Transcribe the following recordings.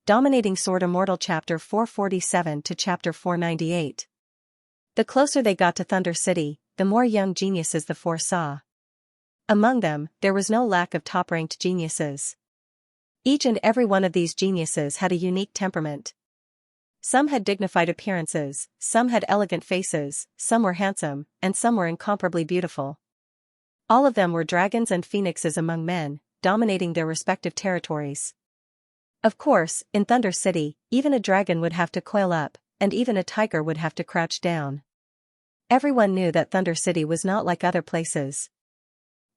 dominating Sword Immortal chapter 447 to chapter 498. The closer they got to Thunder City, the more young geniuses the four saw. Among them, there was no lack of top-ranked geniuses. Each and every one of these geniuses had a unique temperament. Some had dignified appearances, some had elegant faces, some were handsome, and some were incomparably beautiful. All of them were dragons and phoenixes among men, dominating their respective territories. Of course, in Thunder City, even a dragon would have to coil up, and even a tiger would have to crouch down. Everyone knew that Thunder City was not like other places.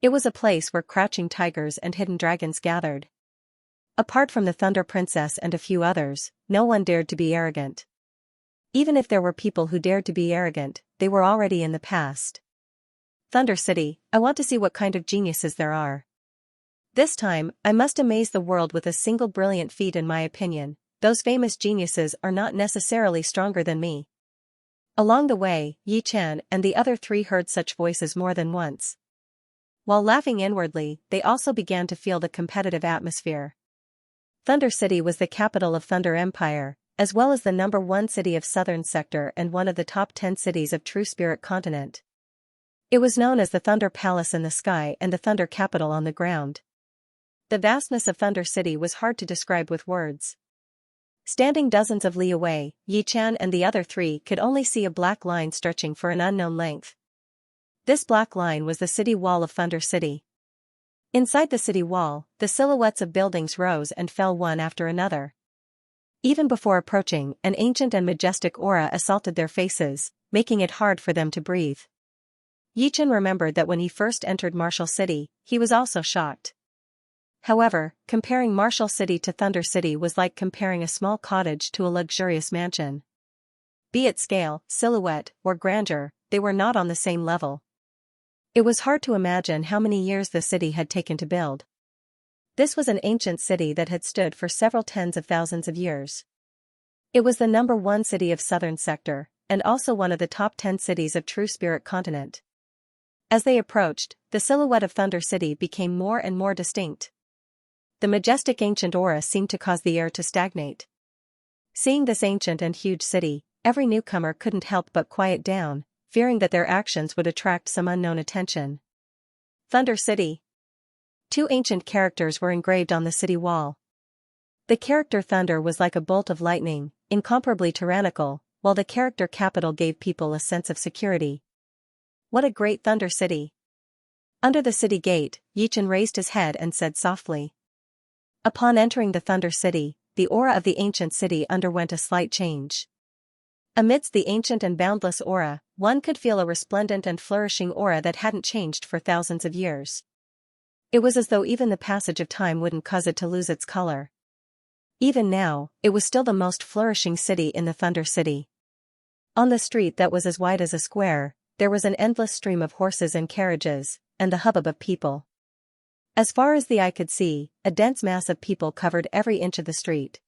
It was a place where crouching tigers and hidden dragons gathered. Apart from the Thunder Princess and a few others, no one dared to be arrogant. Even if there were people who dared to be arrogant, they were already in the past. Thunder City, I want to see what kind of geniuses there are. This time, I must amaze the world with a single brilliant feat in my opinion. Those famous geniuses are not necessarily stronger than me. Along the way, Yi Chen and the other three heard such voices more than once. While laughing inwardly, they also began to feel the competitive atmosphere. Thunder City was the capital of Thunder Empire, as well as the #1 city of Southern Sector and one of the top 10 cities of True Spirit Continent. It was known as the Thunder Palace in the sky and the Thunder Capital on the ground. The vastness of Thunder City was hard to describe with words. Standing dozens of li away, Yi Chen and the other three could only see a black line stretching for an unknown length. This black line was the city wall of Thunder City. Inside the city wall, the silhouettes of buildings rose and fell one after another. Even before approaching, an ancient and majestic aura assaulted their faces, making it hard for them to breathe. Yi Chen remembered that when he first entered Martial City, he was also shocked. However, comparing Martial City to Thunder City was like comparing a small cottage to a luxurious mansion. Be it scale, silhouette, or grandeur, they were not on the same level. It was hard to imagine how many years the city had taken to build. This was an ancient city that had stood for several tens of thousands of years. It was the #1 city of Southern Sector, and also one of the top 10 cities of True Spirit Continent. As they approached, the silhouette of Thunder City became more and more distinct. The majestic ancient aura seemed to cause the air to stagnate. Seeing this ancient and huge city, every newcomer couldn't help but quiet down, fearing that their actions would attract some unknown attention. Thunder City. 2 ancient characters were engraved on the city wall. The character Thunder was like a bolt of lightning, incomparably tyrannical, while the character Capital gave people a sense of security. What a great Thunder City! Under the city gate, Yi Chen raised his head and said softly. Upon entering the Thunder City, the aura of the ancient city underwent a slight change. Amidst the ancient and boundless aura, one could feel a resplendent and flourishing aura that hadn't changed for thousands of years. It was as though even the passage of time wouldn't cause it to lose its color. Even now, it was still the most flourishing city in the Thunder City. On the street that was as wide as a square, there was an endless stream of horses and carriages, and the hubbub of people. As far as the eye could see, a dense mass of people covered every inch of the street.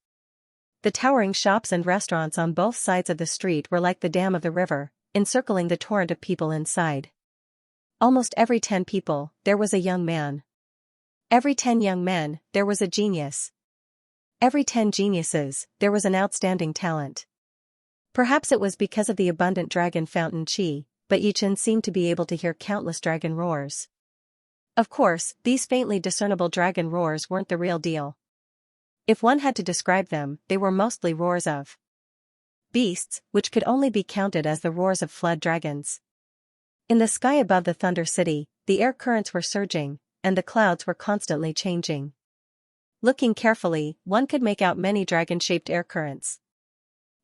The towering shops and restaurants on both sides of the street were like the dam of the river, encircling the torrent of people inside. Almost every 10 people, there was a young man. Every 10 young men, there was a genius. Every 10 geniuses, there was an outstanding talent. Perhaps it was because of the abundant dragon fountain chi, but Yi Chen seemed to be able to hear countless dragon roars. Of course, these faintly discernible dragon roars weren't the real deal. If one had to describe them, they were mostly roars of beasts, which could only be counted as the roars of flood dragons. In the sky above the Thunder City, the air currents were surging, and the clouds were constantly changing. Looking carefully, one could make out many dragon-shaped air currents.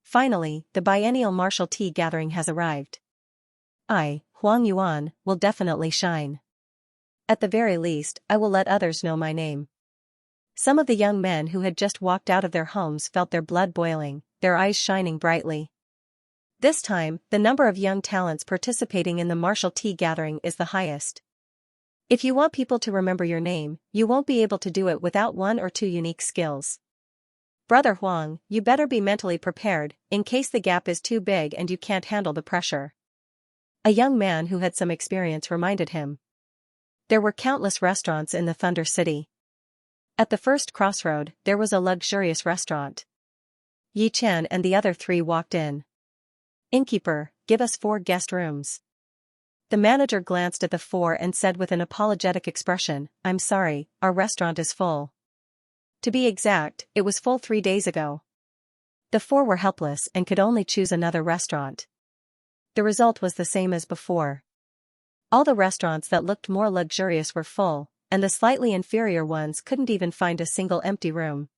Finally, the biennial martial tea gathering has arrived. I, Huang Yuan, will definitely shine. At the very least, I will let others know my name. Some of the young men who had just walked out of their homes felt their blood boiling, their eyes shining brightly. This time, the number of young talents participating in the martial tea gathering is the highest. If you want people to remember your name, you won't be able to do it without 1 or 2 unique skills. Brother Huang, you better be mentally prepared, in case the gap is too big and you can't handle the pressure. A young man who had some experience reminded him. There were countless restaurants in the Thunder City. At the first crossroad, there was a luxurious restaurant. Yi Chen and the other three walked in. "Innkeeper, give us 4 guest rooms." The manager glanced at the 4 and said with an apologetic expression, "I'm sorry, our restaurant is full." To be exact, it was full 3 days ago. The 4 were helpless and could only choose another restaurant. The result was the same as before. All the restaurants that looked more luxurious were full, and the slightly inferior ones couldn't even find a single empty room.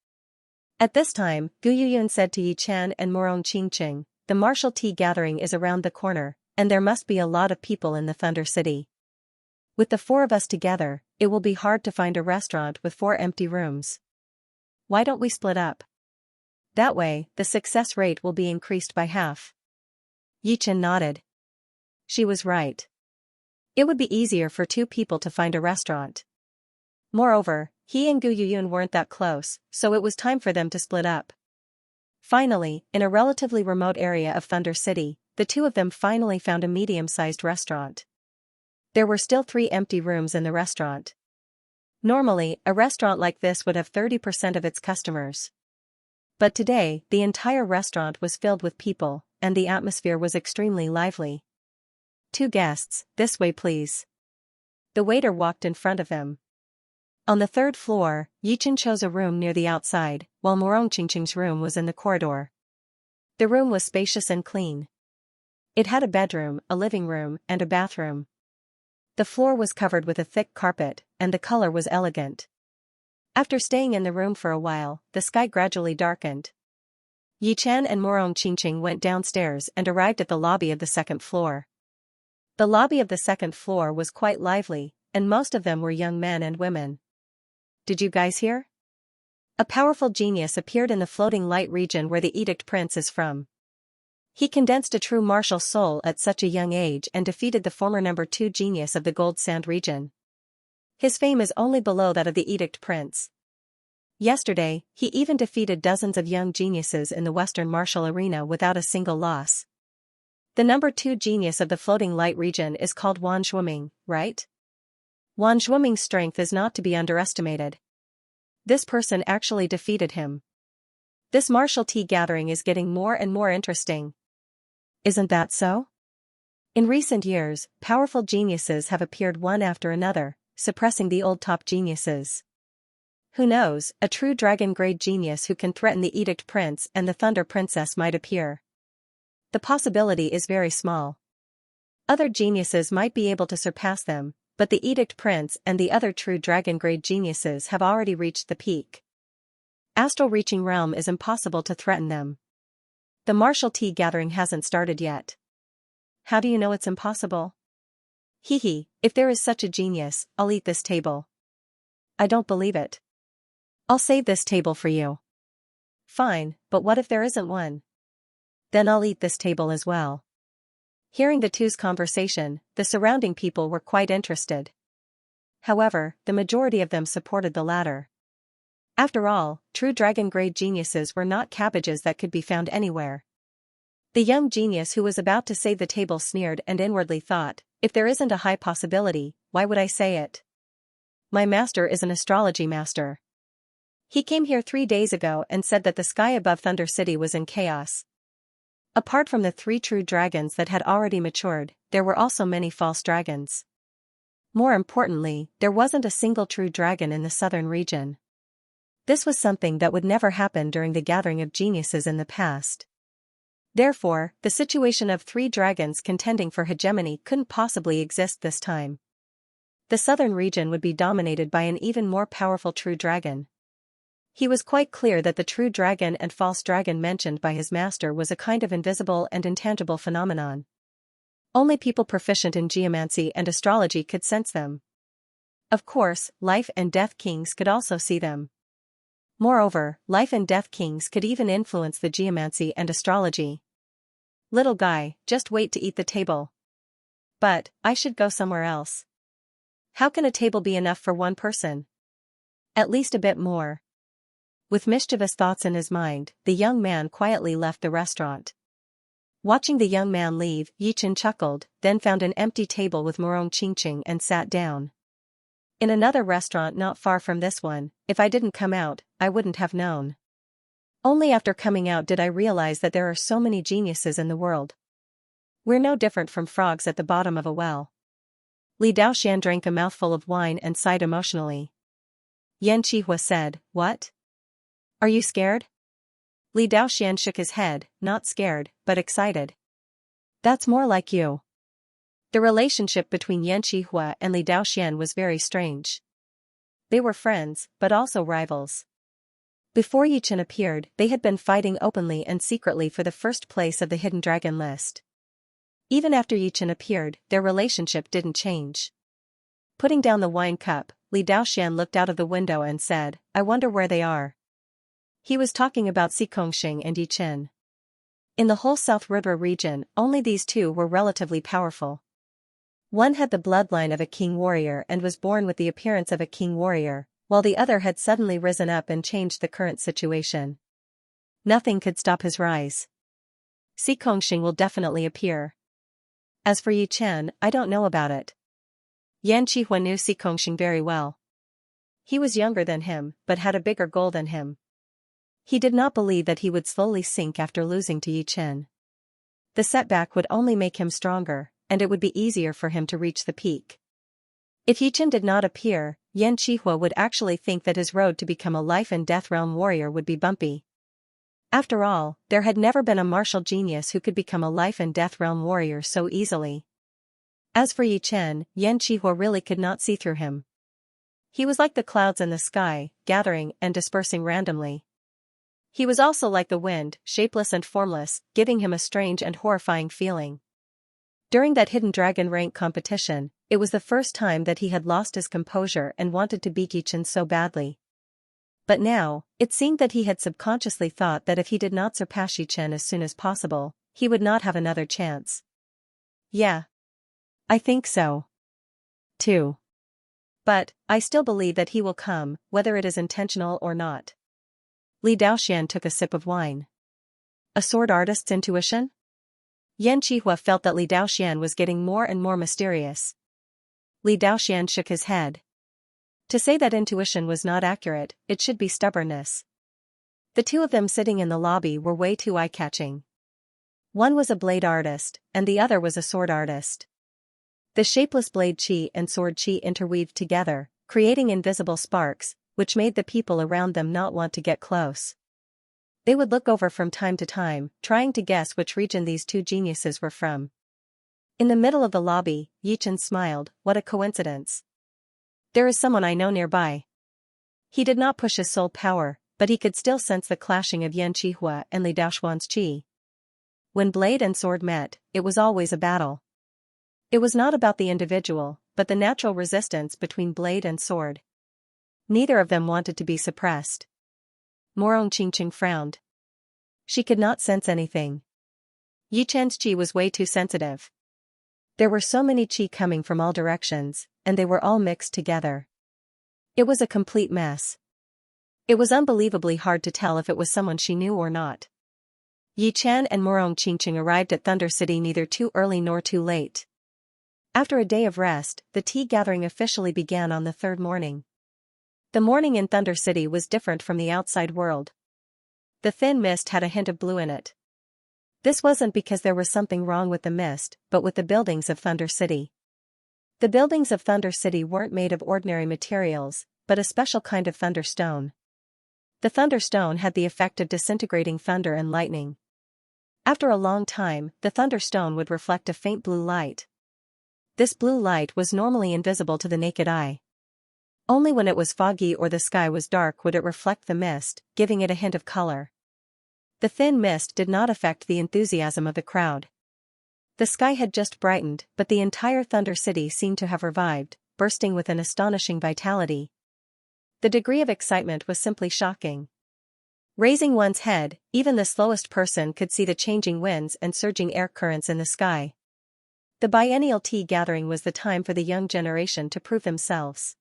At this time, Gu Yuyun said to Yi Chen and Morong Qingqing, "The martial tea gathering is around the corner, and there must be a lot of people in the Thunder City. With the 4 of us together, it will be hard to find a restaurant with 4 empty rooms. Why don't we split up? That way, the success rate will be increased by half." Yi Chen nodded. She was right. It would be easier for 2 people to find a restaurant. Moreover, he and Gu Yuyun weren't that close, so it was time for them to split up. Finally, in a relatively remote area of Thunder City, the 2 of them finally found a medium-sized restaurant. There were still 3 empty rooms in the restaurant. Normally, a restaurant like this would have 30% of its customers. But today, the entire restaurant was filled with people, and the atmosphere was extremely lively. "2 guests, this way please." The waiter walked in front of them. On the 3rd floor, Yi Chen chose a room near the outside, while Morong Qingqing's room was in the corridor. The room was spacious and clean. It had a bedroom, a living room, and a bathroom. The floor was covered with a thick carpet, and the color was elegant. After staying in the room for a while, the sky gradually darkened. Yi Chen and Morong Qingqing went downstairs and arrived at the lobby of the 2nd floor. The lobby of the 2nd floor was quite lively, and most of them were young men and women. "Did you guys hear? A powerful genius appeared in the floating light region where the Edict Prince is from. He condensed a true martial soul at such a young age and defeated the former number 2 genius of the Gold Sand region. His fame is only below that of the Edict Prince. Yesterday, he even defeated dozens of young geniuses in the Western martial arena without a single loss. The number 2 genius of the floating light region is called Wan Zhuoming, right? Wan Zhuoming's strength is not to be underestimated. This person actually defeated him. This martial tea gathering is getting more and more interesting. Isn't that so? In recent years, powerful geniuses have appeared one after another, suppressing the old top geniuses. Who knows, a true dragon-grade genius who can threaten the Edict Prince and the Thunder Princess might appear. The possibility is very small. Other geniuses might be able to surpass them, but the Edict Prince and the other true dragon-grade geniuses have already reached the peak. Astral reaching realm is impossible to threaten them. The martial tea gathering hasn't started yet. How do you know it's impossible? Hee, if there is such a genius, I'll eat this table. I don't believe it. I'll save this table for you. Fine, but what if there isn't one? Then I'll eat this table as well. Hearing the 2's conversation, the surrounding people were quite interested. However, the majority of them supported the latter. After all, true dragon-grade geniuses were not cabbages that could be found anywhere. The young genius who was about to save the table sneered and inwardly thought, "If there isn't a high possibility, why would I say it? My master is an astrology master. He came here 3 days ago and said that the sky above Thunder City was in chaos." Apart from the 3 true dragons that had already matured, there were also many false dragons. More importantly, there wasn't a single true dragon in the southern region. This was something that would never happen during the gathering of geniuses in the past. Therefore, the situation of 3 dragons contending for hegemony couldn't possibly exist this time. The southern region would be dominated by an even more powerful true dragon. He was quite clear that the true dragon and false dragon mentioned by his master was a kind of invisible and intangible phenomenon. Only people proficient in geomancy and astrology could sense them. Of course, life and death kings could also see them. Moreover, life and death kings could even influence the geomancy and astrology. "Little guy, just wait to eat the table." "But, I should go somewhere else." "How can a table be enough for one person?" "At least a bit more." With mischievous thoughts in his mind, the young man quietly left the restaurant. Watching the young man leave, Yi Chen chuckled, then found an empty table with Morong Qingqing and sat down. In another restaurant not far from this one, if I didn't come out, I wouldn't have known. Only after coming out did I realize that there are so many geniuses in the world. We're no different from frogs at the bottom of a well. Li Daoxian drank a mouthful of wine and sighed emotionally. Yan Qihua said, "What? Are you scared?" Li Daoxian shook his head, not scared, but excited. "That's more like you." The relationship between Yan Qihua and Li Daoxian was very strange. They were friends, but also rivals. Before Yichen appeared, they had been fighting openly and secretly for the first place of the Hidden Dragon list. Even after Yichen appeared, their relationship didn't change. Putting down the wine cup, Li Daoxian looked out of the window and said, "I wonder where they are." He was talking about Xikongxing and Yichen. In the whole South River region, only these two were relatively powerful. One had the bloodline of a king warrior and was born with the appearance of a king warrior, while the other had suddenly risen up and changed the current situation. Nothing could stop his rise. Xikongxing will definitely appear. As for Yichen, I don't know about it. Yan Qihua knew Xikongxing very well. He was younger than him, but had a bigger goal than him. He did not believe that he would slowly sink after losing to Yichen. The setback would only make him stronger, and it would be easier for him to reach the peak. If Yichen did not appear, Yan Qihua would actually think that his road to become a life and death realm warrior would be bumpy. After all, there had never been a martial genius who could become a life and death realm warrior so easily. As for Yichen, Yan Qihua really could not see through him. He was like the clouds in the sky, gathering and dispersing randomly. He was also like the wind, shapeless and formless, giving him a strange and horrifying feeling. During that Hidden Dragon rank competition, it was the first time that he had lost his composure and wanted to beat Yichen so badly. But now, it seemed that he had subconsciously thought that if he did not surpass Yichen as soon as possible, he would not have another chance. Yeah. I think so. Too. But, I still believe that he will come, whether it is intentional or not. Li Daoxian took a sip of wine. A sword artist's intuition? Yan Qihua felt that Li Daoxian was getting more and more mysterious. Li Daoxian shook his head. To say that intuition was not accurate, it should be stubbornness. The two of them sitting in the lobby were way too eye-catching. One was a blade artist, and the other was a sword artist. The shapeless blade chi and sword chi interweaved together, creating invisible sparks, which made the people around them not want to get close. They would look over from time to time, trying to guess which region these two geniuses were from. In the middle of the lobby, Yichen smiled. What a coincidence. There is someone I know nearby. He did not push his soul power, but he could still sense the clashing of Yan Qihua and Li Daoxian's chi. When blade and sword met, it was always a battle. It was not about the individual, but the natural resistance between blade and sword. Neither of them wanted to be suppressed. Morong Qingqing frowned. She could not sense anything. Yichen's chi was way too sensitive. There were so many chi coming from all directions, and they were all mixed together. It was a complete mess. It was unbelievably hard to tell if it was someone she knew or not. Yichen and Morong Qingqing arrived at Thunder City neither too early nor too late. After a day of rest, the tea gathering officially began on the third morning. The morning in Thunder City was different from the outside world. The thin mist had a hint of blue in it. This wasn't because there was something wrong with the mist, but with the buildings of Thunder City. The buildings of Thunder City weren't made of ordinary materials, but a special kind of thunderstone. The thunderstone had the effect of disintegrating thunder and lightning. After a long time, the thunderstone would reflect a faint blue light. This blue light was normally invisible to the naked eye. Only when it was foggy or the sky was dark would it reflect the mist, giving it a hint of color. The thin mist did not affect the enthusiasm of the crowd. The sky had just brightened, but the entire Thunder City seemed to have revived, bursting with an astonishing vitality. The degree of excitement was simply shocking. Raising one's head, even the slowest person could see the changing winds and surging air currents in the sky. The biennial tea gathering was the time for the young generation to prove themselves.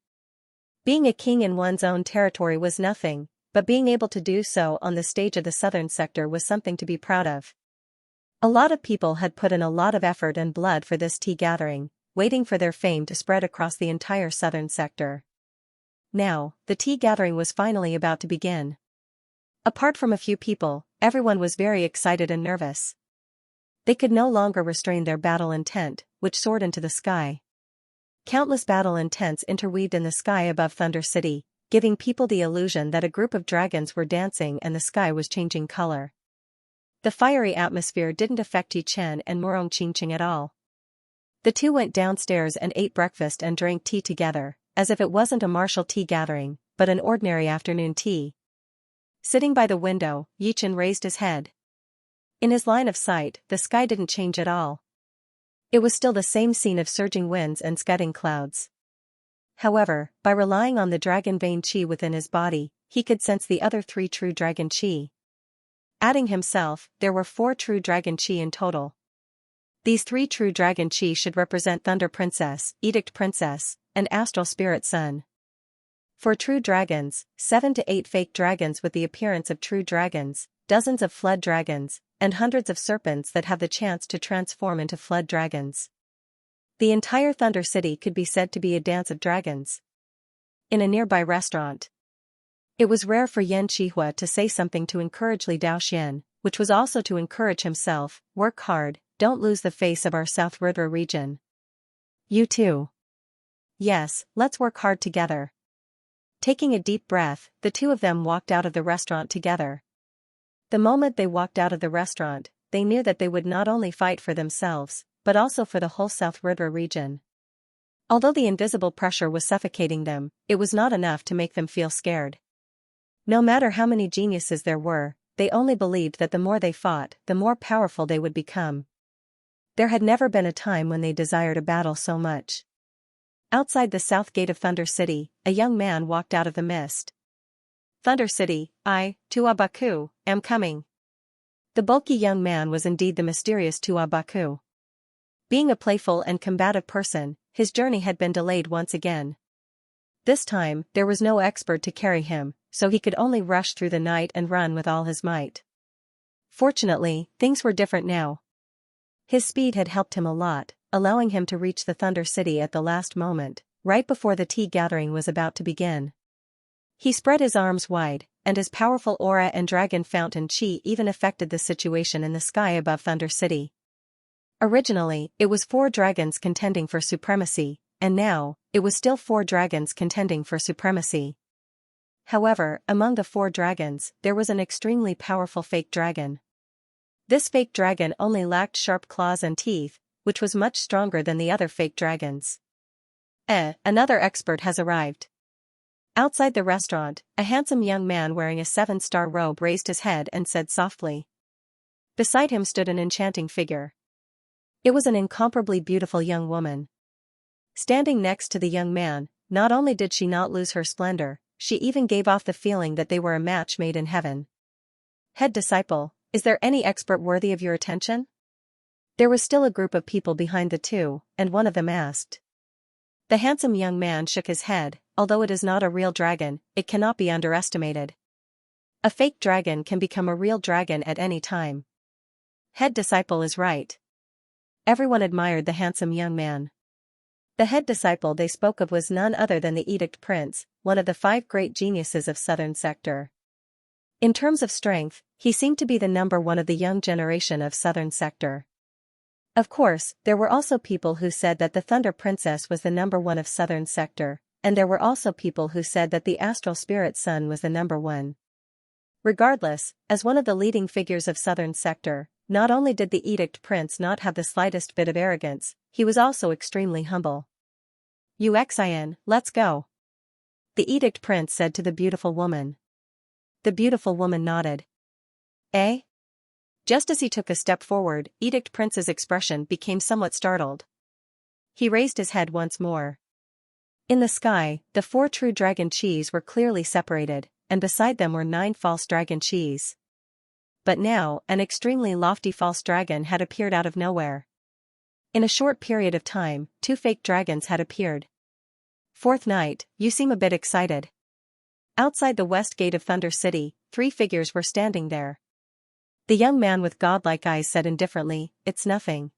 Being a king in one's own territory was nothing, but being able to do so on the stage of the southern sector was something to be proud of. A lot of people had put in a lot of effort and blood for this tea gathering, waiting for their fame to spread across the entire southern sector. Now, the tea gathering was finally about to begin. Apart from a few people, everyone was very excited and nervous. They could no longer restrain their battle intent, which soared into the sky. Countless battle intents interweaved in the sky above Thunder City, giving people the illusion that a group of dragons were dancing and the sky was changing color. The fiery atmosphere didn't affect Yi Chen and Murong Qingqing at all. The two went downstairs and ate breakfast and drank tea together, as if it wasn't a martial tea gathering, but an ordinary afternoon tea. Sitting by the window, Yi Chen raised his head. In his line of sight, the sky didn't change at all. It was still the same scene of surging winds and scudding clouds. However, by relying on the dragon vein qi within his body, he could sense the other 3 true dragon qi. Adding himself, there were 4 true dragon qi in total. These 3 true dragon qi should represent Thunder Princess, Edict Princess, and Astral Spirit Sun. For true dragons, 7 to 8 fake dragons with the appearance of true dragons, dozens of flood dragons, and hundreds of serpents that have the chance to transform into flood dragons. The entire Thunder City could be said to be a dance of dragons. In a nearby restaurant, it was rare for Yan Qihua to say something to encourage Li Daoxian, which was also to encourage himself. Work hard, don't lose the face of our South River region. You too. Yes, let's work hard together. Taking a deep breath, the two of them walked out of the restaurant together. The moment they walked out of the restaurant, they knew that they would not only fight for themselves, but also for the whole South River region. Although the invisible pressure was suffocating them, it was not enough to make them feel scared. No matter how many geniuses there were, they only believed that the more they fought, the more powerful they would become. There had never been a time when they desired a battle so much. Outside the south gate of Thunder City, a young man walked out of the mist. Thunder City, Tua Baku, am coming. The bulky young man was indeed the mysterious Tua Baku. Being a playful and combative person, his journey had been delayed once again. This time, there was no expert to carry him, so he could only rush through the night and run with all his might. Fortunately, things were different now. His speed had helped him a lot, allowing him to reach the Thunder City at the last moment, right before the tea gathering was about to begin. He spread his arms wide, and his powerful aura and dragon fountain qi even affected the situation in the sky above Thunder City. Originally, it was 4 dragons contending for supremacy, and now, it was still 4 dragons contending for supremacy. However, among the 4 dragons, there was an extremely powerful fake dragon. This fake dragon only lacked sharp claws and teeth, which was much stronger than the other fake dragons. Another expert has arrived. Outside the restaurant, a handsome young man wearing a 7-star robe raised his head and said softly. Beside him stood an enchanting figure. It was an incomparably beautiful young woman. Standing next to the young man, not only did she not lose her splendor, she even gave off the feeling that they were a match made in heaven. Head disciple, is there any expert worthy of your attention? There was still a group of people behind the two, and one of them asked. The handsome young man shook his head. Although it is not a real dragon, it cannot be underestimated. A fake dragon can become a real dragon at any time. Head disciple is right. Everyone admired the handsome young man. The head disciple they spoke of was none other than the Edict Prince, one of the 5 great geniuses of Southern Sector. In terms of strength, he seemed to be the number 1 of the young generation of Southern Sector. Of course, there were also people who said that the Thunder Princess was the number 1 of Southern Sector, and there were also people who said that the Astral Spirit Sun was the number 1. Regardless, as one of the leading figures of Southern Sector, not only did the Edict Prince not have the slightest bit of arrogance, he was also extremely humble. Xian, let's go. The Edict Prince said to the beautiful woman. The beautiful woman nodded. Eh? Just as he took a step forward, Edict Prince's expression became somewhat startled. He raised his head once more. In the sky, the 4 true dragon qis were clearly separated, and beside them were 9 false dragon qis. But now, an extremely lofty false dragon had appeared out of nowhere. In a short period of time, 2 fake dragons had appeared. Fourth night, you seem a bit excited. Outside the west gate of Thunder City, 3 figures were standing there. The young man with godlike eyes said indifferently, it's nothing.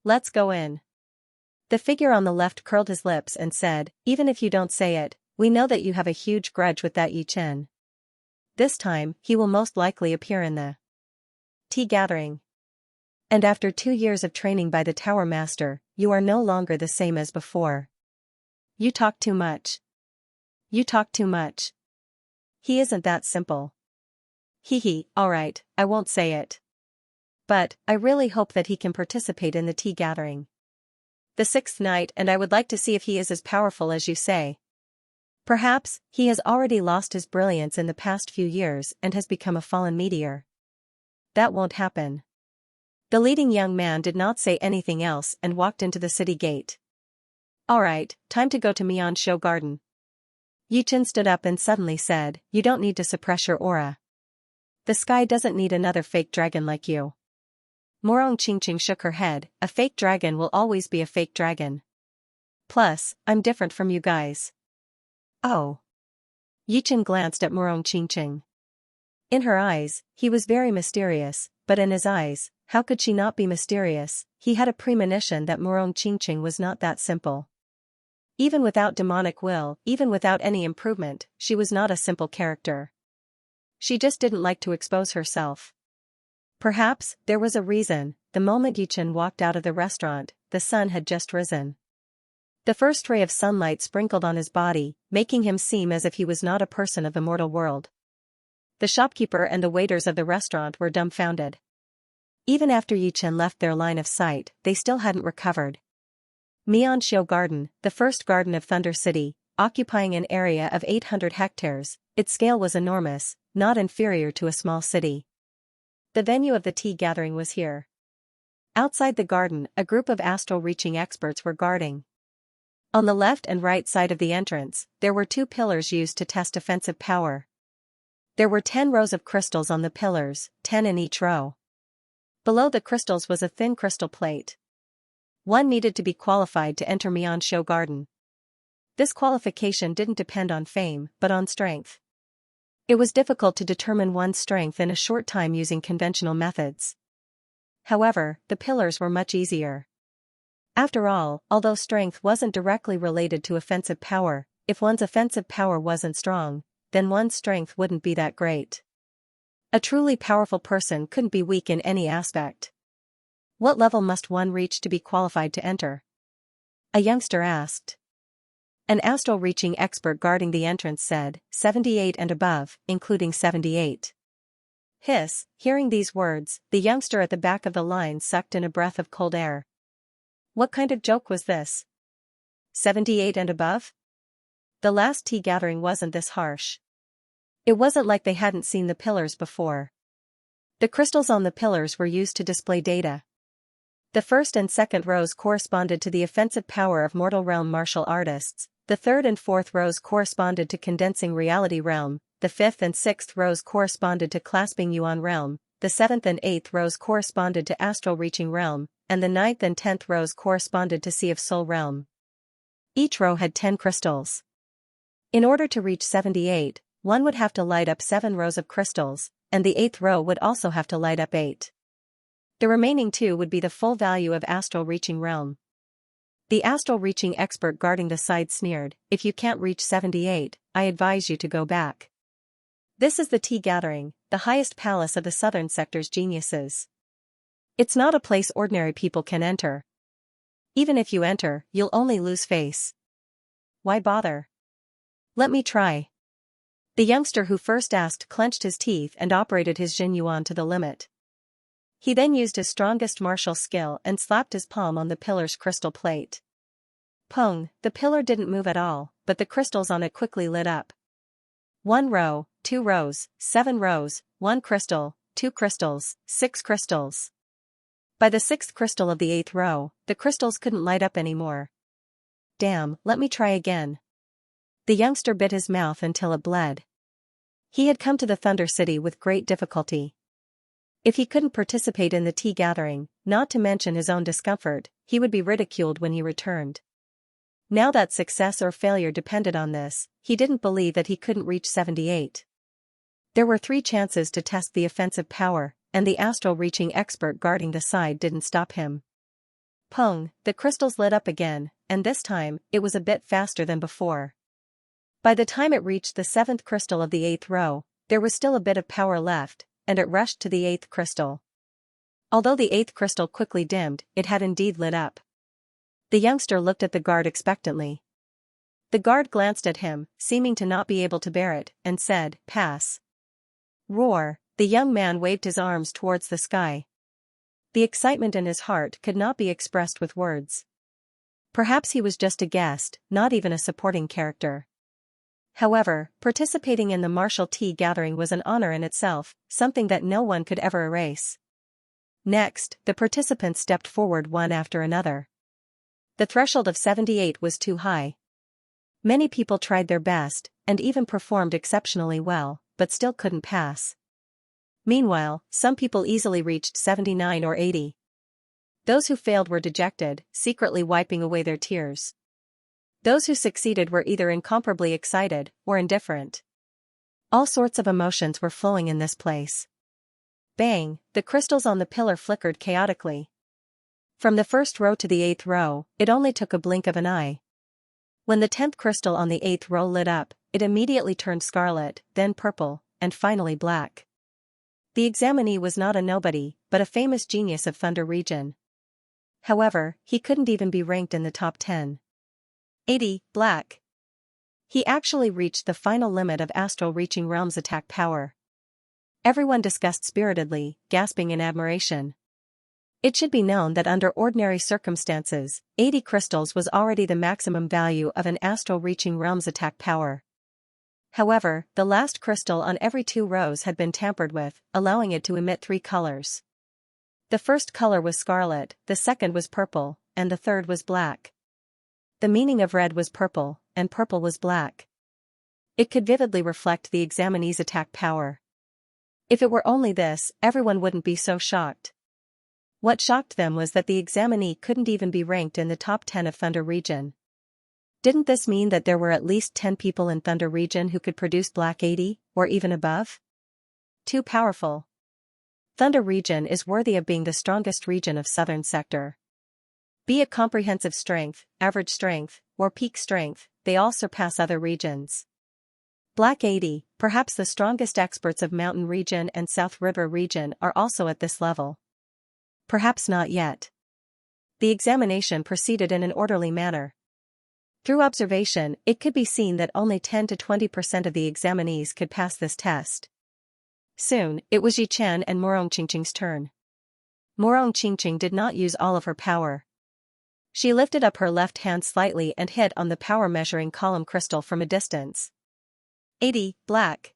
Let's go in. The figure on the left curled his lips and said, even if you don't say it, We know that you have a huge grudge with that Yi Chen. This time, he will most likely appear in the tea gathering. And after 2 years of training by the Tower Master, you are no longer the same as before. You talk too much. You talk too much. He isn't that simple. Hee, alright, I won't say it. But, I really hope that he can participate in the tea gathering. The 6th night, and I would like to see if he is as powerful as you say. Perhaps, he has already lost his brilliance in the past few years and has become a fallen meteor. That won't happen. The leading young man did not say anything else and walked into the city gate. Alright, time to go to Xianxia Garden. Yi Chen stood up and suddenly said, you don't need to suppress your aura. The sky doesn't need another fake dragon like you. Morong Qingqing shook her head, a fake dragon will always be a fake dragon. Plus, I'm different from you guys. Oh. Yi Chen glanced at Morong Qingqing. In her eyes, he was very mysterious, but in his eyes, how could she not be mysterious? He had a premonition that Morong Qingqing was not that simple. Even without demonic will, even without any improvement, she was not a simple character. She just didn't like to expose herself. Perhaps, there was a reason. The moment Yi Chen walked out of the restaurant, the sun had just risen. The first ray of sunlight sprinkled on his body, making him seem as if he was not a person of the mortal world. The shopkeeper and the waiters of the restaurant were dumbfounded. Even after Yi Chen left their line of sight, they still hadn't recovered. Xianxia Garden, the first garden of Thunder City, occupying an area of 800 hectares, its scale was enormous, not inferior to a small city. The venue of the tea gathering was here. Outside the garden, a group of astral-reaching experts were guarding. On the left and right side of the entrance, there were 2 pillars used to test offensive power. There were 10 rows of crystals on the pillars, 10 in each row. Below the crystals was a thin crystal plate. One needed to be qualified to enter Xianxia Garden. This qualification didn't depend on fame, but on strength. It was difficult to determine one's strength in a short time using conventional methods. However, the pillars were much easier. After all, although strength wasn't directly related to offensive power, if one's offensive power wasn't strong, then one's strength wouldn't be that great. A truly powerful person couldn't be weak in any aspect. What level must one reach to be qualified to enter? A youngster asked. An astral-reaching expert guarding the entrance said, 78 and above, including 78. Hiss, hearing these words, the youngster at the back of the line sucked in a breath of cold air. What kind of joke was this? 78 and above? The last tea gathering wasn't this harsh. It wasn't like they hadn't seen the pillars before. The crystals on the pillars were used to display data. The first and second rows corresponded to the offensive power of mortal realm martial artists, the third and fourth rows corresponded to condensing reality realm, the fifth and sixth rows corresponded to clasping yuan realm, the seventh and eighth rows corresponded to astral reaching realm, and the ninth and 10th rows corresponded to Sea of Soul realm. Each row had 10 crystals. In order to reach 78, one would have to light up 7 rows of crystals, and the 8th row would also have to light up 8. The remaining 2 would be the full value of astral reaching realm. The astral reaching expert guarding the side sneered, if you can't reach 78, I advise you to go back. This is the tea gathering, the highest palace of the southern sector's geniuses. It's not a place ordinary people can enter. Even if you enter, you'll only lose face. Why bother? Let me try. The youngster who first asked clenched his teeth and operated his Jin Yuan to the limit. He then used his strongest martial skill and slapped his palm on the pillar's crystal plate. Pong, the pillar didn't move at all, but the crystals on it quickly lit up. 1 row, 2 rows, 7 rows, 1 crystal, 2 crystals, 6 crystals. By the 6th crystal of the 8th row, the crystals couldn't light up anymore. Damn, let me try again. The youngster bit his mouth until it bled. He had come to the Thunder City with great difficulty. If he couldn't participate in the tea gathering, not to mention his own discomfort, he would be ridiculed when he returned. Now that success or failure depended on this, he didn't believe that he couldn't reach 78. There were 3 chances to test the offensive power, and the astral reaching expert guarding the side didn't stop him. Pong, the crystals lit up again, and this time, it was a bit faster than before. By the time it reached the 7th crystal of the 8th row, there was still a bit of power left, and it rushed to the 8th crystal. Although the 8th crystal quickly dimmed, it had indeed lit up. The youngster looked at the guard expectantly. The guard glanced at him, seeming to not be able to bear it, and said, "Pass." Roar! The young man waved his arms towards the sky. The excitement in his heart could not be expressed with words. Perhaps he was just a guest, not even a supporting character. However, participating in the martial tea gathering was an honor in itself, something that no one could ever erase. Next, the participants stepped forward one after another. The threshold of 78 was too high. Many people tried their best, and even performed exceptionally well, but still couldn't pass. Meanwhile, some people easily reached 79 or 80. Those who failed were dejected, secretly wiping away their tears. Those who succeeded were either incomparably excited or indifferent. All sorts of emotions were flowing in this place. Bang! The crystals on the pillar flickered chaotically. From the 1st row to the 8th row, it only took a blink of an eye. When the 10th crystal on the 8th row lit up, it immediately turned scarlet, then purple, and finally black. The examinee was not a nobody, but a famous genius of Thunder region. However, he couldn't even be ranked in the top 10. 80, black. He actually reached the final limit of Astral Reaching Realm's attack power. Everyone discussed spiritedly, gasping in admiration. It should be known that under ordinary circumstances, 80 crystals was already the maximum value of an Astral Reaching Realm's attack power. However, the last crystal on every 2 rows had been tampered with, allowing it to emit 3 colors. The first color was scarlet, the second was purple, and the third was black. The meaning of red was purple, and purple was black. It could vividly reflect the examinee's attack power. If it were only this, everyone wouldn't be so shocked. What shocked them was that the examinee couldn't even be ranked in the top 10 of Thunder region. Didn't this mean that there were at least 10 people in Thunder region who could produce black 80, or even above? Too powerful. Thunder region is worthy of being the strongest region of Southern sector. Be it comprehensive strength, average strength, or peak strength, they all surpass other regions. Black 80, perhaps the strongest experts of Mountain region and South River region are also at this level. Perhaps not yet. The examination proceeded in an orderly manner. Through observation, it could be seen that only 10 to 20% of the examinees could pass this test. Soon, it was Yichen and Morong Qingqing's turn. Morong Qingqing did not use all of her power. She lifted up her left hand slightly and hit on the power measuring column crystal from a distance. 80, black.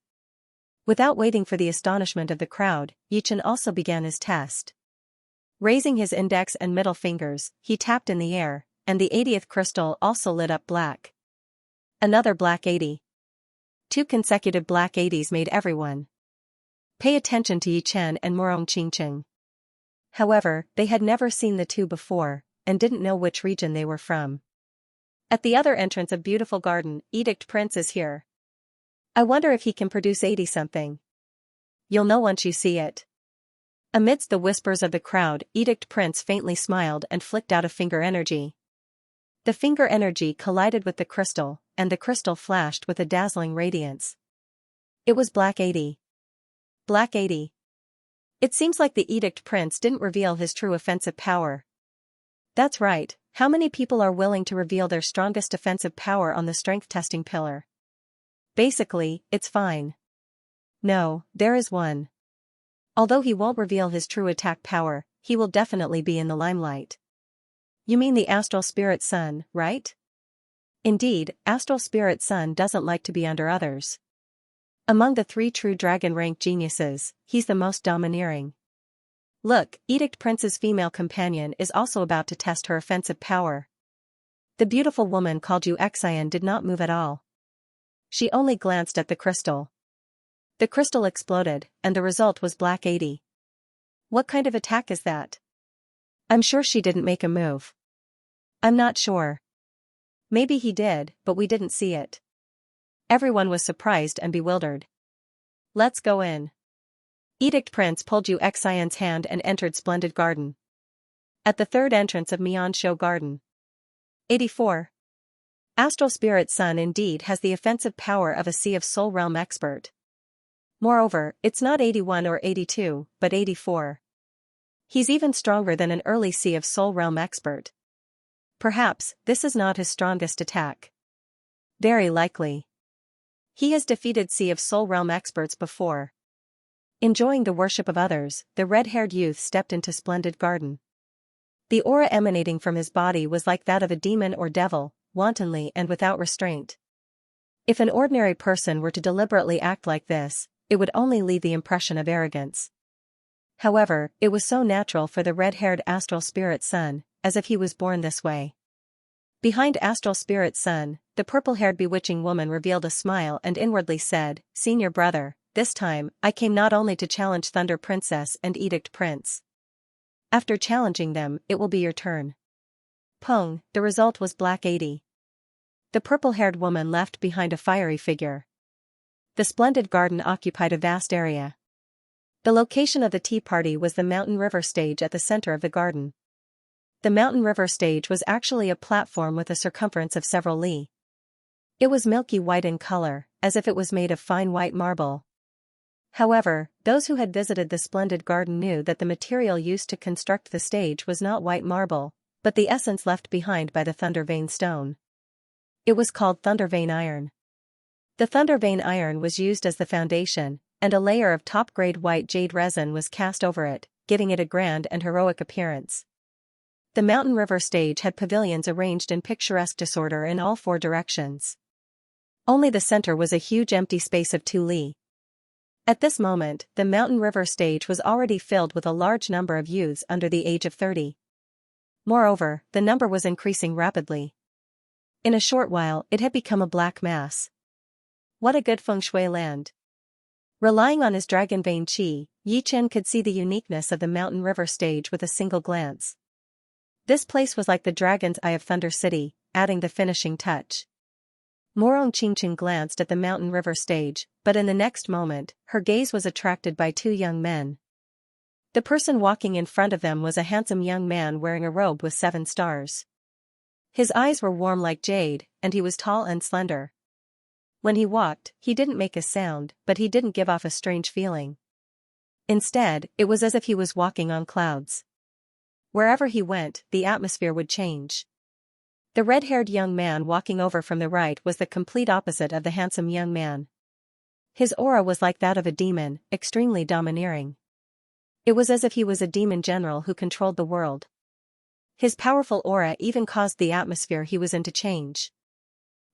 Without waiting for the astonishment of the crowd, Yichen also began his test. Raising his index and middle fingers, he tapped in the air, and the 80th crystal also lit up black. Another black 80. 2 consecutive black 80s made everyone pay attention to Yichen and Morong Qingqing. However, they had never seen the two before, and didn't know which region they were from. At the other entrance of Beautiful Garden, Edict Prince is here. I wonder if he can produce 80-something. You'll know once you see it. Amidst the whispers of the crowd, Edict Prince faintly smiled and flicked out a finger energy. The finger energy collided with the crystal, and the crystal flashed with a dazzling radiance. It was black 80. Black 80. It seems like the Edict Prince didn't reveal his true offensive power. That's right, how many people are willing to reveal their strongest offensive power on the strength testing pillar? Basically, it's fine. No, there is one. Although he won't reveal his true attack power, he will definitely be in the limelight. You mean the Astral Spirit Sun, right? Indeed, Astral Spirit Sun doesn't like to be under others. Among the 3 true dragon-rank geniuses, he's the most domineering. Look, Edict Prince's female companion is also about to test her offensive power. The beautiful woman called Xianxia did not move at all. She only glanced at the crystal. The crystal exploded, and the result was black 80. What kind of attack is that? I'm sure she didn't make a move. I'm not sure. Maybe he did, but we didn't see it. Everyone was surprised and bewildered. Let's go in. Edict Prince pulled Xianxia's hand and entered Splendid Garden. At the 3rd entrance of Mian Show Garden. 84. Astral Spirit Sun indeed has the offensive power of a Sea of Soul Realm expert. Moreover, it's not 81 or 82, but 84. He's even stronger than an early Sea of Soul Realm expert. Perhaps, this is not his strongest attack. Very likely. He has defeated Sea of Soul Realm experts before. Enjoying the worship of others, the red-haired youth stepped into Splendid Garden. The aura emanating from his body was like that of a demon or devil, wantonly and without restraint. If an ordinary person were to deliberately act like this, it would only leave the impression of arrogance. However, it was so natural for the red-haired Astral Spirit Sun, as if he was born this way. Behind Astral Spirit Sun, the purple-haired bewitching woman revealed a smile and inwardly said, "Senior brother, this time, I came not only to challenge Thunder Princess and Edict Prince. After challenging them, it will be your turn." Pong, the result was Black 80. The purple-haired woman left behind a fiery figure. The Splendid Garden occupied a vast area. The location of the tea party was the Mountain River stage at the center of the garden. The Mountain River stage was actually a platform with a circumference of several li. It was milky white in color, as if it was made of fine white marble. However, those who had visited the Splendid Garden knew that the material used to construct the stage was not white marble, but the essence left behind by the Thunder Vein stone. It was called Thunder Vein iron. The Thunder Vein iron was used as the foundation, and a layer of top-grade white jade resin was cast over it, giving it a grand and heroic appearance. The Mountain River stage had pavilions arranged in picturesque disorder in all four directions. Only the center was a huge empty space of 2 li. At this moment, the Mountain River stage was already filled with a large number of youths under the age of 30. Moreover, the number was increasing rapidly. In a short while, it had become a black mass. What a good feng shui land. Relying on his dragon vein qi, Yi Chen could see the uniqueness of the Mountain River stage with a single glance. This place was like the Dragon's Eye of Thunder City, adding the finishing touch. Morong Qingqing glanced at the Mountain River stage, but in the next moment, her gaze was attracted by 2 young men. The person walking in front of them was a handsome young man wearing a robe with 7 stars. His eyes were warm like jade, and he was tall and slender. When he walked, he didn't make a sound, but he didn't give off a strange feeling. Instead, it was as if he was walking on clouds. Wherever he went, the atmosphere would change. The red-haired young man walking over from the right was the complete opposite of the handsome young man. His aura was like that of a demon, extremely domineering. It was as if he was a demon general who controlled the world. His powerful aura even caused the atmosphere he was in to change.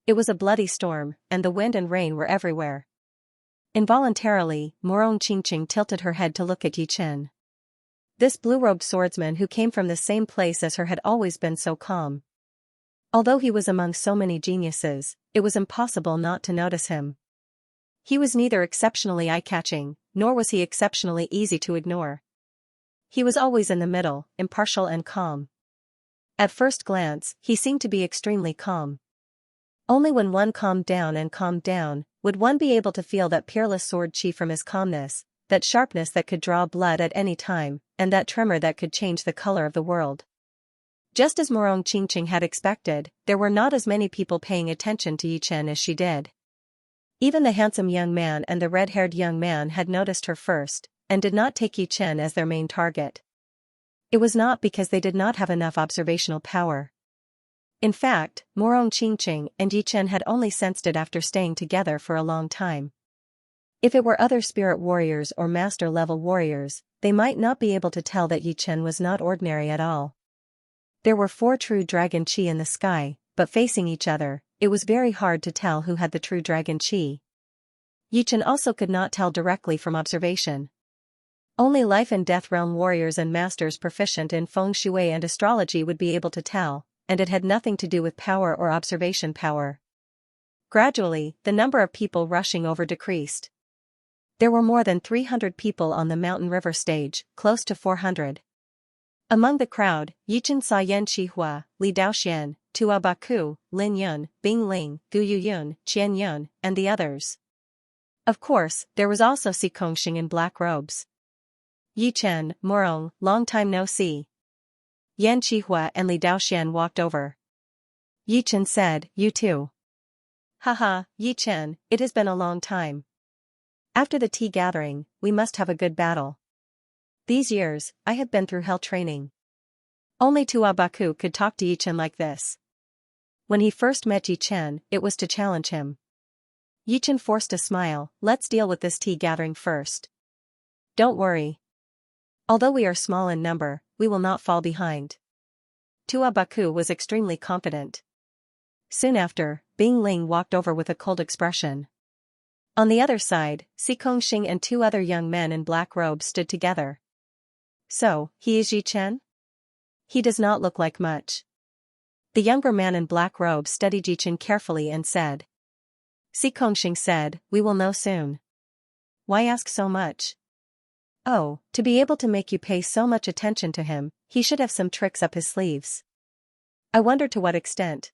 It was a bloody storm, and the wind and rain were everywhere. Involuntarily, Morong Qingqing tilted her head to look at Yi Chen. This blue-robed swordsman who came from the same place as her had always been so calm. Although he was among so many geniuses, it was impossible not to notice him. He was neither exceptionally eye-catching, nor was he exceptionally easy to ignore. He was always in the middle, impartial and calm. At first glance, he seemed to be extremely calm. Only when one calmed down, would one be able to feel that peerless sword chi from his calmness, that sharpness that could draw blood at any time, and that tremor that could change the color of the world. Just as Morong Qingqing had expected, there were not as many people paying attention to Yi Chen as she did. Even the handsome young man and the red-haired young man had noticed her first, and did not take Yi Chen as their main target. It was not because they did not have enough observational power. In fact, Morong Qingqing and Yi Chen had only sensed it after staying together for a long time. If it were other spirit warriors or master-level warriors, they might not be able to tell that Yi Chen was not ordinary at all. There were 4 true dragon chi in the sky, but facing each other, it was very hard to tell who had the true dragon chi. Yi Chen also could not tell directly from observation. Only life and death realm warriors and masters proficient in feng shui and astrology would be able to tell, and it had nothing to do with power or observation power. Gradually, the number of people rushing over decreased. There were more than 300 people on the Mountain River stage, close to 400. Among the crowd, Yi Chen saw Yan Qihua, Li Daoxian, Tua Baku, Lin Yun, Bing Ling, Gu Yuyun, Qian Yun, and the others. Of course, there was also Si Kongxing in black robes. Yi Chen, Morong, long time no see. Yan Qihua and Li Daoxian walked over. Yi Chen said, you too. Haha, Yi Chen, it has been a long time. After the tea gathering, we must have a good battle. These years, I have been through hell training. Only Tuabaku could talk to Yi Chen like this. When he first met Yi Chen, it was to challenge him. Yi Chen forced a smile, let's deal with this tea gathering first. Don't worry. Although we are small in number, we will not fall behind. Tuabaku was extremely confident. Soon after, Bing Ling walked over with a cold expression. On the other side, Si Kongxing and two other young men in black robes stood together. So, he is Yi Chen? He does not look like much. The younger man in black robes studied Yi Chen carefully and said. Si Kongxing said, we will know soon. Why ask so much? Oh, to be able to make you pay so much attention to him, he should have some tricks up his sleeves. I wonder to what extent.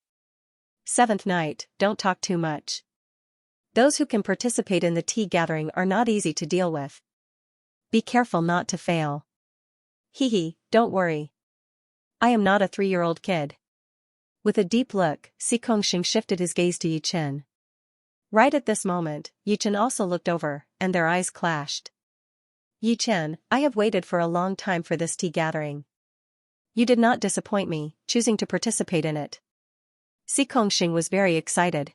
Seventh night, don't talk too much. Those who can participate in the tea gathering are not easy to deal with. Be careful not to fail. Hee, don't worry. I am not a 3-year-old kid. With a deep look, Si Kongxing shifted his gaze to Yi Chen. Right at this moment, Yi Chen also looked over, and their eyes clashed. Yi Chen, I have waited for a long time for this tea gathering. You did not disappoint me, choosing to participate in it. Si Kongxing was very excited.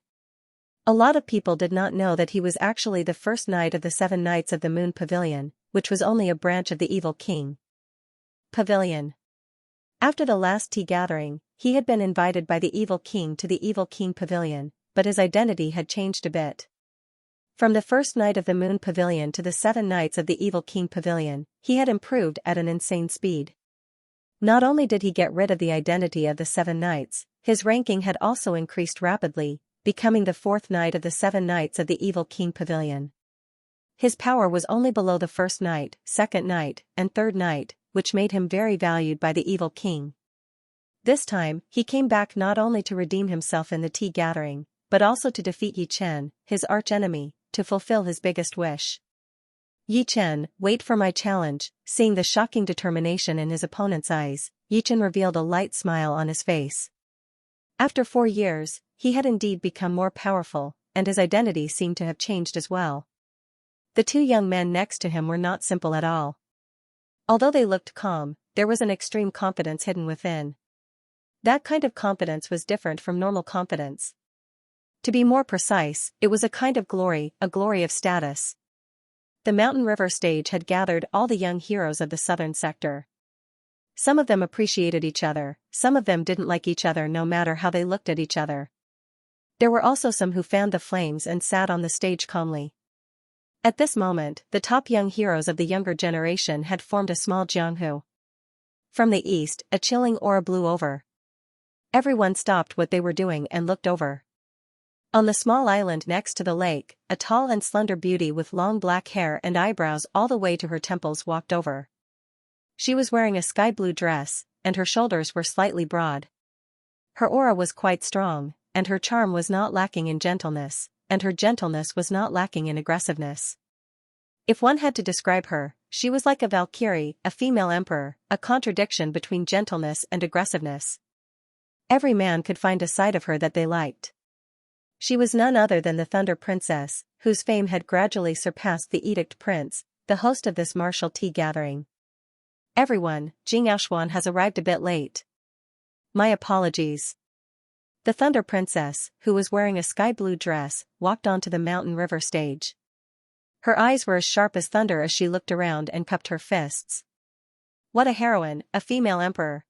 A lot of people did not know that he was actually the first knight of the 7 Knights of the Moon Pavilion, which was only a branch of the Evil King. Pavilion. After the last tea gathering, he had been invited by the Evil King to the Evil King Pavilion, but his identity had changed a bit. From the first Knight of the Moon Pavilion to the 7 Knights of the Evil King Pavilion, he had improved at an insane speed. Not only did he get rid of the identity of the 7 Knights, his ranking had also increased rapidly, becoming the 4th Knight of the 7 Knights of the Evil King Pavilion. His power was only below the 1st Knight, 2nd Knight, and 3rd Knight, which made him very valued by the Evil King. This time, he came back not only to redeem himself in the tea gathering, but also to defeat Yi Chen, his arch-enemy, to fulfill his biggest wish. Yi Chen, wait for my challenge. Seeing the shocking determination in his opponent's eyes, Yi Chen revealed a light smile on his face. After 4 years, he had indeed become more powerful, and his identity seemed to have changed as well. The 2 young men next to him were not simple at all. Although they looked calm, there was an extreme confidence hidden within. That kind of confidence was different from normal confidence. To be more precise, it was a kind of glory, a glory of status. The Mountain River stage had gathered all the young heroes of the southern sector. Some of them appreciated each other, some of them didn't like each other no matter how they looked at each other. There were also some who fanned the flames and sat on the stage calmly. At this moment, the top young heroes of the younger generation had formed a small jianghu. From the east, a chilling aura blew over. Everyone stopped what they were doing and looked over. On the small island next to the lake, a tall and slender beauty with long black hair and eyebrows all the way to her temples walked over. She was wearing a sky blue dress, and her shoulders were slightly broad. Her aura was quite strong, and her charm was not lacking in gentleness, and her gentleness was not lacking in aggressiveness. If one had to describe her, she was like a Valkyrie, a female emperor, a contradiction between gentleness and aggressiveness. Every man could find a side of her that they liked. She was none other than the Thunder Princess, whose fame had gradually surpassed the Edict Prince, the host of this martial tea gathering. Everyone, Xianxia has arrived a bit late. My apologies. The Thunder Princess, who was wearing a sky blue dress, walked onto the Mountain River stage. Her eyes were as sharp as thunder as she looked around and cupped her fists. What a heroine, a female emperor.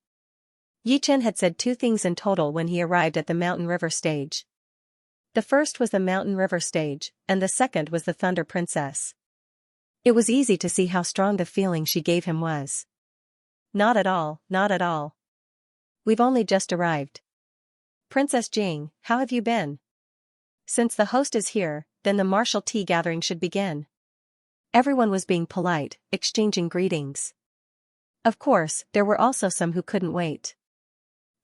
Yi Chen had said 2 things in total when he arrived at the Mountain River stage. The first was the Mountain River stage, and the second was the Thunder Princess. It was easy to see how strong the feeling she gave him was. Not at all, not at all. We've only just arrived. Princess Jing, how have you been? Since the host is here, then the martial tea gathering should begin. Everyone was being polite, exchanging greetings. Of course, there were also some who couldn't wait.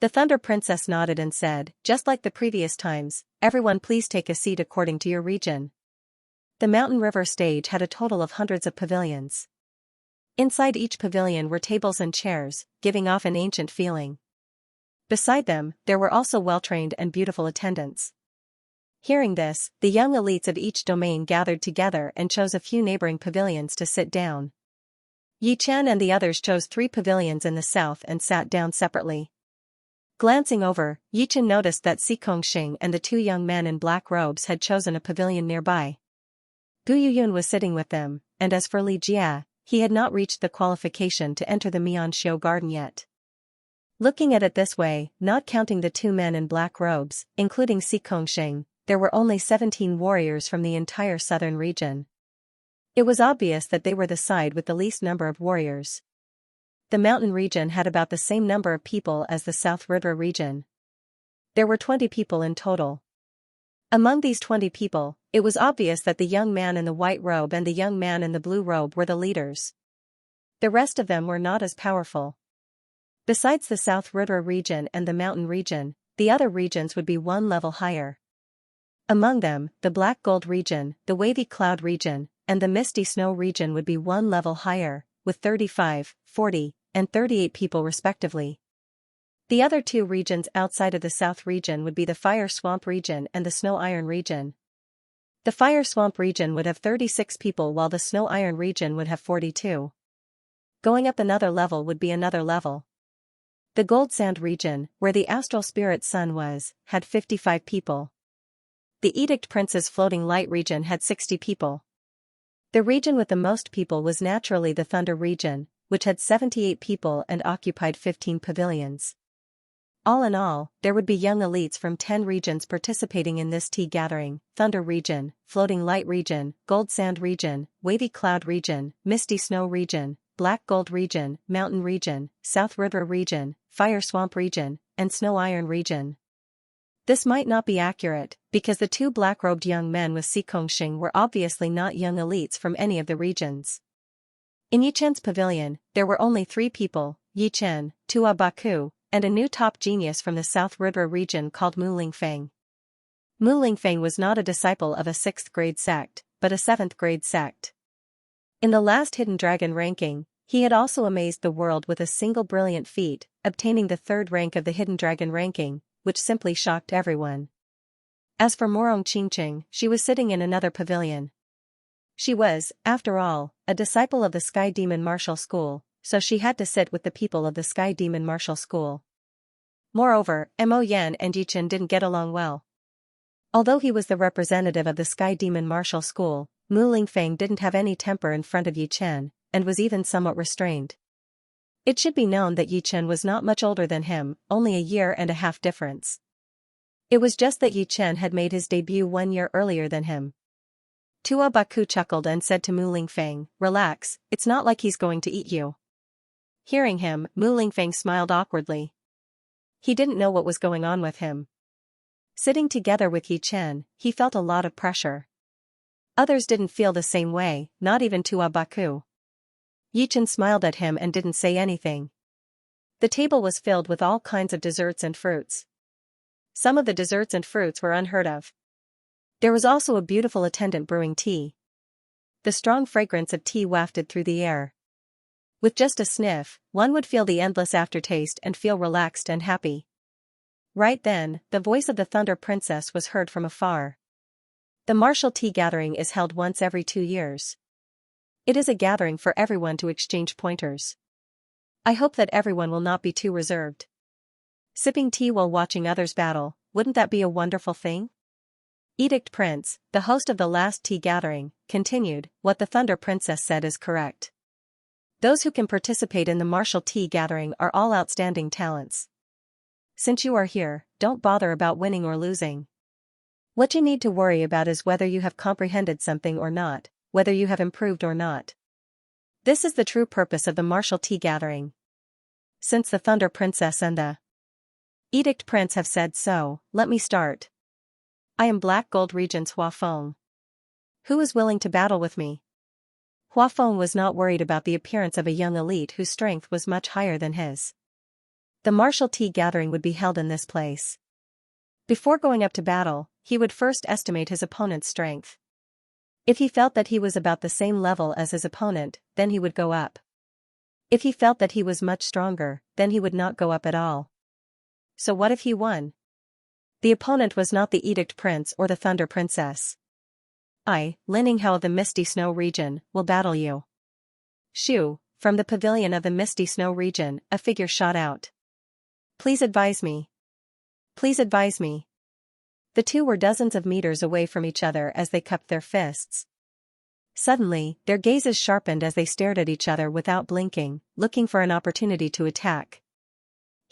The Thunder Princess nodded and said, just like the previous times, everyone please take a seat according to your region. The Mountain River stage had a total of hundreds of pavilions. Inside each pavilion were tables and chairs, giving off an ancient feeling. Beside them, there were also well-trained and beautiful attendants. Hearing this, the young elites of each domain gathered together and chose a few neighboring pavilions to sit down. Yi Chen and the others chose 3 pavilions in the south and sat down separately. Glancing over, Yi Chen noticed that Si Kongxing and the 2 young men in black robes had chosen a pavilion nearby. Gu Yuyun was sitting with them, and as for Li Jia, he had not reached the qualification to enter the Mianxiu garden yet. Looking at it this way, not counting the 2 men in black robes, including Si Kongxing, there were only 17 warriors from the entire southern region. It was obvious that they were the side with the least number of warriors. The mountain region had about the same number of people as the South River region. There were 20 people in total. Among these 20 people, it was obvious that the young man in the white robe and the young man in the blue robe were the leaders. The rest of them were not as powerful. Besides the South River region and the mountain region, the other regions would be 1 level higher. Among them, the Black Gold region, the Wavy Cloud region, and the Misty Snow region would be 1 level higher, with 35, 40, and 38 people respectively. The other 2 regions outside of the South region would be the Fire Swamp region and the Snow Iron region. The Fire Swamp region would have 36 people while the Snow Iron region would have 42. Going up another level would be another level. The Gold Sand region, where the Astral Spirit Sun was, had 55 people. The Edict Prince's Floating Light region had 60 people. The region with the most people was naturally the Thunder region, which had 78 people and occupied 15 pavilions. All in all, there would be young elites from 10 regions participating in this tea gathering: Thunder region, Floating Light region, Gold Sand region, Wavy Cloud region, Misty Snow region, Black Gold region, Mountain region, South River region, Fire Swamp region, and Snow Iron region. This might not be accurate, because the 2 black-robed young men with Si Kongxing were obviously not young elites from any of the regions. In Yi Chen's pavilion, there were only 3 people: Yi Chen, Tua Baku, and a new top genius from the South River region called Mu Lingfeng. Mu Lingfeng was not a disciple of a 6th grade sect, but a 7th grade sect. In the last Hidden Dragon ranking, he had also amazed the world with a single brilliant feat, obtaining the 3rd rank of the Hidden Dragon ranking, which simply shocked everyone. As for Morong Qingqing, she was sitting in another pavilion. She was, after all, a disciple of the Sky Demon Martial School, so she had to sit with the people of the Sky Demon Martial School. Moreover, Mo Yan and Yi Chen didn't get along well. Although he was the representative of the Sky Demon Martial School, Mu Lingfeng didn't have any temper in front of Yi Chen, and was even somewhat restrained. It should be known that Yi Chen was not much older than him, only a year and a half difference. It was just that Yi Chen had made his debut 1 year earlier than him. Tua Baku chuckled and said to Mu Lingfeng, "Relax, it's not like he's going to eat you." Hearing him, Mu Lingfeng smiled awkwardly. He didn't know what was going on with him. Sitting together with Yi Chen, he felt a lot of pressure. Others didn't feel the same way, not even Tua Baku. Yi Chen smiled at him and didn't say anything. The table was filled with all kinds of desserts and fruits. Some of the desserts and fruits were unheard of. There was also a beautiful attendant brewing tea. The strong fragrance of tea wafted through the air. With just a sniff, one would feel the endless aftertaste and feel relaxed and happy. Right then, the voice of the Thunder Princess was heard from afar. The martial tea gathering is held once every 2 years. It is a gathering for everyone to exchange pointers. I hope that everyone will not be too reserved. Sipping tea while watching others battle, wouldn't that be a wonderful thing? Edict Prince, the host of the last tea gathering, continued, "What the Thunder Princess said is correct. Those who can participate in the martial tea gathering are all outstanding talents. Since you are here, don't bother about winning or losing. What you need to worry about is whether you have comprehended something or not, whether you have improved or not. This is the true purpose of the martial tea gathering. Since the Thunder Princess and the Edict Prince have said so, let me start. I am Black Gold Regent's Hua Feng. Who is willing to battle with me?" Hua Feng was not worried about the appearance of a young elite whose strength was much higher than his. The martial tea gathering would be held in this place. Before going up to battle, he would first estimate his opponent's strength. If he felt that he was about the same level as his opponent, then he would go up. If he felt that he was much stronger, then he would not go up at all. So what if he won? The opponent was not the Edict Prince or the Thunder Princess. I, Lininghao of the Misty Snow region, will battle you. Shoo, from the pavilion of the Misty Snow region, a figure shot out. Please advise me. Please advise me. The two were dozens of meters away from each other as they cupped their fists. Suddenly, their gazes sharpened as they stared at each other without blinking, looking for an opportunity to attack.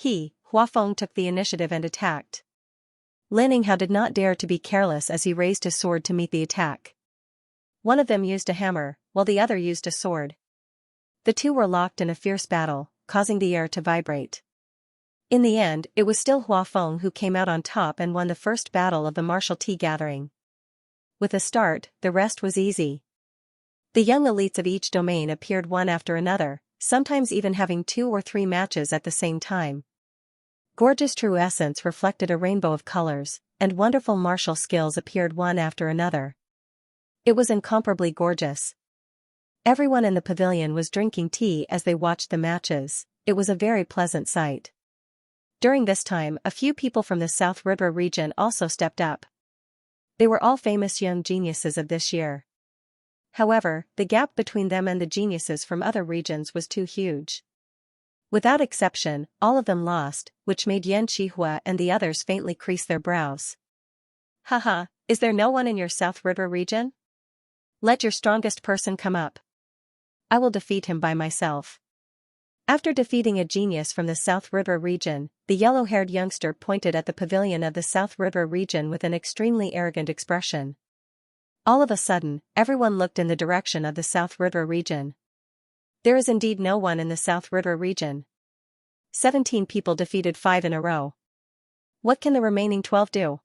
Huafeng took the initiative and attacked. Lininghao did not dare to be careless as he raised his sword to meet the attack. One of them used a hammer, while the other used a sword. The two were locked in a fierce battle, causing the air to vibrate. In the end, it was still Huafeng who came out on top and won the first battle of the martial tea gathering. With a start, the rest was easy. The young elites of each domain appeared one after another, sometimes even having 2 or 3 matches at the same time. Gorgeous true essence reflected a rainbow of colors, and wonderful martial skills appeared one after another. It was incomparably gorgeous. Everyone in the pavilion was drinking tea as they watched the matches. It was a very pleasant sight. During this time, a few people from the South River region also stepped up. They were all famous young geniuses of this year. However, the gap between them and the geniuses from other regions was too huge. Without exception, all of them lost, which made Yan Qihua and the others faintly crease their brows. Haha, is there no one in your South River region? Let your strongest person come up. I will defeat him by myself. After defeating a genius from the South River region, the yellow-haired youngster pointed at the pavilion of the South River region with an extremely arrogant expression. All of a sudden, everyone looked in the direction of the South River region. There is indeed no one in the South River region. 17 people defeated 5 in a row. What can the remaining 12 do?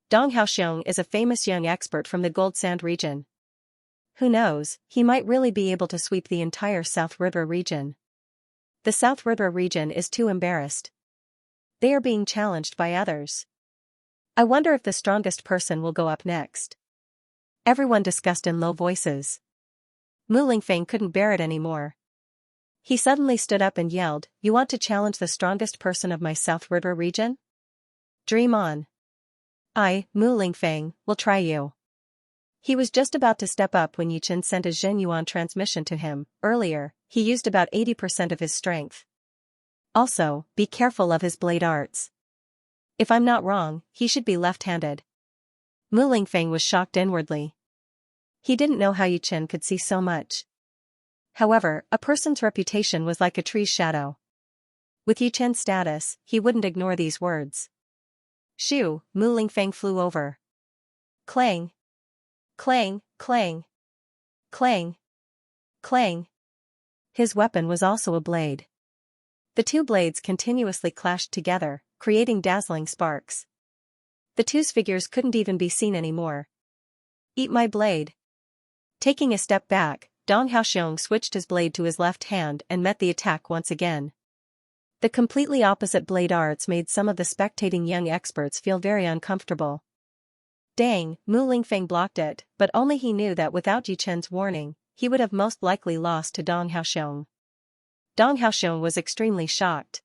Dong Haoxiong is a famous young expert from the Gold Sand region. Who knows, he might really be able to sweep the entire South River region. The South River region is too embarrassed. They are being challenged by others. I wonder if the strongest person will go up next. Everyone discussed in low voices. Mu Lingfeng couldn't bear it anymore. He suddenly stood up and yelled, "You want to challenge the strongest person of my South River region? Dream on. I, Mu Lingfeng, will try you." He was just about to step up when Yichen sent a Zhenyuan transmission to him. Earlier, he used about 80% of his strength. Also, be careful of his blade arts. If I'm not wrong, he should be left-handed. Mu Lingfeng was shocked inwardly. He didn't know how Yichen could see so much. However, a person's reputation was like a tree's shadow. With Yichen's status, he wouldn't ignore these words. Shoo, Mu Lingfeng flew over. Clang. Clang, clang. Clang. Clang. His weapon was also a blade. The two blades continuously clashed together, creating dazzling sparks. The two's figures couldn't even be seen anymore. Eat my blade. Taking a step back, Dong Haoxiong switched his blade to his left hand and met the attack once again. The completely opposite blade arts made some of the spectating young experts feel very uncomfortable. Dang, Mu Lingfeng blocked it, but only he knew that without Yichen's warning, he would have most likely lost to Dong Haoxiong. Dong Haoxiong was extremely shocked.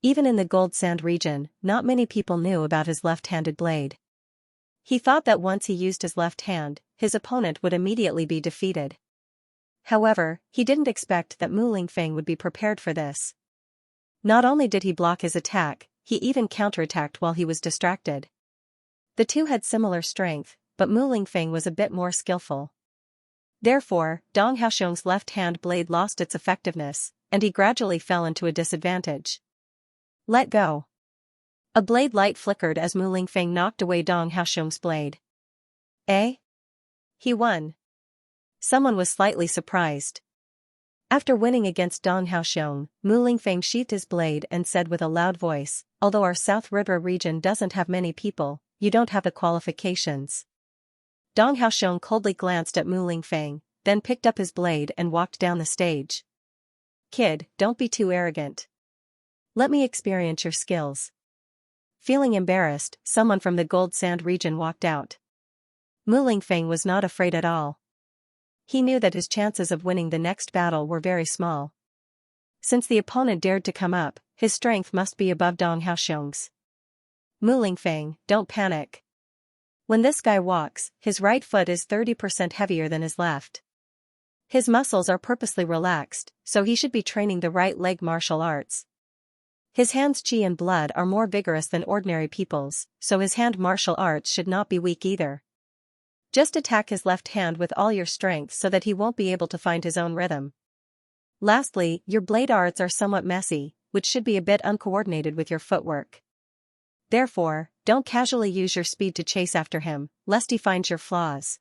Even in the Gold Sand region, not many people knew about his left-handed blade. He thought that once he used his left hand, his opponent would immediately be defeated. However, he didn't expect that Mu Lingfeng would be prepared for this. Not only did he block his attack, he even counterattacked while he was distracted. The two had similar strength, but Mu Lingfeng was a bit more skillful. Therefore, Dong Haoxiong's left-hand blade lost its effectiveness, and he gradually fell into a disadvantage. Let go. A blade light flickered as Mu Lingfeng knocked away Dong Haoxiong's blade. Eh? He won. Someone was slightly surprised. After winning against Dong Haoxiong, Mu Lingfeng sheathed his blade and said with a loud voice, "Although our South River region doesn't have many people, you don't have the qualifications." Dong Haoxiong coldly glanced at Mu Lingfeng, then picked up his blade and walked down the stage. "Kid, don't be too arrogant. Let me experience your skills." Feeling embarrassed, someone from the Gold Sand region walked out. Mu Lingfeng was not afraid at all. He knew that his chances of winning the next battle were very small. Since the opponent dared to come up, his strength must be above Dong Haoxiong's. Mu Lingfeng, don't panic. When this guy walks, his right foot is 30% heavier than his left. His muscles are purposely relaxed, so he should be training the right leg martial arts. His hand's qi and blood are more vigorous than ordinary people's, so his hand martial arts should not be weak either. Just attack his left hand with all your strength so that he won't be able to find his own rhythm. Lastly, your blade arts are somewhat messy, which should be a bit uncoordinated with your footwork. Therefore, don't casually use your speed to chase after him, lest he finds your flaws.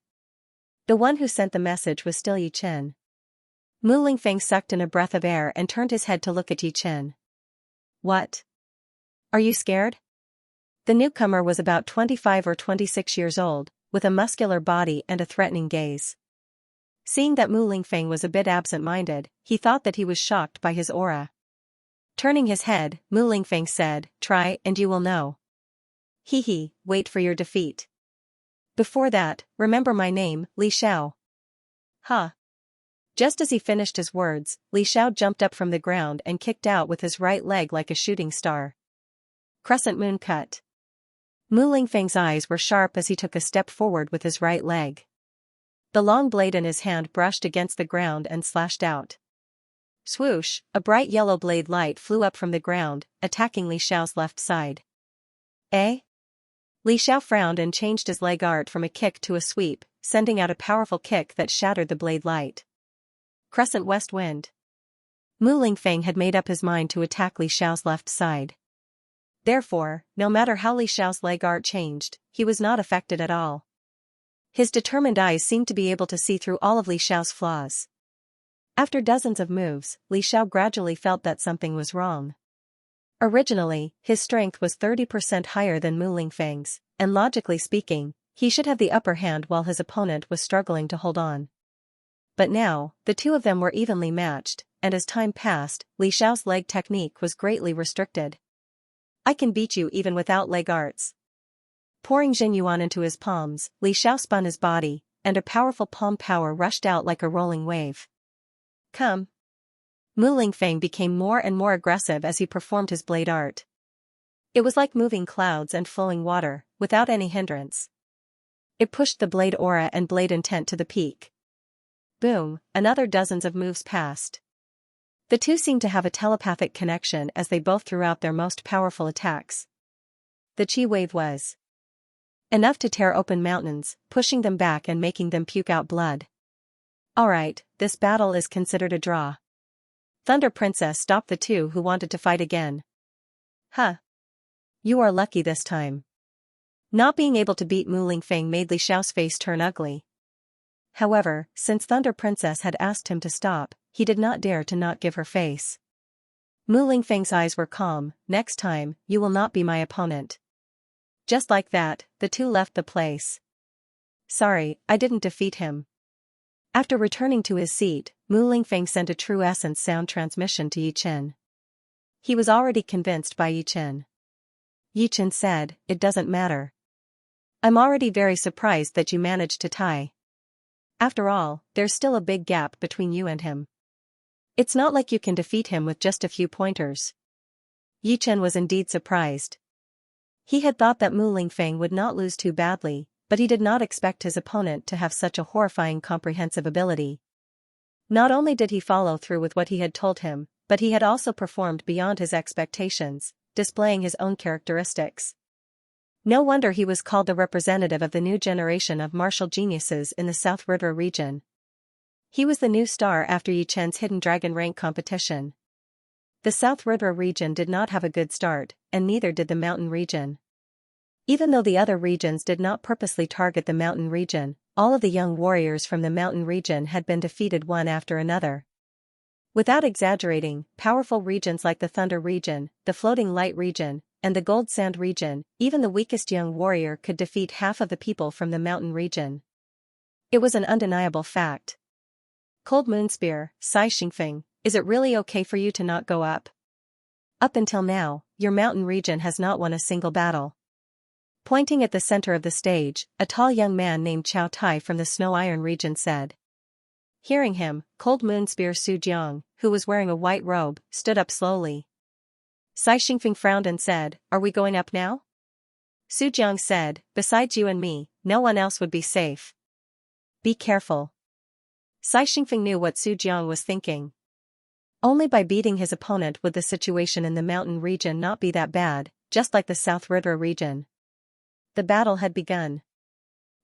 The one who sent the message was still Yi Chen. Mu Lingfeng sucked in a breath of air and turned his head to look at Yi Chen. What? Are you scared? The newcomer was about 25 or 26 years old, with a muscular body and a threatening gaze. Seeing that Mu Lingfeng was a bit absent-minded, he thought that he was shocked by his aura. Turning his head, Mu Lingfeng said, "Try and you will know." Hee, wait for your defeat. Before that, remember my name, Li Xiao. Huh. Just as he finished his words, Li Xiao jumped up from the ground and kicked out with his right leg like a shooting star. Crescent moon cut. Mu Lingfeng's eyes were sharp as he took a step forward with his right leg. The long blade in his hand brushed against the ground and slashed out. Swoosh, a bright yellow blade light flew up from the ground, attacking Li Xiao's left side. Eh? Li Xiao frowned and changed his leg art from a kick to a sweep, sending out a powerful kick that shattered the blade light. Crescent west wind. Mu Lingfeng had made up his mind to attack Li Xiao's left side. Therefore, no matter how Li Xiao's leg art changed, he was not affected at all. His determined eyes seemed to be able to see through all of Li Xiao's flaws. After dozens of moves, Li Xiao gradually felt that something was wrong. Originally, his strength was 30% higher than Mu Lingfeng's, and logically speaking, he should have the upper hand while his opponent was struggling to hold on. But now, the two of them were evenly matched, and as time passed, Li Xiao's leg technique was greatly restricted. I can beat you even without leg arts. Pouring Jin Yuan into his palms, Li Xiao spun his body, and a powerful palm power rushed out like a rolling wave. Come. Mu Lingfeng became more and more aggressive as he performed his blade art. It was like moving clouds and flowing water, without any hindrance. It pushed the blade aura and blade intent to the peak. Boom, another dozens of moves passed. The two seemed to have a telepathic connection as they both threw out their most powerful attacks. The chi wave was enough to tear open mountains, pushing them back and making them puke out blood. Alright, this battle is considered a draw. Thunder Princess stopped the two who wanted to fight again. Huh. You are lucky this time. Not being able to beat Mu Lingfeng made Li Xiao's face turn ugly. However, since Thunder Princess had asked him to stop, he did not dare to not give her face. Mu Lingfeng's eyes were calm. Next time, you will not be my opponent. Just like that, the two left the place. Sorry, I didn't defeat him. After returning to his seat, Mu Lingfeng sent a true essence sound transmission to Yi Chen. He was already convinced by Yi Chen. Yi Chen said, "It doesn't matter. I'm already very surprised that you managed to tie. After all, there's still a big gap between you and him. It's not like you can defeat him with just a few pointers." Yi Chen was indeed surprised. He had thought that Mu Lingfeng would not lose too badly, but he did not expect his opponent to have such a horrifying comprehensive ability. Not only did he follow through with what he had told him, but he had also performed beyond his expectations, displaying his own characteristics. No wonder he was called the representative of the new generation of martial geniuses in the South River region. He was the new star after Yi Chen's Hidden Dragon rank competition. The South River region did not have a good start, and neither did the mountain region. Even though the other regions did not purposely target the mountain region, all of the young warriors from the mountain region had been defeated one after another. Without exaggerating, powerful regions like the Thunder region, the Floating Light region, and the Gold Sand region, even the weakest young warrior could defeat half of the people from the mountain region. It was an undeniable fact. Cold Moon Spear, Sai Xingfeng, is it really okay for you to not go up? Up until now, your mountain region has not won a single battle. Pointing at the center of the stage, a tall young man named Chao Tai from the Snow Iron region said. Hearing him, Cold Moon Spear Su Jiang, who was wearing a white robe, stood up slowly. Sai Xingfeng frowned and said, "Are we going up now?" Su Jiang said, "Besides you and me, no one else would be safe. Be careful." Sai Xingfeng knew what Su Jiang was thinking. Only by beating his opponent would the situation in the mountain region not be that bad, just like the South River region. The battle had begun.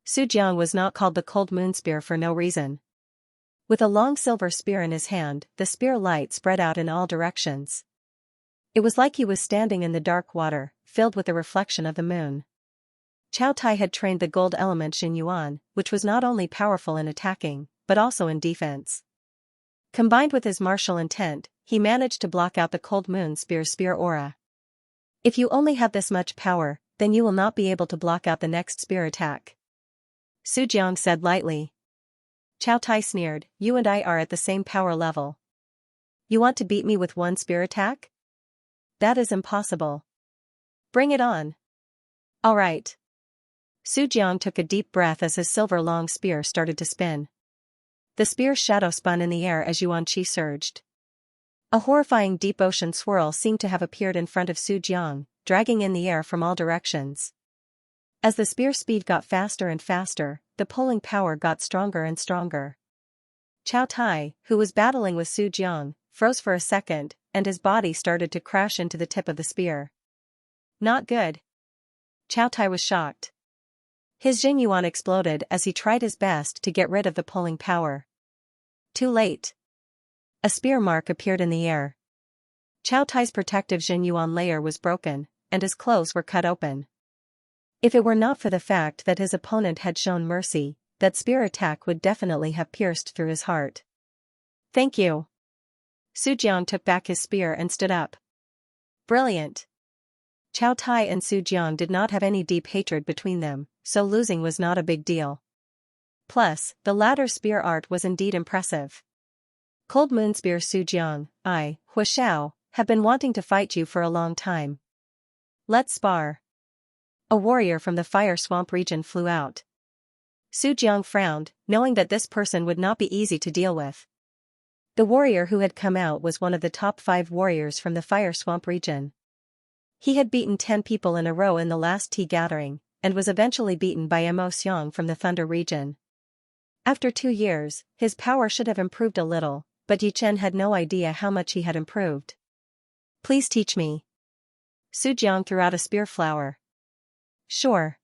Su Jiang was not called the Cold Moon Spear for no reason. With a long silver spear in his hand, the spear light spread out in all directions. It was like he was standing in the dark water, filled with the reflection of the moon. Chao Tai had trained the gold element Xin Yuan, which was not only powerful in attacking, but also in defense. Combined with his martial intent, he managed to block out the Cold Moon Spear's spear aura. If you only have this much power, then you will not be able to block out the next spear attack. Su Jiang said lightly. Chao Tai sneered, "You and I are at the same power level. You want to beat me with one spear attack? That is impossible. Bring it on." "All right." Su Jiang took a deep breath as his silver long spear started to spin. The spear's shadow spun in the air as Yuan Qi surged. A horrifying deep ocean swirl seemed to have appeared in front of Su Jiang, dragging in the air from all directions. As the spear speed got faster and faster, the pulling power got stronger and stronger. Chao Tai, who was battling with Su Jiang, froze for a second, and his body started to crash into the tip of the spear. Not good. Chao Tai was shocked. His Jing Yuan exploded as he tried his best to get rid of the pulling power. Too late. A spear mark appeared in the air. Chao Tai's protective Jing Yuan layer was broken, and his clothes were cut open. If it were not for the fact that his opponent had shown mercy, that spear attack would definitely have pierced through his heart. "Thank you." Su Jiang took back his spear and stood up. Brilliant. Chao Tai and Su Jiang did not have any deep hatred between them, so losing was not a big deal. Plus, the latter's spear art was indeed impressive. Cold Moon Spear Su Jiang, I, Hua Xiao, have been wanting to fight you for a long time. Let's spar. A warrior from the Fire Swamp region flew out. Su Jiang frowned, knowing that this person would not be easy to deal with. The warrior who had come out was one of the top 5 warriors from the Fire Swamp region. He had beaten 10 people in a row in the last tea gathering, and was eventually beaten by Mo Xiang from the Thunder region. After 2 years, his power should have improved a little, but Yi Chen had no idea how much he had improved. Please teach me. Su Jiang threw out a spear flower. Sure.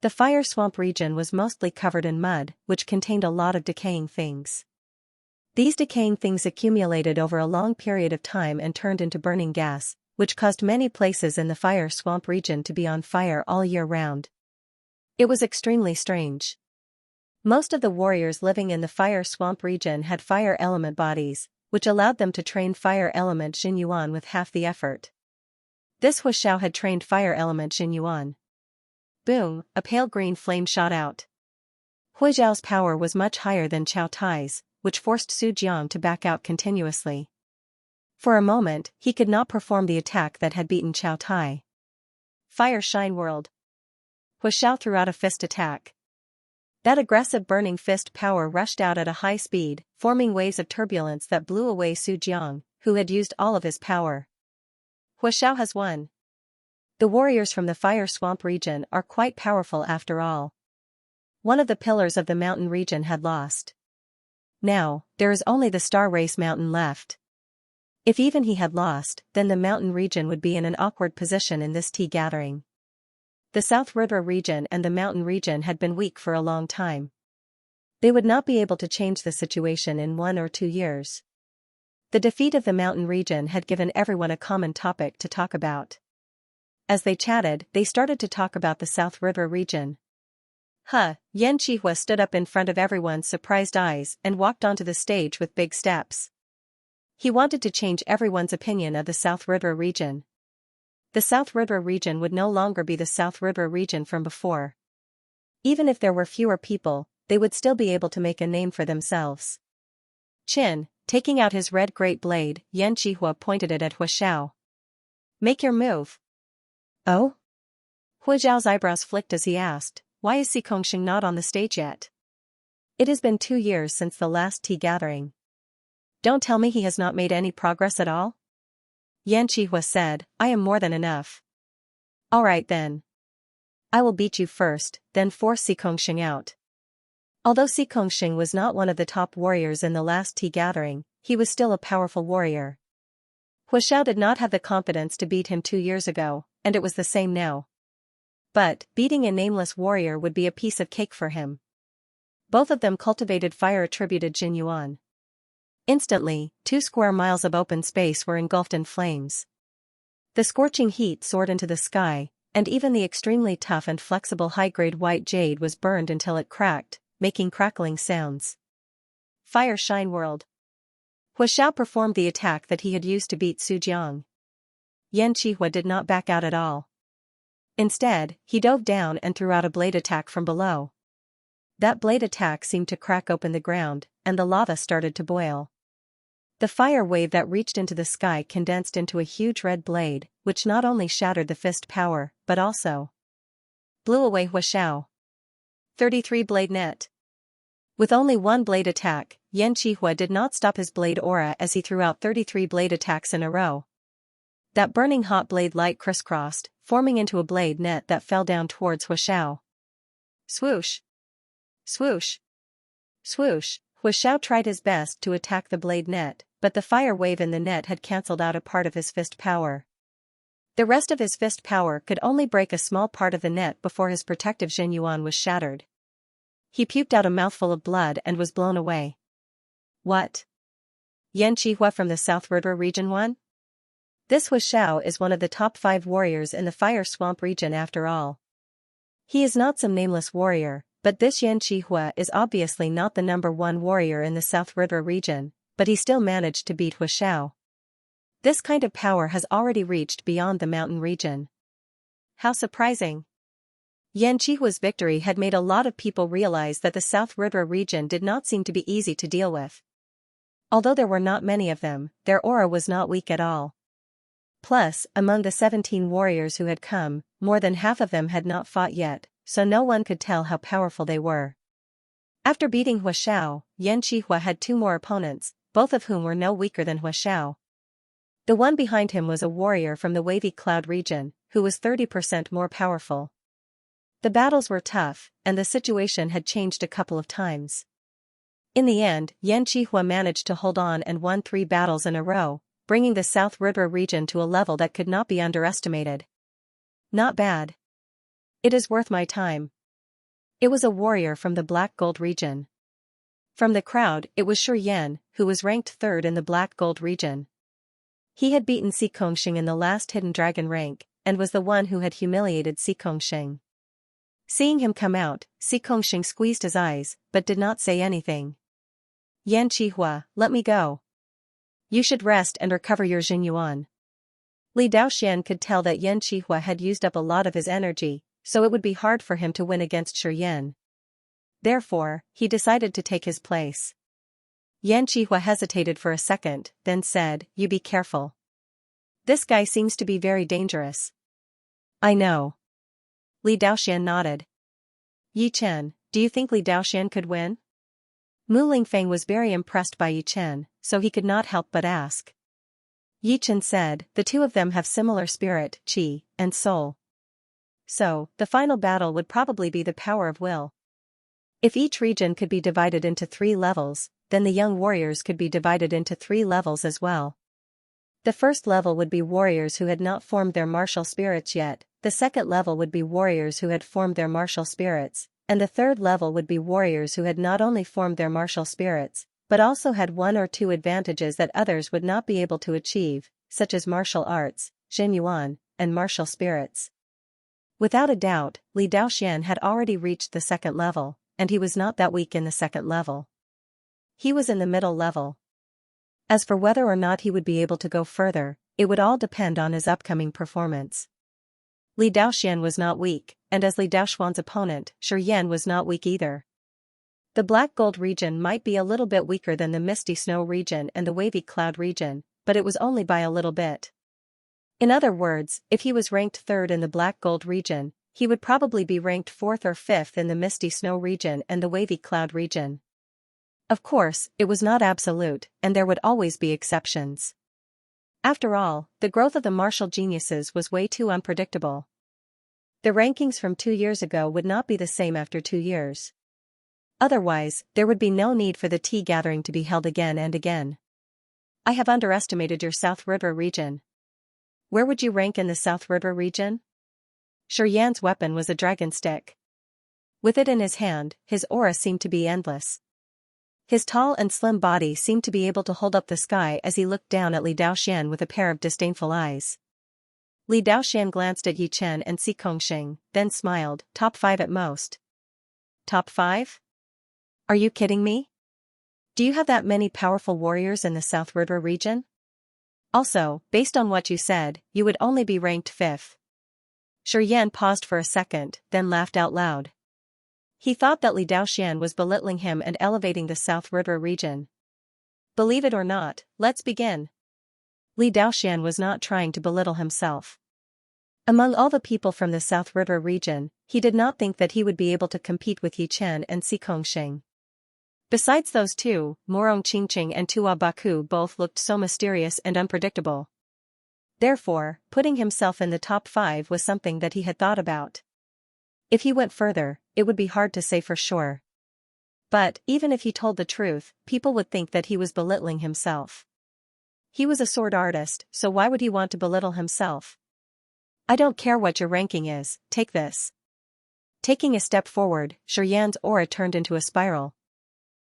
The Fire Swamp region was mostly covered in mud, which contained a lot of decaying things. These decaying things accumulated over a long period of time and turned into burning gas, which caused many places in the Fire Swamp region to be on fire all year round. It was extremely strange. Most of the warriors living in the Fire Swamp region had fire element bodies, which allowed them to train fire element Xin Yuan with half the effort. This Hua Xiao had trained fire element Xin Yuan. Boom, a pale green flame shot out. Hua Xiao's power was much higher than Chao Tai's, which forced Su Jiang to back out continuously. For a moment, he could not perform the attack that had beaten Chao Tai. Fire Shine World. Hua Xiao threw out a fist attack. That aggressive burning fist power rushed out at a high speed, forming waves of turbulence that blew away Su Jiang, who had used all of his power. Hua Xiao has won. The warriors from the Fire Swamp region are quite powerful after all. One of the pillars of the mountain region had lost. Now, there is only the Star Race Mountain left. If even he had lost, then the mountain region would be in an awkward position in this tea gathering. The South River region and the mountain region had been weak for a long time. They would not be able to change the situation in 1 or 2 years. The defeat of the mountain region had given everyone a common topic to talk about. As they chatted, they started to talk about the South River region. Yan Qihua stood up in front of everyone's surprised eyes and walked onto the stage with big steps. He wanted to change everyone's opinion of the South River region. The South River region would no longer be the South River region from before. Even if there were fewer people, they would still be able to make a name for themselves. Chin, taking out his red great blade, Yan Qihua pointed it at Hua Xiao. Make your move. Oh? Hua Xiao's eyebrows flicked as he asked, why is Si Kongxing not on the stage yet? It has been 2 years since the last tea gathering. Don't tell me he has not made any progress at all? Xianxia said, I am more than enough. Alright then. I will beat you first, then force Xianxia out. Although Xianxia was not one of the top warriors in the last tea gathering, he was still a powerful warrior. Huashao did not have the confidence to beat him 2 years ago, and it was the same now. But, beating a nameless warrior would be a piece of cake for him. Both of them cultivated fire attributed Jin Yuan. Instantly, 2 square miles of open space were engulfed in flames. The scorching heat soared into the sky, and even the extremely tough and flexible high-grade white jade was burned until it cracked, making crackling sounds. Fire Shine World. Huashao performed the attack that he had used to beat Su Jiang. Xianxia did not back out at all. Instead, he dove down and threw out a blade attack from below. That blade attack seemed to crack open the ground, and the lava started to boil. The fire wave that reached into the sky condensed into a huge red blade, which not only shattered the fist power, but also blew away Huashao. 33 Blade Net. With only one blade attack, Xianxia did not stop his blade aura as he threw out 33 blade attacks in a row. That burning hot blade light crisscrossed, forming into a blade net that fell down towards Huashao. Swoosh! Swoosh! Swoosh! Huashao tried his best to attack the blade net, but the fire wave in the net had cancelled out a part of his fist power. The rest of his fist power could only break a small part of the net before his protective Jin Yuan was shattered. He puked out a mouthful of blood and was blown away. What? Xianxia from the South River region won? This Huashao is one of the top 5 warriors in the Fire Swamp region after all. He is not some nameless warrior, but this Xianxia is obviously not the number 1 warrior in the South River region, but he still managed to beat Huashao. This kind of power has already reached beyond the mountain region. How surprising! Xianxia's victory had made a lot of people realize that the South River region did not seem to be easy to deal with. Although there were not many of them, their aura was not weak at all. Plus, among the 17 warriors who had come, more than half of them had not fought yet, so no one could tell how powerful they were. After beating Huashao, Xianxia had 2 more opponents, both of whom were no weaker than Huashao. The one behind him was a warrior from the Wavy Cloud region, who was 30% more powerful. The battles were tough, and the situation had changed a couple of times. In the end, Xianxia managed to hold on and won 3 battles in a row, bringing the South River region to a level that could not be underestimated. Not bad. It is worth my time. It was a warrior from the Black Gold region. From the crowd, it was Shi Yan, who was ranked 3rd in the Black Gold region. He had beaten Xianxia in the last Hidden Dragon rank, and was the one who had humiliated Xianxia. Seeing him come out, Xianxia squeezed his eyes, but did not say anything. Xianxia, let me go. You should rest and recover your Jin Yuan. Li Daoxian could tell that Xianxia had used up a lot of his energy, so it would be hard for him to win against Shi Yan. Therefore, he decided to take his place. Xianxia hesitated for a second, then said, You be careful. This guy seems to be very dangerous. I know. Li Daoxian nodded. Yi Chen, do you think Li Daoxian could win? Mu Lingfeng was very impressed by Yi Chen, so he could not help but ask. Yi Chen said, the two of them have similar spirit, qi, and soul. So, the final battle would probably be the power of will. If each region could be divided into 3 levels, then the young warriors could be divided into 3 levels as well. The first level would be warriors who had not formed their martial spirits yet, the second level would be warriors who had formed their martial spirits, and the third level would be warriors who had not only formed their martial spirits, but also had 1 or 2 advantages that others would not be able to achieve, such as martial arts, Jin Yuan, and martial spirits. Without a doubt, Li Daoxian had already reached the second level, and he was not that weak in the second level. He was in the middle level. As for whether or not he would be able to go further, it would all depend on his upcoming performance. Li Daoxian was not weak, and as Li Daoxuan's opponent, Shi Yan was not weak either. The Black Gold region might be a little bit weaker than the Misty Snow region and the Wavy Cloud region, but it was only by a little bit. In other words, if he was ranked 3rd in the Black Gold region, he would probably be ranked 4th or 5th in the Misty Snow region and the Wavy Cloud region. Of course, it was not absolute, and there would always be exceptions. After all, the growth of the martial geniuses was way too unpredictable. The rankings from 2 years ago would not be the same after 2 years. Otherwise, there would be no need for the tea gathering to be held again and again. I have underestimated your South River region. Where would you rank in the South River region? Xianxia's weapon was a dragon stick. With it in his hand, his aura seemed to be endless. His tall and slim body seemed to be able to hold up the sky as he looked down at Li Daoxian with a pair of disdainful eyes. Li Daoxian glanced at Yi Chen and Xikongxing, then smiled. Top 5 at most. Top 5? Are you kidding me? Do you have that many powerful warriors in the South River region? Also, based on what you said, you would only be ranked 5th. Xianxia paused for a second, then laughed out loud. He thought that Li Daoxian was belittling him and elevating the South River region. Believe it or not, let's begin. Li Daoxian was not trying to belittle himself. Among all the people from the South River region, he did not think that he would be able to compete with Yi Chen and Xikongxing. Besides those two, Morong Qingqing and Tua Baku both looked so mysterious and unpredictable. Therefore, putting himself in the top 5 was something that he had thought about. If he went further, it would be hard to say for sure. But, even if he told the truth, people would think that he was belittling himself. He was a sword artist, so why would he want to belittle himself? I don't care what your ranking is, take this. Taking a step forward, Xianxia's aura turned into a spiral.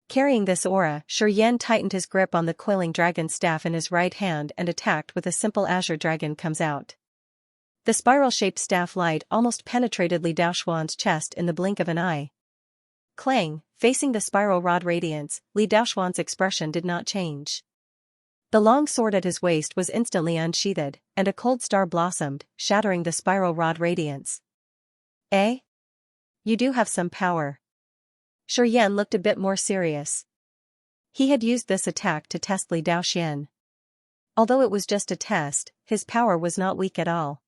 Carrying this aura, Xianxia tightened his grip on the coiling dragon staff in his right hand and attacked with a simple azure dragon comes out. The spiral-shaped staff light almost penetrated Li Daoxian's chest in the blink of an eye. Clang, facing the spiral rod radiance, Li Daoxian's expression did not change. The long sword at his waist was instantly unsheathed, and a cold star blossomed, shattering the spiral rod radiance. Eh? You do have some power. Xianxia looked a bit more serious. He had used this attack to test Li Daoxian. Although it was just a test, his power was not weak at all.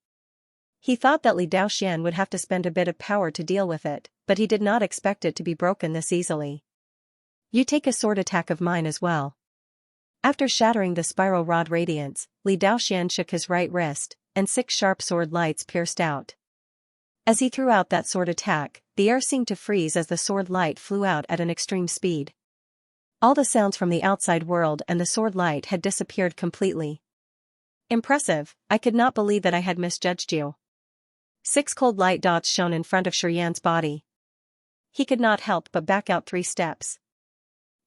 He thought that Li Daoxian would have to spend a bit of power to deal with it, but he did not expect it to be broken this easily. You take a sword attack of mine as well. After shattering the spiral rod radiance, Li Daoxian shook his right wrist, and 6 sharp sword lights pierced out. As he threw out that sword attack, the air seemed to freeze as the sword light flew out at an extreme speed. All the sounds from the outside world and the sword light had disappeared completely. Impressive, I could not believe that I had misjudged you. 6 cold light dots shone in front of Xianxia's body. He could not help but back out 3 steps.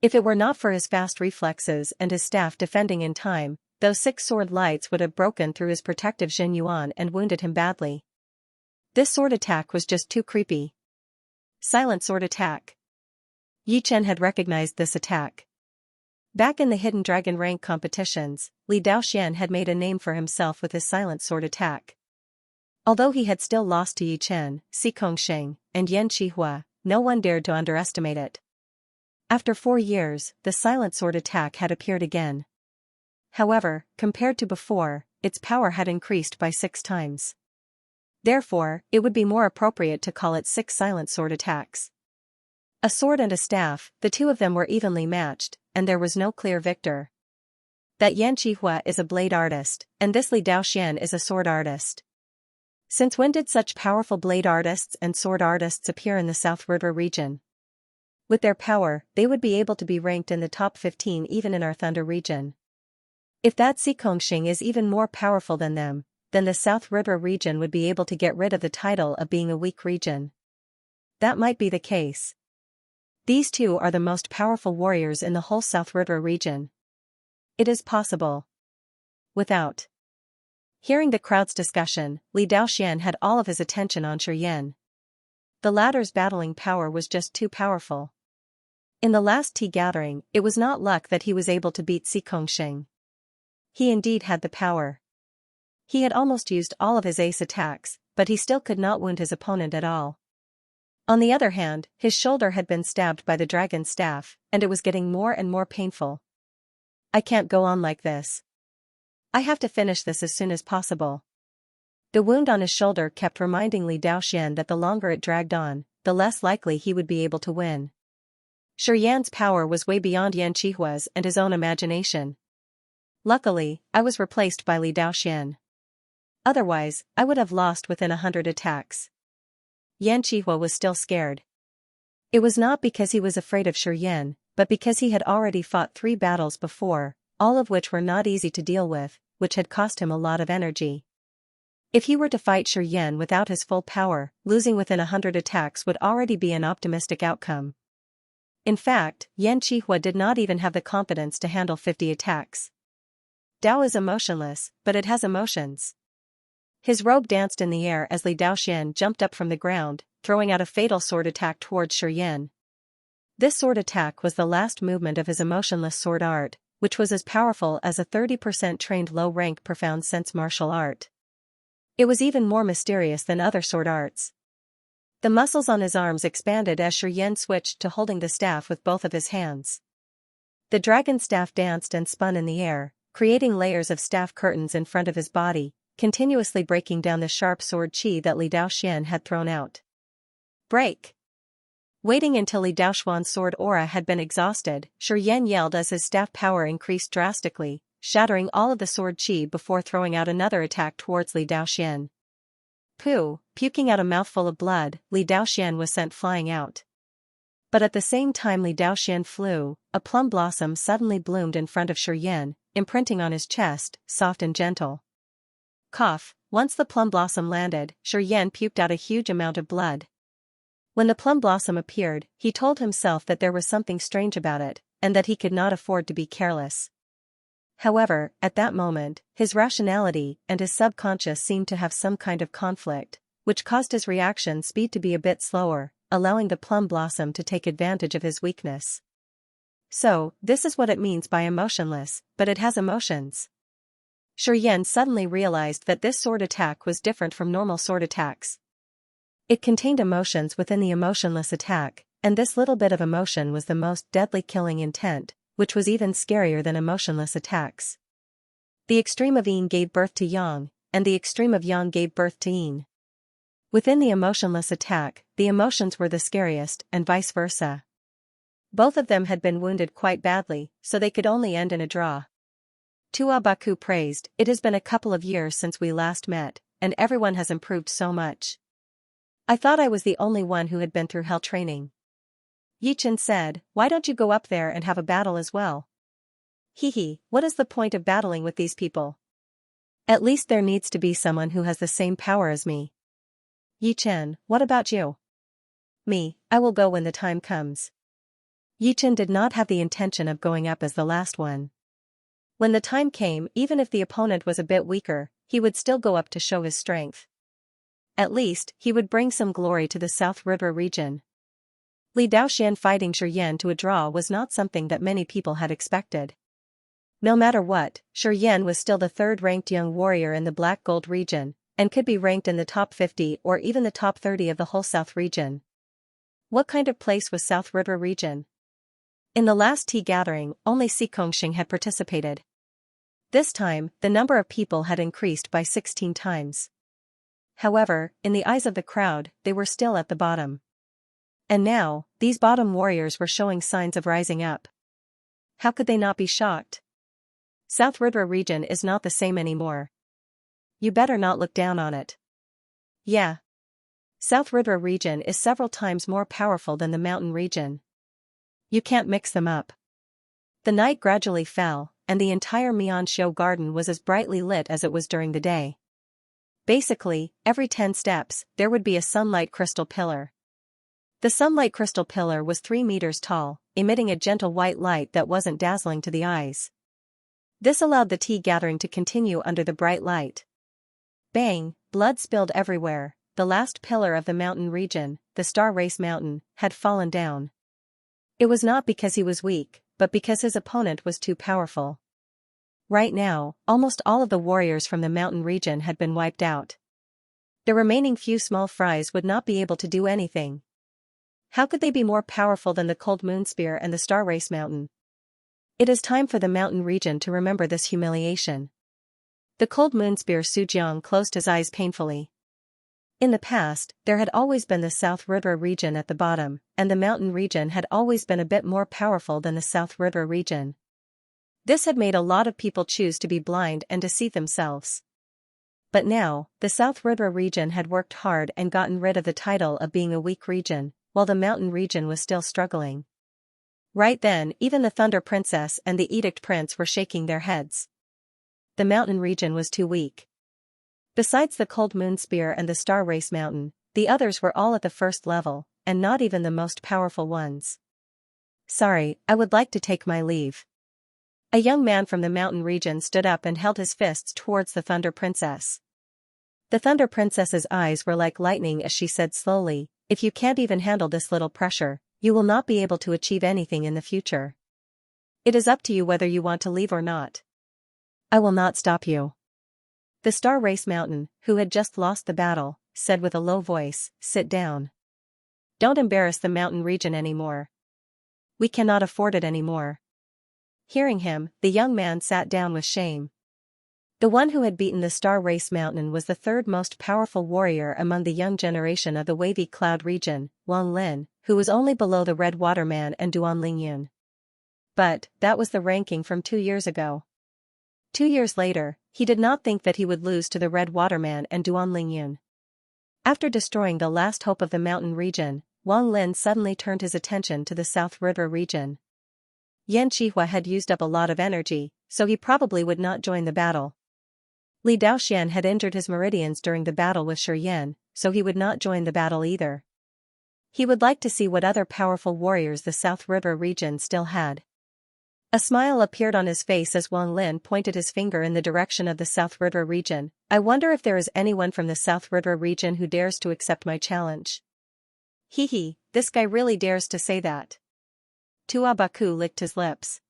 If it were not for his fast reflexes and his staff defending in time, those 6 sword lights would have broken through his protective Jin Yuan and wounded him badly. This sword attack was just too creepy. Silent sword attack. Yi Chen had recognized this attack. Back in the hidden dragon rank competitions, Li Daoxian had made a name for himself with his silent sword attack. Although he had still lost to Yi Chen, Xikongxing, and Yan Qihua, no one dared to underestimate it. After 4 years, the silent sword attack had appeared again. However, compared to before, its power had increased by 6 times. Therefore, it would be more appropriate to call it 6 silent sword attacks. A sword and a staff, the two of them were evenly matched, and there was no clear victor. That Yan Qihua is a blade artist, and this Li Daoxian is a sword artist. Since when did such powerful blade artists and sword artists appear in the South River region? With their power, they would be able to be ranked in the top 15 even in our Thunder region. If that Xikongxing is even more powerful than them, then the South River region would be able to get rid of the title of being a weak region. That might be the case. These two are the most powerful warriors in the whole South River region. It is possible. Without hearing the crowd's discussion, Li Daoxian had all of his attention on Xianxia. The latter's battling power was just too powerful. In the last tea gathering, it was not luck that he was able to beat Xikongxing. He indeed had the power. He had almost used all of his ace attacks, but he still could not wound his opponent at all. On the other hand, his shoulder had been stabbed by the dragon's staff, and it was getting more and more painful. I can't go on like this. I have to finish this as soon as possible. The wound on his shoulder kept reminding Li Daoxian that the longer it dragged on, the less likely he would be able to win. Xianxia's power was way beyond Yan Qihua's and his own imagination. Luckily, I was replaced by Li Daoxian. Otherwise, I would have lost within 100 attacks. Xianxia was still scared. It was not because he was afraid of Shi Yan, but because he had already fought 3 battles before, all of which were not easy to deal with, which had cost him a lot of energy. If he were to fight Shi Yan without his full power, losing within 100 attacks would already be an optimistic outcome. In fact, Xianxia did not even have the confidence to handle 50 attacks. Dao is emotionless, but it has emotions. His robe danced in the air as Li Daoxian jumped up from the ground, throwing out a fatal sword attack towards Shi Yan. This sword attack was the last movement of his emotionless sword art, which was as powerful as a 30% trained low-rank profound sense martial art. It was even more mysterious than other sword arts. The muscles on his arms expanded as Shi Yan switched to holding the staff with both of his hands. The dragon staff danced and spun in the air, creating layers of staff curtains in front of his body, continuously breaking down the sharp sword qi that Li Daoxian had thrown out. Break! Waiting until Li Daoxian's sword aura had been exhausted, Shi Yan yelled as his staff power increased drastically, shattering all of the sword qi before throwing out another attack towards Li Daoxian. Puking out a mouthful of blood, Li Daoxian was sent flying out. But at the same time Li Daoxian flew, a plum blossom suddenly bloomed in front of Shi Yan, imprinting on his chest, soft and gentle. Cough. Once the plum blossom landed, Shi Yan puked out a huge amount of blood. When the plum blossom appeared, he told himself that there was something strange about it, and that he could not afford to be careless. However, at that moment, his rationality and his subconscious seemed to have some kind of conflict, which caused his reaction speed to be a bit slower, allowing the plum blossom to take advantage of his weakness. So, this is what it means by emotionless, but it has emotions. Shi Yan suddenly realized that this sword attack was different from normal sword attacks. It contained emotions within the emotionless attack, and this little bit of emotion was the most deadly killing intent, which was even scarier than emotionless attacks. The extreme of Yin gave birth to Yang, and the extreme of Yang gave birth to Yin. Within the emotionless attack, the emotions were the scariest, and vice versa. Both of them had been wounded quite badly, so they could only end in a draw. Tua Baku praised, "It has been a couple of years since we last met, and everyone has improved so much. I thought I was the only one who had been through hell training." Yichen said, "Why don't you go up there and have a battle as well?" Hehe, what is the point of battling with these people? At least there needs to be someone who has the same power as me. Yichen, what about you? Me, I will go when the time comes. Yichen did not have the intention of going up as the last one. When the time came, even if the opponent was a bit weaker, he would still go up to show his strength. At least, he would bring some glory to the South River region. Li Daoxian fighting Shi Yan to a draw was not something that many people had expected. No matter what, Shi Yan was still the third-ranked young warrior in the Black Gold region, and could be ranked in the top 50 or even the top 30 of the whole South region. What kind of place was South River region? In the last tea gathering, only Xikongxing had participated. This time, the number of people had increased by 16 times. However, in the eyes of the crowd, they were still at the bottom. And now, these bottom warriors were showing signs of rising up. How could they not be shocked? South River region is not the same anymore. You better not look down on it. Yeah. South River region is several times more powerful than the mountain region. You can't mix them up. The night gradually fell, and the entire Mianxiu garden was as brightly lit as it was during the day. Basically, every 10 steps, there would be a sunlight crystal pillar. The sunlight crystal pillar was 3 meters tall, emitting a gentle white light that wasn't dazzling to the eyes. This allowed the tea gathering to continue under the bright light. Bang, blood spilled everywhere. The last pillar of the mountain region, the Star Race Mountain, had fallen down. It was not because he was weak, but because his opponent was too powerful. Right now, almost all of the warriors from the mountain region had been wiped out. The remaining few small fries would not be able to do anything. How could they be more powerful than the Cold Moon Spear and the Star Race Mountain? It is time for the mountain region to remember this humiliation. The Cold Moon Spear. Su Jiang closed his eyes painfully. In the past, there had always been the South River region at the bottom, and the mountain region had always been a bit more powerful than the South River region. This had made a lot of people choose to be blind and deceive themselves. But now, the South River region had worked hard and gotten rid of the title of being a weak region, while the mountain region was still struggling. Right then, even the Thunder Princess and the Edict Prince were shaking their heads. The mountain region was too weak. Besides the Cold Moon Spear and the Star Race Mountain, the others were all at the first level, and not even the most powerful ones. Sorry, I would like to take my leave. A young man from the mountain region stood up and held his fists towards the Thunder Princess. The Thunder Princess's eyes were like lightning as she said slowly, "If you can't even handle this little pressure, you will not be able to achieve anything in the future. It is up to you whether you want to leave or not. I will not stop you." The Star Race Mountain, who had just lost the battle, said with a low voice, "Sit down. Don't embarrass the mountain region anymore. We cannot afford it anymore." Hearing him, the young man sat down with shame. The one who had beaten the Star Race Mountain was the third most powerful warrior among the young generation of the Wavy Cloud region, Wang Lin, who was only below the Red Water Man and Duan Lingyun. But, that was the ranking from 2 years ago. 2 years later, he did not think that he would lose to the Red Water Man and Duan Lingyun. After destroying the last hope of the mountain region, Wang Lin suddenly turned his attention to the South River region. Yan Qihua had used up a lot of energy, so he probably would not join the battle. Li Daoxian had injured his meridians during the battle with Shi Yan, so he would not join the battle either. He would like to see what other powerful warriors the South River region still had. A smile appeared on his face as Wang Lin pointed his finger in the direction of the South River region. "I wonder if there is anyone from the South River region who dares to accept my challenge." Hee, this guy really dares to say that. Tua Baku licked his lips.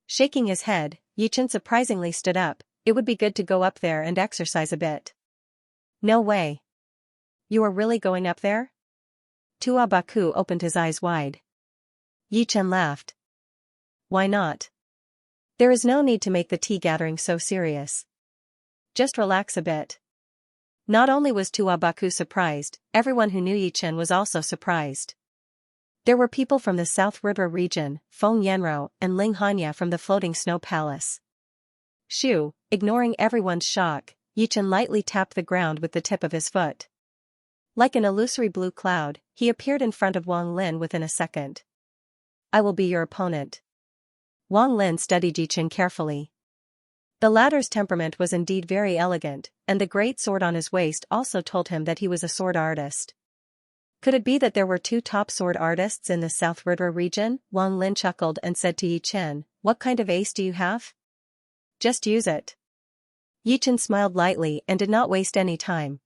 Shaking his head, Yichen surprisingly stood up. "It would be good to go up there and exercise a bit." "No way. You are really going up there?" Tua Baku opened his eyes wide. Yichen laughed. "Why not? There is no need to make the tea gathering so serious. Just relax a bit." Not only was Tua Baku surprised, everyone who knew Yichen was also surprised. There were people from the South River region, Feng Yanro and Ling Hanya from the Floating Snow Palace. Shoo, ignoring everyone's shock, Yichen lightly tapped the ground with the tip of his foot. Like an illusory blue cloud, he appeared in front of Wang Lin within a second. "I will be your opponent." Wang Lin studied Yichen carefully. The latter's temperament was indeed very elegant, and the great sword on his waist also told him that he was a sword artist. Could it be that there were 2 top sword artists in the South River region? Wang Lin chuckled and said to Yichen, "What kind of ace do you have? Just use it." Yichen smiled lightly and did not waste any time.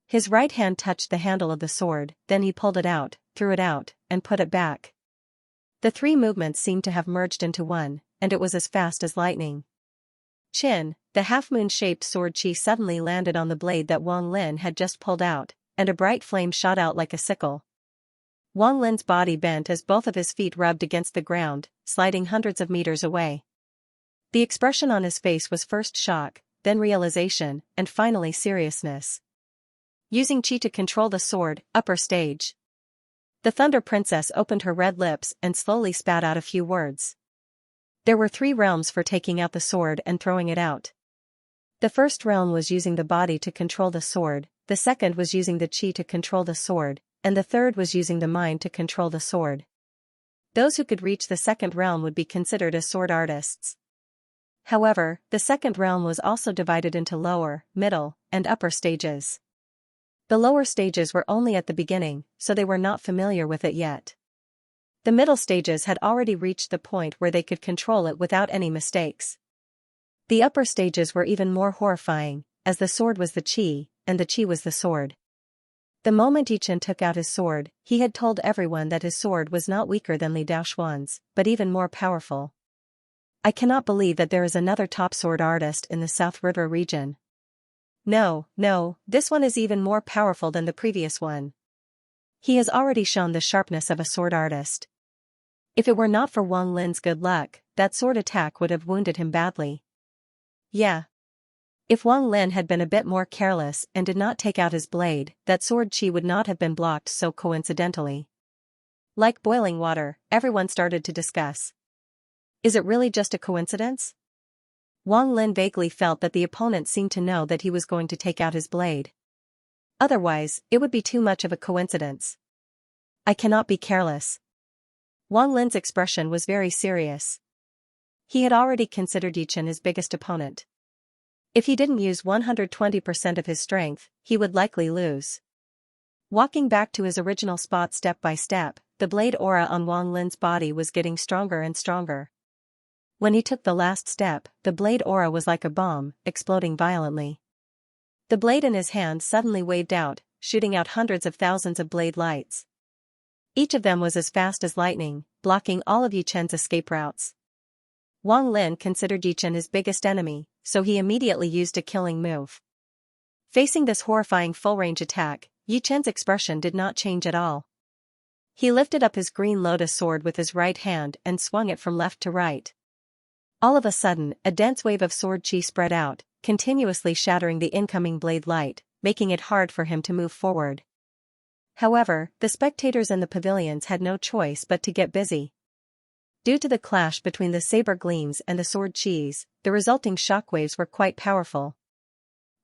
His right hand touched the handle of the sword, then he pulled it out, threw it out, and put it back. The 3 movements seemed to have merged into one, and it was as fast as lightning. Chin, the half-moon-shaped sword chi suddenly landed on the blade that Wang Lin had just pulled out, and a bright flame shot out like a sickle. Wang Lin's body bent as both of his feet rubbed against the ground, sliding hundreds of meters away. The expression on his face was first shock, then realization, and finally seriousness. Using chi to control the sword, upper stage. The Thunder Princess opened her red lips and slowly spat out a few words. There were 3 realms for taking out the sword and throwing it out. The first realm was using the body to control the sword, the second was using the chi to control the sword, and the third was using the mind to control the sword. Those who could reach the second realm would be considered as sword artists. However, the second realm was also divided into lower, middle, and upper stages. The lower stages were only at the beginning, so they were not familiar with it yet. The middle stages had already reached the point where they could control it without any mistakes. The upper stages were even more horrifying, as the sword was the chi, and the chi was the sword. The moment Yichen took out his sword, he had told everyone that his sword was not weaker than Li Daoxuan's, but even more powerful. "I cannot believe that there is another top sword artist in the South River region. No, this one is even more powerful than the previous one. He has already shown the sharpness of a sword artist." If it were not for Wang Lin's good luck, that sword attack would have wounded him badly. Yeah. If Wang Lin had been a bit more careless and did not take out his blade, that sword chi would not have been blocked so coincidentally. Like boiling water, everyone started to discuss. Is it really just a coincidence? Wang Lin vaguely felt that the opponent seemed to know that he was going to take out his blade. Otherwise, it would be too much of a coincidence. I cannot be careless. Wang Lin's expression was very serious. He had already considered Yichen his biggest opponent. If he didn't use 120% of his strength, he would likely lose. Walking back to his original spot step by step, the blade aura on Wang Lin's body was getting stronger and stronger. When he took the last step, the blade aura was like a bomb, exploding violently. The blade in his hand suddenly waved out, shooting out hundreds of thousands of blade lights. Each of them was as fast as lightning, blocking all of Yichen's escape routes. Wang Lin considered Yichen his biggest enemy, so he immediately used a killing move. Facing this horrifying full-range attack, Yichen's expression did not change at all. He lifted up his green lotus sword with his right hand and swung it from left to right. All of a sudden, a dense wave of sword chi spread out, continuously shattering the incoming blade light, making it hard for him to move forward. However, the spectators in the pavilions had no choice but to get busy. Due to the clash between the saber gleams and the sword chis, the resulting shockwaves were quite powerful.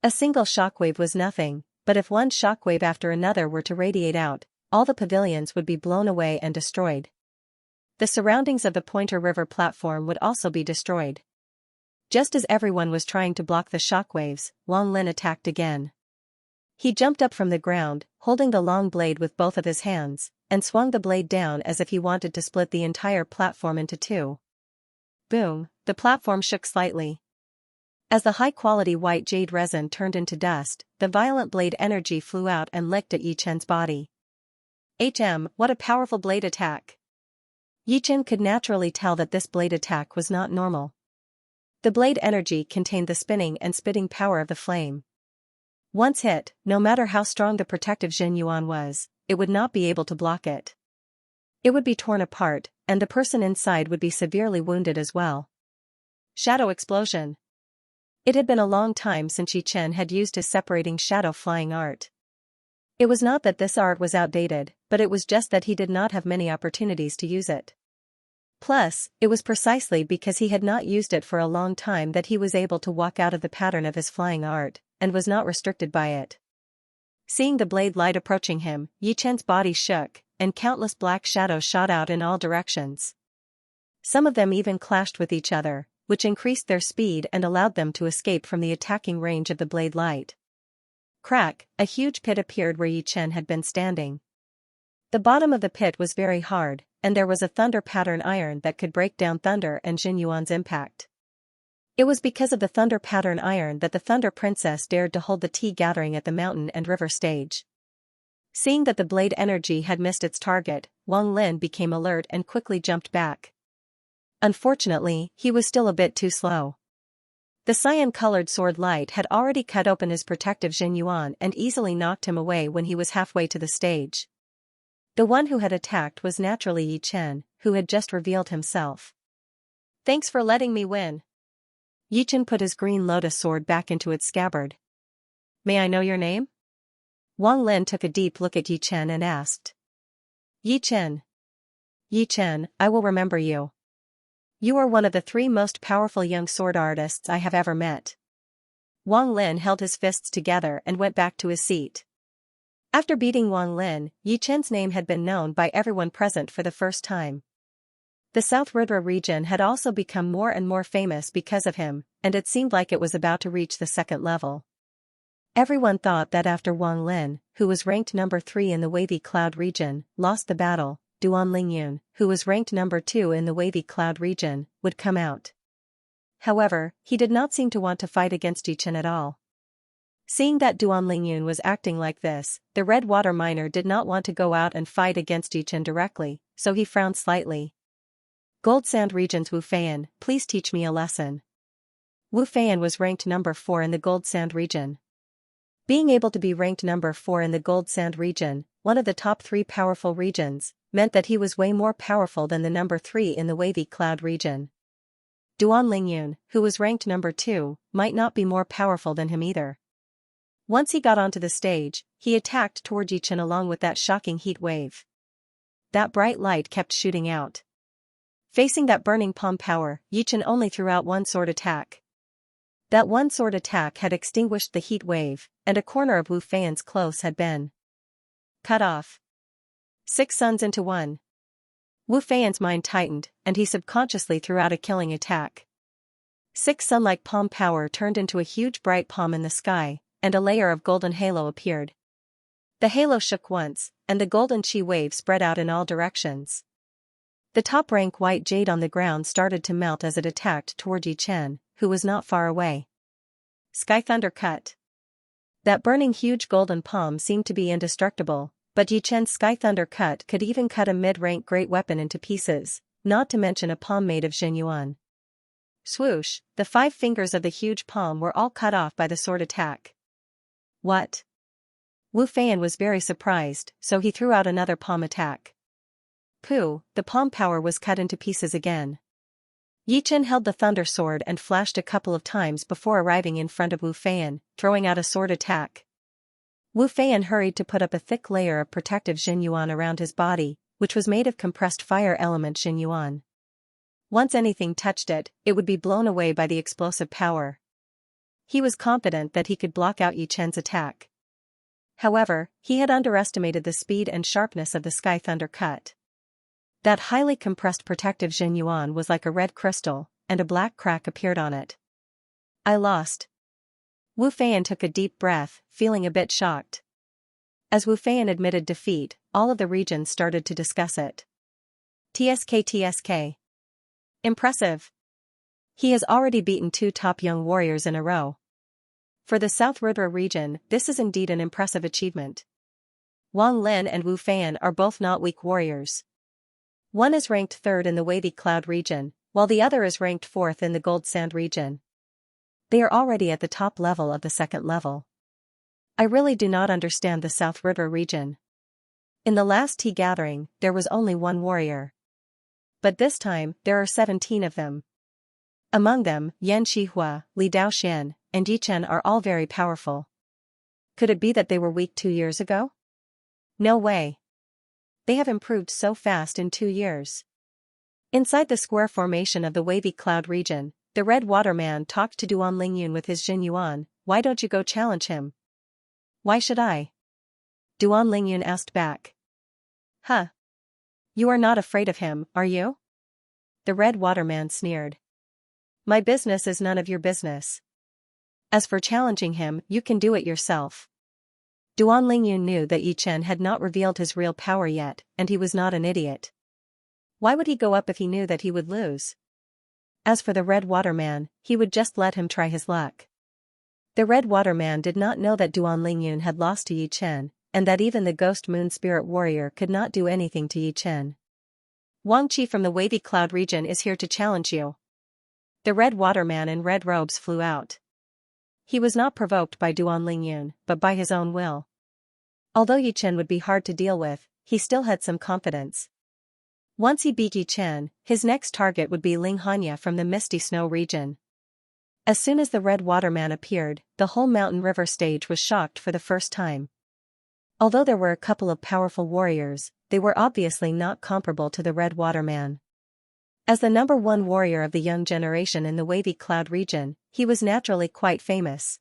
A single shockwave was nothing, but if one shockwave after another were to radiate out, all the pavilions would be blown away and destroyed. The surroundings of the Pointer River platform would also be destroyed. Just as everyone was trying to block the shockwaves, Wang Lin attacked again. He jumped up from the ground, holding the long blade with both of his hands, and swung the blade down as if he wanted to split the entire platform into two. Boom, the platform shook slightly. As the high-quality white jade resin turned into dust, the violent blade energy flew out and licked at Yichen's body. What a powerful blade attack! Yichen could naturally tell that this blade attack was not normal. The blade energy contained the spinning and spitting power of the flame. Once hit, no matter how strong the protective Xianyuan was, it would not be able to block it. It would be torn apart, and the person inside would be severely wounded as well. Shadow explosion. It had been a long time since Yichen had used his separating shadow flying art. It was not that this art was outdated, but it was just that he did not have many opportunities to use it. Plus, it was precisely because he had not used it for a long time that he was able to walk out of the pattern of his flying art, and was not restricted by it. Seeing the blade light approaching him, Yichen's body shook, and countless black shadows shot out in all directions. Some of them even clashed with each other, which increased their speed and allowed them to escape from the attacking range of the blade light. Crack, a huge pit appeared where Yichen had been standing. The bottom of the pit was very hard, and there was a thunder pattern iron that could break down thunder and Xianyuan's impact. It was because of the thunder pattern iron that the Thunder Princess dared to hold the tea gathering at the mountain and river stage. Seeing that the blade energy had missed its target, Wang Lin became alert and quickly jumped back. Unfortunately, he was still a bit too slow. The cyan-colored sword light had already cut open his protective Xianyuan and easily knocked him away when he was halfway to the stage. The one who had attacked was naturally Yichen, who had just revealed himself. Thanks for letting me win. Yichen put his green lotus sword back into its scabbard. May I know your name? Wang Lin took a deep look at Yichen and asked. Yichen. Yichen, I will remember you. You are one of the 3 most powerful young sword artists I have ever met. Wang Lin held his fists together and went back to his seat. After beating Wang Lin, Yichen's name had been known by everyone present for the first time. The South Rudra region had also become more and more famous because of him, and it seemed like it was about to reach the 2nd level. Everyone thought that after Wang Lin, who was ranked number 3 in the Wavy Cloud region, lost the battle, Duan Lingyun, who was ranked number 2 in the Wavy Cloud region, would come out. However, he did not seem to want to fight against Yichen at all. Seeing that Duan Lingyun was acting like this, the Red Water Miner did not want to go out and fight against Yichen directly, so he frowned slightly. Gold Sand Region's Wu Feiyan, please teach me a lesson. Wu Feiyan was ranked number 4 in the Gold Sand region. Being able to be ranked number 4 in the Gold Sand region, one of the top 3 powerful regions, meant that he was way more powerful than the number 3 in the Wavy Cloud region. Duan Lingyun, who was ranked number 2, might not be more powerful than him either. Once he got onto the stage, he attacked toward Yichen along with that shocking heat wave. That bright light kept shooting out. Facing that burning palm power, Yi Chen only threw out one sword attack. That one sword attack had extinguished the heat wave, and a corner of Wu Feiyan's clothes had been cut off. 6 suns into 1. Wu Feiyan's mind tightened, and he subconsciously threw out a killing attack. 6 sun-like palm power turned into a huge bright palm in the sky, and a layer of golden halo appeared. The halo shook once, and the golden chi wave spread out in all directions. The top-rank white jade on the ground started to melt as it attacked toward Yi Chen, who was not far away. Sky Thunder Cut. That burning huge golden palm seemed to be indestructible, but Yi Chen's Sky Thunder Cut could even cut a mid-rank great weapon into pieces, not to mention a palm made of Xianxia. Swoosh, the 5 fingers of the huge palm were all cut off by the sword attack. What? Wu Feiyan was very surprised, so he threw out another palm attack. Pooh, the palm power was cut into pieces again. Yi Chen held the thunder sword and flashed a couple of times before arriving in front of Wu Feiyan, throwing out a sword attack. Wu Feiyan hurried to put up a thick layer of protective Xianxia around his body, which was made of compressed fire element Xianxia. Once anything touched it, it would be blown away by the explosive power. He was confident that he could block out Yi Chen's attack. However, he had underestimated the speed and sharpness of the Sky Thunder Cut. That highly compressed protective Xianxia was like a red crystal, and a black crack appeared on it. I lost. Wu Feiyan took a deep breath, feeling a bit shocked. As Wu Feiyan admitted defeat, all of the regions started to discuss it. TSK. Impressive. He has already beaten 2 top young warriors in a row. For the South Rudra region, this is indeed an impressive achievement. Wang Lin and Wu Feiyan are both not weak warriors. One is ranked 3rd in the Wavy Cloud region, while the other is ranked 4th in the Gold Sand region. They are already at the top level of the 2nd level. I really do not understand the South Rudra region. In the last tea gathering, there was only 1 warrior. But this time, there are 17 of them. Among them, Yan Shihua, Li Daoxian, and Yi Chen are all very powerful. Could it be that they were weak 2 years ago? No way. They have improved so fast in 2 years. Inside the square formation of the Wavy Cloud region, the Red Water Man talked to Duan Lingyun with his Jin Yuan. Why don't you go challenge him? Why should I? Duan Lingyun asked back. Huh. You are not afraid of him, are you? The Red Water Man sneered. My business is none of your business. As for challenging him, you can do it yourself. Duan Lingyun knew that Yi Chen had not revealed his real power yet, and he was not an idiot. Why would he go up if he knew that he would lose? As for the Red Water Man, he would just let him try his luck. The Red Water Man did not know that Duan Lingyun had lost to Yi Chen, and that even the Ghost Moon Spirit Warrior could not do anything to Yi Chen. Wang Qi from the Wavy Cloud region is here to challenge you. The Red Water Man in red robes flew out. He was not provoked by Duan Lingyun, but by his own will. Although Yi Chen would be hard to deal with, he still had some confidence. Once he beat Yi Chen, his next target would be Xianxia from the Misty Snow region. As soon as the Red Water Man appeared, the whole Mountain River stage was shocked for the first time. Although there were a couple of powerful warriors, they were obviously not comparable to the Red Water Man. As the number 1 warrior of the young generation in the Wavy Cloud region, he was naturally quite famous.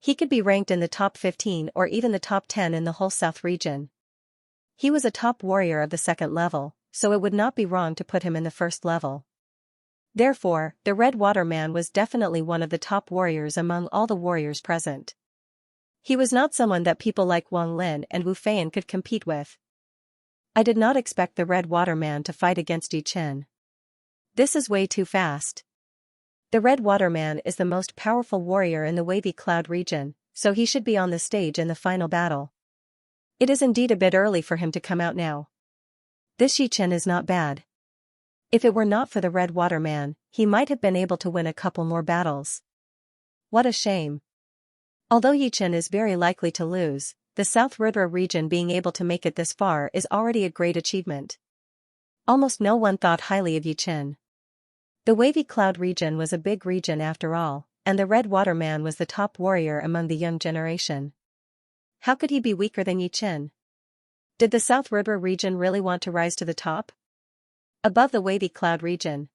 He could be ranked in the top 15 or even the top 10 in the whole South region. He was a top warrior of the 2nd level, so it would not be wrong to put him in the 1st level. Therefore, the Red Water Man was definitely one of the top warriors among all the warriors present. He was not someone that people like Wang Lin and Wu Feiyan could compete with. I did not expect the Red Water Man to fight against Yi Chen. This is way too fast. The Red Water Man is the most powerful warrior in the Wavy Cloud region, so he should be on the stage in the final battle. It is indeed a bit early for him to come out now. This Yi Chen is not bad. If it were not for the Red Water Man, he might have been able to win a couple more battles. What a shame. Although Yi Chen is very likely to lose, the South Rudra region being able to make it this far is already a great achievement. Almost no one thought highly of Yi Chen. The Wavy Cloud region was a big region after all, and the Red Water Man was the top warrior among the young generation. How could he be weaker than Yi Chen? Did the South Rudra region really want to rise to the top? Above the wavy cloud region.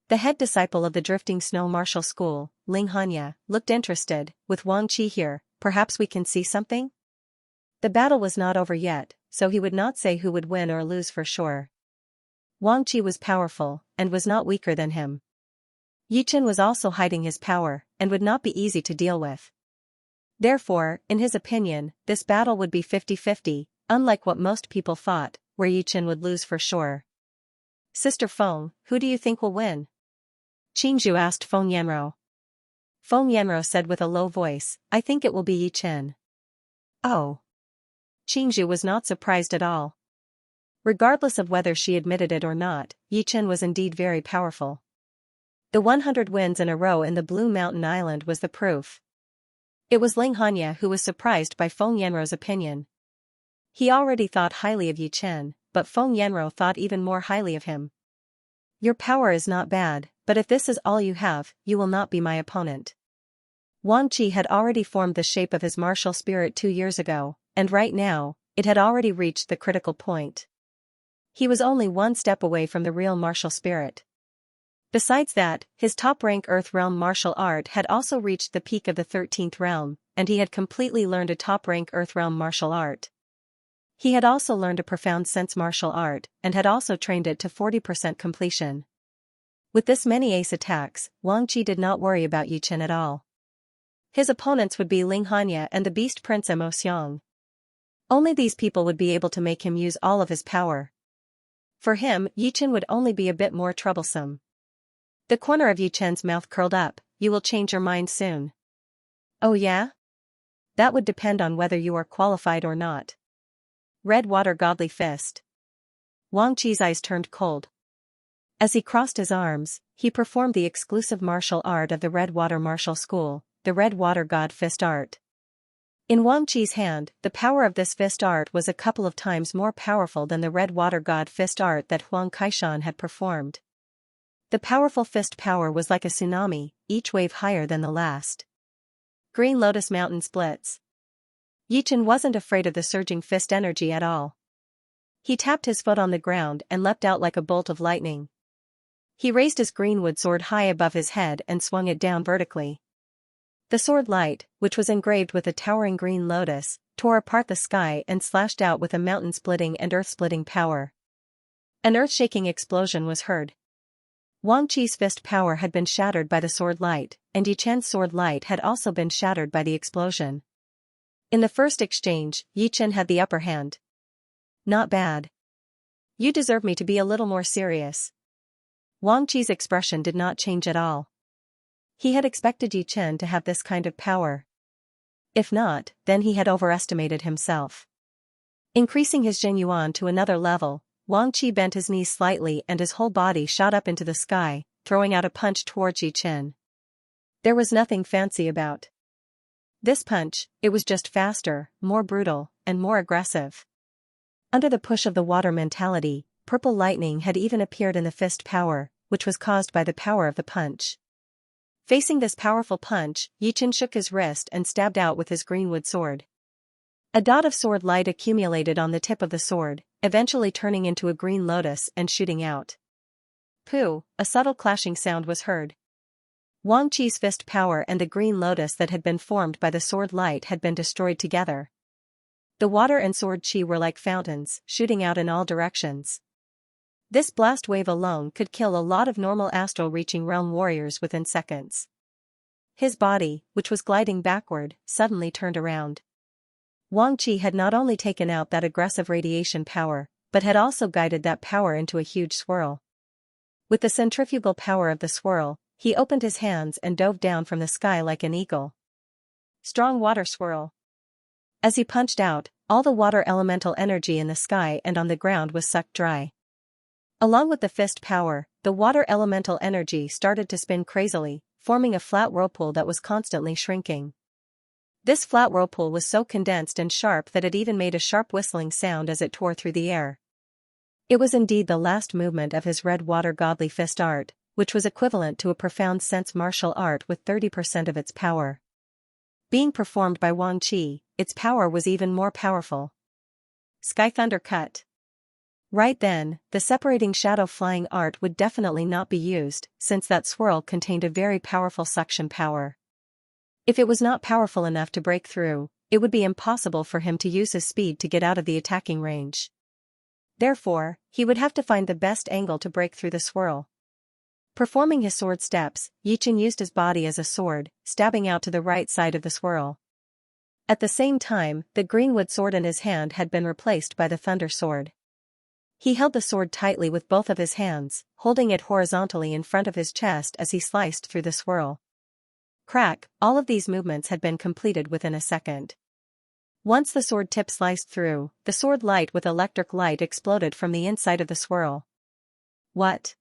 The head disciple of the drifting snow martial school, Xianxia, looked interested. With Wang Qi here, perhaps we can see something? The battle was not over yet, so he would not say who would win or lose for sure. Wang Qi was powerful, and was not weaker than him. Yichen was also hiding his power, and would not be easy to deal with. Therefore, in his opinion, this battle would be 50-50, unlike what most people thought, where Yichen would lose for sure. Sister Feng, who do you think will win? Qingzhu asked Feng Yanro. Feng Yanro said with a low voice, I think it will be Yichen. Oh. Qingzhu was not surprised at all. Regardless of whether she admitted it or not, Yichen was indeed very powerful. The 100 wins in a row in the Blue Mountain Island was the proof. It was Xianxia who was surprised by Feng Yanro's opinion. He already thought highly of Yichen, but Feng Yanro thought even more highly of him. Your power is not bad, but if this is all you have, you will not be my opponent. Wang Qi had already formed the shape of his martial spirit 2 years ago, and right now, it had already reached the critical point. He was only one step away from the real martial spirit. Besides that, his top-rank Earth Realm martial art had also reached the peak of the 13th realm, and he had completely learned a top-rank Earth Realm martial art. He had also learned a profound sense martial art, and had also trained it to 40% completion. With this many ace attacks, Wang Qi did not worry about Yichen at all. His opponents would be Xianxia and the Beast Prince Mo Xiang. Only these people would be able to make him use all of his power. For him, Yichen would only be a bit more troublesome. The corner of Yichen's mouth curled up. You will change your mind soon. Oh yeah? That would depend on whether you are qualified or not. Red Water Godly Fist. Wang Qi's eyes turned cold. As he crossed his arms, he performed the exclusive martial art of the Red Water Martial School, the Red Water God Fist Art. In Wang Qi's hand, the power of this fist art was a couple of times more powerful than the Red Water God Fist Art that Huang Kaishan had performed. The powerful fist power was like a tsunami, each wave higher than the last. Green Lotus Mountain splits. Yichen wasn't afraid of the surging fist energy at all. He tapped his foot on the ground and leapt out like a bolt of lightning. He raised his greenwood sword high above his head and swung it down vertically. The sword light, which was engraved with a towering green lotus, tore apart the sky and slashed out with a mountain-splitting and earth-splitting power. An earth-shaking explosion was heard. Wang Qi's fist power had been shattered by the sword light, and Yichen's sword light had also been shattered by the explosion. In the first exchange, Yichen had the upper hand. Not bad. You deserve me to be a little more serious. Wang Qi's expression did not change at all. He had expected Yichen to have this kind of power. If not, then he had overestimated himself. Increasing his Jing Yuan to another level, Wang Qi bent his knees slightly and his whole body shot up into the sky, throwing out a punch towards Yichen. There was nothing fancy about this punch, it was just faster, more brutal, and more aggressive. Under the push of the water mentality, purple lightning had even appeared in the fist power, which was caused by the power of the punch. Facing this powerful punch, Yichen shook his wrist and stabbed out with his greenwood sword. A dot of sword light accumulated on the tip of the sword, eventually turning into a green lotus and shooting out. Pooh, a subtle clashing sound was heard. Wang Qi's fist power and the green lotus that had been formed by the sword light had been destroyed together. The water and sword qi were like fountains, shooting out in all directions. This blast wave alone could kill a lot of normal astral-reaching realm warriors within seconds. His body, which was gliding backward, suddenly turned around. Wang Qi had not only taken out that aggressive radiation power, but had also guided that power into a huge swirl. With the centrifugal power of the swirl, he opened his hands and dove down from the sky like an eagle. Strong water swirl. As he punched out, all the water elemental energy in the sky and on the ground was sucked dry. Along with the fist power, the water elemental energy started to spin crazily, forming a flat whirlpool that was constantly shrinking. This flat whirlpool was so condensed and sharp that it even made a sharp whistling sound as it tore through the air. It was indeed the last movement of his Red Water Godly Fist art, which was equivalent to a profound sense martial art with 30% of its power. Being performed by Wang Qi, its power was even more powerful. Sky Thunder Cut. Right then, the separating shadow flying art would definitely not be used, since that swirl contained a very powerful suction power. If it was not powerful enough to break through, it would be impossible for him to use his speed to get out of the attacking range. Therefore, he would have to find the best angle to break through the swirl. Performing his sword steps, Yichen used his body as a sword, stabbing out to the right side of the swirl. At the same time, the greenwood sword in his hand had been replaced by the thunder sword. He held the sword tightly with both of his hands, holding it horizontally in front of his chest as he sliced through the swirl. Crack, all of these movements had been completed within a second. Once the sword tip sliced through, the sword light with electric light exploded from the inside of the swirl. What?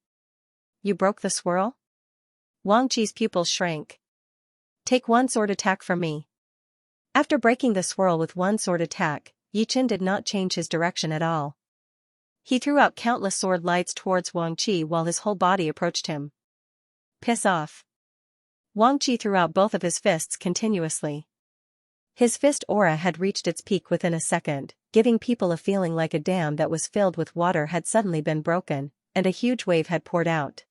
You broke the swirl? Wang Qi's pupils shrank. Take one sword attack from me. After breaking the swirl with one sword attack, Yichen did not change his direction at all. He threw out countless sword lights towards Wang Qi while his whole body approached him. Piss off. Wang Qi threw out both of his fists continuously. His fist aura had reached its peak within a second, giving people a feeling like a dam that was filled with water had suddenly been broken, and a huge wave had poured out.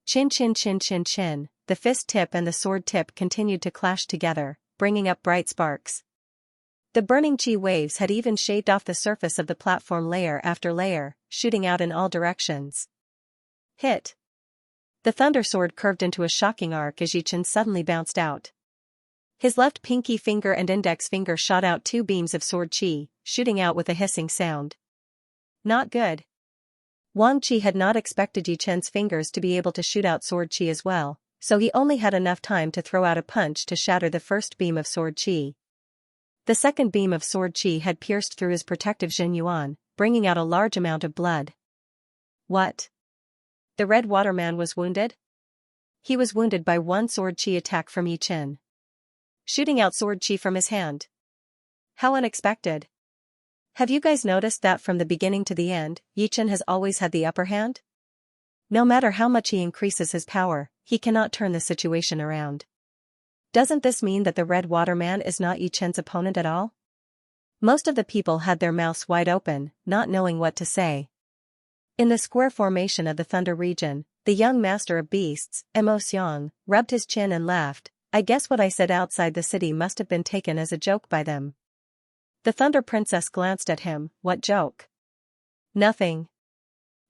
Chin chin chin chin chin, the fist tip and the sword tip continued to clash together, bringing up bright sparks. The burning chi waves had even shaved off the surface of the platform layer after layer, shooting out in all directions. Hit! The thunder sword curved into a shocking arc as Yichen suddenly bounced out. His left pinky finger and index finger shot out two beams of sword chi, shooting out with a hissing sound. Not good. Wang Qi had not expected Yichen's fingers to be able to shoot out sword chi as well, so he only had enough time to throw out a punch to shatter the first beam of sword chi. The second beam of sword chi had pierced through his protective Jin Yuan, bringing out a large amount of blood. What? The Red Waterman was wounded? He was wounded by one sword chi attack from Yichen, shooting out sword chi from his hand. How unexpected. Have you guys noticed that from the beginning to the end, Yichen has always had the upper hand? No matter how much he increases his power, he cannot turn the situation around. Doesn't this mean that the Red Waterman is not Yichen's opponent at all? Most of the people had their mouths wide open, not knowing what to say. In the square formation of the Thunder region, the young master of beasts, Xianxia, rubbed his chin and laughed. I guess what I said outside the city must have been taken as a joke by them. The Thunder Princess glanced at him. What joke? Nothing.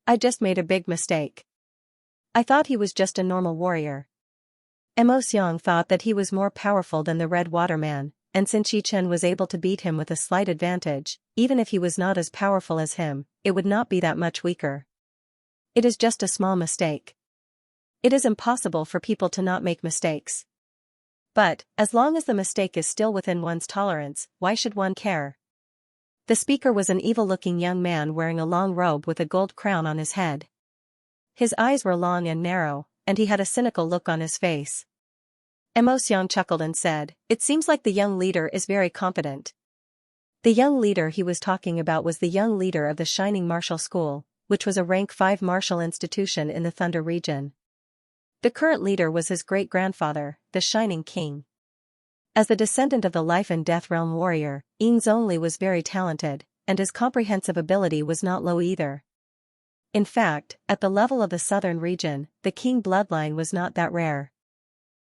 I just made a big mistake. I thought he was just a normal warrior. Xianxia thought that he was more powerful than the Red Waterman, and since Yichen was able to beat him with a slight advantage, even if he was not as powerful as him, it would not be that much weaker. It is just a small mistake. It is impossible for people to not make mistakes. But, as long as the mistake is still within one's tolerance, why should one care? The speaker was an evil-looking young man wearing a long robe with a gold crown on his head. His eyes were long and narrow, and he had a cynical look on his face. Xianxia chuckled and said, "It seems like the young leader is very competent." The young leader he was talking about was the young leader of the Shining Martial School, which was a rank 5 martial institution in the Thunder region. The current leader was his great-grandfather, the Shining King. As the descendant of the Life and Death Realm warrior, Zhongli was very talented, and his comprehensive ability was not low either. In fact, at the level of the southern region, the King bloodline was not that rare.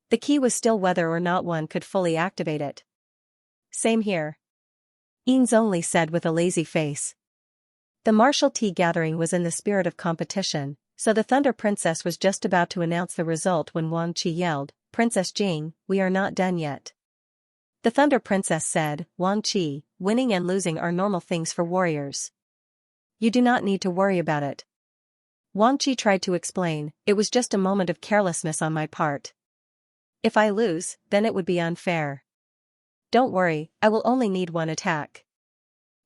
The key was still whether or not one could fully activate it. Same here. Zhongli said with a lazy face. The martial tea gathering was in the spirit of competition, so the Thunder Princess was just about to announce the result when Wang Qi yelled, "Princess Jing, we are not done yet." The Thunder Princess said, "Wang Qi, winning and losing are normal things for warriors. You do not need to worry about it." Wang Qi tried to explain, "It was just a moment of carelessness on my part. If I lose, then it would be unfair. Don't worry, I will only need one attack.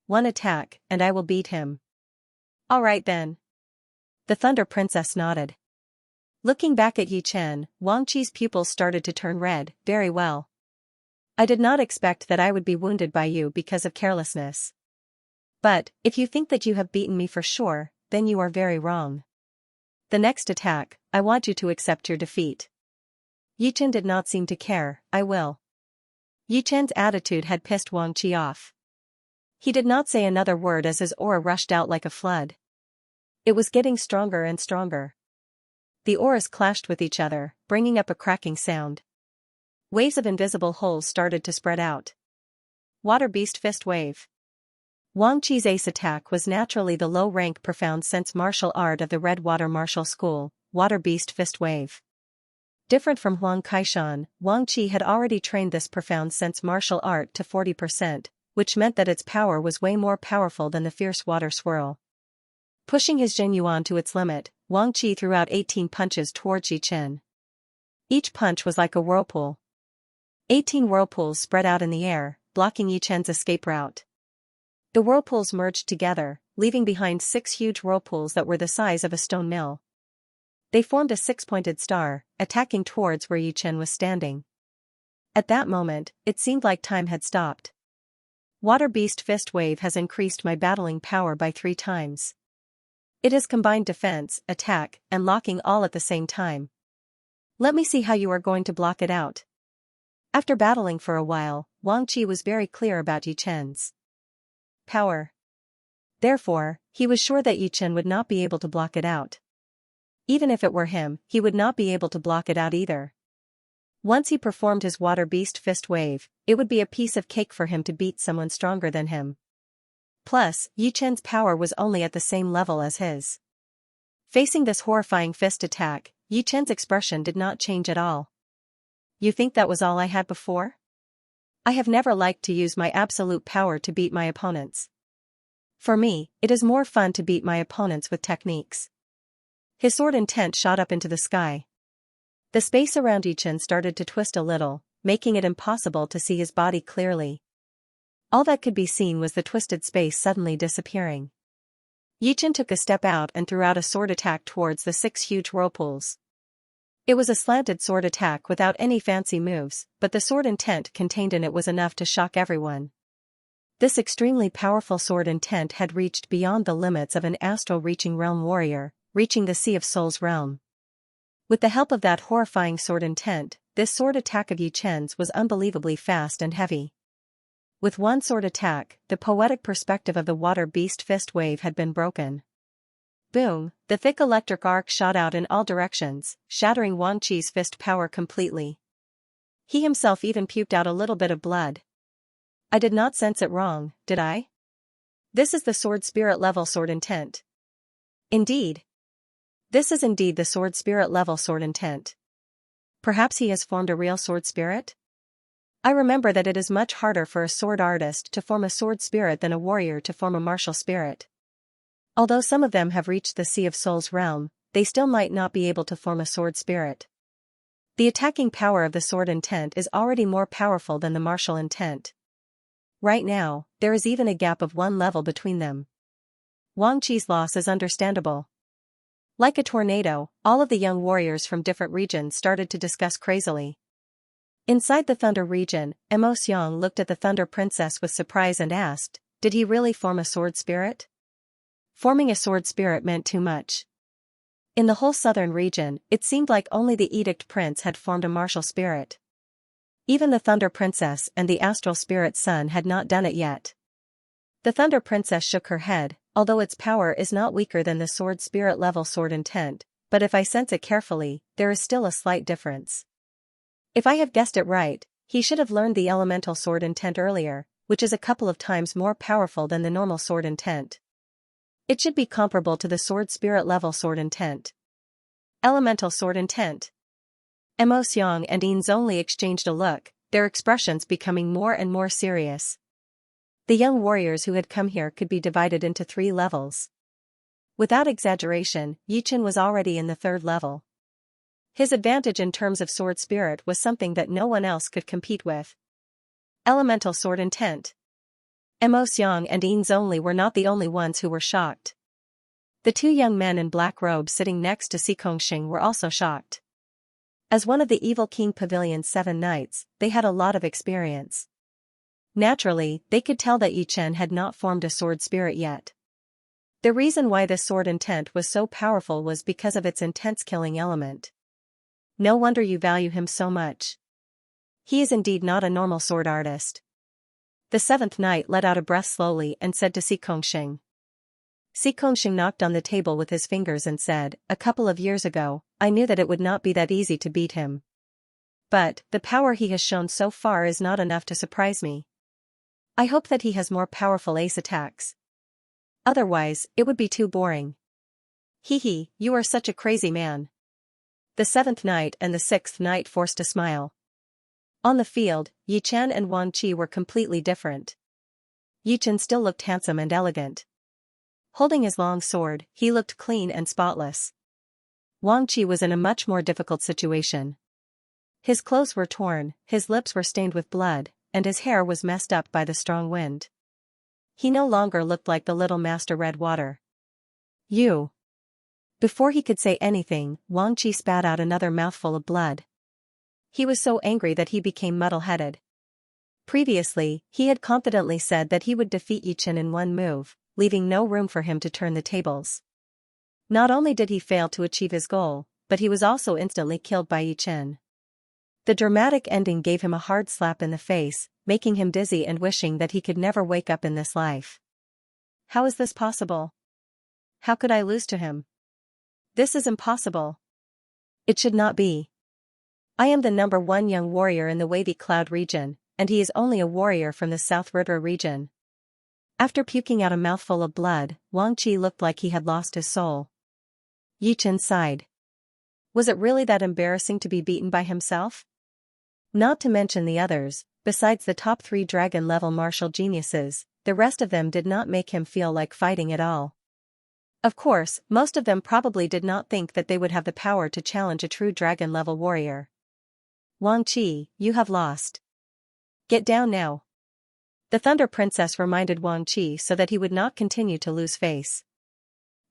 One attack, and I will beat him." "All right then." The Thunder Princess nodded. Looking back at Yichen, Wang Qi's pupils started to turn red. "Very well. I did not expect that I would be wounded by you because of carelessness. But, if you think that you have beaten me for sure, then you are very wrong. The next attack, I want you to accept your defeat." Yichen did not seem to care. "I will." Yichen's attitude had pissed Wang Qi off. He did not say another word as his aura rushed out like a flood. It was getting stronger and stronger. The oars clashed with each other, bringing up a cracking sound. Waves of invisible holes started to spread out. Water Beast Fist Wave. Wang Qi's ace attack was naturally the low-rank profound sense martial art of the Red Water Martial School, Water Beast Fist Wave. Different from Huang Kaishan, Wang Qi had already trained this profound sense martial art to 40%, which meant that its power was way more powerful than the fierce water swirl. Pushing his Jing Yuan to its limit, Wang Qi threw out 18 punches towards Yi Chen. Each punch was like a whirlpool. 18 whirlpools spread out in the air, blocking Yi Chen's escape route. The whirlpools merged together, leaving behind 6 huge whirlpools that were the size of a stone mill. They formed a 6-pointed star, attacking towards where Yi Chen was standing. At that moment, it seemed like time had stopped. Water Beast Fist Wave has increased my battling power by 3 times. It has combined defense, attack, and locking all at the same time. Let me see how you are going to block it out. After battling for a while, Wang Qi was very clear about Yi Chen's power. Therefore, he was sure that Yi Chen would not be able to block it out. Even if it were him, he would not be able to block it out either. Once he performed his Water Beast Fist Wave, it would be a piece of cake for him to beat someone stronger than him. Plus, Yi Chen's power was only at the same level as his. Facing this horrifying fist attack, Yi Chen's expression did not change at all. You think that was all I had before? I have never liked to use my absolute power to beat my opponents. For me, it is more fun to beat my opponents with techniques. His sword intent shot up into the sky. The space around Yi Chen started to twist a little, making it impossible to see his body clearly. All that could be seen was the twisted space suddenly disappearing. Yi Chen took a step out and threw out a sword attack towards the 6 huge whirlpools. It was a slanted sword attack without any fancy moves, but the sword intent contained in it was enough to shock everyone. This extremely powerful sword intent had reached beyond the limits of an astral-reaching realm warrior, reaching the Sea of Souls realm. With the help of that horrifying sword intent, this sword attack of Yi Chen's was unbelievably fast and heavy. With one sword attack, the poetic perspective of the Water Beast Fist Wave had been broken. Boom, the thick electric arc shot out in all directions, shattering Wang Qi's fist power completely. He himself even puked out a little bit of blood. I did not sense it wrong, did I? This is the sword spirit level sword intent. Indeed. This is indeed the sword spirit level sword intent. Perhaps he has formed a real sword spirit? I remember that it is much harder for a sword artist to form a sword spirit than a warrior to form a martial spirit. Although some of them have reached the Sea of Souls realm, they still might not be able to form a sword spirit. The attacking power of the sword intent is already more powerful than the martial intent. Right now, there is even a gap of 1 level between them. Wang Qi's loss is understandable. Like a tornado, all of the young warriors from different regions started to discuss crazily. Inside the Thunder region, Xianxia looked at the Thunder Princess with surprise and asked, did he really form a sword spirit? Forming a sword spirit meant too much. In the whole southern region, it seemed like only the Edict Prince had formed a martial spirit. Even the Thunder Princess and the Astral Spirit Son had not done it yet. The Thunder Princess shook her head, although its power is not weaker than the sword spirit level sword intent, but if I sense it carefully, there is still a slight difference. If I have guessed it right, he should have learned the elemental sword intent earlier, which is a couple of times more powerful than the normal sword intent. It should be comparable to the sword spirit level sword intent. Elemental sword intent. Xiang and Yin Zhongli exchanged a look, their expressions becoming more and more serious. The young warriors who had come here could be divided into 3 levels. Without exaggeration, Yi Chen was already in the 3rd level. His advantage in terms of sword spirit was something that no one else could compete with. Elemental sword intent. Xiang and Yin Zhongli were not the only ones who were shocked. The 2 young men in black robes sitting next to Xianxia were also shocked. As one of the Evil King Pavilion's 7 knights, they had a lot of experience. Naturally, they could tell that Yi Chen had not formed a sword spirit yet. The reason why this sword intent was so powerful was because of its intense killing element. No wonder you value him so much. He is indeed not a normal sword artist. The 7th knight let out a breath slowly and said to Xianxia, Xianxia knocked on the table with his fingers and said, "A couple of years ago, I knew that it would not be that easy to beat him. But, the power he has shown so far is not enough to surprise me. I hope that he has more powerful ace attacks. Otherwise, it would be too boring." "Hee, you are such a crazy man." The seventh knight and the sixth knight forced a smile. On the field, Yi Chen and Wang Qi were completely different. Yi Chen still looked handsome and elegant. Holding his long sword, he looked clean and spotless. Wang Qi was in a much more difficult situation. His clothes were torn, his lips were stained with blood, and his hair was messed up by the strong wind. He no longer looked like the little Master Redwater. "You." Before he could say anything, Wang Qi spat out another mouthful of blood. He was so angry that he became muddle-headed. Previously, he had confidently said that he would defeat Yi Chen in one move, leaving no room for him to turn the tables. Not only did he fail to achieve his goal, but he was also instantly killed by Yi Chen. The dramatic ending gave him a hard slap in the face, making him dizzy and wishing that he could never wake up in this life. How is this possible? How could I lose to him? This is impossible. It should not be. I am the number one young warrior in the Wavy Cloud region, and he is only a warrior from the South River region. After puking out a mouthful of blood, Wang Qi looked like he had lost his soul. Yi Chen sighed. Was it really that embarrassing to be beaten by himself? Not to mention the others, besides the top 3 dragon-level martial geniuses, the rest of them did not make him feel like fighting at all. Of course, most of them probably did not think that they would have the power to challenge a true dragon-level warrior. "Wang Qi, you have lost. Get down now." The Thunder Princess reminded Wang Qi so that he would not continue to lose face.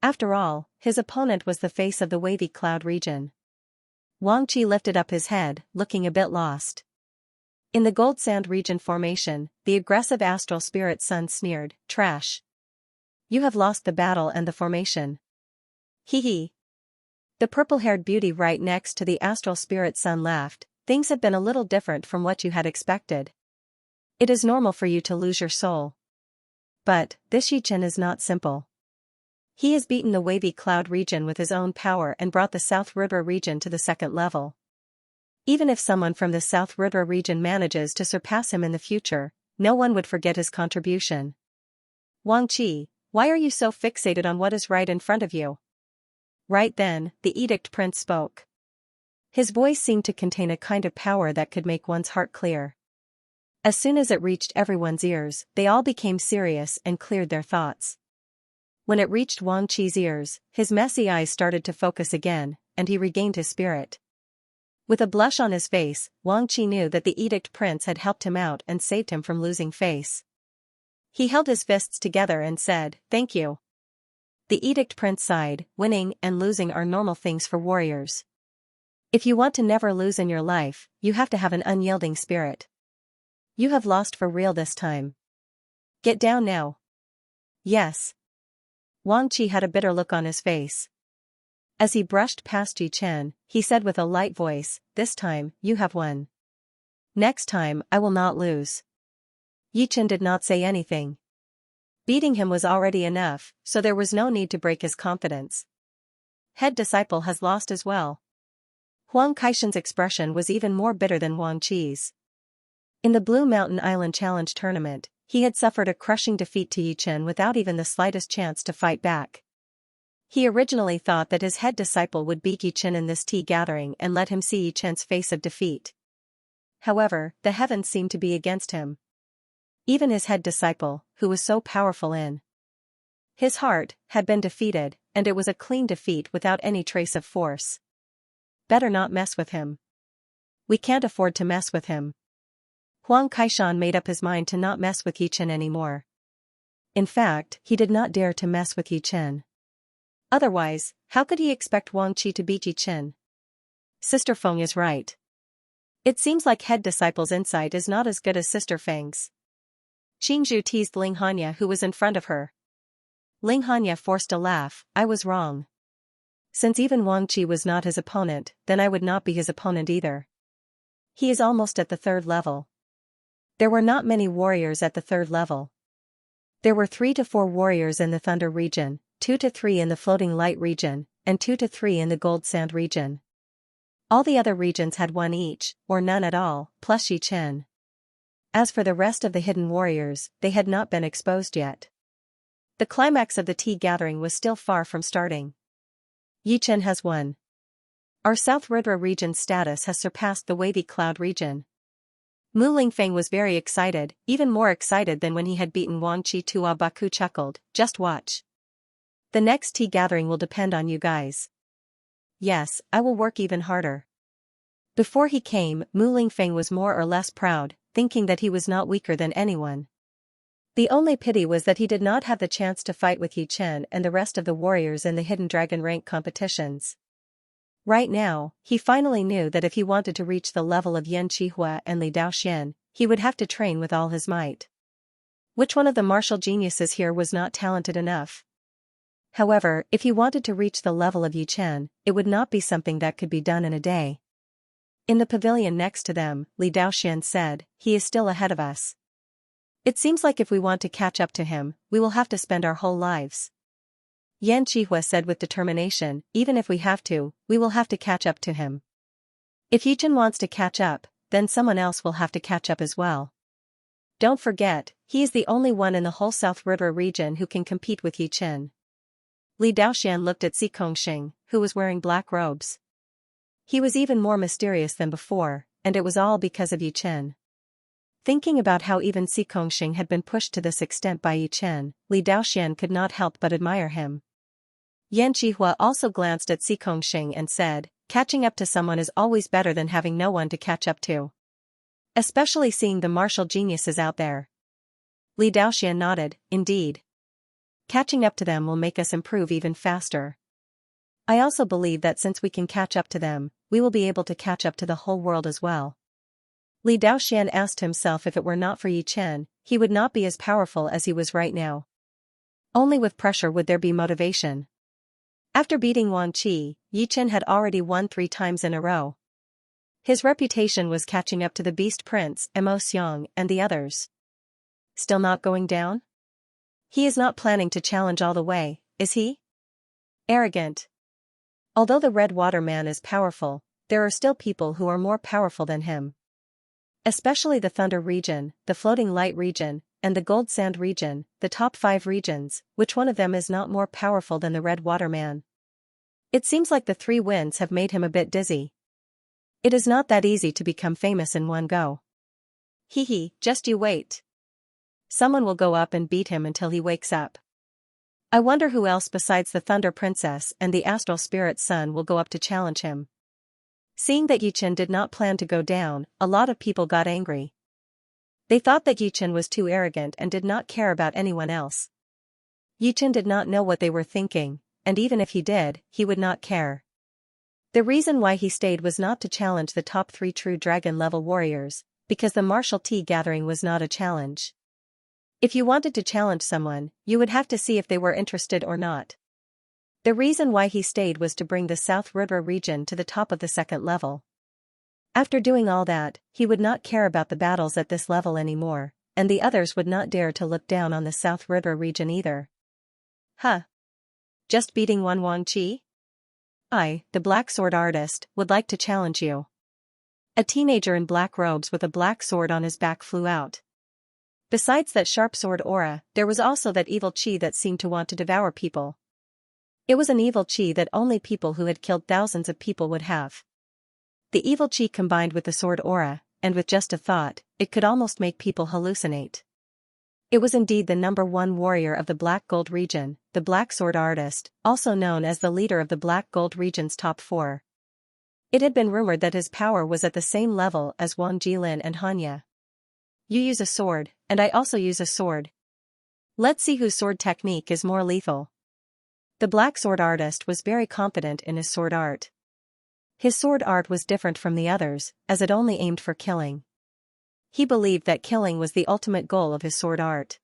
After all, his opponent was the face of the Wavy Cloud region. Wang Qi lifted up his head, looking a bit lost. In the Gold Sand region formation, the aggressive astral spirit sun sneered, "Trash. You have lost the battle and the formation." Hee. The purple-haired beauty right next to the astral spirit sun laughed. "Things have been a little different from what you had expected. It is normal for you to lose your soul. But, this Yi Chen is not simple. He has beaten the Wavy Cloud region with his own power and brought the South River region to the 2nd level. Even if someone from the South River region manages to surpass him in the future, no one would forget his contribution. Wang Qi, why are you so fixated on what is right in front of you?" Right then, the Edict Prince spoke. His voice seemed to contain a kind of power that could make one's heart clear. As soon as it reached everyone's ears, they all became serious and cleared their thoughts. When it reached Wang Qi's ears, his messy eyes started to focus again, and he regained his spirit. With a blush on his face, Wang Qi knew that the Edict Prince had helped him out and saved him from losing face. He held his fists together and said, "Thank you." The Edict Prince sighed. Winning and losing are normal things for warriors. If you want to never lose in your life, you have to have an unyielding spirit. You have lost for real this time. Get down now. Yes. Wang Qi had a bitter look on his face. As he brushed past Yi Chen, he said with a light voice, "This time, you have won. Next time, I will not lose." Yi Chen did not say anything. Beating him was already enough, so there was no need to break his confidence. Head disciple has lost as well. Huang Kaishan's expression was even more bitter than Wang Qi's. In the Blue Mountain Island Challenge tournament, he had suffered a crushing defeat to Yi Chen without even the slightest chance to fight back. He originally thought that his head disciple would beat Yi Chen in this tea gathering and let him see Yi Chen's face of defeat. However, the heavens seemed to be against him. Even his head disciple, who was so powerful in his heart, had been defeated, and it was a clean defeat without any trace of force. Better not mess with him. We can't afford to mess with him. Huang Kaishan made up his mind to not mess with Yi Chen anymore. In fact, he did not dare to mess with Yi Chen. Otherwise, how could he expect Wang Qi to beat Yi Chen? Sister Feng is right. It seems like head disciple's insight is not as good as Sister Feng's. Qingzhu teased Ling Hanya, who was in front of her. Ling Hanya forced a laugh. "I was wrong. Since even Wang Qi was not his opponent, then I would not be his opponent either. He is almost at the 3rd level. There were not many warriors at the 3rd level. There were 3 to 4 warriors in the Thunder region, 2 to 3 in the floating light region, and 2 to 3 in the gold sand region. All the other regions had 1 each, or none at all, plus Xianxia. As for the rest of the hidden warriors, they had not been exposed yet. The climax of the tea gathering was still far from starting. Xianxia has won. Our South Ridra region's status has surpassed the wavy cloud region. Mu Lingfeng was very excited, even more excited than when he had beaten Wang Qi. Tua Baku chuckled, just watch. The next tea gathering will depend on you guys. Yes, I will work even harder. Before he came, Mu Lingfeng was more or less proud, thinking that he was not weaker than anyone. The only pity was that he did not have the chance to fight with Xianxia and the rest of the warriors in the hidden dragon rank competitions. Right now, he finally knew that if he wanted to reach the level of Yan Qihua and Li Daoxian, he would have to train with all his might. Which one of the martial geniuses here was not talented enough? However, if he wanted to reach the level of Xianxia, it would not be something that could be done in a day. In the pavilion next to them, Li Daoxian said, he is still ahead of us. It seems like if we want to catch up to him, we will have to spend our whole lives. Yan Qihua said with determination, even if we have to, we will have to catch up to him. If Xianxia wants to catch up, then someone else will have to catch up as well. Don't forget, he is the only one in the whole South Ridra region who can compete with Xianxia. Li Daoxian looked at Xikongxing, who was wearing black robes. He was even more mysterious than before, and it was all because of Xianxia. Thinking about how even Xikongxing had been pushed to this extent by Xianxia, Li Daoxian could not help but admire him. Yan Qihua also glanced at Xikongxing and said, catching up to someone is always better than having no one to catch up to. Especially seeing the martial geniuses out there. Li Daoxian nodded, indeed. Catching up to them will make us improve even faster. I also believe that since we can catch up to them, we will be able to catch up to the whole world as well. Li Daoxian asked himself if it were not for Xianxia, he would not be as powerful as he was right now. Only with pressure would there be motivation. After beating Wang Qi, Xianxia had already won 3 times in a row. His reputation was catching up to the Beast Prince, Mo Xiang, and the others. Still not going down? He is not planning to challenge all the way, is he? Arrogant. Although the Red Water Man is powerful, there are still people who are more powerful than him. Especially the Thunder region, the Floating Light region, and the Gold Sand region, the top 5 regions, which one of them is not more powerful than the Red Water Man? It seems like the 3 wins have made him a bit dizzy. It is not that easy to become famous in one go. Just you wait. Someone will go up and beat him until he wakes up. I wonder who else besides the Thunder Princess and the Astral Spirit Son will go up to challenge him. Seeing that Xianxia did not plan to go down, a lot of people got angry. They thought that Xianxia was too arrogant and did not care about anyone else. Xianxia did not know what they were thinking, and even if he did, he would not care. The reason why he stayed was not to challenge the top 3 true dragon-level warriors, because the martial tea gathering was not a challenge. If you wanted to challenge someone, you would have to see if they were interested or not. The reason why he stayed was to bring the South Ridra region to the top of the 2nd level. After doing all that, he would not care about the battles at this level anymore, and the others would not dare to look down on the South Ridra region either. Just beating one Wang Qi? I, the Black Sword Artist, would like to challenge you. A teenager in black robes with a black sword on his back flew out. Besides that sharp sword aura, there was also that evil qi that seemed to want to devour people. It was an evil qi that only people who had killed thousands of people would have. The evil qi combined with the sword aura, and with just a thought, it could almost make people hallucinate. It was indeed the #1 warrior of the Black Gold region, the Black Sword Artist, also known as the leader of the Black Gold region's top 4. It had been rumored that his power was at the same level as Wang Jilin and Hanya. You use a sword, and I also use a sword. Let's see whose sword technique is more lethal. The Black Sword Artist was very confident in his sword art. His sword art was different from the others, as it only aimed for killing. He believed that killing was the ultimate goal of his sword art.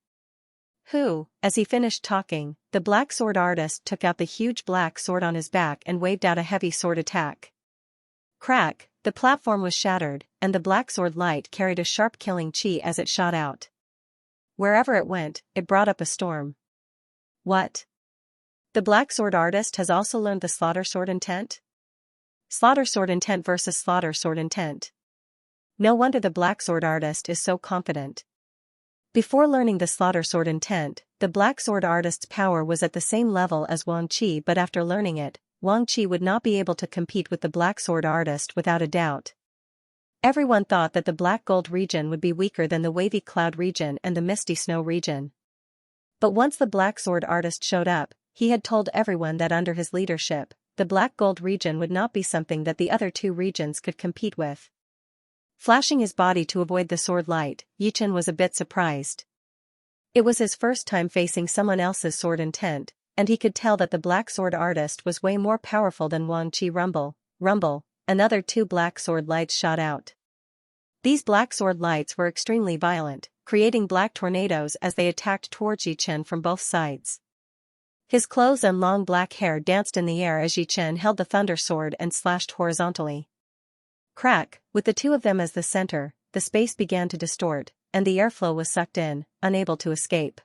As he finished talking, the Black Sword Artist took out the huge black sword on his back and waved out a heavy sword attack. Crack, the platform was shattered, and the black sword light carried a sharp killing chi as it shot out. Wherever it went, it brought up a storm. What? The black sword artist has also learned the slaughter sword intent? Slaughter sword intent versus slaughter sword intent. No wonder the black sword artist is so confident. Before learning the slaughter sword intent, the black sword artist's power was at the same level as Wang Qi, but after learning it, Wang Qi would not be able to compete with the black sword artist without a doubt. Everyone thought that the black gold region would be weaker than the wavy cloud region and the misty snow region. But once the black sword artist showed up, he had told everyone that under his leadership, the black gold region would not be something that the other two regions could compete with. Flashing his body to avoid the sword light, Yichen was a bit surprised. It was his first time facing someone else's sword intent, and he could tell that the black sword artist was way more powerful than Wang Qi. Rumble, another two black sword lights shot out. These black sword lights were extremely violent, creating black tornadoes as they attacked towards Yichen from both sides. His clothes and long black hair danced in the air as Yichen held the thunder sword and slashed horizontally. Crack, with the two of them as the center, the space began to distort, and the airflow was sucked in, unable to escape.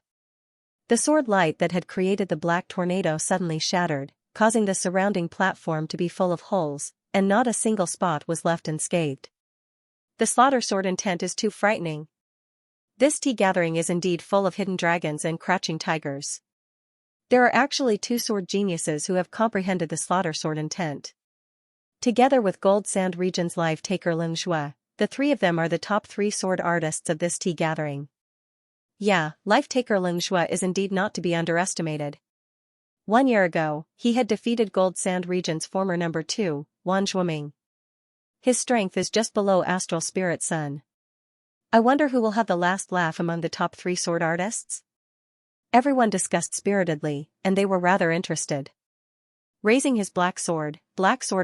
The sword light that had created the black tornado suddenly shattered, causing the surrounding platform to be full of holes, and not a single spot was left unscathed. The slaughter sword intent is too frightening. This tea gathering is indeed full of hidden dragons and crouching tigers. There are actually two sword geniuses who have comprehended the slaughter sword intent. Together with Gold Sand Region's life taker Ling Xue, the three of them are the top 3 sword artists of this tea gathering. Yeah, life taker Ling Xue is indeed not to be underestimated. 1 year ago, he had defeated Gold Sand Region's former number 2, Wan Zhuoming. His strength is just below Astral Spirit Sun. I wonder who will have the last laugh among the top 3 sword artists? Everyone discussed spiritedly, and they were rather interested. Raising his black sword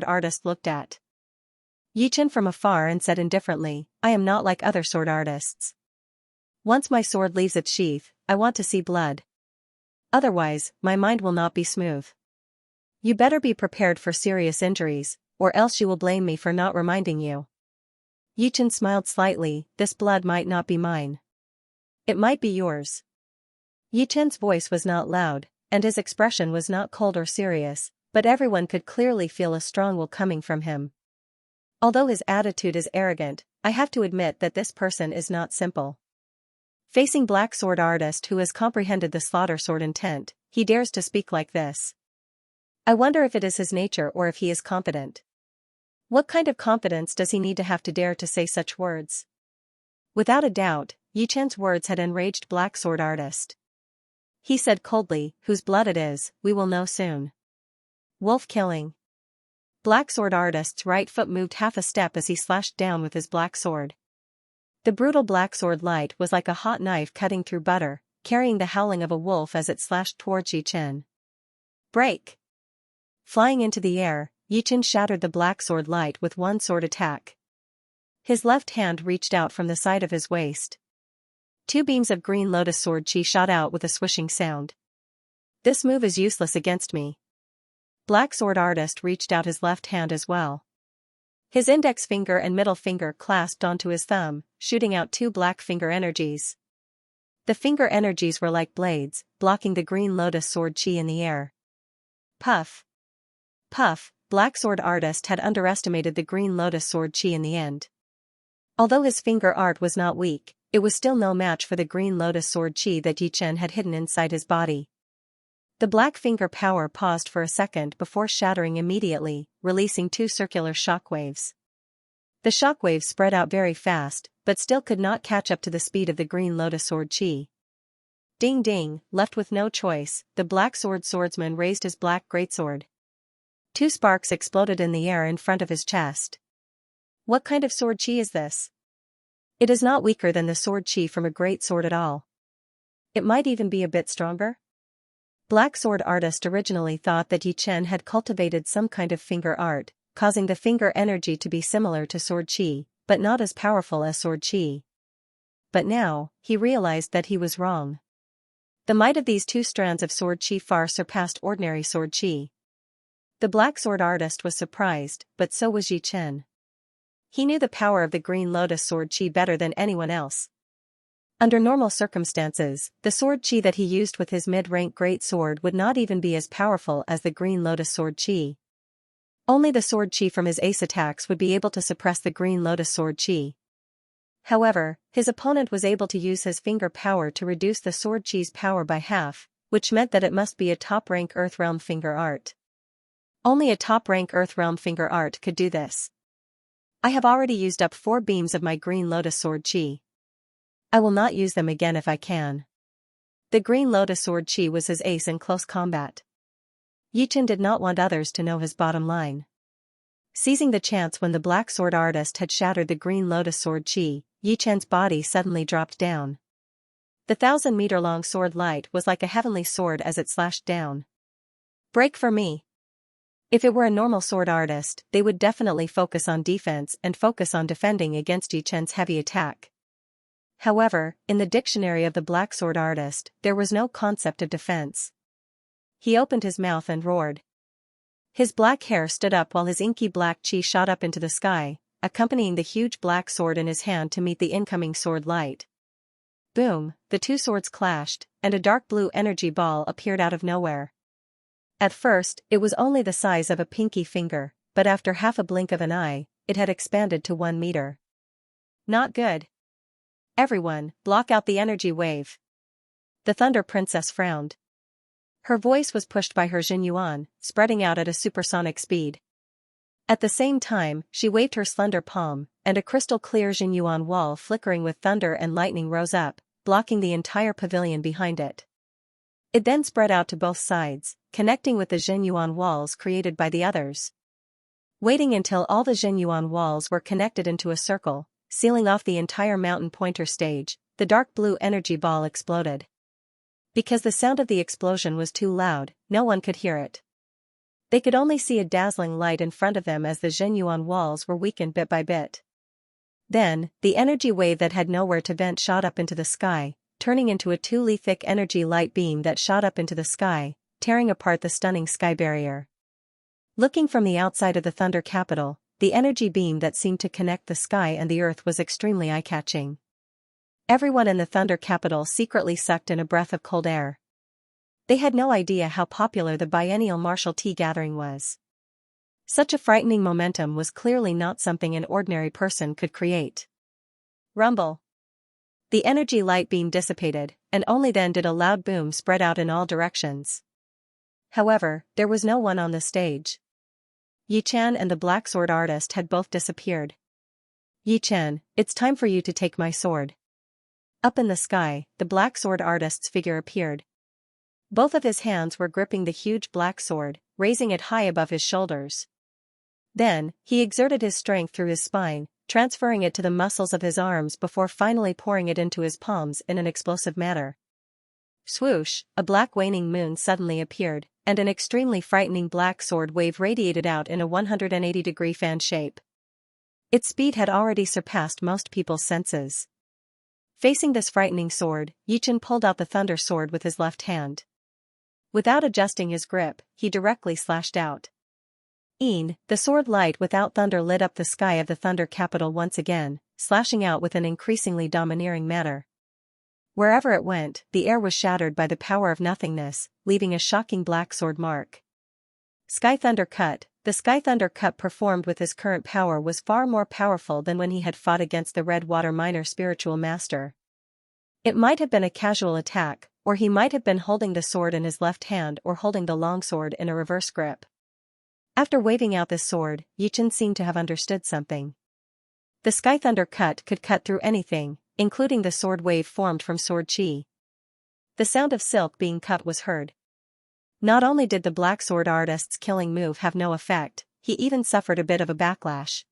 artist looked at Yichen from afar and said indifferently, I am not like other sword artists. Once my sword leaves its sheath, I want to see blood. Otherwise, my mind will not be smooth. You better be prepared for serious injuries, or else you will blame me for not reminding you. Yichen smiled slightly, this blood might not be mine. It might be yours. Yichen's voice was not loud, and his expression was not cold or serious, but everyone could clearly feel a strong will coming from him. Although his attitude is arrogant, I have to admit that this person is not simple. Facing black sword artist who has comprehended the slaughter sword intent, he dares to speak like this. I wonder if it is his nature or if he is confident. What kind of confidence does he need to have to dare to say such words? Without a doubt, Yichen's words had enraged black sword artist. He said coldly, whose blood it is, we will know soon. Wolf killing. Black sword artist's right foot moved half a step as he slashed down with his black sword. The brutal black sword light was like a hot knife cutting through butter, carrying the howling of a wolf as it slashed towards Yichen. Break! Flying into the air, Yichen shattered the black sword light with one sword attack. His left hand reached out from the side of his waist. 2 beams of green lotus sword chi shot out with a swishing sound. This move is useless against me. Black sword artist reached out his left hand as well. His index finger and middle finger clasped onto his thumb, shooting out 2 black finger energies. The finger energies were like blades, blocking the green lotus sword chi in the air. Puff. Puff, black sword artist had underestimated the green lotus sword chi in the end. Although his finger art was not weak, it was still no match for the green lotus sword chi that Yichen had hidden inside his body. The black finger power paused for a second before shattering immediately, releasing 2 circular shockwaves. The shockwaves spread out very fast, but still could not catch up to the speed of the green lotus sword chi. Ding ding, left with no choice, the black sword swordsman raised his black greatsword. 2 sparks exploded in the air in front of his chest. What kind of sword chi is this? It is not weaker than the sword chi from a great sword at all. It might even be a bit stronger? Black sword artist originally thought that Yichen had cultivated some kind of finger art, causing the finger energy to be similar to sword chi, but not as powerful as sword chi. But now, he realized that he was wrong. The might of these 2 strands of sword chi far surpassed ordinary sword chi. The black sword artist was surprised, but so was Yichen. He knew the power of the green lotus sword chi better than anyone else. Under normal circumstances, the sword chi that he used with his mid-rank great sword would not even be as powerful as the Green Lotus sword chi. Only the sword chi from his ace attacks would be able to suppress the Green Lotus sword chi. However, his opponent was able to use his finger power to reduce the sword chi's power by half, which meant that it must be a top-rank Earthrealm finger art. Only a top-rank Earthrealm finger art could do this. I have already used up 4 beams of my Green Lotus sword chi. I will not use them again if I can. The Green Lotus sword chi was his ace in close combat. Yi Chen did not want others to know his bottom line. Seizing the chance when the black sword artist had shattered the Green Lotus sword chi, Yi Chen's body suddenly dropped down. The 1,000-meter-long sword light was like a heavenly sword as it slashed down. Break for me. If it were a normal sword artist, they would definitely focus on defense and focus on defending against Yi Chen's heavy attack. However, in the dictionary of the black sword artist, there was no concept of defense. He opened his mouth and roared. His black hair stood up while his inky black chi shot up into the sky, accompanying the huge black sword in his hand to meet the incoming sword light. Boom, the 2 swords clashed, and a dark blue energy ball appeared out of nowhere. At first, it was only the size of a pinky finger, but after half a blink of an eye, it had expanded to 1 meter. Not good. Everyone, block out the energy wave. The Thunder Princess frowned. Her voice was pushed by her Jinyuan, spreading out at a supersonic speed. At the same time, she waved her slender palm, and a crystal-clear Jinyuan wall flickering with thunder and lightning rose up, blocking the entire pavilion behind it. It then spread out to both sides, connecting with the Jinyuan walls created by the others. Waiting until all the Jinyuan walls were connected into a circle, sealing off the entire mountain pointer stage, the dark blue energy ball exploded. Because the sound of the explosion was too loud, no one could hear it. They could only see a dazzling light in front of them as the Jinyuan walls were weakened bit by bit. Then, the energy wave that had nowhere to vent shot up into the sky, turning into a 2-li-thick energy light beam that shot up into the sky, tearing apart the stunning sky barrier. Looking from the outside of the Thunder Capital, the energy beam that seemed to connect the sky and the earth was extremely eye-catching. Everyone in the Thunder Capital secretly sucked in a breath of cold air. They had no idea how popular the biennial martial tea gathering was. Such a frightening momentum was clearly not something an ordinary person could create. Rumble. The energy light beam dissipated, and only then did a loud boom spread out in all directions. However, there was no one on the stage. Yi Chen and the black sword artist had both disappeared. Yi Chen, it's time for you to take my sword. Up in the sky, the black sword artist's figure appeared. Both of his hands were gripping the huge black sword, raising it high above his shoulders. Then, he exerted his strength through his spine, transferring it to the muscles of his arms before finally pouring it into his palms in an explosive manner. Swoosh, a black waning moon suddenly appeared, and an extremely frightening black sword wave radiated out in a 180-degree fan shape. Its speed had already surpassed most people's senses. Facing this frightening sword, Yi Chen pulled out the thunder sword with his left hand. Without adjusting his grip, he directly slashed out. The sword light without thunder lit up the sky of the Thunder Capital once again, slashing out with an increasingly domineering manner. Wherever it went, the air was shattered by the power of nothingness, leaving a shocking black sword mark. Sky Thunder Cut. The Sky Thunder Cut performed with his current power was far more powerful than when he had fought against the Red Water Miner spiritual master. It might have been a casual attack, or he might have been holding the sword in his left hand or holding the longsword in a reverse grip. After waving out this sword, Yi Chen seemed to have understood something. The Sky Thunder Cut could cut through anything, including the sword wave formed from sword chi. The sound of silk being cut was heard. Not only did the black sword artist's killing move have no effect, he even suffered a bit of a backlash.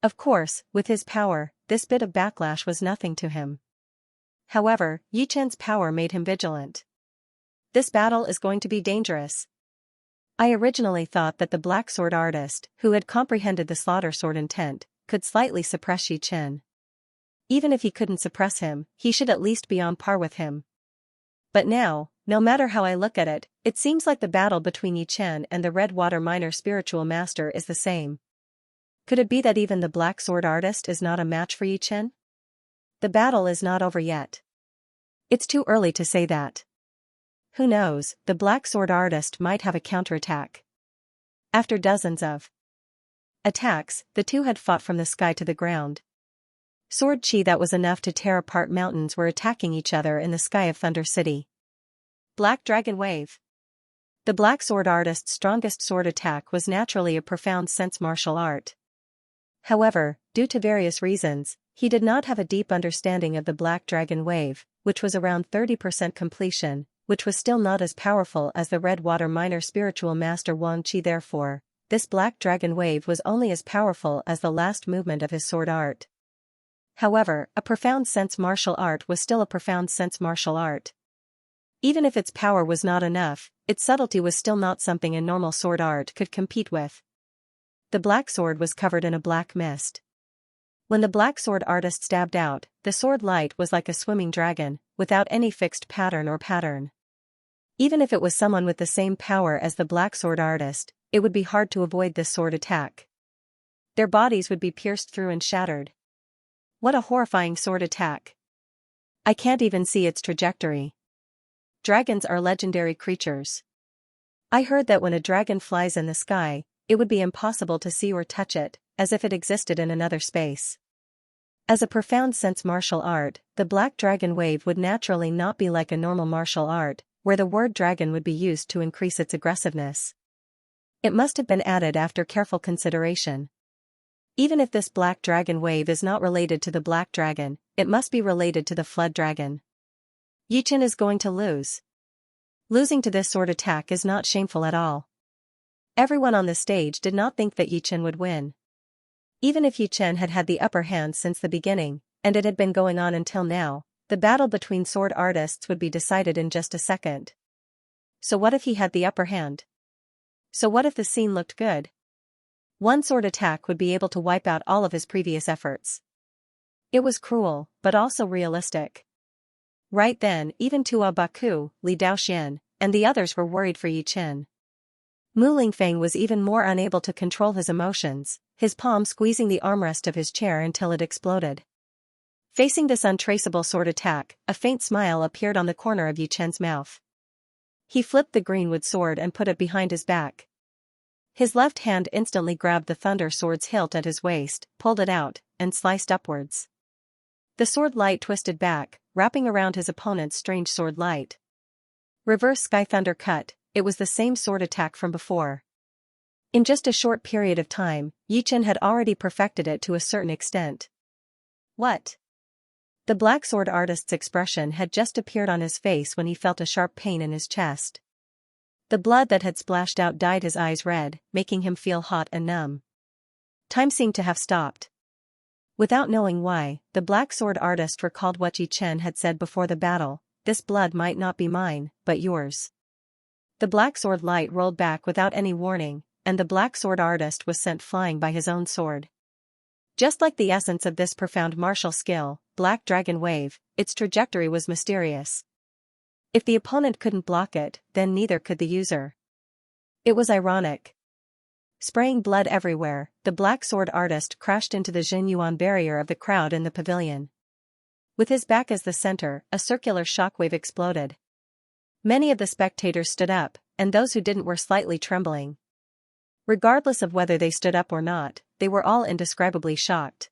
Of course, with his power, this bit of backlash was nothing to him. However, Yi Chen's power made him vigilant. This battle is going to be dangerous. I originally thought that the black sword artist, who had comprehended the slaughter sword intent, could slightly suppress Yi Chen. Even if he couldn't suppress him, he should at least be on par with him. But now, no matter how I look at it, it seems like the battle between Yi Chen and the Red Water Miner spiritual master is the same. Could it be that even the black sword artist is not a match for Yi Chen? The battle is not over yet. It's too early to say that. Who knows, the black sword artist might have a counterattack. After dozens of attacks, the two had fought from the sky to the ground. Sword chi that was enough to tear apart mountains were attacking each other in the sky of Thunder City. Black Dragon Wave. The black sword artist's strongest sword attack was naturally a profound sense martial art. However, due to various reasons, he did not have a deep understanding of the Black Dragon Wave, which was around 30% completion, which was still not as powerful as the Red Water Minor Spiritual Master Wang Qi. Therefore, this Black Dragon Wave was only as powerful as the last movement of his sword art. However, a profound sense martial art was still a profound sense martial art. Even if its power was not enough, its subtlety was still not something a normal sword art could compete with. The black sword was covered in a black mist. When the black sword artist stabbed out, the sword light was like a swimming dragon, without any fixed pattern or pattern. Even if it was someone with the same power as the black sword artist, it would be hard to avoid this sword attack. Their bodies would be pierced through and shattered. What a horrifying sword attack. I can't even see its trajectory. Dragons are legendary creatures. I heard that when a dragon flies in the sky, it would be impossible to see or touch it, as if it existed in another space. As a profound sense martial art, the Black Dragon Wave would naturally not be like a normal martial art, where the word dragon would be used to increase its aggressiveness. It must have been added after careful consideration. Even if this Black Dragon Wave is not related to the Black Dragon, it must be related to the Flood Dragon. Yi Chen is going to lose. Losing to this sword attack is not shameful at all. Everyone on the stage did not think that Yi Chen would win. Even if Yi Chen had had the upper hand since the beginning, and it had been going on until now, the battle between sword artists would be decided in just a second. So what if he had the upper hand? So what if the scene looked good? One sword attack would be able to wipe out all of his previous efforts. It was cruel, but also realistic. Right then, even Tua Baku, Li Daoxian, and the others were worried for Yi Chen. Mu Lingfeng was even more unable to control his emotions, his palm squeezing the armrest of his chair until it exploded. Facing this untraceable sword attack, a faint smile appeared on the corner of Yi Chen's mouth. He flipped the greenwood sword and put it behind his back. His left hand instantly grabbed the thunder sword's hilt at his waist, pulled it out, and sliced upwards. The sword light twisted back, wrapping around his opponent's strange sword light. Reverse Sky Thunder Cut, it was the same sword attack from before. In just a short period of time, Yi Chen had already perfected it to a certain extent. What? The black sword artist's expression had just appeared on his face when he felt a sharp pain in his chest. The blood that had splashed out dyed his eyes red, making him feel hot and numb. Time seemed to have stopped. Without knowing why, the black sword artist recalled what Yi Chen had said before the battle: "This blood might not be mine, but yours." The black sword light rolled back without any warning, and the black sword artist was sent flying by his own sword. Just like the essence of this profound martial skill, Black Dragon Wave, its trajectory was mysterious. If the opponent couldn't block it, then neither could the user. It was ironic. Spraying blood everywhere, the black sword artist crashed into the Jinyuan barrier of the crowd in the pavilion. With his back as the center, a circular shockwave exploded. Many of the spectators stood up, and those who didn't were slightly trembling. Regardless of whether they stood up or not, they were all indescribably shocked.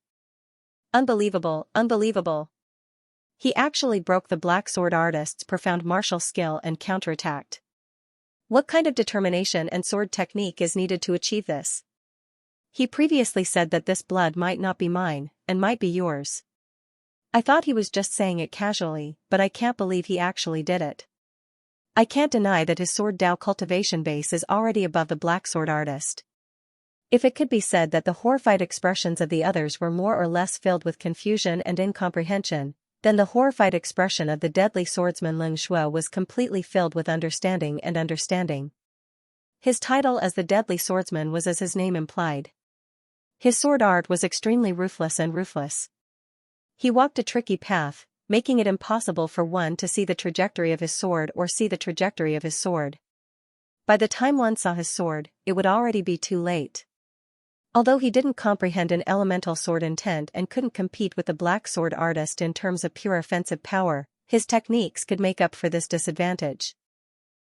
Unbelievable, unbelievable. He actually broke the black sword artist's profound martial skill and counterattacked. What kind of determination and sword technique is needed to achieve this? He previously said that this blood might not be mine, and might be yours. I thought he was just saying it casually, but I can't believe he actually did it. I can't deny that his sword Dao cultivation base is already above the black sword artist. If it could be said that the horrified expressions of the others were more or less filled with confusion and incomprehension, then the horrified expression of the deadly swordsman Ling Shuo was completely filled with understanding and understanding. His title as the deadly swordsman was as his name implied. His sword art was extremely ruthless and ruthless. He walked a tricky path, making it impossible for one to see the trajectory of his sword or see the trajectory of his sword. By the time one saw his sword, it would already be too late. Although he didn't comprehend an elemental sword intent and couldn't compete with the black sword artist in terms of pure offensive power, his techniques could make up for this disadvantage.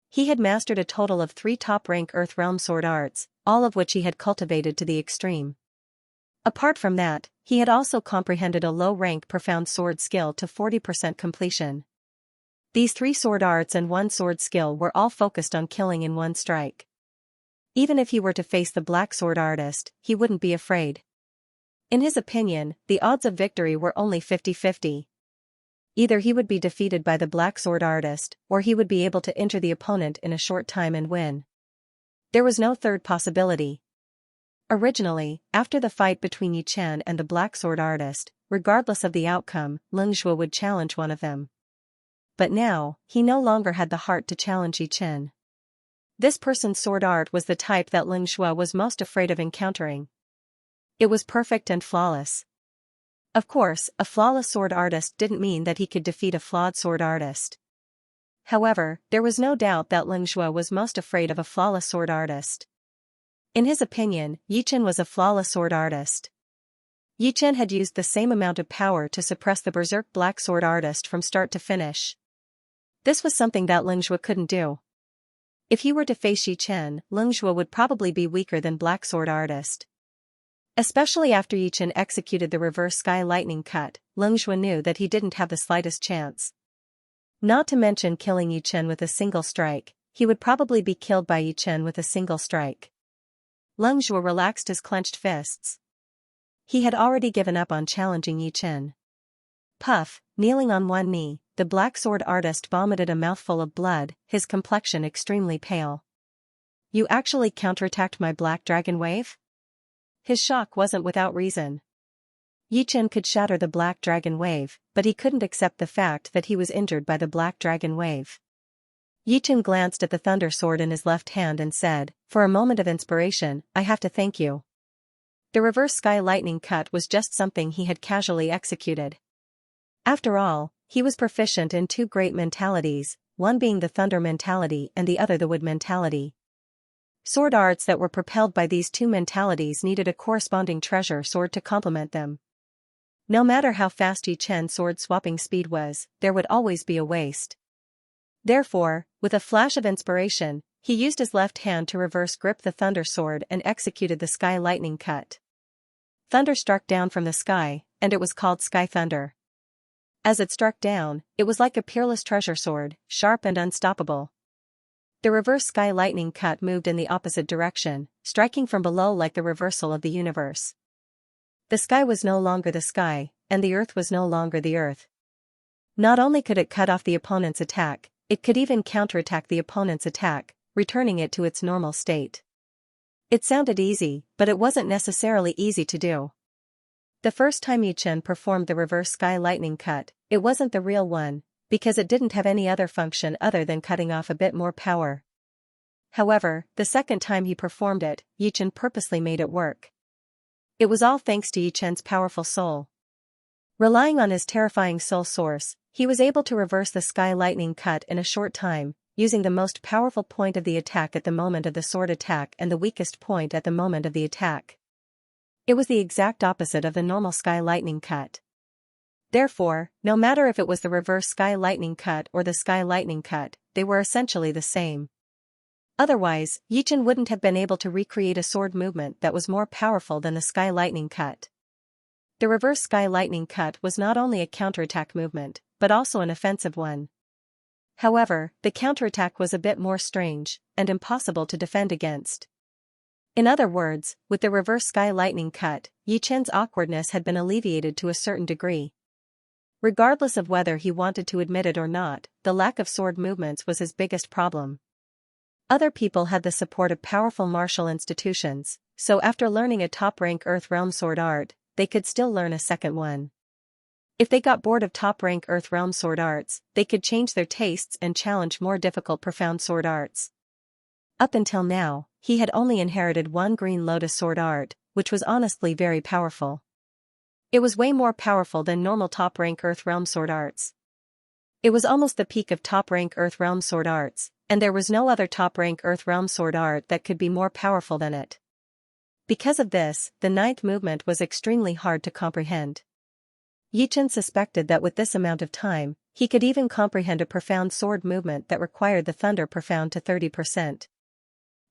He had mastered a total of 3 top-rank Earthrealm sword arts, all of which he had cultivated to the extreme. Apart from that, he had also comprehended a low-rank profound sword skill to 40% completion. These 3 sword arts and 1 sword skill were all focused on killing in one strike. Even if he were to face the black sword artist, he wouldn't be afraid. In his opinion, the odds of victory were only 50-50. Either he would be defeated by the black sword artist, or he would be able to injure the opponent in a short time and win. There was no third possibility. Originally, after the fight between Yi Chen and the black sword artist, regardless of the outcome, Lin Zhuo would challenge one of them. But now, he no longer had the heart to challenge Yi Chen. This person's sword art was the type that Lin Zhuo was most afraid of encountering. It was perfect and flawless. Of course, a flawless sword artist didn't mean that he could defeat a flawed sword artist. However, there was no doubt that Lin Zhuo was most afraid of a flawless sword artist. In his opinion, Yi Chen was a flawless sword artist. Yi Chen had used the same amount of power to suppress the berserk black sword artist from start to finish. This was something that Lin Zhuo couldn't do. If he were to face Yi Chen, Lin Zhuo would probably be weaker than black sword artist. Especially after Yi Chen executed the reverse sky lightning cut, Lin Zhuo knew that he didn't have the slightest chance. Not to mention killing Yi Chen with a single strike, he would probably be killed by Yi Chen with a single strike. Lin Zhuo relaxed his clenched fists. He had already given up on challenging Yi Chen. Puff, kneeling on one knee, the black sword artist vomited a mouthful of blood, his complexion extremely pale. "You actually counterattacked my black dragon wave?" His shock wasn't without reason. Yi Chen could shatter the black dragon wave, but he couldn't accept the fact that he was injured by the black dragon wave. Yi Chen glanced at the thunder sword in his left hand and said, "For a moment of inspiration, I have to thank you." The reverse sky lightning cut was just something he had casually executed. After all, he was proficient in 2 great mentalities, one being the thunder mentality and the other the wood mentality. Sword arts that were propelled by these 2 mentalities needed a corresponding treasure sword to complement them. No matter how fast Yi Chen's sword swapping speed was, there would always be a waste. Therefore, with a flash of inspiration, he used his left hand to reverse grip the thunder sword and executed the sky lightning cut. Thunder struck down from the sky, and it was called Sky Thunder. As it struck down, it was like a peerless treasure sword, sharp and unstoppable. The reverse sky lightning cut moved in the opposite direction, striking from below like the reversal of the universe. The sky was no longer the sky, and the earth was no longer the earth. Not only could it cut off the opponent's attack, it could even counterattack the opponent's attack, returning it to its normal state. It sounded easy, but it wasn't necessarily easy to do. The first time Yi Chen performed the reverse sky lightning cut, it wasn't the real one, because it didn't have any other function other than cutting off a bit more power. However, the second time he performed it, Yi Chen purposely made it work. It was all thanks to Yi Chen's powerful soul. Relying on his terrifying soul source, he was able to reverse the sky lightning cut in a short time, using the most powerful point of the attack at the moment of the sword attack and the weakest point at the moment of the attack. It was the exact opposite of the normal sky lightning cut. Therefore, no matter if it was the reverse sky lightning cut or the sky lightning cut, they were essentially the same. Otherwise, Yi Chen wouldn't have been able to recreate a sword movement that was more powerful than the sky lightning cut. The reverse sky lightning cut was not only a counterattack movement, but also an offensive one. However, the counterattack was a bit more strange, and impossible to defend against. In other words, with the reverse sky lightning cut, Yi Chen's awkwardness had been alleviated to a certain degree. Regardless of whether he wanted to admit it or not, the lack of sword movements was his biggest problem. Other people had the support of powerful martial institutions, so after learning a top-rank Earth-realm sword art, they could still learn a second one. If they got bored of top-rank Earth-realm sword arts, they could change their tastes and challenge more difficult profound sword arts. Up until now, he had only inherited one Green Lotus sword art, which was honestly very powerful. It was way more powerful than normal top-rank Earth-realm sword arts. It was almost the peak of top-rank Earth-realm sword arts, and there was no other top-rank Earth-realm sword art that could be more powerful than it. Because of this, the ninth movement was extremely hard to comprehend. Yichen suspected that with this amount of time, he could even comprehend a profound sword movement that required the thunder profound to 30%.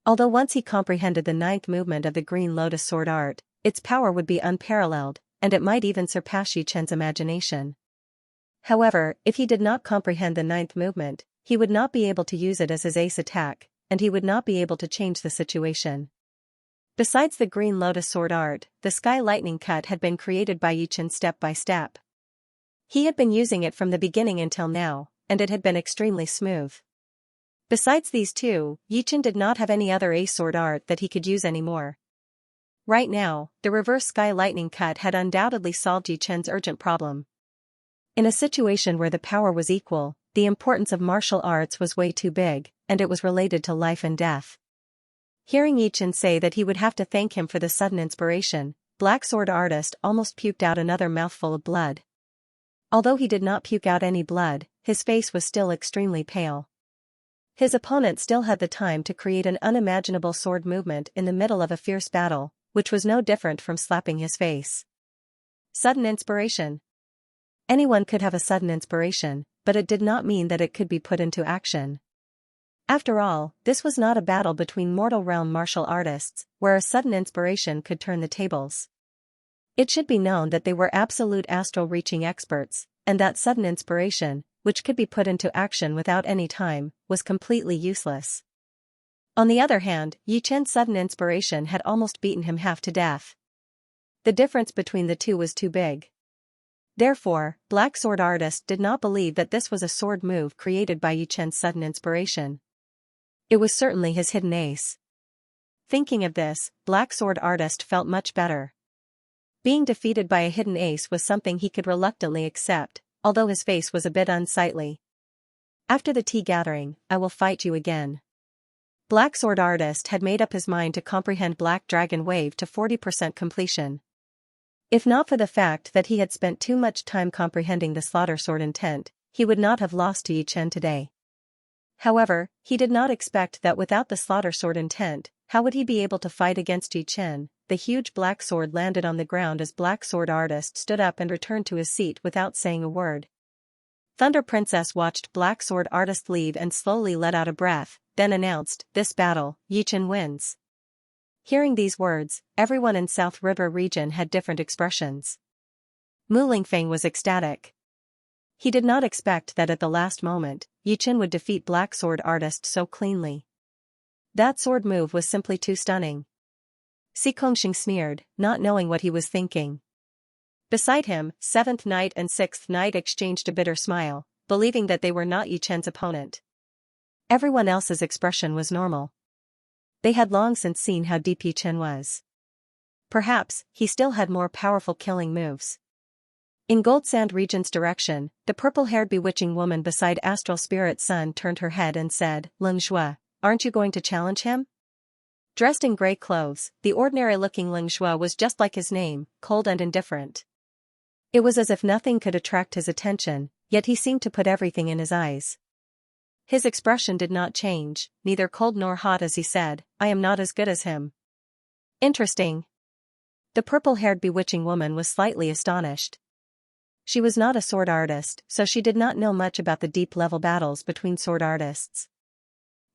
Although once he comprehended the ninth movement of the Green Lotus sword art, its power would be unparalleled, and it might even surpass Yichen's imagination. However, if he did not comprehend the ninth movement, he would not be able to use it as his ace attack, and he would not be able to change the situation. Besides the Green Lotus sword art, the Sky Lightning Cut had been created by Yichen step by step. He had been using it from the beginning until now, and it had been extremely smooth. Besides these two, Yichen did not have any other ace sword art that he could use anymore. Right now, the reverse Sky Lightning Cut had undoubtedly solved Yichen's urgent problem. In a situation where the power was equal, the importance of martial arts was way too big, and it was related to life and death. Hearing Yichen say that he would have to thank him for the sudden inspiration, Black Sword Artist almost puked out another mouthful of blood. Although he did not puke out any blood, his face was still extremely pale. His opponent still had the time to create an unimaginable sword movement in the middle of a fierce battle, which was no different from slapping his face. Sudden inspiration. Anyone could have a sudden inspiration, but it did not mean that it could be put into action. After all, this was not a battle between mortal realm martial artists, where a sudden inspiration could turn the tables. It should be known that they were absolute astral reaching experts, and that sudden inspiration, which could be put into action without any time, was completely useless. On the other hand, Yichen's sudden inspiration had almost beaten him half to death. The difference between the two was too big. Therefore, Black Sword Artist did not believe that this was a sword move created by Yichen's sudden inspiration. It was certainly his hidden ace. Thinking of this, Black Sword Artist felt much better. Being defeated by a hidden ace was something he could reluctantly accept, although his face was a bit unsightly. After the tea gathering, I will fight you again. Black Sword Artist had made up his mind to comprehend Black Dragon Wave to 40% completion. If not for the fact that he had spent too much time comprehending the Slaughter Sword intent, he would not have lost to Yichen today. However, he did not expect that without the Slaughter Sword intent, how would he be able to fight against Yichen? The huge black sword landed on the ground as Black Sword Artist stood up and returned to his seat without saying a word. Thunder Princess watched Black Sword Artist leave and slowly let out a breath, then announced, "This battle, Yichen wins." Hearing these words, everyone in South River region had different expressions. Mu Lingfeng was ecstatic. He did not expect that at the last moment, Yichen would defeat Black Sword Artist so cleanly. That sword move was simply too stunning. Si Kongxing sneered, not knowing what he was thinking. Beside him, 7th Knight and 6th Knight exchanged a bitter smile, believing that they were not Yichen's opponent. Everyone else's expression was normal. They had long since seen how deep Yichen was. Perhaps, he still had more powerful killing moves. In Gold Sand region's direction, the purple-haired bewitching woman beside Astral Spirit Sun turned her head and said, "Leng Zhua, aren't you going to challenge him?" Dressed in gray clothes, the ordinary-looking Leng Zhua was just like his name, cold and indifferent. It was as if nothing could attract his attention, yet he seemed to put everything in his eyes. His expression did not change, neither cold nor hot as he said, "I am not as good as him." Interesting. The purple-haired bewitching woman was slightly astonished. She was not a sword artist, so she did not know much about the deep-level battles between sword artists.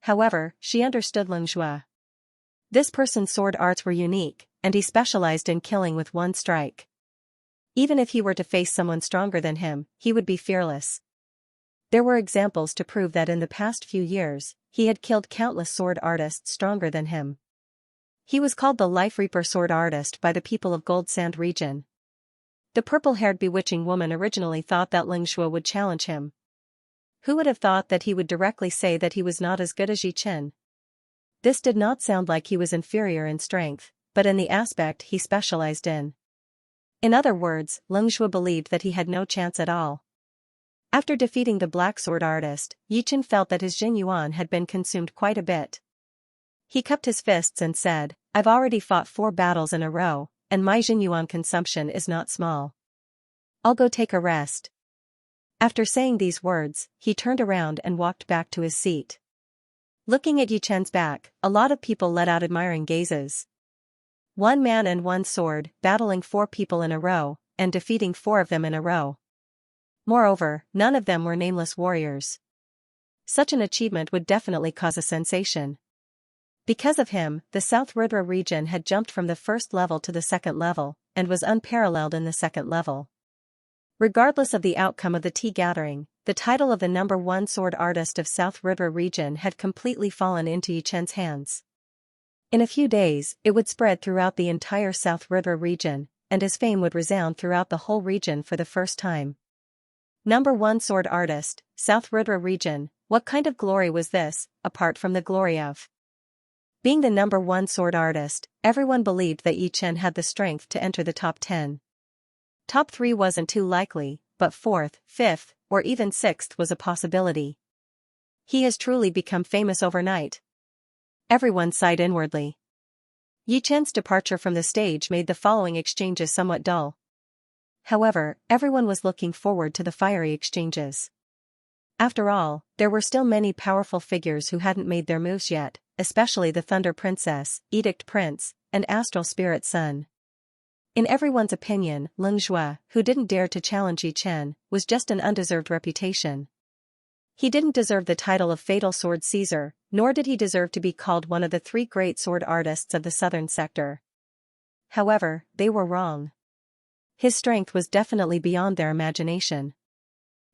However, she understood Leng Zhua. This person's sword arts were unique, and he specialized in killing with one strike. Even if he were to face someone stronger than him, he would be fearless. There were examples to prove that in the past few years, he had killed countless sword artists stronger than him. He was called the Life Reaper Sword Artist by the people of Gold Sand region. The purple-haired bewitching woman originally thought that Leng Zhua would challenge him. Who would have thought that he would directly say that he was not as good as Yichen? This did not sound like he was inferior in strength, but in the aspect he specialized in. In other words, Leng Zhua believed that he had no chance at all. After defeating the Black Sword Artist, Yichen felt that his Jing Yuan had been consumed quite a bit. He cupped his fists and said, "I've already fought 4 battles in a row, and my Jing Yuan consumption is not small. I'll go take a rest." After saying these words, he turned around and walked back to his seat. Looking at Yichen's back, a lot of people let out admiring gazes. One man and one sword, battling 4 people in a row, and defeating 4 of them in a row. Moreover, none of them were nameless warriors. Such an achievement would definitely cause a sensation. Because of him, the South Rudra region had jumped from the first level to the second level, and was unparalleled in the second level. Regardless of the outcome of the tea gathering, the title of the number 1 sword artist of South Rudra region had completely fallen into Yi Chen's hands. In a few days, it would spread throughout the entire South Rudra region, and his fame would resound throughout the whole region for the first time. Number 1 sword artist, South Rudra region. What kind of glory was this, apart from the glory of being the number 1 sword artist? Everyone believed that Yi Chen had the strength to enter the top 10. Top 3 wasn't too likely, but 4th, 5th, or even 6th was a possibility. He has truly become famous overnight. Everyone sighed inwardly. Yi Chen's departure from the stage made the following exchanges somewhat dull. However, everyone was looking forward to the fiery exchanges. After all, there were still many powerful figures who hadn't made their moves yet, especially the Thunder Princess, Edict Prince, and Astral Spirit Sun. In everyone's opinion, Leng Zhua, who didn't dare to challenge Yi Chen, was just an undeserved reputation. He didn't deserve the title of Fatal Sword Caesar, nor did he deserve to be called one of the 3 great sword artists of the southern sector. However, they were wrong. His strength was definitely beyond their imagination.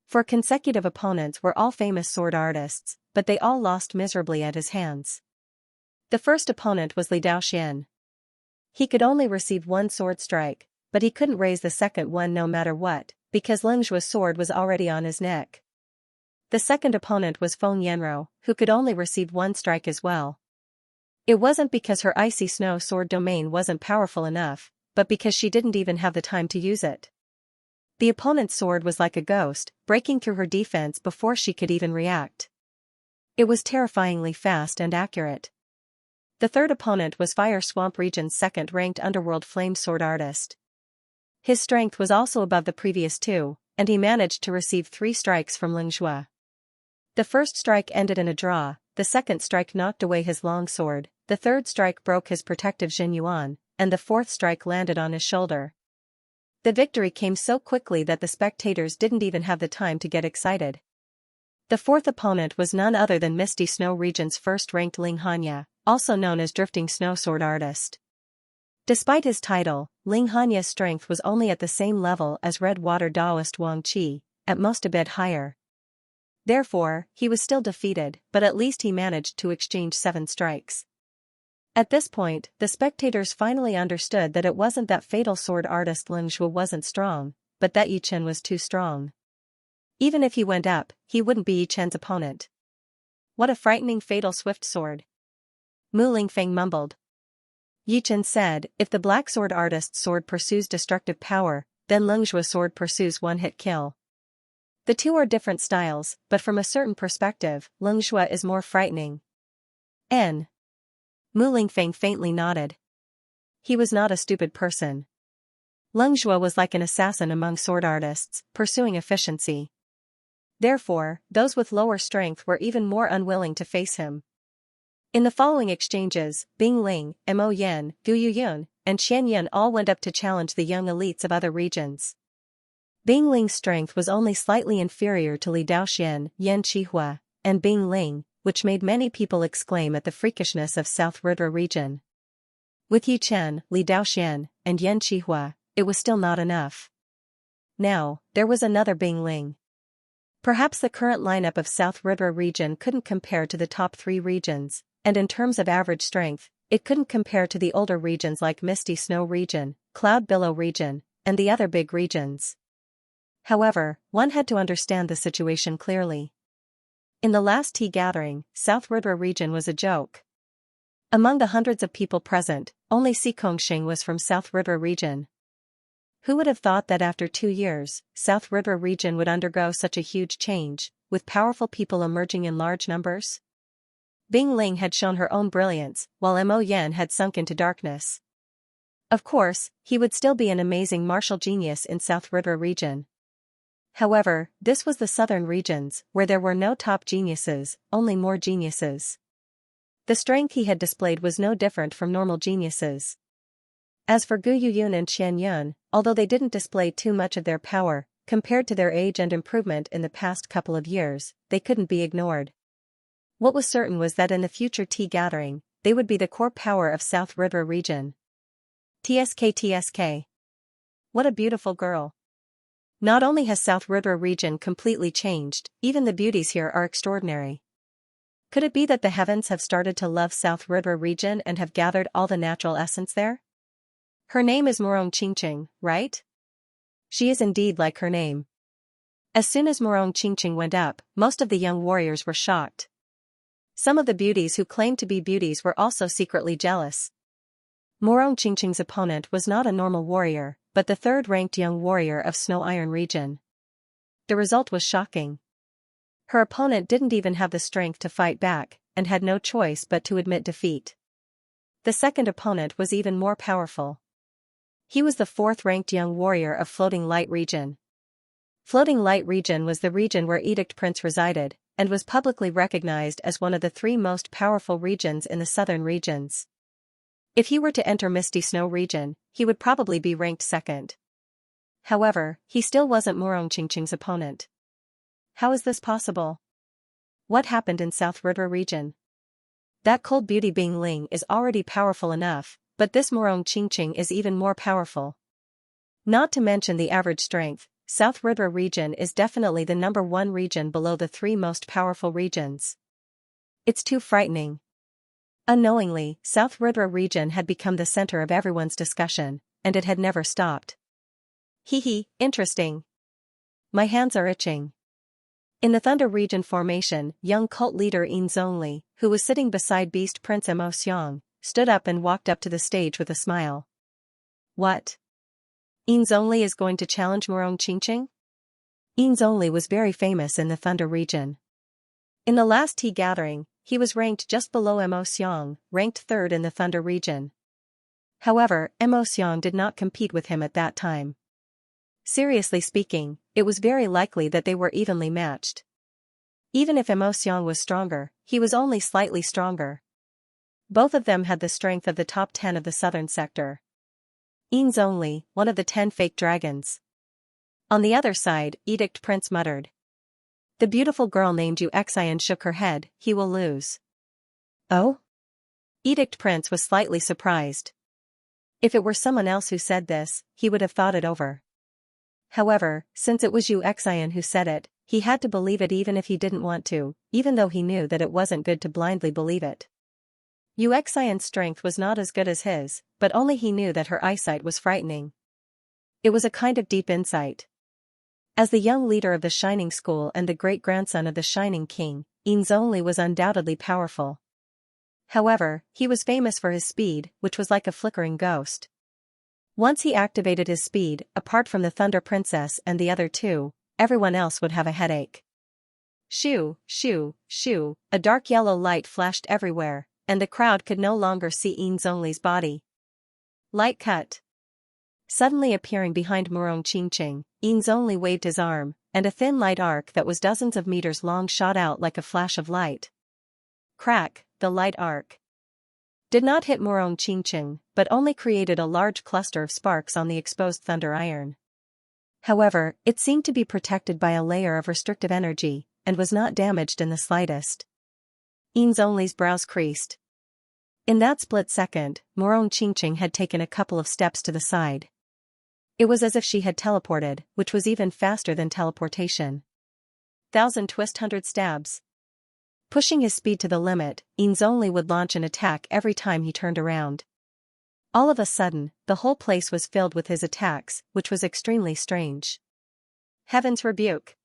4 consecutive opponents were all famous sword artists, but they all lost miserably at his hands. The first opponent was Li Daoxian. He could only receive 1 sword strike, but he couldn't raise the second one no matter what, because Leng Zhua's sword was already on his neck. The second opponent was Feng Yanro, who could only receive 1 strike as well. It wasn't because her icy snow sword domain wasn't powerful enough, but because she didn't even have the time to use it. The opponent's sword was like a ghost, breaking through her defense before she could even react. It was terrifyingly fast and accurate. The third opponent was Fire Swamp Region's second-ranked Underworld Flame Sword artist. His strength was also above the previous 2, and he managed to receive 3 strikes from Leng Zhua. The first strike ended in a draw, the second strike knocked away his long sword, the third strike broke his protective Jin Yuan, and the fourth strike landed on his shoulder. The victory came so quickly that the spectators didn't even have the time to get excited. The fourth opponent was none other than Misty Snow Region's first-ranked Xianxia, also known as Drifting Snow Sword Artist. Despite his title, Xianxia's strength was only at the same level as Red Water Daoist Wang Qi, at most a bit higher. Therefore, he was still defeated, but at least he managed to exchange 7 strikes. At this point, the spectators finally understood that it wasn't that fatal sword artist Leng Zhua wasn't strong, but that Yi Chen was too strong. Even if he went up, he wouldn't be Yi Chen's opponent. What a frightening fatal swift sword. Mu Lingfeng mumbled. Yi Chen said, if the black sword artist's sword pursues destructive power, then Leng Zhua's sword pursues one-hit kill. The 2 are different styles, but from a certain perspective, Leng Zhua is more frightening. N. Mu Lingfeng faintly nodded. He was not a stupid person. Leng Zhua was like an assassin among sword artists, pursuing efficiency. Therefore, those with lower strength were even more unwilling to face him. In the following exchanges, Bing Ling, Mo Yan, Gu Yuyun, and Qian Yan all went up to challenge the young elites of other regions. Bing Ling's strength was only slightly inferior to Li Daoxian, Yan Qihua, and Bing Ling, which made many people exclaim at the freakishness of South Rudra region. With Yi Chen, Li Daoxian, and Yan Qihua, it was still not enough. Now, there was another Bing Ling. Perhaps the current lineup of South Rudra region couldn't compare to the top 3 regions, and in terms of average strength, it couldn't compare to the older regions like Misty Snow region, Cloud Billow region, and the other big regions. However, one had to understand the situation clearly. In the last tea gathering, South Rudra region was a joke. Among the hundreds of people present, only Si Kongxing was from South Rudra region. Who would have thought that after 2 years, South Rudra region would undergo such a huge change, with powerful people emerging in large numbers? Bing Ling had shown her own brilliance, while Mo Yan had sunk into darkness. Of course, he would still be an amazing martial genius in South Rudra region. However, this was the southern regions, where there were no top geniuses, only more geniuses. The strength he had displayed was no different from normal geniuses. As for Gu Yuyun and Qian Yun, although they didn't display too much of their power, compared to their age and improvement in the past couple of years, they couldn't be ignored. What was certain was that in the future tea gathering, they would be the core power of South Ridra region. TSK. What a beautiful girl. Not only has South Ridra region completely changed, even the beauties here are extraordinary. Could it be that the heavens have started to love South Ridra region and have gathered all the natural essence there? Her name is Morong Qingqing, right? She is indeed like her name. As soon as Morong Qingqing went up, most of the young warriors were shocked. Some of the beauties who claimed to be beauties were also secretly jealous. Morong Qingqing's opponent was not a normal warrior, but the third-ranked young warrior of Snow Iron region. The result was shocking. Her opponent didn't even have the strength to fight back, and had no choice but to admit defeat. The second opponent was even more powerful. He was the fourth-ranked young warrior of Floating Light region. Floating Light region was the region where Edict Prince resided, and was publicly recognized as one of the 3 most powerful regions in the southern regions. If he were to enter Misty Snow region, he would probably be ranked second. However, he still wasn't Morong Qingqing's opponent. How is this possible? What happened in South Ridra region? That cold beauty Bing Ling is already powerful enough, but this Morong Qingqing is even more powerful. Not to mention the average strength, South Ridra region is definitely the number 1 region below the 3 most powerful regions. It's too frightening. Unknowingly, South Ridra region had become the center of everyone's discussion, and it had never stopped. Interesting. My hands are itching. In the Thunder region formation, young cult leader Yin Zhongli, who was sitting beside Beast Prince Mo Xiang, stood up and walked up to the stage with a smile. What? Yin Zhongli is going to challenge Morong Qingqing? Yin Zhongli was very famous in the Thunder region. In the last tea gathering, he was ranked just below Mo Xiang, ranked 3rd in the Thunder region. However, Mo Xiang did not compete with him at that time. Seriously speaking, it was very likely that they were evenly matched. Even if Mo Xiang was stronger, he was only slightly stronger. Both of them had the strength of the top 10 of the southern sector. Yin Zhongli, one of the 10 fake dragons. On the other side, Edict Prince muttered. The beautiful girl named Xianxia shook her head. He will lose. Oh? Edict Prince was slightly surprised. If it were someone else who said this, he would have thought it over. However, since it was Xianxia who said it, he had to believe it even if he didn't want to, even though he knew that it wasn't good to blindly believe it. Xianxia's strength was not as good as his, but only he knew that her eyesight was frightening. It was a kind of deep insight. As the young leader of the Shining School and the great-grandson of the Shining King, Yin Zhongli was undoubtedly powerful. However, he was famous for his speed, which was like a flickering ghost. Once he activated his speed, apart from the Thunder Princess and the other 2, everyone else would have a headache. Shoo, shoo, shoo, a dark yellow light flashed everywhere, and the crowd could no longer see Yin Zhongli's body. Light cut. Suddenly appearing behind Morong Qingqing, Yin Zhongli waved his arm, and a thin light arc that was dozens of meters long shot out like a flash of light. Crack, the light arc did not hit Morong Qingqing, but only created a large cluster of sparks on the exposed thunder iron. However, it seemed to be protected by a layer of restrictive energy, and was not damaged in the slightest. Yin Zhongli's brows creased. In that split second, Morong Qingqing had taken a couple of steps to the side. It was as if she had teleported, which was even faster than teleportation. 1,000 twist 100 stabs. Pushing his speed to the limit, Yin Zhongli would launch an attack every time he turned around. All of a sudden, the whole place was filled with his attacks, which was extremely strange. Heaven's rebuke.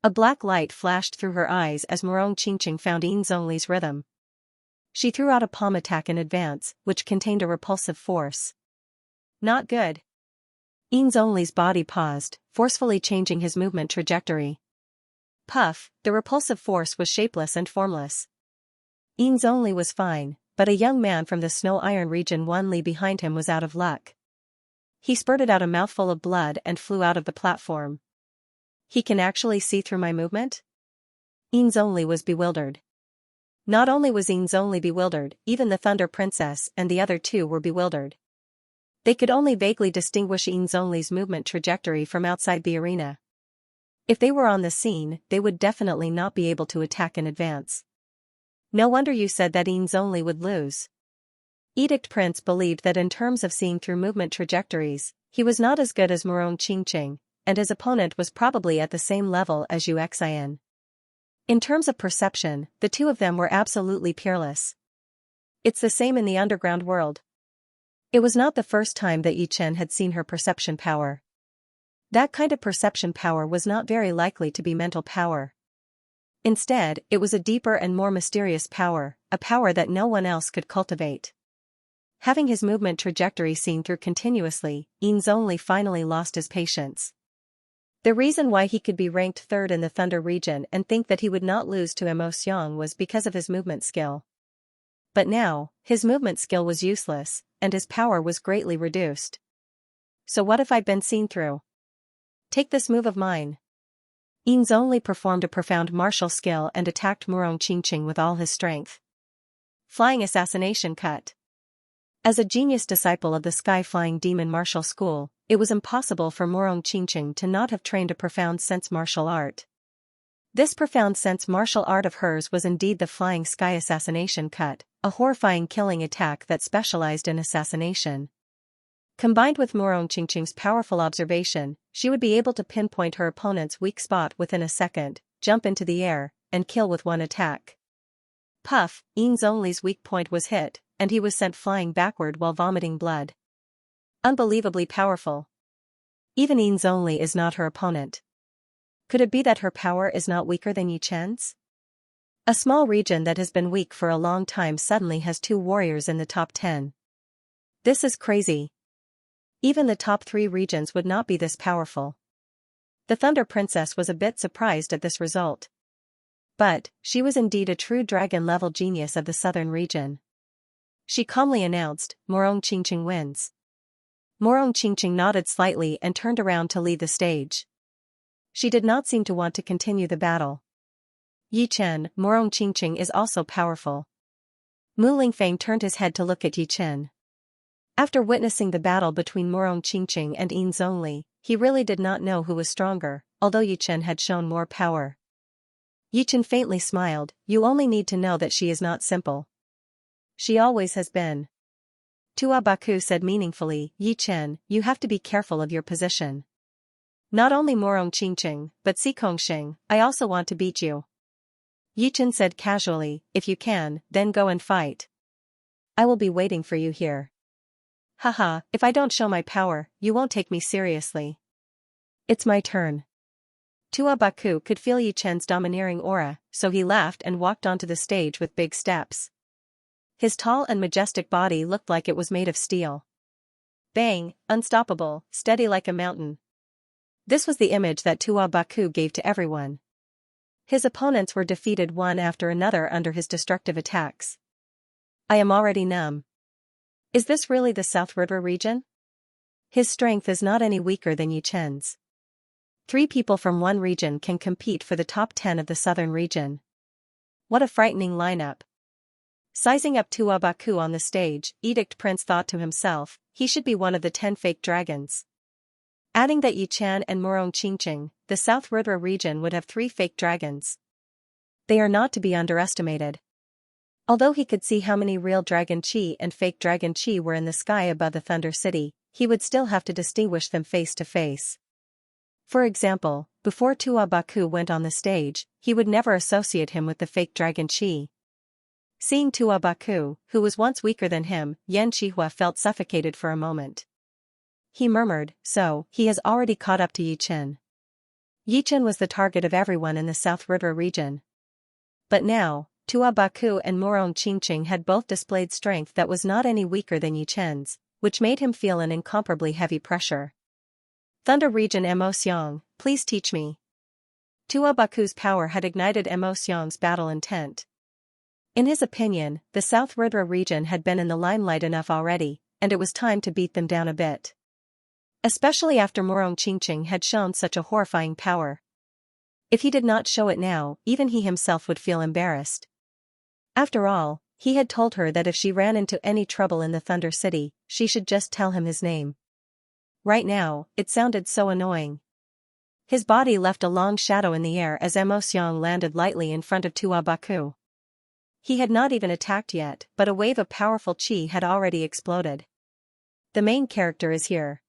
A black light flashed through her eyes as Morong Qingqing found Yin Zhongli's rhythm. She threw out a palm attack in advance, which contained a repulsive force. Not good. Yin Zhongli's body paused, forcefully changing his movement trajectory. Puff, the repulsive force was shapeless and formless. Yin Zhongli was fine, but a young man from the Snow Iron region 1 li behind him was out of luck. He spurted out a mouthful of blood and flew out of the platform. He can actually see through my movement? Yin Zhongli was bewildered. Not only was Yin Zhongli bewildered, even the Thunder Princess and the other 2 were bewildered. They could only vaguely distinguish Iinzongli's movement trajectory from outside the arena. If they were on the scene, they would definitely not be able to attack in advance. No wonder you said that Iinzongli would lose. Edict Prince believed that in terms of seeing through movement trajectories, he was not as good as Murong Qingqing, and his opponent was probably at the same level as Xianxia. In terms of perception, the two of them were absolutely peerless. It's the same in the underground world. It was not the first time that Yi Chen had seen her perception power. That kind of perception power was not very likely to be mental power. Instead, it was a deeper and more mysterious power, a power that no one else could cultivate. Having his movement trajectory seen through continuously, Iinzongli finally lost his patience. The reason why he could be ranked third in the Thunder region and think that he would not lose to Mo Xiang was because of his movement skill. But now, his movement skill was useless, and his power was greatly reduced. So what if I'd been seen through? Take this move of mine. Iinzongli performed a profound martial skill and attacked Murong Qingqing with all his strength. Flying Assassination Cut. As a genius disciple of the Sky-Flying Demon martial school, it was impossible for Murong Qingqing to not have trained a profound sense martial art. This profound sense martial art of hers was indeed the Flying Sky Assassination Cut, a horrifying killing attack that specialized in assassination. Combined with Murong Qingqing's powerful observation, she would be able to pinpoint her opponent's weak spot within a second, jump into the air, and kill with one attack. Puff, Iinzongli's weak point was hit, and he was sent flying backward while vomiting blood. Unbelievably powerful. Even Iinzongli is not her opponent. Could it be that her power is not weaker than Yi Chen's? A small region that has been weak for a long time suddenly has two warriors in the top 10. This is crazy. Even the top 3 regions would not be this powerful. The Thunder Princess was a bit surprised at this result. But, she was indeed a true dragon-level genius of the southern region. She calmly announced, Murong Qingqing wins. Murong Qingqing nodded slightly and turned around to leave the stage. She did not seem to want to continue the battle. Yi Chen, Murong Qingqing is also powerful. Mu Lingfeng turned his head to look at Yi Chen. After witnessing the battle between Murong Qingqing and Iinzongli, he really did not know who was stronger, although Yi Chen had shown more power. Yi Chen faintly smiled, you only need to know that she is not simple. She always has been. Tua Baku said meaningfully, Yi Chen, you have to be careful of your position. Not only Murong Qingqing, but Si Kongxing, I also want to beat you. Yi Chen said casually, if you can, then go and fight. I will be waiting for you here. Haha, if I don't show my power, you won't take me seriously. It's my turn. Tua Baku could feel Yi Chen's domineering aura, so he laughed and walked onto the stage with big steps. His tall and majestic body looked like it was made of steel. Bang, unstoppable, steady like a mountain. This was the image that Tua Baku gave to everyone. His opponents were defeated one after another under his destructive attacks. I am already numb. Is this really the South River region? His strength is not any weaker than Yi Chen's. 3 people from one region can compete for the top 10 of the southern region. What a frightening lineup. Sizing up Tua Baku on the stage, Edict Prince thought to himself, he should be one of the 10 fake dragons. Adding that Yi Chen and Murong Qingqing, the South River region would have 3 fake dragons. They are not to be underestimated. Although he could see how many real dragon chi and fake dragon chi were in the sky above the Thunder City, he would still have to distinguish them face to face. For example, before Tua Baku went on the stage, he would never associate him with the fake dragon chi. Seeing Tua Baku, who was once weaker than him, Yan Qihua felt suffocated for a moment. He murmured, so, he has already caught up to Yi Chen. Yi Chen was the target of everyone in the South River region. But now, Tua Baku and Murong Qingqing had both displayed strength that was not any weaker than Yi Chen's, which made him feel an incomparably heavy pressure. Thunder Region Mo Xiang, please teach me. Tua Baku's power had ignited Mo Xiang's battle intent. In his opinion, the South River region had been in the limelight enough already, and it was time to beat them down a bit. Especially after Murong Qingqing had shown such a horrifying power. If he did not show it now, even he himself would feel embarrassed. After all, He had told her that if she ran into any trouble in the Thunder City, she should just tell him his name. Right now, it sounded so annoying. His body left a long shadow in the air as Xiang landed lightly in front of Tuabaku. He had not even attacked yet, but a wave of powerful qi had already exploded. The main character is here.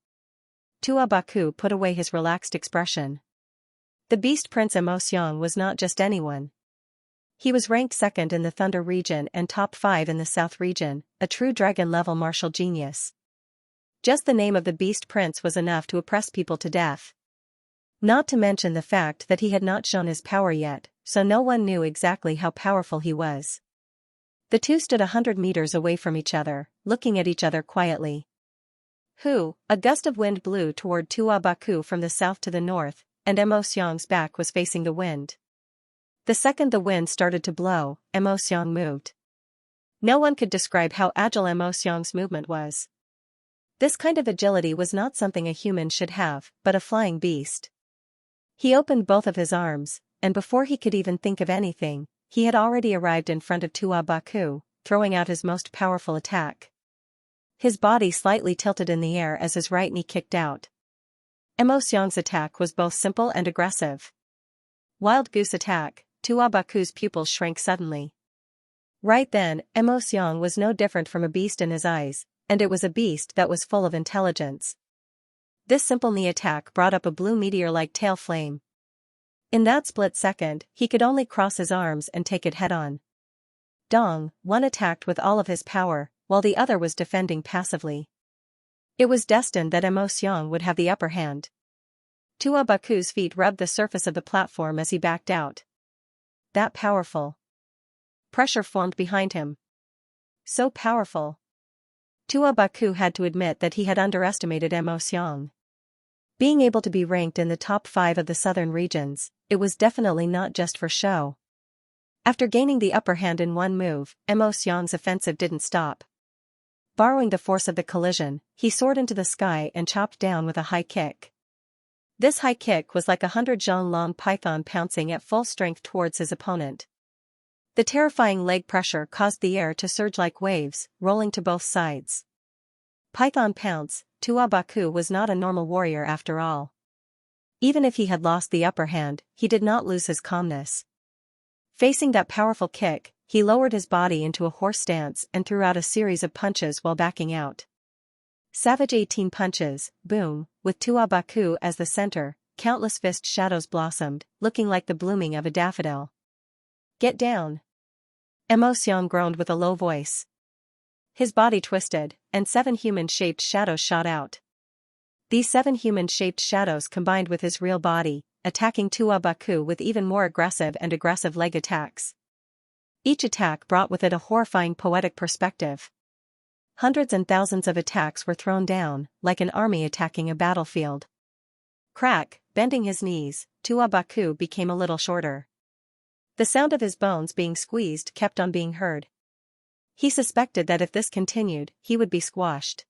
Tuabaku put away his relaxed expression. The Beast Prince Xiang was not just anyone. He was ranked second in the Thunder region and top 5 in the South region, a true dragon-level martial genius. Just the name of the Beast Prince was enough to oppress people to death. Not to mention the fact that he had not shown his power yet, so no one knew exactly how powerful he was. The two stood 100 meters away from each other, looking at each other quietly. A gust of wind blew toward Tuabaku from the south to the north, and Xiang's back was facing the wind. The second the wind started to blow, Xiang moved. No one could describe how agile Xiang's movement was. This kind of agility was not something a human should have, but a flying beast. He opened both of his arms, and before he could even think of anything, he had already arrived in front of Tuabaku, throwing out his most powerful attack. His body slightly tilted in the air as his right knee kicked out. Xiang's attack was both simple and aggressive. Wild goose attack. Tuabaku's pupils shrank suddenly. Right then, Xiang was no different from a beast in his eyes, and it was a beast that was full of intelligence. This simple knee attack brought up a blue meteor-like tail flame. In that split second, he could only cross his arms and take it head-on. Dong, one attacked with all of his power, while the other was defending passively. It was destined that Xiang would have the upper hand. Tuabaku's feet rubbed the surface of the platform as he backed out. That powerful. Pressure formed behind him. So powerful. Tuabaku had to admit that he had underestimated Xiang. Being able to be ranked in the top 5 of the southern regions, it was definitely not just for show. After gaining the upper hand in one move, Xiang's offensive didn't stop. Borrowing the force of the collision, he soared into the sky and chopped down with a high kick. This high kick was like 100-zhong-long python pouncing at full strength towards his opponent. The terrifying leg pressure caused the air to surge like waves, rolling to both sides. Python pounce, Tuabaku was not a normal warrior after all. Even if he had lost the upper hand, he did not lose his calmness. Facing that powerful kick, he lowered his body into a horse stance and threw out a series of punches while backing out. Savage 18 punches, boom, with Tuabaku as the center, countless fist shadows blossomed, looking like the blooming of a daffodil. Get down. Xiang groaned with a low voice. His body twisted, and 7 human-shaped shadows shot out. These 7 human-shaped shadows combined with his real body, attacking Tuabaku with even more aggressive leg attacks. Each attack brought with it a horrifying poetic perspective. Hundreds and thousands of attacks were thrown down, like an army attacking a battlefield. Crack, bending his knees, Tuabaku became a little shorter. The sound of his bones being squeezed kept on being heard. He suspected that if this continued, he would be squashed.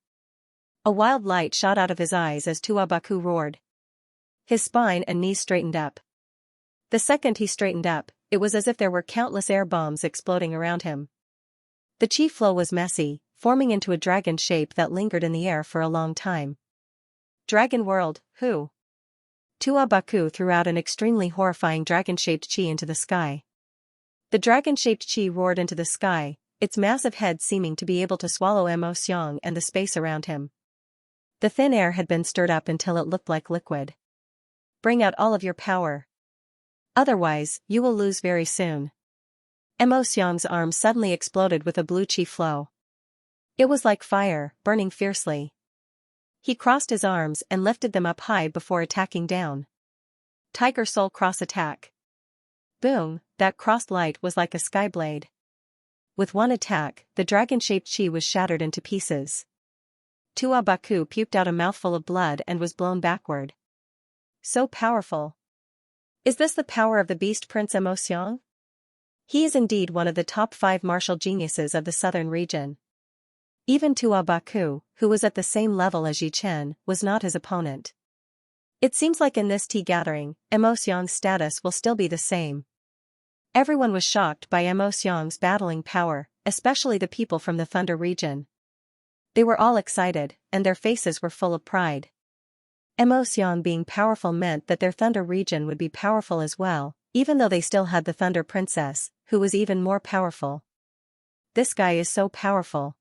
A wild light shot out of his eyes as Tuabaku roared. His spine and knees straightened up. The second he straightened up, it was as if there were countless air bombs exploding around him. The chi flow was messy, forming into a dragon shape that lingered in the air for a long time. Dragon World, who? Tuabaku threw out an extremely horrifying dragon-shaped chi into the sky. The dragon-shaped chi roared into the sky, its massive head seeming to be able to swallow Xiang and the space around him. The thin air had been stirred up until it looked like liquid. Bring out all of your power. Otherwise, you will lose very soon. Xiang's arm suddenly exploded with a blue chi flow. It was like fire, burning fiercely. He crossed his arms and lifted them up high before attacking down. Tiger Soul Cross Attack. Boom, that crossed light was like a sky blade. With one attack, the dragon-shaped chi was shattered into pieces. Tuabaku puked out a mouthful of blood and was blown backward. So powerful. Is this the power of the Beast Prince Xiang? He is indeed one of the top 5 martial geniuses of the southern region. Even Tuabaku, who was at the same level as Yi Chen, was not his opponent. It seems like in this tea gathering, Xiang's status will still be the same. Everyone was shocked by Xiang's battling power, especially the people from the Thunder region. They were all excited, and their faces were full of pride. Xianxia being powerful meant that their Thunder region would be powerful as well, even though they still had the Thunder Princess, who was even more powerful. This guy is so powerful.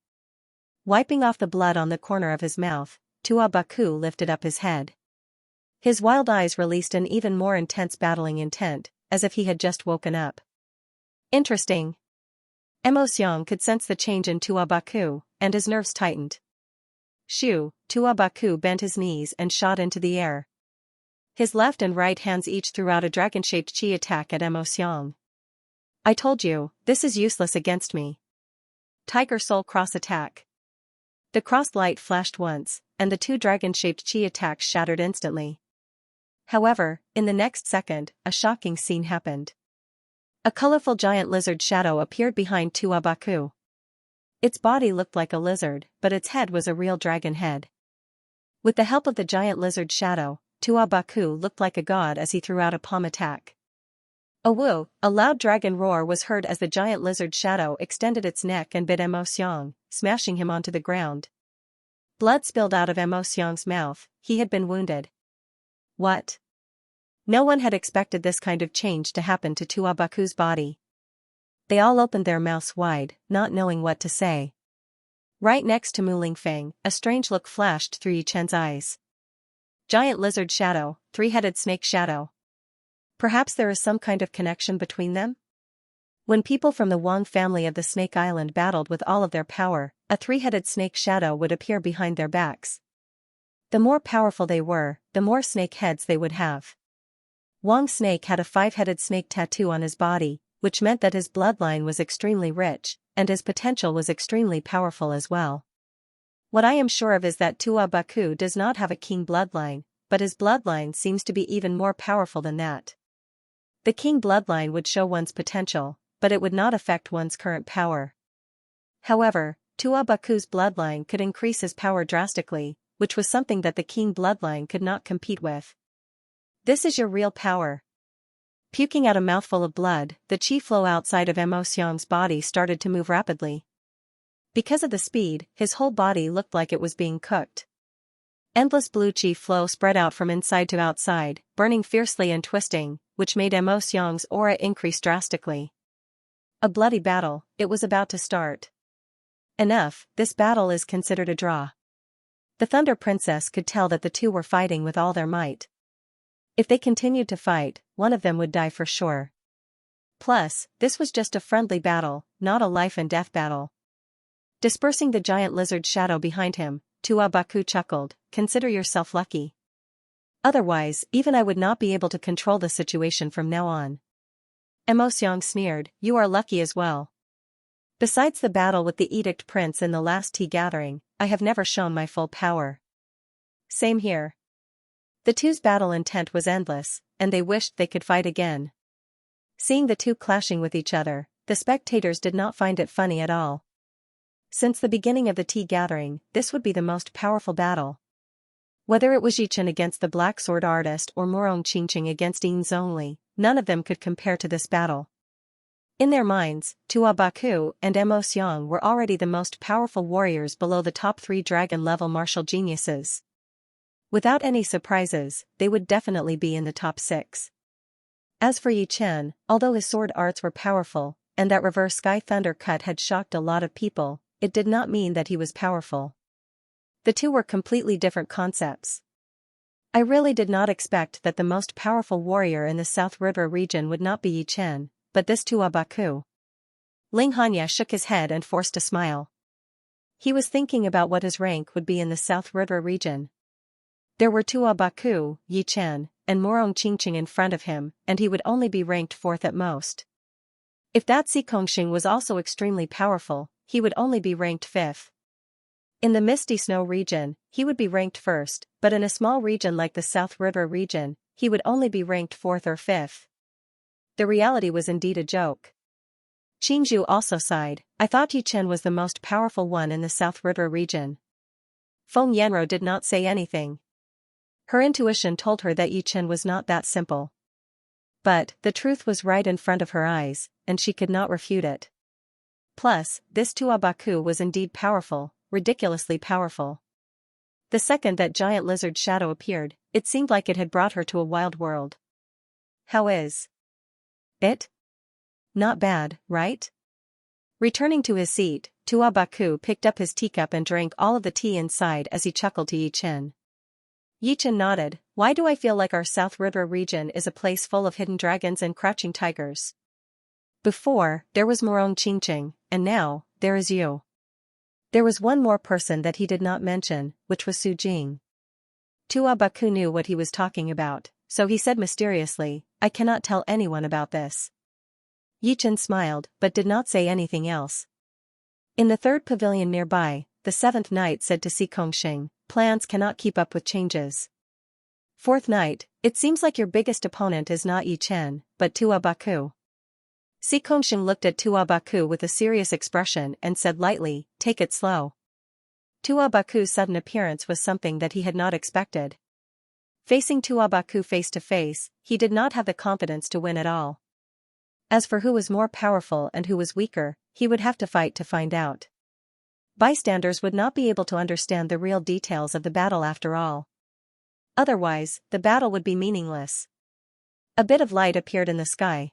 Wiping off the blood on the corner of his mouth, Tua Baku lifted up his head. His wild eyes released an even more intense battling intent, as if he had just woken up. Interesting. Xianxia could sense the change in Tua Baku, and his nerves tightened. Shoo, Tua Baku bent his knees and shot into the air. His left and right hands each threw out a dragon-shaped chi attack at Xianxia. I told you, this is useless against me. Tiger Soul Cross Attack. The crossed light flashed once, and the two dragon-shaped chi attacks shattered instantly. However, in the next second, a shocking scene happened. A colorful giant lizard shadow appeared behind Tua Baku. Its body looked like a lizard, but its head was a real dragon head. With the help of the giant lizard shadow, Tua Baku looked like a god as he threw out a palm attack. A woo, a loud dragon roar was heard as the giant lizard shadow extended its neck and bit Xianxia, smashing him onto the ground. Blood spilled out of Xianxia's mouth. He had been wounded. What? No one had expected this kind of change to happen to Tua Baku's body. They all opened their mouths wide, not knowing what to say. Right next to Mu Lingfeng, a strange look flashed through Yichen's eyes. Giant lizard shadow, three-headed snake shadow. Perhaps there is some kind of connection between them? When people from the Wang family of the Snake Island battled with all of their power, a three-headed snake shadow would appear behind their backs. The more powerful they were, the more snake heads they would have. Wang Snake had a five-headed snake tattoo on his body, which meant that his bloodline was extremely rich, and his potential was extremely powerful as well. What I am sure of is that Tua Baku does not have a king bloodline, but his bloodline seems to be even more powerful than that. The king bloodline would show one's potential, but it would not affect one's current power. However, Tua Baku's bloodline could increase his power drastically, which was something that the king bloodline could not compete with. This is your real power. Puking out a mouthful of blood, the chi flow outside of Xianxia's body started to move rapidly. Because of the speed, his whole body looked like it was being cooked. Endless blue chi flow spread out from inside to outside, burning fiercely and twisting, which made Xianxia's aura increase drastically. A bloody battle, it was about to start. Enough, this battle is considered a draw. The Thunder Princess could tell that the two were fighting with all their might. If they continued to fight, one of them would die for sure. Plus, this was just a friendly battle, not a life-and-death battle. Dispersing the giant lizard shadow behind him, Tua Baku chuckled, "Consider yourself lucky. Otherwise, even I would not be able to control the situation from now on." Xianxia sneered, "You are lucky as well. Besides the battle with the Edict Prince in the last tea gathering, I have never shown my full power." Same here. The two's battle intent was endless, and they wished they could fight again. Seeing the two clashing with each other, the spectators did not find it funny at all. Since the beginning of the tea gathering, this would be the most powerful battle. Whether it was Yichen against the Black Sword Artist or Morong Qingqing against Yin Zhongli, none of them could compare to this battle. In their minds, Tua Baku and Xianxia were already the most powerful warriors below the top 3 dragon-level martial geniuses. Without any surprises, they would definitely be in the top 6. As for Yichen, although his sword arts were powerful, and that reverse sky thunder cut had shocked a lot of people, it did not mean that he was powerful. The two were completely different concepts. I really did not expect that the most powerful warrior in the South River region would not be Yichen, but this Tua Baku. Ling Hanya shook his head and forced a smile. He was thinking about what his rank would be in the South River region. There were Tua Baku, Yichen, and Morong Qingqing in front of him, and he would only be ranked 4th at most. If that Zikongxing was also extremely powerful, he would only be ranked 5th. In the Misty Snow region, he would be ranked 1st, but in a small region like the South River region, he would only be ranked 4th or 5th. The reality was indeed a joke. Qingzhu also sighed, "I thought Yichen was the most powerful one in the South River region." Feng Yanro did not say anything. Her intuition told her that Yichen was not that simple. But, the truth was right in front of her eyes, and she could not refute it. Plus, this Tuabaku was indeed powerful, ridiculously powerful. The second that giant lizard shadow appeared, it seemed like it had brought her to a wild world. How is it? Not bad, right? Returning to his seat, Tuabaku picked up his teacup and drank all of the tea inside as he chuckled to Yichen. Yichen nodded. Why do I feel like our South River region is a place full of hidden dragons and crouching tigers? Before, there was Morong Qingqing, and now, there is you. There was one more person that he did not mention, which was Su Jing. Tuabaku knew what he was talking about, so he said mysteriously, I cannot tell anyone about this. Yichen smiled, but did not say anything else. In the third pavilion nearby, the seventh knight said to Si Kongxing, plans cannot keep up with changes. Fourth knight, it seems like your biggest opponent is not Yichen, but Tuabaku. Si Kongxing looked at Tuabaku with a serious expression and said lightly, take it slow. Tuabaku's sudden appearance was something that he had not expected. Facing Tuabaku face to face, he did not have the confidence to win at all. As for who was more powerful and who was weaker, he would have to fight to find out. Bystanders would not be able to understand the real details of the battle after all. Otherwise, the battle would be meaningless. A bit of light appeared in the sky.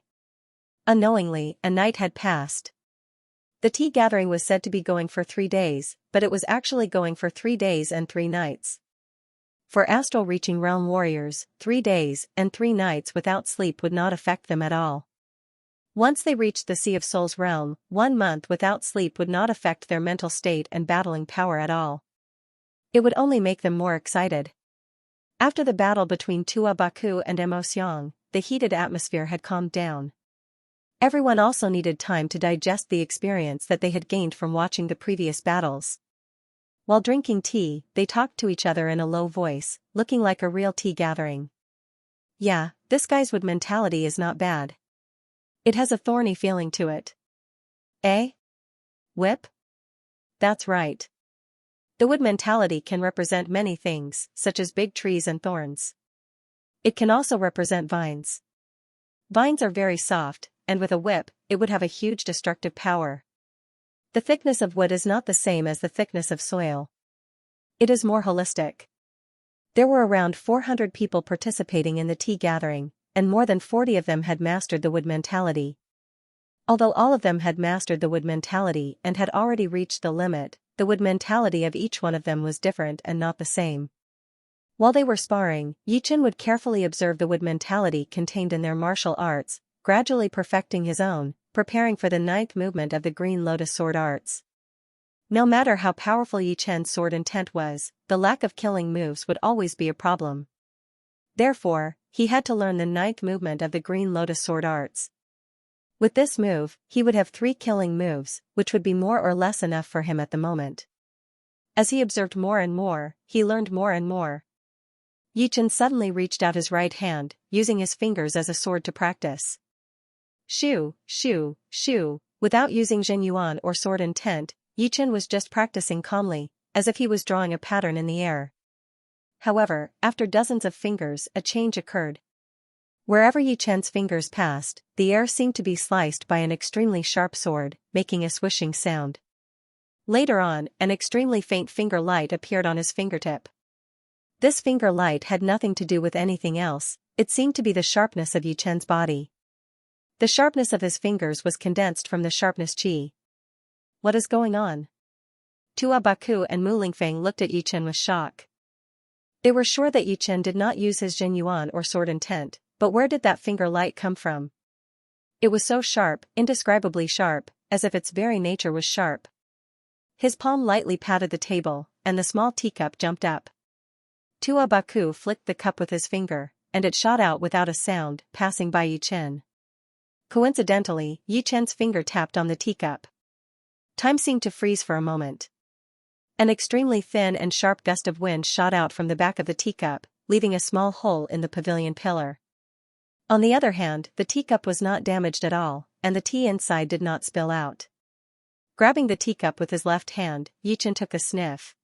Unknowingly, a night had passed. The tea gathering was said to be going for 3 days, but it was actually going for 3 days and 3 nights. For astral-reaching realm warriors, 3 days and 3 nights without sleep would not affect them at all. Once they reached the Sea of Souls realm, 1 month without sleep would not affect their mental state and battling power at all. It would only make them more excited. After the battle between Tuabaku and Xianxia, the heated atmosphere had calmed down. Everyone also needed time to digest the experience that they had gained from watching the previous battles. While drinking tea, they talked to each other in a low voice, looking like a real tea gathering. Yeah, this guy's wood mentality is not bad. It has a thorny feeling to it. Eh? Whip? That's right. The wood mentality can represent many things, such as big trees and thorns. It can also represent vines. Vines are very soft, and with a whip, it would have a huge destructive power. The thickness of wood is not the same as the thickness of soil. It is more holistic. There were around 400 people participating in the tea gathering, and more than 40 of them had mastered the wood mentality. Although all of them had mastered the wood mentality and had already reached the limit, the wood mentality of each one of them was different and not the same. While they were sparring, Yichen would carefully observe the wood mentality contained in their martial arts, gradually perfecting his own, preparing for the 9th movement of the Green Lotus sword arts. No matter how powerful Yichen's sword intent was, the lack of killing moves would always be a problem. Therefore, he had to learn the 9th movement of the Green Lotus sword arts. With this move, he would have 3 killing moves, which would be more or less enough for him at the moment. As he observed more and more, he learned more and more. Yichen suddenly reached out his right hand, using his fingers as a sword to practice. Shoo, shoo, shoo, without using Zhenyuan or sword intent, Yichen was just practicing calmly, as if he was drawing a pattern in the air. However, after dozens of fingers, a change occurred. Wherever Yichen's fingers passed, the air seemed to be sliced by an extremely sharp sword, making a swishing sound. Later on, an extremely faint finger light appeared on his fingertip. This finger light had nothing to do with anything else, it seemed to be the sharpness of Yichen's body. The sharpness of his fingers was condensed from the sharpness qi. What is going on? Tuabaku and Mu Lingfeng looked at Yichen with shock. They were sure that Yichen did not use his Zhenyuan or sword intent, but where did that finger light come from? It was so sharp, indescribably sharp, as if its very nature was sharp. His palm lightly patted the table, and the small teacup jumped up. Tuabaku flicked the cup with his finger, and it shot out without a sound, passing by Yichen. Coincidentally, Yichen's finger tapped on the teacup. Time seemed to freeze for a moment. An extremely thin and sharp gust of wind shot out from the back of the teacup, leaving a small hole in the pavilion pillar. On the other hand, the teacup was not damaged at all, and the tea inside did not spill out. Grabbing the teacup with his left hand, Yichen took a sniff.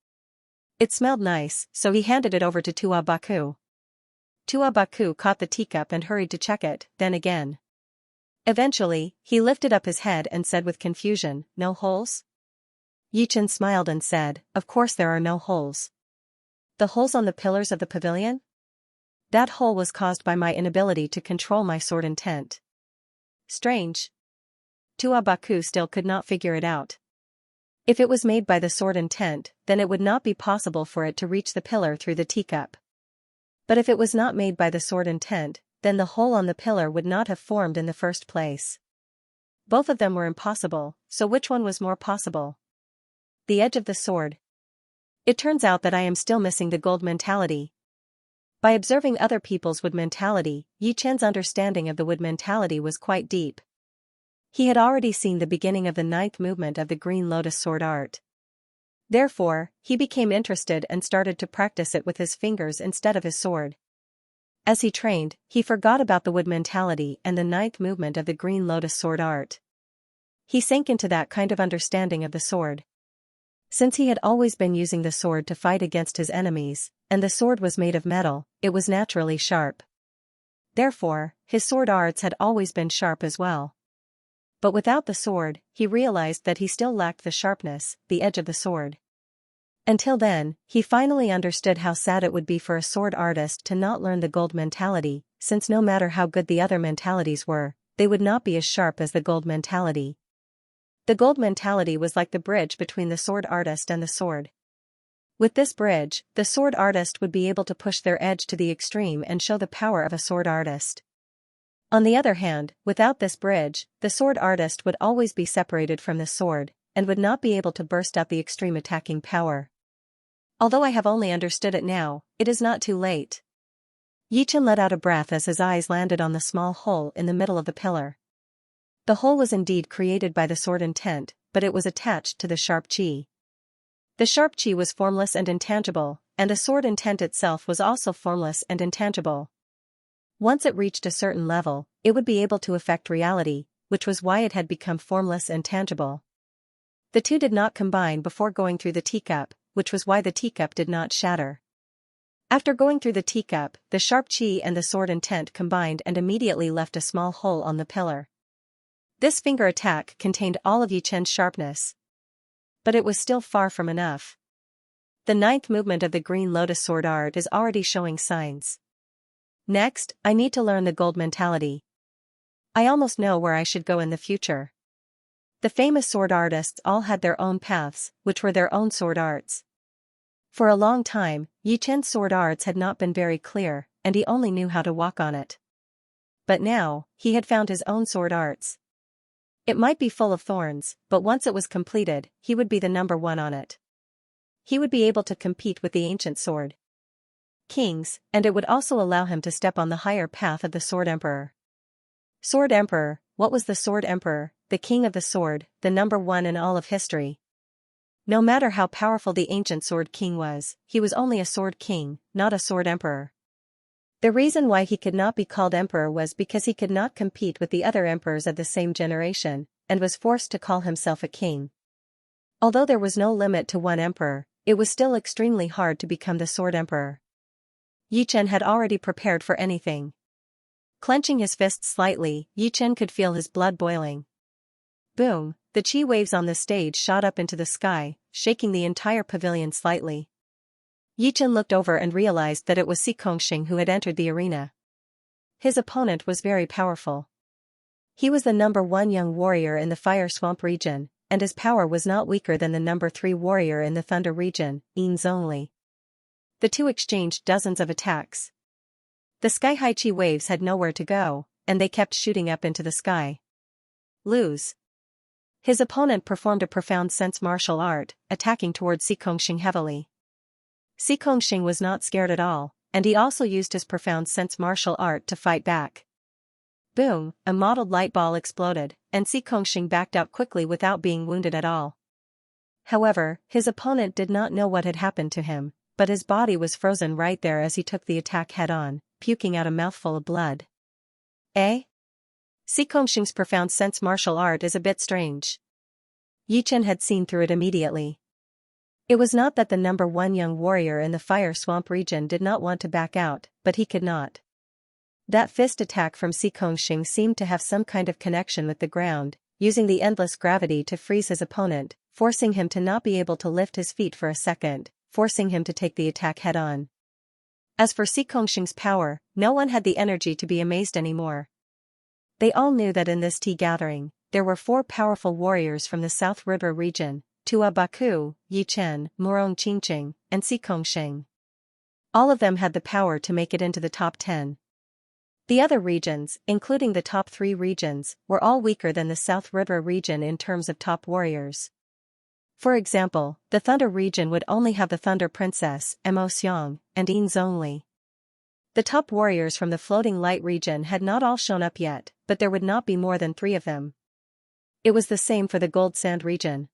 It smelled nice, so he handed it over to Tuabaku. Tuabaku caught the teacup and hurried to check it, then again. Eventually, he lifted up his head and said with confusion, "No holes?" Yichen smiled and said, "Of course there are no holes." "The holes on the pillars of the pavilion?" "That hole was caused by my inability to control my sword intent." "Strange." Tua Baku still could not figure it out. If it was made by the sword intent, then it would not be possible for it to reach the pillar through the teacup. But if it was not made by the sword intent, then the hole on the pillar would not have formed in the first place. Both of them were impossible, so which one was more possible? The edge of the sword. It turns out that I am still missing the gold mentality. By observing other people's wood mentality, Yi Chen's understanding of the wood mentality was quite deep. He had already seen the beginning of the 9th movement of the Green Lotus sword art. Therefore, he became interested and started to practice it with his fingers instead of his sword. As he trained, he forgot about the wood mentality and the 9th movement of the Green Lotus sword art. He sank into that kind of understanding of the sword. Since he had always been using the sword to fight against his enemies, and the sword was made of metal, it was naturally sharp. Therefore, his sword arts had always been sharp as well. But without the sword, he realized that he still lacked the sharpness, the edge of the sword. Until then, he finally understood how sad it would be for a sword artist to not learn the gold mentality, since no matter how good the other mentalities were, they would not be as sharp as the gold mentality. The gold mentality was like the bridge between the sword artist and the sword. With this bridge, the sword artist would be able to push their edge to the extreme and show the power of a sword artist. On the other hand, without this bridge, the sword artist would always be separated from the sword, and would not be able to burst out the extreme attacking power. Although I have only understood it now, it is not too late. Yichen let out a breath as his eyes landed on the small hole in the middle of the pillar. The hole was indeed created by the sword intent, but it was attached to the sharp chi. The sharp chi was formless and intangible, and the sword intent itself was also formless and intangible. Once it reached a certain level, it would be able to affect reality, which was why it had become formless and tangible. The two did not combine before going through the teacup, which was why the teacup did not shatter. After going through the teacup, the sharp chi and the sword intent combined and immediately left a small hole on the pillar. This finger attack contained all of Yi Chen's sharpness. But it was still far from enough. The 9th movement of the Green Lotus sword art is already showing signs. Next, I need to learn the gold mentality. I almost know where I should go in the future. The famous sword artists all had their own paths, which were their own sword arts. For a long time, Yi Chen's sword arts had not been very clear, and he only knew how to walk on it. But now, he had found his own sword arts. It might be full of thorns, but once it was completed, he would be the number one on it. He would be able to compete with the ancient sword kings, and it would also allow him to step on the higher path of the Sword Emperor. Sword Emperor, what was the Sword Emperor, the king of the sword, the number one in all of history? No matter how powerful the ancient sword king was, he was only a sword king, not a sword emperor. The reason why he could not be called emperor was because he could not compete with the other emperors of the same generation, and was forced to call himself a king. Although there was no limit to one emperor, it was still extremely hard to become the sword emperor. Yi Chen had already prepared for anything. Clenching his fists slightly, Yi Chen could feel his blood boiling. Boom, the chi waves on the stage shot up into the sky, shaking the entire pavilion slightly. Yi Chen looked over and realized that it was Xianxia who had entered the arena. His opponent was very powerful. He was the number 1 young warrior in the Fire Swamp region, and his power was not weaker than the number 3 warrior in the Thunder region, Eames only. The two exchanged dozens of attacks. The sky-high chi waves had nowhere to go, and they kept shooting up into the sky. Lose. His opponent performed a profound sense martial art, attacking towards Xianxia heavily. Xianxia was not scared at all, and he also used his profound sense martial art to fight back. Boom, a mottled light ball exploded, and Xianxia backed out quickly without being wounded at all. However, his opponent did not know what had happened to him, but his body was frozen right there as he took the attack head-on, puking out a mouthful of blood. Eh? Xianxia's profound sense martial art is a bit strange. Yi Chen had seen through it immediately. It was not that the number 1 young warrior in the Fire Swamp region did not want to back out, but he could not. That fist attack from Xianxia seemed to have some kind of connection with the ground, using the endless gravity to freeze his opponent, forcing him to not be able to lift his feet for a second, forcing him to take the attack head-on. As for Xianxia's power, no one had the energy to be amazed anymore. They all knew that in this tea gathering, there were 4 powerful warriors from the South River region, Tua Baku, Yichen, Murong Qingqing, and Xianxia. All of them had the power to make it into the top 10. The other regions, including the top 3 regions, were all weaker than the South River region in terms of top warriors. For example, the Thunder region would only have the Thunder Princess, Emoxiang, and Yin's only. The top warriors from the Floating Light region had not all shown up yet, but there would not be more than 3 of them. It was the same for the Gold Sand region.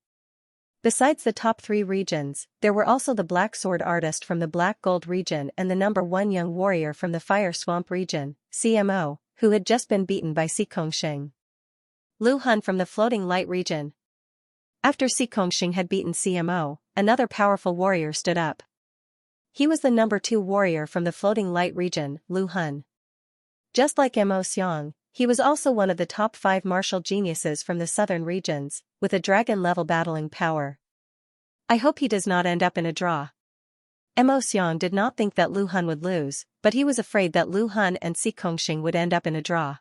Besides the top 3 regions, there were also the Black Sword Artist from the Black Gold region and the number 1 young warrior from the Fire Swamp region, CMO, who had just been beaten by Xianxia. Lu Hun from the Floating Light region. After Xianxia had beaten CMO, another powerful warrior stood up. He was the number 2 warrior from the Floating Light region, Lu Hun. Just like Mo Xiang, he was also one of the top 5 martial geniuses from the southern regions, with a dragon-level battling power. I hope he does not end up in a draw. Mo Xiang did not think that Lu Hun would lose, but he was afraid that Lu Hun and Xianxia would end up in a draw.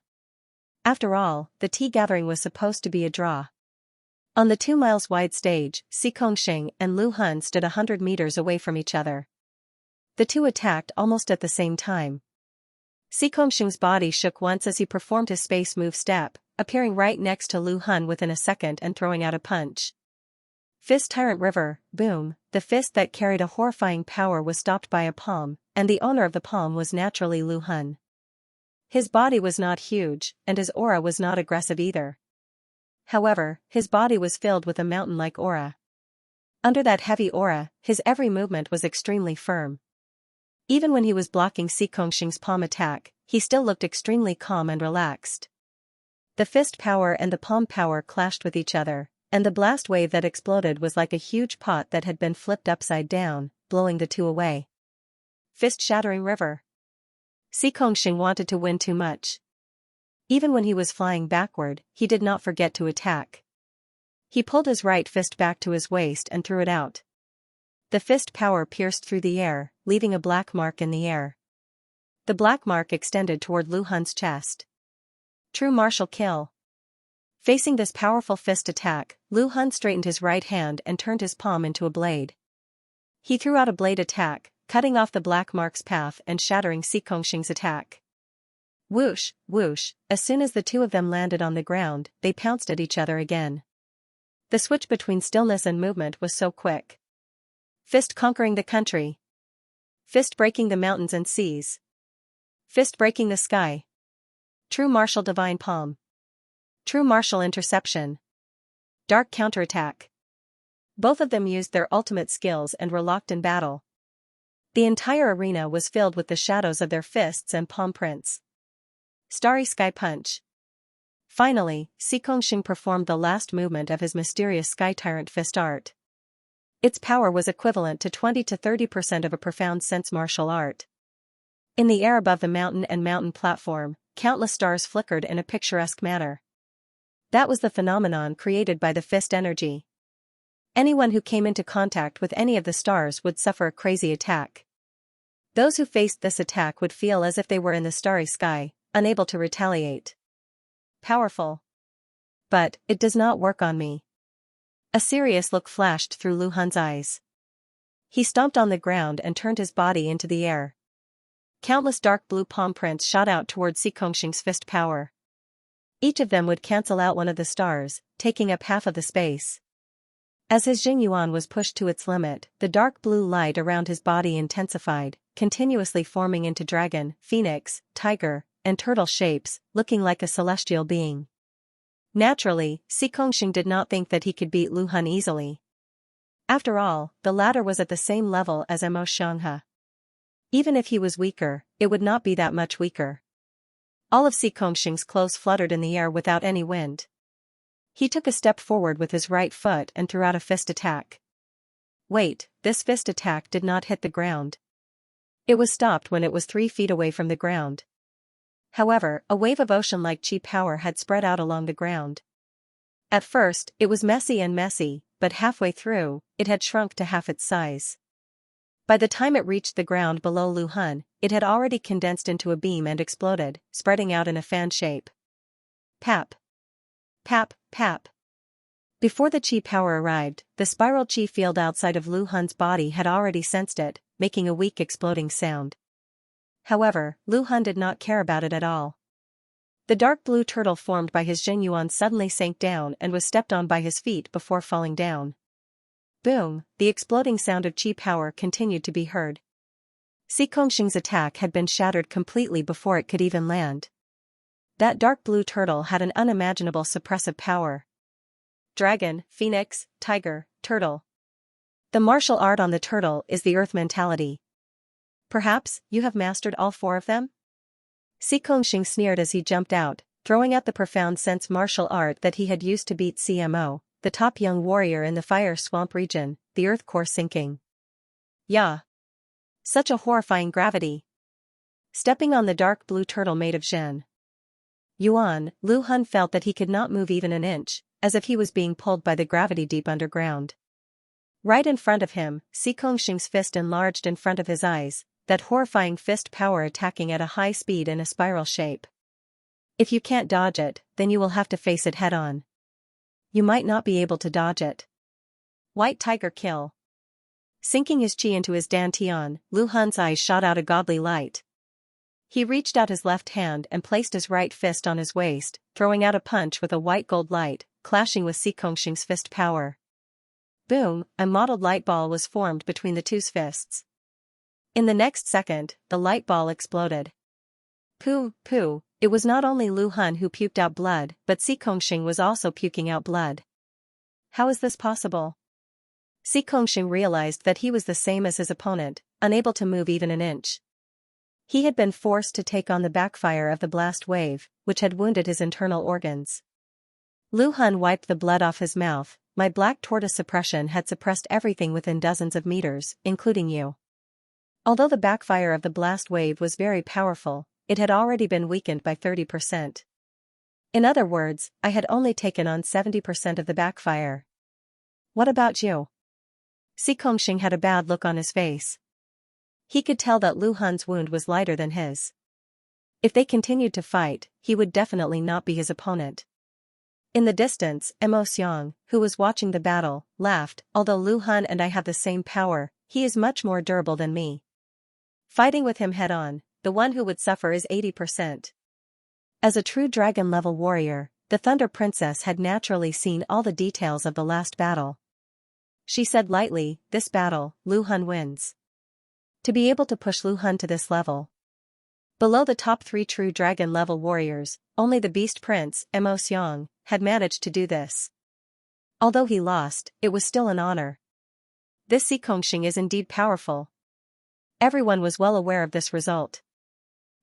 After all, the tea gathering was supposed to be a draw. On the 2 miles wide stage, Xianxia and Lu Hun stood 100 meters away from each other. The two attacked almost at the same time. Xianxia's body shook once as he performed his space move step, appearing right next to Lu Hun within a second and throwing out a punch. Fist Tyrant River, boom, the fist that carried a horrifying power was stopped by a palm, and the owner of the palm was naturally Lu Hun. His body was not huge, and his aura was not aggressive either. However, his body was filled with a mountain-like aura. Under that heavy aura, his every movement was extremely firm. Even when he was blocking Xianxia's palm attack, he still looked extremely calm and relaxed. The fist power and the palm power clashed with each other, and the blast wave that exploded was like a huge pot that had been flipped upside down, blowing the two away. Fist-shattering river. Xianxia wanted to win too much. Even when he was flying backward, he did not forget to attack. He pulled his right fist back to his waist and threw it out. The fist power pierced through the air, leaving a black mark in the air. The black mark extended toward Lu Hun's chest. True martial kill. Facing this powerful fist attack, Lu Hun straightened his right hand and turned his palm into a blade. He threw out a blade attack, cutting off the black mark's path and shattering Xianxia's attack. Whoosh, whoosh, as soon as the two of them landed on the ground, they pounced at each other again. The switch between stillness and movement was so quick. Fist conquering the country. Fist breaking the mountains and seas. Fist breaking the sky. True martial divine palm. True martial interception. Dark counterattack. Both of them used their ultimate skills and were locked in battle. The entire arena was filled with the shadows of their fists and palm prints. Starry Sky Punch. Finally, Xianxia performed the last movement of his mysterious Sky Tyrant fist art. Its power was equivalent to 20 to 30% of a profound sense martial art. In the air above the mountain and mountain platform, countless stars flickered in a picturesque manner. That was the phenomenon created by the fist energy. Anyone who came into contact with any of the stars would suffer a crazy attack. Those who faced this attack would feel as if they were in the starry sky, unable to retaliate. Powerful. But, it does not work on me. A serious look flashed through Lu Hun's eyes. He stomped on the ground and turned his body into the air. Countless dark blue palm prints shot out toward Xianxia's fist power. Each of them would cancel out one of the stars, taking up half of the space. As his Jingyuan was pushed to its limit, the dark blue light around his body intensified, continuously forming into dragon, phoenix, tiger, and turtle shapes, looking like a celestial being. Naturally, Xianxia did not think that he could beat Lu Hun easily. After all, the latter was at the same level as Mo Xianxia. Even if he was weaker, it would not be that much weaker. All of Xianxia's clothes fluttered in the air without any wind. He took a step forward with his right foot and threw out a fist attack. Wait, this fist attack did not hit the ground. It was stopped when it was 3 feet away from the ground. However, a wave of ocean-like chi power had spread out along the ground. At first, it was messy, but halfway through, it had shrunk to half its size. By the time it reached the ground below Lu Han, it had already condensed into a beam and exploded, spreading out in a fan shape. Pap. Pap, pap. Before the chi power arrived, the spiral chi field outside of Lu Han's body had already sensed it, making a weak exploding sound. However, Lu Han did not care about it at all. The dark blue turtle formed by his Jinyuan suddenly sank down and was stepped on by his feet before falling down. Boom, the exploding sound of chi power continued to be heard. Xing's attack had been shattered completely before it could even land. That dark blue turtle had an unimaginable suppressive power. Dragon, phoenix, tiger, turtle. The martial art on the turtle is the earth mentality. Perhaps, you have mastered all four of them? Xing sneered as he jumped out, throwing out the profound sense martial art that he had used to beat CMO, the top young warrior in the fire swamp region, the earth core sinking. Yeah. Such a horrifying gravity. Stepping on the dark blue turtle made of Zhen Yuan, Lu Han felt that he could not move even an inch, as if he was being pulled by the gravity deep underground. Right in front of him, Xing's fist enlarged in front of his eyes, that horrifying fist power attacking at a high speed in a spiral shape. If you can't dodge it, then you will have to face it head-on. You might not be able to dodge it. White tiger kill. Sinking his chi into his dantian, Lu Han's eyes shot out a godly light. He reached out his left hand and placed his right fist on his waist, throwing out a punch with a white gold light, clashing with Xing's fist power. Boom, a mottled light ball was formed between the two fists. In the next second, the light ball exploded. Pooh, pooh, it was not only Lu Han who puked out blood, but Xing was also puking out blood. How is this possible? Xing realized that he was the same as his opponent, unable to move even an inch. He had been forced to take on the backfire of the blast wave, which had wounded his internal organs. Lu Han wiped the blood off his mouth. My black tortoise suppression had suppressed everything within dozens of meters, including you. Although the backfire of the blast wave was very powerful, it had already been weakened by 30%. In other words, I had only taken on 70% of the backfire. What about you? Xing had a bad look on his face. He could tell that Lu Han's wound was lighter than his. If they continued to fight, he would definitely not be his opponent. In the distance, Mo Xiang, who was watching the battle, laughed. Although Lu Han and I have the same power, he is much more durable than me. Fighting with him head-on, the one who would suffer is 80%. As a true dragon-level warrior, the Thunder Princess had naturally seen all the details of the last battle. She said lightly, this battle, Lu Han wins. To be able to push Lu Han to this level. Below the top 3 true dragon-level warriors, only the Beast Prince, Mo Xiang, had managed to do this. Although he lost, it was still an honor. This Xing is indeed powerful. Everyone was well aware of this result.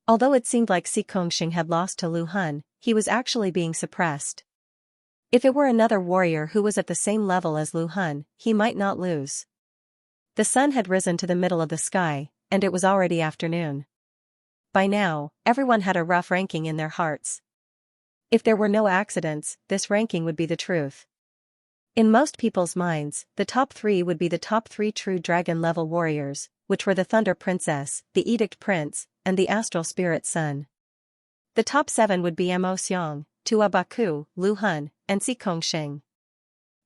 Although it seemed like Xing had lost to Lu Han, he was actually being suppressed. If it were another warrior who was at the same level as Lu Han, he might not lose. The sun had risen to the middle of the sky, and it was already afternoon. By now, everyone had a rough ranking in their hearts. If there were no accidents, this ranking would be the truth. In most people's minds, the top 3 would be the top 3 true dragon-level warriors, which were the Thunder Princess, the Edict Prince, and the Astral Spirit Sun. The top 7 would be Mo Xiang, Tua Baku, Lu Han, and Xing.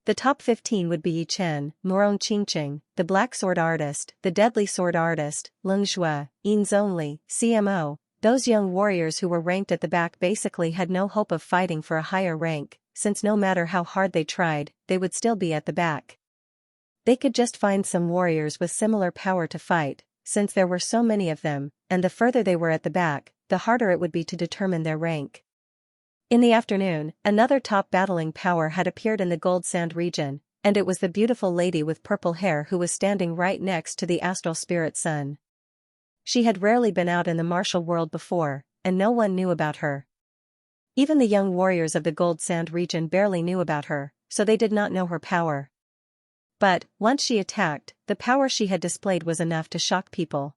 The top 15 would be Yi Chen, Moron Qingqing, the Black Sword Artist, the Deadly Sword Artist, Leng Zhua, Yin Zhongli, CMO. Those young warriors who were ranked at the back basically had no hope of fighting for a higher rank, since no matter how hard they tried, they would still be at the back. They could just find some warriors with similar power to fight, since there were so many of them, and the further they were at the back, the harder it would be to determine their rank. In the afternoon, another top battling power had appeared in the Gold Sand region, and it was the beautiful lady with purple hair who was standing right next to the Astral Spirit Sun. She had rarely been out in the martial world before, and no one knew about her. Even the young warriors of the Gold Sand region barely knew about her, so they did not know her power. But, once she attacked, the power she had displayed was enough to shock people.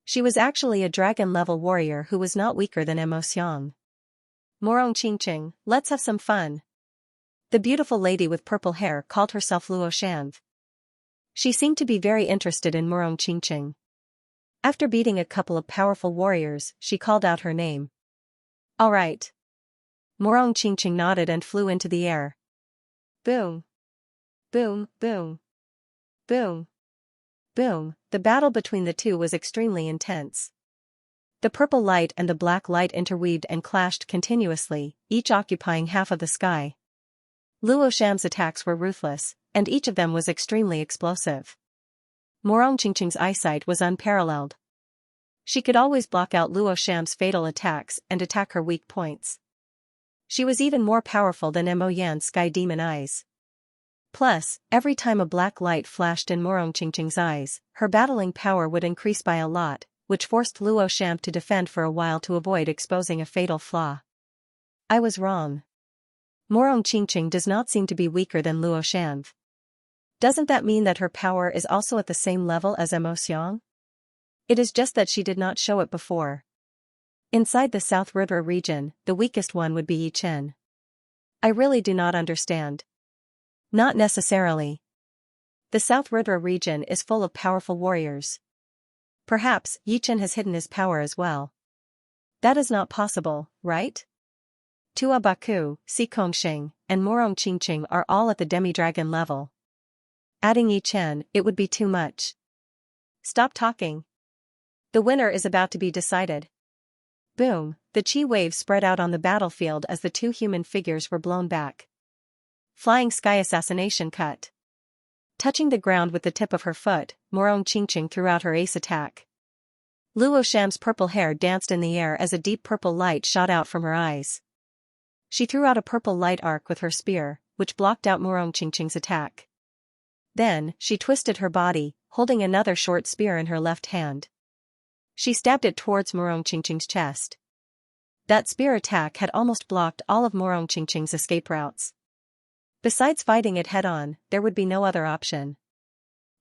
She was actually a dragon-level warrior who was not weaker than Xiang. Morong Qingqing, let's have some fun. The beautiful lady with purple hair called herself Luo Shan. She seemed to be very interested in Morong Qingqing. After beating a couple of powerful warriors, she called out her name. All right. Morong Qingqing nodded and flew into the air. Boom. Boom, boom. Boom. Boom, the battle between the two was extremely intense. The purple light and the black light interweaved and clashed continuously, each occupying half of the sky. Luo Sham's attacks were ruthless, and each of them was extremely explosive. Morong Qingqing's eyesight was unparalleled. She could always block out Luo Sham's fatal attacks and attack her weak points. She was even more powerful than Mo Yan's sky demon eyes. Plus, every time a black light flashed in Morong Qingqing's eyes, her battling power would increase by a lot, which forced Luo Sham to defend for a while to avoid exposing a fatal flaw. I was wrong. Morong Qingqing does not seem to be weaker than Luo Shan. Doesn't that mean that her power is also at the same level as Mo Xiang? It is just that she did not show it before. Inside the South River region, the weakest one would be Yi Chen. I really do not understand. Not necessarily. The South River region is full of powerful warriors. Perhaps Yi Chen has hidden his power as well. That is not possible, right? Tua Baku, Si Kongxing, and Morong Qingqing are all at the demi-dragon level. Adding Yi Chen, it would be too much. Stop talking. The winner is about to be decided. Boom, the chi waves spread out on the battlefield as the two human figures were blown back. Flying sky assassination cut. Touching the ground with the tip of her foot, Morong Qingqing threw out her ace attack. Luo Sham's purple hair danced in the air as a deep purple light shot out from her eyes. She threw out a purple light arc with her spear, which blocked out Morong Qingqing's attack. Then, she twisted her body, holding another short spear in her left hand. She stabbed it towards Morong Qingqing's chest. That spear attack had almost blocked all of Morong Qingqing's escape routes. Besides fighting it head-on, there would be no other option.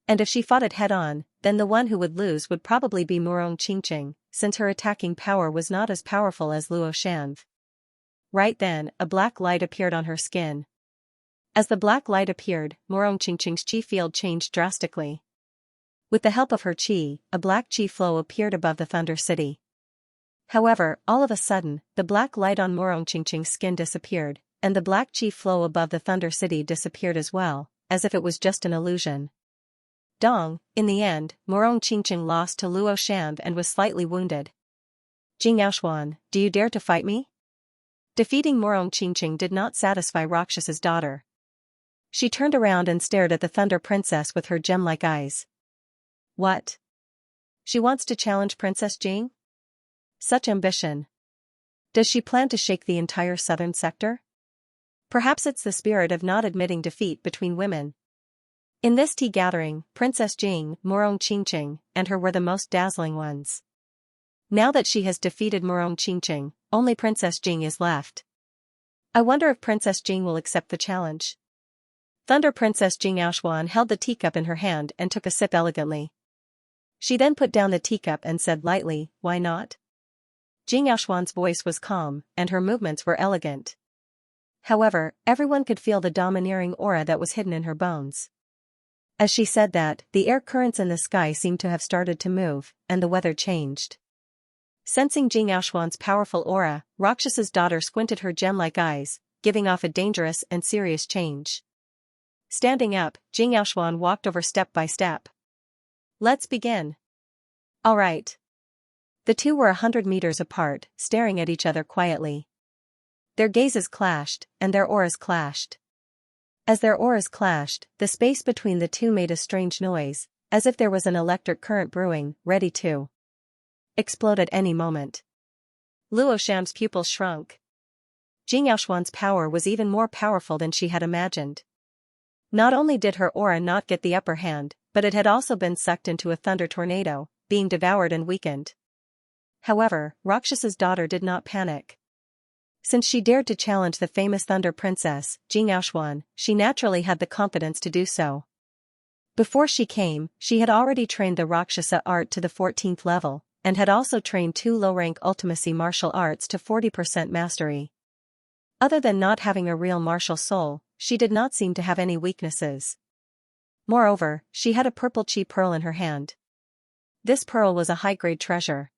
And if she fought it head-on, then the one who would lose would probably be Morong Qingqing, since her attacking power was not as powerful as Luo Shan. Right then, a black light appeared on her skin. As the black light appeared, Morong Qingqing's chi field changed drastically. With the help of her chi, a black chi flow appeared above the Thunder City. However, all of a sudden, the black light on Morong Qingqing's skin disappeared, and the black chi flow above the Thunder City disappeared as well, as if it was just an illusion. Dong, in the end, Morong Qingqing lost to Luo Shan and was slightly wounded. Xianxia, do you dare to fight me? Defeating Morong Qingqing did not satisfy Rakshas's daughter. She turned around and stared at the Thunder Princess with her gem-like eyes. What? She wants to challenge Princess Jing? Such ambition. Does she plan to shake the entire southern sector? Perhaps it's the spirit of not admitting defeat between women. In this tea gathering, Princess Jing, Morong Qingqing, and her were the most dazzling ones. Now that she has defeated Morong Qingqing, only Princess Jing is left. I wonder if Princess Jing will accept the challenge. Thunder Princess Xianxia held the teacup in her hand and took a sip elegantly. She then put down the teacup and said lightly, "Why not?" Xianxia's voice was calm, and her movements were elegant. However, everyone could feel the domineering aura that was hidden in her bones. As she said that, the air currents in the sky seemed to have started to move, and the weather changed. Sensing Xianxia's powerful aura, Rakshas's daughter squinted her gem-like eyes, giving off a dangerous and serious change. Standing up, Xianxia walked over step by step. Let's begin. All right. The two were 100 meters apart, staring at each other quietly. Their gazes clashed, and their auras clashed. As their auras clashed, the space between the two made a strange noise, as if there was an electric current brewing, ready to explode at any moment. Luo Sham's pupils shrunk. Xianxia's power was even more powerful than she had imagined. Not only did her aura not get the upper hand, but it had also been sucked into a thunder tornado, being devoured and weakened. However, Rakshas's daughter did not panic. Since she dared to challenge the famous Thunder Princess, Xianxia, she naturally had the confidence to do so. Before she came, she had already trained the Rakshasa art to the 14th level, and had also trained 2 low-rank ultimacy martial arts to 40% mastery. Other than not having a real martial soul, she did not seem to have any weaknesses. Moreover, she had a purple chi pearl in her hand. This pearl was a high-grade treasure.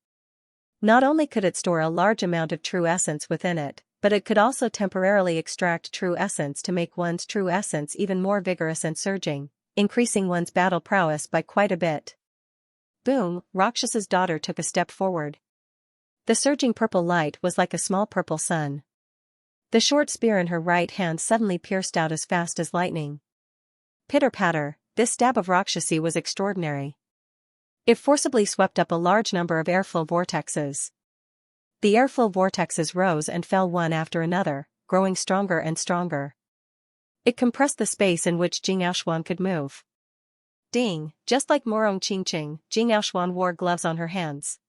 Not only could it store a large amount of true essence within it, but it could also temporarily extract true essence to make one's true essence even more vigorous and surging, increasing one's battle prowess by quite a bit. Boom, Rakshasa's daughter took a step forward. The surging purple light was like a small purple sun. The short spear in her right hand suddenly pierced out as fast as lightning. Pitter-patter, this stab of Rakshasi was extraordinary. It forcibly swept up a large number of airflow vortexes. The airflow vortexes rose and fell one after another, growing stronger and stronger. It compressed the space in which Jing Aoshuan could move. Ding, just like Morong Qingqing, Jing Aoshuan wore gloves on her hands.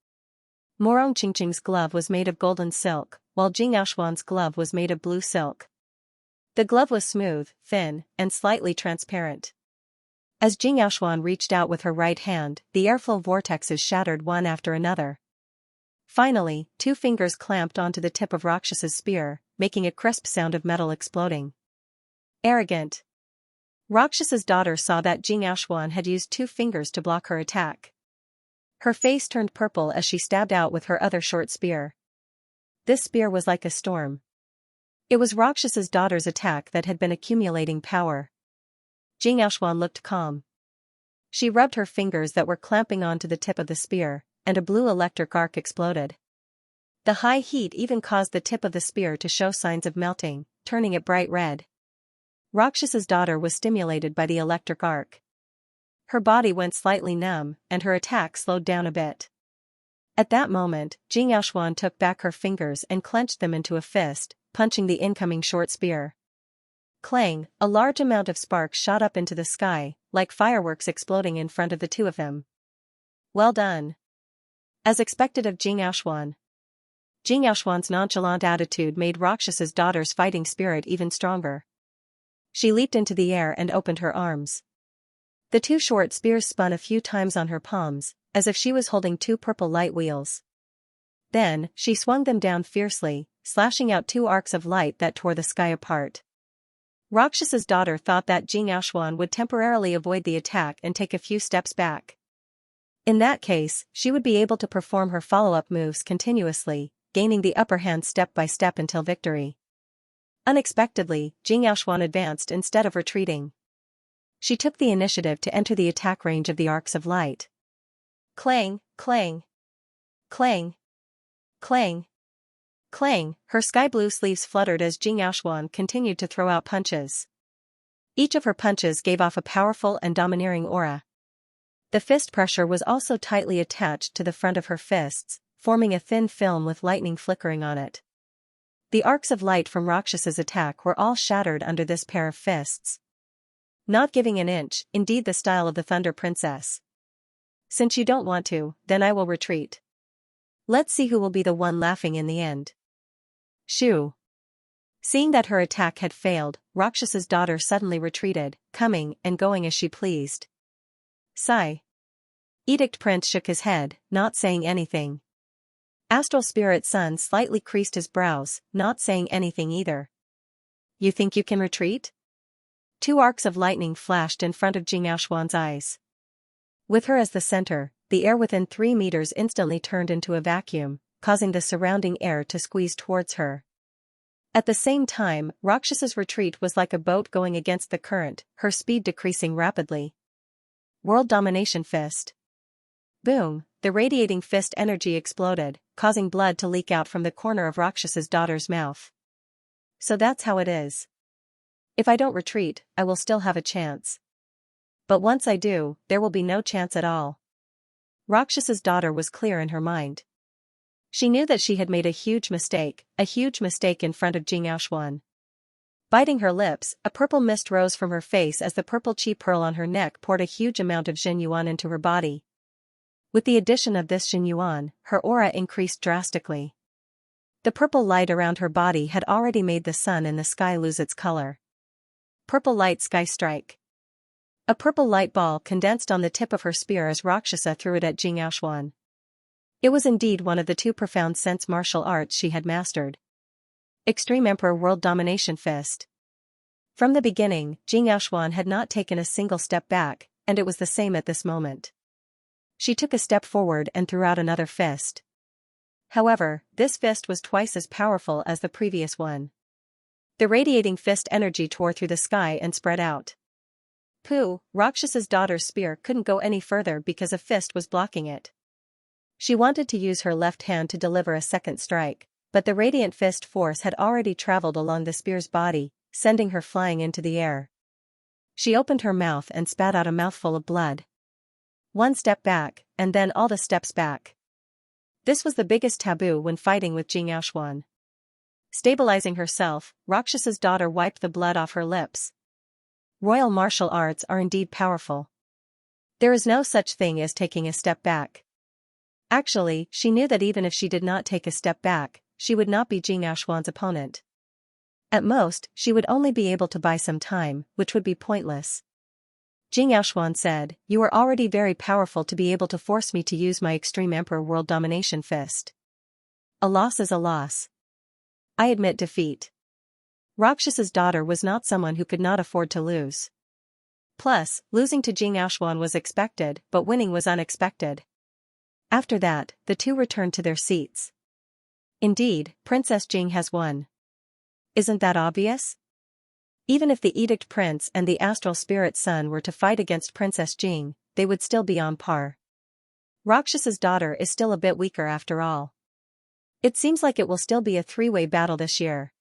Morong Qingqing's glove was made of golden silk, while Jing Aoshuan's glove was made of blue silk. The glove was smooth, thin, and slightly transparent. As Jing Aoshuan reached out with her right hand, the airflow vortexes shattered one after another. Finally, 2 fingers clamped onto the tip of Rakshasa's spear, making a crisp sound of metal exploding. Arrogant. Rakshasa's daughter saw that Jing Aoshuan had used 2 fingers to block her attack. Her face turned purple as she stabbed out with her other short spear. This spear was like a storm. It was Rakshasa's daughter's attack that had been accumulating power. Jing Aoshuan looked calm. She rubbed her fingers that were clamping onto the tip of the spear, and a blue electric arc exploded. The high heat even caused the tip of the spear to show signs of melting, turning it bright red. Rakshasa's daughter was stimulated by the electric arc. Her body went slightly numb, and her attack slowed down a bit. At that moment, Jing Aoshuan took back her fingers and clenched them into a fist, punching the incoming short spear. Clang, a large amount of sparks shot up into the sky, like fireworks exploding in front of the 2 of them. Well done. As expected of Jing Aoshuan. Jing Aoshuan's nonchalant attitude made Rakshasa's daughter's fighting spirit even stronger. She leaped into the air and opened her arms. The 2 short spears spun a few times on her palms, as if she was holding 2 purple light wheels. Then, she swung them down fiercely, slashing out 2 arcs of light that tore the sky apart. Rakshasa's daughter thought that Jing Aoshuan would temporarily avoid the attack and take a few steps back. In that case, she would be able to perform her follow-up moves continuously, gaining the upper hand step by step until victory. Unexpectedly, Jing Aoshuan advanced instead of retreating. She took the initiative to enter the attack range of the arcs of light. Clang, clang, clang, clang, clang, her sky-blue sleeves fluttered as Jing Aoshuan continued to throw out punches. Each of her punches gave off a powerful and domineering aura. The fist pressure was also tightly attached to the front of her fists, forming a thin film with lightning flickering on it. The arcs of light from Rakshasa's attack were all shattered under this pair of fists. Not giving an inch, indeed the style of the Thunder Princess. Since you don't want to, then I will retreat. Let's see who will be the one laughing in the end. Shoo. Seeing that her attack had failed, Rakshasa's daughter suddenly retreated, coming and going as she pleased. Sigh. Edict Prince shook his head, not saying anything. Astral Spirit Sun slightly creased his brows, not saying anything either. You think you can retreat? 2 arcs of lightning flashed in front of Jing Aoshuan's eyes. With her as the center, the air within 3 meters instantly turned into a vacuum, causing the surrounding air to squeeze towards her. At the same time, Rakshasa's retreat was like a boat going against the current, her speed decreasing rapidly. World Domination Fist. Boom, the radiating fist energy exploded, causing blood to leak out from the corner of Rakshasa's daughter's mouth. So that's how it is. If I don't retreat, I will still have a chance. But once I do, there will be no chance at all. Rakshasa's daughter was clear in her mind. She knew that she had made a huge mistake in front of Jing Aoshuan. Biting her lips, a purple mist rose from her face as the purple chi pearl on her neck poured a huge amount of Jin Yuan into her body. With the addition of this Jin Yuan, her aura increased drastically. The purple light around her body had already made the sun in the sky lose its color. Purple Light Sky Strike. A purple light ball condensed on the tip of her spear as Rakshasa threw it at Jing Aoshuan. It was indeed one of the two profound sense martial arts she had mastered. Extreme Emperor World Domination Fist. From the beginning, Xianxia had not taken a single step back, and it was the same at this moment. She took a step forward and threw out another fist. However, this fist was twice as powerful as the previous one. The radiating fist energy tore through the sky and spread out. Pooh, Rakshasa's daughter's spear couldn't go any further because a fist was blocking it. She wanted to use her left hand to deliver a second strike, but the radiant fist force had already traveled along the spear's body, sending her flying into the air. She opened her mouth and spat out a mouthful of blood. One step back, and then all the steps back. This was the biggest taboo when fighting with Xianxia. Stabilizing herself, Rakshasa's daughter wiped the blood off her lips. Royal martial arts are indeed powerful. There is no such thing as taking a step back. Actually, she knew that even if she did not take a step back, she would not be Xianxia's opponent. At most, she would only be able to buy some time, which would be pointless. Xianxia said, "You are already very powerful to be able to force me to use my Extreme Emperor World Domination Fist. A loss is a loss. I admit defeat." Rakshasa's daughter was not someone who could not afford to lose. Plus, losing to Xianxia was expected, but winning was unexpected. After that, the two returned to their seats. Indeed, Princess Jing has won. Isn't that obvious? Even if the Edict Prince and the Astral Spirit Son were to fight against Princess Jing, they would still be on par. Rakshasa's daughter is still a bit weaker after all. It seems like it will still be a three-way battle this year.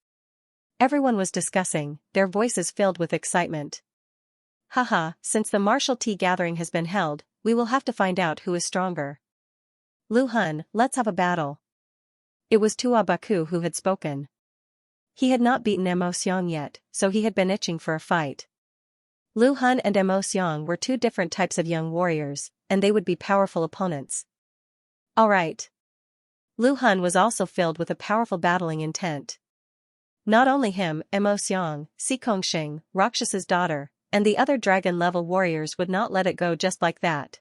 Everyone was discussing, their voices filled with excitement. Haha, since the martial tea gathering has been held, we will have to find out who is stronger. Lu Hun, let's have a battle. It was Tua Baku who had spoken. He had not beaten Xiang yet, so he had been itching for a fight. Lu Hun and Xiang were two different types of young warriors, and they would be powerful opponents. Alright. Lu Hun was also filled with a powerful battling intent. Not only him, Xiang, Xingxing, Rakshasa's daughter, and the other dragon-level warriors would not let it go just like that.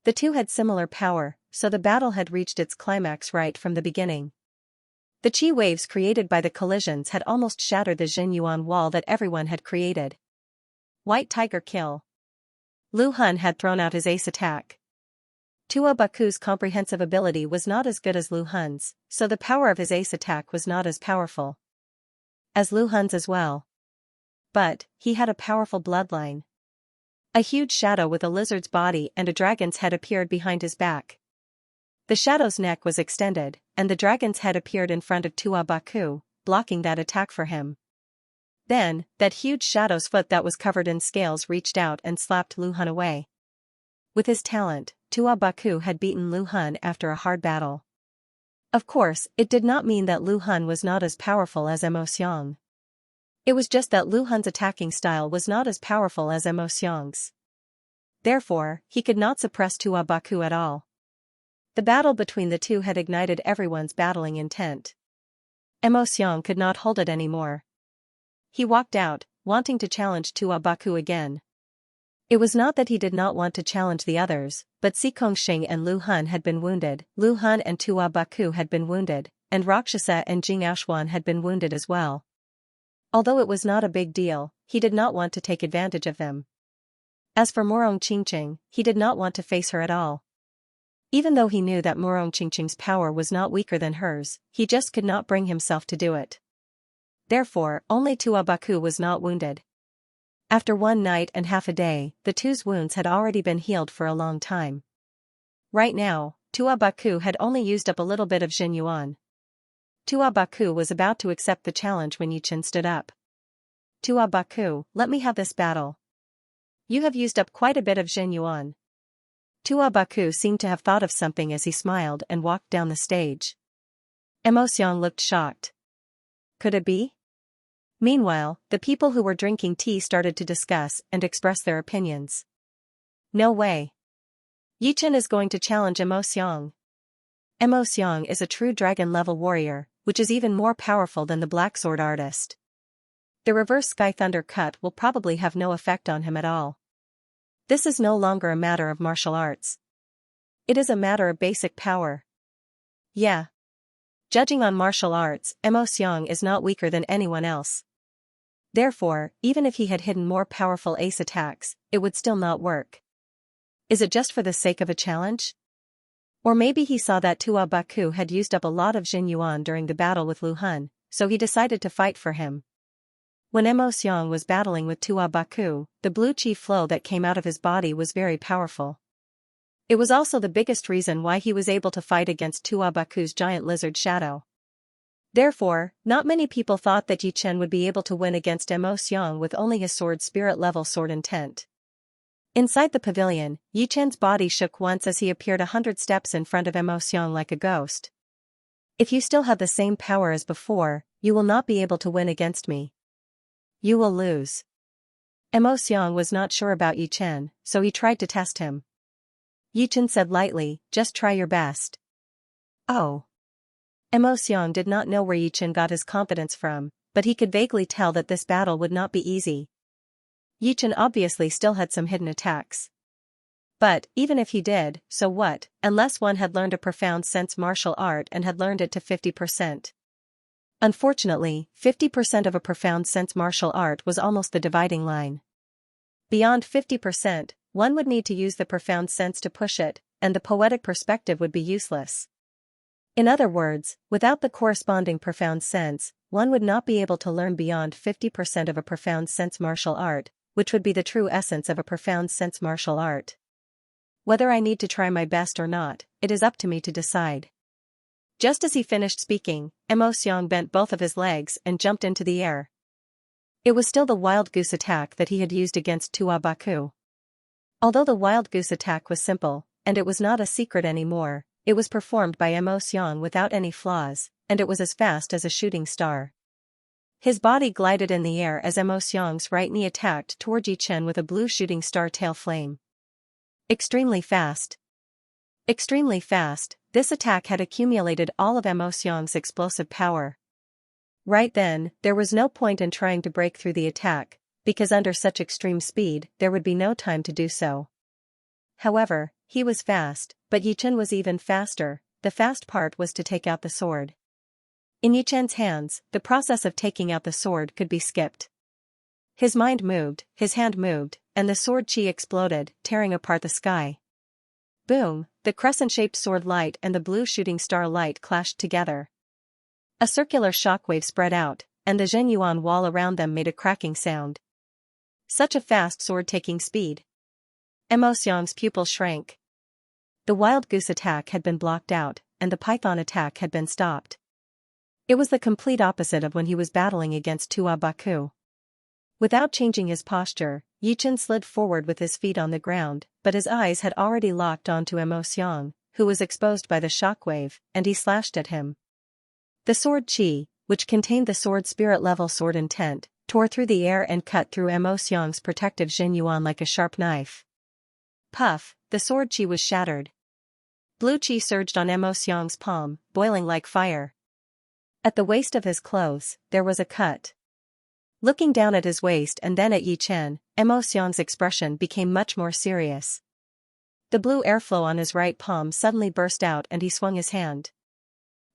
The two had similar power, so the battle had reached its climax right from the beginning. The chi waves created by the collisions had almost shattered the Zhenyuan wall that everyone had created. White Tiger kill. Lu Hun had thrown out his ace attack. Tua Baku's comprehensive ability was not as good as Lu Hun's, so the power of his ace attack was not as powerful as Lu Hun's as well. But, he had a powerful bloodline. A huge shadow with a lizard's body and a dragon's head appeared behind his back. The shadow's neck was extended, and the dragon's head appeared in front of Tua Baku, blocking that attack for him. Then, that huge shadow's foot that was covered in scales reached out and slapped Lu Hun away. With his talent, Tua Baku had beaten Lu Hun after a hard battle. Of course, it did not mean that Lu Hun was not as powerful as Xiang. It was just that Lu Hun's attacking style was not as powerful as Xiang's. Therefore, he could not suppress Tua Baku at all. The battle between the two had ignited everyone's battling intent. Xiang could not hold it anymore. He walked out, wanting to challenge Tua Baku again. It was not that he did not want to challenge the others, but Xingxing and Lu Hun had been wounded, Lu Hun and Tua Baku had been wounded, and Rakshasa and Xianxia had been wounded as well. Although it was not a big deal, he did not want to take advantage of them. As for Murong Qingqing, he did not want to face her at all. Even though he knew that Murong Qingqing's power was not weaker than hers, he just could not bring himself to do it. Therefore, only Tua Baku was not wounded. After 1 night and half a day, the two's wounds had already been healed for a long time. Right now, Tua Baku had only used up a little bit of Zhenyuan. Tua Baku was about to accept the challenge when Yichen stood up. Tua Baku, let me have this battle. You have used up quite a bit of Zhenyuan. Tua Baku seemed to have thought of something as he smiled and walked down the stage. Xiang looked shocked. Could it be? Meanwhile, the people who were drinking tea started to discuss and express their opinions. No way. Yichen is going to challenge Xiang. Xiang is a true dragon-level warrior, which is even more powerful than the Black Sword artist. The reverse Sky Thunder cut will probably have no effect on him at all. This is no longer a matter of martial arts. It is a matter of basic power. Yeah. Judging on martial arts, Xiang is not weaker than anyone else. Therefore, even if he had hidden more powerful ace attacks, it would still not work. Is it just for the sake of a challenge? Or maybe he saw that Tua Baku had used up a lot of Jin Yuan during the battle with Lu Hun, so he decided to fight for him. When Xiang was battling with Tua Baku, the blue chi flow that came out of his body was very powerful. It was also the biggest reason why he was able to fight against Tua Baku's giant lizard shadow. Therefore, not many people thought that Yi Chen would be able to win against Xiang with only his sword spirit level sword intent. Inside the pavilion, Yi Chen's body shook once as he appeared 100 steps in front of Xiang like a ghost. If you still have the same power as before, you will not be able to win against me. You will lose. Xiang was not sure about Yi Chen, so he tried to test him. Yi Chen said lightly, just try your best. Oh. Xiang did not know where Yi Chen got his confidence from, but he could vaguely tell that this battle would not be easy. Yi Chen obviously still had some hidden attacks. But, even if he did, so what, unless one had learned a profound sense martial art and had learned it to 50%. Unfortunately, 50% of a profound sense martial art was almost the dividing line. Beyond 50%, one would need to use the profound sense to push it, and the poetic perspective would be useless. In other words, without the corresponding profound sense, one would not be able to learn beyond 50% of a profound sense martial art, which would be the true essence of a profound sense martial art. Whether I need to try my best or not, it is up to me to decide. Just as he finished speaking, Xiang bent both of his legs and jumped into the air. It was still the wild goose attack that he had used against Tua Baku. Although the wild goose attack was simple, and it was not a secret anymore, it was performed by Xiang without any flaws, and it was as fast as a shooting star. His body glided in the air as Xiang's right knee attacked toward Yi Chen with a blue shooting star tail flame. Extremely fast. Extremely fast, this attack had accumulated all of Xiang's explosive power. Right then, there was no point in trying to break through the attack, because under such extreme speed, there would be no time to do so. However, he was fast, but Yi Chen was even faster. The fast part was to take out the sword. In Yi Chen's hands, the process of taking out the sword could be skipped. His mind moved, his hand moved, and the sword chi exploded, tearing apart the sky. Boom, the crescent-shaped sword light and the blue shooting star light clashed together. A circular shockwave spread out, and the Zhenyuan wall around them made a cracking sound. Such a fast sword-taking speed. Xiang's pupil shrank. The wild goose attack had been blocked out, and the python attack had been stopped. It was the complete opposite of when he was battling against Tua Baku. Without changing his posture, Yi Chen slid forward with his feet on the ground, but his eyes had already locked onto Xiang, who was exposed by the shockwave, and he slashed at him. The sword chi, which contained the sword spirit level sword intent, tore through the air and cut through Xiang's protective Zhenyuan like a sharp knife. Puff, the sword chi was shattered. Blue chi surged on Xiang's palm, boiling like fire. At the waist of his clothes, there was a cut. Looking down at his waist and then at Yi Chen, Xiang's expression became much more serious. The blue airflow on his right palm suddenly burst out and he swung his hand.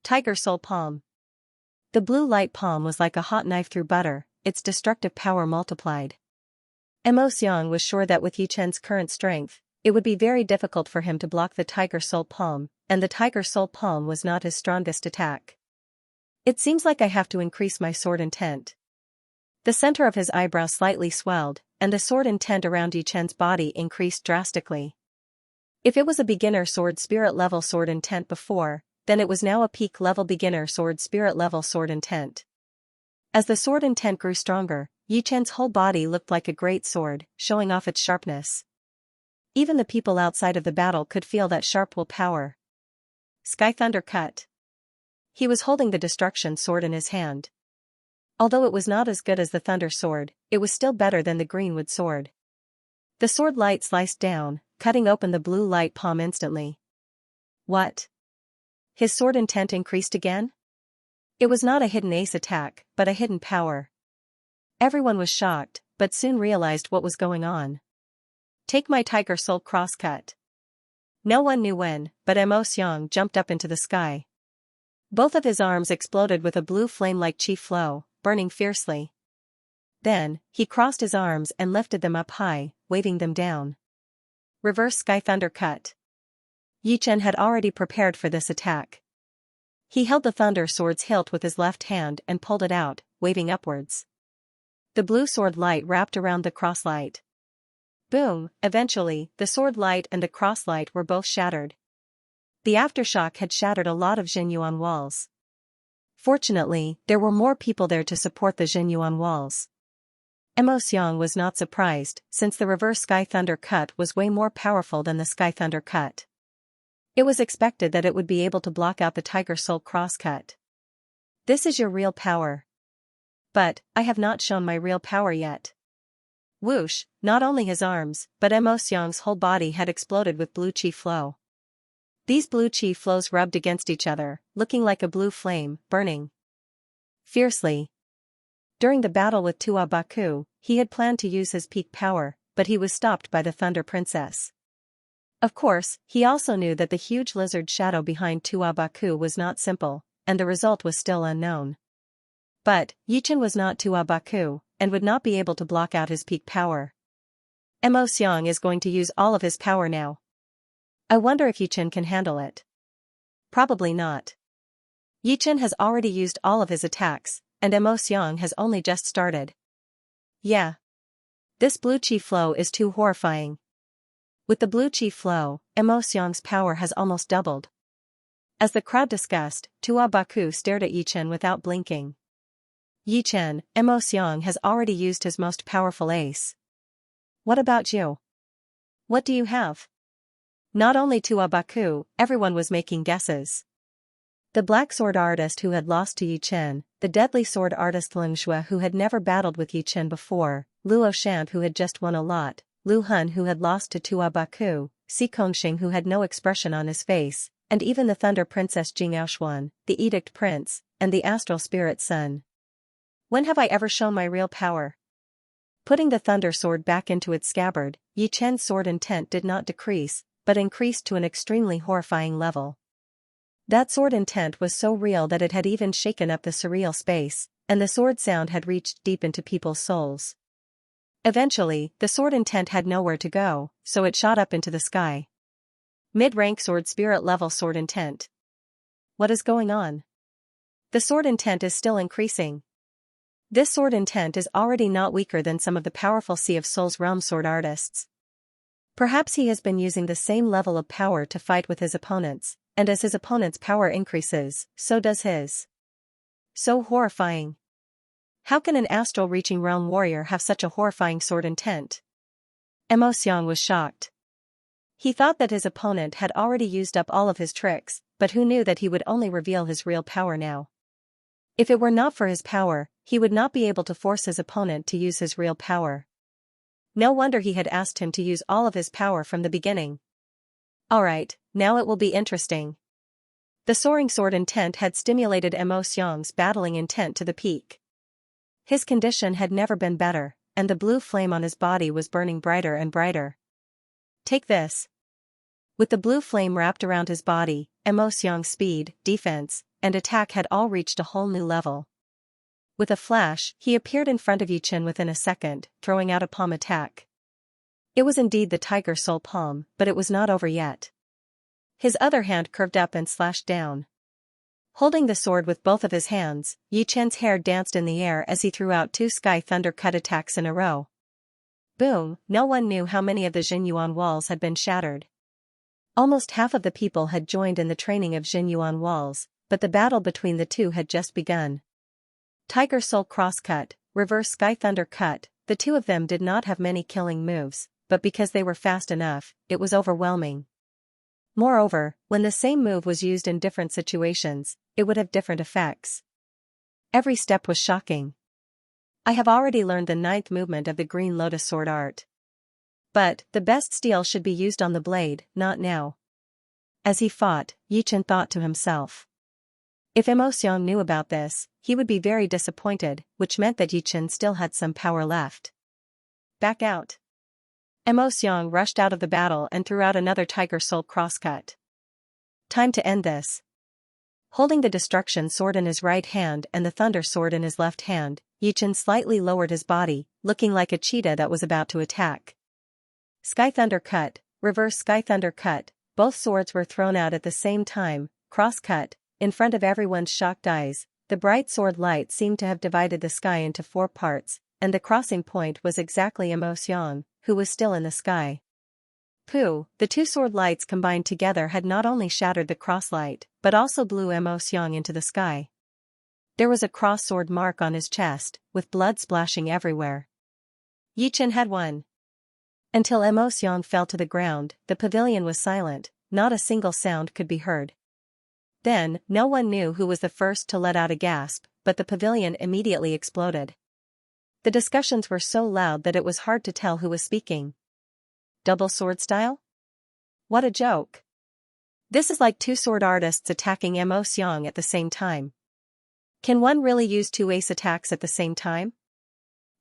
Tiger Soul Palm. The blue light palm was like a hot knife through butter, its destructive power multiplied. Xiang was sure that with Yi Chen's current strength, it would be very difficult for him to block the Tiger Soul Palm, and the Tiger Soul Palm was not his strongest attack. It seems like I have to increase my sword intent. The center of his eyebrow slightly swelled, and the sword intent around Yi Chen's body increased drastically. If it was a beginner sword spirit level sword intent before, then it was now a peak level beginner sword spirit level sword intent. As the sword intent grew stronger, Yi Chen's whole body looked like a great sword, showing off its sharpness. Even the people outside of the battle could feel that sharp willpower. Sky Thunder Cut. He was holding the destruction sword in his hand. Although it was not as good as the Thunder Sword, it was still better than the Greenwood Sword. The sword light sliced down, cutting open the blue light palm instantly. What? His sword intent increased again? It was not a hidden ace attack, but a hidden power. Everyone was shocked, but soon realized what was going on. Take my Tiger Soul crosscut. No one knew when, but Xiang jumped up into the sky. Both of his arms exploded with a blue flame-like chi flow, burning fiercely. Then, he crossed his arms and lifted them up high, waving them down. Reverse Sky Thunder Cut. Yi Chen had already prepared for this attack. He held the thunder sword's hilt with his left hand and pulled it out, waving upwards. The blue sword light wrapped around the cross light. Boom! Eventually, the sword light and the cross light were both shattered. The aftershock had shattered a lot of Jinyuan walls. Fortunately, there were more people there to support the Jinyuan walls. Xianxia was not surprised, since the reverse Sky Thunder Cut was way more powerful than the Sky Thunder Cut. It was expected that it would be able to block out the Tiger Soul Crosscut. This is your real power. But, I have not shown my real power yet. Whoosh, not only his arms, but Xianxia's whole body had exploded with blue chi flow. These blue chi flows rubbed against each other, looking like a blue flame, burning fiercely. During the battle with Tua Baku, he had planned to use his peak power, but he was stopped by the Thunder Princess. Of course, he also knew that the huge lizard shadow behind Tua Baku was not simple, and the result was still unknown. But, Yi Chen was not Tua Baku, and would not be able to block out his peak power. Xianxia is going to use all of his power now. I wonder if Yi Chen can handle it. Probably not. Yi Chen has already used all of his attacks, and Xianxia has only just started. Yeah. This blue chi flow is too horrifying. With the blue chi flow, Xianxia's power has almost doubled. As the crowd discussed, Tua Baku stared at Yi Chen without blinking. Yi Chen, Xianxia has already used his most powerful ace. What about you? What do you have? Not only Tua Baku, everyone was making guesses. The black sword artist who had lost to Yi Chen, the deadly sword artist Ling Xue who had never battled with Yi Chen before, Luo Shan who had just won a lot, Lu Hun who had lost to Tua Baku, Si Kongxing who had no expression on his face, and even the Thunder Princess Jing Aoshuan, the Edict Prince, and the Astral Spirit Sun. When have I ever shown my real power? Putting the thunder sword back into its scabbard, Yi Chen's sword intent did not decrease, but increased to an extremely horrifying level. That sword intent was so real that it had even shaken up the surreal space, and the sword sound had reached deep into people's souls. Eventually, the sword intent had nowhere to go, so it shot up into the sky. Mid-rank sword spirit level sword intent. What is going on? The sword intent is still increasing. This sword intent is already not weaker than some of the powerful Sea of Souls realm sword artists. Perhaps he has been using the same level of power to fight with his opponents, and as his opponent's power increases, so does his. So horrifying. How can an astral-reaching realm warrior have such a horrifying sword intent? Xianxia was shocked. He thought that his opponent had already used up all of his tricks, but who knew that he would only reveal his real power now? If it were not for his power, he would not be able to force his opponent to use his real power. No wonder he had asked him to use all of his power from the beginning. Alright, now it will be interesting. The soaring sword intent had stimulated Xianxia's battling intent to the peak. His condition had never been better, and the blue flame on his body was burning brighter and brighter. Take this. With the blue flame wrapped around his body, Xianxia's speed, defense, and attack had all reached a whole new level. With a flash, he appeared in front of Yi Chen within a second, throwing out a palm attack. It was indeed the Tiger Soul palm, but it was not over yet. His other hand curved up and slashed down. Holding the sword with both of his hands, Yi Chen's hair danced in the air as he threw out 2 Sky Thunder Cut attacks in a row. Boom! No one knew how many of the Jinyuan walls had been shattered. Almost half of the people had joined in the training of Jinyuan walls, but the battle between the two had just begun. Tiger Soul Crosscut, Reverse Sky Thunder Cut, the two of them did not have many killing moves, but because they were fast enough, it was overwhelming. Moreover, when the same move was used in different situations, it would have different effects. Every step was shocking. I have already learned the 9th movement of the Green Lotus sword art. But, the best steel should be used on the blade, not now. As he fought, Yi Chen thought to himself. If Xianxia knew about this, he would be very disappointed, which meant that Yi Chen still had some power left. Back out. Xianxia rushed out of the battle and threw out another Tiger Soul Crosscut. Time to end this. Holding the destruction sword in his right hand and the thunder sword in his left hand, Yichen slightly lowered his body, looking like a cheetah that was about to attack. Sky Thunder Cut, Reverse Sky Thunder Cut. Both swords were thrown out at the same time, cross-cut, in front of everyone's shocked eyes. The bright sword light seemed to have divided the sky into 4 parts, and the crossing point was exactly Xianxia, who was still in the sky. Pooh, the 2 sword lights combined together had not only shattered the crosslight, but also blew Xianxia into the sky. There was a cross sword mark on his chest, with blood splashing everywhere. Yichen had won. Until Xianxia fell to the ground, the pavilion was silent, not a single sound could be heard. Then, no one knew who was the first to let out a gasp, but the pavilion immediately exploded. The discussions were so loud that it was hard to tell who was speaking. Double sword style? What a joke. This is like 2 sword artists attacking Xianxia at the same time. Can one really use 2 ace attacks at the same time?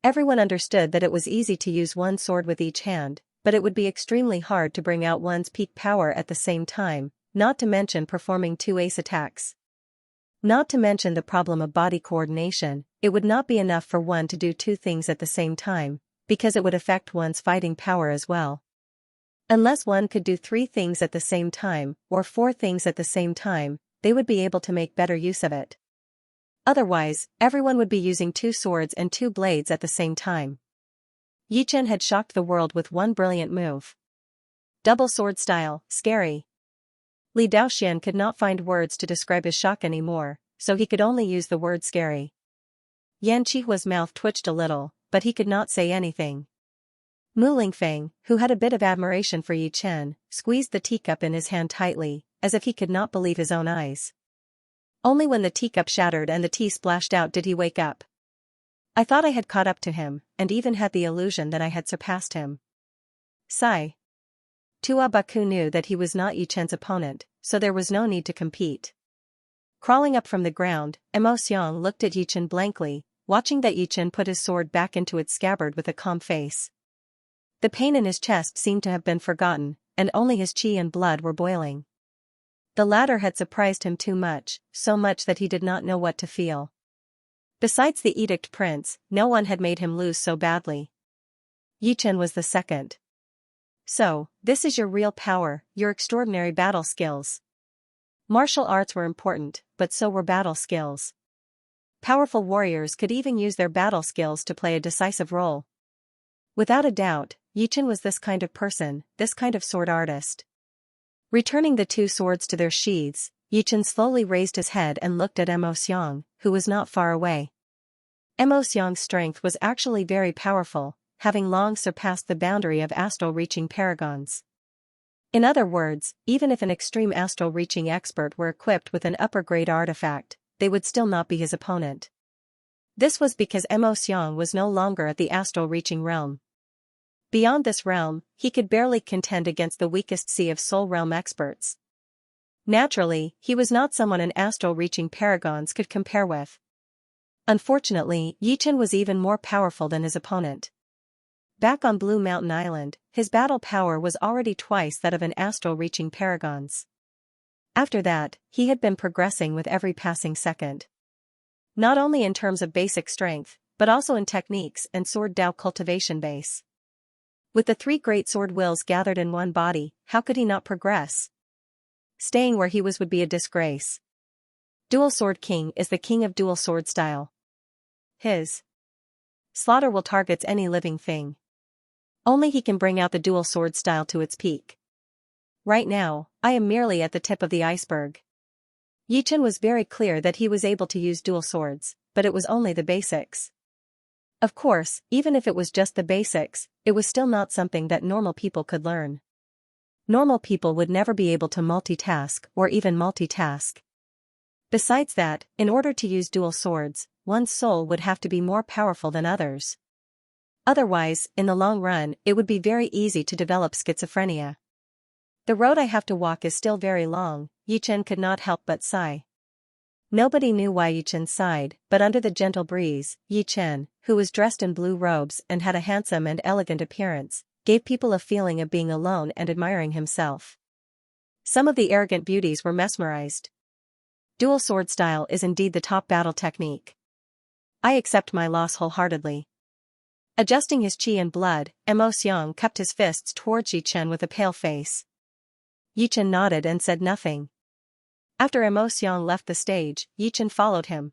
Everyone understood that it was easy to use 1 sword with each hand, but it would be extremely hard to bring out one's peak power at the same time, not to mention performing 2 ace attacks. Not to mention the problem of body coordination, it would not be enough for one to do 2 things at the same time, because it would affect one's fighting power as well. Unless one could do 3 things at the same time, or 4 things at the same time, they would be able to make better use of it. Otherwise, everyone would be using 2 swords and 2 blades at the same time. Yichen had shocked the world with one brilliant move. Double sword style, scary. Li Daoxian could not find words to describe his shock anymore, so he could only use the word scary. Yan Qihua's mouth twitched a little, but he could not say anything. Mu Lingfeng, who had a bit of admiration for Yichen, squeezed the teacup in his hand tightly, as if he could not believe his own eyes. Only when the teacup shattered and the tea splashed out did he wake up. I thought I had caught up to him, and even had the illusion that I had surpassed him. Sigh. Tua Baku knew that he was not Yichen's opponent, so there was no need to compete. Crawling up from the ground, Xianxia looked at Yichen blankly, watching that Yichen put his sword back into its scabbard with a calm face. The pain in his chest seemed to have been forgotten, and only his qi and blood were boiling. The latter had surprised him too much, so much that he did not know what to feel. Besides the Edict Prince, no one had made him lose so badly. Yichen was the second. So, this is your real power, your extraordinary battle skills. Martial arts were important, but so were battle skills. Powerful warriors could even use their battle skills to play a decisive role. Without a doubt, Yichen was this kind of person, this kind of sword artist. Returning the 2 swords to their sheaths, Yichen slowly raised his head and looked at Xianxia, who was not far away. Xianxia's strength was actually very powerful, having long surpassed the boundary of astral-reaching paragons. In other words, even if an extreme astral-reaching expert were equipped with an upper-grade artifact, they would still not be his opponent. This was because Xianxia was no longer at the astral-reaching realm. Beyond this realm, he could barely contend against the weakest sea of soul realm experts. Naturally, he was not someone an astral-reaching paragons could compare with. Unfortunately, Yichen was even more powerful than his opponent. Back on Blue Mountain Island, his battle power was already twice that of an astral-reaching paragons. After that, he had been progressing with every passing second. Not only in terms of basic strength, but also in techniques and sword Dao cultivation base. With the 3 great sword wills gathered in one body, how could he not progress? Staying where he was would be a disgrace. Dual Sword King is the king of dual sword style. His slaughter will target any living thing. Only he can bring out the dual sword style to its peak. Right now, I am merely at the tip of the iceberg. Yichen was very clear that he was able to use dual swords, but it was only the basics. Of course, even if it was just the basics, it was still not something that normal people could learn. Normal people would never be able to multitask or even multitask. Besides that, in order to use dual swords, one's soul would have to be more powerful than others. Otherwise, in the long run, it would be very easy to develop schizophrenia. The road I have to walk is still very long, Yichen could not help but sigh. Nobody knew why Yichen sighed, but under the gentle breeze, Yichen, who was dressed in blue robes and had a handsome and elegant appearance, gave people a feeling of being alone and admiring himself. Some of the arrogant beauties were mesmerized. Dual sword style is indeed the top battle technique. I accept my loss wholeheartedly. Adjusting his qi and blood, Mo Xiang cupped his fists towards Yi Chen with a pale face. Yi Chen nodded and said nothing. After Mo Xiang left the stage, Yi Chen followed him.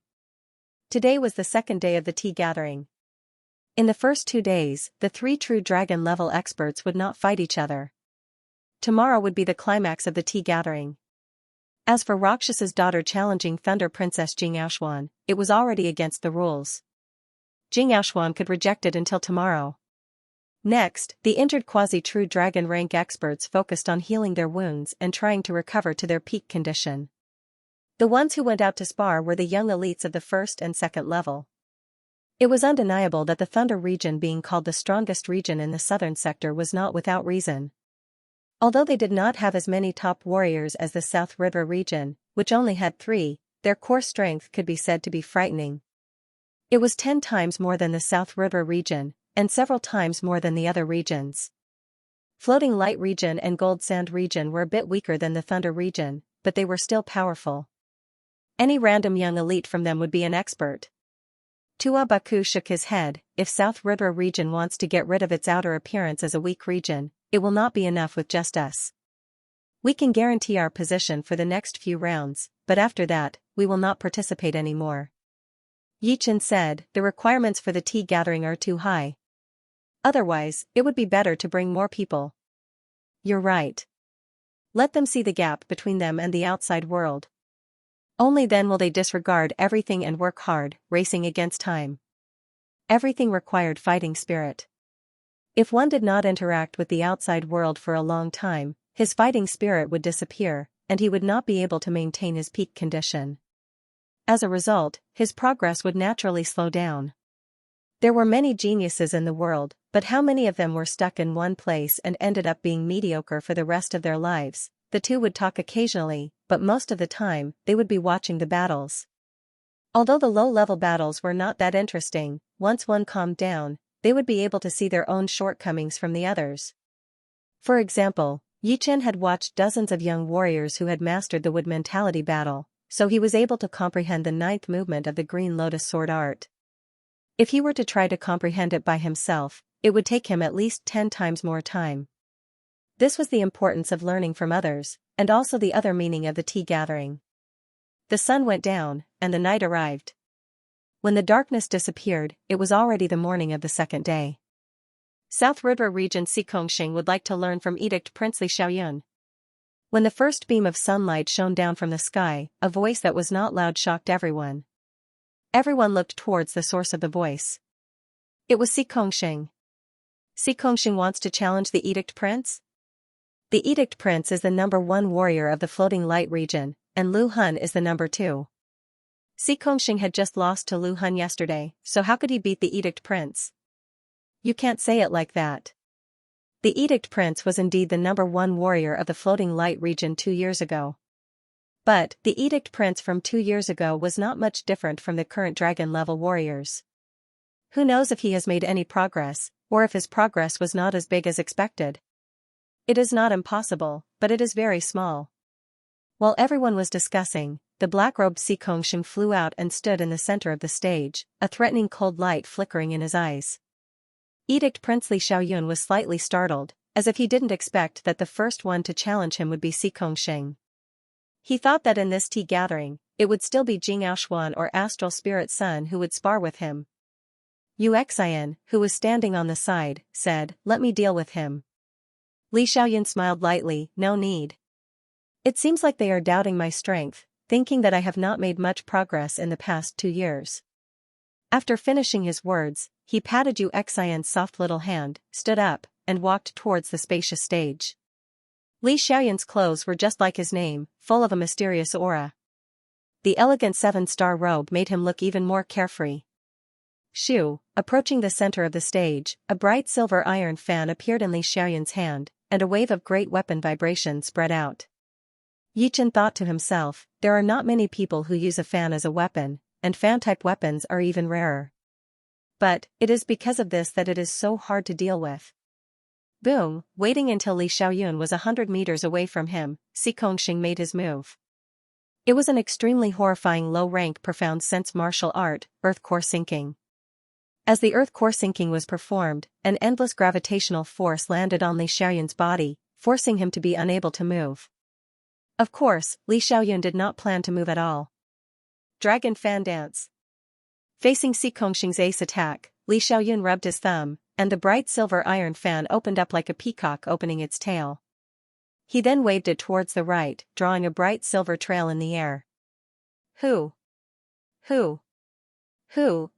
Today was the second day of the tea gathering. In the first 2 days, the 3 true dragon-level experts would not fight each other. Tomorrow would be the climax of the tea gathering. As for Rakshas's daughter challenging Thunder Princess Xianxia, it was already against the rules. Xianxia could reject it until tomorrow. Next, the injured quasi-true dragon rank experts focused on healing their wounds and trying to recover to their peak condition. The ones who went out to spar were the young elites of the first and second level. It was undeniable that the Thunder region, being called the strongest region in the southern sector, was not without reason. Although they did not have as many top warriors as the South River region, which only had 3, their core strength could be said to be frightening. It was 10 times more than the South River region, and several times more than the other regions. Floating Light region and Gold Sand region were a bit weaker than the Thunder region, but they were still powerful. Any random young elite from them would be an expert. Tua Baku shook his head. If South River region wants to get rid of its outer appearance as a weak region, it will not be enough with just us. We can guarantee our position for the next few rounds, but after that, we will not participate anymore. Yi Chen said, the requirements for the tea gathering are too high. Otherwise, it would be better to bring more people. You're right. Let them see the gap between them and the outside world. Only then will they disregard everything and work hard, racing against time. Everything required fighting spirit. If one did not interact with the outside world for a long time, his fighting spirit would disappear, and he would not be able to maintain his peak condition. As a result, his progress would naturally slow down. There were many geniuses in the world, but how many of them were stuck in one place and ended up being mediocre for the rest of their lives? The two would talk occasionally, but most of the time, they would be watching the battles. Although the low-level battles were not that interesting, once one calmed down, they would be able to see their own shortcomings from the others. For example, Yi Chen had watched dozens of young warriors who had mastered the wood mentality battle, so he was able to comprehend the 9th movement of the Green Lotus sword art. If he were to try to comprehend it by himself, it would take him at least 10 times more time. This was the importance of learning from others, and also the other meaning of the tea gathering. The sun went down, and the night arrived. When the darkness disappeared, it was already the morning of the second day. South River Region Xikongxing would like to learn from Edict Prince Li Xiaoyun. When the first beam of sunlight shone down from the sky, a voice that was not loud shocked everyone. Everyone looked towards the source of the voice. It was Xikongxing. Xikongxing wants to challenge the Edict Prince? The Edict Prince is the number 1 warrior of the Floating Light region, and Lu Hun is the number 2. Xikongxing had just lost to Lu Hun yesterday, so how could he beat the Edict Prince? You can't say it like that. The Edict Prince was indeed the number 1 warrior of the Floating Light region 2 years ago. But, the Edict Prince from 2 years ago was not much different from the current dragon-level warriors. Who knows if he has made any progress, or if his progress was not as big as expected. It is not impossible, but it is very small. While everyone was discussing, the black-robed Xikongxing flew out and stood in the center of the stage, a threatening cold light flickering in his eyes. Edict Prince Li Xiaoyun was slightly startled, as if he didn't expect that the first one to challenge him would be Xikongxing. He thought that in this tea gathering, it would still be Xianxia or Astral Spirit Sun who would spar with him. Yu Xian, who was standing on the side, said, "Let me deal with him." Li Xiaoyun smiled lightly, "No need. It seems like they are doubting my strength, thinking that I have not made much progress in the past 2 years." After finishing his words, he patted Yu Xian's soft little hand, stood up, and walked towards the spacious stage. Li Xiaoyun's clothes were just like his name, full of a mysterious aura. The elegant 7-star robe made him look even more carefree. Shoo, approaching the center of the stage, a bright silver iron fan appeared in Li Xiaoyun's hand, and a wave of great weapon vibration spread out. Yi Chen thought to himself, there are not many people who use a fan as a weapon, and fan-type weapons are even rarer. But, it is because of this that it is so hard to deal with. Boom, waiting until Li Xiaoyun was 100 meters away from him, Xikongxing made his move. It was an extremely horrifying low-rank profound sense martial art, earth core sinking. As the earth core sinking was performed, an endless gravitational force landed on Li Xiaoyun's body, forcing him to be unable to move. Of course, Li Xiaoyun did not plan to move at all. Dragon Fan Dance. Facing Si Kongxing's ace attack, Li Xiaoyun rubbed his thumb, and the bright silver iron fan opened up like a peacock opening its tail. He then waved it towards the right, drawing a bright silver trail in the air. Who?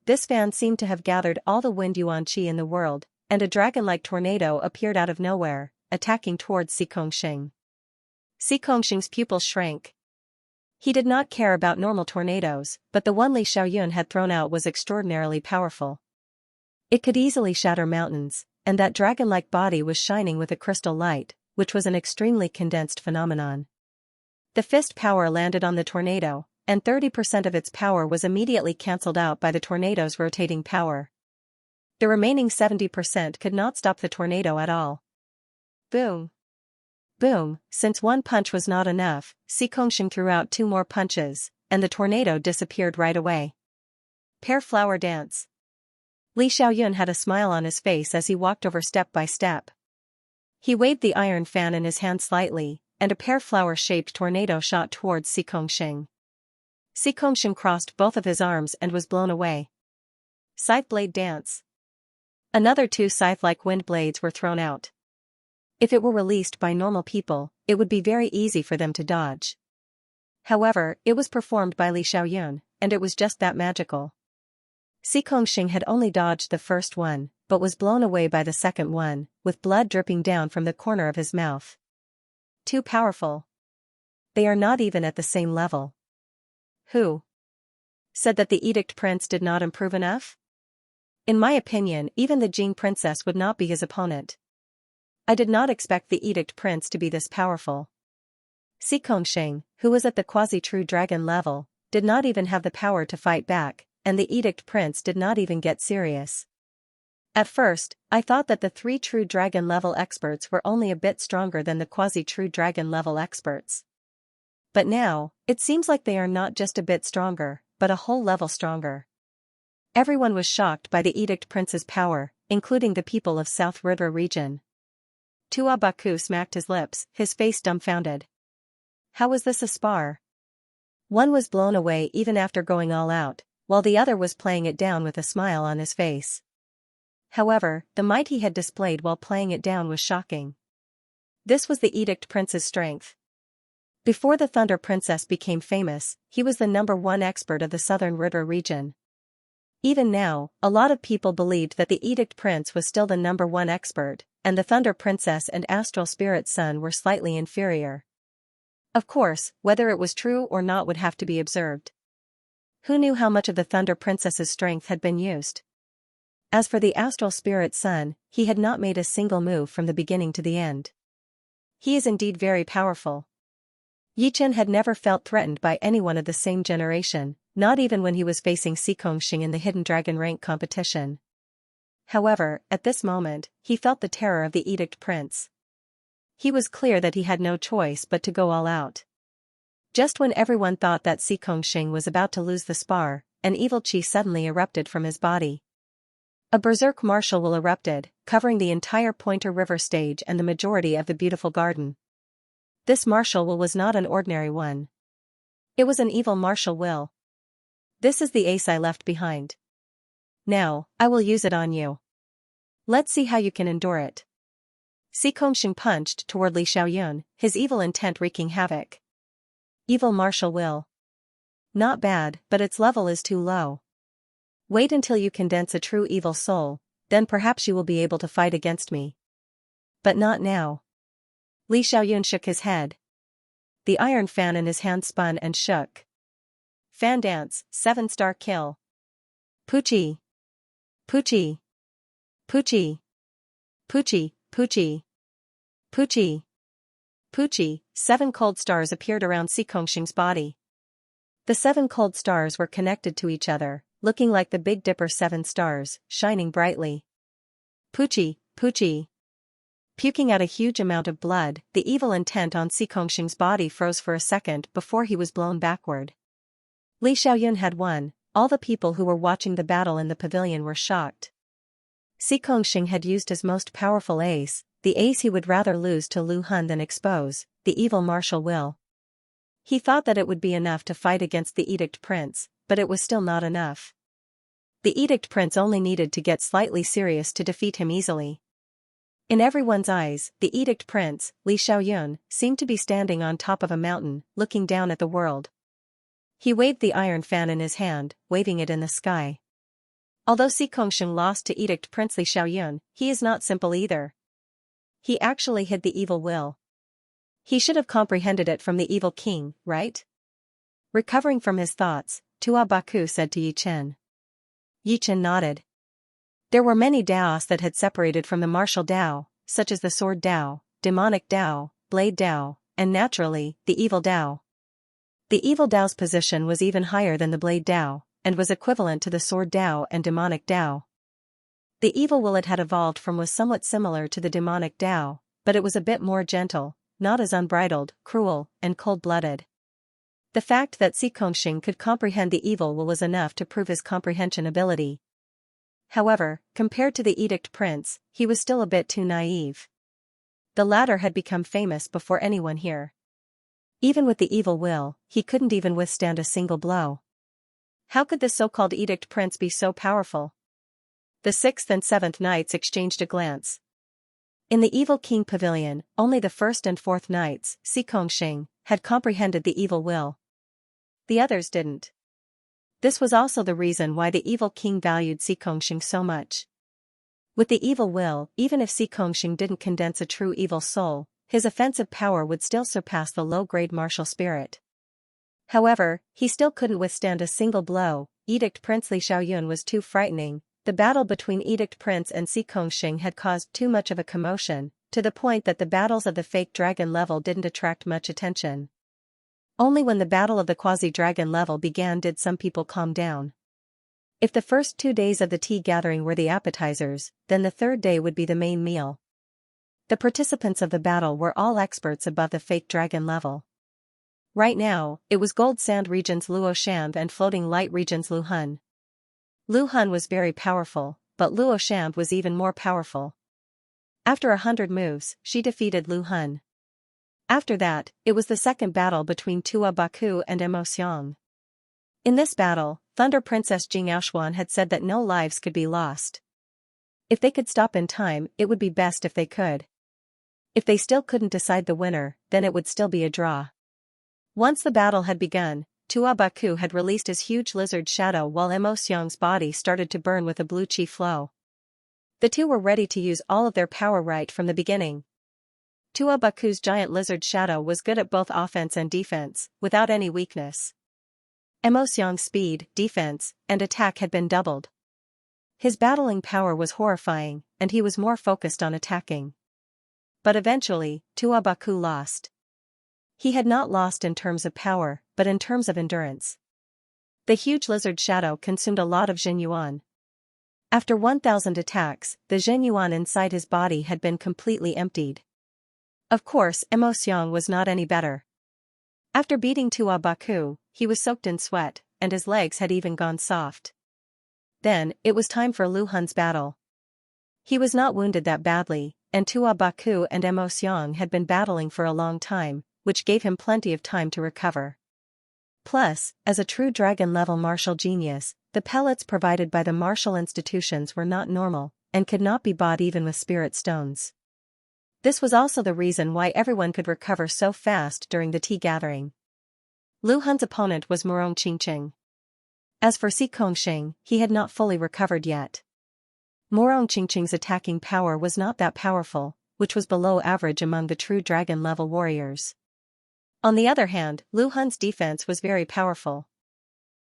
This fan seemed to have gathered all the wind yuan qi in the world, and a dragon-like tornado appeared out of nowhere, attacking towards Si Kongxing. Si Kongxing's pupils shrank. He did not care about normal tornadoes, but the one Li Xiaoyun had thrown out was extraordinarily powerful. It could easily shatter mountains, and that dragon-like body was shining with a crystal light, which was an extremely condensed phenomenon. The fist power landed on the tornado, and 30% of its power was immediately cancelled out by the tornado's rotating power. The remaining 70% could not stop the tornado at all. Boom! Boom! Since one punch was not enough, Si Kongxing threw out 2 more punches, and the tornado disappeared right away. Pear Flower Dance. Li Xiaoyun had a smile on his face as he walked over step by step. He waved the iron fan in his hand slightly, and a pear flower-shaped tornado shot towards Si Kongxing. Si Kongxing crossed both of his arms and was blown away. Scythe Blade Dance. Another 2 scythe-like wind blades were thrown out. If it were released by normal people, it would be very easy for them to dodge. However, it was performed by Li Xiaoyun, and it was just that magical. Si Kongxing had only dodged the first one, but was blown away by the second one, with blood dripping down from the corner of his mouth. Too powerful. They are not even at the same level. Who said that the Edict Prince did not improve enough? In my opinion, even the Jing Princess would not be his opponent. I did not expect the Edict Prince to be this powerful. Si Kongxing, who was at the quasi-true dragon level, did not even have the power to fight back, and the Edict Prince did not even get serious. At first, I thought that the 3 true dragon level experts were only a bit stronger than the quasi-true dragon level experts. But now, it seems like they are not just a bit stronger, but a whole level stronger. Everyone was shocked by the Edict Prince's power, including the people of South River region. Tua Baku smacked his lips, his face dumbfounded. How was this a spar? One was blown away even after going all out, while the other was playing it down with a smile on his face. However, the might he had displayed while playing it down was shocking. This was the Edict Prince's strength. Before the Thunder Princess became famous, he was the #1 expert of the Southern River region. Even now, a lot of people believed that the Edict Prince was still the #1 expert, and the Thunder Princess and Astral Spirit Son were slightly inferior. Of course, whether it was true or not would have to be observed. Who knew how much of the Thunder Princess's strength had been used? As for the Astral Spirit Son, he had not made a single move from the beginning to the end. He is indeed very powerful. Yichen had never felt threatened by anyone of the same generation, not even when he was facing Si Kongxing in the Hidden Dragon rank competition. However, at this moment, he felt the terror of the Edict Prince. He was clear that he had no choice but to go all out. Just when everyone thought that Si Kongxing was about to lose the spar, an evil chi suddenly erupted from his body. A berserk martial will erupted, covering the entire Pointer River stage and the majority of the beautiful garden. This martial will was not an ordinary one. It was an evil martial will. This is the ace I left behind. Now, I will use it on you. Let's see how you can endure it. Si Kongxing punched toward Li Xiaoyun, his evil intent wreaking havoc. Evil martial will. Not bad, but its level is too low. Wait until you condense a true evil soul, then perhaps you will be able to fight against me. But not now. Li Xiaoyun shook his head. The iron fan in his hand spun and shook. Fan dance, 7-star kill. Poochie. Poochie. Poochie. Poochie, Poochie. Poochie. Poochie, 7 cold stars appeared around Si Kongxing's body. The 7 cold stars were connected to each other, looking like the Big Dipper 7 stars, shining brightly. Poochie, Poochie. Puking out a huge amount of blood, the evil intent on Xing's body froze for a second before he was blown backward. Li Xiaoyun had won. All the people who were watching the battle in the pavilion were shocked. Xing had used his most powerful ace, the ace he would rather lose to Lu Han than expose, the evil martial will. He thought that it would be enough to fight against the Edict Prince, but it was still not enough. The Edict Prince only needed to get slightly serious to defeat him easily. In everyone's eyes, the Edict Prince, Li Xiaoyun, seemed to be standing on top of a mountain, looking down at the world. He waved the iron fan in his hand, waving it in the sky. Although Xing lost to Edict Prince Li Xiaoyun, he is not simple either. He actually hid the evil will. He should have comprehended it from the evil king, right? Recovering from his thoughts, Tua Baku said to Yi Chen. Yi Chen nodded. There were many Daos that had separated from the martial Dao, such as the Sword Dao, Demonic Dao, Blade Dao, and naturally, the Evil Dao. The Evil Dao's position was even higher than the Blade Dao, and was equivalent to the Sword Dao and Demonic Dao. The evil will it had evolved from was somewhat similar to the Demonic Dao, but it was a bit more gentle, not as unbridled, cruel, and cold-blooded. The fact that Xing could comprehend the evil will was enough to prove his comprehension ability. However, compared to the Edict Prince, he was still a bit too naive. The latter had become famous before anyone here. Even with the evil will, he couldn't even withstand a single blow. How could the so-called Edict Prince be so powerful? The 6th and 7th knights exchanged a glance. In the Evil King Pavilion, only the 1st and 4th knights, Xing, had comprehended the evil will. The others didn't. This was also the reason why the Evil King valued Xing so much. With the evil will, even if Xing didn't condense a true evil soul, his offensive power would still surpass the low-grade martial spirit. However, he still couldn't withstand a single blow. Edict Prince Li Xiaoyun was too frightening. The battle between Edict Prince and Xing had caused too much of a commotion, to the point that the battles of the fake dragon level didn't attract much attention. Only when the battle of the quasi-dragon level began did some people calm down. If the first 2 days of the tea gathering were the appetizers, then the 3rd day would be the main meal. The participants of the battle were all experts above the fake dragon level. Right now, it was Gold Sand Region's Luo Shamb and Floating Light Region's Lu Han. Lu Han was very powerful, but Luo Shamb was even more powerful. After 100 moves, she defeated Lu Han. After that, it was the second battle between Tua Baku and Immortal. In this battle, Thunder Princess Xianxia had said that no lives could be lost. If they could stop in time, it would be best if they could. If they still couldn't decide the winner, then it would still be a draw. Once the battle had begun, Tua Baku had released his huge lizard shadow while Immortal's body started to burn with a blue chi flow. The two were ready to use all of their power right from the beginning. Tua Baku's giant lizard shadow was good at both offense and defense, without any weakness. Immortal's speed, defense, and attack had been doubled. His battling power was horrifying, and he was more focused on attacking. But eventually, Tua Baku lost. He had not lost in terms of power, but in terms of endurance. The huge lizard shadow consumed a lot of Zhenyuan. After 1,000 attacks, the Zhenyuan inside his body had been completely emptied. Of course, Immortal was not any better. After beating Tua Baku, he was soaked in sweat, and his legs had even gone soft. Then, it was time for Lu Han's battle. He was not wounded that badly, and Tua Baku and Immortal had been battling for a long time, which gave him plenty of time to recover. Plus, as a true dragon-level martial genius, the pellets provided by the martial institutions were not normal, and could not be bought even with spirit stones. This was also the reason why everyone could recover so fast during the tea gathering. Lu Han's opponent was Murong Qingqing. As for Xing, he had not fully recovered yet. Murong Qingqing's attacking power was not that powerful, which was below average among the true dragon-level warriors. On the other hand, Lu Han's defense was very powerful.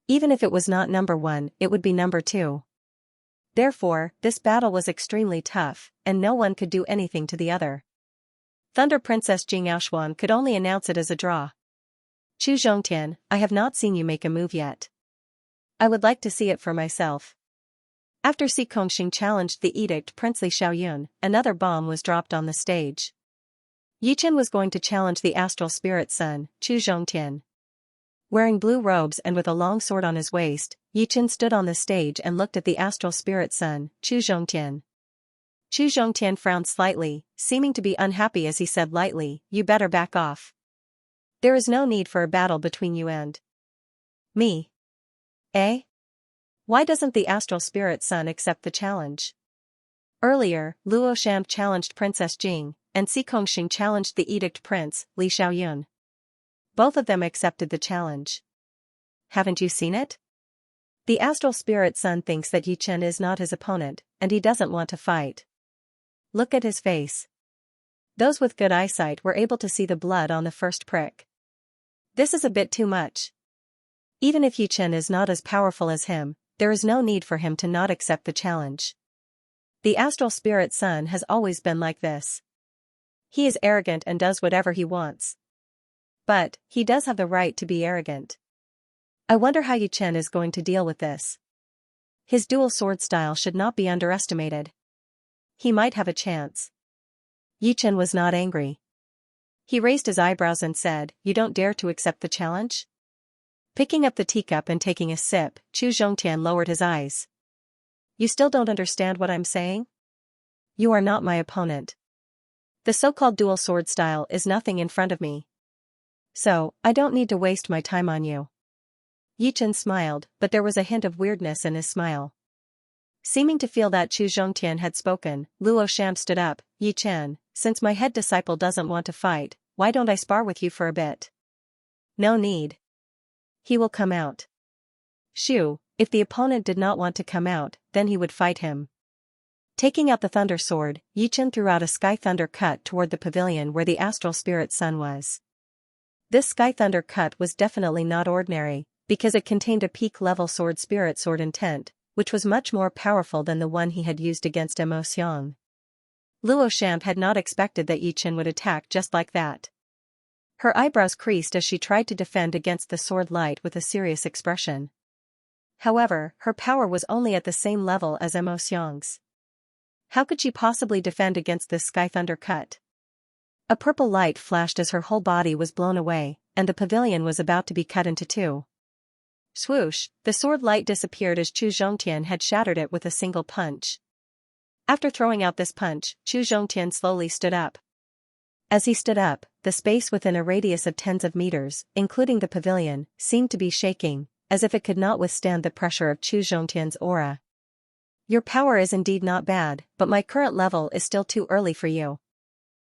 Even if it was not number 1, it would be number 2. Therefore, this battle was extremely tough, and no one could do anything to the other. Thunder Princess Xianxia could only announce it as a draw. Chu Zhongtian, I have not seen you make a move yet. I would like to see it for myself. After Si Kongxing challenged the edict Prince Li Xiaoyun, another bomb was dropped on the stage. Yichen was going to challenge the astral spirit son, Chu Zhongtian. Wearing blue robes and with a long sword on his waist, Yichen stood on the stage and looked at the astral spirit son, Chu Zhongtian. Chu Zhongtian frowned slightly, seeming to be unhappy as he said lightly, "You better back off. There is no need for a battle between you and me. Eh? Why doesn't the astral spirit son accept the challenge?" Earlier, Luo Sham challenged Princess Jing, and Si Kongxing challenged the edict prince, Li Xiaoyun. Both of them accepted the challenge. Haven't you seen it? The astral spirit son thinks that Yichen is not his opponent, and he doesn't want to fight. Look at his face. Those with good eyesight were able to see the blood on the first prick. This is a bit too much. Even if Yichen is not as powerful as him, there is no need for him to not accept the challenge. The astral spirit son has always been like this. He is arrogant and does whatever he wants. But, he does have the right to be arrogant. I wonder how Yichen is going to deal with this. His dual sword style should not be underestimated. He might have a chance. Yichen was not angry. He raised his eyebrows and said, "You don't dare to accept the challenge?" Picking up the teacup and taking a sip, Chu Zhongtian lowered his eyes. "You still don't understand what I'm saying? You are not my opponent. The so-called dual sword style is nothing in front of me. So, I don't need to waste my time on you." Yichen smiled, but there was a hint of weirdness in his smile. Seeming to feel that Chu Zhongtian had spoken, Luo Sham stood up. "Yichen, since my head disciple doesn't want to fight, why don't I spar with you for a bit?" "No need. He will come out." "Shoo, if the opponent did not want to come out, then he would fight him." Taking out the thunder sword, Yichen threw out a sky thunder cut toward the pavilion where the astral spirit son was. This sky thunder cut was definitely not ordinary, because it contained a peak-level sword spirit sword intent, which was much more powerful than the one he had used against Emotion. Luo Sham had not expected that Yichen would attack just like that. Her eyebrows creased as she tried to defend against the sword light with a serious expression. However, her power was only at the same level as Emotion's. How could she possibly defend against this sky thunder cut? A purple light flashed as her whole body was blown away, and the pavilion was about to be cut into two. Swoosh, the sword light disappeared as Chu Zhongtian had shattered it with a single punch. After throwing out this punch, Chu Zhongtian slowly stood up. As he stood up, the space within a radius of tens of meters, including the pavilion, seemed to be shaking, as if it could not withstand the pressure of Chu Zhongtian's aura. "Your power is indeed not bad, but my current level is still too early for you."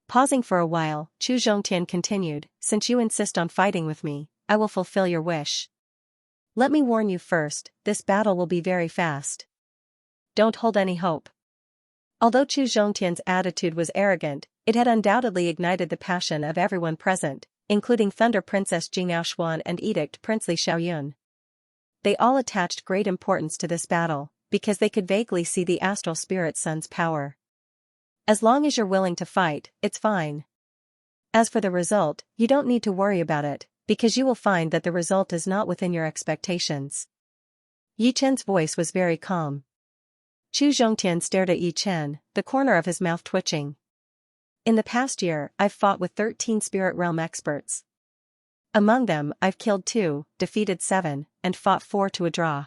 Pausing for a while, Chu Zhongtian continued, "Since you insist on fighting with me, I will fulfill your wish. Let me warn you first, this battle will be very fast. Don't hold any hope." Although Chu Zhongtian's attitude was arrogant, it had undoubtedly ignited the passion of everyone present, including Thunder Princess Jing Aoshuan and Edict Prince Li Xiaoyun. They all attached great importance to this battle, because they could vaguely see the astral spirit son's power. As long as you're willing to fight, it's fine. As for the result, you don't need to worry about it, because you will find that the result is not within your expectations. Yichen's voice was very calm. Chu Zhongtian stared at Yichen, the corner of his mouth twitching. "In the past year, I've fought with 13 spirit realm experts. Among them, I've killed 2, defeated 7, and fought 4 to a draw.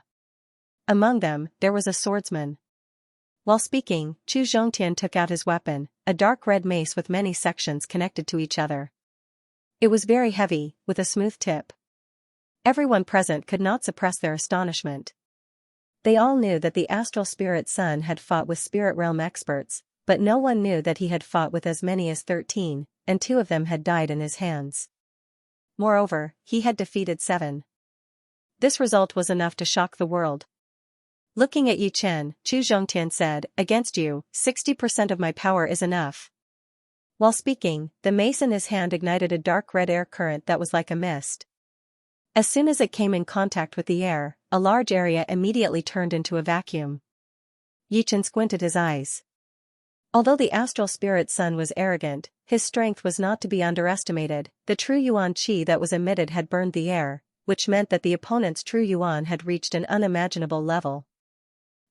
Among them, there was a swordsman." While speaking, Chu Zhongtian took out his weapon, a dark red mace with many sections connected to each other. It was very heavy, with a smooth tip. Everyone present could not suppress their astonishment. They all knew that the astral spirit son had fought with spirit realm experts, but no one knew that he had fought with as many as 13, and 2 of them had died in his hands. Moreover, he had defeated 7. This result was enough to shock the world. Looking at Yichen, Chu Zhongtian said, "Against you, 60% of my power is enough." While speaking, the mace in his hand ignited a dark red air current that was like a mist. As soon as it came in contact with the air, a large area immediately turned into a vacuum. Yichen squinted his eyes. Although the astral spirit son was arrogant, his strength was not to be underestimated. The true yuan qi that was emitted had burned the air, which meant that the opponent's true yuan had reached an unimaginable level.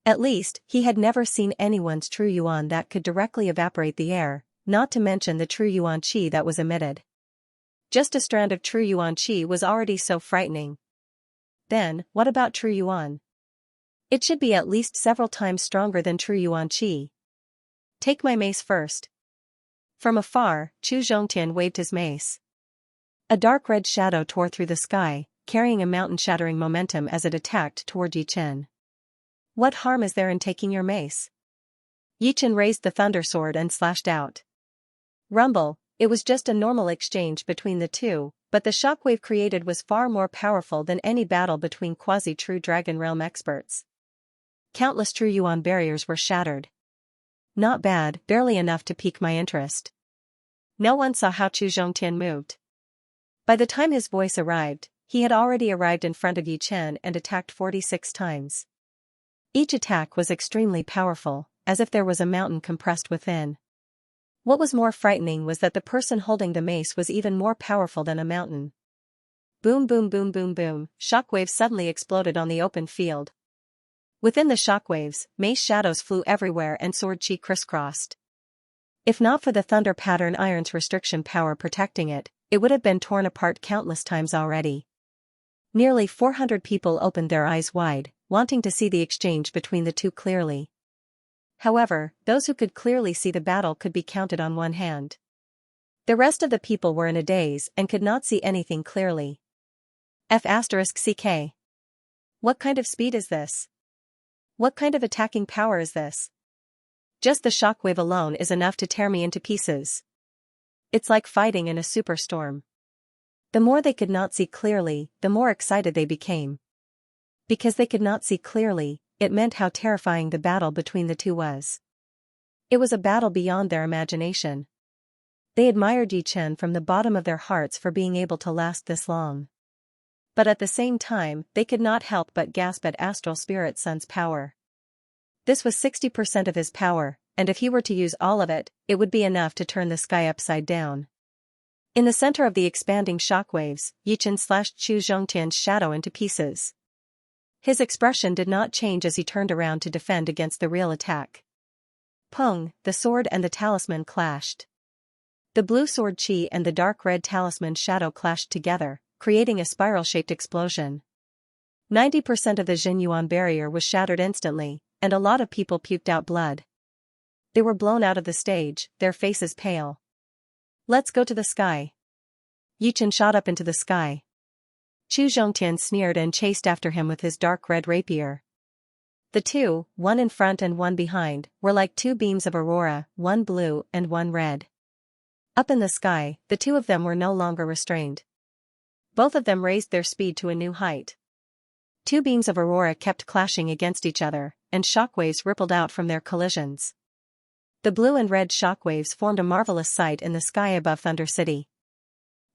At least, he had never seen anyone's true yuan that could directly evaporate the air, not to mention the true yuan qi that was emitted. Just a strand of true yuan qi was already so frightening. Then, what about true yuan? It should be at least several times stronger than true yuan qi. Take my mace first. From afar, Chu Zhongtian waved his mace. A dark red shadow tore through the sky, carrying a mountain-shattering momentum as it attacked toward Yi Chen. What harm is there in taking your mace? Yi Chen raised the thunder sword and slashed out. Rumble, it was just a normal exchange between the two, but the shockwave created was far more powerful than any battle between quasi-true Dragon Realm experts. Countless true yuan barriers were shattered. Not bad, barely enough to pique my interest. No one saw how Chu Zhongtian moved. By the time his voice arrived, he had already arrived in front of Yi Chen and attacked 46 times. Each attack was extremely powerful, as if there was a mountain compressed within. What was more frightening was that the person holding the mace was even more powerful than a mountain. Boom boom boom boom boom, shockwaves suddenly exploded on the open field. Within the shockwaves, mace shadows flew everywhere and sword chi crisscrossed. If not for the thunder pattern iron's restriction power protecting it, it would have been torn apart countless times already. Nearly 400 people opened their eyes wide, wanting to see the exchange between the two clearly. However, those who could clearly see the battle could be counted on one hand. The rest of the people were in a daze and could not see anything clearly. F***CK. What kind of speed is this? What kind of attacking power is this? Just the shockwave alone is enough to tear me into pieces. It's like fighting in a superstorm. The more they could not see clearly, the more excited they became. Because they could not see clearly, it meant how terrifying the battle between the two was. It was a battle beyond their imagination. They admired Yi Chen from the bottom of their hearts for being able to last this long. But at the same time, they could not help but gasp at Astral Spirit Sun's power. This was 60% of his power, and if he were to use all of it, it would be enough to turn the sky upside down. In the center of the expanding shockwaves, Yi Chen slashed Chu Zhongtian's shadow into pieces. His expression did not change as he turned around to defend against the real attack. Pung, the sword and the talisman clashed. The blue sword chi and the dark red talisman shadow clashed together, creating a spiral-shaped explosion. 90% of the Jinyuan barrier was shattered instantly, and a lot of people puked out blood. They were blown out of the stage, their faces pale. Let's go to the sky. Yi Chen shot up into the sky. Chu Zhongtian sneered and chased after him with his dark red rapier. The two, one in front and one behind, were like two beams of aurora, one blue and one red. Up in the sky, the two of them were no longer restrained. Both of them raised their speed to a new height. Two beams of aurora kept clashing against each other, and shockwaves rippled out from their collisions. The blue and red shockwaves formed a marvelous sight in the sky above Thunder City.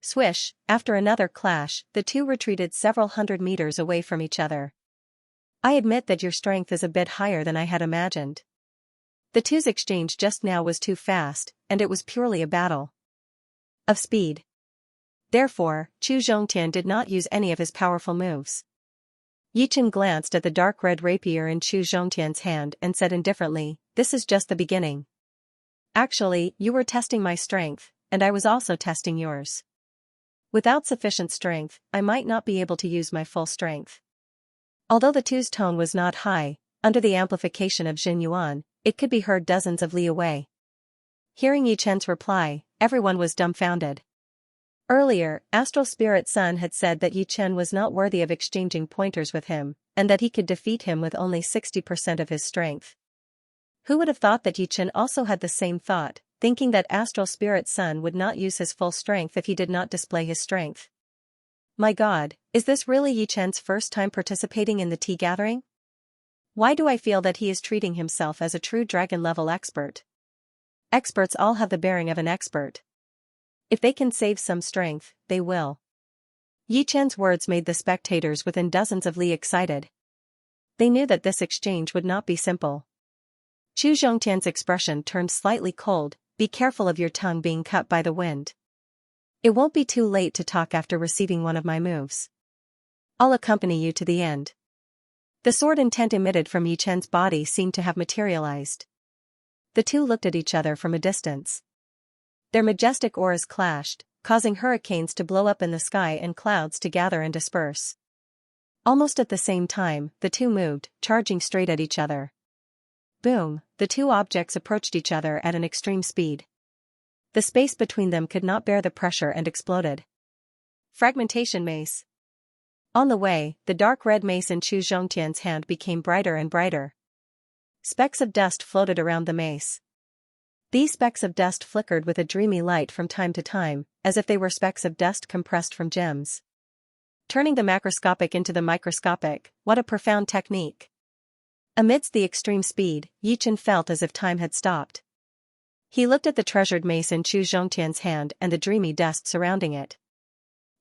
Swish, after another clash, the two retreated several hundred meters away from each other. I admit that your strength is a bit higher than I had imagined. The two's exchange just now was too fast, and it was purely a battle of speed. Therefore, Chu Zhongtian did not use any of his powerful moves. Yi Chen glanced at the dark red rapier in Chu Zhongtian's hand and said indifferently, "This is just the beginning. Actually, you were testing my strength, and I was also testing yours. Without sufficient strength, I might not be able to use my full strength." Although the two's tone was not high, under the amplification of Jinyuan, it could be heard dozens of li away. Hearing Yi Chen's reply, everyone was dumbfounded. Earlier, Astral Spirit Sun had said that Yi Chen was not worthy of exchanging pointers with him, and that he could defeat him with only 60% of his strength. Who would have thought that Yi Chen also had the same thought, thinking that Astral Spirit Sun would not use his full strength if he did not display his strength? My God, is this really Yi Chen's first time participating in the tea gathering? Why do I feel that he is treating himself as a true dragon-level expert? Experts all have the bearing of an expert. If they can save some strength, they will. Yi Chen's words made the spectators within dozens of li excited. They knew that this exchange would not be simple. Chu Zhongtian's expression turned slightly cold. Be careful of your tongue being cut by the wind. It won't be too late to talk after receiving one of my moves. I'll accompany you to the end. The sword intent emitted from Yi Chen's body seemed to have materialized. The two looked at each other from a distance. Their majestic auras clashed, causing hurricanes to blow up in the sky and clouds to gather and disperse. Almost at the same time, the two moved, charging straight at each other. Boom, the two objects approached each other at an extreme speed. The space between them could not bear the pressure and exploded. Fragmentation mace. On the way, the dark red mace in Chu Zhongtian's hand became brighter and brighter. Specks of dust floated around the mace. These specks of dust flickered with a dreamy light from time to time, as if they were specks of dust compressed from gems. Turning the macroscopic into the microscopic, what a profound technique. Amidst the extreme speed, Yi Chen felt as if time had stopped. He looked at the treasured mace in Chu Zhongtian's hand and the dreamy dust surrounding it.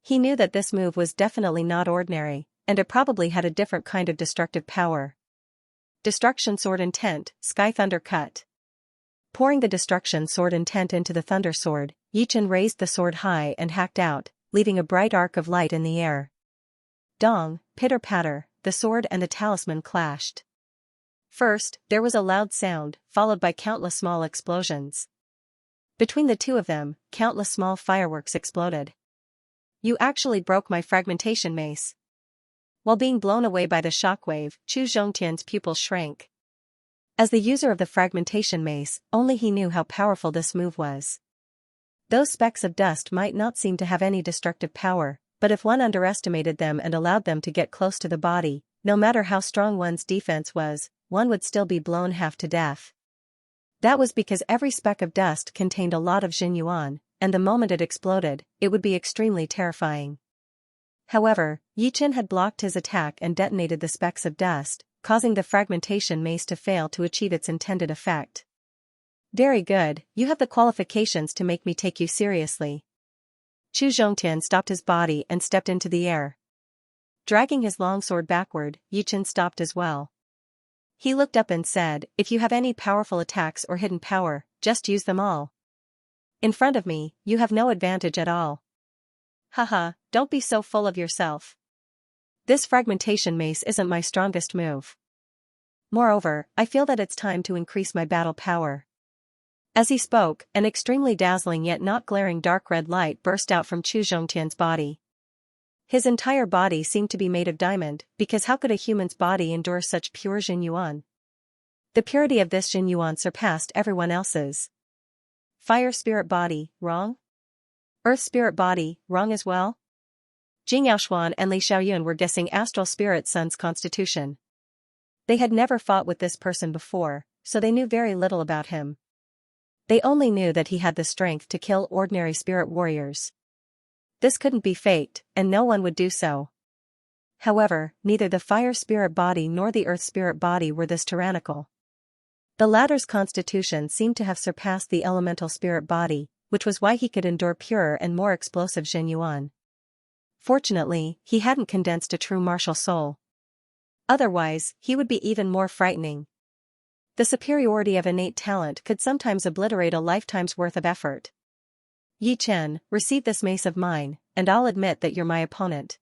He knew that this move was definitely not ordinary, and it probably had a different kind of destructive power. Destruction sword intent, sky thunder cut. Pouring the destruction sword intent into the thunder sword, Yi Chen raised the sword high and hacked out, leaving a bright arc of light in the air. Dong, pitter-patter, the sword and the talisman clashed. First, there was a loud sound, followed by countless small explosions. Between the two of them, countless small fireworks exploded. You actually broke my fragmentation mace. While being blown away by the shockwave, Chu Zhongtian's pupils shrank. As the user of the fragmentation mace, only he knew how powerful this move was. Those specks of dust might not seem to have any destructive power, but if one underestimated them and allowed them to get close to the body, no matter how strong one's defense was, one would still be blown half to death. That was because every speck of dust contained a lot of Jinyuan, and the moment it exploded, it would be extremely terrifying. However, Yi Chen had blocked his attack and detonated the specks of dust, causing the fragmentation mace to fail to achieve its intended effect. Very good, you have the qualifications to make me take you seriously. Chu Zhongtian stopped his body and stepped into the air. Dragging his longsword backward, Yi Chen stopped as well. He looked up and said, if you have any powerful attacks or hidden power, just use them all. In front of me, you have no advantage at all. Haha, don't be so full of yourself. This fragmentation mace isn't my strongest move. Moreover, I feel that it's time to increase my battle power. As he spoke, an extremely dazzling yet not glaring dark red light burst out from Chu Zhongtian's body. His entire body seemed to be made of diamond, because how could a human's body endure such pure Jinyuan? The purity of this Jinyuan surpassed everyone else's. Fire spirit body, wrong? Earth spirit body, wrong as well? Jing Yaoshuan and Li Xiaoyun were guessing astral spirit son's constitution. They had never fought with this person before, so they knew very little about him. They only knew that he had the strength to kill ordinary spirit warriors. This couldn't be faked, and no one would do so. However, neither the fire spirit body nor the earth spirit body were this tyrannical. The latter's constitution seemed to have surpassed the elemental spirit body, which was why he could endure purer and more explosive Jinyuan. Fortunately, he hadn't condensed a true martial soul. Otherwise, he would be even more frightening. The superiority of innate talent could sometimes obliterate a lifetime's worth of effort. Yi Chen, receive this mace of mine, and I'll admit that you're my opponent.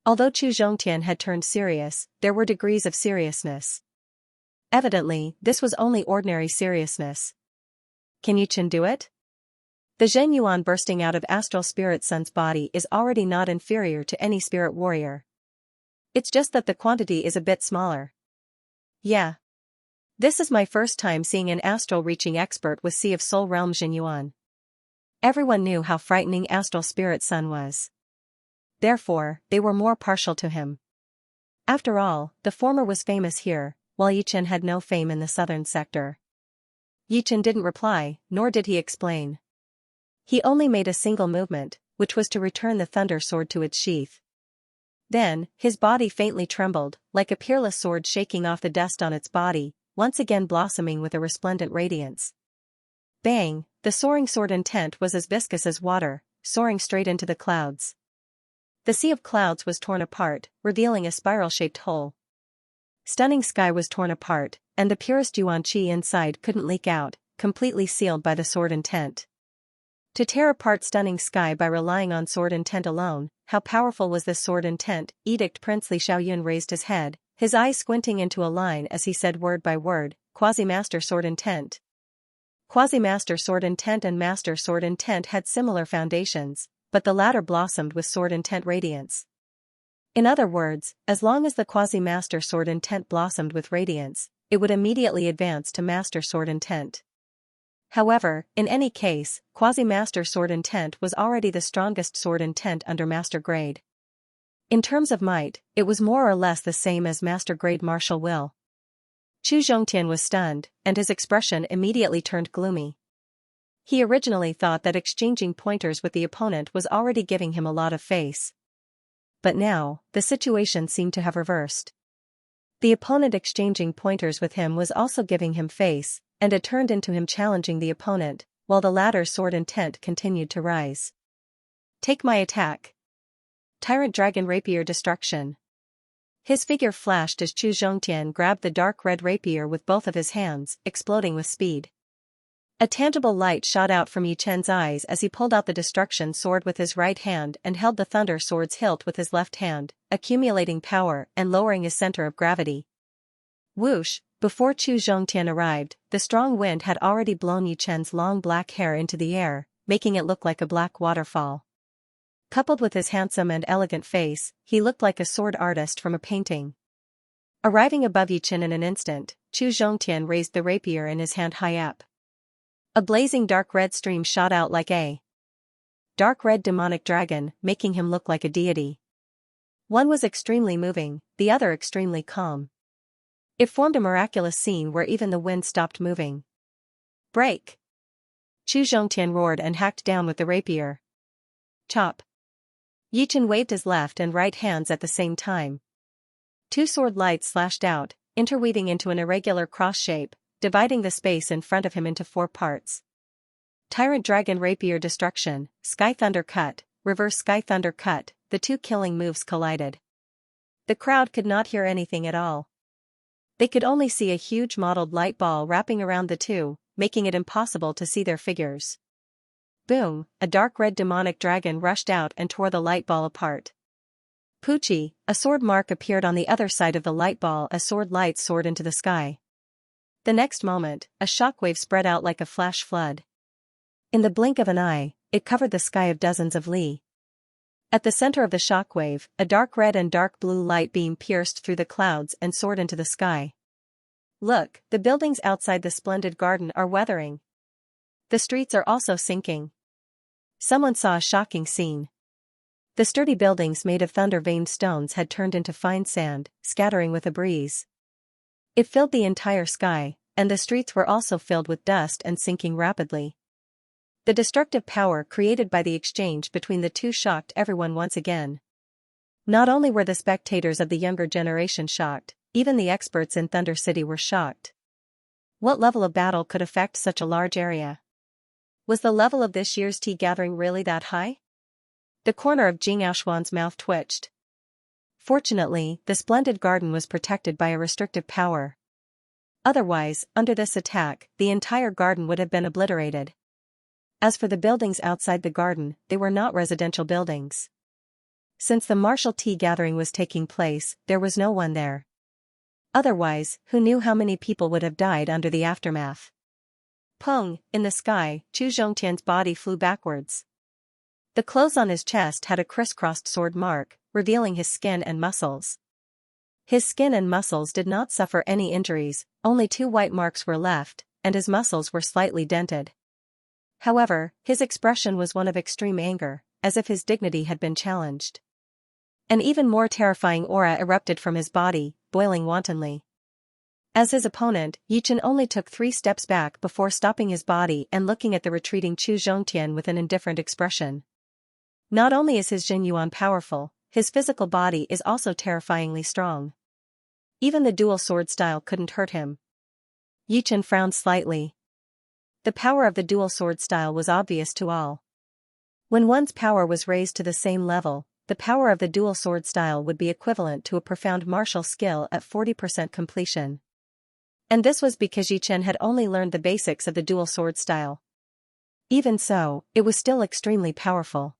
Although Chu Zhongtian had turned serious, there were degrees of seriousness. Evidently, this was only ordinary seriousness. Can Yi Chen do it? The Jinyuan bursting out of astral spirit son's body is already not inferior to any spirit warrior. It's just that the quantity is a bit smaller. Yeah. This is my first time seeing an astral reaching expert with Sea of Soul Realm Jinyuan. Everyone knew how frightening astral spirit son was. Therefore, they were more partial to him. After all, the former was famous here, while Yi Chen had no fame in the southern sector. Yi Chen didn't reply, nor did he explain. He only made a single movement, which was to return the thunder sword to its sheath. Then, his body faintly trembled, like a peerless sword shaking off the dust on its body, once again blossoming with a resplendent radiance. Bang, the soaring sword intent was as viscous as water, soaring straight into the clouds. The sea of clouds was torn apart, revealing a spiral-shaped hole. Stunning sky was torn apart, and the purest yuan qi inside couldn't leak out, completely sealed by the sword intent. To tear apart stunning sky by relying on sword intent alone, how powerful was this sword intent? Edict Prince Li Xiaoyun raised his head, his eyes squinting into a line as he said word by word, Quasi-Master Sword Intent. Quasi-Master Sword Intent and Master Sword Intent had similar foundations, but the latter blossomed with Sword Intent radiance. In other words, as long as the Quasi-Master Sword Intent blossomed with radiance, it would immediately advance to Master Sword Intent. However, in any case, Quasi-Master Sword Intent was already the strongest Sword Intent under Master Grade. In terms of might, it was more or less the same as Master Grade Martial Will. Chu Zhongtian was stunned, and his expression immediately turned gloomy. He originally thought that exchanging pointers with the opponent was already giving him a lot of face. But now, the situation seemed to have reversed. The opponent exchanging pointers with him was also giving him face, and it turned into him challenging the opponent, while the latter's sword intent continued to rise. Take my attack. Tyrant Dragon Rapier Destruction. His figure flashed as Chu Zhongtian grabbed the dark red rapier with both of his hands, exploding with speed. A tangible light shot out from Yi Chen's eyes as he pulled out the destruction sword with his right hand and held the thunder sword's hilt with his left hand, accumulating power and lowering his center of gravity. Whoosh! Before Chu Zhongtian arrived, the strong wind had already blown Yi Chen's long black hair into the air, making it look like a black waterfall. Coupled with his handsome and elegant face, he looked like a sword artist from a painting. Arriving above Yi Chen in an instant, Chu Zhongtian raised the rapier in his hand high up. A blazing dark red stream shot out like a dark red demonic dragon, making him look like a deity. One was extremely moving, the other extremely calm. It formed a miraculous scene where even the wind stopped moving. Break! Chu Zhongtian roared and hacked down with the rapier. Chop! Yi Chen waved his left and right hands at the same time. Two sword lights slashed out, interweaving into an irregular cross shape, dividing the space in front of him into 4 parts. Tyrant Dragon Rapier Destruction, Sky Thunder Cut, Reverse Sky Thunder Cut, the two killing moves collided. The crowd could not hear anything at all. They could only see a huge mottled light ball wrapping around the two, making it impossible to see their figures. Boom! A dark red demonic dragon rushed out and tore the light ball apart. Poochie! A sword mark appeared on the other side of the light ball as sword lights soared into the sky. The next moment, a shockwave spread out like a flash flood. In the blink of an eye, it covered the sky of dozens of li. At the center of the shockwave, a dark red and dark blue light beam pierced through the clouds and soared into the sky. Look, the buildings outside the splendid garden are weathering. The streets are also sinking. Someone saw a shocking scene. The sturdy buildings made of thunder-veined stones had turned into fine sand, scattering with a breeze. It filled the entire sky, and the streets were also filled with dust and sinking rapidly. The destructive power created by the exchange between the two shocked everyone once again. Not only were the spectators of the younger generation shocked, even the experts in Thunder City were shocked. What level of battle could affect such a large area? Was the level of this year's tea gathering really that high? The corner of Jing Aoshuan's mouth twitched. Fortunately, the splendid garden was protected by a restrictive power. Otherwise, under this attack, the entire garden would have been obliterated. As for the buildings outside the garden, they were not residential buildings. Since the martial tea gathering was taking place, there was no one there. Otherwise, who knew how many people would have died under the aftermath? Pung! In the sky, Chu Zhongtian's body flew backwards. The clothes on his chest had a crisscrossed sword mark, revealing his skin and muscles. His skin and muscles did not suffer any injuries, only 2 white marks were left, and his muscles were slightly dented. However, his expression was one of extreme anger, as if his dignity had been challenged. An even more terrifying aura erupted from his body, boiling wantonly. As his opponent, Yi Chen only took 3 steps back before stopping his body and looking at the retreating Chu Zhongtian with an indifferent expression. Not only is his Jin Yuan powerful, his physical body is also terrifyingly strong. Even the dual sword style couldn't hurt him. Yi Chen frowned slightly. The power of the dual sword style was obvious to all. When one's power was raised to the same level, the power of the dual sword style would be equivalent to a profound martial skill at 40% completion. And this was because Yi Chen had only learned the basics of the dual sword style. Even so, it was still extremely powerful.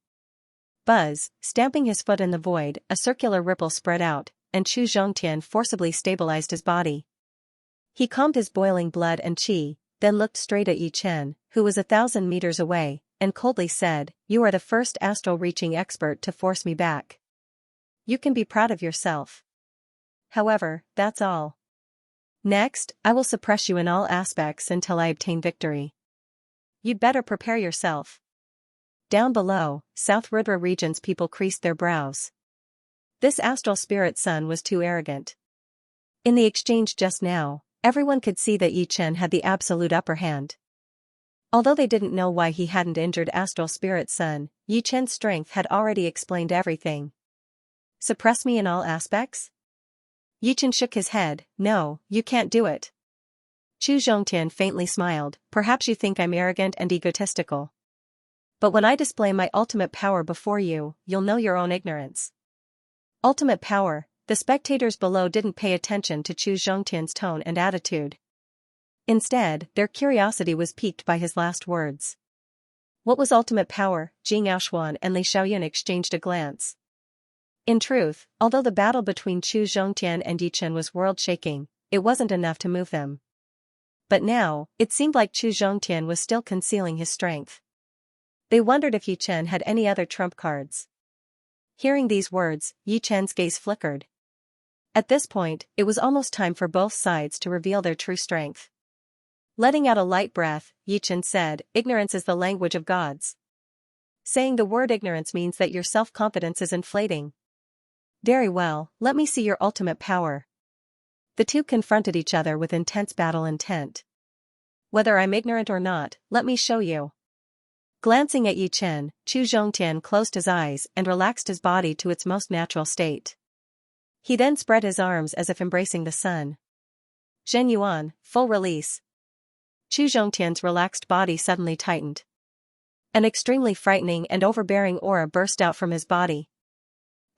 Buzz, stamping his foot in the void, a circular ripple spread out, and Chu Zhongtian forcibly stabilized his body. He calmed his boiling blood and qi, then looked straight at Yi Chen, who was 1,000 meters away, and coldly said, "You are the first astral-reaching expert to force me back. You can be proud of yourself. However, that's all. Next, I will suppress you in all aspects until I obtain victory. You'd better prepare yourself." Down below, South Rudra region's people creased their brows. This astral spirit son was too arrogant. In the exchange just now, everyone could see that Yi Chen had the absolute upper hand. Although they didn't know why he hadn't injured astral spirit son, Yi Chen's strength had already explained everything. Suppress me in all aspects? Yi Chen shook his head. No, you can't do it. Chu Zhongtian faintly smiled. Perhaps you think I'm arrogant and egotistical. But when I display my ultimate power before you, you'll know your own ignorance. Ultimate power. The spectators below didn't pay attention to Chu Zhongtian's tone and attitude. Instead, their curiosity was piqued by his last words. What was ultimate power? Jing Yaoshuan and Li Xiaoyun exchanged a glance. In truth, although the battle between Chu Zhongtian and Yi Chen was world-shaking, it wasn't enough to move them. But now, it seemed like Chu Zhongtian was still concealing his strength. They wondered if Yi Chen had any other trump cards. Hearing these words, Yi Chen's gaze flickered. At this point, it was almost time for both sides to reveal their true strength. Letting out a light breath, Yi Chen said, "Ignorance is the language of gods." Saying the word ignorance means that your self-confidence is inflating. Very well, let me see your ultimate power. The two confronted each other with intense battle intent. Whether I'm ignorant or not, let me show you. Glancing at Yi Chen, Chu Zhongtian closed his eyes and relaxed his body to its most natural state. He then spread his arms as if embracing the sun. Zhen Yuan, full release. Chu Zhongtian's relaxed body suddenly tightened. An extremely frightening and overbearing aura burst out from his body.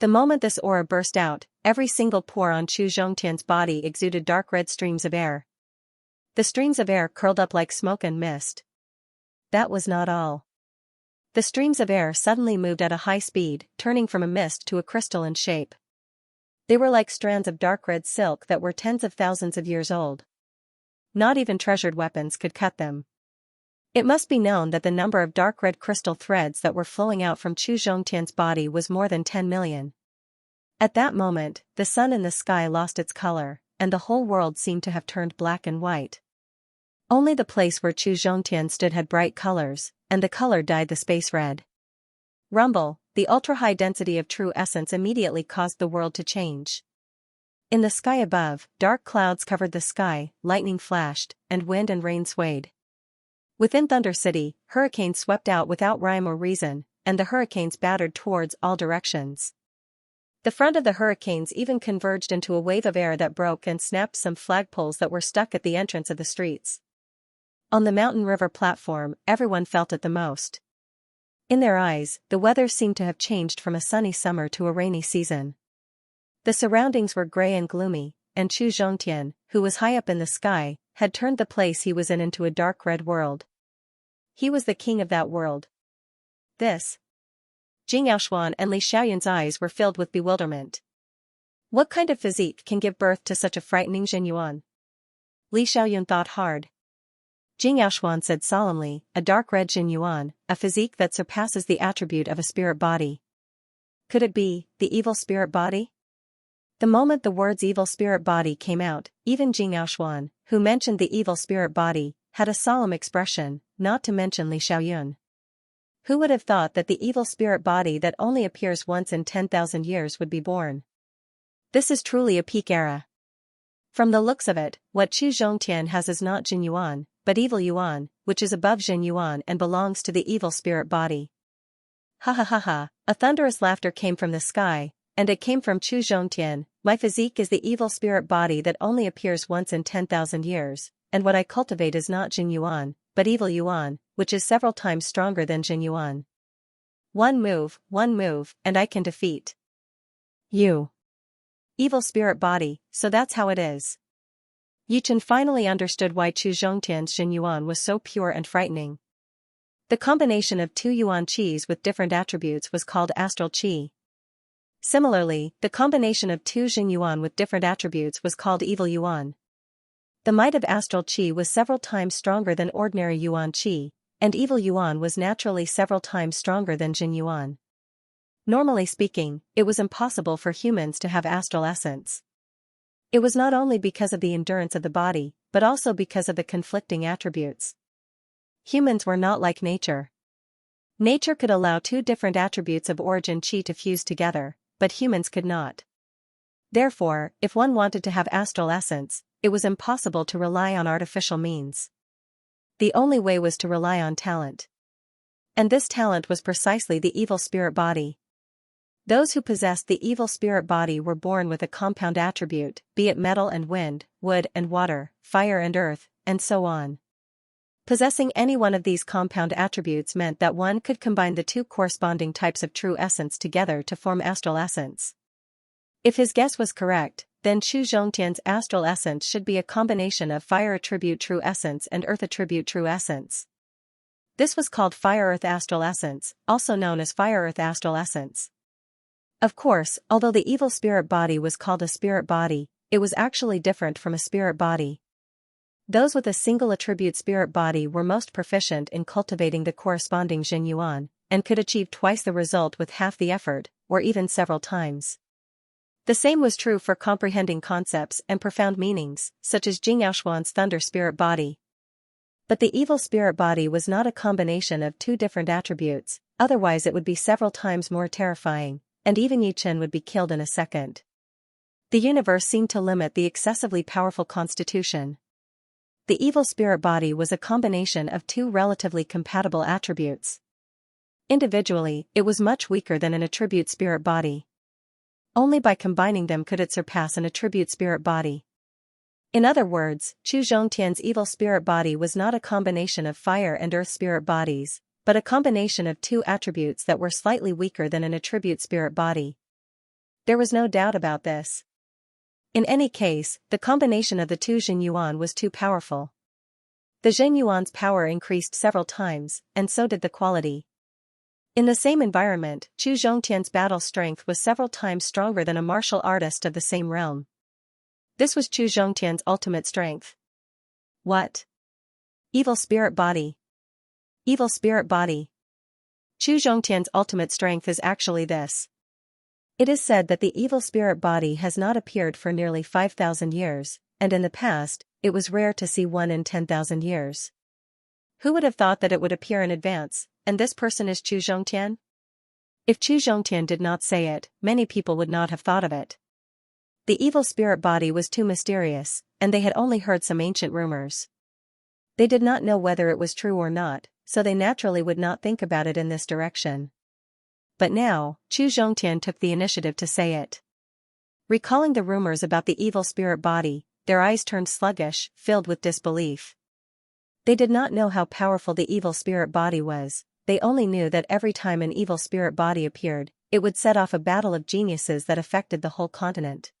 The moment this aura burst out, every single pore on Chu Zhongtian's body exuded dark red streams of air. The streams of air curled up like smoke and mist. That was not all. The streams of air suddenly moved at a high speed, turning from a mist to a crystal in shape. They were like strands of dark red silk that were tens of thousands of years old. Not even treasured weapons could cut them. It must be known that the number of dark red crystal threads that were flowing out from Chu Zhongtian's body was more than 10 million. At that moment, the sun in the sky lost its color, and the whole world seemed to have turned black and white. Only the place where Chu Zhongtian stood had bright colors, and the color dyed the space red. Rumble, the ultra-high density of true essence immediately caused the world to change. In the sky above, dark clouds covered the sky, lightning flashed, and wind and rain swayed. Within Thunder City, hurricanes swept out without rhyme or reason, and the hurricanes battered towards all directions. The front of the hurricanes even converged into a wave of air that broke and snapped some flagpoles that were stuck at the entrance of the streets. On the mountain river platform, everyone felt it the most. In their eyes, the weather seemed to have changed from a sunny summer to a rainy season. The surroundings were gray and gloomy, and Chu Zhongtian, who was high up in the sky, had turned the place he was in into a dark red world. He was the king of that world. This. Jing Yaoshuan and Li Xiaoyun's eyes were filled with bewilderment. What kind of physique can give birth to such a frightening Zhen Yuan? Li Xiaoyun thought hard. Jing Yaoshuan said solemnly, a dark red Zhen Yuan, a physique that surpasses the attribute of a spirit body. Could it be, the evil spirit body? The moment the words evil spirit body came out, even Jing Yaoshuan, who mentioned the evil spirit body, had a solemn expression, not to mention Li Xiaoyun. Who would have thought that the evil spirit body that only appears once in 10,000 years would be born? This is truly a peak era. From the looks of it, what Chu Zhongtian has is not Jin Yuan, but evil Yuan, which is above Zhen Yuan and belongs to the evil spirit body. Ha ha ha ha, a thunderous laughter came from the sky, and it came from Chu Zhongtian. My physique is the evil spirit body that only appears once in 10,000 years, and what I cultivate is not Jin Yuan, but evil Yuan, which is several times stronger than Jin Yuan. One move, and I can defeat you. Evil spirit body, so that's how it is. Yi Chen finally understood why Chu Zhongtian's Jin Yuan was so pure and frightening. The combination of two Yuan Qis with different attributes was called astral Qi. Similarly, the combination of two Jing Yuan with different attributes was called evil Yuan. The might of astral qi was several times stronger than ordinary Yuan qi, and evil Yuan was naturally several times stronger than Jing Yuan. Normally speaking, it was impossible for humans to have astral essence. It was not only because of the endurance of the body, but also because of the conflicting attributes. Humans were not like nature. Nature could allow two different attributes of origin qi to fuse together, but humans could not. Therefore, if one wanted to have astral essence, it was impossible to rely on artificial means. The only way was to rely on talent. And this talent was precisely the evil spirit body. Those who possessed the evil spirit body were born with a compound attribute, be it metal and wind, wood and water, fire and earth, and so on. Possessing any one of these compound attributes meant that one could combine the two corresponding types of true essence together to form astral essence. If his guess was correct, then Chu Zhongtian's astral essence should be a combination of fire attribute true essence and earth attribute true essence. This was called fire-earth astral essence, also known as fire-earth astral essence. Of course, although the evil spirit body was called a spirit body, it was actually different from a spirit body. Those with a single attribute spirit body were most proficient in cultivating the corresponding Jing Yuan, and could achieve twice the result with half the effort, or even several times. The same was true for comprehending concepts and profound meanings, such as Jing Yaoshuan's thunder spirit body. But the evil spirit body was not a combination of two different attributes, otherwise it would be several times more terrifying, and even Yi Chen would be killed in a second. The universe seemed to limit the excessively powerful constitution. The evil spirit body was a combination of two relatively compatible attributes. Individually, it was much weaker than an attribute spirit body. Only by combining them could it surpass an attribute spirit body. In other words, Chu Zhongtian's evil spirit body was not a combination of fire and earth spirit bodies, but a combination of two attributes that were slightly weaker than an attribute spirit body. There was no doubt about this. In any case, the combination of the two Jing Yuan was too powerful. The Jing Yuan's power increased several times, and so did the quality. In the same environment, Chu Zhongtian's battle strength was several times stronger than a martial artist of the same realm. This was Chu Zhongtian's ultimate strength. What? Evil spirit body. Evil spirit body. Chu Zhongtian's ultimate strength is actually this. It is said that the evil spirit body has not appeared for nearly 5,000 years, and in the past, it was rare to see one in 10,000 years. Who would have thought that it would appear in advance, and this person is Chu Zhongtian? If Chu Zhongtian did not say it, many people would not have thought of it. The evil spirit body was too mysterious, and they had only heard some ancient rumors. They did not know whether it was true or not, so they naturally would not think about it in this direction. But now, Chu Zhongtian took the initiative to say it. Recalling the rumors about the evil spirit body, their eyes turned sluggish, filled with disbelief. They did not know how powerful the evil spirit body was, they only knew that every time an evil spirit body appeared, it would set off a battle of geniuses that affected the whole continent.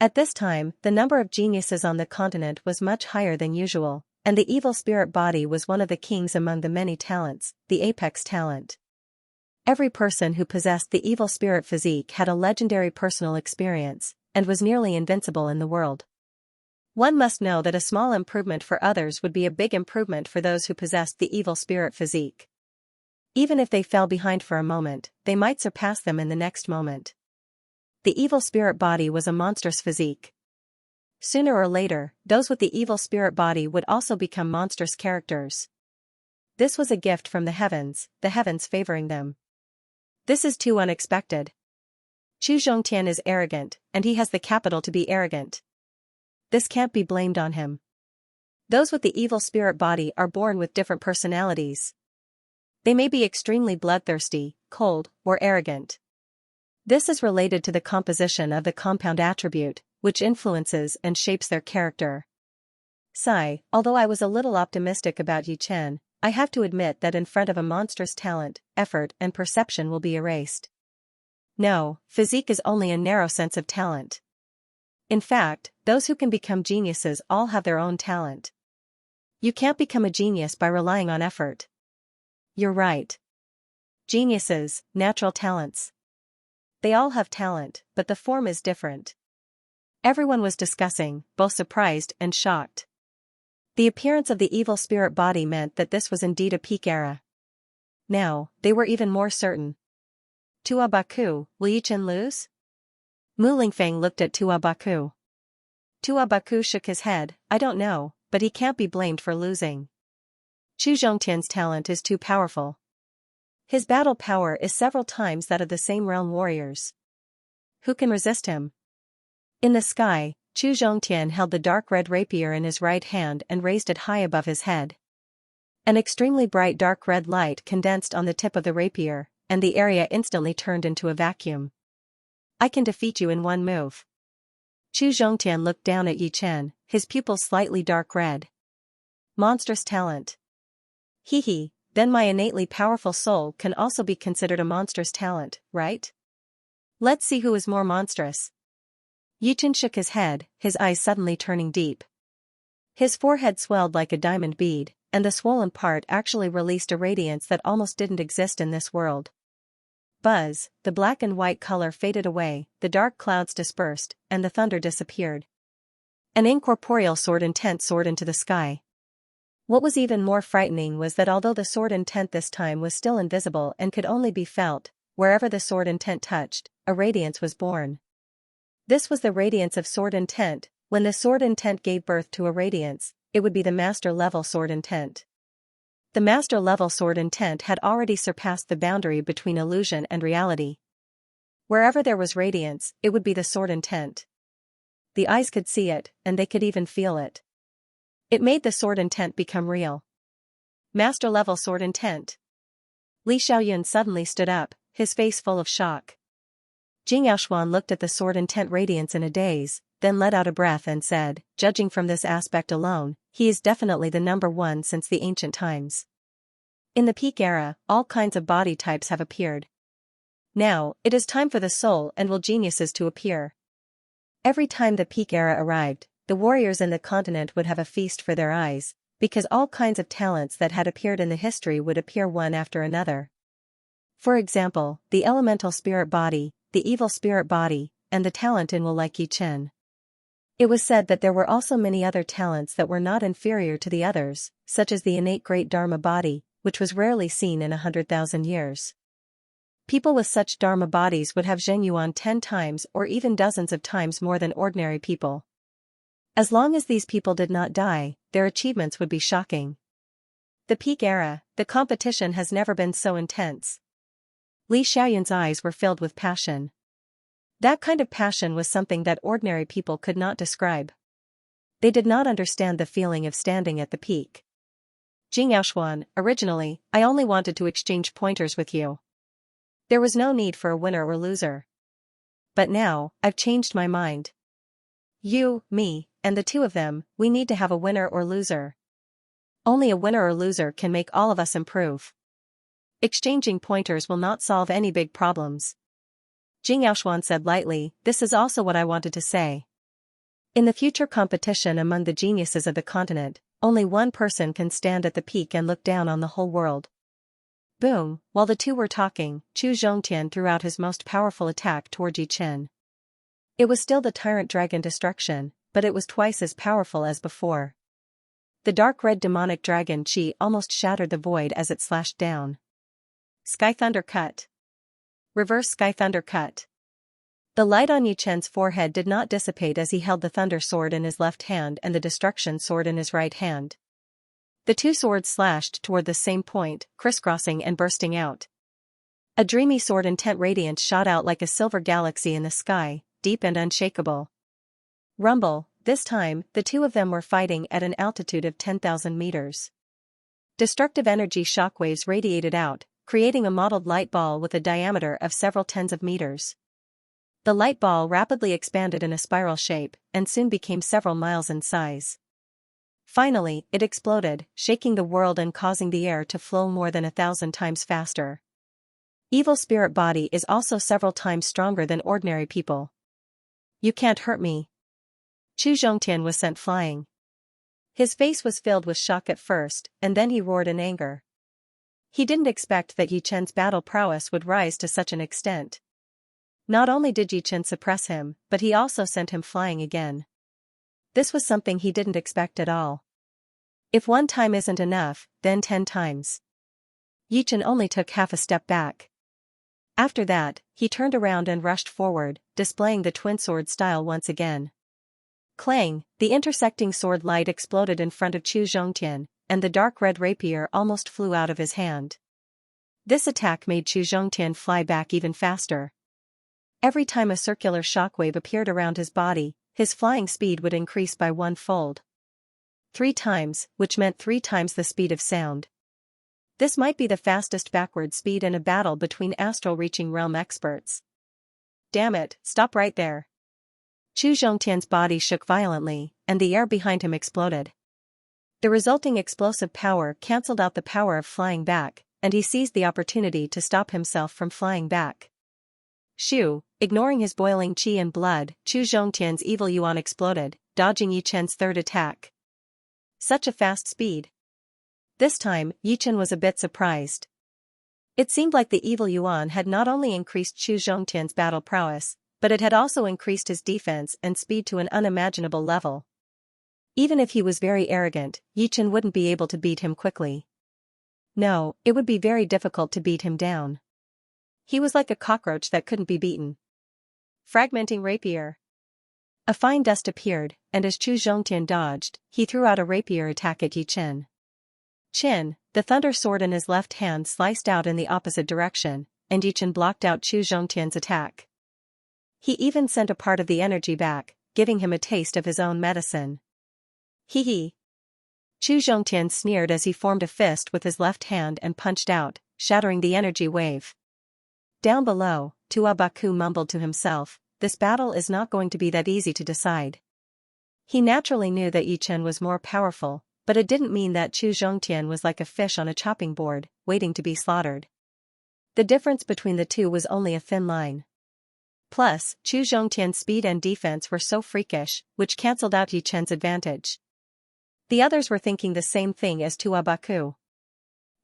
At this time, the number of geniuses on the continent was much higher than usual, and the evil spirit body was one of the kings among the many talents, the apex talent. Every person who possessed the evil spirit physique had a legendary personal experience, and was nearly invincible in the world. One must know that a small improvement for others would be a big improvement for those who possessed the evil spirit physique. Even if they fell behind for a moment, they might surpass them in the next moment. The evil spirit body was a monstrous physique. Sooner or later, those with the evil spirit body would also become monstrous characters. This was a gift from the heavens favoring them. This is too unexpected. Chu Zhongtian is arrogant, and he has the capital to be arrogant. This can't be blamed on him. Those with the evil spirit body are born with different personalities. They may be extremely bloodthirsty, cold, or arrogant. This is related to the composition of the compound attribute, which influences and shapes their character. Although I was a little optimistic about Yi Chen, I have to admit that in front of a monstrous talent, effort and perception will be erased. No, physique is only a narrow sense of talent. In fact, those who can become geniuses all have their own talent. You can't become a genius by relying on effort. You're right. Geniuses, natural talents. they all have talent, but the form is different. Everyone was discussing, both surprised and shocked. The appearance of the evil spirit body meant that this was indeed a peak era. Now, they were even more certain. Tua Baku, will Yichen lose? Mu Lingfeng looked at Tua Baku. Tua Baku shook his head, I don't know, but he can't be blamed for losing. Chu Zhongtian's talent is too powerful. His battle power is several times that of the same realm warriors. Who can resist him? In the sky, Chu Zhongtian held the dark red rapier in his right hand and raised it high above his head. An extremely bright dark red light condensed on the tip of the rapier, and the area instantly turned into a vacuum. I can defeat you in one move. Chu Zhongtian looked down at Yi Chen, his pupils slightly dark red. Monstrous talent. Hee, then my innately powerful soul can also be considered a monstrous talent, right? Let's see who is more monstrous. Yi Chen shook his head, his eyes suddenly turning deep. His forehead swelled like a diamond bead, and the swollen part actually released a radiance that almost didn't exist in this world. Buzz, the black and white color faded away, the dark clouds dispersed, and the thunder disappeared. An incorporeal sword intent soared into the sky. What was even more frightening was that although the sword intent this time was still invisible and could only be felt, wherever the sword intent touched, a radiance was born. This was the radiance of sword intent. When the sword intent gave birth to a radiance, it would be the master-level sword intent. The master-level sword intent had already surpassed the boundary between illusion and reality. Wherever there was radiance, it would be the sword intent. The eyes could see it, and they could even feel it. It made the sword intent become real. Master-level sword intent. Li Xiaoyun suddenly stood up, his face full of shock. Jing Yaoshuan looked at the sword intent radiance in a daze, then let out a breath and said, judging from this aspect alone, he is definitely the number one since the ancient times. In the peak era, all kinds of body types have appeared. Now, it is time for the soul and will geniuses to appear. Every time the peak era arrived, the warriors in the continent would have a feast for their eyes, because all kinds of talents that had appeared in the history would appear one after another. For example, the elemental spirit body, the evil spirit body, and the talent in will like Yi Chen. It was said that there were also many other talents that were not inferior to the others, such as the innate great Dharma body, which was rarely seen in 100,000 years. People with such Dharma bodies would have Zhengyuan 10 times or even dozens of times more than ordinary people. As long as these people did not die, their achievements would be shocking. The peak era, the competition has never been so intense. Li Xiaoyun's eyes were filled with passion. That kind of passion was something that ordinary people could not describe. They did not understand the feeling of standing at the peak. Jing Yaoshuan, originally, I only wanted to exchange pointers with you. There was no need for a winner or loser. But now, I've changed my mind. You, me, and the two of them, we need to have a winner or loser. Only a winner or loser can make all of us improve. Exchanging pointers will not solve any big problems. Jing Yaoshuan said lightly, this is also what I wanted to say. In the future competition among the geniuses of the continent, only one person can stand at the peak and look down on the whole world. Boom, while the two were talking, Chu Zhongtian threw out his most powerful attack toward Yi Chen. It was still the tyrant dragon destruction, but it was twice as powerful as before. The dark red demonic dragon Qi almost shattered the void as it slashed down. Sky Thunder Cut. Reverse Sky Thunder Cut. The light on Yi Chen's forehead did not dissipate as he held the thunder sword in his left hand and the destruction sword in his right hand. The two swords slashed toward the same point, crisscrossing and bursting out. A dreamy sword intent radiance shot out like a silver galaxy in the sky, deep and unshakable. Rumble, this time, the two of them were fighting at an altitude of 10,000 meters. Destructive energy shockwaves radiated out, creating a mottled light ball with a diameter of several tens of meters. The light ball rapidly expanded in a spiral shape, and soon became several miles in size. Finally, it exploded, shaking the world and causing the air to flow more than 1,000 times faster. Evil spirit body is also several times stronger than ordinary people. You can't hurt me. Chu Zhongtian was sent flying. His face was filled with shock at first, and then he roared in anger. He didn't expect that Yi Chen's battle prowess would rise to such an extent. Not only did Yi Chen suppress him, but he also sent him flying again. This was something he didn't expect at all. If 1 time isn't enough, then 10 times. Yi Chen only took half a step back. After that, he turned around and rushed forward, displaying the twin sword style once again. Clang, the intersecting sword light exploded in front of Chu Zhongtian, and the dark red rapier almost flew out of his hand. This attack made Chu Zhongtian fly back even faster. Every time a circular shockwave appeared around his body, his flying speed would increase by 1-fold. 3 times, which meant 3 times the speed of sound. This might be the fastest backward speed in a battle between astral-reaching realm experts. Damn it, stop right there. Chu Zhongtian's body shook violently, and the air behind him exploded. The resulting explosive power cancelled out the power of flying back, and he seized the opportunity to stop himself from flying back. Shoo, ignoring his boiling qi and blood, Chu Zhongtian's evil yuan exploded, dodging Yi Chen's third attack. Such a fast speed. This time, Yi Chen was a bit surprised. It seemed like the evil yuan had not only increased Chu Zhongtian's battle prowess, but it had also increased his defense and speed to an unimaginable level. Even if he was very arrogant, Yi Chen wouldn't be able to beat him quickly. No, it would be very difficult to beat him down. He was like a cockroach that couldn't be beaten. Fragmenting rapier. A fine dust appeared, and as Chu Zhongtian dodged, he threw out a rapier attack at Yi Chen. Chin, the thunder sword in his left hand sliced out in the opposite direction, and Yi Chen blocked out Chu Zhongtian's attack. He even sent a part of the energy back, giving him a taste of his own medicine. Hee hee. Chu Zhongtian sneered as he formed a fist with his left hand and punched out, shattering the energy wave. Down below, Tua Baku mumbled to himself, this battle is not going to be that easy to decide. He naturally knew that Yi Chen was more powerful, but it didn't mean that Chu Zhongtian was like a fish on a chopping board, waiting to be slaughtered. The difference between the two was only a thin line. Plus, Chu Zhongtian's speed and defense were so freakish, which cancelled out Yi Chen's advantage. The others were thinking the same thing as Tua Baku.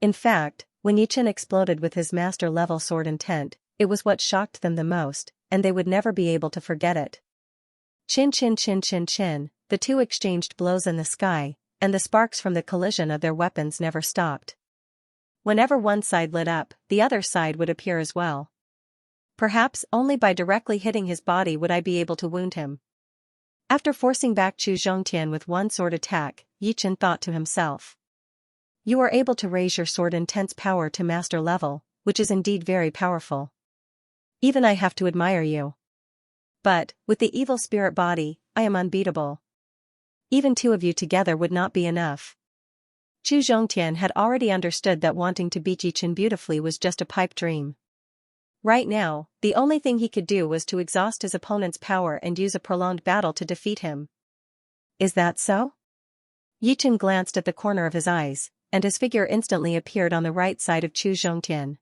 In fact, when Yi Chen exploded with his master-level sword intent, it was what shocked them the most, and they would never be able to forget it. Chin chin chin chin chin, the two exchanged blows in the sky, and the sparks from the collision of their weapons never stopped. Whenever one side lit up, the other side would appear as well. Perhaps only by directly hitting his body would I be able to wound him. After forcing back Chu Zhongtian with one sword attack, Yi Chen thought to himself. You are able to raise your sword intense power to master level, which is indeed very powerful. Even I have to admire you. But, with the evil spirit body, I am unbeatable. Even 2 of you together would not be enough. Chu Zhongtian had already understood that wanting to beat Yi Chen beautifully was just a pipe dream. Right now, the only thing he could do was to exhaust his opponent's power and use a prolonged battle to defeat him. Is that so? Yi Chen glanced at the corner of his eyes, and his figure instantly appeared on the right side of Chu Zhongtian.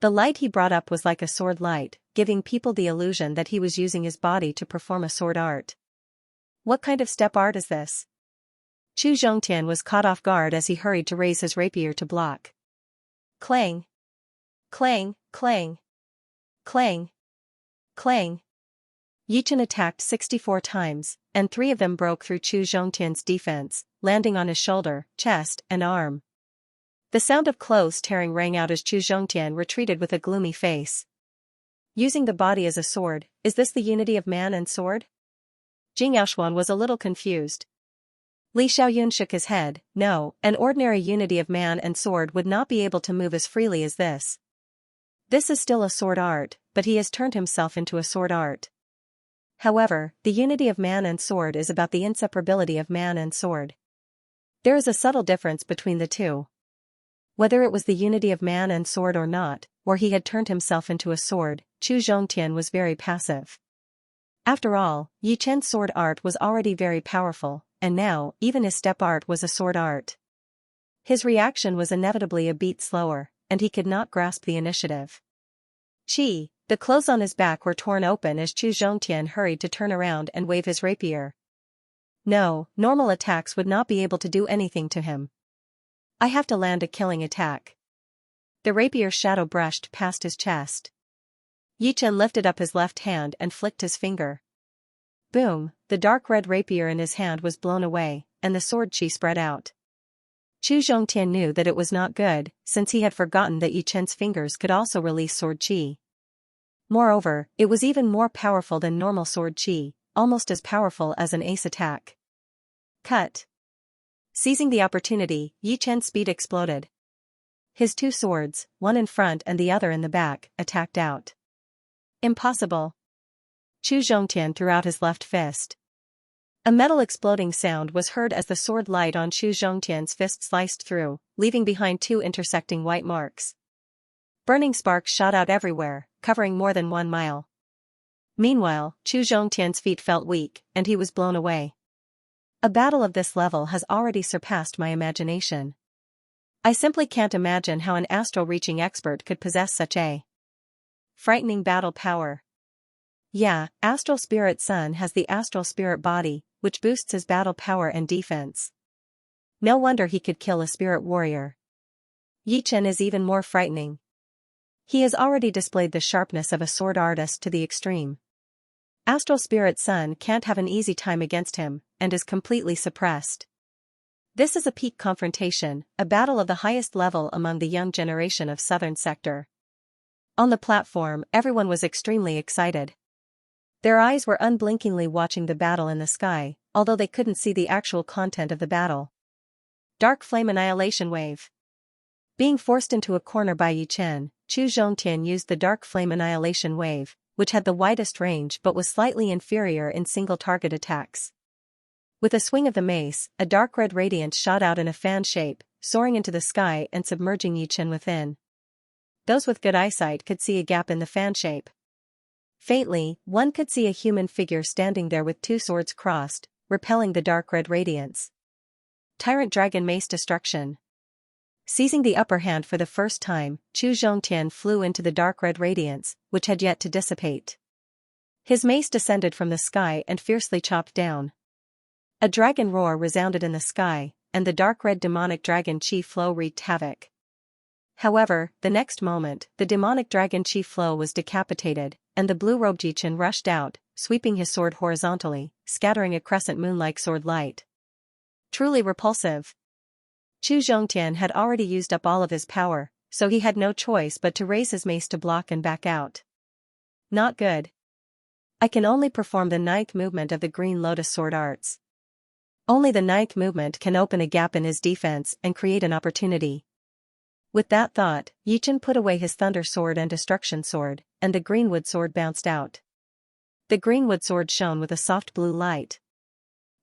The light he brought up was like a sword light, giving people the illusion that he was using his body to perform a sword art. What kind of step art is this? Chu Zhongtian was caught off guard as he hurried to raise his rapier to block. Clang! Clang, clang! Clang! Clang! Yi Chen attacked 64 times, and 3 of them broke through Chu Zhongtian's defense, landing on his shoulder, chest, and arm. The sound of clothes tearing rang out as Chu Zhongtian retreated with a gloomy face. Using the body as a sword, is this the unity of man and sword? Jing Yaoshuan was a little confused. Li Xiaoyun shook his head. No, an ordinary unity of man and sword would not be able to move as freely as this. This is still a sword art, but he has turned himself into a sword art. However, the unity of man and sword is about the inseparability of man and sword. There is a subtle difference between the two. Whether it was the unity of man and sword or not, or he had turned himself into a sword, Chu Zhongtian was very passive. After all, Yi Chen's sword art was already very powerful, and now, even his step art was a sword art. His reaction was inevitably a beat slower, and he could not grasp the initiative. Chi, the clothes on his back were torn open as Chu Zhongtian hurried to turn around and wave his rapier. No, normal attacks would not be able to do anything to him. I have to land a killing attack. The rapier's shadow brushed past his chest. Yi Chen lifted up his left hand and flicked his finger. Boom, the dark red rapier in his hand was blown away, and the sword chi spread out. Chu Zhongtian knew that it was not good, since he had forgotten that Yi Chen's fingers could also release sword chi. Moreover, it was even more powerful than normal sword chi, almost as powerful as an ace attack. Cut. Seizing the opportunity, Yi Chen's speed exploded. His two swords, one in front and the other in the back, attacked out. Impossible. Chu Zhongtian threw out his left fist. A metal exploding sound was heard as the sword light on Chu Zhongtian's fist sliced through, leaving behind two intersecting white marks. Burning sparks shot out everywhere, covering more than 1 mile. Meanwhile, Chu Zhongtian's feet felt weak, and he was blown away. A battle of this level has already surpassed my imagination. I simply can't imagine how an astral-reaching expert could possess such a frightening battle power. Yeah, Astral Spirit Sun has the Astral Spirit Body, which boosts his battle power and defense. No wonder he could kill a spirit warrior. Yi Chen is even more frightening. He has already displayed the sharpness of a sword artist to the extreme. Astral Spirit Sun can't have an easy time against him, and is completely suppressed. This is a peak confrontation, a battle of the highest level among the young generation of Southern Sector. On the platform, everyone was extremely excited. Their eyes were unblinkingly watching the battle in the sky, although they couldn't see the actual content of the battle. Dark Flame Annihilation Wave. Being forced into a corner by Yi Chen, Chu Zhongtian used the Dark Flame Annihilation Wave, which had the widest range but was slightly inferior in single-target attacks. With a swing of the mace, a dark red radiance shot out in a fan shape, soaring into the sky and submerging Yi Chen within. Those with good eyesight could see a gap in the fan shape. Faintly, one could see a human figure standing there with two swords crossed, repelling the dark red radiance. Tyrant Dragon Mace Destruction. Seizing the upper hand for the first time, Chu Zhongtian flew into the dark red radiance, which had yet to dissipate. His mace descended from the sky and fiercely chopped down. A dragon roar resounded in the sky, and the dark red demonic dragon chi flow wreaked havoc. However, the next moment, the demonic dragon chi flow was decapitated, and the blue-robed Yi Chen rushed out, sweeping his sword horizontally, scattering a crescent moon-like sword light. Truly repulsive. Chu Zhongtian had already used up all of his power, so he had no choice but to raise his mace to block and back out. Not good. I can only perform the ninth movement of the Green Lotus Sword Arts. Only the ninth movement can open a gap in his defense and create an opportunity. With that thought, Yi Chen put away his Thunder Sword and Destruction Sword, and the Greenwood Sword bounced out. The Greenwood Sword shone with a soft blue light.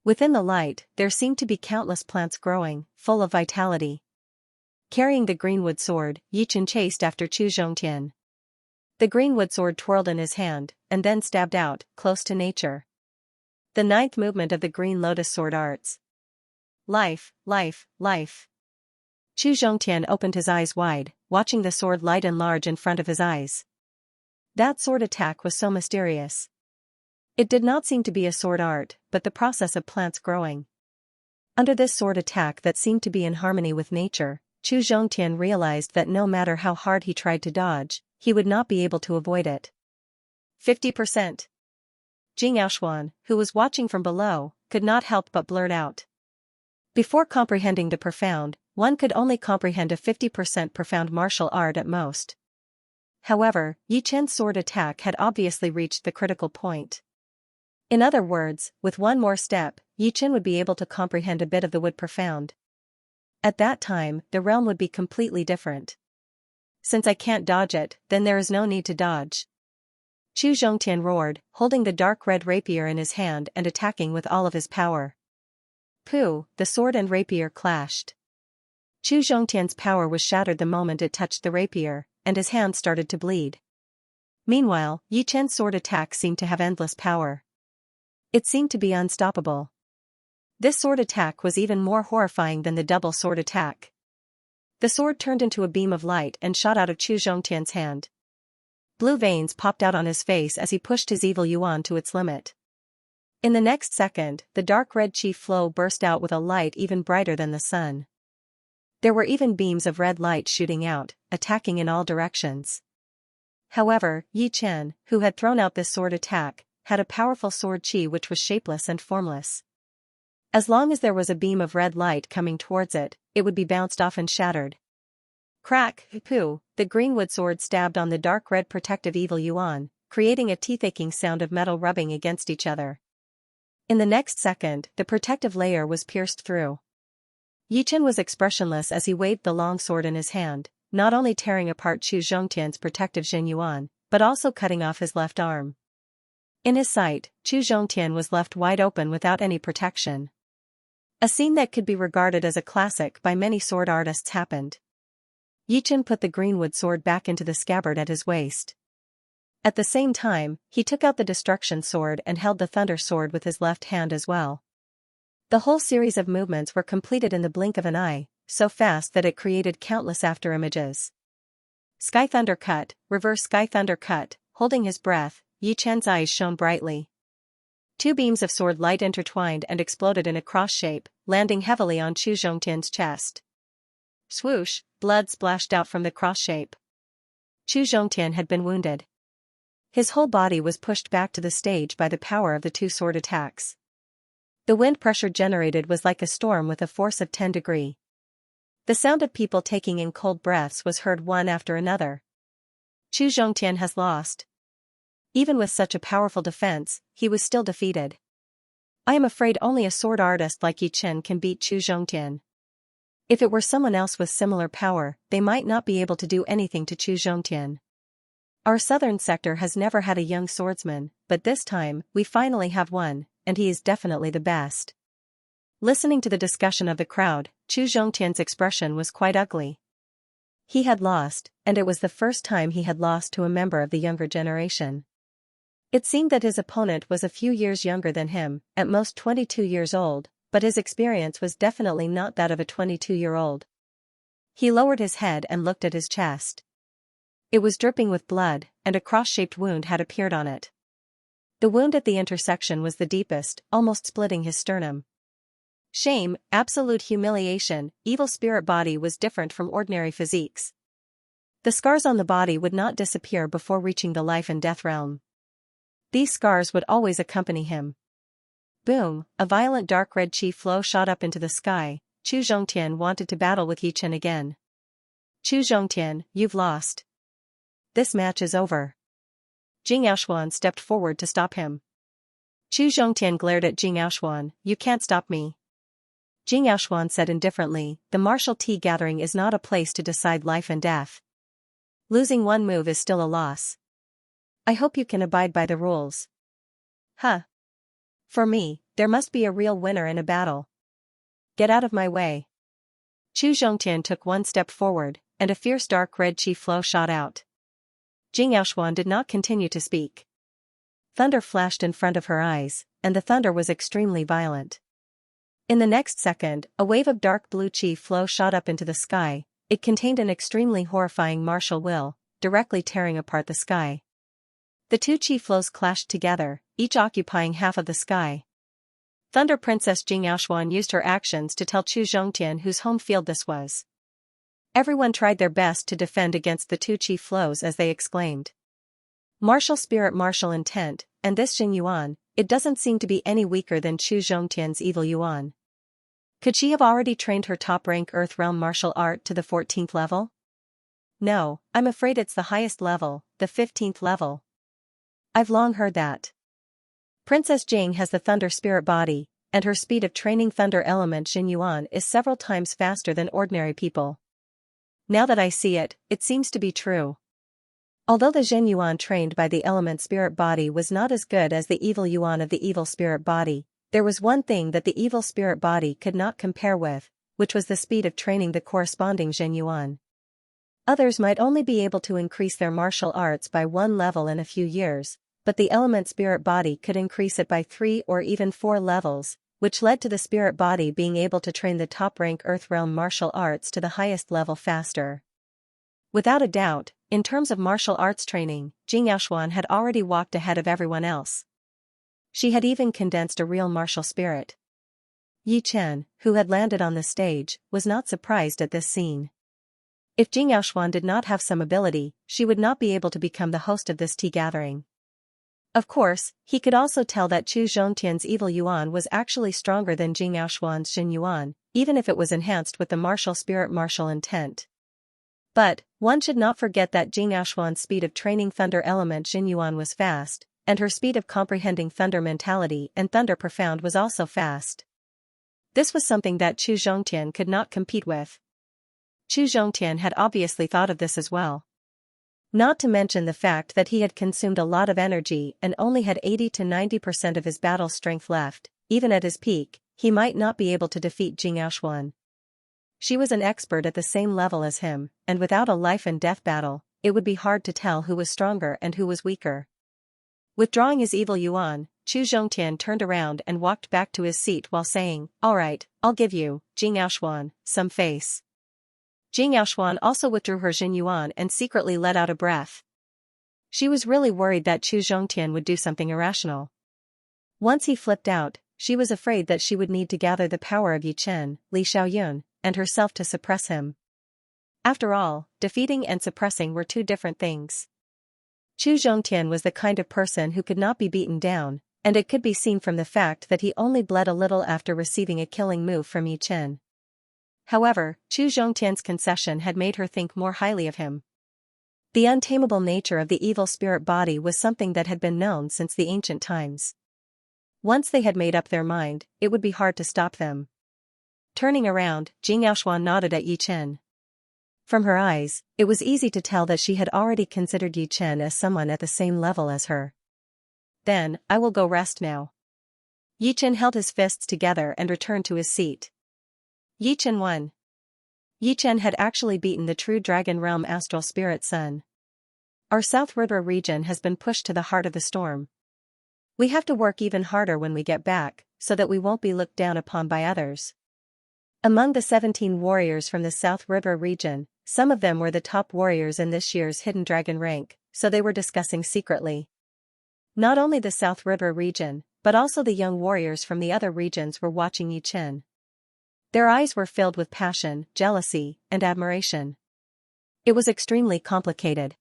Within the light, there seemed to be countless plants growing, full of vitality. Carrying the Greenwood Sword, Yi Chen chased after Chu Zhongtian. The Greenwood Sword twirled in his hand, and then stabbed out, close to nature. The ninth movement of the Green Lotus Sword Arts. Life, life, life. Chu Zhongtian opened his eyes wide, watching the sword light and large in front of his eyes. That sword attack was so mysterious. It did not seem to be a sword art, but the process of plants growing. Under this sword attack that seemed to be in harmony with nature, Chu Zhongtian realized that no matter how hard he tried to dodge, he would not be able to avoid it. 50%. Jing Aoshuan, who was watching from below, could not help but blurt out. Before comprehending the profound, one could only comprehend a 50% profound martial art at most. However, Yi Chen's sword attack had obviously reached the critical point. In other words, with one more step, Yi Chen would be able to comprehend a bit of the wood profound. At that time, the realm would be completely different. Since I can't dodge it, then there is no need to dodge. Chu Zhongtian roared, holding the dark red rapier in his hand and attacking with all of his power. Pooh, the sword and rapier clashed. Chu Zhongtian's power was shattered the moment it touched the rapier, and his hand started to bleed. Meanwhile, Yi Chen's sword attack seemed to have endless power. It seemed to be unstoppable. This sword attack was even more horrifying than the double sword attack. The sword turned into a beam of light and shot out of Chu Zhongtian's hand. Blue veins popped out on his face as he pushed his evil yuan to its limit. In the next second, the dark red chi flow burst out with a light even brighter than the sun. There were even beams of red light shooting out, attacking in all directions. However, Yi Chen, who had thrown out this sword attack, had a powerful sword chi which was shapeless and formless. As long as there was a beam of red light coming towards it, it would be bounced off and shattered. Crack, poo, the greenwood sword stabbed on the dark red protective evil yuan, creating a teeth-aching sound of metal rubbing against each other. In the next second, the protective layer was pierced through. Yi Chen was expressionless as he waved the long sword in his hand, not only tearing apart Chu Zhongtian's protective Jin Yuan, but also cutting off his left arm. In his sight, Chu Zhongtian was left wide open without any protection. A scene that could be regarded as a classic by many sword artists happened. Yi Chen put the greenwood sword back into the scabbard at his waist. At the same time, he took out the destruction sword and held the thunder sword with his left hand as well. The whole series of movements were completed in the blink of an eye, so fast that it created countless afterimages. Sky Thunder Cut, Reverse Sky Thunder Cut. Holding his breath, Yi Chen's eyes shone brightly. Two beams of sword light intertwined and exploded in a cross shape, landing heavily on Chu Zhongtian's chest. Swoosh, blood splashed out from the cross shape. Chu Zhongtian had been wounded. His whole body was pushed back to the stage by the power of the two sword attacks. The wind pressure generated was like a storm with a force of 10 degrees. The sound of people taking in cold breaths was heard one after another. Chu Zhongtian has lost. Even with such a powerful defense, he was still defeated. I am afraid only a sword artist like Yi Chen can beat Chu Zhongtian. If it were someone else with similar power, they might not be able to do anything to Chu Zhongtian. Our southern sector has never had a young swordsman, but this time, we finally have one, and he is definitely the best. Listening to the discussion of the crowd, Chu Zhongtian's expression was quite ugly. He had lost, and it was the first time he had lost to a member of the younger generation. It seemed that his opponent was a few years younger than him, at most 22 years old, but his experience was definitely not that of a 22-year-old. He lowered his head and looked at his chest. It was dripping with blood, and a cross-shaped wound had appeared on it. The wound at the intersection was the deepest, almost splitting his sternum. Shame, absolute humiliation, evil spirit body was different from ordinary physiques. The scars on the body would not disappear before reaching the life and death realm. These scars would always accompany him. Boom, a violent dark red chi flow shot up into the sky. Chu Zhongtian wanted to battle with Yi Chen again. Chu Zhongtian, you've lost. This match is over. Jing Yaoshuan stepped forward to stop him. Chu Zhongtian glared at Jing Yaoshuan, you can't stop me. Jing Yaoshuan said indifferently, the martial tea gathering is not a place to decide life and death. Losing one move is still a loss. I hope you can abide by the rules. Huh. For me, there must be a real winner in a battle. Get out of my way. Chu Zhongtian took one step forward, and a fierce dark red chi flow shot out. Jing Yaoshuan did not continue to speak. Thunder flashed in front of her eyes, and the thunder was extremely violent. In the next second, a wave of dark blue chi flow shot up into the sky. It contained an extremely horrifying martial will, directly tearing apart the sky. The two chi flows clashed together, each occupying half of the sky. Thunder Princess Jing Yaoshuan used her actions to tell Chu Zhongtian whose home field this was. Everyone tried their best to defend against the two chi flows as they exclaimed. Martial spirit, martial intent, and this Jing Yuan, it doesn't seem to be any weaker than Chu Zhongtian's evil Yuan. Could she have already trained her top-rank Earth Realm martial art to the 14th level? No, I'm afraid it's the highest level, the 15th level. I've long heard that. Princess Jing has the Thunder Spirit body, and her speed of training Thunder Element Jin Yuan is several times faster than ordinary people. Now that I see it, it seems to be true. Although the Jin Yuan trained by the Element Spirit body was not as good as the Evil Yuan of the Evil Spirit body, there was one thing that the Evil Spirit body could not compare with, which was the speed of training the corresponding Jin Yuan. Others might only be able to increase their martial arts by one level in a few years, but the Element Spirit body could increase it by 3 or even 4 levels, which led to the Spirit body being able to train the top-rank Earthrealm martial arts to the highest level faster. Without a doubt, in terms of martial arts training, Jing Yaoshuan had already walked ahead of everyone else. She had even condensed a real martial spirit. Yi Chen, who had landed on the stage, was not surprised at this scene. If Jing Yaoshuan did not have some ability, she would not be able to become the host of this tea gathering. Of course, he could also tell that Chu Zhongtian's evil yuan was actually stronger than Jing Yaoshuan's Xin yuan, even if it was enhanced with the martial spirit martial intent. But, one should not forget that Jing Yaoshuan's speed of training thunder element Xin yuan was fast, and her speed of comprehending thunder mentality and thunder profound was also fast. This was something that Chu Zhongtian could not compete with. Chu Zhongtian had obviously thought of this as well. Not to mention the fact that he had consumed a lot of energy and only had 80 to 90% of his battle strength left. Even at his peak, he might not be able to defeat Jing Yaoshuan. She was an expert at the same level as him, and without a life and death battle, it would be hard to tell who was stronger and who was weaker. Withdrawing his evil yuan, Chu Zhongtian turned around and walked back to his seat while saying, "Alright, I'll give you, Jing Yaoshuan, some face." Jing Yaoshuan also withdrew her Xin yuan and secretly let out a breath. She was really worried that Chu Zhongtian would do something irrational. Once he flipped out, she was afraid that she would need to gather the power of Yi Chen, Li Xiaoyun, and herself to suppress him. After all, defeating and suppressing were two different things. Chu Zhongtian was the kind of person who could not be beaten down, and it could be seen from the fact that he only bled a little after receiving a killing move from Yi Chen. However, Chu Zhongtian's concession had made her think more highly of him. The untamable nature of the evil spirit body was something that had been known since the ancient times. Once they had made up their mind, it would be hard to stop them. Turning around, Jing Yaoshuan nodded at Yi Chen. From her eyes, it was easy to tell that she had already considered Yi Chen as someone at the same level as her. "Then, I will go rest now." Yi Chen held his fists together and returned to his seat. Yi Chen won. Yi Chen had actually beaten the true Dragon Realm Astral Spirit Sun. Our South River region has been pushed to the heart of the storm. We have to work even harder when we get back, so that we won't be looked down upon by others. Among the 17 warriors from the South River region, some of them were the top warriors in this year's Hidden Dragon rank, so they were discussing secretly. Not only the South River region, but also the young warriors from the other regions were watching Yi Chen. Their eyes were filled with passion, jealousy, and admiration. It was extremely complicated.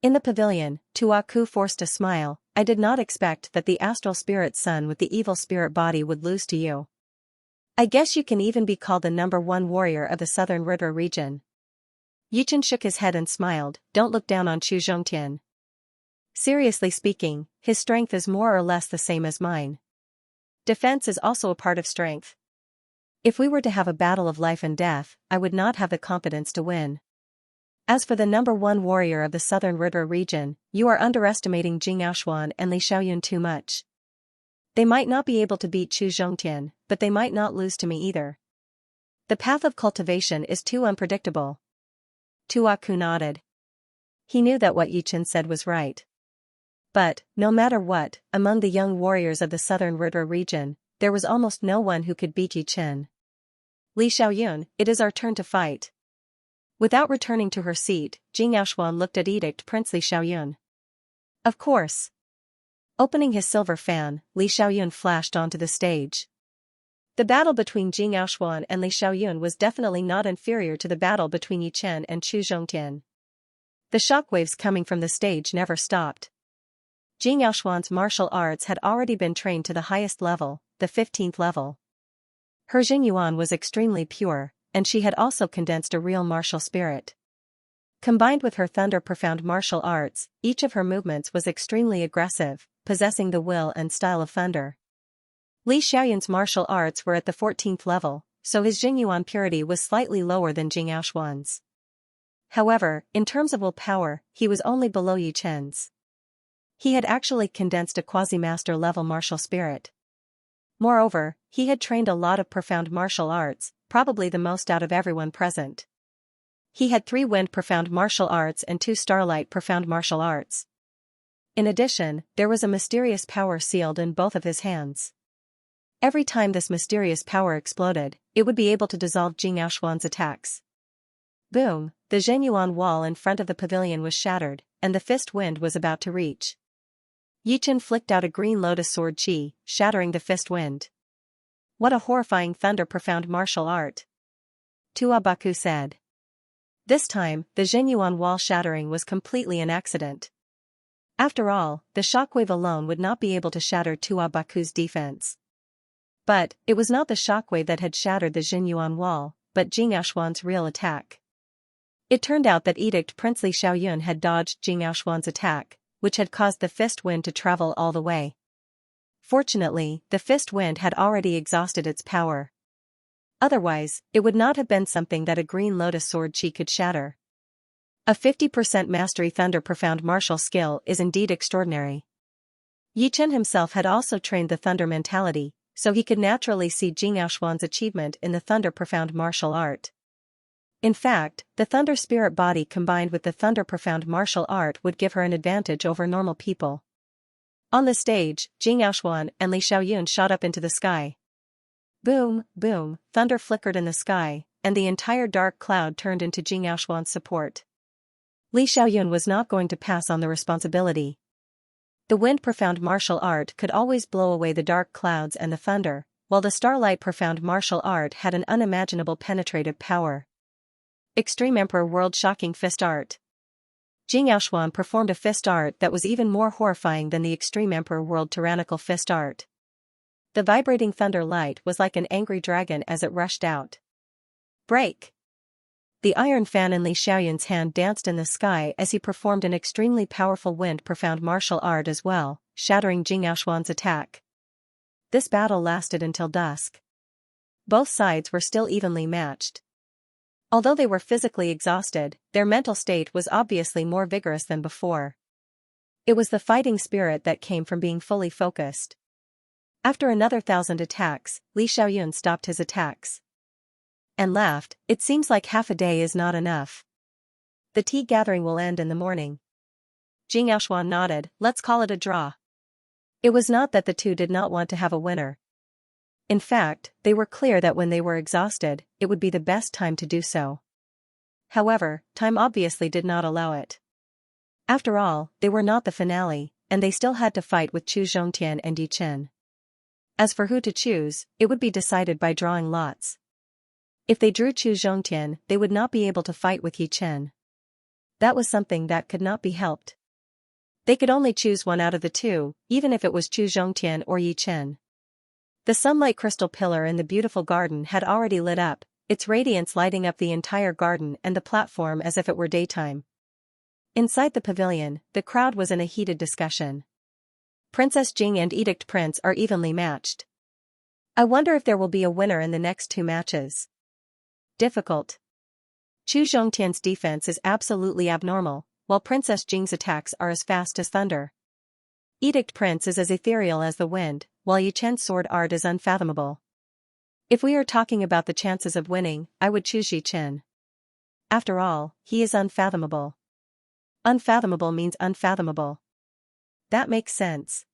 In the pavilion, Tuaku forced a smile. "I did not expect that the astral spirit son with the evil spirit body would lose to you. I guess you can even be called the #1 warrior of the Southern River region." Yi Chen shook his head and smiled. "Don't look down on Chu Zhongtian. Seriously speaking, his strength is more or less the same as mine. Defense is also a part of strength. If we were to have a battle of life and death, I would not have the confidence to win. As for the #1 warrior of the Southern River region, you are underestimating Jing Yaoshuan and Li Xiaoyun too much. They might not be able to beat Chu Zhongtian, but they might not lose to me either. The path of cultivation is too unpredictable." Tuaku nodded. He knew that what Yi Chen said was right. But, no matter what, among the young warriors of the Southern River region, there was almost no one who could beat Yi Chen. "Li Xiaoyun, it is our turn to fight." Without returning to her seat, Jing Yaoshuan looked at Edict Prince Li Xiaoyun. "Of course." Opening his silver fan, Li Xiaoyun flashed onto the stage. The battle between Jing Yaoshuan and Li Xiaoyun was definitely not inferior to the battle between Yi Chen and Chu Zhongtian. The shockwaves coming from the stage never stopped. Jing Yaoshuan's martial arts had already been trained to the highest level, the 15th level. Her Xin yuan was extremely pure, and she had also condensed a real martial spirit. Combined with her thunder profound martial arts, each of her movements was extremely aggressive, possessing the will and style of thunder. Li Xiaoyun's martial arts were at the 14th level, so his Xin yuan purity was slightly lower than Jing Yaoshuan's. However, in terms of willpower, he was only below Yi Chen's. He had actually condensed a quasi-master level martial spirit. Moreover, he had trained a lot of profound martial arts, probably the most out of everyone present. He had 3 wind profound martial arts and 2 starlight profound martial arts. In addition, there was a mysterious power sealed in both of his hands. Every time this mysterious power exploded, it would be able to dissolve Jing Yaoshuan's attacks. Boom, the Zhenyuan wall in front of the pavilion was shattered, and the fist wind was about to reach. Yi Chen flicked out a green lotus sword chi, shattering the fist wind. "What a horrifying thunder profound martial art," Tuabaku said. This time, the Zhenyuan wall shattering was completely an accident. After all, the shockwave alone would not be able to shatter Tua Baku's defense. But, it was not the shockwave that had shattered the Zhenyuan wall, but Jing Yaoshuan's real attack. It turned out that Edict Prince Li Xiaoyun had dodged Jing Yaoshuan's attack, which had caused the fist wind to travel all the way. Fortunately, the fist wind had already exhausted its power. Otherwise, it would not have been something that a green lotus sword chi could shatter. A 50% mastery thunder profound martial skill is indeed extraordinary. Yi Chen himself had also trained the thunder mentality, so he could naturally see Jing Yaoshuan's achievement in the thunder profound martial art. In fact, the thunder spirit body combined with the thunder profound martial art would give her an advantage over normal people. On the stage, Jing Yaoshuan and Li Xiaoyun shot up into the sky. Boom, boom, thunder flickered in the sky, and the entire dark cloud turned into Jing Yaoshuan's support. Li Xiaoyun was not going to pass on the responsibility. The wind profound martial art could always blow away the dark clouds and the thunder, while the starlight profound martial art had an unimaginable penetrative power. Extreme Emperor World Shocking Fist Art. Jing Yaoshuan performed a fist art that was even more horrifying than the Extreme Emperor World Tyrannical Fist Art. The vibrating thunder light was like an angry dragon as it rushed out. Break! The iron fan in Li Xiaoyun's hand danced in the sky as he performed an extremely powerful wind profound martial art as well, shattering Jing Yaoshuan's attack. This battle lasted until dusk. Both sides were still evenly matched. Although they were physically exhausted, their mental state was obviously more vigorous than before. It was the fighting spirit that came from being fully focused. After another 1,000 attacks, Li Xiaoyun stopped his attacks. And laughed, "It seems like half a day is not enough. The tea gathering will end in the morning." Jing Yaoshuan nodded, "Let's call it a draw." It was not that the two did not want to have a winner. In fact, they were clear that when they were exhausted, it would be the best time to do so. However, time obviously did not allow it. After all, they were not the finale, and they still had to fight with Chu Zhongtian and Yi Chen. As for who to choose, it would be decided by drawing lots. If they drew Chu Zhongtian, they would not be able to fight with Yi Chen. That was something that could not be helped. They could only choose one out of the two, even if it was Chu Zhongtian or Yi Chen. The sunlight crystal pillar in the beautiful garden had already lit up, its radiance lighting up the entire garden and the platform as if it were daytime. Inside the pavilion, the crowd was in a heated discussion. Princess Jing and Edict Prince are evenly matched. I wonder if there will be a winner in the next two matches. Difficult. Chu Zhongtian's defense is absolutely abnormal, while Princess Jing's attacks are as fast as thunder. Edict Prince is as ethereal as the wind, while Yi Chen's sword art is unfathomable. If we are talking about the chances of winning, I would choose Yi Chen. After all, he is unfathomable. Unfathomable means unfathomable. That makes sense.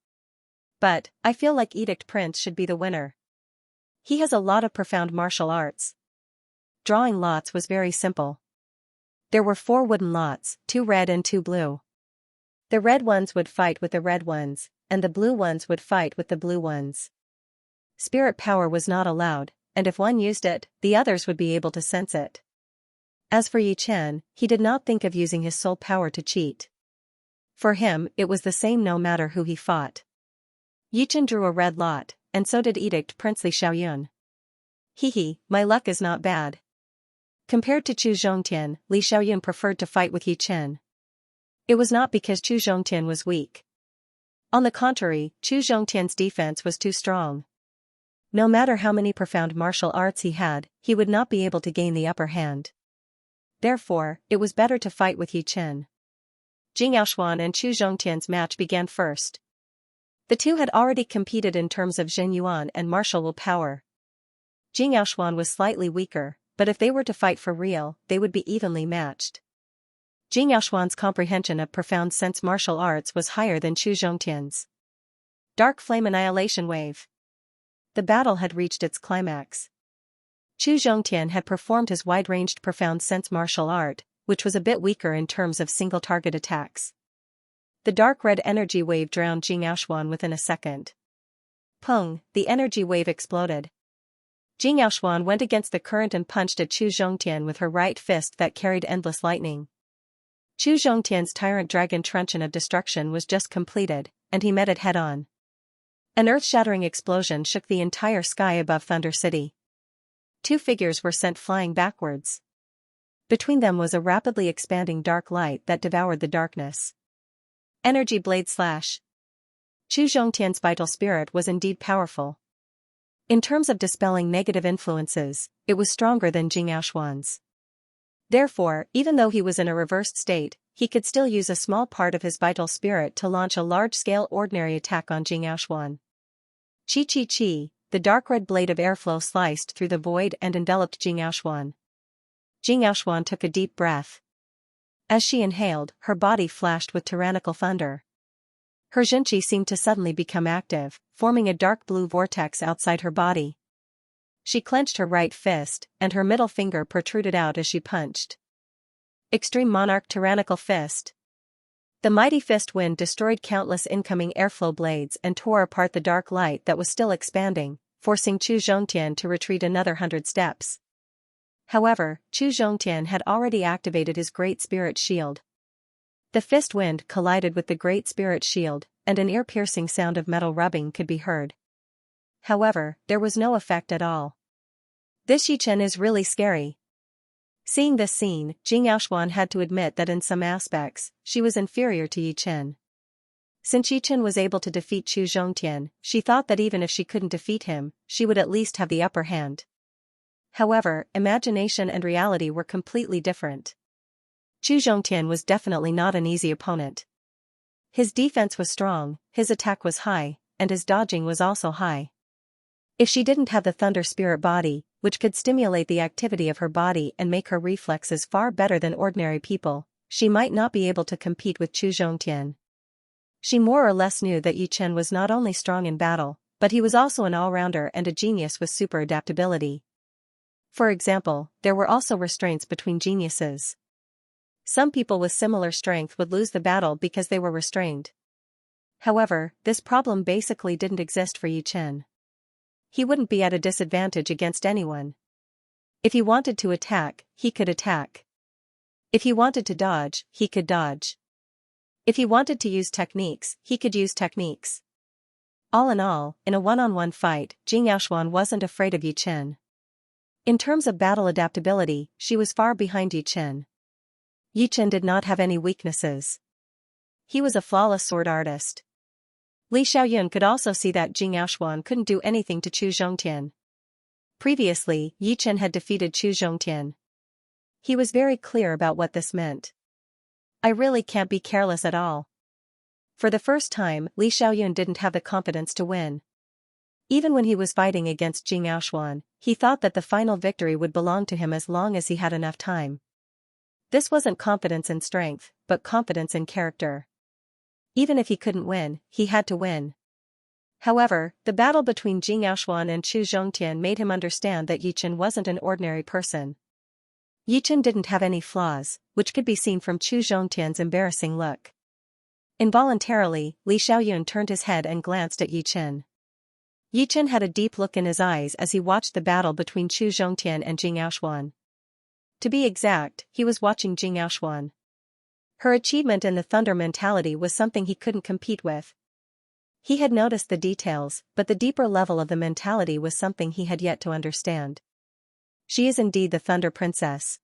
But, I feel like Edict Prince should be the winner. He has a lot of profound martial arts. Drawing lots was very simple. There were 4 wooden lots, 2 red and 2 blue. The red ones would fight with the red ones, and the blue ones would fight with the blue ones. Spirit power was not allowed, and if one used it, the others would be able to sense it. As for Yi Chen, he did not think of using his soul power to cheat. For him, it was the same no matter who he fought. Yi Chen drew a red lot, and so did Edict Prince Li Xiaoyun. Hehe, my luck is not bad. Compared to Chu Zhongtian, Li Xiaoyun preferred to fight with Yi Chen. It was not because Chu Zhongtian was weak. On the contrary, Chu Zhongtian's defense was too strong. No matter how many profound martial arts he had, he would not be able to gain the upper hand. Therefore, it was better to fight with Yi Chen. Jing Yaoshuan and Chu Zhongtian's match began first. The two had already competed in terms of Zhenyuan and martial will power. Jing Yaoshuan was slightly weaker, but if they were to fight for real, they would be evenly matched. Jing Yaoshuan's comprehension of profound sense martial arts was higher than Chu Zhongtian's. Dark Flame Annihilation Wave. The battle had reached its climax. Chu Zhongtian had performed his wide-ranged profound sense martial art, which was a bit weaker in terms of single-target attacks. The dark red energy wave drowned Jing Yaoshuan within a second. Pung, the energy wave exploded. Jing Yaoshuan went against the current and punched at Chu Zhongtian with her right fist that carried endless lightning. Chu Zhongtian's tyrant dragon truncheon of destruction was just completed, and he met it head-on. An earth-shattering explosion shook the entire sky above Thunder City. Two figures were sent flying backwards. Between them was a rapidly expanding dark light that devoured the darkness. Energy blade slash. Chu Zhongtian's vital spirit was indeed powerful. In terms of dispelling negative influences, it was stronger than Jing Yaoshuan's. Therefore, even though he was in a reversed state, he could still use a small part of his vital spirit to launch a large-scale ordinary attack on Jing Yaoshuan. Chi chi chi, the dark red blade of airflow sliced through the void and enveloped Jing Yaoshuan. Jing Yaoshuan took a deep breath. As she inhaled, her body flashed with tyrannical thunder. Her Xianxia seemed to suddenly become active, forming a dark blue vortex outside her body. She clenched her right fist, and her middle finger protruded out as she punched. Extreme Monarch Tyrannical Fist. The mighty fist wind destroyed countless incoming airflow blades and tore apart the dark light that was still expanding, forcing Chu Zhongtian to retreat another 100 steps. However, Chu Zhongtian had already activated his Great Spirit Shield. The fist wind collided with the Great Spirit Shield, and an ear-piercing sound of metal rubbing could be heard. However, there was no effect at all. This Yichen is really scary. Seeing this scene, Jing Yaoshuan had to admit that in some aspects, she was inferior to Yichen. Since Yichen was able to defeat Chu Zhongtian, she thought that even if she couldn't defeat him, she would at least have the upper hand. However, imagination and reality were completely different. Chu Zhongtian was definitely not an easy opponent. His defense was strong, his attack was high, and his dodging was also high. If she didn't have the Thunder Spirit body, which could stimulate the activity of her body and make her reflexes far better than ordinary people, she might not be able to compete with Chu Zhongtian. She more or less knew that Yichen was not only strong in battle, but he was also an all-rounder and a genius with super adaptability. For example, there were also restraints between geniuses. Some people with similar strength would lose the battle because they were restrained. However, this problem basically didn't exist for Yichen. He wouldn't be at a disadvantage against anyone. If he wanted to attack, he could attack. If he wanted to dodge, he could dodge. If he wanted to use techniques, he could use techniques. All in all, in a one-on-one fight, Jing Yaoshuan wasn't afraid of Yichen. In terms of battle adaptability, she was far behind Yichen. Yichen did not have any weaknesses. He was a flawless sword artist. Li Xiaoyun could also see that Jing Yaoshuan couldn't do anything to Chu Zhongtian. Previously, Yichen had defeated Chu Zhongtian. He was very clear about what this meant. I really can't be careless at all. For the first time, Li Xiaoyun didn't have the confidence to win. Even when he was fighting against Jing Yaoshuan, he thought that the final victory would belong to him as long as he had enough time. This wasn't confidence in strength, but confidence in character. Even if he couldn't win, he had to win. However, the battle between Jing Yaoshuan and Chu Zhongtian made him understand that Yichen wasn't an ordinary person. Yichen didn't have any flaws, which could be seen from Chu Zhongtian's embarrassing look. Involuntarily, Li Xiaoyun turned his head and glanced at Yichen. Yichen had a deep look in his eyes as he watched the battle between Chu Zhongtian and Jing Yaoshuan. To be exact, he was watching Jing Yaoshuan. Her achievement in the thunder mentality was something he couldn't compete with. He had noticed the details, but the deeper level of the mentality was something he had yet to understand. She is indeed the Thunder Princess.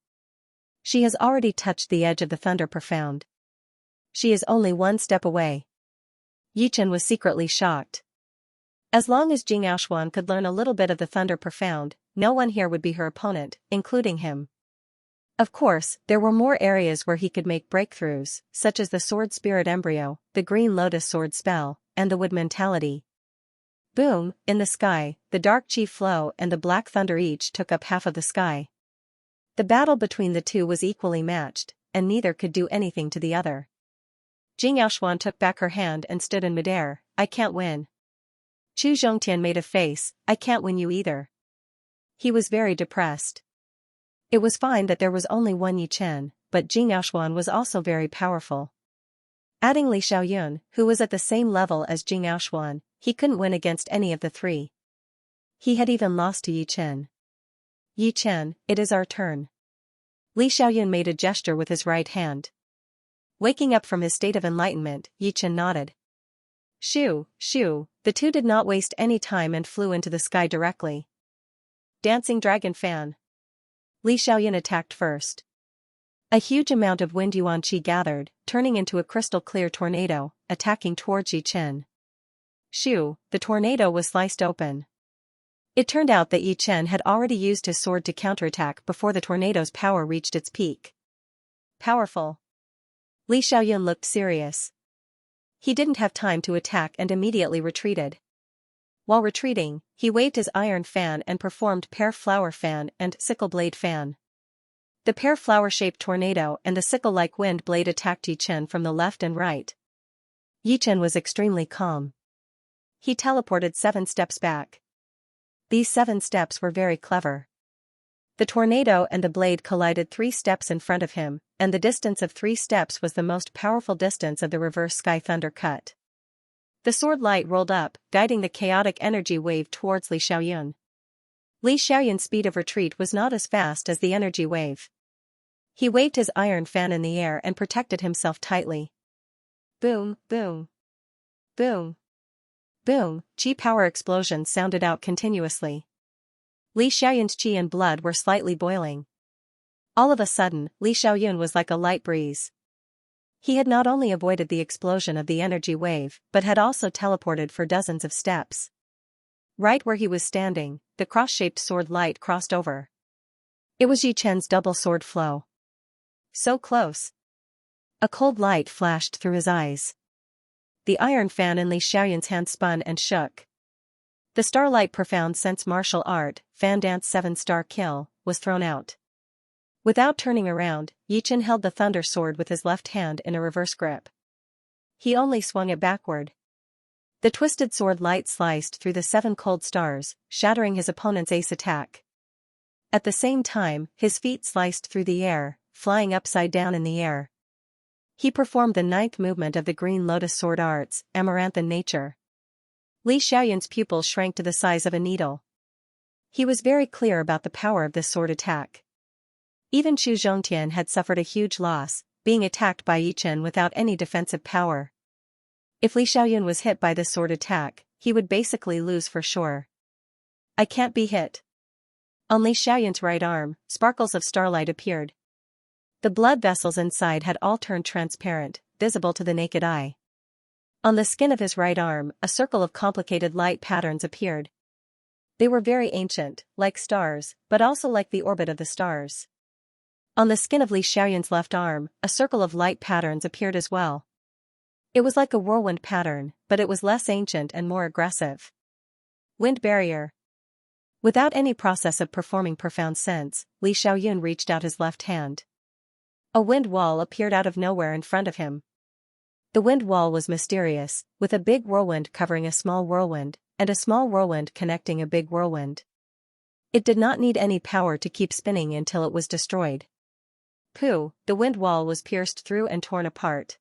She has already touched the edge of the Thunder Profound. She is only one step away. Yichen was secretly shocked. As long as Jing Yaoshuan could learn a little bit of the Thunder Profound, no one here would be her opponent, including him. Of course, there were more areas where he could make breakthroughs, such as the Sword Spirit Embryo, the Green Lotus Sword Spell, and the Wood Mentality. Boom, in the sky, the Dark Chi Flow and the Black Thunder each took up half of the sky. The battle between the two was equally matched, and neither could do anything to the other. Jing Yaoshuan took back her hand and stood in midair. I can't win. Chu Zhongtian made a face. I can't win you either. He was very depressed. It was fine that there was only one Yichen, but Jing Yaoshuan was also very powerful. Adding Li Xiaoyun, who was at the same level as Jing Yaoshuan, he couldn't win against any of the three. He had even lost to Yi Chen. Yi Chen, it is our turn. Li Xiaoyun made a gesture with his right hand. Waking up from his state of enlightenment, Yi Chen nodded. Shoo, shoo, the two did not waste any time and flew into the sky directly. Dancing Dragon Fan. Li Xiaoyun attacked first. A huge amount of wind yuan qi gathered, turning into a crystal-clear tornado, attacking towards Yi Chen. Shoo, the tornado was sliced open. It turned out that Yi Chen had already used his sword to counterattack before the tornado's power reached its peak. Powerful. Li Xiaoyun looked serious. He didn't have time to attack and immediately retreated. While retreating, he waved his iron fan and performed pear flower fan and sickle blade fan. The pear flower-shaped tornado and the sickle-like wind blade attacked Yi Chen from the left and right. Yi Chen was extremely calm. He teleported 7 steps back. These 7 steps were very clever. The tornado and the blade collided 3 steps in front of him, and the distance of 3 steps was the most powerful distance of the reverse sky thunder cut. The sword light rolled up, guiding the chaotic energy wave towards Li Xiaoyun. Li Xiaoyun's speed of retreat was not as fast as the energy wave. He waved his iron fan in the air and protected himself tightly. Boom, boom. Boom. Boom, qi power explosions sounded out continuously. Li Xiaoyun's qi and blood were slightly boiling. All of a sudden, Li Xiaoyun was like a light breeze. He had not only avoided the explosion of the energy wave, but had also teleported for dozens of steps. Right where he was standing, the cross-shaped sword light crossed over. It was Yi Chen's double sword flow. So close. A cold light flashed through his eyes. The iron fan in Li Xiaoyun's hand spun and shook. The Starlight Profound Sense martial art, Fan Dance 7-star kill, was thrown out. Without turning around, Yi Chen held the thunder sword with his left hand in a reverse grip. He only swung it backward. The twisted sword light sliced through the 7 cold stars, shattering his opponent's ace attack. At the same time, his feet sliced through the air, flying upside down in the air. He performed the 9th movement of the Green Lotus Sword Arts, Amaranthan Nature. Li Xiaoyun's pupils shrank to the size of a needle. He was very clear about the power of this sword attack. Even Xu Zhongtian had suffered a huge loss, being attacked by Yi Chen without any defensive power. If Li Xiaoyun was hit by this sword attack, he would basically lose for sure. I can't be hit. On Li Xiaoyun's right arm, sparkles of starlight appeared. The blood vessels inside had all turned transparent, visible to the naked eye. On the skin of his right arm, a circle of complicated light patterns appeared. They were very ancient, like stars, but also like the orbit of the stars. On the skin of Li Xiaoyun's left arm, a circle of light patterns appeared as well. It was like a whirlwind pattern, but it was less ancient and more aggressive. Wind barrier. Without any process of performing profound sense, Li Xiaoyun reached out his left hand. A wind wall appeared out of nowhere in front of him. The wind wall was mysterious, with a big whirlwind covering a small whirlwind, and a small whirlwind connecting a big whirlwind. It did not need any power to keep spinning until it was destroyed. Pooh, the wind wall was pierced through and torn apart.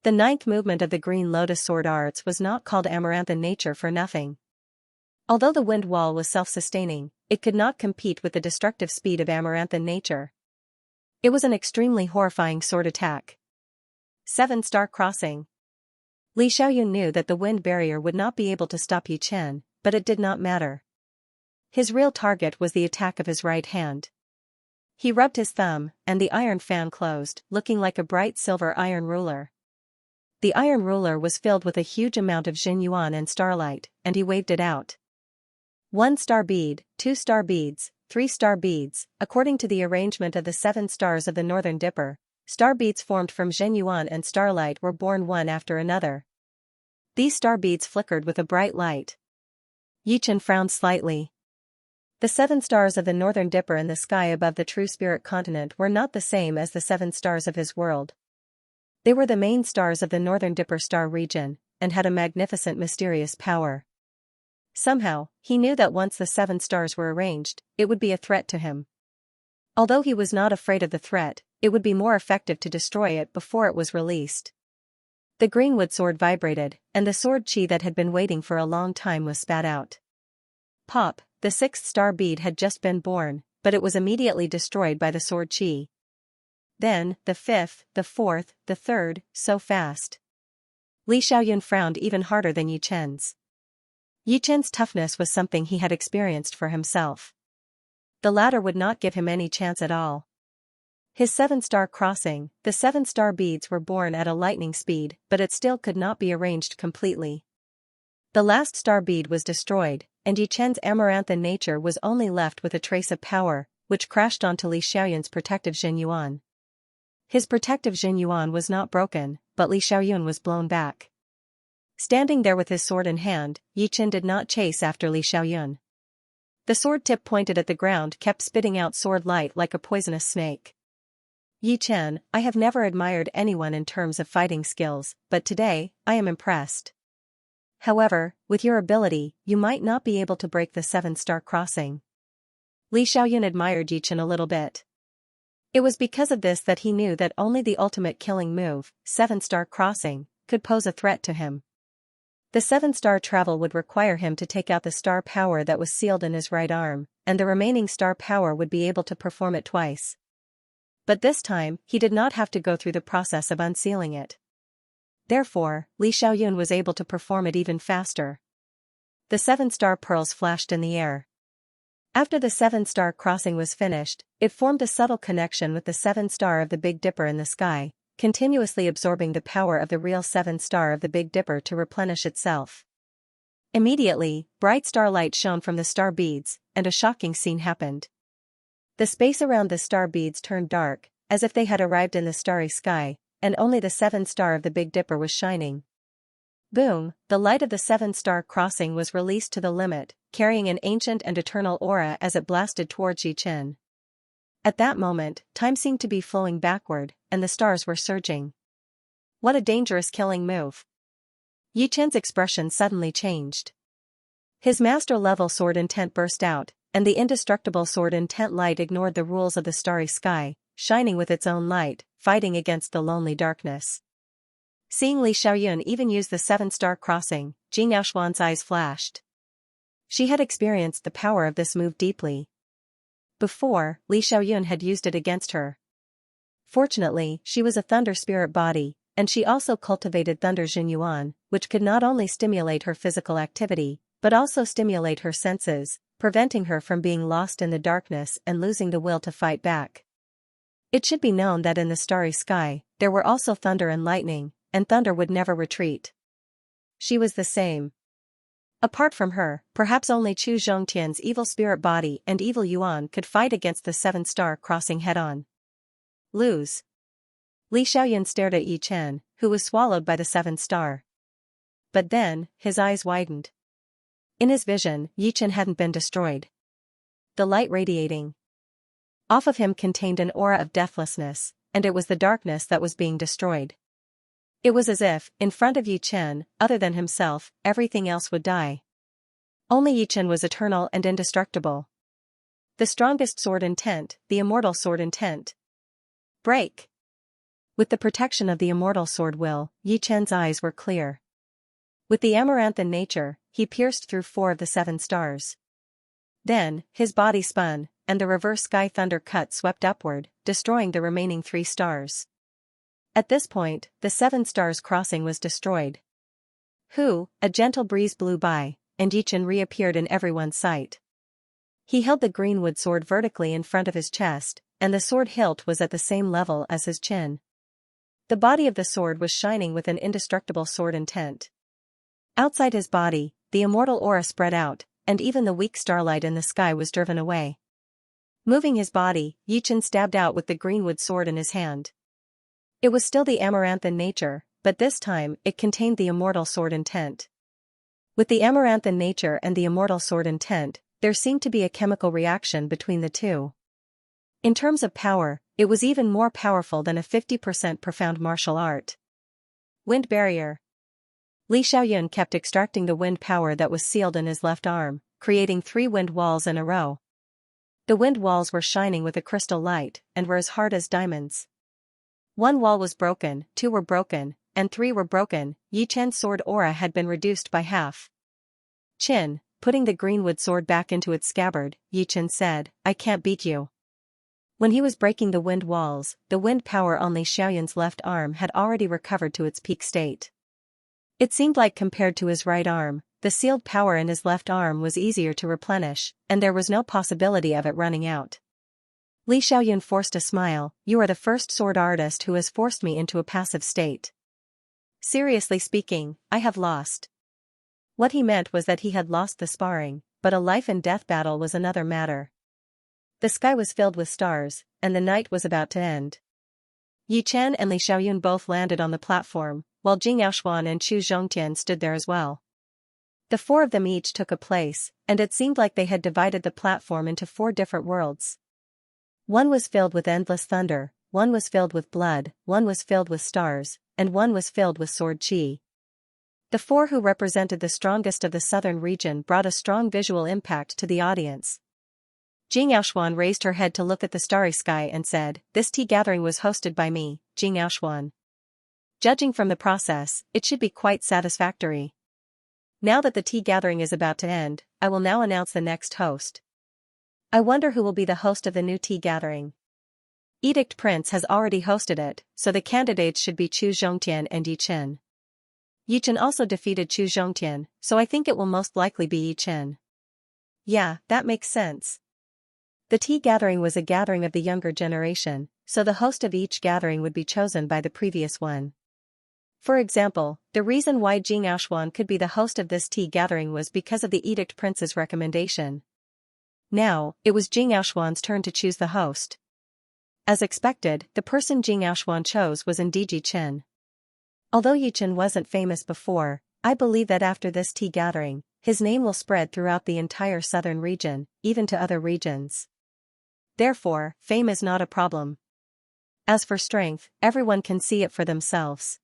The 9th movement of the Green Lotus Sword Arts was not called Amaranthan Nature for nothing. Although the wind wall was self-sustaining, it could not compete with the destructive speed of Amaranthan Nature. It was an extremely horrifying sword attack. 7-star crossing. Li Xiaoyun knew that the wind barrier would not be able to stop Yi Chen, but it did not matter. His real target was the attack of his right hand. He rubbed his thumb, and the iron fan closed, looking like a bright silver iron ruler. The iron ruler was filled with a huge amount of Jin Yuan and starlight, and he waved it out. 1-star bead, 2-star beads, 3-star beads, according to the arrangement of the 7 stars of the Northern Dipper. Star beads formed from Jin Yuan and starlight were born one after another. These star beads flickered with a bright light. Yi Chen frowned slightly. The 7 stars of the Northern Dipper in the sky above the True Spirit continent were not the same as the 7 stars of his world. They were the main stars of the Northern Dipper star region, and had a magnificent mysterious power. Somehow, he knew that once the 7 stars were arranged, it would be a threat to him. Although he was not afraid of the threat, it would be more effective to destroy it before it was released. The greenwood sword vibrated, and the sword chi that had been waiting for a long time was spat out. Pop, the sixth star bead had just been born, but it was immediately destroyed by the sword chi. Then, the fifth, the fourth, the third, so fast. Li Xiaoyun frowned even harder than Yi Chen's. Yi Chen's toughness was something he had experienced for himself. The latter would not give him any chance at all. His 7-star crossing, the 7-star beads were born at a lightning speed, but it still could not be arranged completely. The last star bead was destroyed, and Yi Chen's amaranthine nature was only left with a trace of power, which crashed onto Li Xiaoyun's protective Jinyuan. His protective Jinyuan was not broken, but Li Xiaoyun was blown back. Standing there with his sword in hand, Yi Chen did not chase after Li Xiaoyun. The sword tip pointed at the ground kept spitting out sword light like a poisonous snake. Yi Chen, I have never admired anyone in terms of fighting skills, but today, I am impressed. However, with your ability, you might not be able to break the 7-star crossing. Li Xiaoyun admired Yi Chen a little bit. It was because of this that he knew that only the ultimate killing move, 7-star crossing, could pose a threat to him. The 7-star travel would require him to take out the star power that was sealed in his right arm, and the remaining star power would be able to perform it twice. But this time, he did not have to go through the process of unsealing it. Therefore, Li Xiaoyun was able to perform it even faster. The 7-star pearls flashed in the air. After the 7-star crossing was finished, it formed a subtle connection with the 7-star of the Big Dipper in the sky, continuously absorbing the power of the real 7-star of the Big Dipper to replenish itself. Immediately, bright starlight shone from the star beads, and a shocking scene happened. The space around the star beads turned dark, as if they had arrived in the starry sky, and only the 7-star of the Big Dipper was shining. Boom, the light of the 7-star crossing was released to the limit, carrying an ancient and eternal aura as it blasted towards Yi Chen. At that moment, time seemed to be flowing backward, and the stars were surging. What a dangerous killing move. Yi Chen's expression suddenly changed. His master-level sword intent burst out, and the indestructible sword intent light ignored the rules of the starry sky, shining with its own light, fighting against the lonely darkness. Seeing Li Xiaoyun even use the 7-star crossing, Jing Yaoxuan's eyes flashed. She had experienced the power of this move deeply. Before, Li Xiaoyun had used it against her. Fortunately, she was a thunder spirit body, and she also cultivated Thunder Jinyuan, which could not only stimulate her physical activity, but also stimulate her senses, preventing her from being lost in the darkness and losing the will to fight back. It should be known that in the starry sky, there were also thunder and lightning, and thunder would never retreat. She was the same. Apart from her, perhaps only Chu Zhongtian's evil spirit body and evil Yuan could fight against the 7-star crossing head-on. Lose. Li Xiaoyun stared at Yi Chen, who was swallowed by the 7-star. But then, his eyes widened. In his vision, Yi Chen hadn't been destroyed. The light radiating off of him contained an aura of deathlessness, and it was the darkness that was being destroyed. It was as if, in front of Yi Chen, other than himself, everything else would die. Only Yi Chen was eternal and indestructible. The strongest sword intent, the immortal sword intent. Break! With the protection of the immortal sword will, Yi Chen's eyes were clear. With the amaranthine nature, he pierced through 4 of the 7 stars. Then, his body spun, and the reverse sky thunder cut swept upward, destroying the remaining 3 stars. At this point, the 7 stars crossing was destroyed. A gentle breeze blew by, and Yi Chen reappeared in everyone's sight. He held the greenwood sword vertically in front of his chest, and the sword hilt was at the same level as his chin. The body of the sword was shining with an indestructible sword intent. Outside his body, the immortal aura spread out, and even the weak starlight in the sky was driven away. Moving his body, Yi Chen stabbed out with the greenwood sword in his hand. It was still the amaranthine nature, but this time it contained the immortal sword intent. With the amaranthine nature and the immortal sword intent, there seemed to be a chemical reaction between the two. In terms of power, it was even more powerful than a 50% profound martial art. Wind barrier. Li Xiaoyun kept extracting the wind power that was sealed in his left arm, creating 3 wind walls in a row. The wind walls were shining with a crystal light, and were as hard as diamonds. 1 wall was broken, 2 were broken, and 3 were broken. Yi Chen's sword aura had been reduced by half. Chin, putting the greenwood sword back into its scabbard, Yi Chen said, I can't beat you. When he was breaking the wind walls, the wind power on Li Xiaoyun's left arm had already recovered to its peak state. It seemed like compared to his right arm, the sealed power in his left arm was easier to replenish, and there was no possibility of it running out. Li Xiaoyun forced a smile, you are the first sword artist who has forced me into a passive state. Seriously speaking, I have lost. What he meant was that he had lost the sparring, but a life and death battle was another matter. The sky was filled with stars, and the night was about to end. Yi Chen and Li Xiaoyun both landed on the platform, while Jing Yaoshuan and Chu Zhongtian stood there as well. The four of them each took a place, and it seemed like they had divided the platform into 4 different worlds. One was filled with endless thunder, one was filled with blood, one was filled with stars, and one was filled with sword qi. The 4 who represented the strongest of the southern region brought a strong visual impact to the audience. Jing Yaoshuan raised her head to look at the starry sky and said, this tea gathering was hosted by me, Jing Yaoshuan. Judging from the process, it should be quite satisfactory. Now that the tea gathering is about to end, I will now announce the next host. I wonder who will be the host of the new tea gathering. Edict Prince has already hosted it, so the candidates should be Chu Zhongtian and Yi Chen. Yi Chen also defeated Chu Zhongtian, so I think it will most likely be Yi Chen. Yeah, that makes sense. The tea gathering was a gathering of the younger generation, so the host of each gathering would be chosen by the previous one. For example, the reason why Jing Yaoshuan could be the host of this tea gathering was because of the Edict Prince's recommendation. Now, it was Jing Yaoshuan's turn to choose the host. As expected, the person Jing Yaoshuan chose was indeed Yi Chen. Although Yi Chen wasn't famous before, I believe that after this tea gathering, his name will spread throughout the entire southern region, even to other regions. Therefore, fame is not a problem. As for strength, everyone can see it for themselves.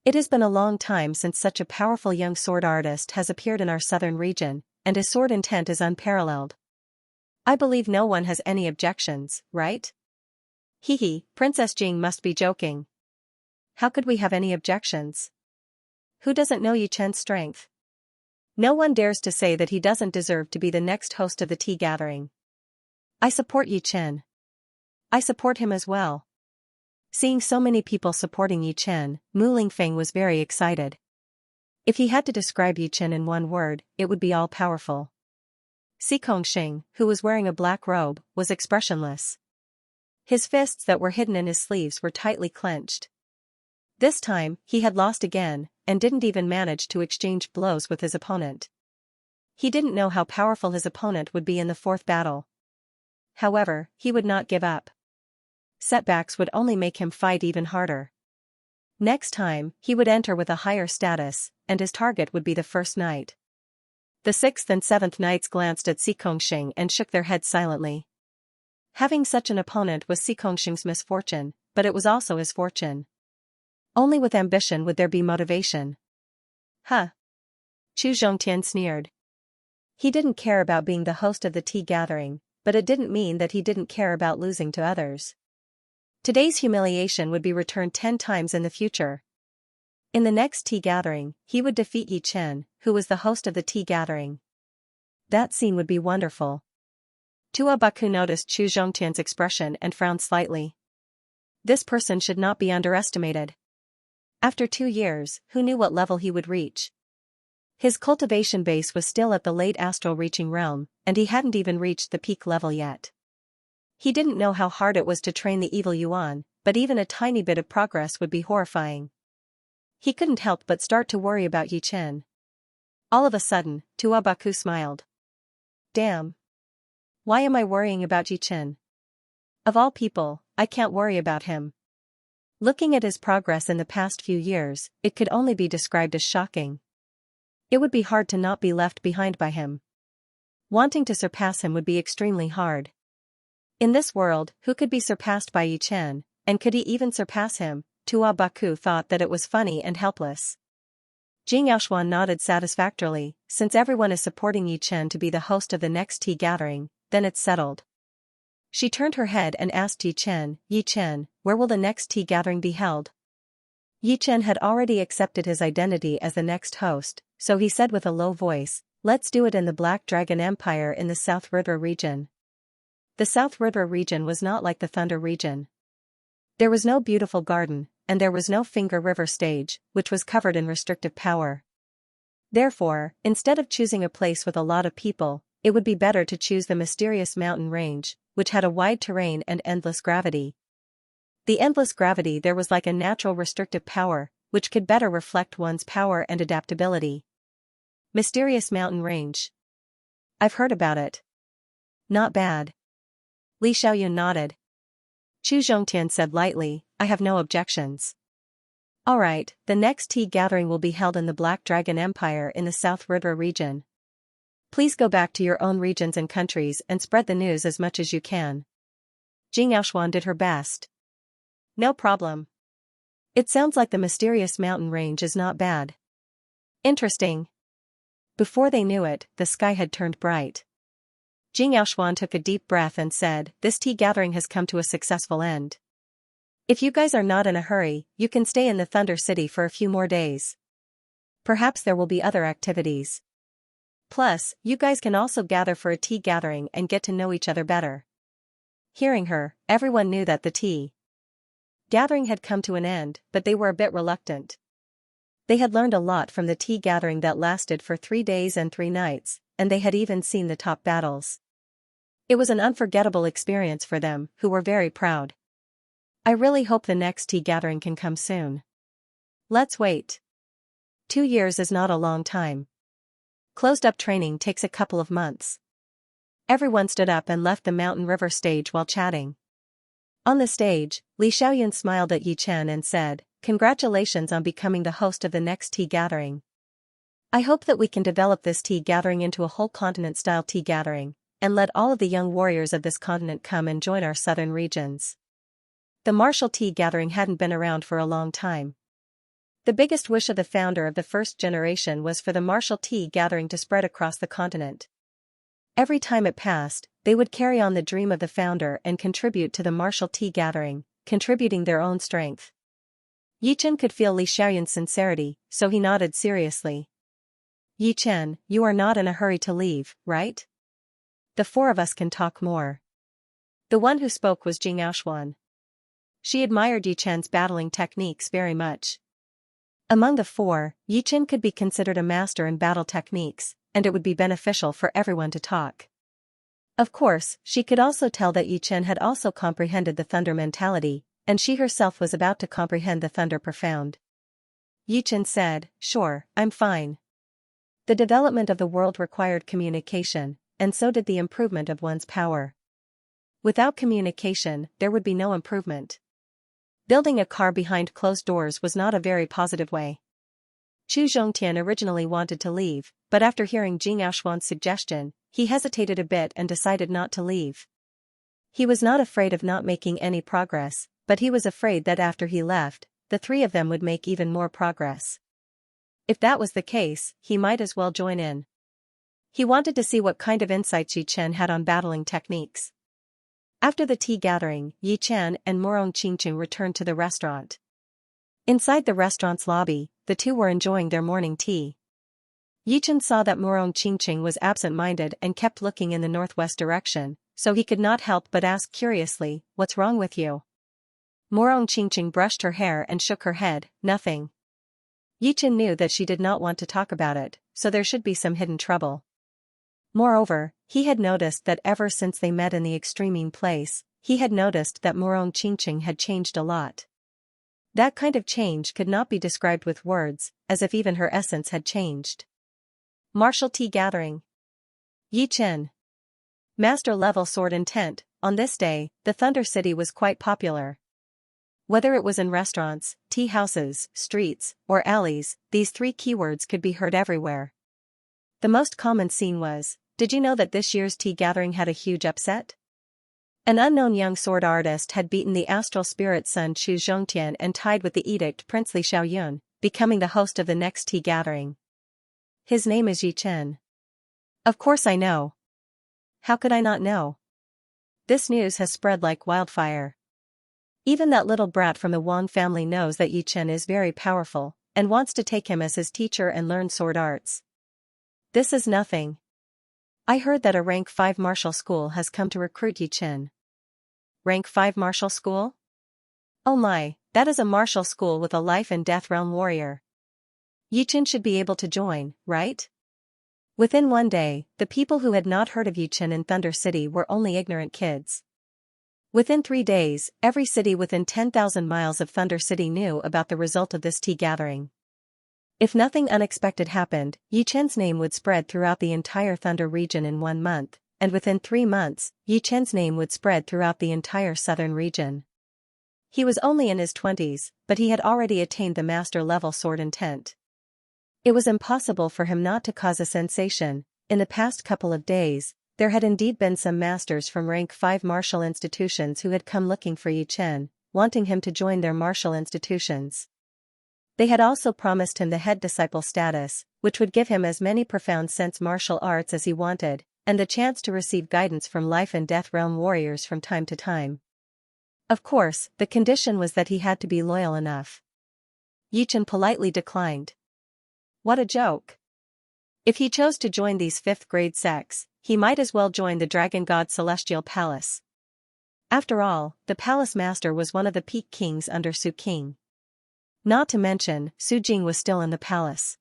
It has been a long time since such a powerful young sword artist has appeared in our southern region, and his sword intent is unparalleled. I believe no one has any objections, right? Hee, Princess Jing must be joking. How could we have any objections? Who doesn't know Yi Chen's strength? No one dares to say that he doesn't deserve to be the next host of the tea gathering. I support Yi Chen. I support him as well. Seeing so many people supporting Yi Chen, Mu Lingfeng was very excited. If he had to describe Yi Chen in one word, it would be all-powerful. Si Kongxing, who was wearing a black robe, was expressionless. His fists that were hidden in his sleeves were tightly clenched. This time, he had lost again, and didn't even manage to exchange blows with his opponent. He didn't know how powerful his opponent would be in the 4th battle. However, he would not give up. Setbacks would only make him fight even harder. Next time, he would enter with a higher status, and his target would be the first knight. The 6th and 7th knights glanced at Si Kongxing and shook their heads silently. Having such an opponent was Si Kongxing's misfortune, but it was also his fortune. Only with ambition would there be motivation. Huh. Chu Zhongtian sneered. He didn't care about being the host of the tea gathering, but it didn't mean that he didn't care about losing to others. Today's humiliation would be returned 10 times in the future. In the next tea gathering, he would defeat Yi Chen, who was the host of the tea gathering. That scene would be wonderful. Tua Baku noticed Chu Zhongtian's expression and frowned slightly. This person should not be underestimated. After 2 years, who knew what level he would reach? His cultivation base was still at the late astral reaching realm, and he hadn't even reached the peak level yet. He didn't know how hard it was to train the evil Yuan, but even a tiny bit of progress would be horrifying. He couldn't help but start to worry about Yi Chen. All of a sudden, Tua Baku smiled. Damn. Why am I worrying about Yi Chen? Of all people, I can't worry about him. Looking at his progress in the past few years, it could only be described as shocking. It would be hard to not be left behind by him. Wanting to surpass him would be extremely hard. In this world, who could be surpassed by Yi Chen, and could he even surpass him? Tua Baku thought that it was funny and helpless. Jing Yaoshuan nodded satisfactorily. Since everyone is supporting Yi Chen to be the host of the next tea gathering, then it's settled. She turned her head and asked Yi Chen, where will the next tea gathering be held? Yi Chen had already accepted his identity as the next host, so he said with a low voice, Let's do it in the Black Dragon Empire in the South River region. The South River region was not like the Thunder region. There was no beautiful garden, and there was no Finger River stage, which was covered in restrictive power. Therefore, instead of choosing a place with a lot of people, it would be better to choose the mysterious mountain range, which had a wide terrain and endless gravity. The endless gravity there was like a natural restrictive power, which could better reflect one's power and adaptability. Mysterious mountain range. I've heard about it. Not bad. Li Xiaoyun nodded. Chu Zhongtian said lightly, I have no objections. Alright, the next tea gathering will be held in the Black Dragon Empire in the South River region. Please go back to your own regions and countries and spread the news as much as you can. Jing Yaoshuan did her best. No problem. It sounds like the mysterious mountain range is not bad. Interesting. Before they knew it, the sky had turned bright. Jing Yaoshuan took a deep breath and said, this tea gathering has come to a successful end. If you guys are not in a hurry, you can stay in the Thunder City for a few more days. Perhaps there will be other activities. Plus, you guys can also gather for a tea gathering and get to know each other better. Hearing her, everyone knew that the tea gathering had come to an end, but they were a bit reluctant. They had learned a lot from the tea gathering that lasted for 3 days and 3 nights, and they had even seen the top battles. It was an unforgettable experience for them, who were very proud. I really hope the next tea gathering can come soon. Let's wait. 2 years is not a long time. Closed-up training takes a couple of months. Everyone stood up and left the Mountain River stage while chatting. On the stage, Li Xiaoyun smiled at Yi Chen and said, congratulations on becoming the host of the next tea gathering. I hope that we can develop this tea gathering into a whole continent-style tea gathering, and let all of the young warriors of this continent come and join our southern regions. The martial tea gathering hadn't been around for a long time. The biggest wish of the founder of the first generation was for the martial tea gathering to spread across the continent. Every time it passed, they would carry on the dream of the founder and contribute to the martial tea gathering, contributing their own strength. Yi Chen could feel Li Xiaoyun's sincerity, so he nodded seriously. Yi Chen, you are not in a hurry to leave, right? The 4 of us can talk more. The one who spoke was Jing Yaoshuan. She admired Yi Chen's battling techniques very much. Among the 4, Yi Chen could be considered a master in battle techniques, and it would be beneficial for everyone to talk. Of course, she could also tell that Yi Chen had also comprehended the thunder mentality, and she herself was about to comprehend the thunder profound. Yi Chen said, sure, I'm fine. The development of the world required communication, and so did the improvement of one's power. Without communication, there would be no improvement. Building a car behind closed doors was not a very positive way. Chu Zhongtian originally wanted to leave, but after hearing Jing Yaoshuan's suggestion, he hesitated a bit and decided not to leave. He was not afraid of not making any progress, but he was afraid that after he left, the 3 of them would make even more progress. If that was the case, he might as well join in. He wanted to see what kind of insights Yi Chen had on battling techniques. After the tea gathering, Yi Chen and Morong Qingqing returned to the restaurant. Inside the restaurant's lobby, the 2 were enjoying their morning tea. Yi Chen saw that Morong Qingqing was absent-minded and kept looking in the northwest direction, so he could not help but ask curiously, what's wrong with you? Morong Qingqing brushed her hair and shook her head, nothing. Yi Chen knew that she did not want to talk about it, so there should be some hidden trouble. Moreover, he had noticed that ever since they met in the extremine place, he had noticed that Morong Qingqing had changed a lot. That kind of change could not be described with words, as if even her essence had changed. Martial tea gathering. Yi Chen. Master-level sword intent. On this day, the Thunder City was quite popular. Whether it was in restaurants, tea houses, streets, or alleys, these 3 keywords could be heard everywhere. The most common scene was, did you know that this year's tea gathering had a huge upset? An unknown young sword artist had beaten the astral spirit son Chu Zhongtian and tied with the edict Prince Li Xiaoyun, becoming the host of the next tea gathering. His name is Yi Chen. Of course I know. How could I not know? This news has spread like wildfire. Even that little brat from the Wang family knows that Yi Chen is very powerful, and wants to take him as his teacher and learn sword arts. This is nothing. I heard that a rank 5 martial school has come to recruit Yi Chen. Rank 5 martial school? Oh my, that is a martial school with a life and death realm warrior. Yi Chen should be able to join, right? Within one day, the people who had not heard of Yi Chen in Thunder City were only ignorant kids. Within 3 days, every city within 10,000 miles of Thunder City knew about the result of this tea gathering. If nothing unexpected happened, Yi Chen's name would spread throughout the entire Thunder region in 1 month, and within 3 months, Yi Chen's name would spread throughout the entire southern region. He was only in his 20s, but he had already attained the master-level sword intent. It was impossible for him not to cause a sensation. In the past couple of days, there had indeed been some masters from rank 5 martial institutions who had come looking for Yi Chen, wanting him to join their martial institutions. They had also promised him the head disciple status, which would give him as many profound sense martial arts as he wanted, and the chance to receive guidance from life and death realm warriors from time to time. Of course, the condition was that he had to be loyal enough. Yi Chen politely declined. What a joke. If he chose to join these 5th-grade sects, he might as well join the Dragon God Celestial Palace. After all, the palace master was one of the peak kings under Su King. Not to mention, Su Jing was still in the palace.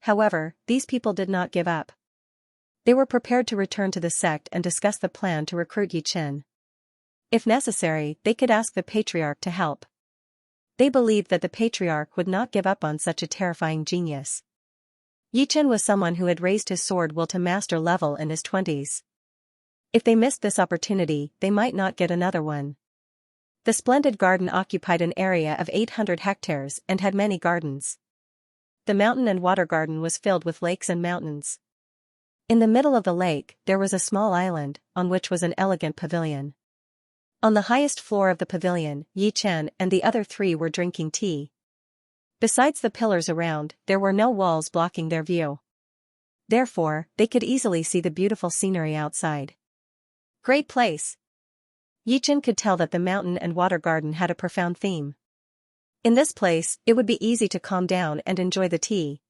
However, these people did not give up. They were prepared to return to the sect and discuss the plan to recruit Yi Chen. If necessary, they could ask the patriarch to help. They believed that the patriarch would not give up on such a terrifying genius. Yi Chen was someone who had raised his sword will to master level in his 20s. If they missed this opportunity, they might not get another one. The splendid garden occupied an area of 800 hectares and had many gardens. The mountain and water garden was filled with lakes and mountains. In the middle of the lake, there was a small island, on which was an elegant pavilion. On the highest floor of the pavilion, Yi Chen and the other 3 were drinking tea. Besides the pillars around, there were no walls blocking their view. Therefore, they could easily see the beautiful scenery outside. Great place! Yi Chen could tell that the mountain and water garden had a profound theme. In this place, it would be easy to calm down and enjoy the tea.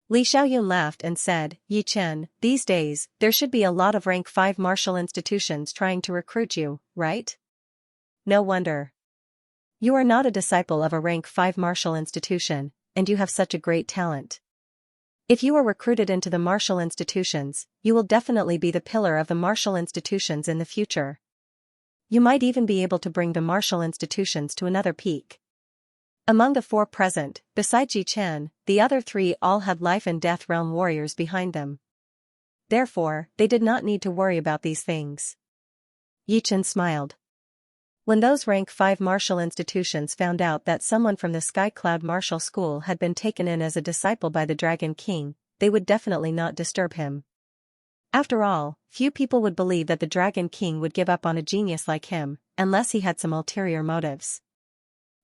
Li Xiaoyun laughed and said, Yi Chen, these days, there should be a lot of rank 5 martial institutions trying to recruit you, right? No wonder. You are not a disciple of a rank 5 martial institution, and you have such a great talent. If you are recruited into the martial institutions, you will definitely be the pillar of the martial institutions in the future. You might even be able to bring the martial institutions to another peak. Among the 4 present, besides Yi Chen, the other 3 all had life and death realm warriors behind them. Therefore, they did not need to worry about these things. Yi Chen smiled. When those rank 5 martial institutions found out that someone from the Sky Cloud Martial School had been taken in as a disciple by the Dragon King, they would definitely not disturb him. After all, few people would believe that the Dragon King would give up on a genius like him, unless he had some ulterior motives.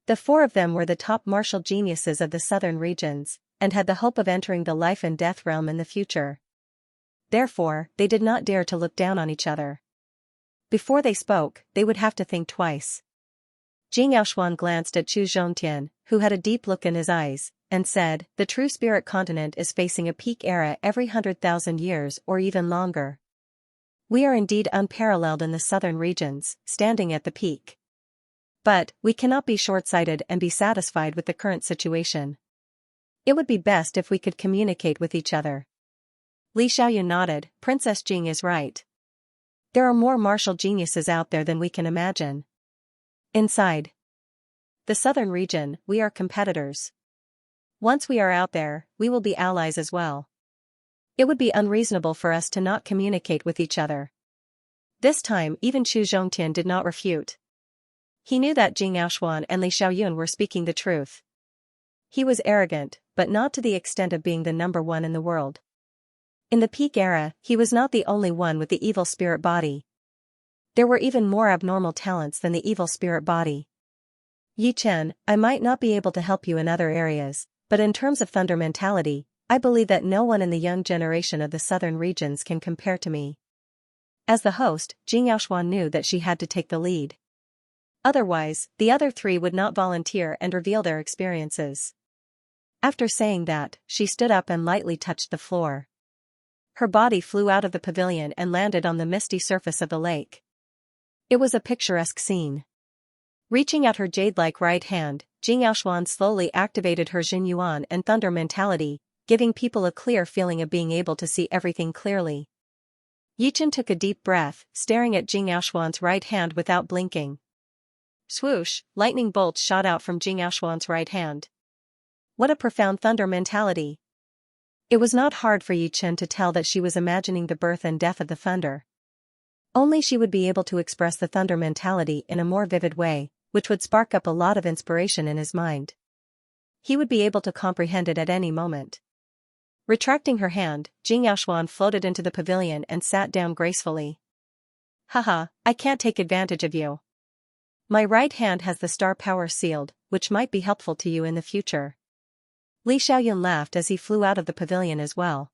The 4 of them were the top martial geniuses of the southern regions, and had the hope of entering the life and death realm in the future. Therefore, they did not dare to look down on each other. Before they spoke, they would have to think twice. Jing Yaoshuan glanced at Chu Zhongtian, who had a deep look in his eyes, and said, the true spirit continent is facing a peak era every 100,000 years or even longer. We are indeed unparalleled in the southern regions, standing at the peak. But, we cannot be short-sighted and be satisfied with the current situation. It would be best if we could communicate with each other. Li Xiaoyun nodded, Princess Jing is right. There are more martial geniuses out there than we can imagine. Inside the southern region, we are competitors. Once we are out there, we will be allies as well. It would be unreasonable for us to not communicate with each other. This time even Chu Zhongtian did not refute. He knew that Jing Yaoshuan and Li Xiaoyun were speaking the truth. He was arrogant, but not to the extent of being the number 1 in the world. In the peak era, he was not the only one with the evil spirit body. There were even more abnormal talents than the evil spirit body. Yi Chen, I might not be able to help you in other areas, but in terms of thunder mentality, I believe that no one in the young generation of the southern regions can compare to me. As the host, Jing Yaoshuan knew that she had to take the lead. Otherwise, the other 3 would not volunteer and reveal their experiences. After saying that, she stood up and lightly touched the floor. Her body flew out of the pavilion and landed on the misty surface of the lake. It was a picturesque scene. Reaching out her jade-like right hand, Xianxia slowly activated her Jinyuan and thunder mentality, giving people a clear feeling of being able to see everything clearly. Yichen took a deep breath, staring at Xianxia's right hand without blinking. Swoosh, lightning bolts shot out from Xianxia's right hand. What a profound thunder mentality! It was not hard for Yichen to tell that she was imagining the birth and death of the thunder. Only she would be able to express the thunder mentality in a more vivid way, which would spark up a lot of inspiration in his mind. He would be able to comprehend it at any moment. Retracting her hand, Xianxia floated into the pavilion and sat down gracefully. Haha, I can't take advantage of you. My right hand has the star power sealed, which might be helpful to you in the future. Li Xiaoyun laughed as he flew out of the pavilion as well.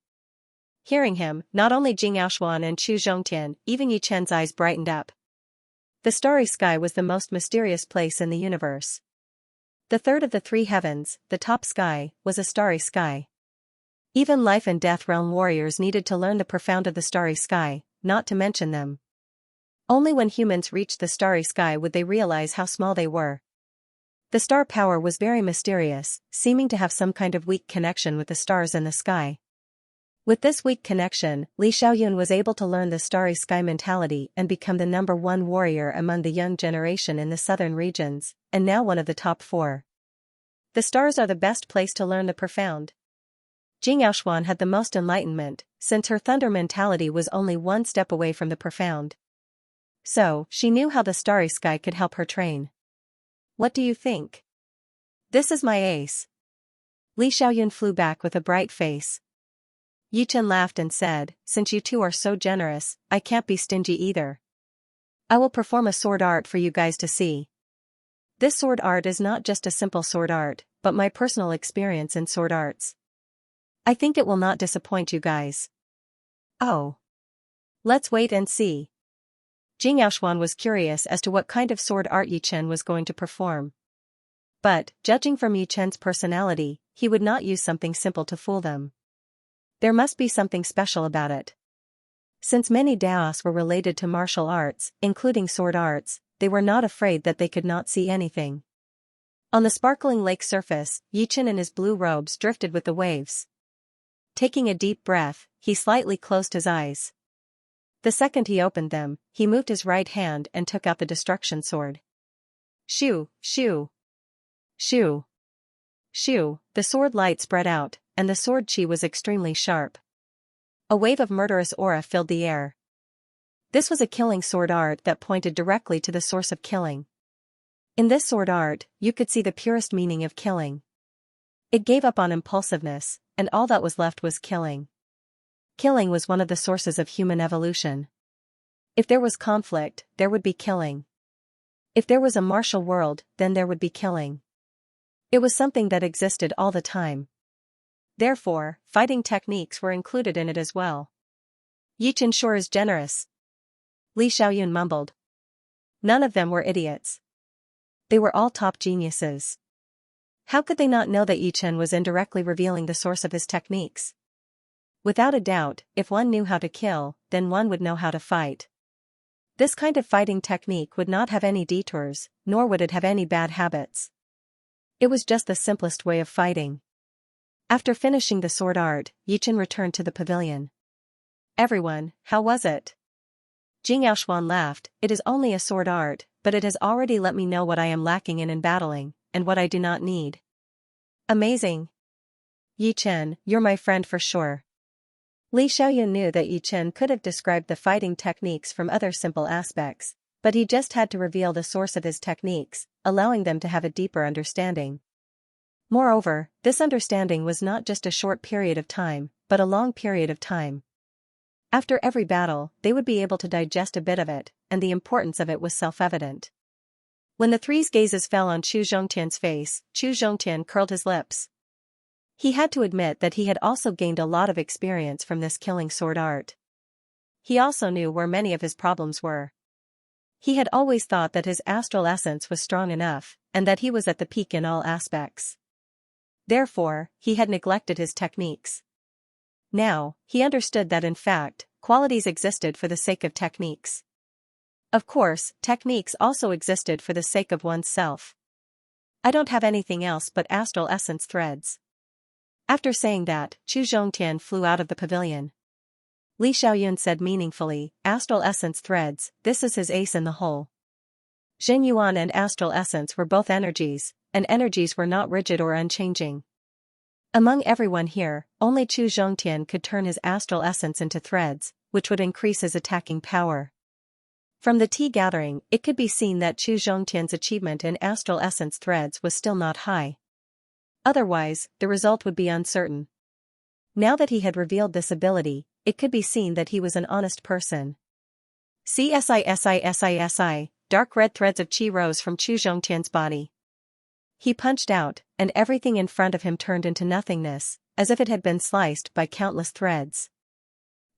Hearing him, not only Xianxia and Chu Zhongtian, even Yi Chen's eyes brightened up. The starry sky was the most mysterious place in the universe. The third of the three heavens, the top sky, was a starry sky. Even life and death realm warriors needed to learn the profound of the starry sky, not to mention them. Only when humans reached the starry sky would they realize how small they were. The star power was very mysterious, seeming to have some kind of weak connection with the stars in the sky. With this weak connection, Li Xiaoyun was able to learn the starry sky mentality and become the #1 warrior among the young generation in the southern regions, and now one of the top 4. The stars are the best place to learn the profound. Xianxia had the most enlightenment, since her thunder mentality was only one step away from the profound. So, she knew how the starry sky could help her train. What do you think? This is my ace. Li Xiaoyun flew back with a bright face. Yichen laughed and said, since you two are so generous, I can't be stingy either. I will perform a sword art for you guys to see. This sword art is not just a simple sword art, but my personal experience in sword arts. I think it will not disappoint you guys. Oh. Let's wait and see. Xianxia was curious as to what kind of sword art Yichen was going to perform. But, judging from Yichen's personality, he would not use something simple to fool them. There must be something special about it. Since many Daos were related to martial arts, including sword arts, they were not afraid that they could not see anything. On the sparkling lake surface, Yichen in his blue robes drifted with the waves. Taking a deep breath, he slightly closed his eyes. The second he opened them, he moved his right hand and took out the destruction sword. Shoo, shoo. Shoo. Shoo, the sword light spread out, and the sword chi was extremely sharp. A wave of murderous aura filled the air. This was a killing sword art that pointed directly to the source of killing. In this sword art, you could see the purest meaning of killing. It gave up on impulsiveness, and all that was left was killing. Killing was one of the sources of human evolution. If there was conflict, there would be killing. If there was a martial world, then there would be killing. It was something that existed all the time. Therefore, fighting techniques were included in it as well. Yichen sure is generous. Li Xiaoyun mumbled. None of them were idiots. They were all top geniuses. How could they not know that Yichen was indirectly revealing the source of his techniques? Without a doubt, if one knew how to kill, then one would know how to fight. This kind of fighting technique would not have any detours, nor would it have any bad habits. It was just the simplest way of fighting. After finishing the sword art, Yichen returned to the pavilion. Everyone, how was it? Xianxia laughed, it is only a sword art, but it has already let me know what I am lacking in battling, and what I do not need. Amazing. Yichen, you're my friend for sure. Li Xiaoyun knew that Yichen could have described the fighting techniques from other simple aspects, but he just had to reveal the source of his techniques, allowing them to have a deeper understanding. Moreover, this understanding was not just a short period of time, but a long period of time. After every battle, they would be able to digest a bit of it, and the importance of it was self-evident. When the three's gazes fell on Chu Zhongtian's face, Chu Zhongtian curled his lips. He had to admit that he had also gained a lot of experience from this killing sword art. He also knew where many of his problems were. He had always thought that his astral essence was strong enough, and that he was at the peak in all aspects. Therefore, he had neglected his techniques. Now, he understood that in fact, qualities existed for the sake of techniques. Of course, techniques also existed for the sake of oneself. I don't have anything else but astral essence threads. After saying that, Chu Zhongtian flew out of the pavilion. Li Xiaoyun said meaningfully, astral essence threads, this is his ace in the hole. Jing Yuan and astral essence were both energies, and energies were not rigid or unchanging. Among everyone here, only Chu Zhongtian could turn his astral essence into threads, which would increase his attacking power. From the tea gathering, it could be seen that Chu Zhongtian's achievement in astral essence threads was still not high. Otherwise, the result would be uncertain. Now that he had revealed this ability, it could be seen that he was an honest person. CSI, dark red threads of qi rose from Chu Zhongtian's body. He punched out, and everything in front of him turned into nothingness, as if it had been sliced by countless threads.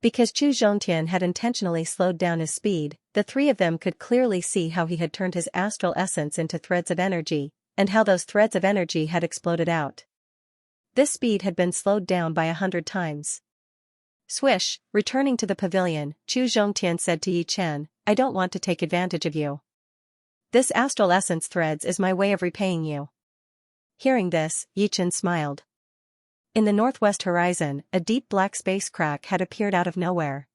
Because Chu Zhongtian had intentionally slowed down his speed, the three of them could clearly see how he had turned his astral essence into threads of energy, and how those threads of energy had exploded out. This speed had been slowed down by 100 times. Swish, returning to the pavilion, Chu Zhongtian said to Yi Chen, I don't want to take advantage of you. This astral essence threads is my way of repaying you. Hearing this, Yi Chen smiled. In the northwest horizon, a deep black space crack had appeared out of nowhere.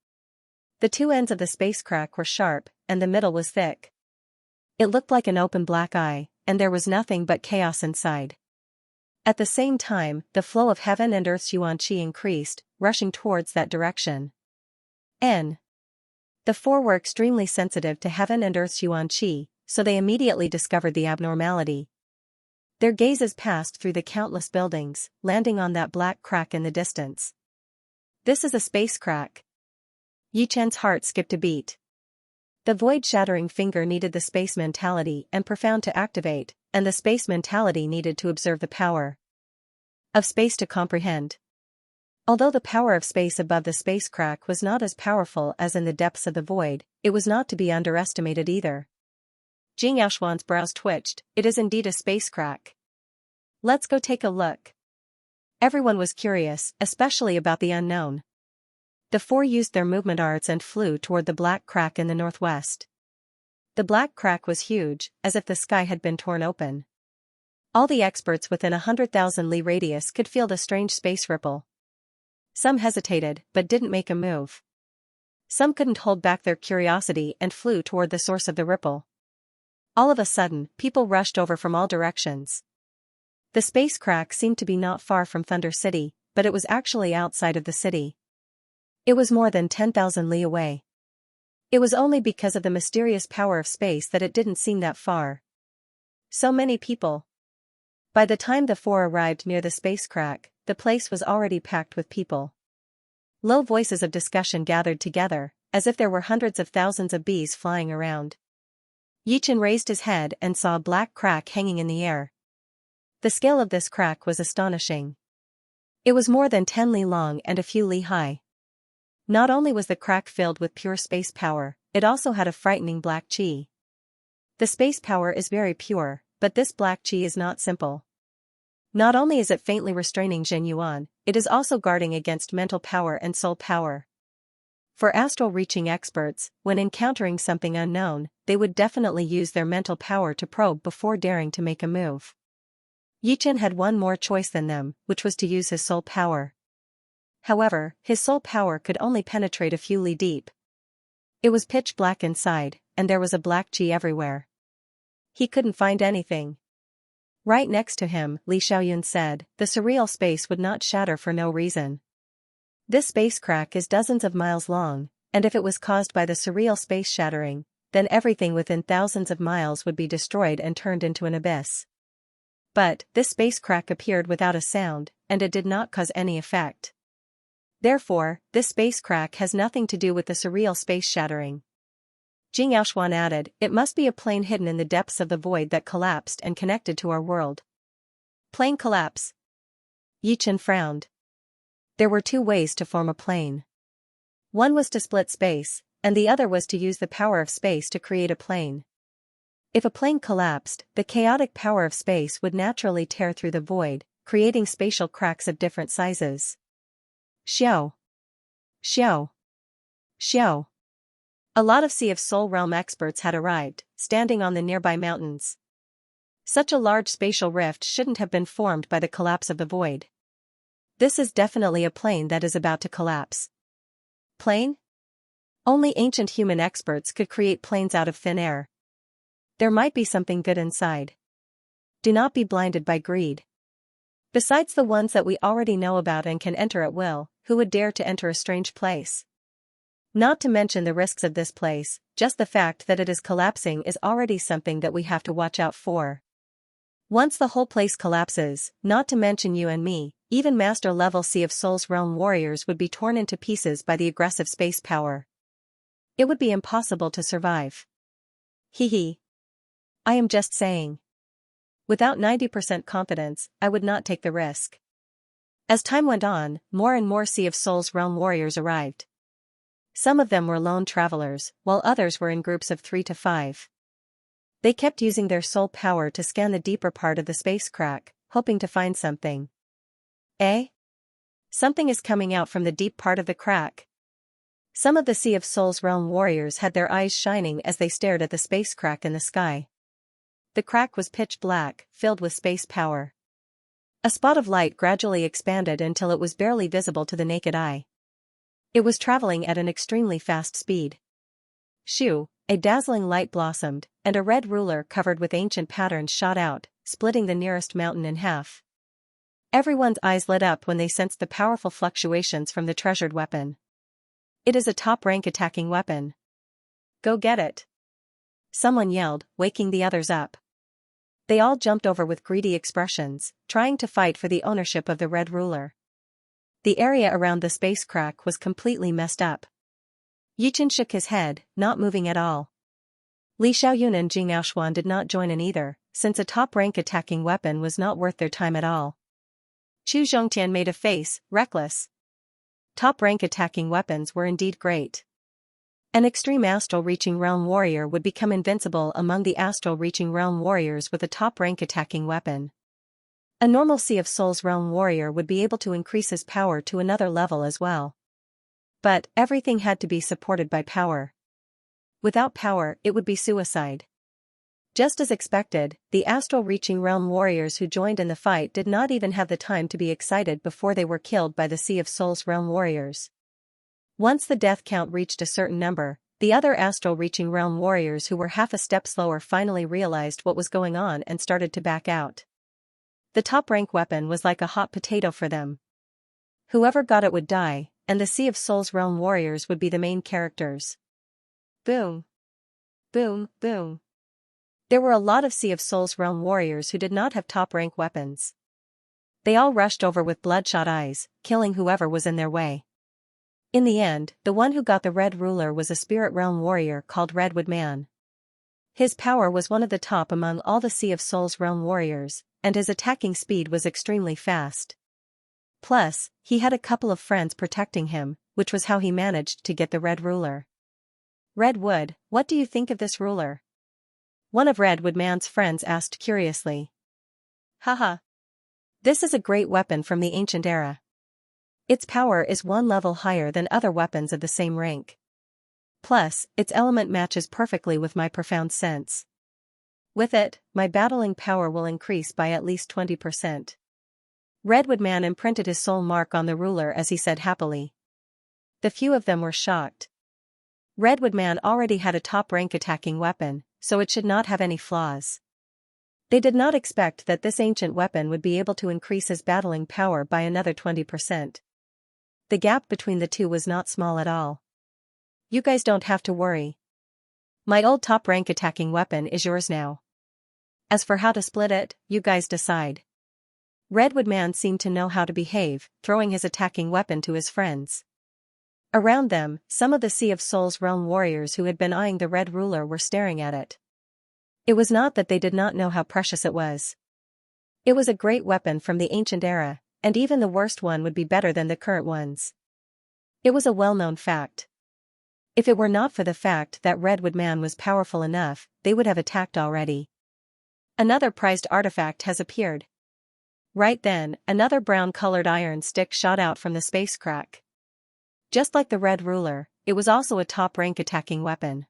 The two ends of the space crack were sharp, and the middle was thick. It looked like an open black eye, and there was nothing but chaos inside. At the same time, the flow of heaven and earth's yuan qi increased, rushing towards that direction. The four were extremely sensitive to heaven and earth's yuan qi, so they immediately discovered the abnormality. Their gazes passed through the countless buildings, landing on that black crack in the distance. This is a space crack. Yi Chen's heart skipped a beat. The void-shattering finger needed the space mentality and profound to activate, and the space mentality needed to observe the power of space to comprehend. Although the power of space above the space crack was not as powerful as in the depths of the void, it was not to be underestimated either. Jing Yaoshuan's brows twitched, it is indeed a space crack. Let's go take a look. Everyone was curious, especially about the unknown. The four used their movement arts and flew toward the black crack in the northwest. The black crack was huge, as if the sky had been torn open. All the experts within 100,000 li radius could feel the strange space ripple. Some hesitated, but didn't make a move. Some couldn't hold back their curiosity and flew toward the source of the ripple. All of a sudden, people rushed over from all directions. The space crack seemed to be not far from Thunder City, but it was actually outside of the city. It was more than 10,000 li away. It was only because of the mysterious power of space that it didn't seem that far. So many people. By the time the four arrived near the space crack, the place was already packed with people. Low voices of discussion gathered together, as if there were hundreds of thousands of bees flying around. Yi Chen raised his head and saw a black crack hanging in the air. The scale of this crack was astonishing. It was more than 10 li long and a few li high. Not only was the crack filled with pure space power, it also had a frightening black qi. The space power is very pure, but this black qi is not simple. Not only is it faintly restraining Jing Yuan, it is also guarding against mental power and soul power. For astral-reaching experts, when encountering something unknown, they would definitely use their mental power to probe before daring to make a move. Yi Chen had one more choice than them, which was to use his soul power. However, his soul power could only penetrate a few li deep. It was pitch black inside, and there was a black qi everywhere. He couldn't find anything. Right next to him, Li Xiaoyun said, the surreal space would not shatter for no reason. This space crack is dozens of miles long, and if it was caused by the surreal space shattering, then everything within thousands of miles would be destroyed and turned into an abyss. But, this space crack appeared without a sound, and it did not cause any effect. Therefore, this space crack has nothing to do with the surreal space shattering. Jing Yaoshuan added, it must be a plane hidden in the depths of the void that collapsed and connected to our world. Plane collapse. Yi Chen frowned. There were two ways to form a plane. One was to split space, and the other was to use the power of space to create a plane. If a plane collapsed, the chaotic power of space would naturally tear through the void, creating spatial cracks of different sizes. Xiao. Xiao. Xiao. A lot of Sea of Soul realm experts had arrived, standing on the nearby mountains. Such a large spatial rift shouldn't have been formed by the collapse of the void. This is definitely a plane that is about to collapse. Plane? Only ancient human experts could create planes out of thin air. There might be something good inside. Do not be blinded by greed. Besides the ones that we already know about and can enter at will, who would dare to enter a strange place? Not to mention the risks of this place, just the fact that it is collapsing is already something that we have to watch out for. Once the whole place collapses, not to mention you and me, even master-level Sea of Souls realm warriors would be torn into pieces by the aggressive space power. It would be impossible to survive. Hee. I am just saying. Without 90% confidence, I would not take the risk. As time went on, more and more Sea of Souls realm warriors arrived. Some of them were lone travelers, while others were in groups of 3 to 5. They kept using their soul power to scan the deeper part of the space crack, hoping to find something. Eh? Something is coming out from the deep part of the crack. Some of the Sea of Souls realm warriors had their eyes shining as they stared at the space crack in the sky. The crack was pitch black, filled with space power. A spot of light gradually expanded until it was barely visible to the naked eye. It was traveling at an extremely fast speed. Shoo, a dazzling light blossomed, and a red ruler covered with ancient patterns shot out, splitting the nearest mountain in half. Everyone's eyes lit up when they sensed the powerful fluctuations from the treasured weapon. It is a top-rank attacking weapon. Go get it. Someone yelled, waking the others up. They all jumped over with greedy expressions, trying to fight for the ownership of the red ruler. The area around the space crack was completely messed up. Yichen shook his head, not moving at all. Li Xiaoyun and Jing Aoshuan did not join in either, since a top-rank attacking weapon was not worth their time at all. Chu Zhongtian made a face, reckless. Top-rank attacking weapons were indeed great. An extreme astral-reaching realm warrior would become invincible among the astral-reaching realm warriors with a top-rank attacking weapon. A normal Sea of Souls realm warrior would be able to increase his power to another level as well. But everything had to be supported by power. Without power, it would be suicide. Just as expected, the astral-reaching realm warriors who joined in the fight did not even have the time to be excited before they were killed by the Sea of Souls realm warriors. Once the death count reached a certain number, the other astral-reaching realm warriors who were half a step slower finally realized what was going on and started to back out. The top-rank weapon was like a hot potato for them. Whoever got it would die, and the Sea of Souls realm warriors would be the main characters. Boom. Boom, boom. There were a lot of Sea of Souls realm warriors who did not have top-rank weapons. They all rushed over with bloodshot eyes, killing whoever was in their way. In the end, the one who got the red ruler was a spirit realm warrior called Redwood Man. His power was one of the top among all the Sea of Souls realm warriors, and his attacking speed was extremely fast. Plus, he had a couple of friends protecting him, which was how he managed to get the red ruler. Redwood, what do you think of this ruler? One of Redwood Man's friends asked curiously. Haha. This is a great weapon from the ancient era. Its power is one level higher than other weapons of the same rank. Plus, its element matches perfectly with my profound sense. With it, my battling power will increase by at least 20%. Redwood Man imprinted his soul mark on the ruler as he said happily. The few of them were shocked. Redwood Man already had a top-rank attacking weapon, so it should not have any flaws. They did not expect that this ancient weapon would be able to increase his battling power by another 20%. The gap between the two was not small at all. You guys don't have to worry. My old top-rank attacking weapon is yours now. As for how to split it, you guys decide. Redwood Man seemed to know how to behave, throwing his attacking weapon to his friends. Around them, some of the Sea of Souls realm warriors who had been eyeing the red ruler were staring at it. It was not that they did not know how precious it was. It was a great weapon from the ancient era, and even the worst one would be better than the current ones. It was a well-known fact. If it were not for the fact that Redwood Man was powerful enough, they would have attacked already. Another prized artifact has appeared. Right then, another brown-colored iron stick shot out from the space crack. Just like the red ruler, it was also a top-rank attacking weapon.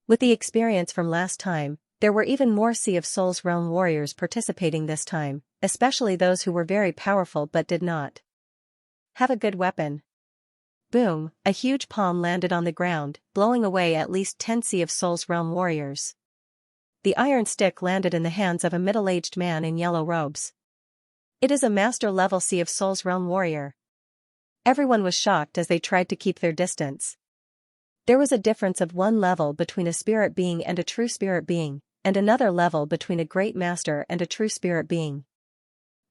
With the experience from last time, there were even more Sea of Souls realm warriors participating this time, especially those who were very powerful but did not have a good weapon. Boom, a huge palm landed on the ground, blowing away at least 10 Sea of Souls realm warriors. The iron stick landed in the hands of a middle-aged man in yellow robes. It is a master-level Sea of Souls realm warrior. Everyone was shocked as they tried to keep their distance. There was a difference of one level between a spirit being and a true spirit being, and another level between a great master and a true spirit being.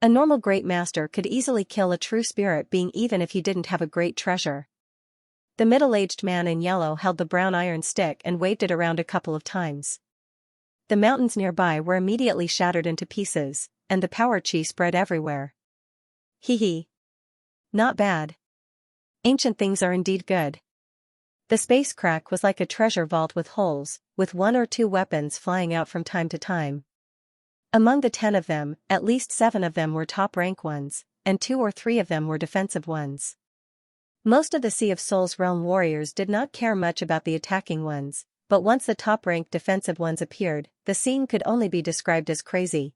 A normal great master could easily kill a true spirit being even if he didn't have a great treasure. The middle-aged man in yellow held the brown iron stick and waved it around a couple of times. The mountains nearby were immediately shattered into pieces, and the power chi spread everywhere. Hee. Not bad. Ancient things are indeed good. The space crack was like a treasure vault with holes, with 1 or 2 weapons flying out from time to time. Among the 10 of them, at least 7 of them were top-rank ones, and 2 or 3 of them were defensive ones. Most of the Sea of Souls realm warriors did not care much about the attacking ones, but once the top-ranked defensive ones appeared, the scene could only be described as crazy.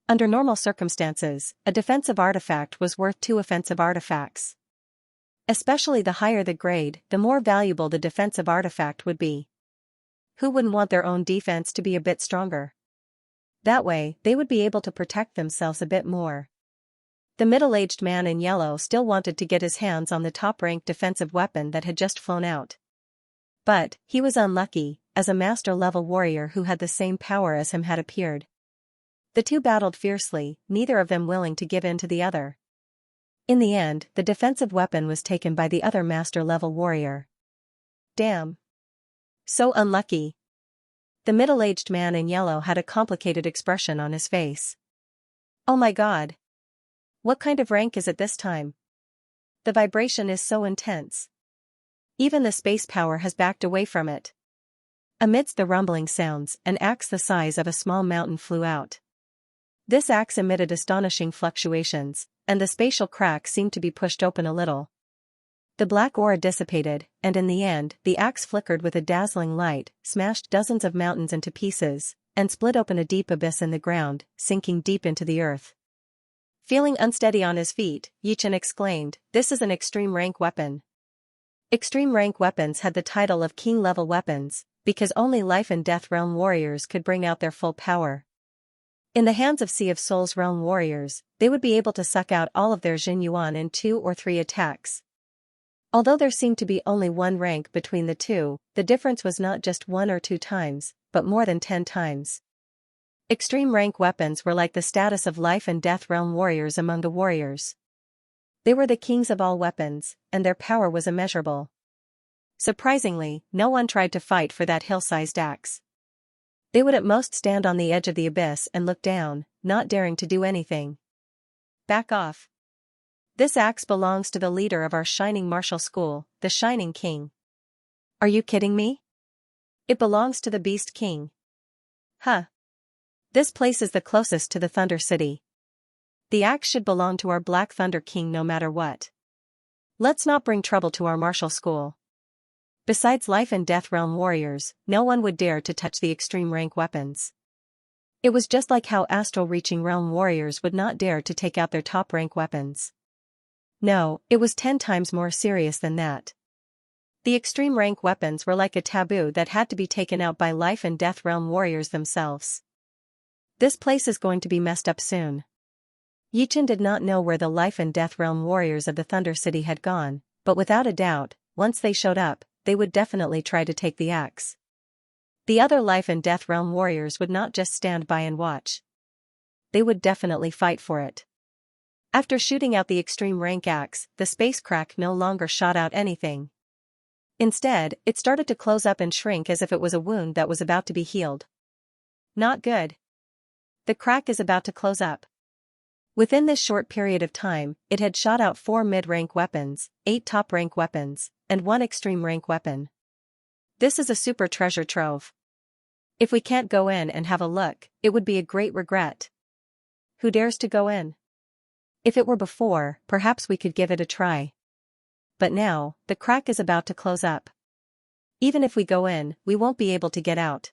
Under normal circumstances, a defensive artifact was worth 2 offensive artifacts. Especially the higher the grade, the more valuable the defensive artifact would be. Who wouldn't want their own defense to be a bit stronger? That way, they would be able to protect themselves a bit more. The middle-aged man in yellow still wanted to get his hands on the top-ranked defensive weapon that had just flown out. But, he was unlucky, as a master-level warrior who had the same power as him had appeared. The two battled fiercely, neither of them willing to give in to the other. In the end, the defensive weapon was taken by the other master-level warrior. Damn. So unlucky. The middle-aged man in yellow had a complicated expression on his face. Oh my god. What kind of rank is it this time? The vibration is so intense. Even the space power has backed away from it. Amidst the rumbling sounds, an axe the size of a small mountain flew out. This axe emitted astonishing fluctuations, and the spatial crack seemed to be pushed open a little. The black aura dissipated, and in the end, the axe flickered with a dazzling light, smashed dozens of mountains into pieces, and split open a deep abyss in the ground, sinking deep into the earth. Feeling unsteady on his feet, Yichen exclaimed, "This is an extreme rank weapon." Extreme rank weapons had the title of king-level weapons, because only life and death realm warriors could bring out their full power. In the hands of Sea of Souls realm warriors, they would be able to suck out all of their Jin Yuan in 2 or 3 attacks. Although there seemed to be only 1 rank between the two, the difference was not just 1 or 2 times, but more than 10 times. Extreme rank weapons were like the status of life and death realm warriors among the warriors. They were the kings of all weapons, and their power was immeasurable. Surprisingly, no one tried to fight for that hill-sized axe. They would at most stand on the edge of the abyss and look down, not daring to do anything. Back off. This axe belongs to the leader of our shining martial school, the Shining King. Are you kidding me? It belongs to the Beast King. Huh. This place is the closest to the Thunder City. The axe should belong to our Black Thunder King no matter what. Let's not bring trouble to our martial school. Besides life and death realm warriors, no one would dare to touch the extreme rank weapons. It was just like how astral-reaching realm warriors would not dare to take out their top-rank weapons. No, it was 10 times more serious than that. The extreme rank weapons were like a taboo that had to be taken out by life and death realm warriors themselves. This place is going to be messed up soon. Yichen did not know where the life and death realm warriors of the Thunder City had gone, but without a doubt, once they showed up, they would definitely try to take the axe. The other life and death realm warriors would not just stand by and watch. They would definitely fight for it. After shooting out the extreme rank axe, the space crack no longer shot out anything. Instead, it started to close up and shrink as if it was a wound that was about to be healed. Not good. The crack is about to close up. Within this short period of time, it had shot out 4 mid-rank weapons, 8 top-rank weapons, and 1 extreme rank weapon. This is a super treasure trove. If we can't go in and have a look, it would be a great regret. Who dares to go in? If it were before, perhaps we could give it a try. But now, the crack is about to close up. Even if we go in, we won't be able to get out.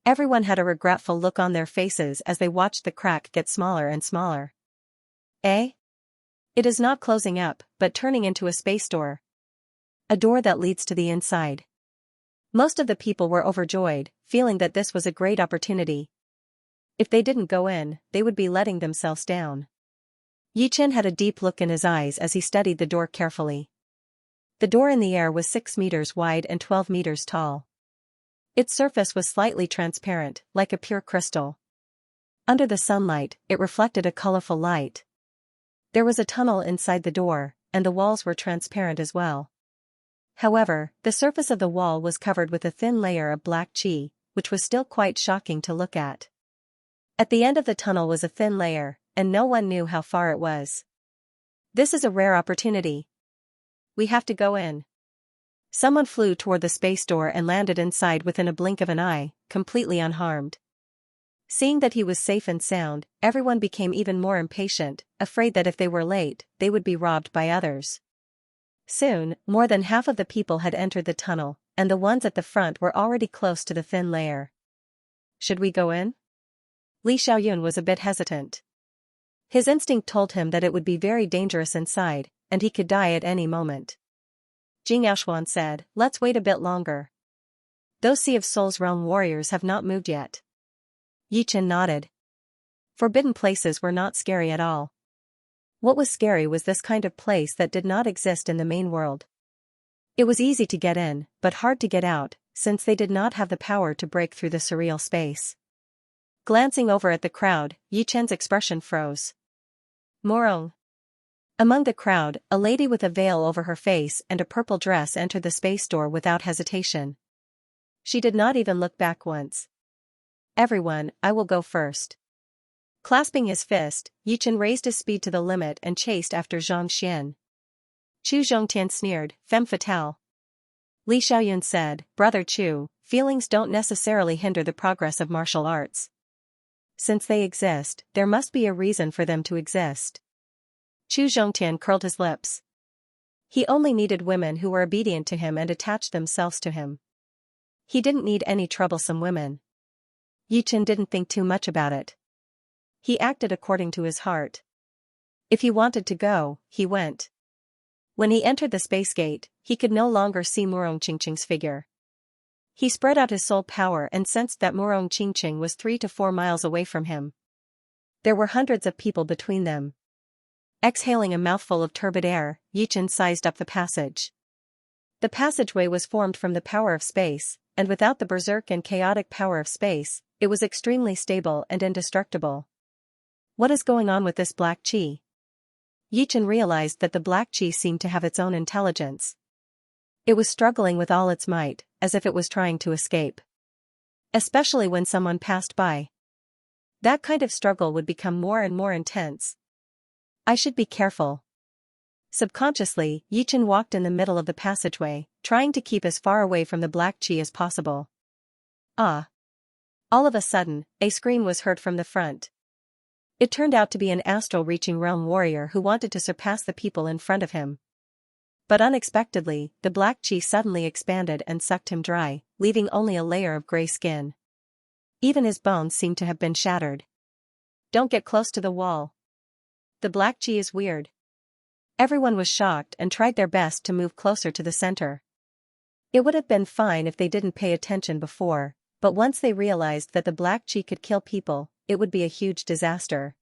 Everyone had a regretful look on their faces as they watched the crack get smaller and smaller. Eh? It is not closing up, but turning into a space door. A door that leads to the inside. Most of the people were overjoyed, feeling that this was a great opportunity. If they didn't go in, they would be letting themselves down. Yichen had a deep look in his eyes as he studied the door carefully. The door in the air was 6 meters wide and 12 meters tall. Its surface was slightly transparent, like a pure crystal. Under the sunlight, it reflected a colorful light. There was a tunnel inside the door, and the walls were transparent as well. However, the surface of the wall was covered with a thin layer of black qi, which was still quite shocking to look at. At the end of the tunnel was a thin layer, and no one knew how far it was. This is a rare opportunity. We have to go in. Someone flew toward the space door and landed inside within a blink of an eye, completely unharmed. Seeing that he was safe and sound, everyone became even more impatient, afraid that if they were late, they would be robbed by others. Soon, more than half of the people had entered the tunnel, and the ones at the front were already close to the thin layer. Should we go in? Li Xiaoyun was a bit hesitant. His instinct told him that it would be very dangerous inside, and he could die at any moment. Jing Yaoshuan said, "Let's wait a bit longer. Those Sea of Souls realm warriors have not moved yet." Yichen nodded. Forbidden places were not scary at all. What was scary was this kind of place that did not exist in the main world. It was easy to get in, but hard to get out, since they did not have the power to break through the surreal space. Glancing over at the crowd, Yichen's expression froze. Morong. Among the crowd, a lady with a veil over her face and a purple dress entered the space door without hesitation. She did not even look back once. "Everyone, I will go first." Clasping his fist, Yichen raised his speed to the limit and chased after Zhang Xian. Chu Zhongtian sneered, "Femme fatale." Li Xiaoyun said, "Brother Chu, feelings don't necessarily hinder the progress of martial arts. Since they exist, there must be a reason for them to exist." Chu Zhongtian curled his lips. He only needed women who were obedient to him and attached themselves to him. He didn't need any troublesome women. Yichen didn't think too much about it. He acted according to his heart. If he wanted to go, he went. When he entered the space gate, he could no longer see Murong Qingqing's figure. He spread out his soul power and sensed that Murong Qingqing was 3 to 4 miles away from him. There were hundreds of people between them. Exhaling a mouthful of turbid air, Yichen sized up the passage. The passageway was formed from the power of space, and without the berserk and chaotic power of space, it was extremely stable and indestructible. What is going on with this black qi? Yichen realized that the black qi seemed to have its own intelligence. It was struggling with all its might, as if it was trying to escape. Especially when someone passed by. That kind of struggle would become more and more intense. I should be careful. Subconsciously, Yichen walked in the middle of the passageway, trying to keep as far away from the black qi as possible. Ah! All of a sudden, a scream was heard from the front. It turned out to be an astral-reaching realm warrior who wanted to surpass the people in front of him. But unexpectedly, the black qi suddenly expanded and sucked him dry, leaving only a layer of gray skin. Even his bones seemed to have been shattered. "Don't get close to the wall. The black qi is weird." Everyone was shocked and tried their best to move closer to the center. It would have been fine if they didn't pay attention before, but once they realized that the black qi could kill people, it would be a huge disaster.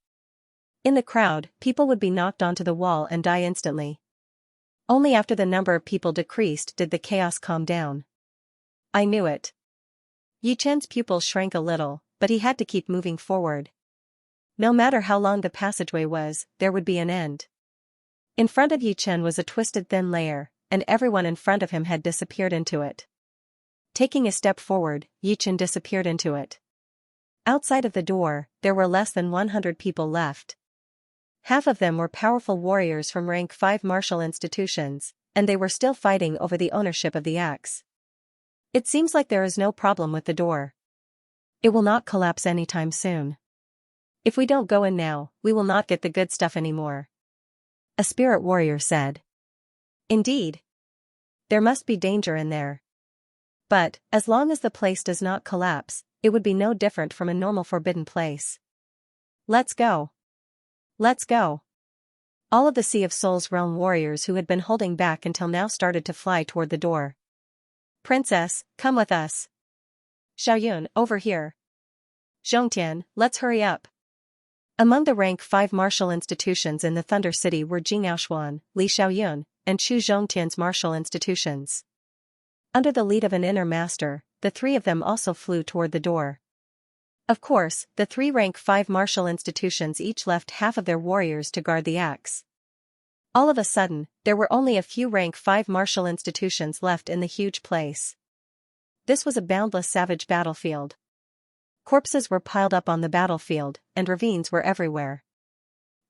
In the crowd, people would be knocked onto the wall and die instantly. Only after the number of people decreased did the chaos calm down. I knew it. Yichen's pupils shrank a little, but he had to keep moving forward. No matter how long the passageway was, there would be an end. In front of Yichen was a twisted thin layer, and everyone in front of him had disappeared into it. Taking a step forward, Yichen disappeared into it. Outside of the door, there were less than 100 people left. Half of them were powerful warriors from rank 5 martial institutions, and they were still fighting over the ownership of the axe. It seems like there is no problem with the door. It will not collapse anytime soon. If we don't go in now, we will not get the good stuff anymore. A spirit warrior said. Indeed. There must be danger in there. But, as long as the place does not collapse, it would be no different from a normal forbidden place. Let's go. Let's go. All of the Sea of Souls realm warriors who had been holding back until now started to fly toward the door. Princess, come with us. Xiaoyun, over here. Zhongtian, let's hurry up. Among the rank 5 martial institutions in the Thunder City were Jingyaoshuan, Li Xiaoyun, and Chu Zhongtian's martial institutions. Under the lead of an inner master, the 3 of them also flew toward the door. Of course, the 3 rank 5 martial institutions each left half of their warriors to guard the axe. All of a sudden, there were only a few rank 5 martial institutions left in the huge place. This was a boundless savage battlefield. Corpses were piled up on the battlefield, and ravines were everywhere.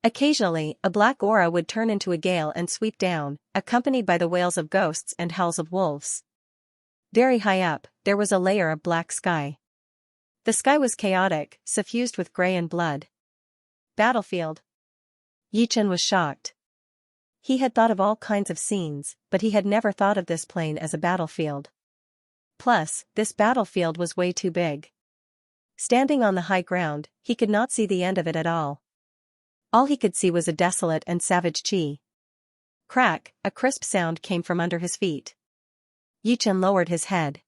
Occasionally, a black aura would turn into a gale and sweep down, accompanied by the wails of ghosts and howls of wolves. Very high up, there was a layer of black sky. The sky was chaotic, suffused with gray and blood. Battlefield. Yichen was shocked. He had thought of all kinds of scenes, but he had never thought of this plain as a battlefield. Plus, this battlefield was way too big. Standing on the high ground, he could not see the end of it at all. All he could see was a desolate and savage chi. Crack, a crisp sound came from under his feet. Yichen lowered his head.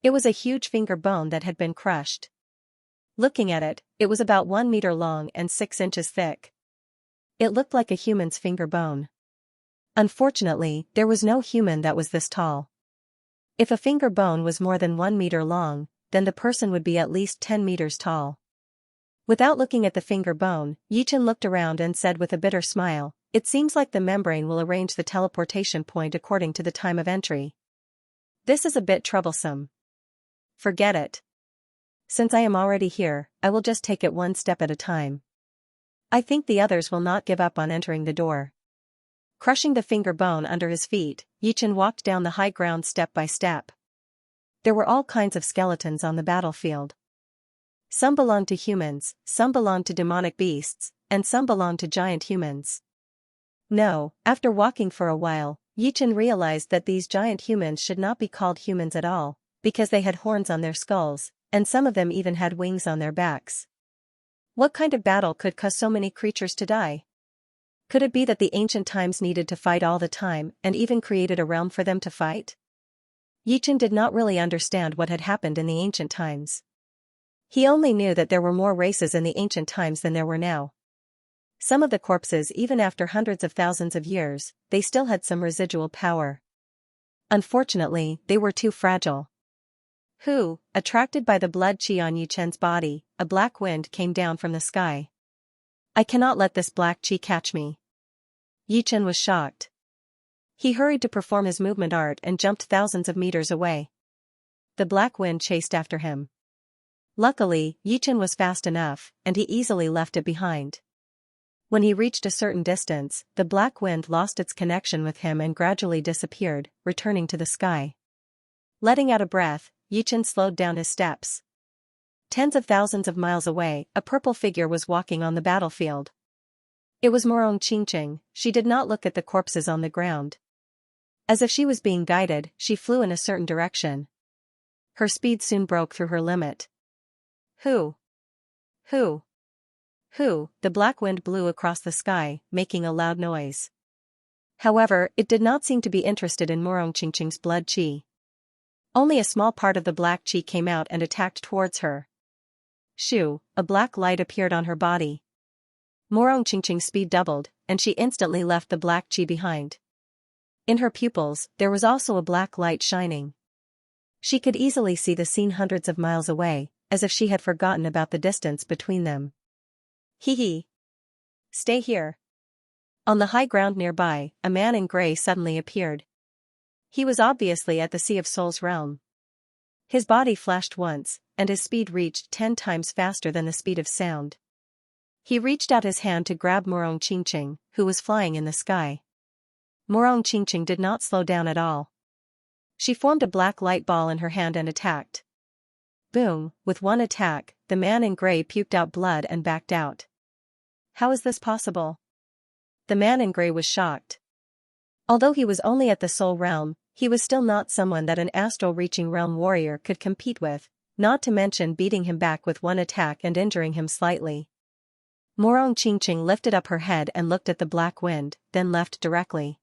It was a huge finger bone that had been crushed. Looking at it, it was about 1 meter long and 6 inches thick. It looked like a human's finger bone. Unfortunately, there was no human that was this tall. If a finger bone was more than 1 meter long, then the person would be at least 10 meters tall. Without looking at the finger bone, Yichen looked around and said with a bitter smile, "It seems like the membrane will arrange the teleportation point according to the time of entry. This is a bit troublesome. Forget it. Since I am already here, I will just take it one step at a time. I think the others will not give up on entering the door." Crushing the finger bone under his feet, Yichen walked down the high ground step by step. There were all kinds of skeletons on the battlefield. Some belonged to humans, some belonged to demonic beasts, and some belonged to giant humans. No, after walking for a while, Yichen realized that these giant humans should not be called humans at all, because they had horns on their skulls, and some of them even had wings on their backs. What kind of battle could cause so many creatures to die? Could it be that the ancient times needed to fight all the time and even created a realm for them to fight? Yichen did not really understand what had happened in the ancient times. He only knew that there were more races in the ancient times than there were now. Some of the corpses, even after hundreds of thousands of years, they still had some residual power. Unfortunately, they were too fragile. Attracted by the blood chi on Yichen's body, a black wind came down from the sky. I cannot let this black chi catch me. Yichen was shocked. He hurried to perform his movement art and jumped thousands of meters away. The black wind chased after him. Luckily, Yichen was fast enough, and he easily left it behind. When he reached a certain distance, the black wind lost its connection with him and gradually disappeared, returning to the sky. Letting out a breath, Yichen slowed down his steps. Tens of thousands of miles away, a purple figure was walking on the battlefield. It was Morong Qingqing. She did not look at the corpses on the ground. As if she was being guided, she flew in a certain direction. Her speed soon broke through her limit. Who? The black wind blew across the sky, making a loud noise. However, it did not seem to be interested in Morong Qingqing's blood chi. Only a small part of the black chi came out and attacked towards her. Shoo, a black light appeared on her body. Morong Qingqing's speed doubled, and she instantly left the black chi behind. In her pupils, there was also a black light shining. She could easily see the scene hundreds of miles away, as if she had forgotten about the distance between them. Hee. Stay here. On the high ground nearby, a man in gray suddenly appeared. He was obviously at the Sea of Souls realm. His body flashed once, and his speed reached 10 times faster than the speed of sound. He reached out his hand to grab Morong Qingqing, who was flying in the sky. Morong Qingqing did not slow down at all. She formed a black light ball in her hand and attacked. Boom, with one attack, the man in gray puked out blood and backed out. How is this possible? The man in gray was shocked. Although he was only at the soul realm, he was still not someone that an astral-reaching realm warrior could compete with, not to mention beating him back with one attack and injuring him slightly. Morong Qingqing lifted up her head and looked at the black wind, then left directly.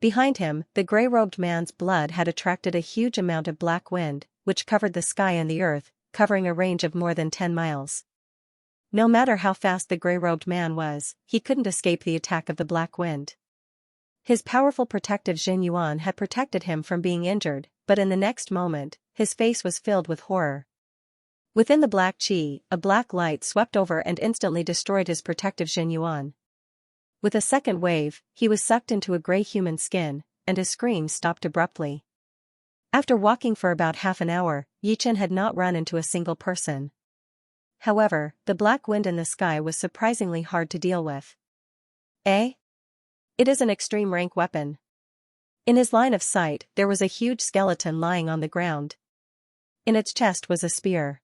Behind him, the gray-robed man's blood had attracted a huge amount of black wind, which covered the sky and the earth, covering a range of more than 10 miles. No matter how fast the gray-robed man was, he couldn't escape the attack of the black wind. His powerful protective Jin Yuan had protected him from being injured, but in the next moment, his face was filled with horror. Within the black qi, a black light swept over and instantly destroyed his protective Jin Yuan. With a second wave, he was sucked into a gray human skin, and his screams stopped abruptly. After walking for about half an hour, Yichen had not run into a single person. However, the black wind in the sky was surprisingly hard to deal with. It is an extreme rank weapon. In his line of sight, there was a huge skeleton lying on the ground. In its chest was a spear.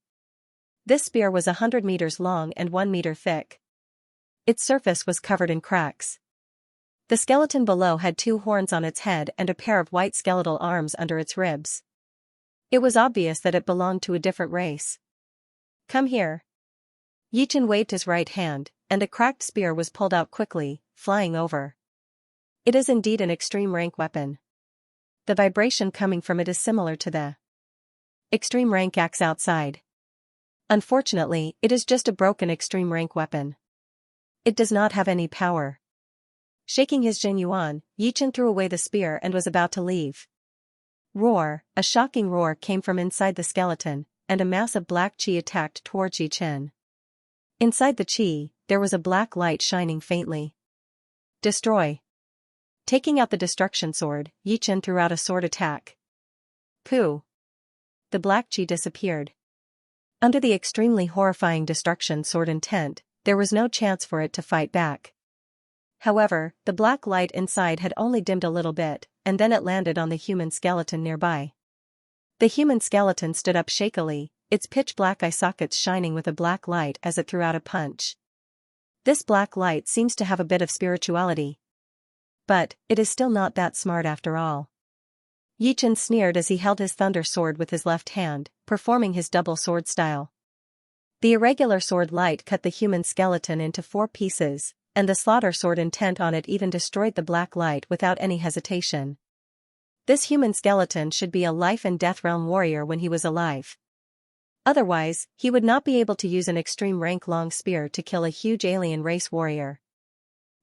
This spear was 100 meters long and 1 meter thick. Its surface was covered in cracks. The skeleton below had 2 horns on its head and a pair of white skeletal arms under its ribs. It was obvious that it belonged to a different race. Come here. Yichen waved his right hand, and a cracked spear was pulled out quickly, flying over. It is indeed an extreme rank weapon. The vibration coming from it is similar to the extreme rank axe outside. Unfortunately, it is just a broken extreme rank weapon. It does not have any power. Shaking his Jin Yuan, Yichen threw away the spear and was about to leave. Roar! A shocking roar came from inside the skeleton, and a mass of black qi attacked towards Yichen. Inside the qi, there was a black light shining faintly. Destroy! Taking out the destruction sword, Yichen threw out a sword attack. Pooh! The black qi disappeared. Under the extremely horrifying destruction sword intent, there was no chance for it to fight back. However, the black light inside had only dimmed a little bit, and then it landed on the human skeleton nearby. The human skeleton stood up shakily, its pitch-black eye sockets shining with a black light as it threw out a punch. This black light seems to have a bit of spirituality. But, it is still not that smart after all. Yichen sneered as he held his thunder sword with his left hand, performing his double sword style. The irregular sword light cut the human skeleton into 4 pieces, and the slaughter sword intent on it even destroyed the black light without any hesitation. This human skeleton should be a life and death realm warrior when he was alive. Otherwise, he would not be able to use an extreme rank long spear to kill a huge alien race warrior.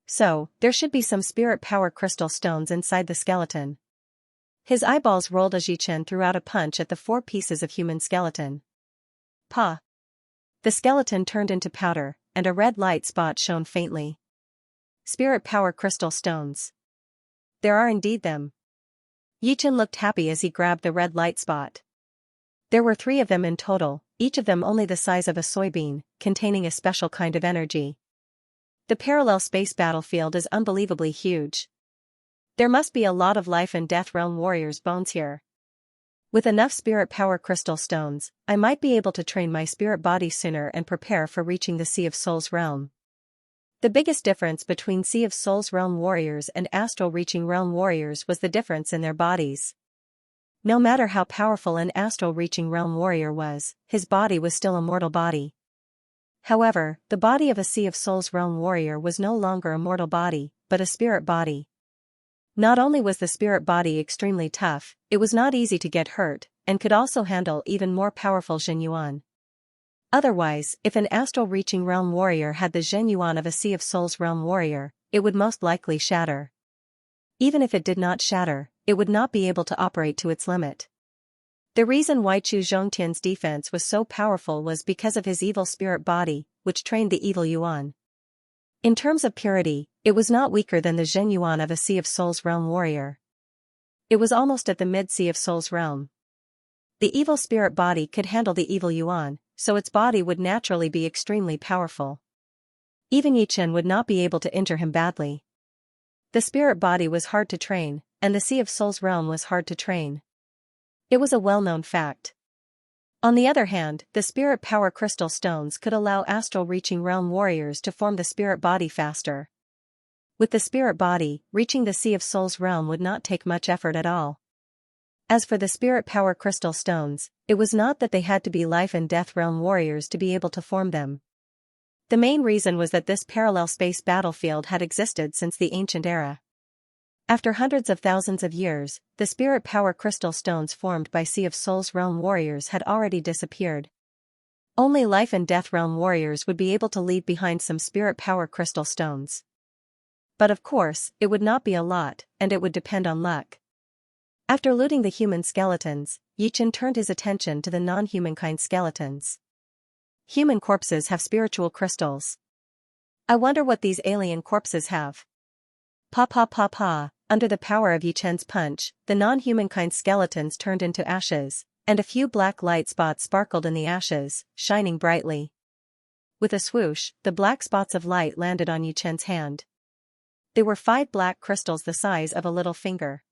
So, there should be some spirit power crystal stones inside the skeleton. His eyeballs rolled as Yichen threw out a punch at the 4 pieces of human skeleton. Pa! The skeleton turned into powder, and a red light spot shone faintly. Spirit power crystal stones. There are indeed them. Yichen looked happy as he grabbed the red light spot. There were 3 of them in total, each of them only the size of a soybean, containing a special kind of energy. The parallel space battlefield is unbelievably huge. There must be a lot of life and death realm warriors' bones here. With enough spirit power crystal stones, I might be able to train my spirit body sooner and prepare for reaching the Sea of Souls realm. The biggest difference between Sea of Souls realm warriors and astral reaching realm warriors was the difference in their bodies. No matter how powerful an astral reaching realm warrior was, his body was still a mortal body. However, the body of a Sea of Souls realm warrior was no longer a mortal body, but a spirit body. Not only was the spirit body extremely tough, it was not easy to get hurt, and could also handle even more powerful Jin Yuan. Otherwise, if an astral-reaching realm warrior had the Jin Yuan of a Sea of Souls realm warrior, it would most likely shatter. Even if it did not shatter, it would not be able to operate to its limit. The reason why Chu Zhongtian's defense was so powerful was because of his evil spirit body, which trained the evil Yuan. In terms of purity, it was not weaker than the Jin Yuan of a Sea of Souls realm warrior. It was almost at the mid-Sea of Souls realm. The evil spirit body could handle the evil Yuan, so its body would naturally be extremely powerful. Even Yichen would not be able to injure him badly. The spirit body was hard to train, and the Sea of Souls realm was hard to train. It was a well-known fact. On the other hand, the spirit power crystal stones could allow astral reaching realm warriors to form the spirit body faster. With the spirit body, reaching the Sea of Souls realm would not take much effort at all. As for the spirit power crystal stones, it was not that they had to be life and death realm warriors to be able to form them. The main reason was that this parallel space battlefield had existed since the ancient era. After hundreds of thousands of years, the spirit power crystal stones formed by Sea of Souls realm warriors had already disappeared. Only life and death realm warriors would be able to leave behind some spirit power crystal stones. But of course, it would not be a lot, and it would depend on luck. After looting the human skeletons, Yichen turned his attention to the non-humankind skeletons. Human corpses have spiritual crystals. I wonder what these alien corpses have. Pa pa pa pa, under the power of Yichen's punch, the non-humankind skeletons turned into ashes, and a few black light spots sparkled in the ashes, shining brightly. With a swoosh, the black spots of light landed on Yichen's hand. They were 5 black crystals the size of a little finger.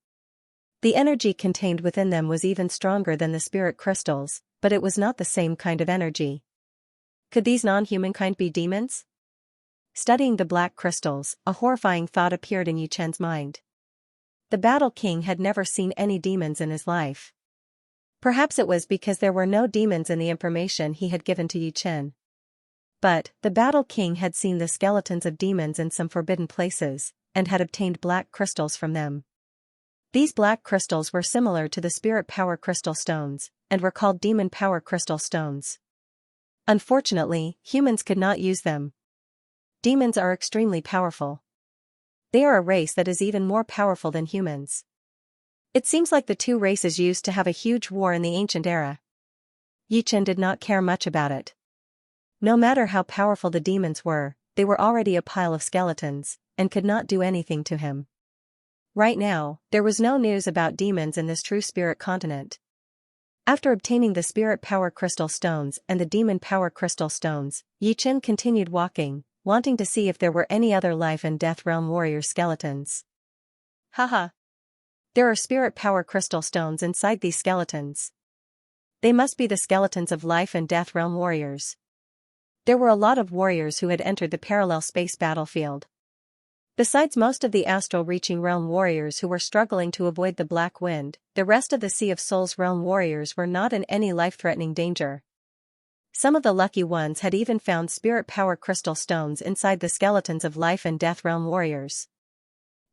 The energy contained within them was even stronger than the spirit crystals, but it was not the same kind of energy. Could these non-humankind be demons? Studying the black crystals, a horrifying thought appeared in Yichen's mind. The Battle King had never seen any demons in his life. Perhaps it was because there were no demons in the information he had given to Yichen. But, the Battle King had seen the skeletons of demons in some forbidden places, and had obtained black crystals from them. These black crystals were similar to the spirit power crystal stones, and were called demon power crystal stones. Unfortunately, humans could not use them. Demons are extremely powerful. They are a race that is even more powerful than humans. It seems like the two races used to have a huge war in the ancient era. Yichen did not care much about it. No matter how powerful the demons were, they were already a pile of skeletons, and could not do anything to him. Right now, there was no news about demons in this true spirit continent. After obtaining the spirit power crystal stones and the demon power crystal stones, Yichen continued walking, wanting to see if there were any other life and death realm warrior skeletons. Haha. There are spirit power crystal stones inside these skeletons. They must be the skeletons of life and death realm warriors. There were a lot of warriors who had entered the parallel space battlefield. Besides most of the astral-reaching realm warriors who were struggling to avoid the black wind, the rest of the Sea of Souls realm warriors were not in any life-threatening danger. Some of the lucky ones had even found spirit power crystal stones inside the skeletons of life and death realm warriors.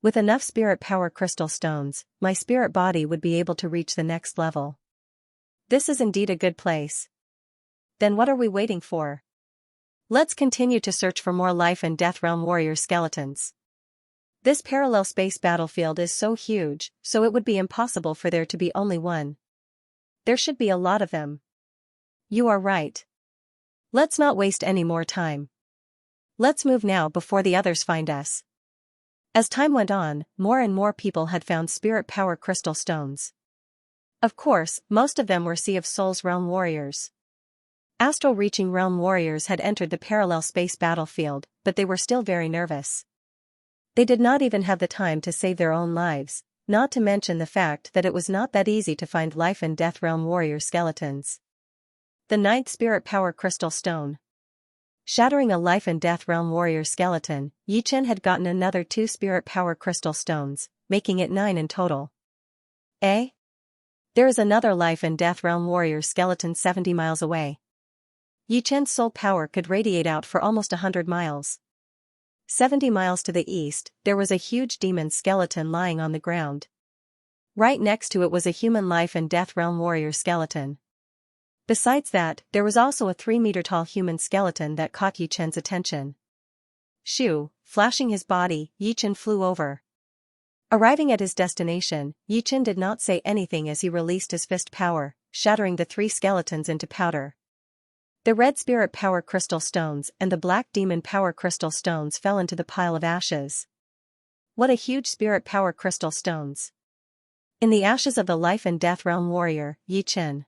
With enough spirit power crystal stones, my spirit body would be able to reach the next level. This is indeed a good place. Then what are we waiting for? Let's continue to search for more life and death realm warrior skeletons. This parallel space battlefield is so huge, so it would be impossible for there to be only one. There should be a lot of them. You are right. Let's not waste any more time. Let's move now before the others find us. As time went on, more and more people had found spirit power crystal stones. Of course, most of them were Sea of Souls realm warriors. Astral-reaching realm warriors had entered the parallel space battlefield, but they were still very nervous. They did not even have the time to save their own lives, not to mention the fact that it was not that easy to find life and death realm warrior skeletons. The 9th spirit power crystal stone. Shattering a life and death realm warrior skeleton, Yichen had gotten another 2 spirit power crystal stones, making it 9 in total. Eh? There is another life and death realm warrior skeleton 70 miles away. Yichen's soul power could radiate out for almost 100 miles. 70 miles to the east, there was a huge demon skeleton lying on the ground. Right next to it was a human life and death realm warrior skeleton. Besides that, there was also a 3-meter-tall human skeleton that caught Yichen's attention. Shoo, flashing his body, Yichen flew over. Arriving at his destination, Yichen did not say anything as he released his fist power, shattering the 3 skeletons into powder. The red spirit power crystal stones and the black demon power crystal stones fell into the pile of ashes. What a huge spirit power crystal stones. In the ashes of the life and death realm warrior, Yichen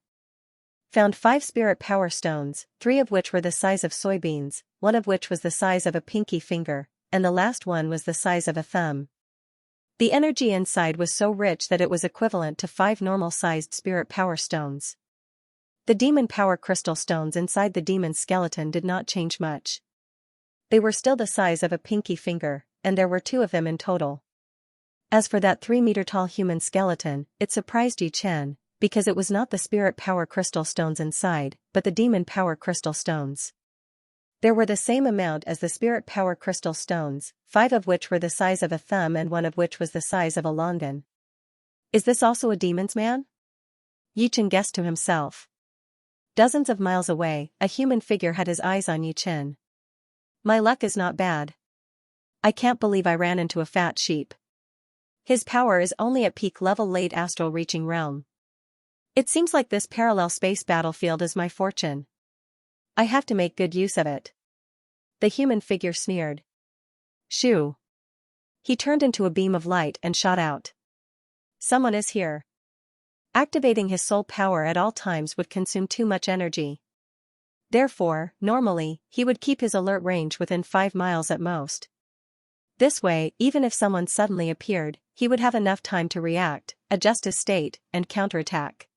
found 5 spirit power stones, 3 of which were the size of soybeans, 1 of which was the size of a pinky finger, and the last one was the size of a thumb. The energy inside was so rich that it was equivalent to 5 normal-sized spirit power stones. The demon power crystal stones inside the demon's skeleton did not change much. They were still the size of a pinky finger, and there were 2 of them in total. As for that 3-meter-tall human skeleton, it surprised Yi Chen, because it was not the spirit power crystal stones inside, but the demon power crystal stones. There were the same amount as the spirit power crystal stones, 5 of which were the size of a thumb and 1 of which was the size of a longan. Is this also a demon's man? Yi Chen guessed to himself. Dozens of miles away, a human figure had his eyes on Yi Chen. My luck is not bad. I can't believe I ran into a fat sheep. His power is only at peak level late astral reaching realm. It seems like this parallel space battlefield is my fortune. I have to make good use of it. The human figure sneered. Shoo. He turned into a beam of light and shot out. Someone is here. Activating his soul power at all times would consume too much energy. Therefore, normally, he would keep his alert range within 5 miles at most. This way, even if someone suddenly appeared, he would have enough time to react, adjust his state, and counterattack.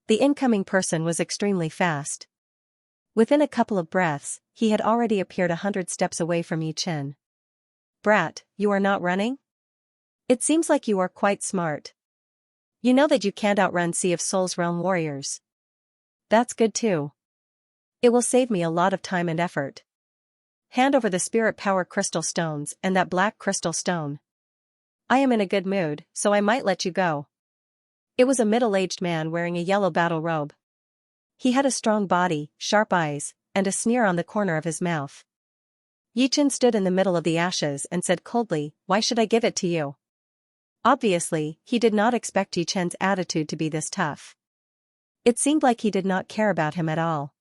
The incoming person was extremely fast. Within a couple of breaths, he had already appeared 100 steps away from Yi Chen. Brat, you are not running? It seems like you are quite smart. You know that you can't outrun Sea of Souls realm warriors. That's good too. It will save me a lot of time and effort. Hand over the spirit power crystal stones and that black crystal stone. I am in a good mood, so I might let you go. It was a middle-aged man wearing a yellow battle robe. He had a strong body, sharp eyes, and a sneer on the corner of his mouth. Yi Chen stood in the middle of the ashes and said coldly, "Why should I give it to you?" Obviously, he did not expect Yi Chen's attitude to be this tough. It seemed like he did not care about him at all.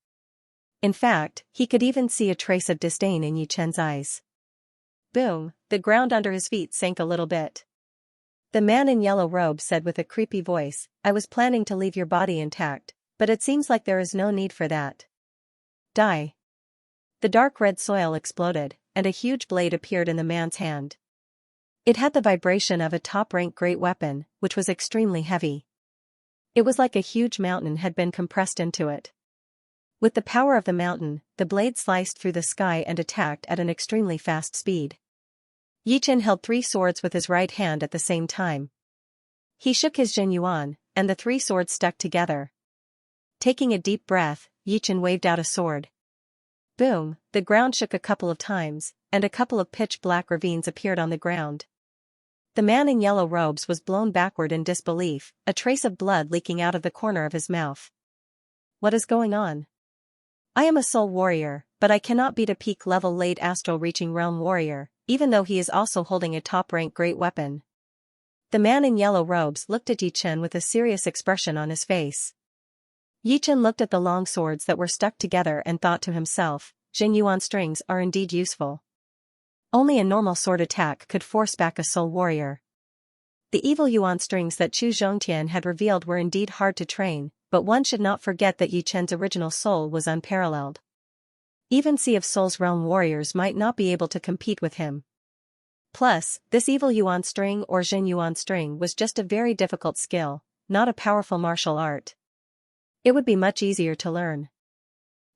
In fact, he could even see a trace of disdain in Yi Chen's eyes. Boom, the ground under his feet sank a little bit. The man in yellow robe said with a creepy voice, "I was planning to leave your body intact, but it seems like there is no need for that. Die." The dark red soil exploded, and a huge blade appeared in the man's hand. It had the vibration of a top-rank great weapon, which was extremely heavy. It was like a huge mountain had been compressed into it. With the power of the mountain, the blade sliced through the sky and attacked at an extremely fast speed. Yi Chen held 3 swords with his right hand at the same time. He shook his Jin Yuan, and the 3 swords stuck together. Taking a deep breath, Yi Chen waved out a sword. Boom, the ground shook a couple of times, and a couple of pitch-black ravines appeared on the ground. The man in yellow robes was blown backward in disbelief, a trace of blood leaking out of the corner of his mouth. What is going on? I am a soul warrior, but I cannot beat a peak-level late astral reaching realm warrior, even though he is also holding a top-rank great weapon. The man in yellow robes looked at Yi Chen with a serious expression on his face. Yi Chen looked at the long swords that were stuck together and thought to himself, Jin Yuan strings are indeed useful. Only a normal sword attack could force back a soul warrior. The evil Yuan strings that Chu Zhongtian had revealed were indeed hard to train, but one should not forget that Yi Chen's original soul was unparalleled. Even Sea of Souls realm warriors might not be able to compete with him. Plus, this evil Yuan string or Jin Yuan string was just a very difficult skill, not a powerful martial art. It would be much easier to learn.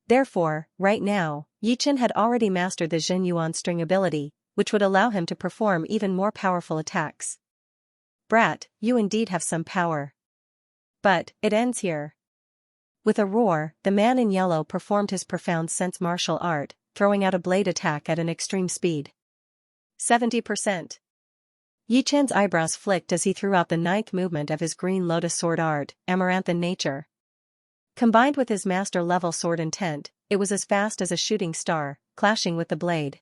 Therefore, right now, Yi Chen had already mastered the Jin Yuan string ability, which would allow him to perform even more powerful attacks. Brat, you indeed have some power. But, it ends here. With a roar, the man in yellow performed his profound sense martial art, throwing out a blade attack at an extreme speed. 70%. Yi Chen's eyebrows flicked as he threw out the 9th movement of his green lotus sword art, Amaranthan nature. Combined with his master-level sword intent, it was as fast as a shooting star, clashing with the blade.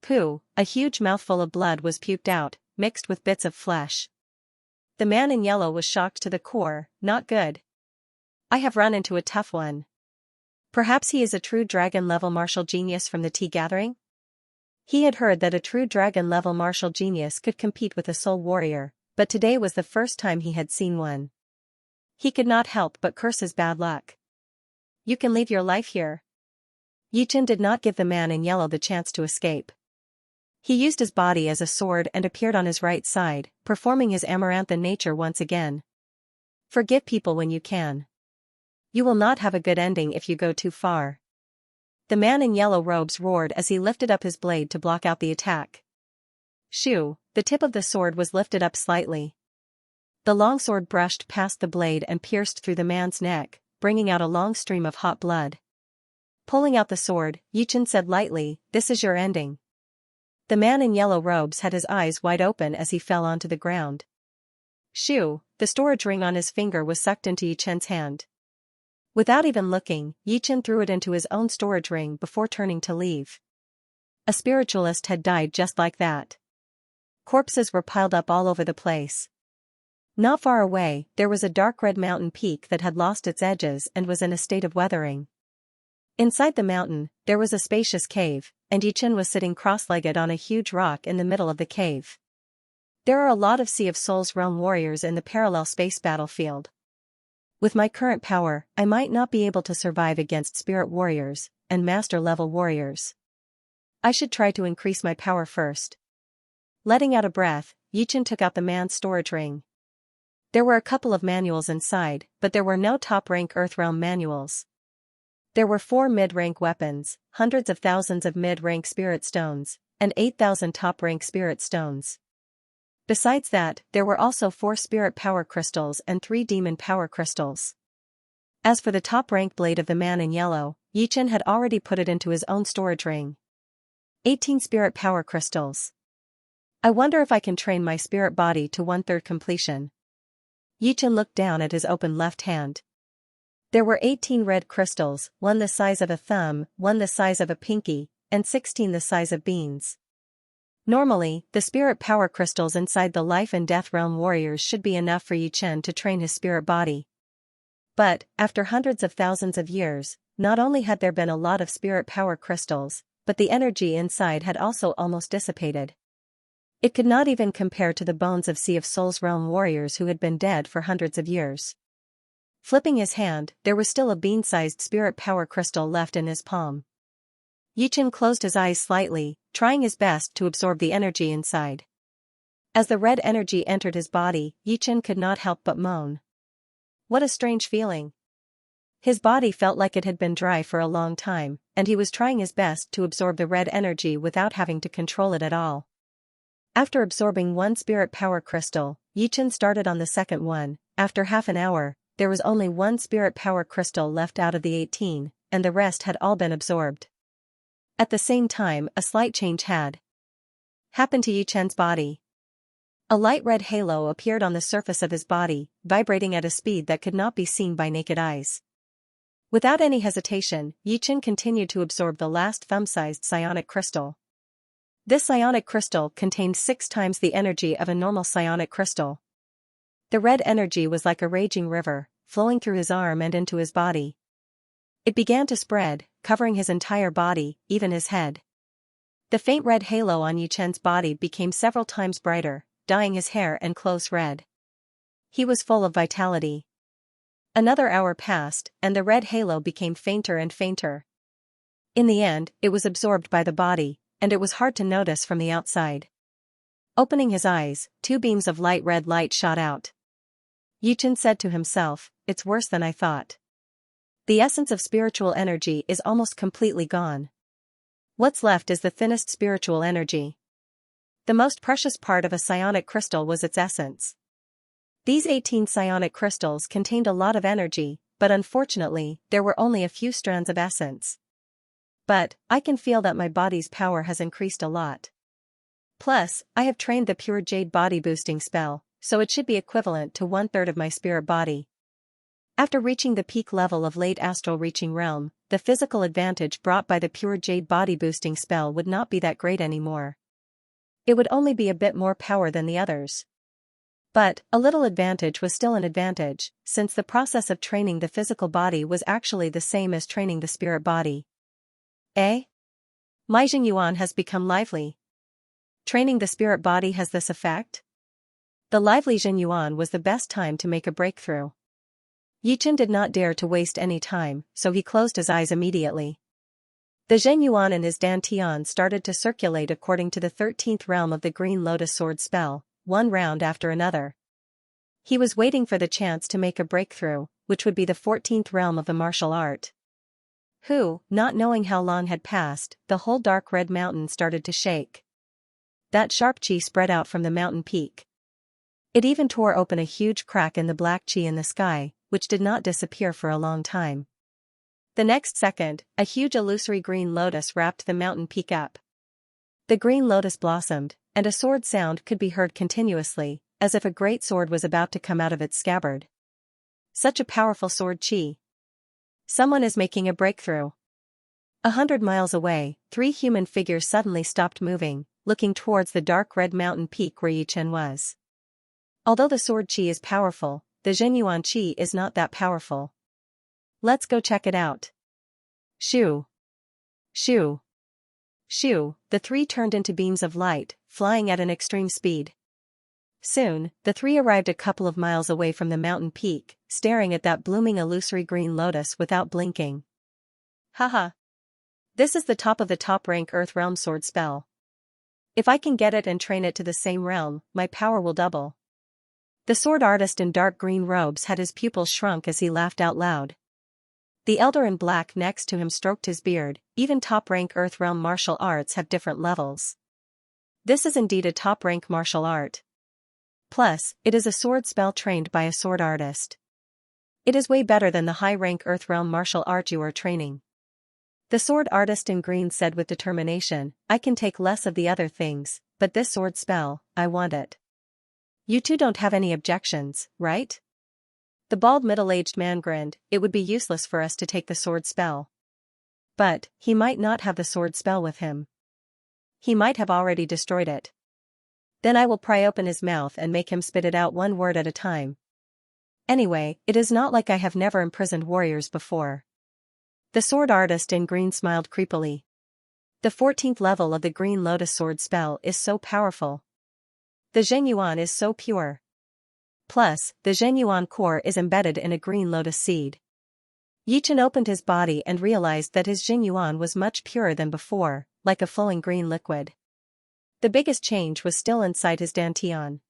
Pooh, a huge mouthful of blood was puked out, mixed with bits of flesh. The man in yellow was shocked to the core, not good. I have run into a tough one. Perhaps he is a true dragon-level martial genius from the tea gathering? He had heard that a true dragon-level martial genius could compete with a soul warrior, but today was the first time he had seen one. He could not help but curse his bad luck. You can leave your life here. Yi Chen did not give the man in yellow the chance to escape. He used his body as a sword and appeared on his right side, performing his Amaranthan nature once again. Forgive people when you can. You will not have a good ending if you go too far. The man in yellow robes roared as he lifted up his blade to block out the attack. Shoo, the tip of the sword was lifted up slightly. The long sword brushed past the blade and pierced through the man's neck, bringing out a long stream of hot blood. Pulling out the sword, Yichen said lightly, "This is your ending." The man in yellow robes had his eyes wide open as he fell onto the ground. Shoo, the storage ring on his finger was sucked into Yichen's hand. Without even looking, Yichen threw it into his own storage ring before turning to leave. A spiritualist had died just like that. Corpses were piled up all over the place. Not far away, there was a dark red mountain peak that had lost its edges and was in a state of weathering. Inside the mountain, there was a spacious cave, and Yichen was sitting cross-legged on a huge rock in the middle of the cave. There are a lot of Sea of Souls realm warriors in the parallel space battlefield. With my current power, I might not be able to survive against spirit warriors and master-level warriors. I should try to increase my power first. Letting out a breath, Yichen took out the man's storage ring. There were a couple of manuals inside, but there were no top-rank Earthrealm manuals. There were 4 mid-rank weapons, hundreds of thousands of mid-rank spirit stones, and 8,000 top-rank spirit stones. Besides that, there were also 4 spirit power crystals and 3 demon power crystals. As for the top-rank blade of the man in yellow, Yichen had already put it into his own storage ring. 18 spirit power crystals. I wonder if I can train my spirit body to 1/3 completion. Yichen looked down at his open left hand. There were 18 red crystals, one the size of a thumb, one the size of a pinky, and 16 the size of beans. Normally, the spirit power crystals inside the life and death realm warriors should be enough for Yichen to train his spirit body. But, after hundreds of thousands of years, not only had there been a lot of spirit power crystals, but the energy inside had also almost dissipated. It could not even compare to the bones of Sea of Souls realm warriors who had been dead for hundreds of years. Flipping his hand, there was still a bean-sized spirit power crystal left in his palm. Yichen closed his eyes slightly, trying his best to absorb the energy inside. As the red energy entered his body, Yichen could not help but moan. What a strange feeling. His body felt like it had been dry for a long time, and he was trying his best to absorb the red energy without having to control it at all. After absorbing 1 spirit power crystal, Yichen started on the second one. After half an hour, there was only 1 spirit power crystal left out of the 18, and the rest had all been absorbed. At the same time, a slight change had happened to Yichen's body. A light red halo appeared on the surface of his body, vibrating at a speed that could not be seen by naked eyes. Without any hesitation, Yichen continued to absorb the last thumb-sized psionic crystal. This psionic crystal contained 6 times the energy of a normal psionic crystal. The red energy was like a raging river, flowing through his arm and into his body. It began to spread, covering his entire body, even his head. The faint red halo on Yichen's body became several times brighter, dyeing his hair and clothes red. He was full of vitality. Another hour passed, and the red halo became fainter and fainter. In the end, it was absorbed by the body, and it was hard to notice from the outside. Opening his eyes, 2 beams of light red light shot out. Yichen said to himself, "It's worse than I thought. The essence of spiritual energy is almost completely gone. What's left is the thinnest spiritual energy." The most precious part of a psionic crystal was its essence. These 18 psionic crystals contained a lot of energy, but unfortunately, there were only a few strands of essence. But, I can feel that my body's power has increased a lot. Plus, I have trained the pure jade body boosting spell, so it should be equivalent to 1/3 of my spirit body. After reaching the peak level of late astral reaching realm, the physical advantage brought by the pure jade body boosting spell would not be that great anymore. It would only be a bit more power than the others. But, a little advantage was still an advantage, since the process of training the physical body was actually the same as training the spirit body. Eh? My Xianxia has become lively. Training the spirit body has this effect? The lively Xianxia was the best time to make a breakthrough. Yichen did not dare to waste any time, so he closed his eyes immediately. The Xianxia in his dantian started to circulate according to the 13th realm of the Green Lotus Sword spell, one round after another. He was waiting for the chance to make a breakthrough, which would be the 14th realm of the martial art. Not knowing how long had passed, the whole dark red mountain started to shake. That sharp chi spread out from the mountain peak. It even tore open a huge crack in the black chi in the sky, which did not disappear for a long time. The next second, a huge illusory green lotus wrapped the mountain peak up. The green lotus blossomed, and a sword sound could be heard continuously, as if a great sword was about to come out of its scabbard. Such a powerful sword chi. Someone is making a breakthrough. 100 miles away, 3 human figures suddenly stopped moving, looking towards the dark red mountain peak where Yichen was. Although the sword chi is powerful, the Zhenyuan chi is not that powerful. Let's go check it out. Shoo! Shoo! Shoo! The 3 turned into beams of light, flying at an extreme speed. Soon, the 3 arrived a couple of miles away from the mountain peak, staring at that blooming illusory green lotus without blinking. Haha! This is the top of the top-rank Earth Realm sword spell. If I can get it and train it to the same realm, my power will double. The sword artist in dark green robes had his pupils shrunk as he laughed out loud. The elder in black next to him stroked his beard. Even top-rank Earth Realm martial arts have different levels. This is indeed a top-rank martial art. Plus, it is a sword spell trained by a sword artist. It is way better than the high-rank Earth Realm martial art you are training. The sword artist in green said with determination, I can take less of the other things, but this sword spell, I want it. You two don't have any objections, right? The bald middle-aged man grinned. It would be useless for us to take the sword spell. But, he might not have the sword spell with him. He might have already destroyed it. Then I will pry open his mouth and make him spit it out one word at a time. Anyway, it is not like I have never imprisoned warriors before. The sword artist in green smiled creepily. The 14th level of the Green Lotus sword spell is so powerful. The Zhenyuan is so pure. Plus, the Zhenyuan core is embedded in a green lotus seed. Yichen opened his body and realized that his Zhenyuan was much purer than before, like a flowing green liquid. The biggest change was still inside his dantian.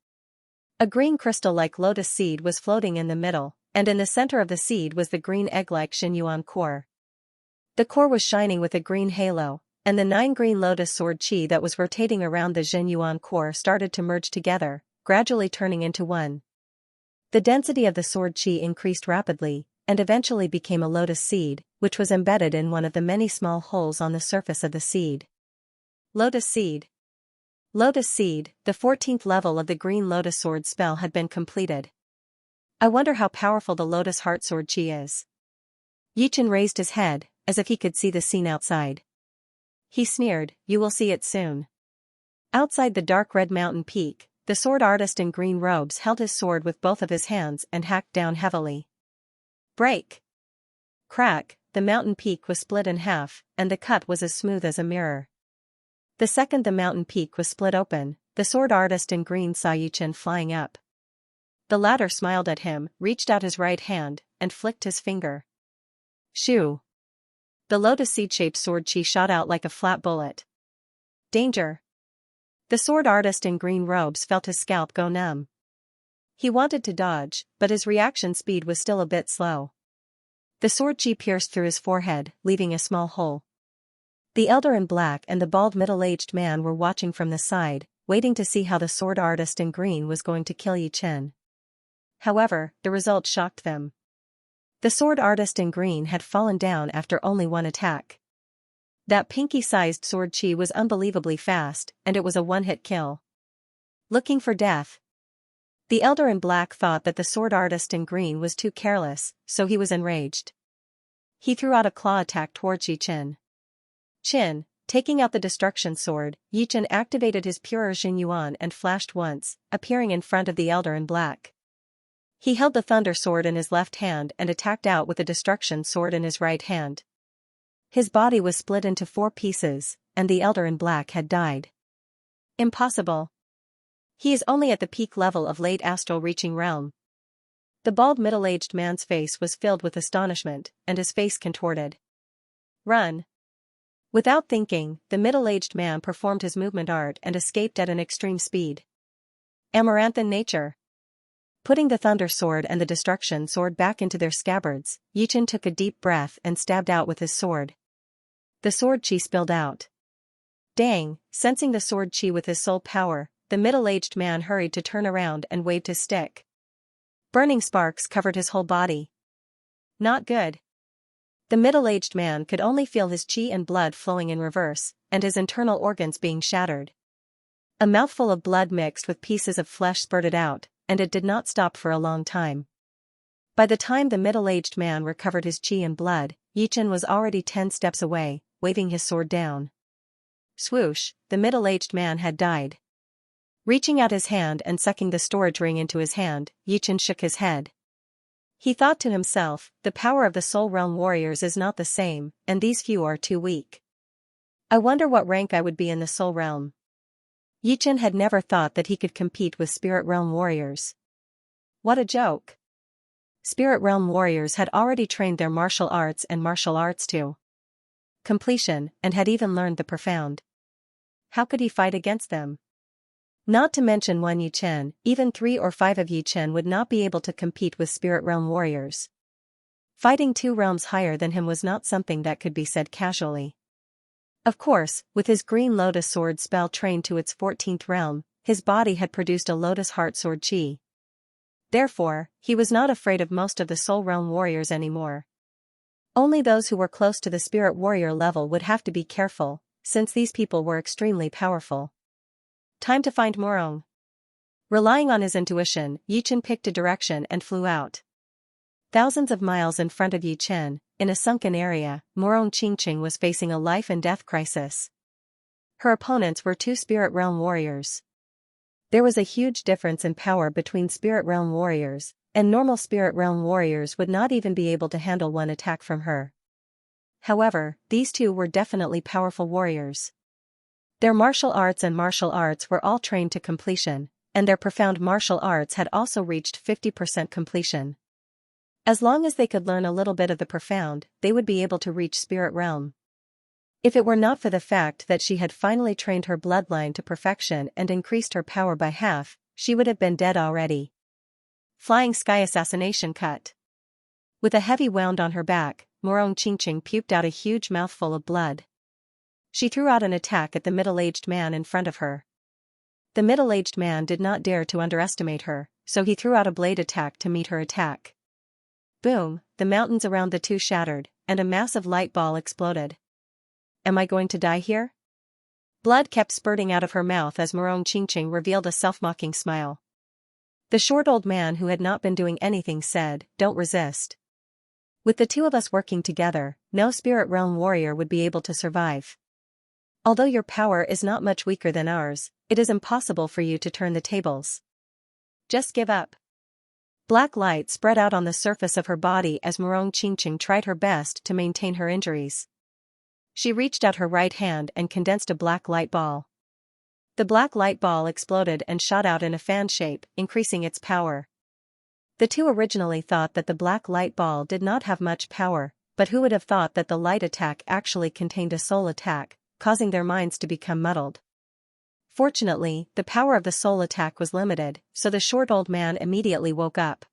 A green crystal-like lotus seed was floating in the middle, and in the center of the seed was the green egg-like Zhenyuan core. The core was shining with a green halo, and the 9 green lotus sword chi that was rotating around the Zhenyuan core started to merge together, gradually turning into one. The density of the sword chi increased rapidly, and eventually became a lotus seed, which was embedded in one of the many small holes on the surface of the seed. Lotus seed. Lotus seed, the 14th level of the green lotus sword spell had been completed. I wonder how powerful the lotus heart sword chi is. Yichen raised his head, as if he could see the scene outside. He sneered, you will see it soon. Outside the dark red mountain peak, the sword artist in green robes held his sword with both of his hands and hacked down heavily. Break! Crack! The mountain peak was split in half, and the cut was as smooth as a mirror. The second the mountain peak was split open, the sword artist in green saw Yichen flying up. The latter smiled at him, reached out his right hand, and flicked his finger. Shoo! The lotus seed-shaped sword chi shot out like a flat bullet. Danger! The sword artist in green robes felt his scalp go numb. He wanted to dodge, but his reaction speed was still a bit slow. The sword chi pierced through his forehead, leaving a small hole. The elder in black and the bald middle-aged man were watching from the side, waiting to see how the sword artist in green was going to kill Yichen. However, the result shocked them. The sword artist in green had fallen down after only one attack. That pinky-sized sword chi was unbelievably fast, and it was a one-hit kill. Looking for death. The elder in black thought that the sword artist in green was too careless, so he was enraged. He threw out a claw attack towards Yichen. Taking out the destruction sword, Yichen activated his purer Zhenyuan and flashed once, appearing in front of the elder in black. He held the thunder sword in his left hand and attacked out with the destruction sword in his right hand. His body was split into 4 pieces, and the elder in black had died. Impossible. He is only at the peak level of late astral reaching realm. The bald middle-aged man's face was filled with astonishment, and his face contorted. Run! Without thinking, the middle-aged man performed his movement art and escaped at an extreme speed. Amaranthan nature. Putting the thunder sword and the destruction sword back into their scabbards, Yichen took a deep breath and stabbed out with his sword. The sword chi spilled out. Dang, sensing the sword chi with his soul power, the middle-aged man hurried to turn around and waved his stick. Burning sparks covered his whole body. Not good. The middle-aged man could only feel his chi and blood flowing in reverse, and his internal organs being shattered. A mouthful of blood mixed with pieces of flesh spurted out, and it did not stop for a long time. By the time the middle-aged man recovered his chi and blood, Yichen was already 10 steps away, waving his sword down. Swoosh, the middle-aged man had died. Reaching out his hand and sucking the storage ring into his hand, Yichen shook his head. He thought to himself, the power of the Soul Realm warriors is not the same, and these few are too weak. I wonder what rank I would be in the Soul Realm. Yichen had never thought that he could compete with Spirit Realm warriors. What a joke. Spirit Realm warriors had already trained their martial arts to completion, and had even learned the profound. How could he fight against them? Not to mention one Yichen, even 3 or 5 of Yichen would not be able to compete with Spirit Realm warriors. Fighting 2 realms higher than him was not something that could be said casually. Of course, with his green lotus sword spell trained to its 14th realm, his body had produced a lotus heart sword chi. Therefore, he was not afraid of most of the Soul Realm warriors anymore. Only those who were close to the Spirit Warrior level would have to be careful, since these people were extremely powerful. Time to find Morong. Relying on his intuition, Yichen picked a direction and flew out. Thousands of miles in front of Yichen, in a sunken area, Morong Qingqing was facing a life-and-death crisis. Her opponents were 2 Spirit Realm warriors. There was a huge difference in power between Spirit Realm warriors, and normal Spirit Realm warriors would not even be able to handle one attack from her. However, these 2 were definitely powerful warriors. Their martial arts were all trained to completion, and their profound martial arts had also reached 50% completion. As long as they could learn a little bit of the profound, they would be able to reach Spirit Realm. If it were not for the fact that she had finally trained her bloodline to perfection and increased her power by half, she would have been dead already. Flying Sky Assassination Cut. With a heavy wound on her back, Morong Qingqing puked out a huge mouthful of blood. She threw out an attack at the middle-aged man in front of her. The middle-aged man did not dare to underestimate her, so he threw out a blade attack to meet her attack. Boom, the mountains around the 2 shattered, and a massive light ball exploded. Am I going to die here? Blood kept spurting out of her mouth as Morong Qingqing revealed a self-mocking smile. The short old man who had not been doing anything said, "Don't resist. With the 2 of us working together, no Spirit Realm warrior would be able to survive. Although your power is not much weaker than ours, it is impossible for you to turn the tables. Just give up." Black light spread out on the surface of her body as Morong Qingqing tried her best to maintain her injuries. She reached out her right hand and condensed a black light ball. The black light ball exploded and shot out in a fan shape, increasing its power. The 2 originally thought that the black light ball did not have much power, but who would have thought that the light attack actually contained a soul attack, causing their minds to become muddled. Fortunately, the power of the soul attack was limited, so the short old man immediately woke up.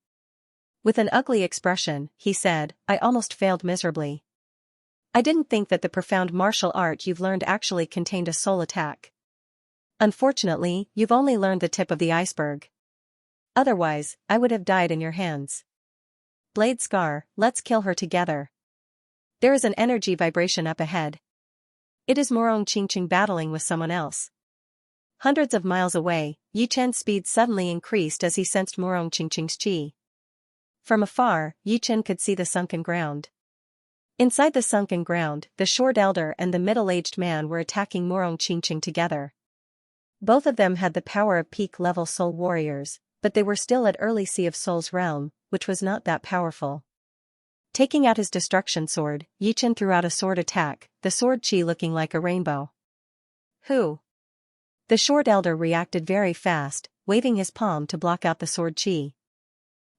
With an ugly expression, he said, "I almost failed miserably. I didn't think that the profound martial art you've learned actually contained a soul attack. Unfortunately, you've only learned the tip of the iceberg. Otherwise, I would have died in your hands. Blade Scar, let's kill her together. There is an energy vibration up ahead. It is Morong Qingqing battling with someone else." Hundreds of miles away, Yichen's speed suddenly increased as he sensed Morong Qingqing's chi. From afar, Yichen could see the sunken ground. Inside the sunken ground, the short elder and the middle-aged man were attacking Morong Qingqing together. Both of them had the power of peak-level soul warriors, but they were still at early Sea of Souls realm, which was not that powerful. Taking out his destruction sword, Yichen threw out a sword attack, the sword chi looking like a rainbow. Who? The short elder reacted very fast, waving his palm to block out the sword chi.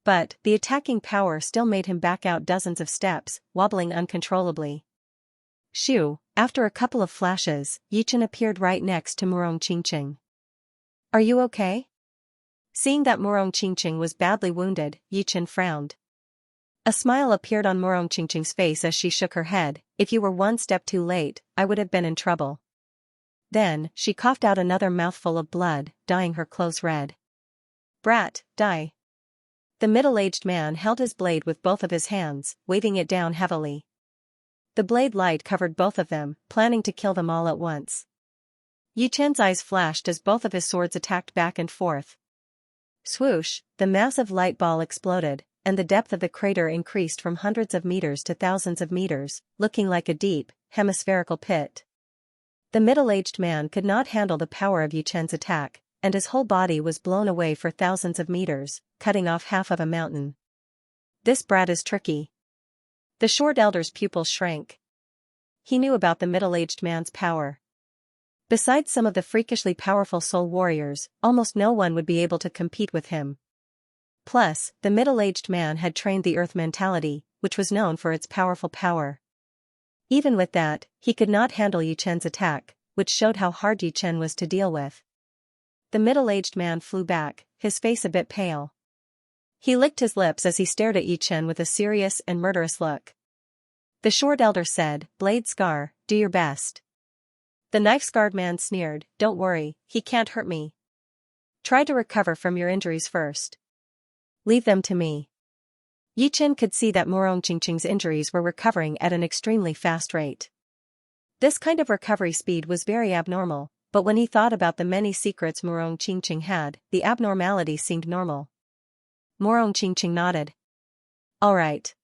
But, the attacking power still made him back out dozens of steps, wobbling uncontrollably. Shoo, after a couple of flashes, Yichen appeared right next to Morong Qingqing. "Are you okay?" Seeing that Murong Qingqing was badly wounded, Yichen frowned. A smile appeared on Murong Qingqing's face as she shook her head. If you were one step too late, I would have been in trouble. Then, she coughed out another mouthful of blood, dyeing her clothes red. Brat, die. The middle-aged man held his blade with both of his hands, waving it down heavily. The blade light covered both of them, planning to kill them all at once. Yichen's eyes flashed as both of his swords attacked back and forth. Swoosh, the massive light ball exploded, and the depth of the crater increased from hundreds of meters to thousands of meters, looking like a deep, hemispherical pit. The middle-aged man could not handle the power of Yichen's attack, and his whole body was blown away for thousands of meters, cutting off half of a mountain. This brat is tricky. The short elder's pupils shrank. He knew about the middle-aged man's power. Besides some of the freakishly powerful soul warriors, almost no one would be able to compete with him. Plus, the middle-aged man had trained the earth mentality, which was known for its powerful power. Even with that, he could not handle Yichen's attack, which showed how hard Yichen was to deal with. The middle-aged man flew back, his face a bit pale. He licked his lips as he stared at Yichen with a serious and murderous look. The short elder said, "Blade Scar, do your best." The knife-scarred man sneered, "Don't worry, he can't hurt me. Try to recover from your injuries first. Leave them to me." Yichen could see that Murong Qingqing's injuries were recovering at an extremely fast rate. This kind of recovery speed was very abnormal, but when he thought about the many secrets Murong Qingqing had, the abnormality seemed normal. Murong Qingqing nodded. All right.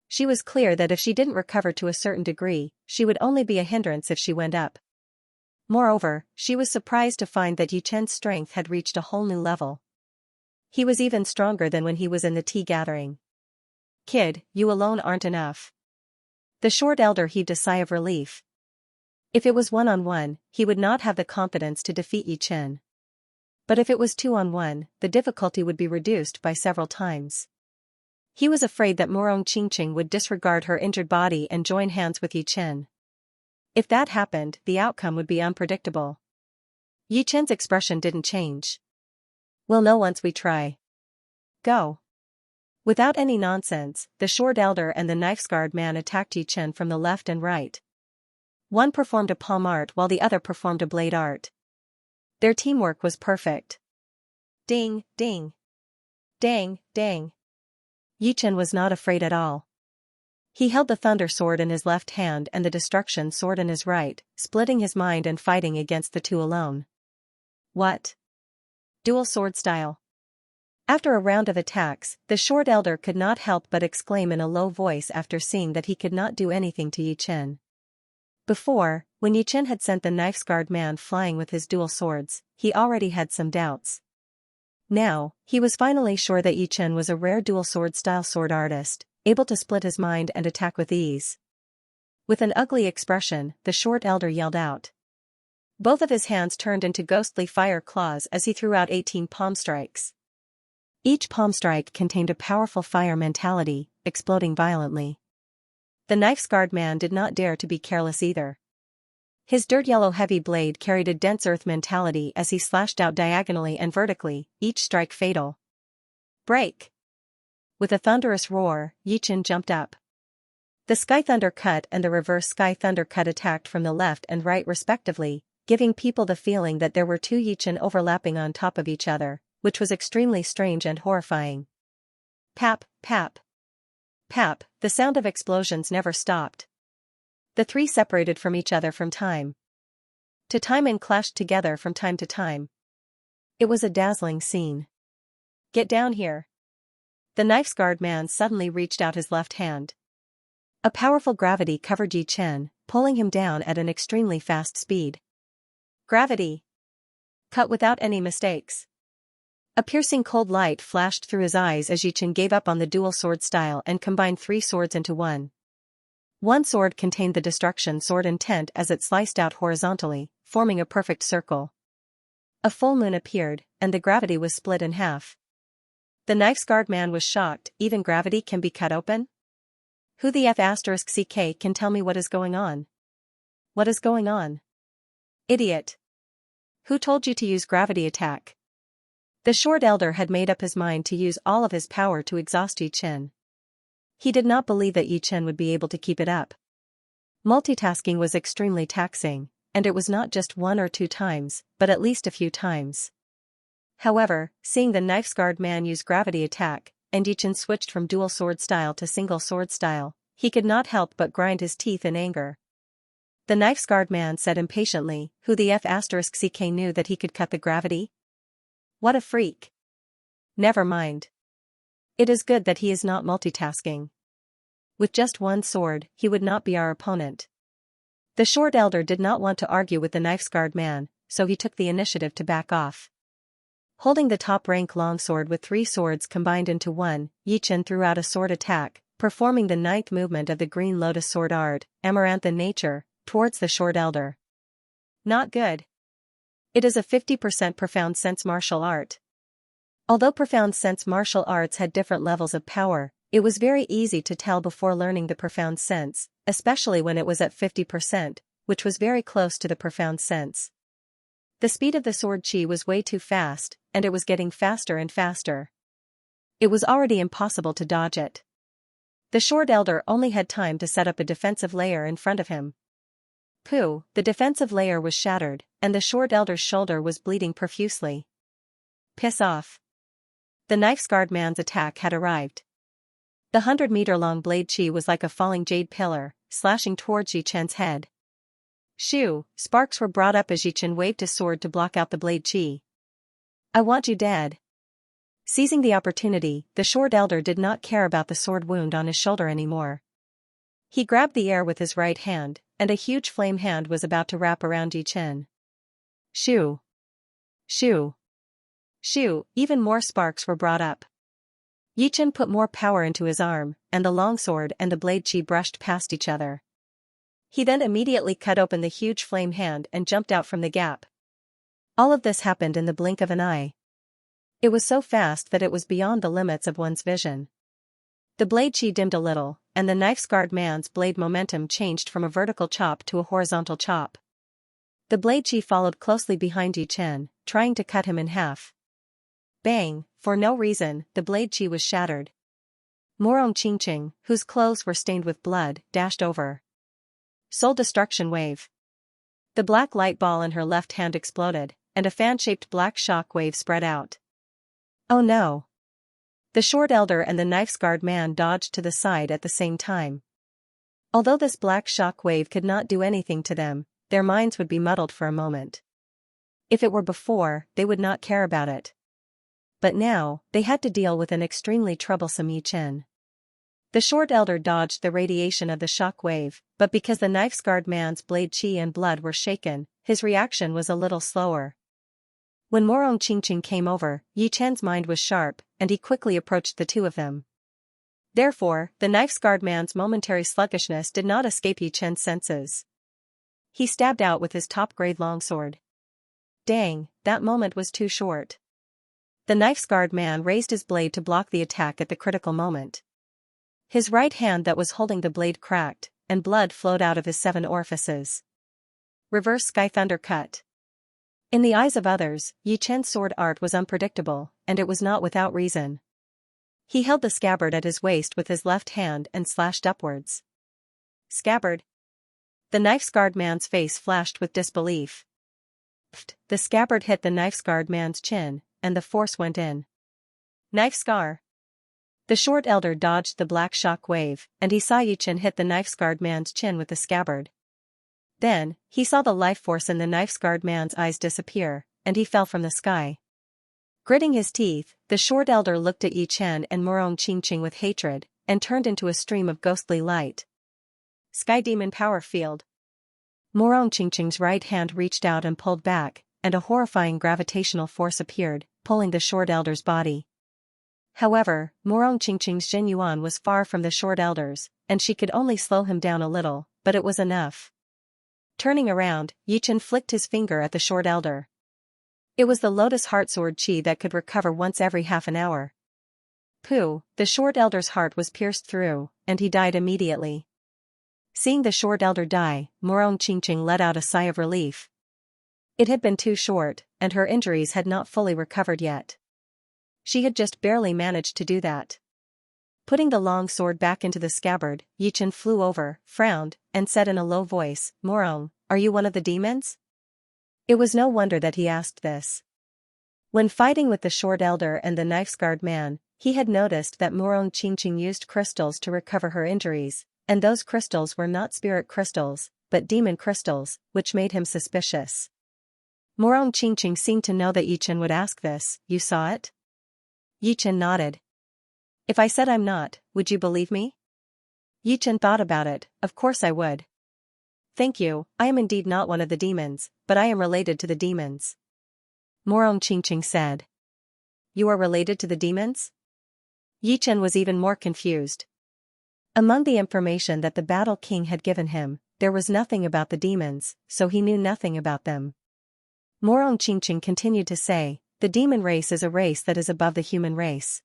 She was clear that if she didn't recover to a certain degree, she would only be a hindrance if she went up. Moreover, she was surprised to find that Yichen's strength had reached a whole new level. He was even stronger than when he was in the tea gathering. Kid, you alone aren't enough. The short elder heaved a sigh of relief. If it was one-on-one, he would not have the confidence to defeat Yichen. But if it was two-on-one, the difficulty would be reduced by several times. He was afraid that Murong Qingqing would disregard her injured body and join hands with Yichen. If that happened, the outcome would be unpredictable. Yichen's expression didn't change. We'll know once we try. Go. Without any nonsense, the short elder and the knife-scarred man attacked Yichen from the left and right. One performed a palm art while the other performed a blade art. Their teamwork was perfect. Ding, ding. Dang, dang. Yichen was not afraid at all. He held the thunder sword in his left hand and the destruction sword in his right, splitting his mind and fighting against the two alone. What? Dual sword style. After a round of attacks, the short elder could not help but exclaim in a low voice after seeing that he could not do anything to Yichen. Before, when Yichen had sent the knife-scarred man flying with his dual swords, he already had some doubts. Now, he was finally sure that Yichen was a rare dual sword style sword artist, able to split his mind and attack with ease. With an ugly expression, the short elder yelled out. Both of his hands turned into ghostly fire claws as he threw out 18 palm strikes. Each palm strike contained a powerful fire mentality, exploding violently. The knife-scarred man did not dare to be careless either. His dirt-yellow heavy blade carried a dense earth mentality as he slashed out diagonally and vertically, each strike fatal. Break! With a thunderous roar, Yichen jumped up. The Sky Thunder Cut and the Reverse Sky Thunder Cut attacked from the left and right respectively, giving people the feeling that there were two Yichen overlapping on top of each other, which was extremely strange and horrifying. Pap, pap. Pap, the sound of explosions never stopped. The three separated from each other from time to time and clashed together from time to time. It was a dazzling scene. Get down here. The knife-scarred man suddenly reached out his left hand. A powerful gravity covered Yichen, pulling him down at an extremely fast speed. Gravity. Cut without any mistakes. A piercing cold light flashed through his eyes as Yichen gave up on the dual sword style and combined 3 swords into one. One sword contained the destruction sword intent as it sliced out horizontally, forming a perfect circle. A full moon appeared, and the gravity was split in half. The knife-scarred man was shocked. Even gravity can be cut open? Who the F***ck can tell me what is going on? What is going on? Idiot. Who told you to use gravity attack? The short elder had made up his mind to use all of his power to exhaust Yi Chen. He did not believe that Yi Chen would be able to keep it up. Multitasking was extremely taxing, and it was not just 1 or 2 times, but at least a few times. However, seeing the knife-scarred man use gravity attack, and Yi Chen switched from dual sword style to single sword style, he could not help but grind his teeth in anger. The knife-scarred man said impatiently, "Who the F***ck knew that he could cut the gravity? What a freak. Never mind. It is good that he is not multitasking. With just one sword, he would not be our opponent." The short elder did not want to argue with the knife-scarred man, so he took the initiative to back off. Holding the top-rank longsword with 3 swords combined into one, Yi Chen threw out a sword attack, performing the 9th movement of the Green Lotus Sword Art, Amaranth in nature, towards the short elder. Not good. It is a 50% profound sense martial art. Although profound sense martial arts had different levels of power, it was very easy to tell before learning the profound sense, especially when it was at 50%, which was very close to the profound sense. The speed of the sword chi was way too fast, and it was getting faster and faster. It was already impossible to dodge it. The short elder only had time to set up a defensive layer in front of him. Pooh, the defensive layer was shattered, and the short elder's shoulder was bleeding profusely. Piss off. The knife-scarred man's attack had arrived. The 100-meter-long blade chi was like a falling jade pillar, slashing towards Yi Chen's head. Shoo, sparks were brought up as Yi Chen waved his sword to block out the blade chi. "I want you dead." Seizing the opportunity, the short elder did not care about the sword wound on his shoulder anymore. He grabbed the air with his right hand, and a huge flame hand was about to wrap around Yi Chen. Shoo! Shoo! Shoo! Even more sparks were brought up. Yi Chen put more power into his arm, and the longsword and the blade chi brushed past each other. He then immediately cut open the huge flame hand and jumped out from the gap. All of this happened in the blink of an eye. It was so fast that it was beyond the limits of one's vision. The blade chi dimmed a little, and the knife-scarred man's blade momentum changed from a vertical chop to a horizontal chop. The blade chi followed closely behind Yi Chen, trying to cut him in half. Bang! For no reason, the blade chi was shattered. Morong Qingqing, whose clothes were stained with blood, dashed over. Soul destruction wave. The black light ball in her left hand exploded, and a fan-shaped black shock wave spread out. Oh no! The short elder and the knife-scarred man dodged to the side at the same time. Although this black shock wave could not do anything to them, their minds would be muddled for a moment. If it were before, they would not care about it. But now, they had to deal with an extremely troublesome Yi Chen. The short elder dodged the radiation of the shock wave, but because the knife-scarred man's blade chi and blood were shaken, his reaction was a little slower. When Morong Qingqing came over, Yi Chen's mind was sharp, and he quickly approached the two of them. Therefore, the knife-scarred man's momentary sluggishness did not escape Yi Chen's senses. He stabbed out with his top-grade longsword. Dang, that moment was too short. The knife-scarred man raised his blade to block the attack at the critical moment. His right hand that was holding the blade cracked, and blood flowed out of his 7 orifices. Reverse Sky Thunder Cut. In the eyes of others, Yi Chen's sword art was unpredictable, and it was not without reason. He held the scabbard at his waist with his left hand and slashed upwards. Scabbard. The knife-scarred man's face flashed with disbelief. Pfft, the scabbard hit the knife-scarred man's chin, and the force went in. Knife scar. The short elder dodged the black shock wave, and he saw Yi Chen hit the knife-scarred man's chin with the scabbard. Then, he saw the life force in the knife-scarred man's eyes disappear, and he fell from the sky. Gritting his teeth, the short elder looked at Yi Chen and Morong Qingqing with hatred, and turned into a stream of ghostly light. Sky Demon Power Field. Morong Qingqing's right hand reached out and pulled back, and a horrifying gravitational force appeared, pulling the short elder's body. However, Morong Qingqing's Jin Yuan was far from the short elder's, and she could only slow him down a little, but it was enough. Turning around, Yi Chen flicked his finger at the short elder. It was the Lotus Heart Sword Chi that could recover once every half an hour. Pooh, the short elder's heart was pierced through, and he died immediately. Seeing the short elder die, Morong Qingqing let out a sigh of relief. It had been too short, and her injuries had not fully recovered yet. she had just barely managed to do that. Putting the long sword back into the scabbard, Yichen flew over, frowned, and said in a low voice, "Morong, are you one of the demons?" It was no wonder that he asked this. When fighting with the short elder and the knife-scarred man, he had noticed that Morong Qingqing used crystals to recover her injuries, and those crystals were not spirit crystals, but demon crystals, which made him suspicious. Morong Qingqing seemed to know that Yichen would ask this. "You saw it?" Yichen nodded. "If I said I'm not, would you believe me?" Yichen thought about it. "Of course I would. Thank you, I am indeed not one of the demons, but I am related to the demons." Morong Qingqing said. "You are related to the demons?" Yichen was even more confused. Among the information that the Battle King had given him, there was nothing about the demons, so he knew nothing about them. Morong Qingqing continued to say, "The demon race is a race that is above the human race.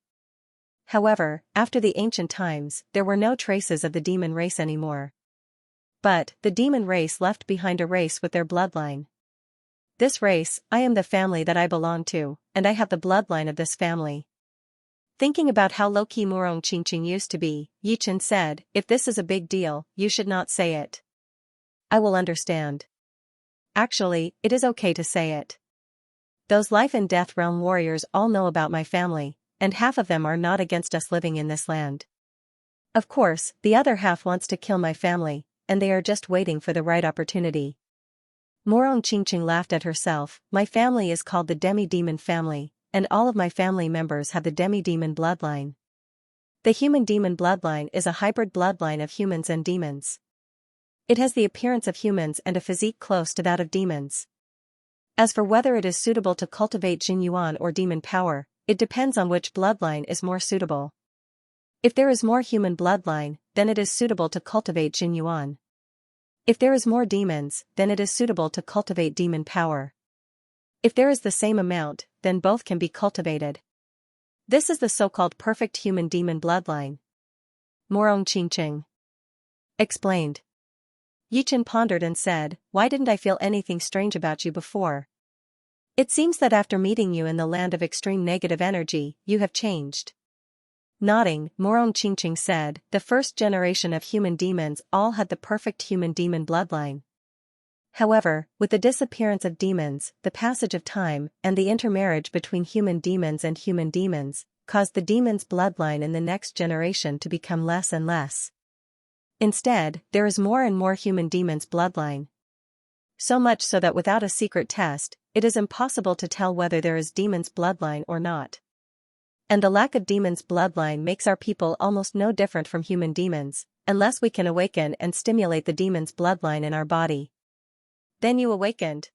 However, after the ancient times, there were no traces of the demon race anymore. But, the demon race left behind a race with their bloodline. This race, I am the family that I belong to, and I have the bloodline of this family." Thinking about how low-key Morong Qingqing used to be, Yichen said, "If this is a big deal, you should not say it. I will understand. Actually, it is okay to say it. Those life and death realm warriors all know about my family, and half of them are not against us living in this land. Of course, the other half wants to kill my family, and they are just waiting for the right opportunity." Morong Qingqing laughed at herself. "My family is called the demi-demon family, and all of my family members have the demi-demon bloodline. The human demon bloodline is a hybrid bloodline of humans and demons. It has the appearance of humans and a physique close to that of demons. As for whether it is suitable to cultivate Jin Yuan or demon power, it depends on which bloodline is more suitable. If there is more human bloodline, then it is suitable to cultivate Jin Yuan. If there is more demons, then it is suitable to cultivate demon power. If there is the same amount, then both can be cultivated. This is the so-called perfect human demon bloodline." Morong Qingqing explained. Yichen pondered and said, "Why didn't I feel anything strange about you before? It seems that after meeting you in the land of extreme negative energy, you have changed." Nodding, Morong Qingqing said, "The first generation of human demons all had the perfect human demon bloodline. However, with the disappearance of demons, the passage of time, and the intermarriage between human demons and human demons, caused the demon's bloodline in the next generation to become less and less. Instead, there is more and more human demons' bloodline. So much so that without a secret test, it is impossible to tell whether there is demon's bloodline or not. And the lack of demon's bloodline makes our people almost no different from human demons, unless we can awaken and stimulate the demon's bloodline in our body." "Then you awakened?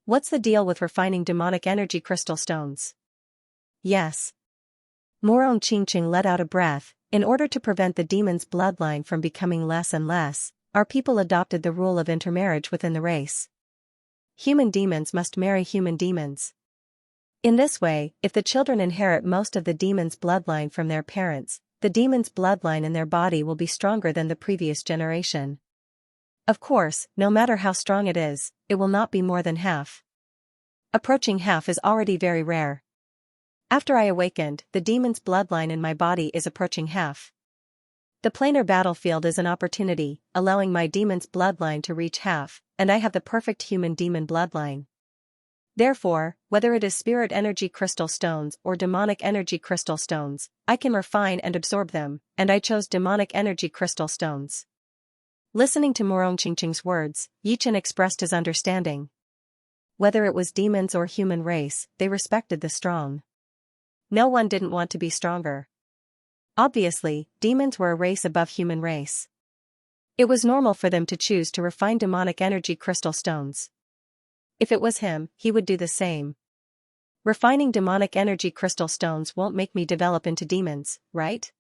What's the deal with refining demonic energy crystal stones?" "Yes." Morong Qingqing let out a breath. "In order to prevent the demon's bloodline from becoming less and less, our people adopted the rule of intermarriage within the race. Human demons must marry human demons. In this way, if the children inherit most of the demon's bloodline from their parents, the demon's bloodline in their body will be stronger than the previous generation. Of course, no matter how strong it will not be more than half. Approaching half is already very rare. After I awakened, the demon's bloodline in my body is approaching half. The planar battlefield is an opportunity, allowing my demon's bloodline to reach half, and I have the perfect human demon bloodline. Therefore, whether it is spirit energy crystal stones or demonic energy crystal stones, I can refine and absorb them, and I chose demonic energy crystal stones." Listening to Morong Qingqing's words, Yichen expressed his understanding. Whether it was demons or human race, they respected the strong. No one didn't want to be stronger. Obviously, demons were a race above human race. It was normal for them to choose to refine demonic energy crystal stones. If it was him, he would do the same. Refining demonic energy crystal stones won't make me develop into demons, right?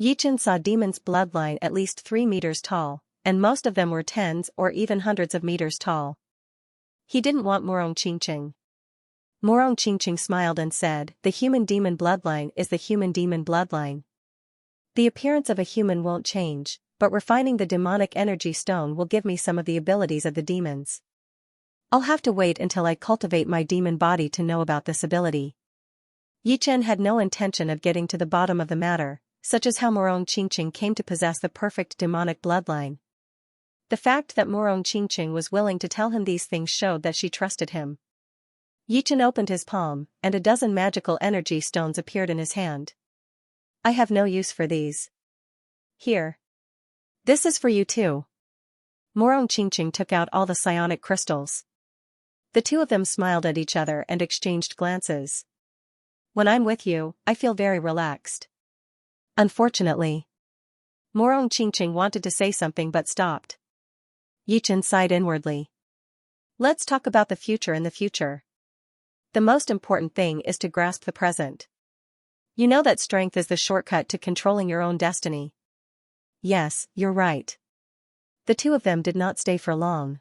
Yichen saw demons' bloodline at least 3 meters tall, and most of them were tens or even hundreds of meters tall. He didn't want Morong Qingqing. Morong Qingqing smiled and said, "The human demon bloodline is the human demon bloodline. The appearance of a human won't change, but refining the demonic energy stone will give me some of the abilities of the demons. I'll have to wait until I cultivate my demon body to know about this ability." Yi Chen had no intention of getting to the bottom of the matter, such as how Morong Qingqing came to possess the perfect demonic bloodline. The fact that Morong Qingqing was willing to tell him these things showed that she trusted him. Yi Chen opened his palm, and a dozen magical energy stones appeared in his hand. I have no use for these. Here. This is for you too. Morong Qingqing took out all the psionic crystals. The two of them smiled at each other and exchanged glances. When I'm with you, I feel very relaxed. Unfortunately. Morong Qingqing wanted to say something but stopped. Yi Chen sighed inwardly. Let's talk about the future in the future. The most important thing is to grasp the present. You know that strength is the shortcut to controlling your own destiny. Yes, you're right. The two of them did not stay for long.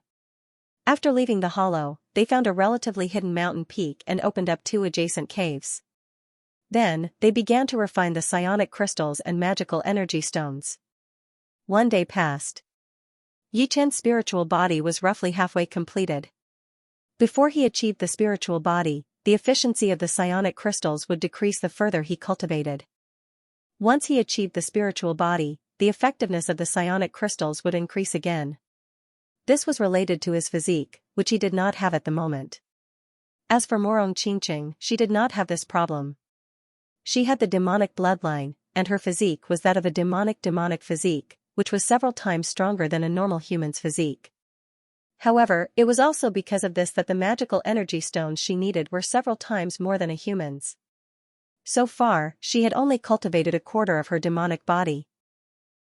After leaving the hollow, they found a relatively hidden mountain peak and opened up two adjacent caves. Then, they began to refine the psionic crystals and magical energy stones. One day passed. Yi Chen's spiritual body was roughly halfway completed. Before he achieved the spiritual body, the efficiency of the psionic crystals would decrease the further he cultivated. Once he achieved the spiritual body, the effectiveness of the psionic crystals would increase again. This was related to his physique, which he did not have at the moment. As for Morong Qingqing, she did not have this problem. She had the demonic bloodline, and her physique was that of a demonic physique, which was several times stronger than a normal human's physique. However, it was also because of this that the magical energy stones she needed were several times more than a human's. So far, she had only cultivated a quarter of her demonic body.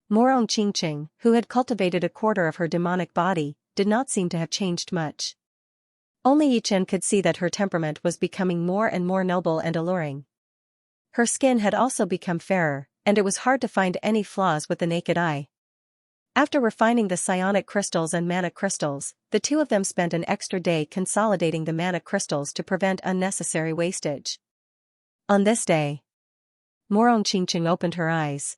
Morong Qingqing, who had cultivated a quarter of her demonic body, did not seem to have changed much. Only Yi Chen could see that her temperament was becoming more and more noble and alluring. Her skin had also become fairer, and it was hard to find any flaws with the naked eye. After refining the psionic crystals and mana crystals, the two of them spent an extra day consolidating the mana crystals to prevent unnecessary wastage. On this day, Morong Qingqing opened her eyes.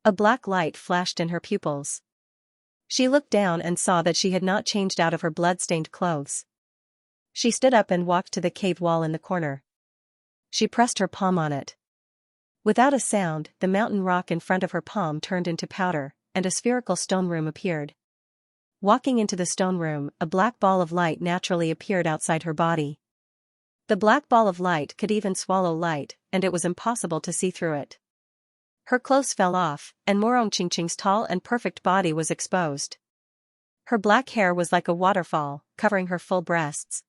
A black light flashed in her pupils. She looked down and saw that she had not changed out of her blood-stained clothes. She stood up and walked to the cave wall in the corner. She pressed her palm on it. Without a sound, the mountain rock in front of her palm turned into powder, and a spherical stone room appeared. Walking into the stone room, a black ball of light naturally appeared outside her body. The black ball of light could even swallow light, and it was impossible to see through it. Her clothes fell off, and Morong Qingqing's tall and perfect body was exposed. Her black hair was like a waterfall, covering her full breasts.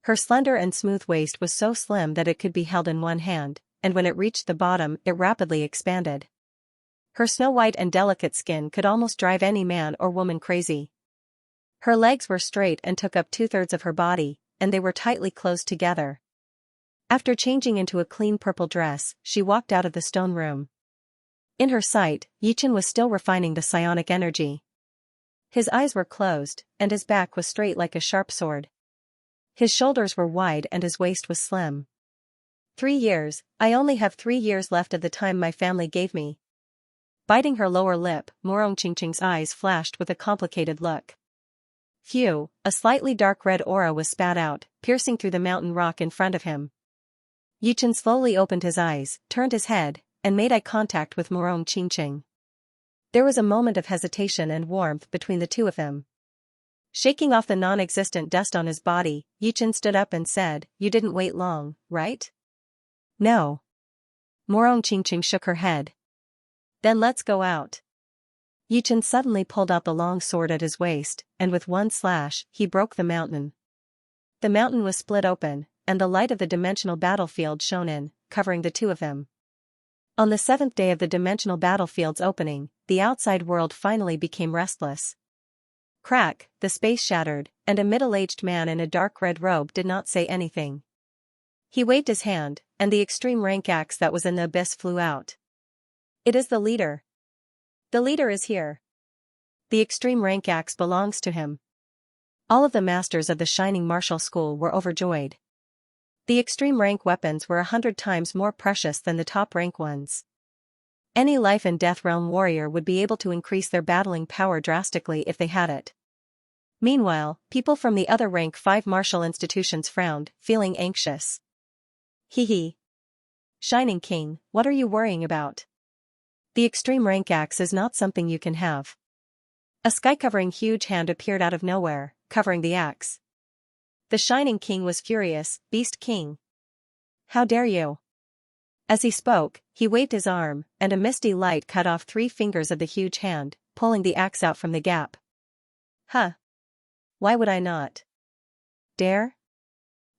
Her slender and smooth waist was so slim that it could be held in one hand, and when it reached the bottom, it rapidly expanded. Her snow-white and delicate skin could almost drive any man or woman crazy. Her legs were straight and took up 2/3 of her body, and they were tightly closed together. After changing into a clean purple dress, she walked out of the stone room. In her sight, Yi Chen was still refining the psionic energy. His eyes were closed, and his back was straight like a sharp sword. His shoulders were wide and his waist was slim. 3 years, I only have 3 years left of the time my family gave me. Biting her lower lip, Morong Qingqing's eyes flashed with a complicated look. Phew, a slightly dark red aura was spat out, piercing through the mountain rock in front of him. Yi Chen slowly opened his eyes, turned his head, and made eye contact with Morong Qingqing. There was a moment of hesitation and warmth between the two of them. Shaking off the non-existent dust on his body, Yi Chen stood up and said, "You didn't wait long, right?" "No." Morong Qingqing shook her head. "Then let's go out." Yi Chen suddenly pulled out the long sword at his waist, and with one slash, he broke the mountain. The mountain was split open, and the light of the dimensional battlefield shone in, covering the two of them. On the 7th day of the dimensional battlefield's opening, the outside world finally became restless. Crack, the space shattered, and a middle-aged man in a dark red robe did not say anything. He waved his hand, and the extreme rank axe that was in the abyss flew out. "It is the leader. The leader is here. The extreme rank axe belongs to him." All of the masters of the Shining Martial School were overjoyed. The extreme rank weapons were 100 times more precious than the top rank ones. Any life and death realm warrior would be able to increase their battling power drastically if they had it. Meanwhile, people from the other rank 5 martial institutions frowned, feeling anxious. Hee hee. Shining King, what are you worrying about? The extreme rank axe is not something you can have. A sky-covering huge hand appeared out of nowhere, covering the axe. The Shining King was furious. Beast King. How dare you? As he spoke, he waved his arm, and a misty light cut off 3 fingers of the huge hand, pulling the axe out from the gap. Huh. Why would I not dare?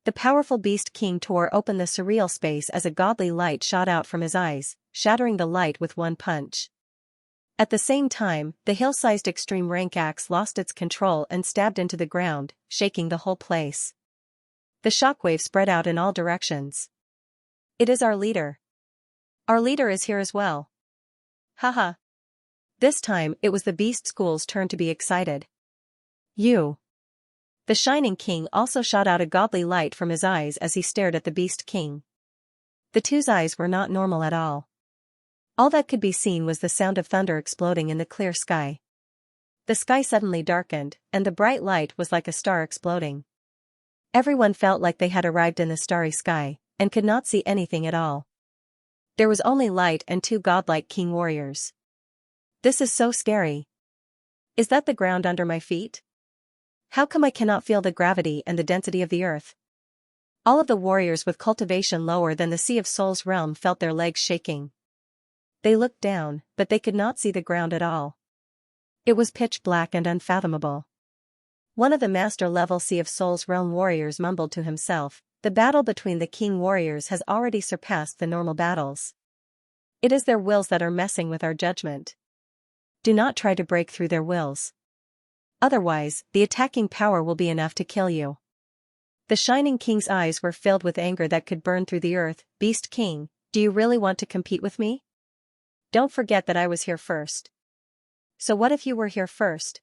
The powerful Beast King tore open the surreal space as a godly light shot out from his eyes, shattering the light with one punch. At the same time, the hill-sized extreme rank axe lost its control and stabbed into the ground, shaking the whole place. The shockwave spread out in all directions. It is our leader. Our leader is here as well. Haha. This time, it was the Beast School's turn to be excited. You. The Shining King also shot out a godly light from his eyes as he stared at the Beast King. The two's eyes were not normal at all. All that could be seen was the sound of thunder exploding in the clear sky. The sky suddenly darkened, and the bright light was like a star exploding. Everyone felt like they had arrived in the starry sky, and could not see anything at all. There was only light and 2 godlike king warriors. This is so scary. Is that the ground under my feet? How come I cannot feel the gravity and the density of the earth? All of the warriors with cultivation lower than the Sea of Souls realm felt their legs shaking. They looked down, but they could not see the ground at all. It was pitch black and unfathomable. One of the master-level Sea of Souls realm warriors mumbled to himself, the battle between the king warriors has already surpassed the normal battles. It is their wills that are messing with our judgment. Do not try to break through their wills. Otherwise, the attacking power will be enough to kill you. The Shining King's eyes were filled with anger that could burn through the earth. Beast King, do you really want to compete with me? Don't forget that I was here first. So what if you were here first?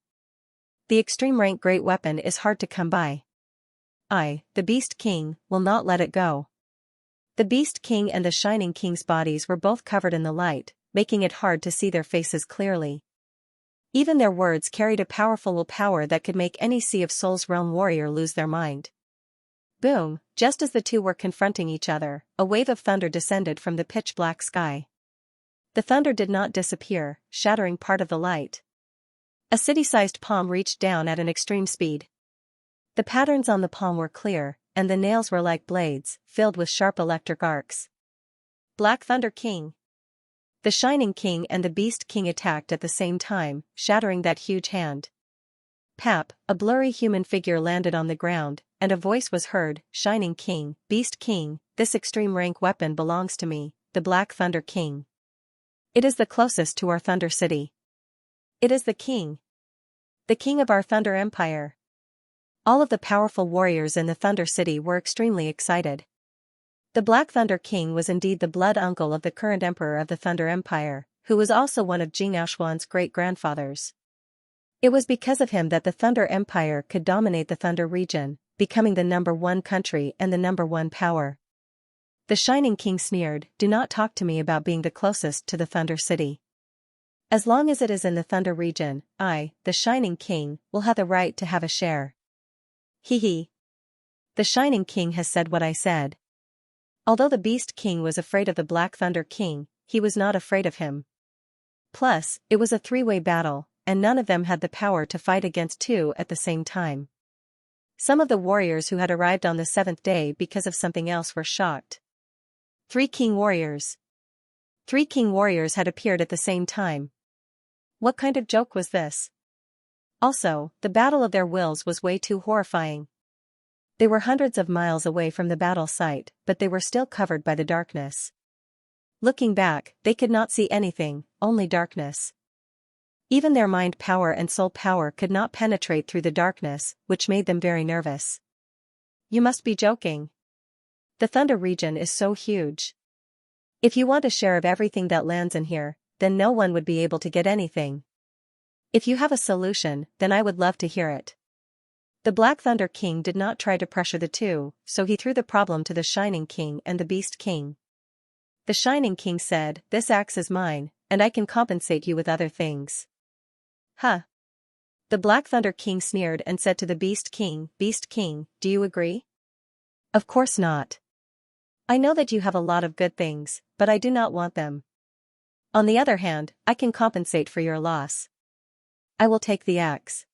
The extreme rank great weapon is hard to come by. I, the Beast King, will not let it go. The Beast King and the Shining King's bodies were both covered in the light, making it hard to see their faces clearly. Even their words carried a powerful willpower that could make any Sea of Souls realm warrior lose their mind. Boom, just as the two were confronting each other, a wave of thunder descended from the pitch-black sky. The thunder did not disappear, shattering part of the light. A city-sized palm reached down at an extreme speed. The patterns on the palm were clear, and the nails were like blades, filled with sharp electric arcs. Black Thunder King. The Shining King and the Beast King attacked at the same time, shattering that huge hand. Pap, a blurry human figure landed on the ground, and a voice was heard, Shining King, Beast King, this extreme rank weapon belongs to me, the Black Thunder King. It is the closest to our Thunder City. It is the king. The king of our Thunder Empire. All of the powerful warriors in the Thunder City were extremely excited. The Black Thunder King was indeed the blood uncle of the current emperor of the Thunder Empire, who was also one of Jing Aoshuan's great-grandfathers. It was because of him that the Thunder Empire could dominate the Thunder region, becoming the #1 country and the #1 power. The Shining King sneered, do not talk to me about being the closest to the Thunder City. As long as it is in the Thunder region, I, the Shining King, will have the right to have a share. Hee hee. The Shining King has said what I said. Although the Beast King was afraid of the Black Thunder King, he was not afraid of him. Plus, it was a 3-way battle, and none of them had the power to fight against 2 at the same time. Some of the warriors who had arrived on the 7th day because of something else were shocked. 3 king warriors. 3 king warriors had appeared at the same time. What kind of joke was this? Also, the battle of their wills was way too horrifying. They were hundreds of miles away from the battle site, but they were still covered by the darkness. Looking back, they could not see anything, only darkness. Even their mind power and soul power could not penetrate through the darkness, which made them very nervous. You must be joking. The Thunder region is so huge. If you want a share of everything that lands in here, then no one would be able to get anything. If you have a solution, then I would love to hear it. The Black Thunder King did not try to pressure the two, so he threw the problem to the Shining King and the Beast King. The Shining King said, this axe is mine, and I can compensate you with other things. Huh. The Black Thunder King sneered and said to the Beast King, do you agree? Of course not. I know that you have a lot of good things, but I do not want them. On the other hand, I can compensate for your loss. I will take the axe.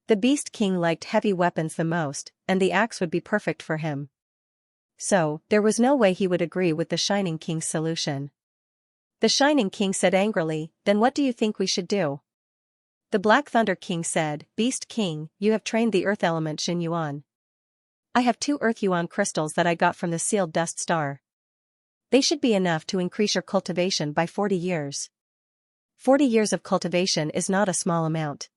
The Beast King liked heavy weapons the most, and the axe would be perfect for him. So, there was no way he would agree with the Shining King's solution. The Shining King said angrily, "Then what do you think we should do?" The Black Thunder King said, "Beast King, you have trained the earth element Xin Yuan. I have 2 earth yuan crystals that I got from the sealed dust star. They should be enough to increase your cultivation by 40 years. 40 years of cultivation is not a small amount.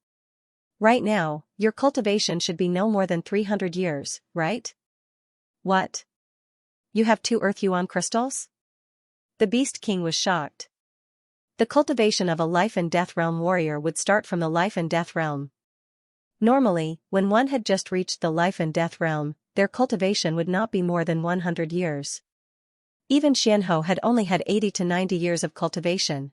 Right now, your cultivation should be no more than 300 years, right?" "What? You have 2 earth yuan crystals?" The Beast King was shocked. The cultivation of a life and death realm warrior would start from the life and death realm. Normally, when one had just reached the life and death realm, their cultivation would not be more than 100 years. Even Xianho had only had 80 to 90 years of cultivation.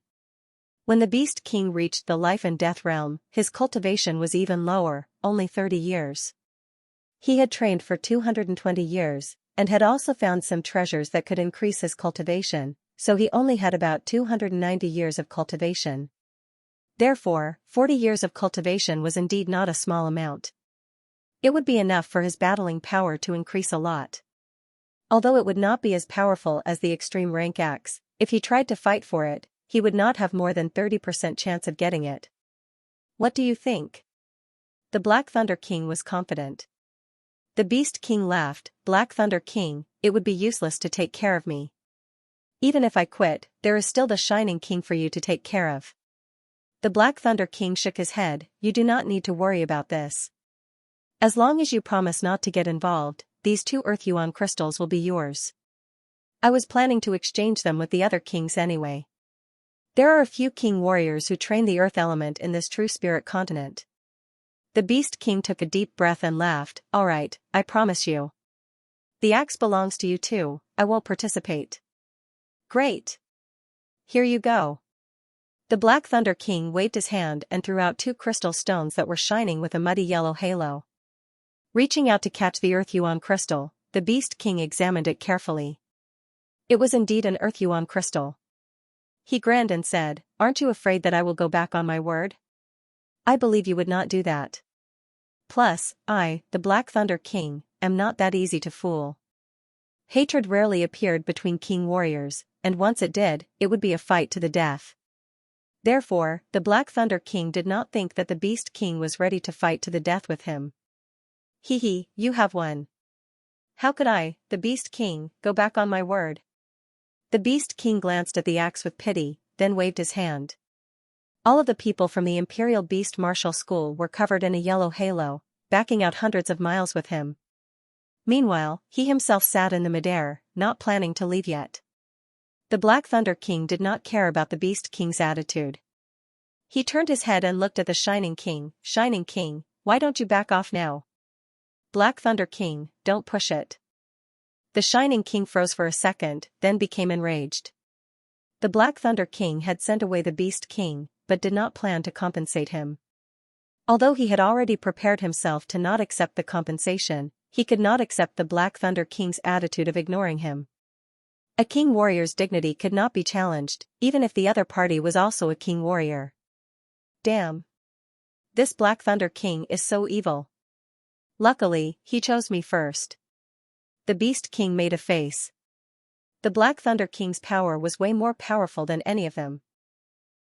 When the Beast King reached the life and death realm, his cultivation was even lower, only 30 years. He had trained for 220 years, and had also found some treasures that could increase his cultivation, so he only had about 290 years of cultivation. Therefore, 40 years of cultivation was indeed not a small amount. It would be enough for his battling power to increase a lot. Although it would not be as powerful as the extreme rank axe, if he tried to fight for it, he would not have more than 30% chance of getting it. "What do you think?" The Black Thunder King was confident. The Beast King laughed, "Black Thunder King, it would be useless to take care of me. Even if I quit, there is still the Shining King for you to take care of." The Black Thunder King shook his head, "You do not need to worry about this. As long as you promise not to get involved, these 2 earth yuan crystals will be yours. I was planning to exchange them with the other kings anyway. There are a few king warriors who train the earth element in this true spirit continent." The Beast King took a deep breath and laughed, "All right, I promise you. The axe belongs to you too, I will participate." "Great. Here you go." The Black Thunder King waved his hand and threw out 2 crystal stones that were shining with a muddy yellow halo. Reaching out to catch the earth yuan crystal, the Beast King examined it carefully. It was indeed an earth yuan crystal. He grinned and said, "Aren't you afraid that I will go back on my word? I believe you would not do that. Plus, I, the Black Thunder King, am not that easy to fool." Hatred rarely appeared between king warriors, and once it did, it would be a fight to the death. Therefore, the Black Thunder King did not think that the Beast King was ready to fight to the death with him. "Hee, you have won. How could I, the Beast King, go back on my word?" The Beast King glanced at the axe with pity, then waved his hand. All of the people from the Imperial Beast Martial School were covered in a yellow halo, backing out hundreds of miles with him. Meanwhile, he himself sat in the midair, not planning to leave yet. The Black Thunder King did not care about the Beast King's attitude. He turned his head and looked at the Shining King. "Shining King, why don't you back off now?" "Black Thunder King, don't push it." The Shining King froze for a second, then became enraged. The Black Thunder King had sent away the Beast King, but did not plan to compensate him. Although he had already prepared himself to not accept the compensation, he could not accept the Black Thunder King's attitude of ignoring him. A king warrior's dignity could not be challenged, even if the other party was also a king warrior. Damn. This Black Thunder King is so evil. Luckily, he chose me first. The Beast King made a face. The Black Thunder King's power was way more powerful than any of them.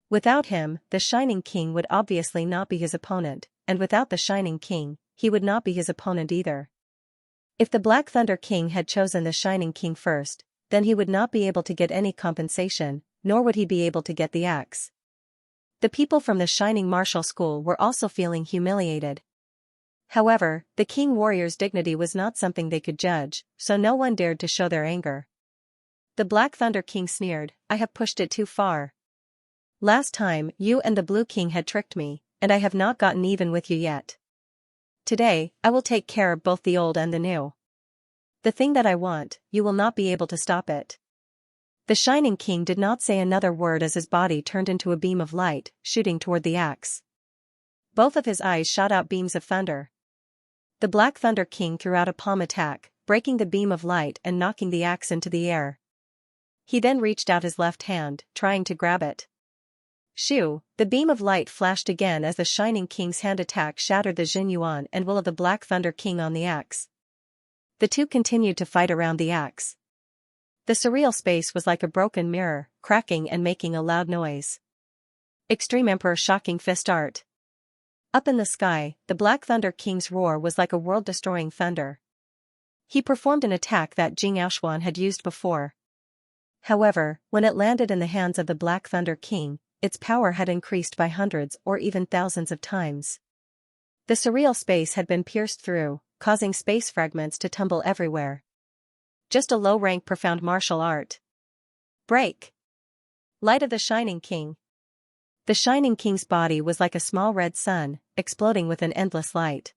Without him, the Shining King would obviously not be his opponent, and without the Shining King, he would not be his opponent either. If the Black Thunder King had chosen the Shining King first, then he would not be able to get any compensation, nor would he be able to get the axe. The people from the Shining Martial School were also feeling humiliated. However, the king warrior's dignity was not something they could judge, so no one dared to show their anger. The Black Thunder King sneered, "I have pushed it too far. Last time, you and the Blue King had tricked me, and I have not gotten even with you yet. Today, I will take care of both the old and the new. The thing that I want, you will not be able to stop it." The Shining King did not say another word as his body turned into a beam of light, shooting toward the axe. Both of his eyes shot out beams of thunder. The Black Thunder King threw out a palm attack, breaking the beam of light and knocking the axe into the air. He then reached out his left hand, trying to grab it. Shoo! The beam of light flashed again as the Shining King's hand attack shattered the Jinyuan and will of the Black Thunder King on the axe. The two continued to fight around the axe. The surreal space was like a broken mirror, cracking and making a loud noise. Extreme Emperor Shocking Fist Art. Up in the sky, the Black Thunder King's roar was like a world-destroying thunder. He performed an attack that Jing Aoshuan had used before. However, when it landed in the hands of the Black Thunder King, its power had increased by hundreds or even thousands of times. The surreal space had been pierced through, causing space fragments to tumble everywhere. Just a low-rank profound martial art. Break! Light of the Shining King. The Shining King's body was like a small red sun, exploding with an endless light.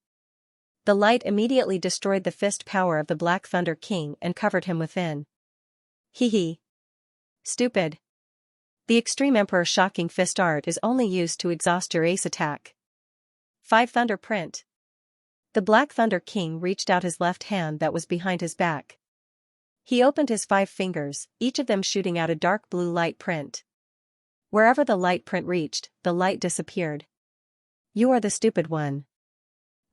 The light immediately destroyed the fist power of the Black Thunder King and covered him within. Hee. Stupid. The Extreme Emperor Shocking Fist Art is only used to exhaust your ace attack. 5 Thunder Print. The Black Thunder King reached out his left hand that was behind his back. He opened his 5 fingers, each of them shooting out a dark blue light print. Wherever the light print reached, the light disappeared. You are the stupid one.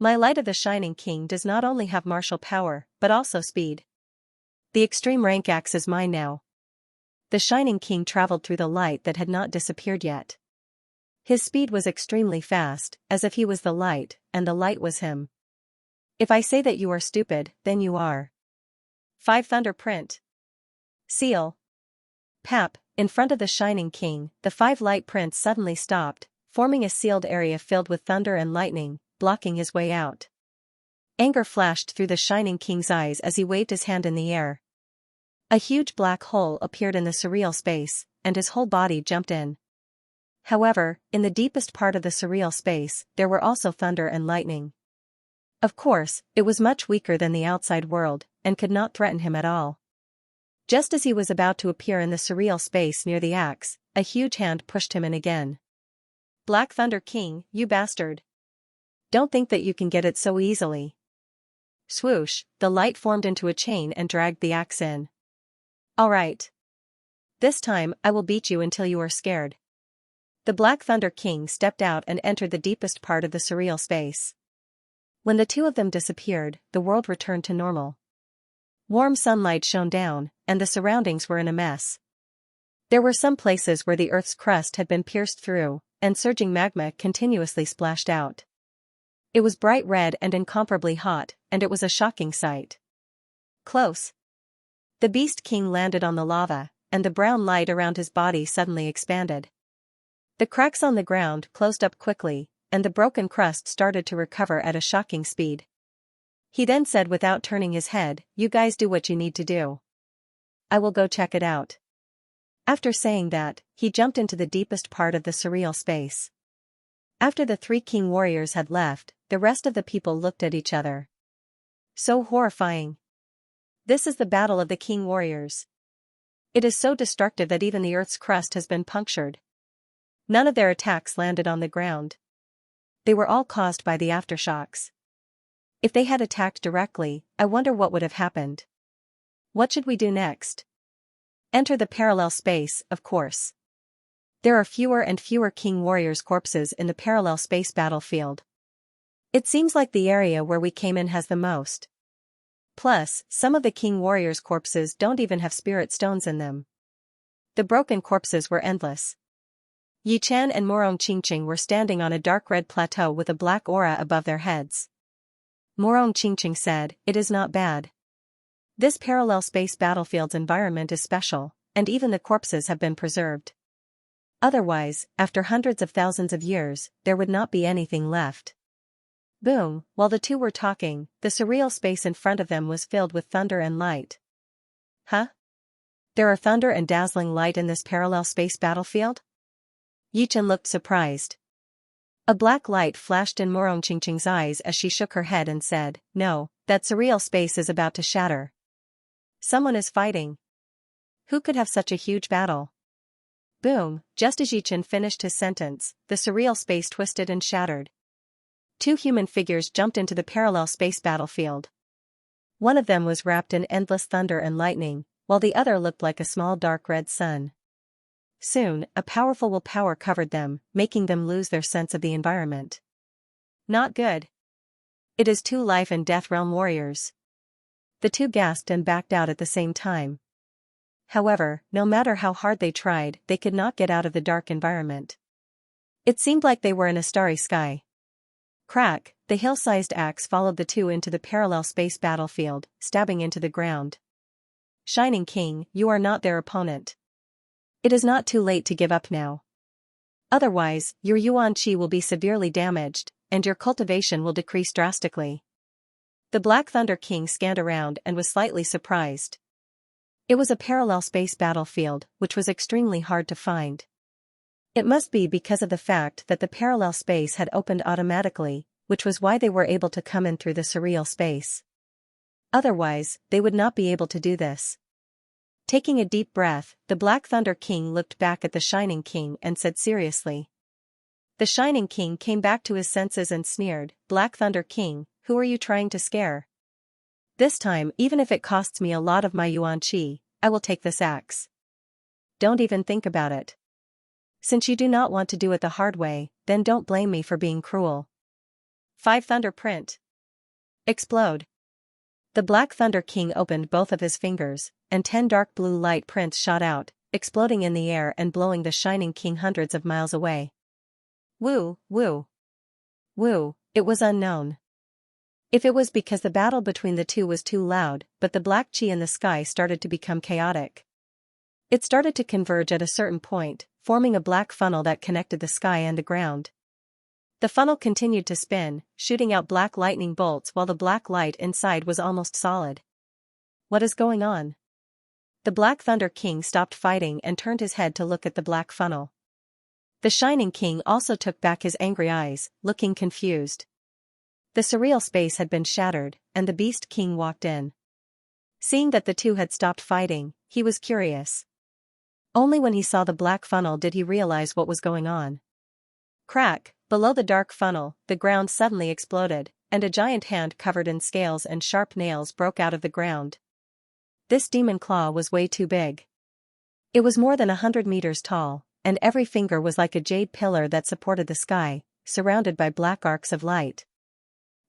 My Light of the Shining King does not only have martial power, but also speed. The extreme rank axe is mine now. The Shining King traveled through the light that had not disappeared yet. His speed was extremely fast, as if he was the light, and the light was him. If I say that you are stupid, then you are. 5 Thunder Print. Seal. Pap, in front of the Shining King, the 5 light prints suddenly stopped, forming a sealed area filled with thunder and lightning, blocking his way out. Anger flashed through the Shining King's eyes as he waved his hand in the air. A huge black hole appeared in the surreal space, and his whole body jumped in. However, in the deepest part of the surreal space, there were also thunder and lightning. Of course, it was much weaker than the outside world, and could not threaten him at all. Just as he was about to appear in the surreal space near the axe, a huge hand pushed him in again. Black Thunder King, you bastard. Don't think that you can get it so easily. Swoosh, the light formed into a chain and dragged the axe in. All right. This time, I will beat you until you are scared. The Black Thunder King stepped out and entered the deepest part of the surreal space. When the two of them disappeared, the world returned to normal. Warm sunlight shone down, and the surroundings were in a mess. There were some places where the Earth's crust had been pierced through, and surging magma continuously splashed out. It was bright red and incomparably hot, and it was a shocking sight. Close. The Beast King landed on the lava, and the brown light around his body suddenly expanded. The cracks on the ground closed up quickly, and the broken crust started to recover at a shocking speed. He then said without turning his head, "You guys do what you need to do. I will go check it out." After saying that, he jumped into the deepest part of the surreal space. After the 3 king warriors had left, the rest of the people looked at each other. So horrifying. This is the battle of the king warriors. It is so destructive that even the Earth's crust has been punctured. None of their attacks landed on the ground. They were all caused by the aftershocks. If they had attacked directly, I wonder what would have happened. What should we do next? Enter the parallel space, of course. There are fewer and fewer king warriors' corpses in the parallel space battlefield. It seems like the area where we came in has the most. Plus, some of the king warriors' corpses don't even have spirit stones in them. The broken corpses were endless. Yi Chen and Morong Qingqing were standing on a dark red plateau with a black aura above their heads. Morong Qingqing said, "It is not bad. This parallel space battlefield's environment is special, and even the corpses have been preserved. Otherwise, after hundreds of thousands of years, there would not be anything left." Boom, while the two were talking, the surreal space in front of them was filled with thunder and light. Huh? There are thunder and dazzling light in this parallel space battlefield? Yichen looked surprised. A black light flashed in Morong Qingqing's eyes as she shook her head and said, "No, that surreal space is about to shatter. Someone is fighting. Who could have such a huge battle?" Boom, just as Yichen finished his sentence, the surreal space twisted and shattered. 2 human figures jumped into the parallel space battlefield. One of them was wrapped in endless thunder and lightning, while the other looked like a small dark red sun. Soon, a powerful willpower covered them, making them lose their sense of the environment. Not good. It is two life and death realm warriors. The two gasped and backed out at the same time. However, no matter how hard they tried, they could not get out of the dark environment. It seemed like they were in a starry sky. Crack, the hill-sized axe followed the two into the parallel space battlefield, stabbing into the ground. Shining King, you are not their opponent. It is not too late to give up now. Otherwise, your Yuan Qi will be severely damaged, and your cultivation will decrease drastically. The Black Thunder King scanned around and was slightly surprised. It was a parallel space battlefield, which was extremely hard to find. It must be because of the fact that the parallel space had opened automatically, which was why they were able to come in through the surreal space. Otherwise, they would not be able to do this. Taking a deep breath, the Black Thunder King looked back at the Shining King and said seriously. The Shining King came back to his senses and sneered, "Black Thunder King, who are you trying to scare? This time, even if it costs me a lot of my Yuan Qi, I will take this axe. Don't even think about it. Since you do not want to do it the hard way, then don't blame me for being cruel." 5 Thunder Print. Explode. The Black Thunder King opened both of his fingers, and 10 dark blue light prints shot out, exploding in the air and blowing the Shining King hundreds of miles away. Woo, woo. Woo, it was unknown. If it was because the battle between the two was too loud, but the black chi in the sky started to become chaotic. It started to converge at a certain point, forming a black funnel that connected the sky and the ground. The funnel continued to spin, shooting out black lightning bolts while the black light inside was almost solid. What is going on? The Black Thunder King stopped fighting and turned his head to look at the black funnel. The Shining King also took back his angry eyes, looking confused. The surreal space had been shattered, and the Beast King walked in. Seeing that the two had stopped fighting, he was curious. Only when he saw the black funnel did he realize what was going on. Crack, below the dark funnel, the ground suddenly exploded, and a giant hand covered in scales and sharp nails broke out of the ground. This demon claw was way too big. It was more than 100 meters tall, and every finger was like a jade pillar that supported the sky, surrounded by black arcs of light.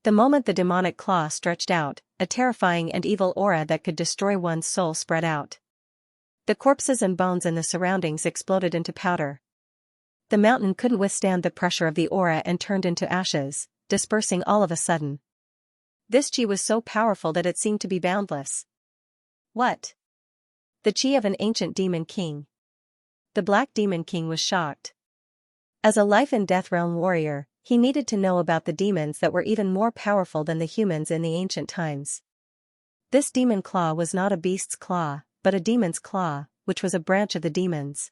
The moment the demonic claw stretched out, a terrifying and evil aura that could destroy one's soul spread out. The corpses and bones in the surroundings exploded into powder. The mountain couldn't withstand the pressure of the aura and turned into ashes, dispersing all of a sudden. This chi was so powerful that it seemed to be boundless. What? The chi of an ancient demon king. The Black Demon King was shocked. As a life and death realm warrior, he needed to know about the demons that were even more powerful than the humans in the ancient times. This demon claw was not a beast's claw, but a demon's claw, which was a branch of the demons.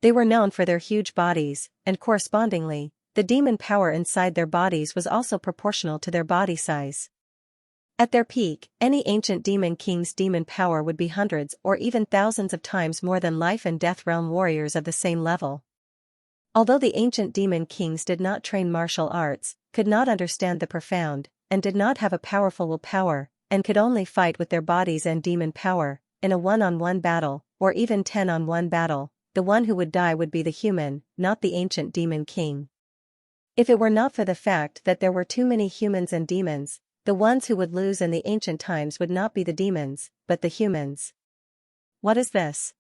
They were known for their huge bodies, and correspondingly, the demon power inside their bodies was also proportional to their body size. At their peak, any ancient demon king's demon power would be hundreds or even thousands of times more than life and death realm warriors of the same level. Although the ancient demon kings did not train martial arts, could not understand the profound, and did not have a powerful willpower, and could only fight with their bodies and demon power, in a one-on-one battle, or even 10-on-1 battle, the one who would die would be the human, not the ancient demon king. If it were not for the fact that there were too many humans and demons, the ones who would lose in the ancient times would not be the demons, but the humans. What is this?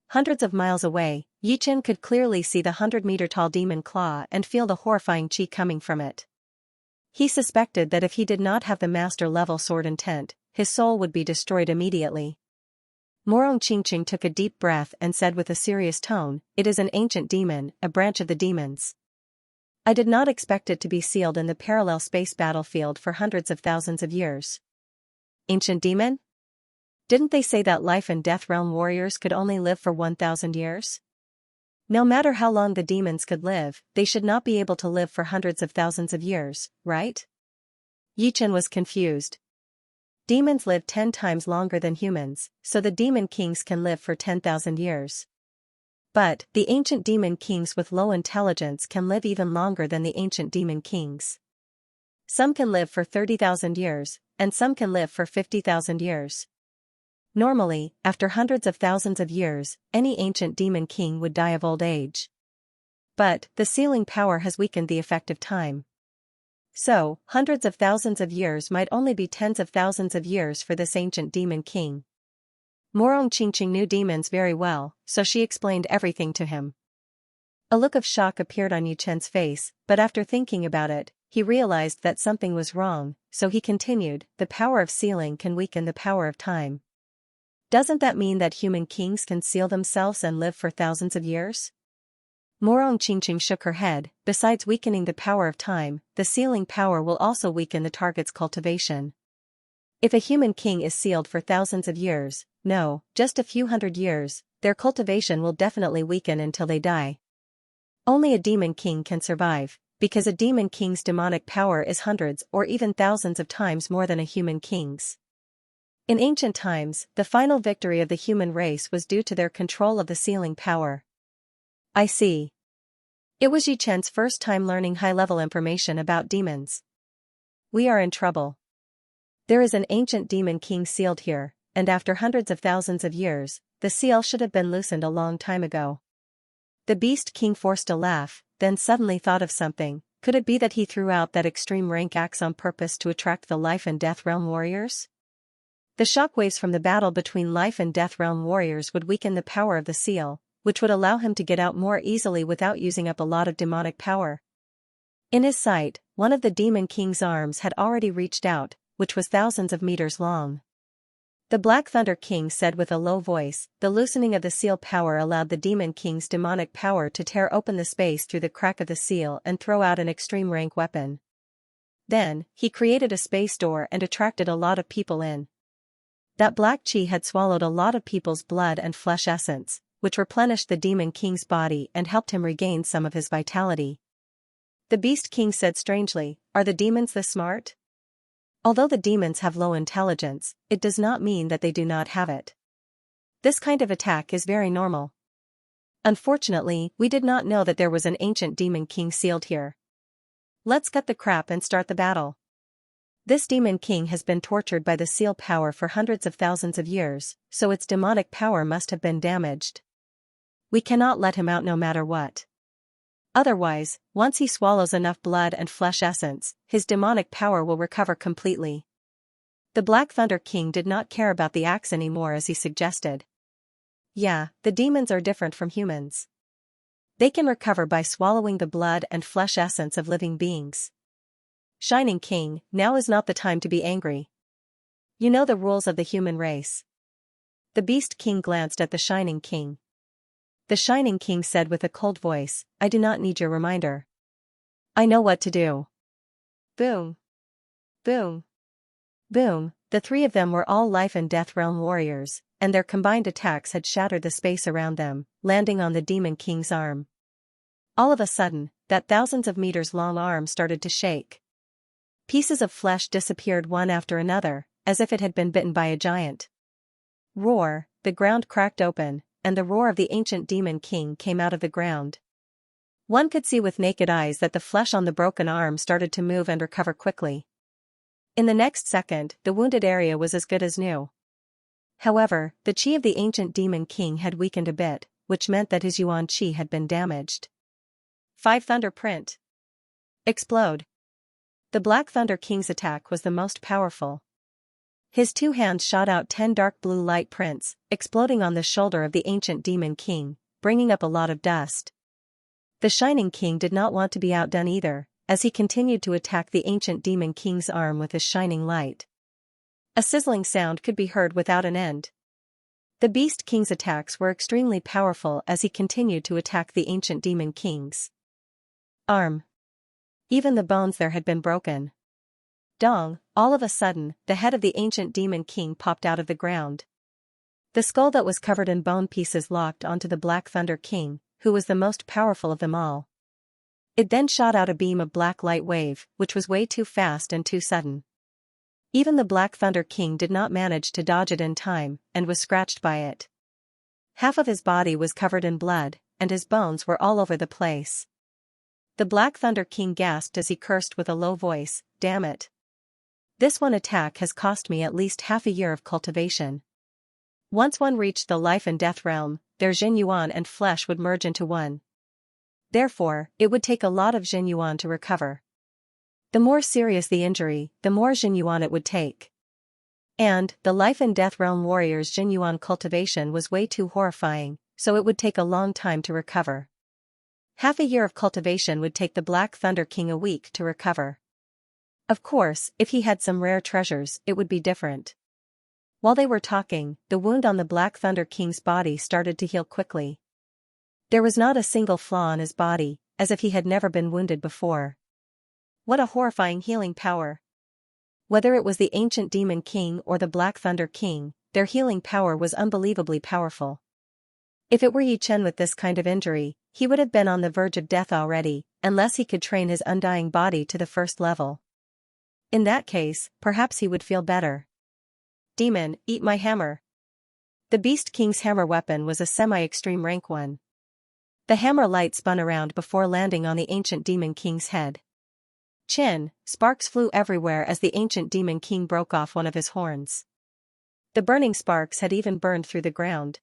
Hundreds of miles away, Yichen could clearly see the 100-meter-tall demon claw and feel the horrifying chi coming from it. He suspected that if he did not have the master-level sword intent, his soul would be destroyed immediately. Morong Qingqing took a deep breath and said with a serious tone, "It is an ancient demon, a branch of the demons. I did not expect it to be sealed in the parallel space battlefield for hundreds of thousands of years." Ancient demon? Didn't they say that life and death realm warriors could only live for 1,000 years? No matter how long the demons could live, they should not be able to live for hundreds of thousands of years, right? Yichen was confused. Demons live 10 times longer than humans, so the demon kings can live for 10,000 years. But, the ancient demon kings with low intelligence can live even longer than the ancient demon kings. Some can live for 30,000 years, and some can live for 50,000 years. Normally, after hundreds of thousands of years, any ancient demon king would die of old age. But, the sealing power has weakened the effect of time. So, hundreds of thousands of years might only be tens of thousands of years for this ancient demon king. Morong Qingqing knew demons very well, so she explained everything to him. A look of shock appeared on Yu Chen's face, but after thinking about it, he realized that something was wrong, so he continued, the power of sealing can weaken the power of time. Doesn't that mean that human kings can seal themselves and live for thousands of years? Morong Qingqing shook her head. Besides weakening the power of time, the sealing power will also weaken the target's cultivation. If a human king is sealed for thousands of years, no, just a few hundred years, their cultivation will definitely weaken until they die. Only a demon king can survive, because a demon king's demonic power is hundreds or even thousands of times more than a human king's. In ancient times, the final victory of the human race was due to their control of the sealing power. I see. It was Yu Chen's first time learning high-level information about demons. We are in trouble. There is an ancient demon king sealed here, and after hundreds of thousands of years, the seal should have been loosened a long time ago. The beast king forced a laugh, then suddenly thought of something. Could it be that he threw out that extreme rank axe on purpose to attract the life and death realm warriors? The shockwaves from the battle between life and death realm warriors would weaken the power of the seal, which would allow him to get out more easily without using up a lot of demonic power. In his sight, one of the demon king's arms had already reached out, which was thousands of meters long. The Black Thunder King said with a low voice, the loosening of the seal power allowed the demon king's demonic power to tear open the space through the crack of the seal and throw out an extreme rank weapon. Then, he created a space door and attracted a lot of people in. That black chi had swallowed a lot of people's blood and flesh essence, which replenished the demon king's body and helped him regain some of his vitality. The beast king said strangely, are the demons this smart? Although the demons have low intelligence, it does not mean that they do not have it. This kind of attack is very normal. Unfortunately, we did not know that there was an ancient demon king sealed here. Let's cut the crap and start the battle. This demon king has been tortured by the seal power for hundreds of thousands of years, so its demonic power must have been damaged. We cannot let him out no matter what. Otherwise, once he swallows enough blood and flesh essence, his demonic power will recover completely. The Black Thunder King did not care about the axe anymore as he suggested. Yeah, the demons are different from humans. They can recover by swallowing the blood and flesh essence of living beings. Shining King, now is not the time to be angry. You know the rules of the human race. The Beast King glanced at the Shining King. The Shining King said with a cold voice, I do not need your reminder. I know what to do. Boom. Boom. Boom. The three of them were all life and death realm warriors, and their combined attacks had shattered the space around them, landing on the Demon King's arm. All of a sudden, that thousands of meters long arm started to shake. Pieces of flesh disappeared one after another, as if it had been bitten by a giant. Roar, the ground cracked open, and the roar of the ancient demon king came out of the ground. One could see with naked eyes that the flesh on the broken arm started to move and recover quickly. In the next second, the wounded area was as good as new. However, the chi of the ancient demon king had weakened a bit, which meant that his yuan chi had been damaged. 5 Thunder Print. Explode. The Black Thunder King's attack was the most powerful. His two hands shot out 10 dark blue light prints, exploding on the shoulder of the ancient demon king, bringing up a lot of dust. The Shining King did not want to be outdone either, as he continued to attack the ancient demon king's arm with his shining light. A sizzling sound could be heard without an end. The Beast King's attacks were extremely powerful as he continued to attack the ancient demon king's arm. Even the bones there had been broken. Dong, all of a sudden, the head of the ancient demon king popped out of the ground. The skull that was covered in bone pieces locked onto the Black Thunder King, who was the most powerful of them all. It then shot out a beam of black light wave, which was way too fast and too sudden. Even the Black Thunder King did not manage to dodge it in time, and was scratched by it. Half of his body was covered in blood, and his bones were all over the place. The Black Thunder King gasped as he cursed with a low voice, "Damn it. This one attack has cost me at least half a year of cultivation." Once one reached the life and death realm, their Xianyuan and flesh would merge into one. Therefore, it would take a lot of Xianyuan to recover. The more serious the injury, the more Xianyuan it would take. And, the life and death realm warrior's Xianyuan cultivation was way too horrifying, so it would take a long time to recover. Half a year of cultivation would take the Black Thunder King a week to recover. Of course, if he had some rare treasures, it would be different. While they were talking, the wound on the Black Thunder King's body started to heal quickly. There was not a single flaw on his body, as if he had never been wounded before. What a horrifying healing power! Whether it was the ancient Demon King or the Black Thunder King, their healing power was unbelievably powerful. If it were Yi Chen with this kind of injury, he would have been on the verge of death already, unless he could train his undying body to the first level. In that case, perhaps he would feel better. "Demon, eat my hammer." The Beast King's hammer weapon was a semi-extreme rank one. The hammer light spun around before landing on the ancient Demon King's head. Chin, sparks flew everywhere as the ancient Demon King broke off one of his horns. The burning sparks had even burned through the ground.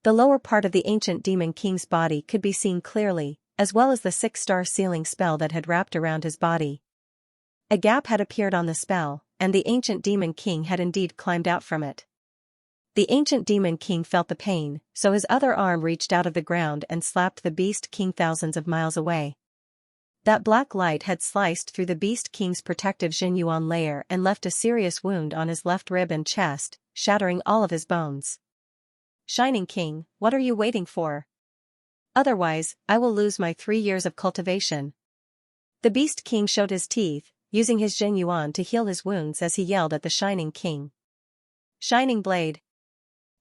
The lower part of the ancient Demon King's body could be seen clearly, as well as the 6-star sealing spell that had wrapped around his body. A gap had appeared on the spell, and the ancient Demon King had indeed climbed out from it. The ancient Demon King felt the pain, so his other arm reached out of the ground and slapped the Beast King thousands of miles away. That black light had sliced through the Beast King's protective Xianyuan layer and left a serious wound on his left rib and chest, shattering all of his bones. "Shining King, what are you waiting for? Otherwise, I will lose my 3 years of cultivation." The Beast King showed his teeth, using his Xianyuan to heal his wounds as he yelled at the Shining King. "Shining Blade."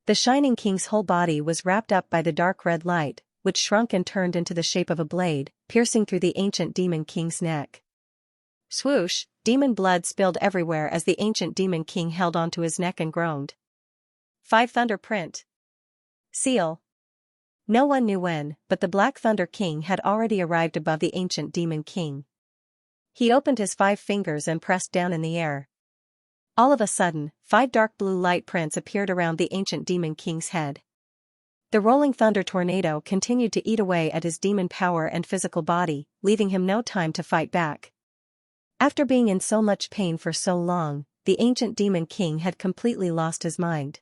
The Shining King's whole body was wrapped up by the dark red light, which shrunk and turned into the shape of a blade, piercing through the ancient Demon King's neck. Swoosh, demon blood spilled everywhere as the ancient Demon King held onto his neck and groaned. 5 Thunder Print. Seal. No one knew when, but the Black Thunder King had already arrived above the ancient Demon King. He opened his 5 fingers and pressed down in the air. All of a sudden, 5 dark blue light prints appeared around the ancient Demon King's head. The rolling thunder tornado continued to eat away at his demon power and physical body, leaving him no time to fight back. After being in so much pain for so long, the ancient Demon King had completely lost his mind.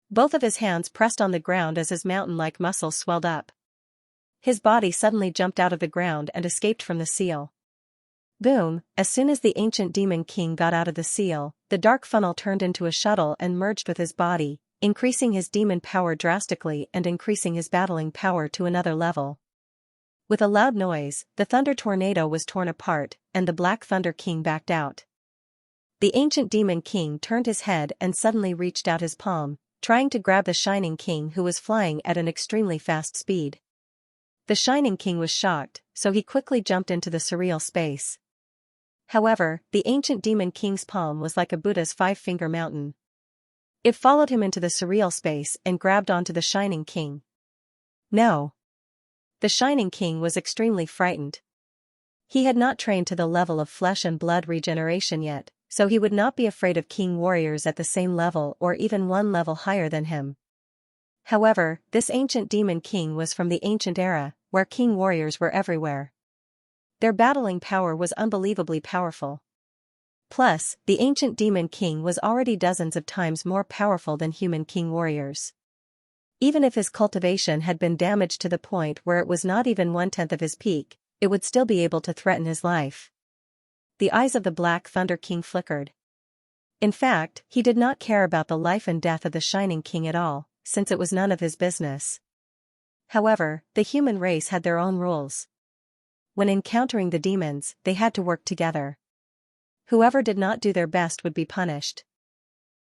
Both of his hands pressed on the ground as his mountain-like muscles swelled up. His body suddenly jumped out of the ground and escaped from the seal. Boom, as soon as the ancient Demon King got out of the seal, the dark funnel turned into a shuttle and merged with his body, increasing his demon power drastically and increasing his battling power to another level. With a loud noise, the thunder tornado was torn apart, and the Black Thunder King backed out. The ancient Demon King turned his head and suddenly reached out his palm, trying to grab the Shining King who was flying at an extremely fast speed. The Shining King was shocked, so he quickly jumped into the surreal space. However, the ancient Demon King's palm was like a Buddha's 5-finger mountain. It followed him into the surreal space and grabbed onto the Shining King. No. The Shining King was extremely frightened. He had not trained to the level of flesh and blood regeneration yet, so he would not be afraid of king warriors at the same level or even one level higher than him. However, this ancient Demon King was from the ancient era, where king warriors were everywhere. Their battling power was unbelievably powerful. Plus, the ancient Demon King was already dozens of times more powerful than human king warriors. Even if his cultivation had been damaged to the point where it was not even 1/10 of his peak, it would still be able to threaten his life. The eyes of the Black Thunder King flickered. In fact, he did not care about the life and death of the Shining King at all, since it was none of his business. However, the human race had their own rules. When encountering the demons, they had to work together. Whoever did not do their best would be punished.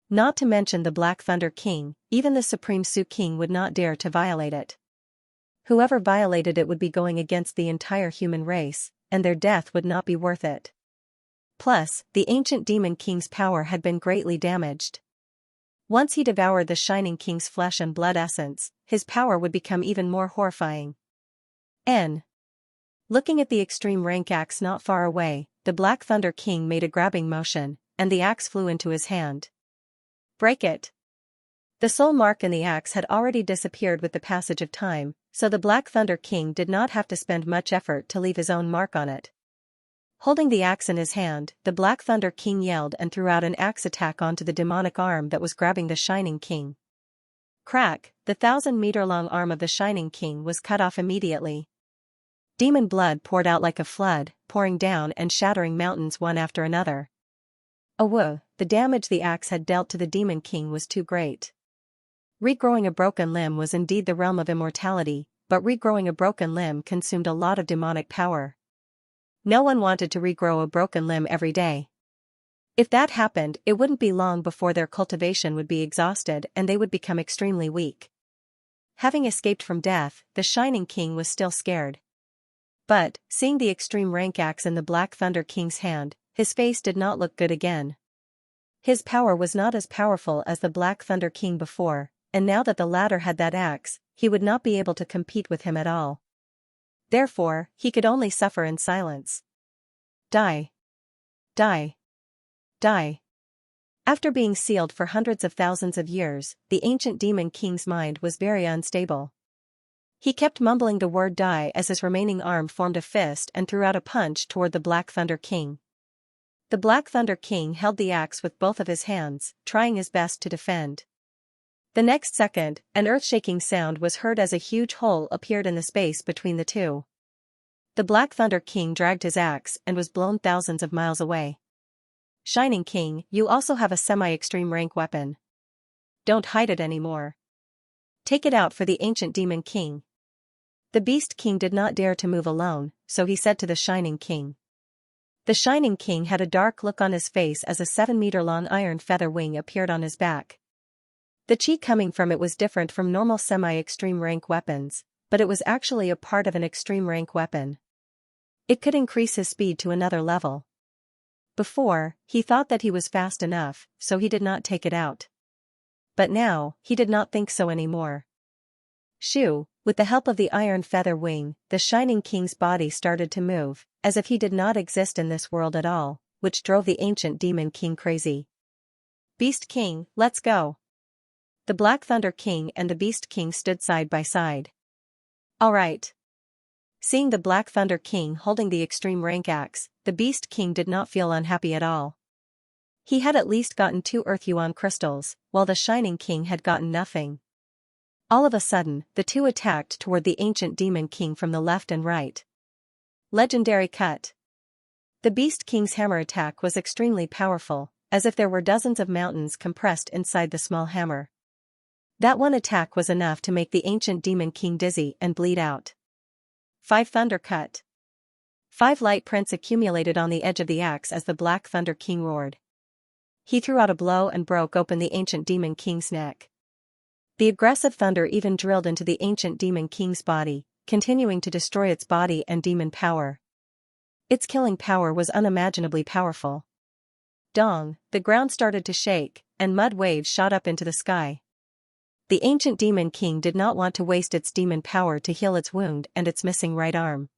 Not to mention the Black Thunder King, even the Supreme Su King would not dare to violate it. Whoever violated it would be going against the entire human race, and their death would not be worth it. Plus, the ancient Demon King's power had been greatly damaged. Once he devoured the Shining King's flesh and blood essence, his power would become even more horrifying. Looking at the extreme rank axe not far away, the Black Thunder King made a grabbing motion, and the axe flew into his hand. Break it! The soul mark in the axe had already disappeared with the passage of time, so the Black Thunder King did not have to spend much effort to leave his own mark on it. Holding the axe in his hand, the Black Thunder King yelled and threw out an axe attack onto the demonic arm that was grabbing the Shining King. Crack! The 1,000-meter-long arm of the Shining King was cut off immediately. Demon blood poured out like a flood, pouring down and shattering mountains one after another. Oh, the damage the axe had dealt to the Demon King was too great. Regrowing a broken limb was indeed the realm of immortality, but regrowing a broken limb consumed a lot of demonic power. No one wanted to regrow a broken limb every day. If that happened, it wouldn't be long before their cultivation would be exhausted and they would become extremely weak. Having escaped from death, the Shining King was still scared. But, seeing the extreme rank axe in the Black Thunder King's hand, his face did not look good again. His power was not as powerful as the Black Thunder King before, and now that the latter had that axe, he would not be able to compete with him at all. Therefore, he could only suffer in silence. Die. Die. Die. After being sealed for hundreds of thousands of years, the ancient Demon King's mind was very unstable. He kept mumbling the word die as his remaining arm formed a fist and threw out a punch toward the Black Thunder King. The Black Thunder King held the axe with both of his hands, trying his best to defend. The next second, an earth-shaking sound was heard as a huge hole appeared in the space between the two. The Black Thunder King dragged his axe and was blown thousands of miles away. Shining King, you also have a semi-extreme rank weapon. Don't hide it anymore. Take it out for the ancient Demon King. The Beast King did not dare to move alone, so he said to the Shining King. The Shining King had a dark look on his face as a 7-meter-long iron feather wing appeared on his back. The chi coming from it was different from normal semi-extreme rank weapons, but it was actually a part of an extreme rank weapon. It could increase his speed to another level. Before, he thought that he was fast enough, so he did not take it out. But now, he did not think so anymore. Shoo, with the help of the iron feather wing, the Shining King's body started to move, as if he did not exist in this world at all, which drove the ancient Demon King crazy. Beast King, let's go. The Black Thunder King and the Beast King stood side by side. All right. Seeing the Black Thunder King holding the extreme rank axe, the Beast King did not feel unhappy at all. He had at least gotten 2 Earth Yuan crystals, while the Shining King had gotten nothing. All of a sudden, the two attacked toward the ancient Demon King from the left and right. Legendary cut. The Beast King's hammer attack was extremely powerful, as if there were dozens of mountains compressed inside the small hammer. That one attack was enough to make the ancient Demon King dizzy and bleed out. 5 Thunder cut. 5 light prints accumulated on the edge of the axe as the Black Thunder King roared. He threw out a blow and broke open the ancient Demon King's neck. The aggressive thunder even drilled into the ancient Demon King's body, continuing to destroy its body and demon power. Its killing power was unimaginably powerful. Dong, the ground started to shake, and mud waves shot up into the sky. The ancient Demon King did not want to waste its demon power to heal its wound and its missing right arm.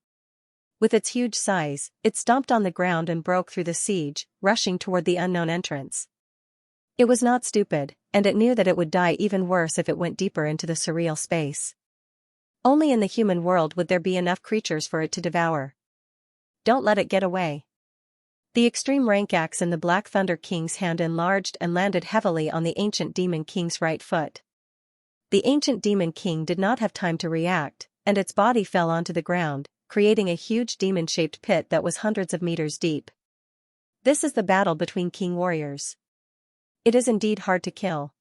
With its huge size, it stomped on the ground and broke through the siege, rushing toward the unknown entrance. It was not stupid, and it knew that it would die even worse if it went deeper into the surreal space. Only in the human world would there be enough creatures for it to devour. Don't let it get away. The extreme rank axe in the Black Thunder King's hand enlarged and landed heavily on the ancient Demon King's right foot. The ancient Demon King did not have time to react, and its body fell onto the ground, creating a huge demon-shaped pit that was hundreds of meters deep. This is the battle between king warriors. It is indeed hard to kill.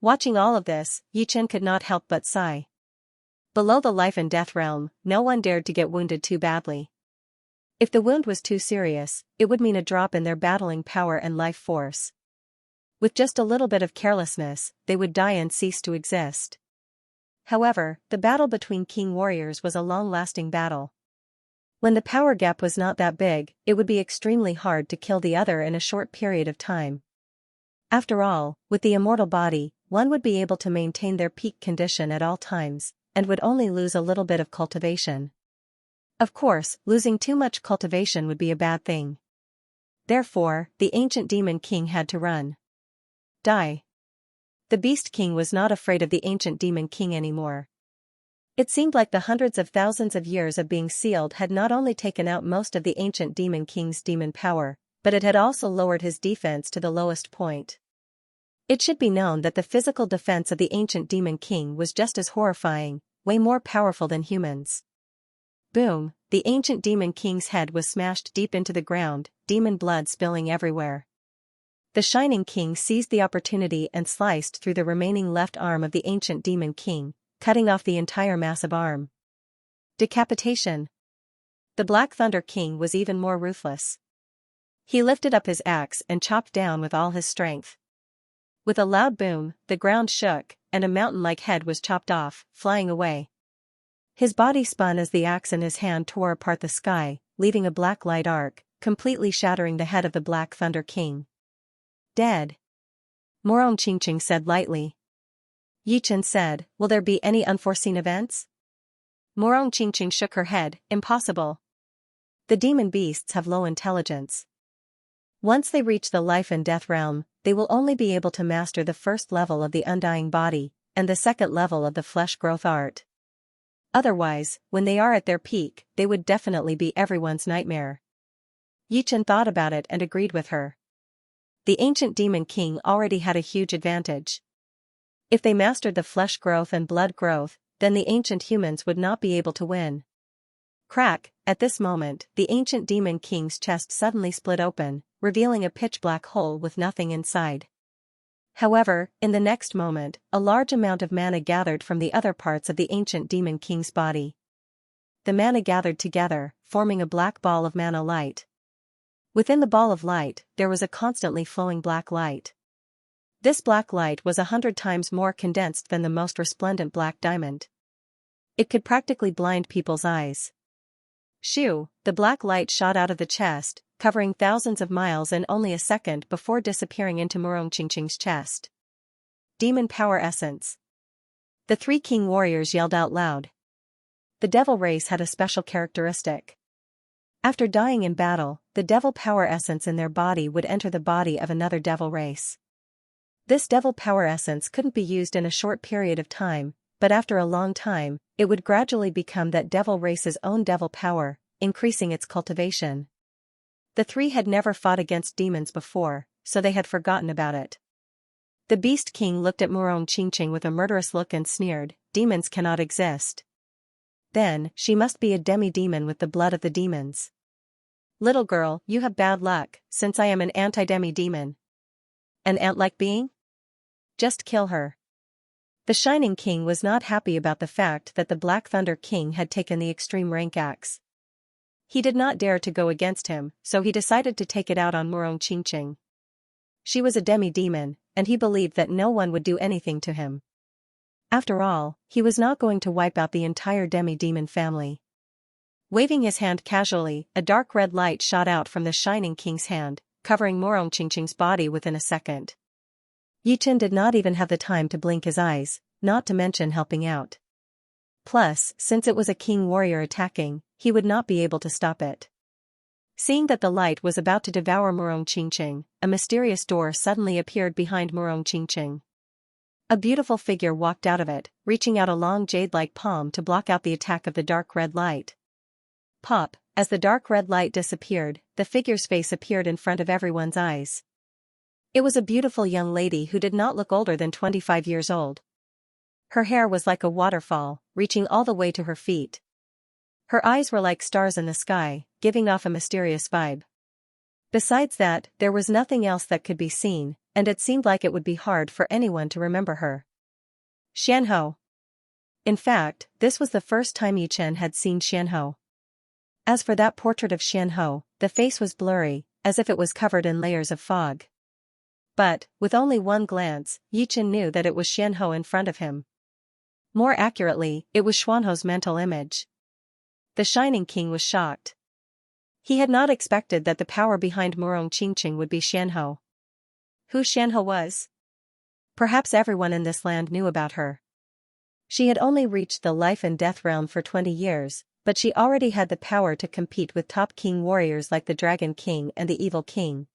Watching all of this, Yi Chen could not help but sigh. Below the life and death realm, no one dared to get wounded too badly. If the wound was too serious, it would mean a drop in their battling power and life force. With just a little bit of carelessness, they would die and cease to exist. However, the battle between king warriors was a long-lasting battle. When the power gap was not that big, it would be extremely hard to kill the other in a short period of time. After all, with the immortal body, one would be able to maintain their peak condition at all times, and would only lose a little bit of cultivation. Of course, losing too much cultivation would be a bad thing. Therefore, the ancient demon king had to run. Die. The beast king was not afraid of the ancient demon king anymore. It seemed like the hundreds of thousands of years of being sealed had not only taken out most of the ancient demon king's demon power, but it had also lowered his defense to the lowest point. It should be known that the physical defense of the ancient demon king was just as horrifying, way more powerful than humans. Boom, the ancient demon king's head was smashed deep into the ground, demon blood spilling everywhere. The Shining King seized the opportunity and sliced through the remaining left arm of the ancient demon king, cutting off the entire massive arm. Decapitation. The Black Thunder King was even more ruthless. He lifted up his axe and chopped down with all his strength. With a loud boom, the ground shook, and a mountain-like head was chopped off, flying away. His body spun as the axe in his hand tore apart the sky, leaving a black light arc, completely shattering the head of the Black Thunder King. Dead. Morong Qingqing said lightly. Yichen said, "Will there be any unforeseen events?" Morong Qingqing shook her head, "Impossible. The demon beasts have low intelligence. Once they reach the life and death realm, they will only be able to master the first level of the undying body, and the second level of the flesh growth art. Otherwise, when they are at their peak, they would definitely be everyone's nightmare." Yichen thought about it and agreed with her. The ancient demon king already had a huge advantage. If they mastered the flesh growth and blood growth, then the ancient humans would not be able to win. Crack, at this moment, the ancient demon king's chest suddenly split open, revealing a pitch-black hole with nothing inside. However, in the next moment, a large amount of mana gathered from the other parts of the ancient demon king's body. The mana gathered together, forming a black ball of mana light. Within the ball of light, there was a constantly flowing black light. This black light was 100 times more condensed than the most resplendent black diamond. It could practically blind people's eyes. Shoo, the black light shot out of the chest, covering thousands of miles in only a second before disappearing into Morong Qingqing's chest. Demon Power Essence. The three king warriors yelled out loud. The devil race had a special characteristic. After dying in battle, the devil power essence in their body would enter the body of another devil race. This devil power essence couldn't be used in a short period of time, but after a long time, it would gradually become that devil race's own devil power, increasing its cultivation. The three had never fought against demons before, so they had forgotten about it. The Beast King looked at Morong Qingqing with a murderous look and sneered, "Demons cannot exist. Then, she must be a demi-demon with the blood of the demons. Little girl, you have bad luck, since I am an anti-demi-demon. An ant-like being? Just kill her." The Shining King was not happy about the fact that the Black Thunder King had taken the extreme rank axe. He did not dare to go against him, so he decided to take it out on Morong Qingqing. She was a demi-demon, and he believed that no one would do anything to him. After all, he was not going to wipe out the entire demi-demon family. Waving his hand casually, a dark red light shot out from the Shining King's hand, covering Morong Qingqing's body within a second. Yichen did not even have the time to blink his eyes, not to mention helping out. Plus, since it was a king warrior attacking, he would not be able to stop it. Seeing that the light was about to devour Morong Qingqing, a mysterious door suddenly appeared behind Morong Qingqing. A beautiful figure walked out of it, reaching out a long jade-like palm to block out the attack of the dark red light. Pop, as the dark red light disappeared, the figure's face appeared in front of everyone's eyes. It was a beautiful young lady who did not look older than 25 years old. Her hair was like a waterfall, reaching all the way to her feet. Her eyes were like stars in the sky, giving off a mysterious vibe. Besides that, there was nothing else that could be seen, and it seemed like it would be hard for anyone to remember her. Xianho. In fact, this was the first time Yichen had seen Xianho. As for that portrait of Xianho, the face was blurry, as if it was covered in layers of fog. But, with only one glance, Yichen knew that it was Xianho in front of him. More accurately, it was Xuanho's mental image. The Shining King was shocked. He had not expected that the power behind Morong Qingqing would be Xianho. Who Xianho was? Perhaps everyone in this land knew about her. She had only reached the life and death realm for 20 years, but she already had the power to compete with top king warriors like the Dragon King and the Evil King.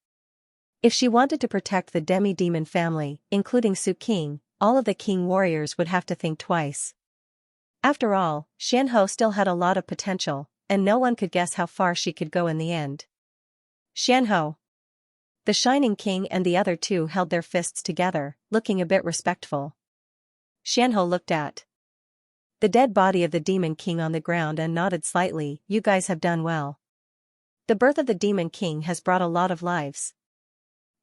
If she wanted to protect the demi-demon family, including Su King, all of the king warriors would have to think twice. After all, Xianhou still had a lot of potential, and no one could guess how far she could go in the end. Xianhou. The Shining King and the other two held their fists together, looking a bit respectful. Xianhou looked at the dead body of the Demon King on the ground and nodded slightly. You guys have done well. The birth of the Demon King has brought a lot of lives.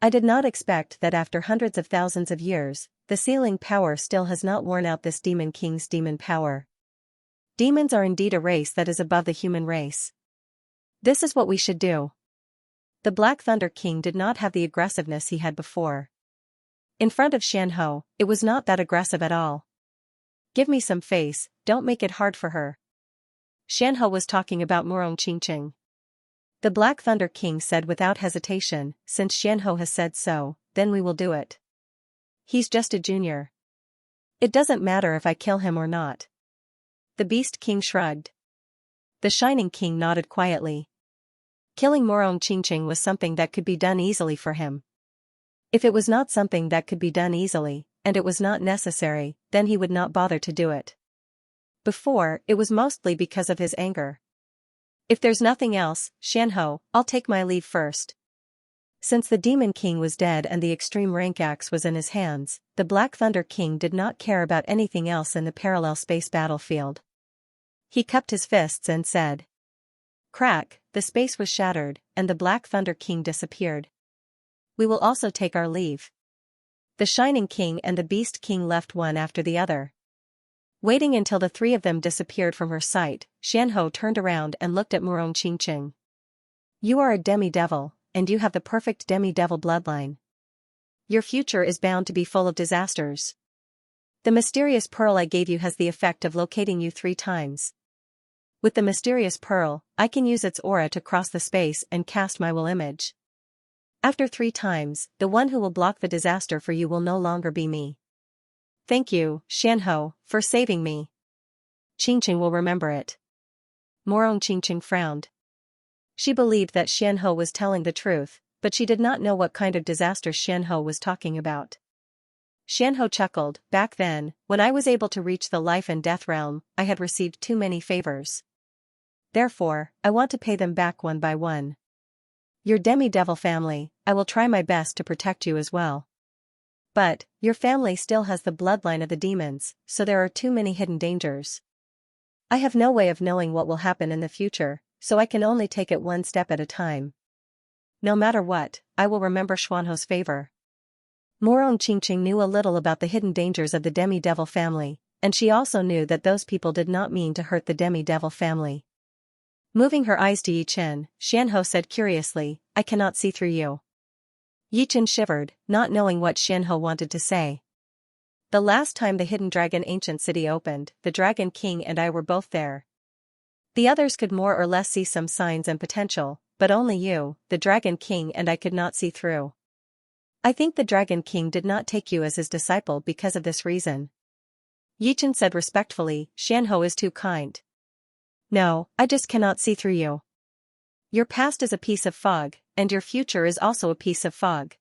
I did not expect that after hundreds of thousands of years, the sealing power still has not worn out this Demon King's demon power. Demons are indeed a race that is above the human race. This is what we should do. The Black Thunder King did not have the aggressiveness he had before. In front of Xianhou, it was not that aggressive at all. Give me some face, don't make it hard for her. Xianhou was talking about Murong Qingqing. The Black Thunder King said without hesitation, since Xianhou has said so, then we will do it. He's just a junior. It doesn't matter if I kill him or not. The Beast King shrugged. The Shining King nodded quietly. Killing Murong Qingqing was something that could be done easily for him. If it was not something that could be done easily, and it was not necessary, then he would not bother to do it. Before, it was mostly because of his anger. If there's nothing else, Xianhou, I'll take my leave first. Since the Demon King was dead and the extreme rank axe was in his hands, the Black Thunder King did not care about anything else in the parallel space battlefield. He cupped his fists and said. Crack, the space was shattered, and the Black Thunder King disappeared. We will also take our leave. The Shining King and the Beast King left one after the other. Waiting until the three of them disappeared from her sight, Xianhou turned around and looked at Murong Qingqing. You are a demi-devil, and you have the perfect demi-devil bloodline. Your future is bound to be full of disasters. The mysterious pearl I gave you has the effect of locating you 3 times. With the mysterious pearl, I can use its aura to cross the space and cast my will image. After 3 times, the one who will block the disaster for you will no longer be me. Thank you, Xianhou, for saving me. Qingqing will remember it. Murong Qingqing frowned. She believed that Xianhou was telling the truth, but she did not know what kind of disaster Xianhou was talking about. Xianhou chuckled. Back then, when I was able to reach the life and death realm, I had received too many favors. Therefore, I want to pay them back one by one. Your demi-devil family, I will try my best to protect you as well. But, your family still has the bloodline of the demons, so there are too many hidden dangers. I have no way of knowing what will happen in the future, so I can only take it one step at a time. No matter what, I will remember Xuanhou's favor. Murong Qingqing knew a little about the hidden dangers of the demi-devil family, and she also knew that those people did not mean to hurt the demi-devil family. Moving her eyes to Yi Chen, Xianhou said curiously, I cannot see through you. Yi Chen shivered, not knowing what Xianhou wanted to say. The last time the Hidden Dragon Ancient City opened, the Dragon King and I were both there. The others could more or less see some signs and potential, but only you, the Dragon King and I could not see through. I think the Dragon King did not take you as his disciple because of this reason. Yi Chen said respectfully, Xianhou is too kind. No, I just cannot see through you. Your past is a piece of fog, and your future is also a piece of fog.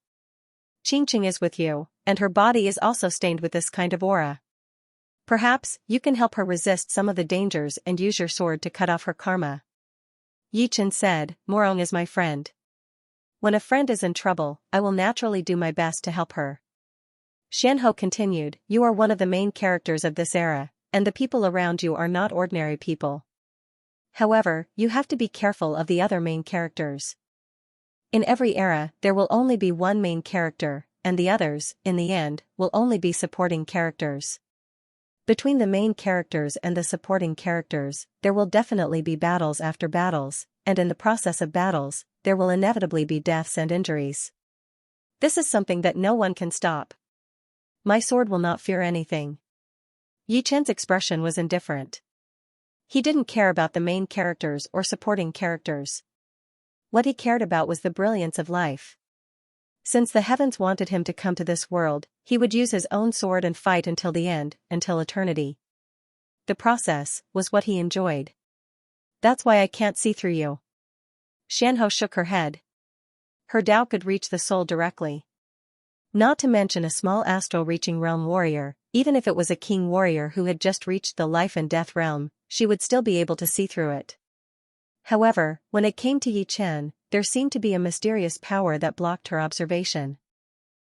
Qingqing is with you, and her body is also stained with this kind of aura. Perhaps, you can help her resist some of the dangers and use your sword to cut off her karma. Yi Chen said, Murong is my friend. When a friend is in trouble, I will naturally do my best to help her. Xianhou continued, you are one of the main characters of this era, and the people around you are not ordinary people. However, you have to be careful of the other main characters. In every era, there will only be one main character, and the others, in the end, will only be supporting characters. Between the main characters and the supporting characters, there will definitely be battles after battles, and in the process of battles, there will inevitably be deaths and injuries. This is something that no one can stop. My sword will not fear anything. Yi Chen's expression was indifferent. He didn't care about the main characters or supporting characters. What he cared about was the brilliance of life. Since the heavens wanted him to come to this world, he would use his own sword and fight until the end, until eternity. the process, was what he enjoyed. That's why I can't see through you. Xianxia shook her head. Her Dao could reach the soul directly. Not to mention a small astral-reaching realm warrior, even if it was a king warrior who had just reached the life and death realm, she would still be able to see through it. However, when it came to Yi Chen, there seemed to be a mysterious power that blocked her observation.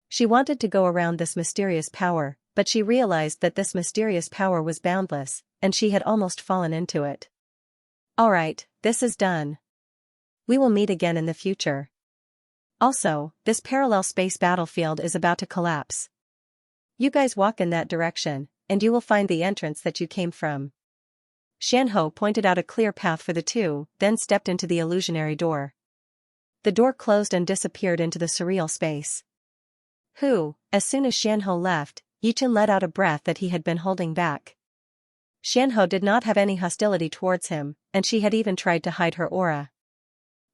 She wanted to go around this mysterious power, but she realized that this mysterious power was boundless, and she had almost fallen into it. Alright, this is done. We will meet again in the future. Also, this parallel space battlefield is about to collapse. You guys walk in that direction, and you will find the entrance that you came from. Xianxia pointed out a clear path for the two, then stepped into the illusionary door. The door closed and disappeared into the surreal space. As soon as Xianxia left, Yi Chen let out a breath that he had been holding back. Xianxia did not have any hostility towards him, and she had even tried to hide her aura.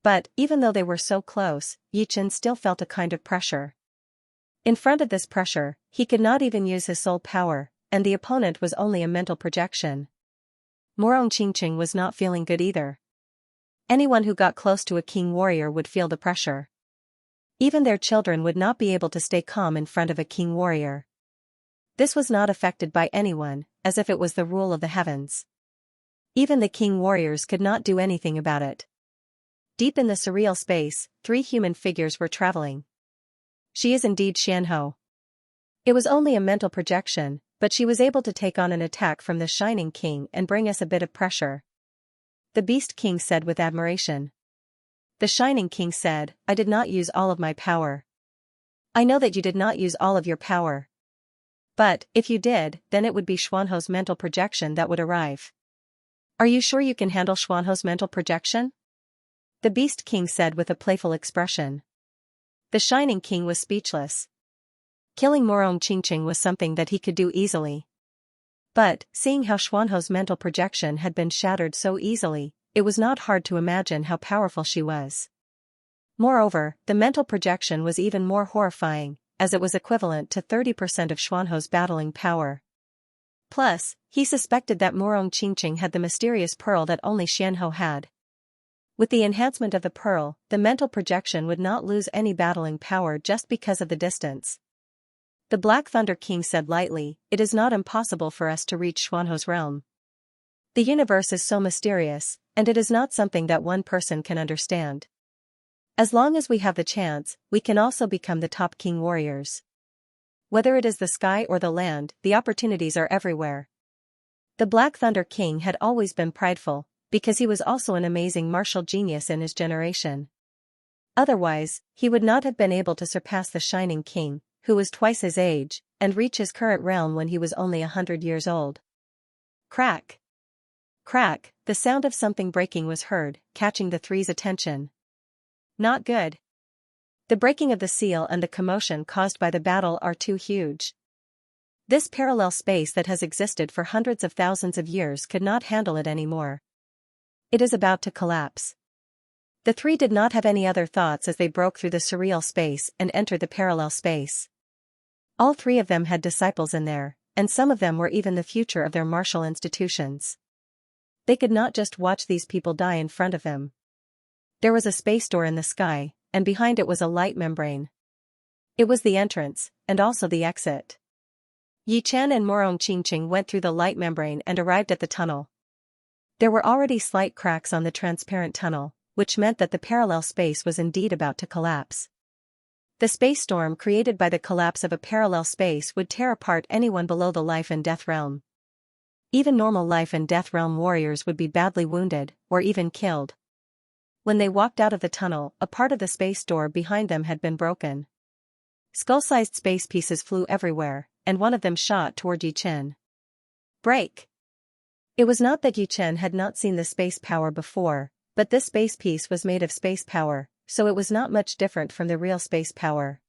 But, even though they were so close, Yi Chen still felt a kind of pressure. In front of this pressure, he could not even use his soul power, and the opponent was only a mental projection. Morong Qingqing was not feeling good either. Anyone who got close to a king warrior would feel the pressure. Even their children would not be able to stay calm in front of a king warrior. This was not affected by anyone, as if it was the rule of the heavens. Even the king warriors could not do anything about it. Deep in the surreal space, 3 human figures were traveling. She is indeed Xianxia. It was only a mental projection, but she was able to take on an attack from the Shining King and bring us a bit of pressure. The Beast King said with admiration. The Shining King said, I did not use all of my power. I know that you did not use all of your power. But, if you did, then it would be Xuanho's mental projection that would arrive. Are you sure you can handle Xuanho's mental projection? The Beast King said with a playful expression. The Shining King was speechless. Killing Morong Qingqing was something that he could do easily. But, seeing how Xuanho's mental projection had been shattered so easily, it was not hard to imagine how powerful she was. Moreover, the mental projection was even more horrifying, as it was equivalent to 30% of Xuanho's battling power. Plus, he suspected that Morong Qingqing had the mysterious pearl that only Xianxia had. With the enhancement of the pearl, the mental projection would not lose any battling power just because of the distance. The Black Thunder King said lightly, it is not impossible for us to reach Xuanho's realm. The universe is so mysterious, and it is not something that one person can understand. As long as we have the chance, we can also become the top king warriors. Whether it is the sky or the land, the opportunities are everywhere. The Black Thunder King had always been prideful, because he was also an amazing martial genius in his generation. Otherwise, he would not have been able to surpass the Shining King, who was twice his age, and reach his current realm when he was only 100 years old. Crack! Crack! The sound of something breaking was heard, catching the three's attention. Not good. The breaking of the seal and the commotion caused by the battle are too huge. This parallel space that has existed for hundreds of thousands of years could not handle it anymore. It is about to collapse. The 3 did not have any other thoughts as they broke through the surreal space and entered the parallel space. All 3 of them had disciples in there, and some of them were even the future of their martial institutions. They could not just watch these people die in front of them. There was a space door in the sky, and behind it was a light membrane. It was the entrance, and also the exit. Yi Chen and Morong Qingqing went through the light membrane and arrived at the tunnel. There were already slight cracks on the transparent tunnel, which meant that the parallel space was indeed about to collapse. The space storm created by the collapse of a parallel space would tear apart anyone below the life and death realm. Even normal life and death realm warriors would be badly wounded, or even killed. When they walked out of the tunnel, a part of the space door behind them had been broken. Skull-sized space pieces flew everywhere, and one of them shot toward Yi Chen. Break! It was not that Yi Chen had not seen the space power before, but this space piece was made of space power, so it was not much different from the real space power.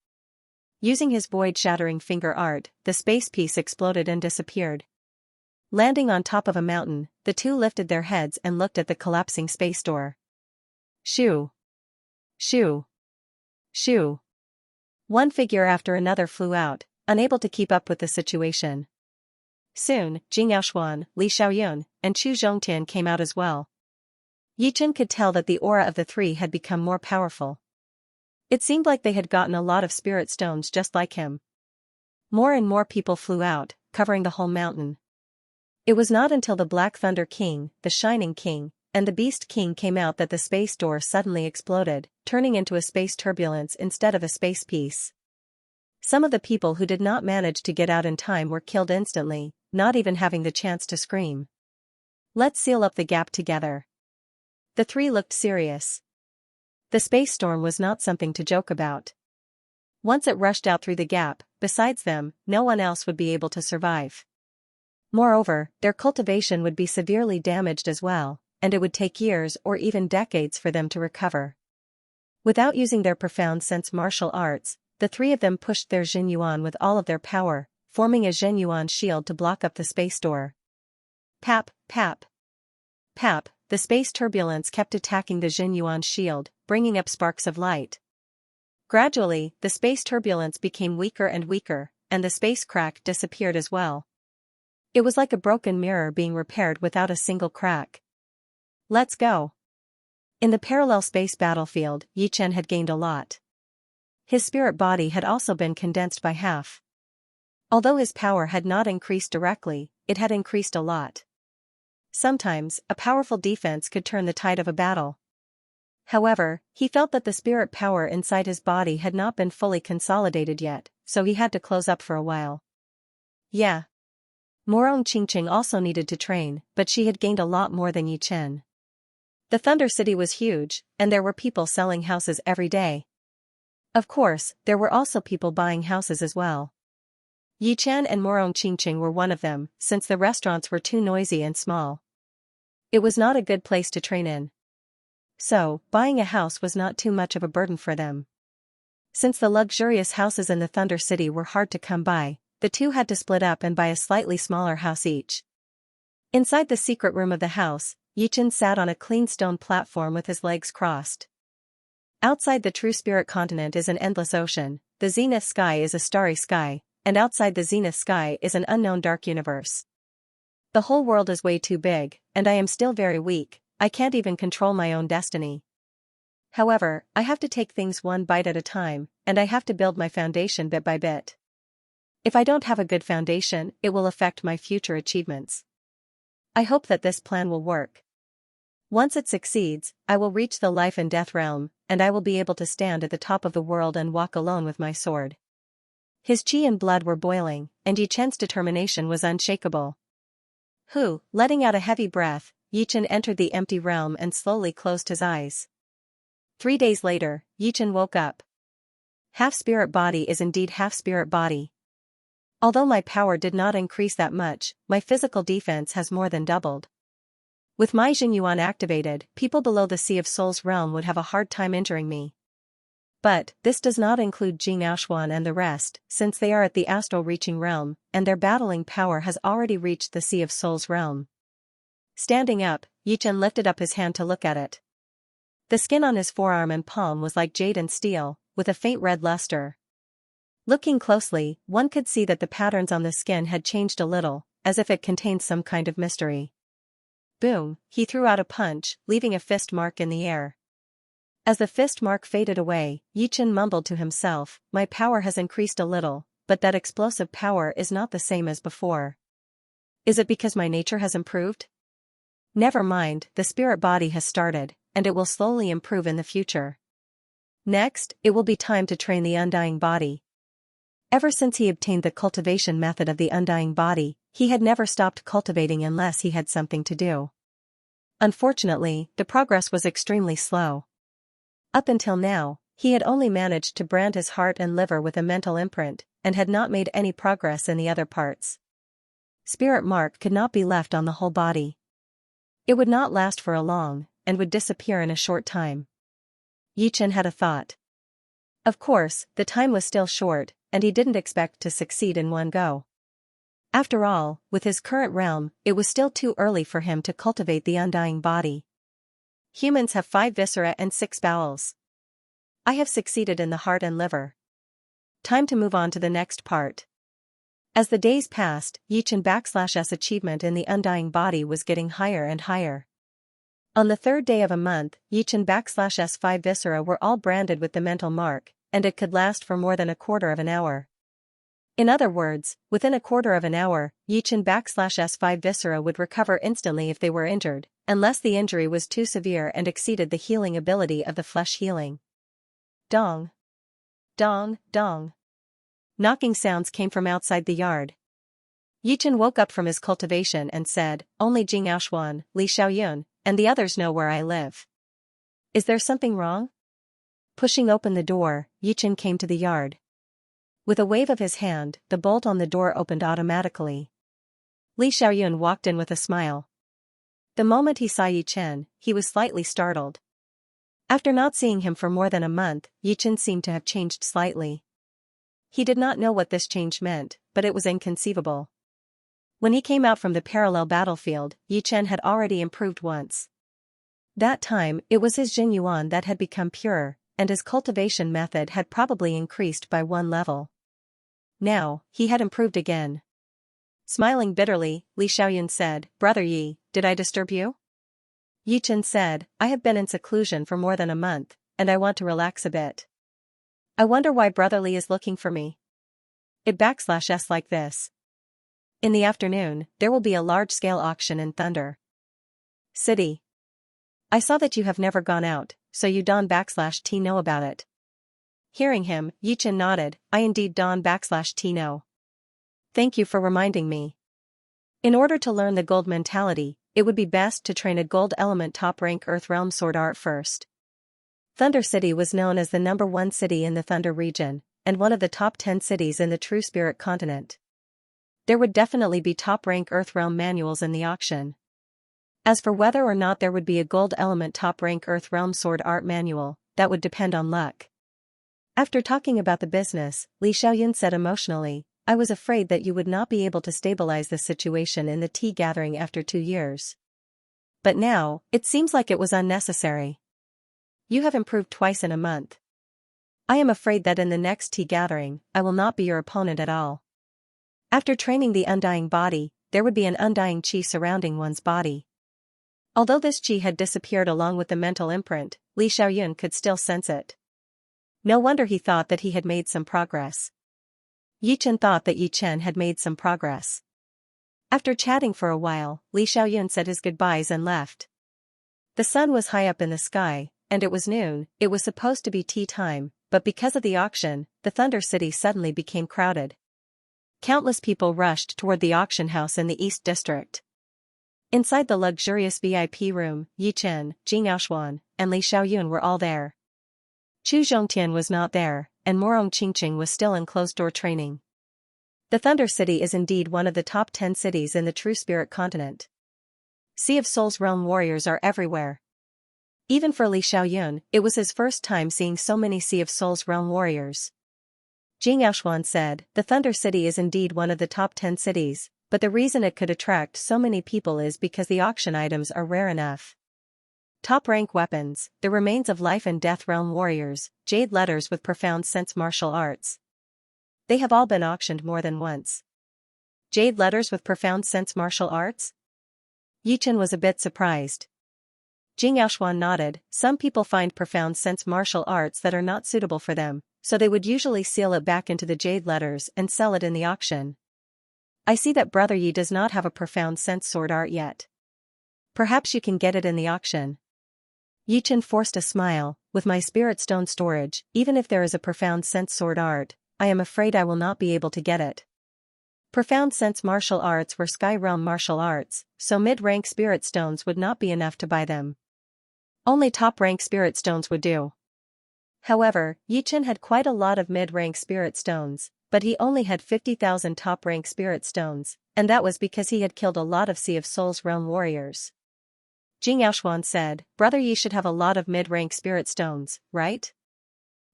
Using his void-shattering finger art, the space piece exploded and disappeared. Landing on top of a mountain, the 2 lifted their heads and looked at the collapsing space door. Shoo! Shoo! Shoo! One figure after another flew out, unable to keep up with the situation. Soon, Jing Yaoshuan, Li Xiaoyun, and Chu Zhongtian came out as well. Yichen could tell that the aura of the three had become more powerful. It seemed like they had gotten a lot of spirit stones just like him. More and more people flew out, covering the whole mountain. It was not until the Black Thunder King, the Shining King, and the Beast King came out that the space door suddenly exploded, turning into a space turbulence instead of a space peace. Some of the people who did not manage to get out in time were killed instantly, not even having the chance to scream. Let's seal up the gap together. The three looked serious. The space storm was not something to joke about. Once it rushed out through the gap, besides them, no one else would be able to survive. Moreover, their cultivation would be severely damaged as well, and it would take years or even decades for them to recover. Without using their profound sense martial arts, the three of them pushed their Jinyuan with all of their power, forming a Jinyuan shield to block up the space door. Pap, pap. Pap, the space turbulence kept attacking the Jinyuan shield, bringing up sparks of light. Gradually, the space turbulence became weaker and weaker, and the space crack disappeared as well. It was like a broken mirror being repaired without a single crack. Let's go. In the parallel space battlefield, Yichen had gained a lot. His spirit body had also been condensed by half. Although his power had not increased directly, it had increased a lot. Sometimes, a powerful defense could turn the tide of a battle. However, he felt that the spirit power inside his body had not been fully consolidated yet, so he had to close up for a while. Yeah. Morong Qingqing also needed to train, but she had gained a lot more than Yichen. The Thunder City was huge, and there were people selling houses every day. Of course, there were also people buying houses as well. Yichen and Morong Qingqing were one of them, since the restaurants were too noisy and small. It was not a good place to train in. So, buying a house was not too much of a burden for them. Since the luxurious houses in the Thunder City were hard to come by, the two had to split up and buy a slightly smaller house each. Inside the secret room of the house, Yichen sat on a clean stone platform with his legs crossed. Outside the true spirit continent is an endless ocean, the zenith sky is a starry sky, and outside the zenith sky is an unknown dark universe. The whole world is way too big, and I am still very weak, I can't even control my own destiny. However, I have to take things one bite at a time, and I have to build my foundation bit by bit. If I don't have a good foundation, it will affect my future achievements. I hope that this plan will work. Once it succeeds, I will reach the life and death realm, and I will be able to stand at the top of the world and walk alone with my sword. His qi and blood were boiling, and Yichen's determination was unshakable. Letting out a heavy breath, Yichen entered the empty realm and slowly closed his eyes. 3 days later, Yichen woke up. Half spirit body is indeed half spirit body. Although my power did not increase that much, my physical defense has more than doubled. With my Jinyuan activated, people below the Sea of Souls realm would have a hard time injuring me. But, this does not include Jing Yaoshuan and the rest, since they are at the astral reaching realm, and their battling power has already reached the Sea of Souls realm. Standing up, Yichen lifted up his hand to look at it. The skin on his forearm and palm was like jade and steel, with a faint red luster. Looking closely, one could see that the patterns on the skin had changed a little, as if it contained some kind of mystery. Boom, he threw out a punch, leaving a fist mark in the air. As the fist mark faded away, Yichen mumbled to himself, my power has increased a little, but that explosive power is not the same as before. Is it because my nature has improved? Never mind, the spirit body has started, and it will slowly improve in the future. Next, it will be time to train the undying body. Ever since he obtained the cultivation method of the undying body, he had never stopped cultivating unless he had something to do. Unfortunately, the progress was extremely slow. Up until now, he had only managed to brand his heart and liver with a mental imprint, and had not made any progress in the other parts. Spirit mark could not be left on the whole body. It would not last for a long, and would disappear in a short time. Yichen had a thought. Of course, the time was still short, and he didn't expect to succeed in one go. After all, with his current realm, it was still too early for him to cultivate the undying body. Humans have 5 viscera and 6 bowels. I have succeeded in the heart and liver. Time to move on to the next part. As the days passed, Yichen\S achievement in the undying body was getting higher and higher. On the third day of a month, Yichen\S 5 viscera were all branded with the mental mark, and it could last for more than a quarter of an hour. In other words, within a quarter of an hour, Yichen\S 5 viscera would recover instantly if they were injured, unless the injury was too severe and exceeded the healing ability of the flesh healing. Dong. Dong, dong. Knocking sounds came from outside the yard. Yichen woke up from his cultivation and said, "Only Xianxia, Li Xiaoyun, and the others know where I live. Is there something wrong?" Pushing open the door, Yichen came to the yard. With a wave of his hand, the bolt on the door opened automatically. Li Xiaoyun walked in with a smile. The moment he saw Yichen, he was slightly startled. After not seeing him for more than a month, Yichen seemed to have changed slightly. He did not know what this change meant, but it was inconceivable. When he came out from the parallel battlefield, Yichen had already improved once. That time, it was his Jin Yuan that had become purer, and his cultivation method had probably increased by 1 level. Now, he had improved again. Smiling bitterly, Li Xiaoyun said, "Brother Yi, did I disturb you?" Yichen said, "I have been in seclusion for more than a month, and I want to relax a bit. I wonder why Brother Li is looking for me. It\s like this. In the afternoon, there will be a large-scale auction in Thunder City. I saw that you have never gone out, so you Don\T know about it." Hearing him, Yichen nodded, "I indeed Don\T know. Thank you for reminding me. In order to learn the gold mentality, it would be best to train a gold element top-rank Earth Realm sword art first." Thunder City was known as the #1 city in the Thunder region, and one of the top 10 cities in the True Spirit continent. There would definitely be top-rank Earth Realm manuals in the auction. As for whether or not there would be a gold element top-rank Earth Realm sword art manual, that would depend on luck. After talking about the business, Li Xiaoyun said emotionally, "I was afraid that you would not be able to stabilize the situation in the tea gathering after 2 years. But now, it seems like it was unnecessary. You have improved twice in a month. I am afraid that in the next tea gathering, I will not be your opponent at all." After training the undying body, there would be an undying qi surrounding one's body. Although this qi had disappeared along with the mental imprint, Li Xiaoyun could still sense it. No wonder he thought that he had made some progress. Yichen thought that Yichen had made some progress. After chatting for a while, Li Xiaoyun said his goodbyes and left. The sun was high up in the sky, and it was noon. It was supposed to be tea time, but because of the auction, the Thunder City suddenly became crowded. Countless people rushed toward the auction house in the East District. Inside the luxurious VIP room, Yichen, Xianxia, and Li Xiaoyun were all there. Chu Zhongtian was not there, and Morong Qingqing was still in closed-door training. The Thunder City is indeed one of the top 10 cities in the True Spirit continent. Sea of Souls realm warriors are everywhere. Even for Li Xiaoyun, it was his first time seeing so many Sea of Souls realm warriors. Xianxia said, "The Thunder City is indeed one of the top 10 cities, but the reason it could attract so many people is because the auction items are rare enough. Top-rank weapons, the remains of life and death realm warriors, jade letters with profound sense martial arts. They have all been auctioned more than once." Jade letters with profound sense martial arts? Yichen was a bit surprised. Xianxia nodded, "Some people find profound sense martial arts that are not suitable for them, so they would usually seal it back into the jade letters and sell it in the auction. I see that Brother Yi does not have a profound sense sword art yet. Perhaps you can get it in the auction." Yichen forced a smile, "With my spirit stone storage, even if there is a profound sense sword art, I am afraid I will not be able to get it. Profound sense martial arts were sky realm martial arts, so mid-rank spirit stones would not be enough to buy them. Only top-rank spirit stones would do." However, Yichen had quite a lot of mid-rank spirit stones, but he only had 50,000 top-rank spirit stones, and that was because he had killed a lot of Sea of Souls realm warriors. Xianxia said, "Brother Yi should have a lot of mid-rank spirit stones, right?"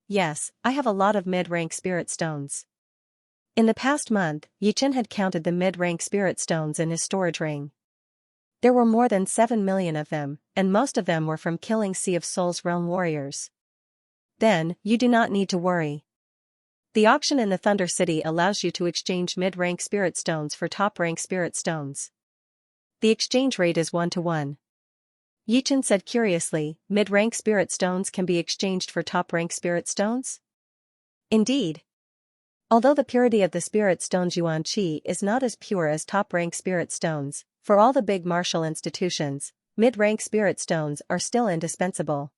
"Yes, I have a lot of mid-rank spirit stones." In the past month, Yichen had counted the mid-rank spirit stones in his storage ring. There were more than 7 million of them, and most of them were from killing Sea of Souls realm warriors. "Then, you do not need to worry. The auction in the Thunder City allows you to exchange mid-rank spirit stones for top-rank spirit stones. The exchange rate is 1-to-1. Yichen said curiously, mid-rank spirit stones can be exchanged for top-rank spirit stones? Indeed. Although the purity of the spirit stones Yuan-Qi is not as pure as top-rank spirit stones, for all the big martial institutions, mid-rank spirit stones are still indispensable.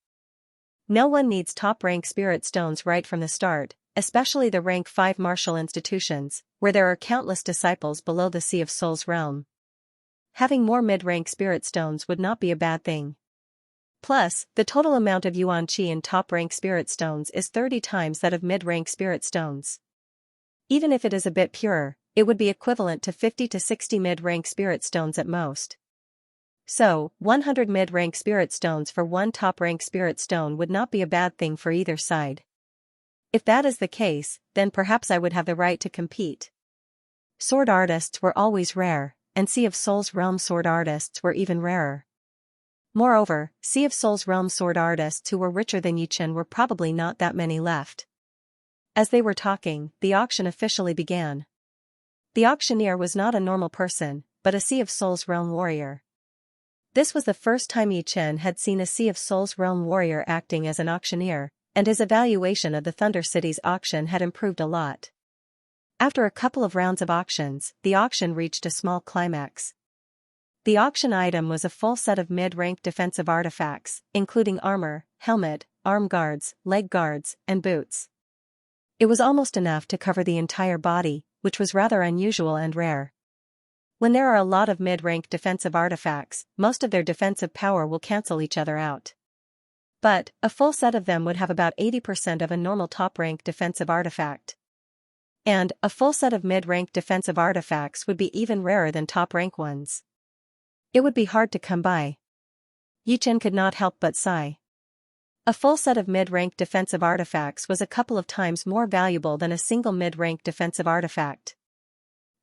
No one needs top-rank spirit stones right from the start, especially the rank 5 martial institutions, where there are countless disciples below the Sea of Souls realm. Having more mid-rank spirit stones would not be a bad thing. Plus, the total amount of Yuan-Qi in top-rank spirit stones is 30 times that of mid-rank spirit stones. Even if it is a bit purer, it would be equivalent to 50 to 60 mid-rank spirit stones at most. So, 100 mid-rank spirit stones for one top-rank spirit stone would not be a bad thing for either side. If that is the case, then perhaps I would have the right to compete. Sword artists were always rare, and Sea of Souls realm sword artists were even rarer. Moreover, Sea of Souls realm sword artists who were richer than Yichen were probably not that many left. As they were talking, the auction officially began. The auctioneer was not a normal person, but a Sea of Souls realm warrior. This was the first time Yichen had seen a Sea of Souls realm warrior acting as an auctioneer, and his evaluation of the Thunder City's auction had improved a lot. After a couple of rounds of auctions, the auction reached a small climax. The auction item was a full set of mid-rank defensive artifacts, including armor, helmet, arm guards, leg guards, and boots. It was almost enough to cover the entire body, which was rather unusual and rare. When there are a lot of mid-rank defensive artifacts, most of their defensive power will cancel each other out. But, a full set of them would have about 80% of a normal top-rank defensive artifact. And, a full set of mid-rank defensive artifacts would be even rarer than top-rank ones. It would be hard to come by. Yichen could not help but sigh. A full set of mid-rank defensive artifacts was a couple of times more valuable than a single mid-rank defensive artifact.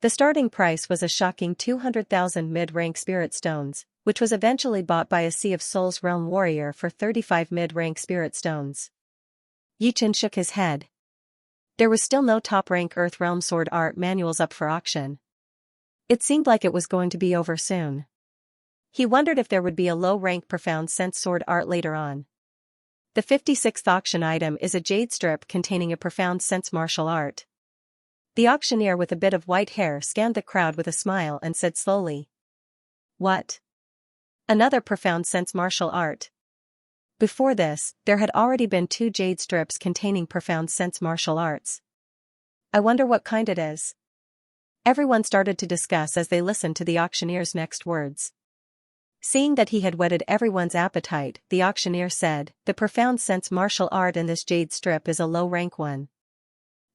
The starting price was a shocking 200,000 mid-rank spirit stones, which was eventually bought by a Sea of Souls realm warrior for 35 mid-rank spirit stones. Yichen shook his head. There was still no top-rank Earth realm sword art manuals up for auction. It seemed like it was going to be over soon. He wondered if there would be a low-rank profound sense sword art later on. The 56th auction item is a jade strip containing a profound sense martial art. The auctioneer with a bit of white hair scanned the crowd with a smile and said slowly, "What? Another profound sense martial art." Before this, there had already been 2 jade strips containing profound sense martial arts. I wonder what kind it is. Everyone started to discuss as they listened to the auctioneer's next words. Seeing that he had whetted everyone's appetite, the auctioneer said, "The profound sense martial art in this jade strip is a low-rank one.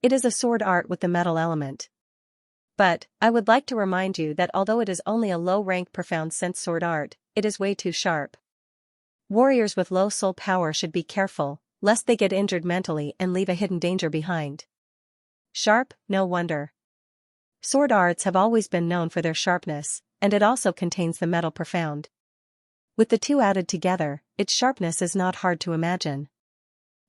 It is a sword art with the metal element. But, I would like to remind you that although it is only a low-rank profound sense sword art, it is way too sharp. Warriors with low soul power should be careful, lest they get injured mentally and leave a hidden danger behind." Sharp? No wonder. Sword arts have always been known for their sharpness, and it also contains the metal profound. With the two added together, its sharpness is not hard to imagine.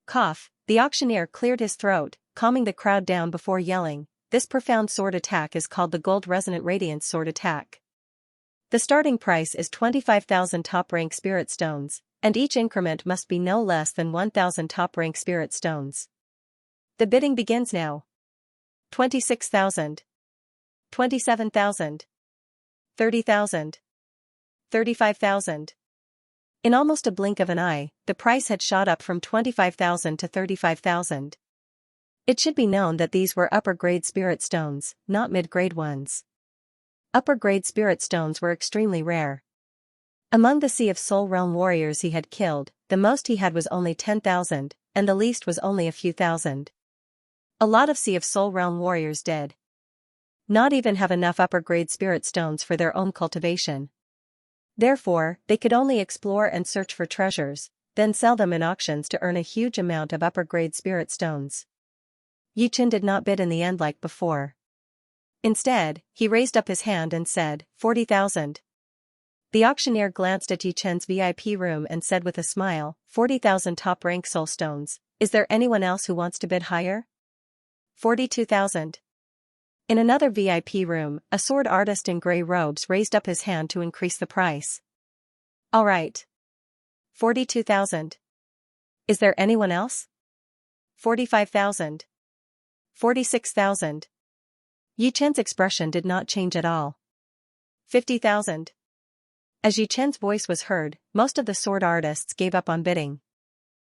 Cough, the auctioneer cleared his throat, calming the crowd down before yelling, "This profound sword attack is called the Gold Resonant Radiance Sword Attack. The starting price is 25,000 top-rank spirit stones, and each increment must be no less than 1,000 top-rank spirit stones. The bidding begins now. 26,000. 27,000. 30,000. 35,000. In almost a blink of an eye, the price had shot up from 25,000 to 35,000. It should be known that these were upper-grade spirit stones, not mid-grade ones. Upper-grade spirit stones were extremely rare. Among the Sea of Soul realm warriors he had killed, the most he had was only 10,000, and the least was only a few thousand. A lot of Sea of Soul realm warriors did not even have enough upper-grade spirit stones for their own cultivation. Therefore, they could only explore and search for treasures, then sell them in auctions to earn a huge amount of upper-grade spirit stones. Yichen did not bid in the end like before. Instead, he raised up his hand and said, 40,000. The auctioneer glanced at Yichen's VIP room and said with a smile, 40,000 top-rank soul stones. Is there anyone else who wants to bid higher? 42,000. In another VIP room, a sword artist in gray robes raised up his hand to increase the price. All right. 42,000. Is there anyone else? 45,000. 46,000. Yi Chen's expression did not change at all. 50,000. As Yi Chen's voice was heard, most of the sword artists gave up on bidding.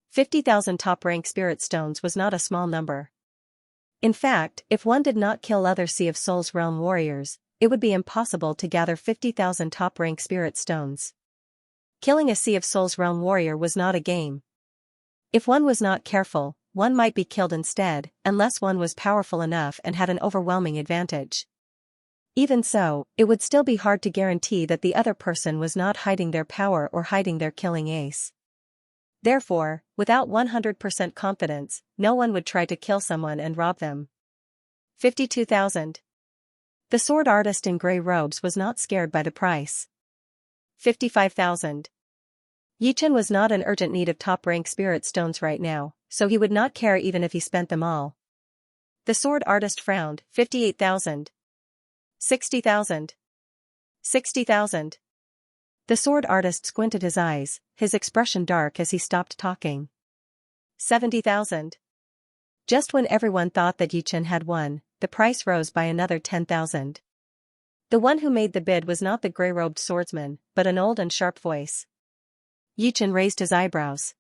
50,000 top-rank spirit stones was not a small number. In fact, if one did not kill other Sea of Souls realm warriors, it would be impossible to gather 50,000 top-rank spirit stones. Killing a Sea of Souls realm warrior was not a game. If one was not careful, one might be killed instead, unless one was powerful enough and had an overwhelming advantage. Even so, it would still be hard to guarantee that the other person was not hiding their power or hiding their killing ace. Therefore, without 100% confidence, no one would try to kill someone and rob them. 52,000. The sword artist in gray robes was not scared by the price. 55,000. Yi Chen was not in urgent need of top-rank spirit stones right now, so he would not care even if he spent them all. The sword artist frowned. 58,000. 60,000. 60,000. The sword artist squinted his eyes, his expression dark as he stopped talking. 70,000. Just when everyone thought that Yi Chen had won, the price rose by another 10,000. The one who made the bid was not the gray-robed swordsman, but an old and sharp voice. Yi Chen raised his eyebrows.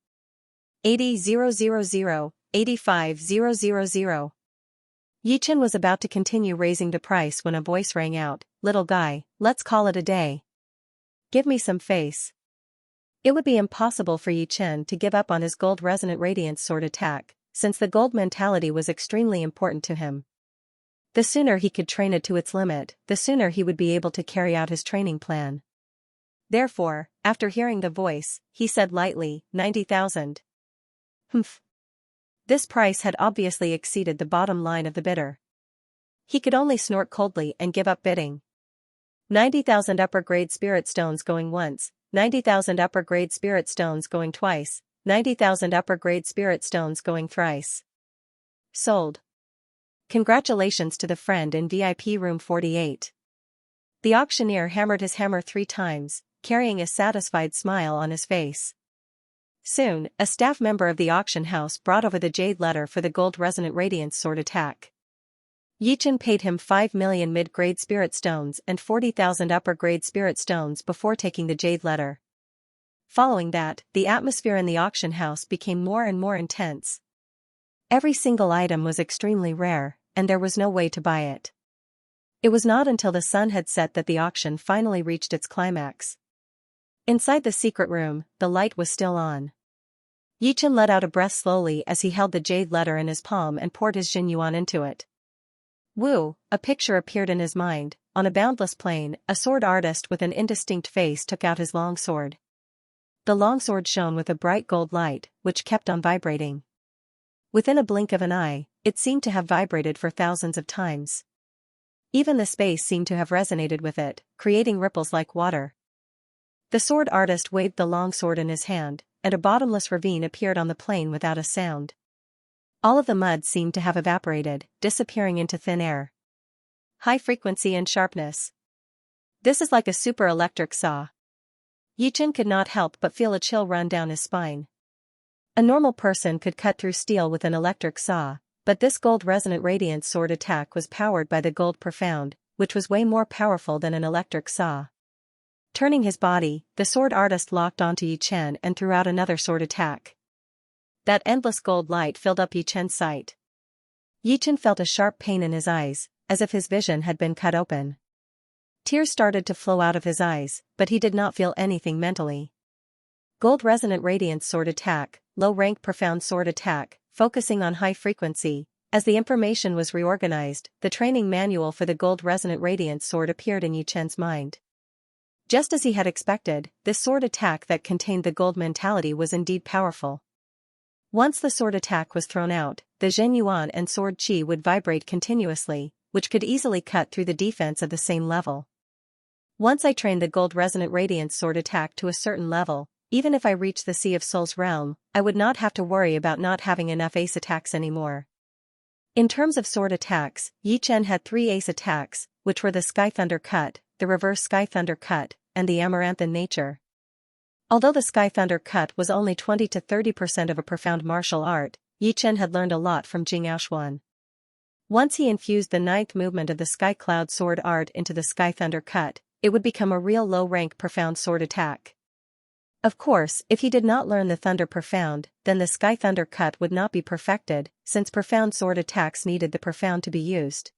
80,000, 85,000. Yi Chen was about to continue raising the price when a voice rang out, "Little guy, let's call it a day. Give me some face." It would be impossible for Yi Chen to give up on his gold resonant radiance sword attack, since the gold mentality was extremely important to him. The sooner he could train it to its limit, the sooner he would be able to carry out his training plan. Therefore, after hearing the voice, he said lightly, 90,000. Humph. This price had obviously exceeded the bottom line of the bidder. He could only snort coldly and give up bidding. 90,000 upper-grade spirit stones going once, 90,000 upper-grade spirit stones going twice, 90,000 upper-grade spirit stones going thrice. Sold. Congratulations to the friend in VIP room 48. The auctioneer hammered his hammer 3 times, carrying a satisfied smile on his face. Soon, a staff member of the auction house brought over the jade letter for the gold resonant radiance sword attack. Yi Chen paid him 5 million mid-grade spirit stones and 40,000 upper-grade spirit stones before taking the jade letter. Following that, the atmosphere in the auction house became more and more intense. Every single item was extremely rare, and there was no way to buy it. It was not until the sun had set that the auction finally reached its climax. Inside the secret room, the light was still on. Yi Chen let out a breath slowly as he held the jade letter in his palm and poured his Jin Yuan into it. Woo, a picture appeared in his mind. On a boundless plain, a sword artist with an indistinct face took out his long sword. The long sword shone with a bright gold light, which kept on vibrating. Within a blink of an eye, it seemed to have vibrated for thousands of times. Even the space seemed to have resonated with it, creating ripples like water. The sword artist waved the long sword in his hand, and a bottomless ravine appeared on the plain without a sound. All of the mud seemed to have evaporated, disappearing into thin air. High frequency and sharpness. This is like a super electric saw. Yi Chen could not help but feel a chill run down his spine. A normal person could cut through steel with an electric saw, but this gold resonant radiance sword attack was powered by the gold profound, which was way more powerful than an electric saw. Turning his body, the sword artist locked onto Yi Chen and threw out another sword attack. That endless gold light filled up Yi Chen's sight. Yi Chen felt a sharp pain in his eyes, as if his vision had been cut open. Tears started to flow out of his eyes, but he did not feel anything mentally. Gold resonant radiance sword attack, low rank profound sword attack, focusing on high frequency. As the information was reorganized, the training manual for the gold resonant radiance sword appeared in Yi Chen's mind. Just as he had expected, this sword attack that contained the gold mentality was indeed powerful. Once the sword attack was thrown out, the Zhen Yuan and sword qi would vibrate continuously, which could easily cut through the defense of the same level. Once I trained the gold resonant radiance sword attack to a certain level, even if I reached the Sea of Souls realm, I would not have to worry about not having enough ace attacks anymore. In terms of sword attacks, Yi Chen had 3 ace attacks, which were the Sky Thunder Cut, the Reverse Sky Thunder Cut, and the Amaranthan Nature. Although the Sky Thunder Cut was only 20 to 30% of a profound martial art, Yi Chen had learned a lot from Jing Aoshuan. Once he infused the 9th movement of the Sky Cloud Sword Art into the Sky Thunder Cut, it would become a real low-rank profound sword attack. Of course, if he did not learn the Thunder Profound, then the Sky Thunder Cut would not be perfected, since profound sword attacks needed the Profound to be used.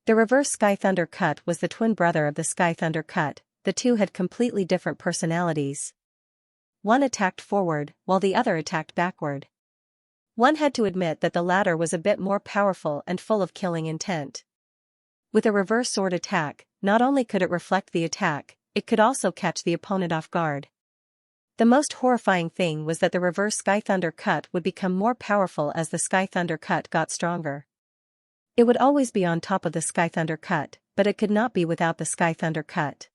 The Reverse Sky Thunder Cut was the twin brother of the Sky Thunder Cut. The two had completely different personalities. One attacked forward, while the other attacked backward. One had to admit that the latter was a bit more powerful and full of killing intent. With a reverse sword attack, not only could it reflect the attack, it could also catch the opponent off guard. The most horrifying thing was that the Reverse Sky Thunder Cut would become more powerful as the Sky Thunder Cut got stronger. It would always be on top of the Sky Thunder Cut, but it could not be without the Sky Thunder Cut.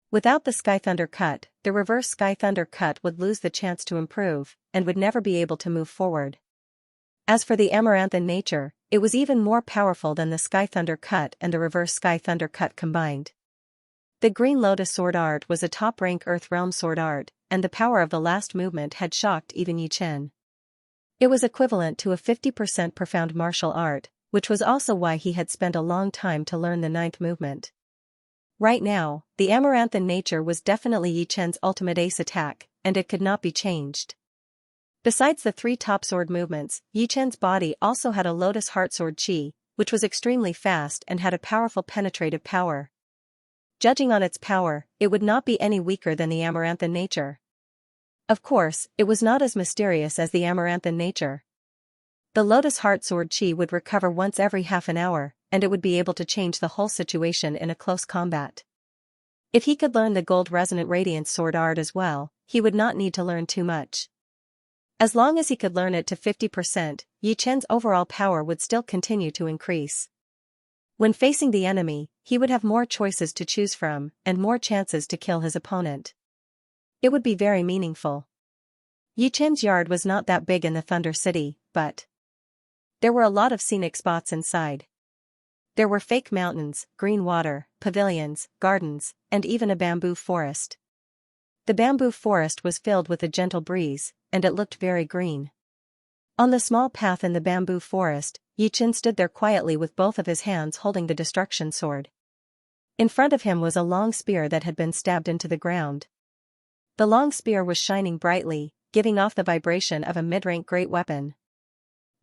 Without the Sky Thunder Cut, the Reverse Sky Thunder Cut would lose the chance to improve, and would never be able to move forward. As for the Amaranthan Nature, it was even more powerful than the Sky Thunder Cut and the Reverse Sky Thunder Cut combined. The Green Lotus Sword Art was a top-rank Earth Realm sword art, and the power of the last movement had shocked even Yi Chen. It was equivalent to a 50% profound martial art, which was also why he had spent a long time to learn the 9th movement. Right now, the Amaranthan Nature was definitely Yi Chen's ultimate ace attack, and it could not be changed. Besides the 3 top sword movements, Yi Chen's body also had a Lotus Heart Sword Qi, which was extremely fast and had a powerful penetrative power. Judging on its power, it would not be any weaker than the Amaranthan Nature. Of course, it was not as mysterious as the Amaranthan Nature. The Lotus Heart Sword Qi would recover once every half an hour, and it would be able to change the whole situation in a close combat. If he could learn the Gold Resonant Radiance Sword Art as well, he would not need to learn too much. As long as he could learn it to 50%, Yi Chen's overall power would still continue to increase. When facing the enemy, he would have more choices to choose from, and more chances to kill his opponent. It would be very meaningful. Yi Chen's yard was not that big in the Thunder City, but there were a lot of scenic spots inside. There were fake mountains, green water, pavilions, gardens, and even a bamboo forest. The bamboo forest was filled with a gentle breeze, and it looked very green. On the small path in the bamboo forest, Yi Chen stood there quietly with both of his hands holding the destruction sword. In front of him was a long spear that had been stabbed into the ground. The long spear was shining brightly, giving off the vibration of a mid-rank great weapon.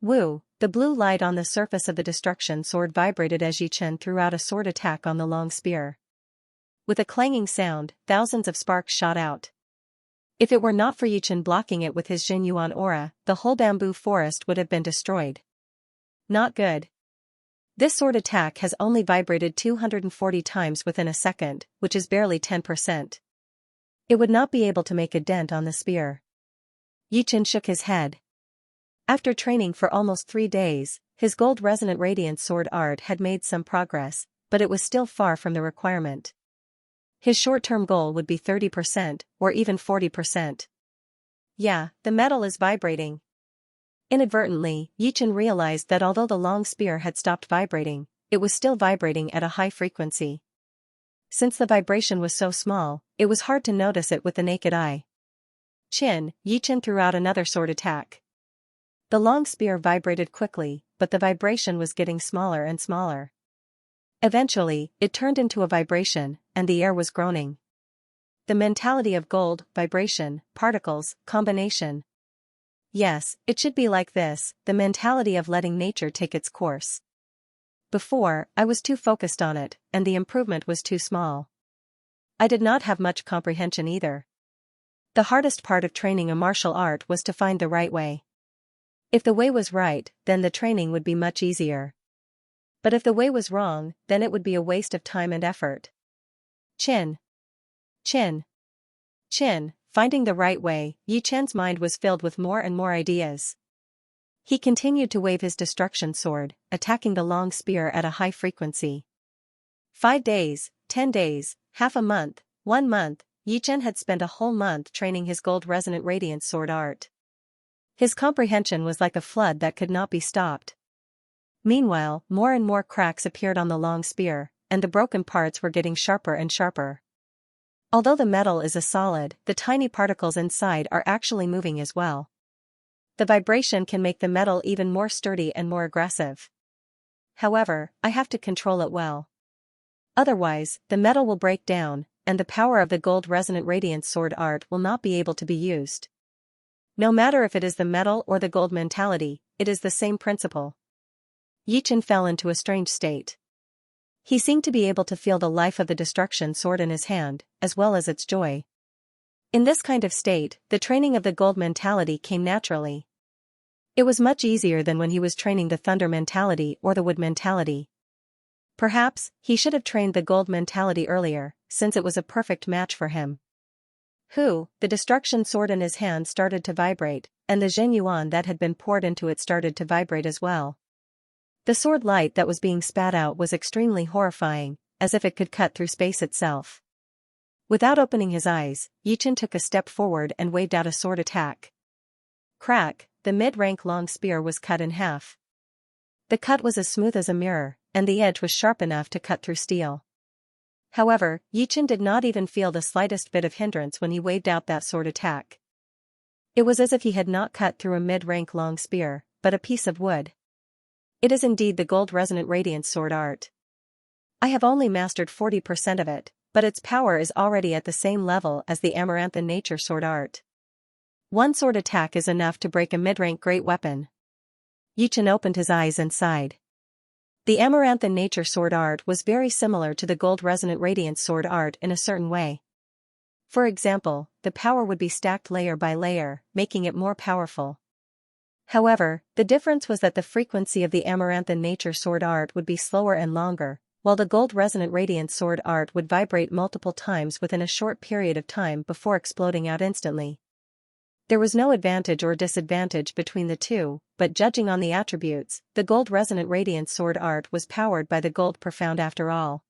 Woo! The blue light on the surface of the destruction sword vibrated as Yi Chen threw out a sword attack on the long spear. With a clanging sound, thousands of sparks shot out. If it were not for Yi Chen blocking it with his Jin Yuan aura, the whole bamboo forest would have been destroyed. Not good. This sword attack has only vibrated 240 times within a second, which is barely 10%. It would not be able to make a dent on the spear. Yi Chen shook his head. After training for almost 3 days, his Gold Resonant Radiance Sword Art had made some progress, but it was still far from the requirement. His short-term goal would be 30%, or even 40%. Yeah, the metal is vibrating. Inadvertently, Yi Chen realized that although the long spear had stopped vibrating, it was still vibrating at a high frequency. Since the vibration was so small, it was hard to notice it with the naked eye. Yi Chen threw out another sword attack. The long spear vibrated quickly, but the vibration was getting smaller and smaller. Eventually, it turned into a vibration, and the air was groaning. The mentality of gold, vibration, particles, combination. Yes, it should be like this, the mentality of letting nature take its course. Before, I was too focused on it, and the improvement was too small. I did not have much comprehension either. The hardest part of training a martial art was to find the right way. If the way was right, then the training would be much easier. But if the way was wrong, then it would be a waste of time and effort. Chin. Finding the right way, Yi Chen's mind was filled with more and more ideas. He continued to wave his destruction sword, attacking the long spear at a high frequency. 5 days, 10 days, half a month, 1 month, Yi Chen had spent a whole month training his Gold Resonant Radiance Sword Art. His comprehension was like a flood that could not be stopped. Meanwhile, more and more cracks appeared on the long spear, and the broken parts were getting sharper and sharper. Although the metal is a solid, the tiny particles inside are actually moving as well. The vibration can make the metal even more sturdy and more aggressive. However, I have to control it well. Otherwise, the metal will break down, and the power of the gold resonant radiance sword art will not be able to be used. No matter if it is the metal or the gold mentality, it is the same principle. Yichen fell into a strange state. He seemed to be able to feel the life of the destruction sword in his hand, as well as its joy. In this kind of state, the training of the gold mentality came naturally. It was much easier than when he was training the thunder mentality or the wood mentality. Perhaps, he should have trained the gold mentality earlier, since it was a perfect match for him. The destruction sword in his hand started to vibrate, and the Zhenyuan that had been poured into it started to vibrate as well. The sword light that was being spat out was extremely horrifying, as if it could cut through space itself. Without opening his eyes, Yichen took a step forward and waved out a sword attack. Crack, the mid-rank long spear was cut in half. The cut was as smooth as a mirror, and the edge was sharp enough to cut through steel. However, Yichen did not even feel the slightest bit of hindrance when he waved out that sword attack. It was as if he had not cut through a mid-rank long spear, but a piece of wood. It is indeed the gold resonant radiance sword art. I have only mastered 40% of it, but its power is already at the same level as the Amaranthan nature sword art. One sword attack is enough to break a mid-rank great weapon. Yichen opened his eyes and sighed. The Amaranthan nature sword art was very similar to the gold resonant radiance sword art in a certain way. For example, the power would be stacked layer by layer, making it more powerful. However, the difference was that the frequency of the Amaranthan nature sword art would be slower and longer, while the gold resonant radiance sword art would vibrate multiple times within a short period of time before exploding out instantly. There was no advantage or disadvantage between the two, but judging on the attributes, the gold resonant radiance sword art was powered by the gold profound after all.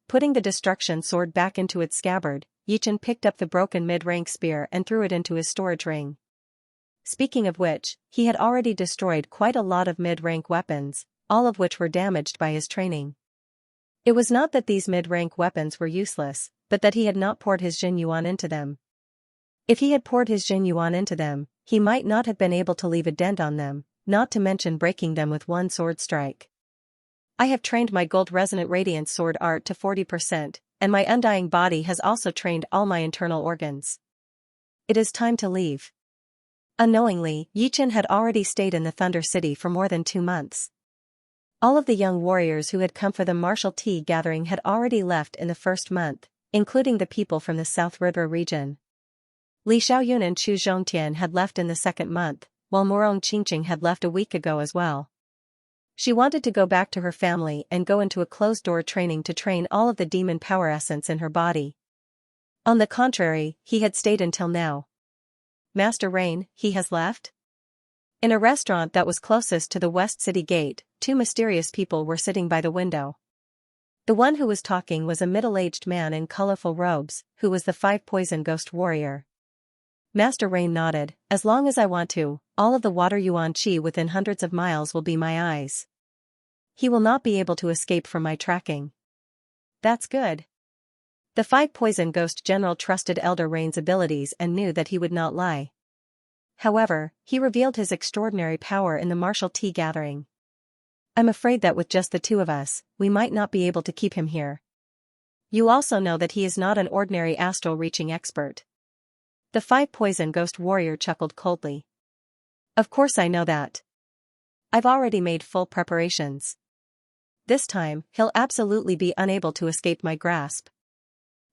Putting the destruction sword back into its scabbard, Yichen picked up the broken mid-rank spear and threw it into his storage ring. Speaking of which, he had already destroyed quite a lot of mid-rank weapons, all of which were damaged by his training. It was not that these mid-rank weapons were useless, but that he had not poured his Zhenyuan into them. If he had poured his Zhenyuan into them, he might not have been able to leave a dent on them, not to mention breaking them with one sword strike. I have trained my gold resonant radiance sword art to 40%, and my undying body has also trained all my internal organs. It is time to leave. Unknowingly, Yichen had already stayed in the Thunder City for more than 2 months. All of the young warriors who had come for the martial tea gathering had already left in the first month, including the people from the South River region. Li Xiaoyun and Chu Zhongtian had left in the second month, while Morong Qingqing had left a week ago as well. She wanted to go back to her family and go into a closed-door training to train all of the demon power essence in her body. On the contrary, he had stayed until now. Master Rain, he has left? In a restaurant that was closest to the West City Gate, 2 mysterious people were sitting by the window. The one who was talking was a middle-aged man in colorful robes, who was the 5 poison ghost warrior. Master Rain nodded. As long as I want to, all of the water yuan qi within hundreds of miles will be my eyes. He will not be able to escape from my tracking. That's good. The 5 poison ghost general trusted Elder Rain's abilities and knew that he would not lie. However, he revealed his extraordinary power in the martial tea gathering. I'm afraid that with just the 2 of us, we might not be able to keep him here. You also know that he is not an ordinary astral reaching expert. The 5 poison ghost warrior chuckled coldly. Of course I know that. I've already made full preparations. This time, he'll absolutely be unable to escape my grasp.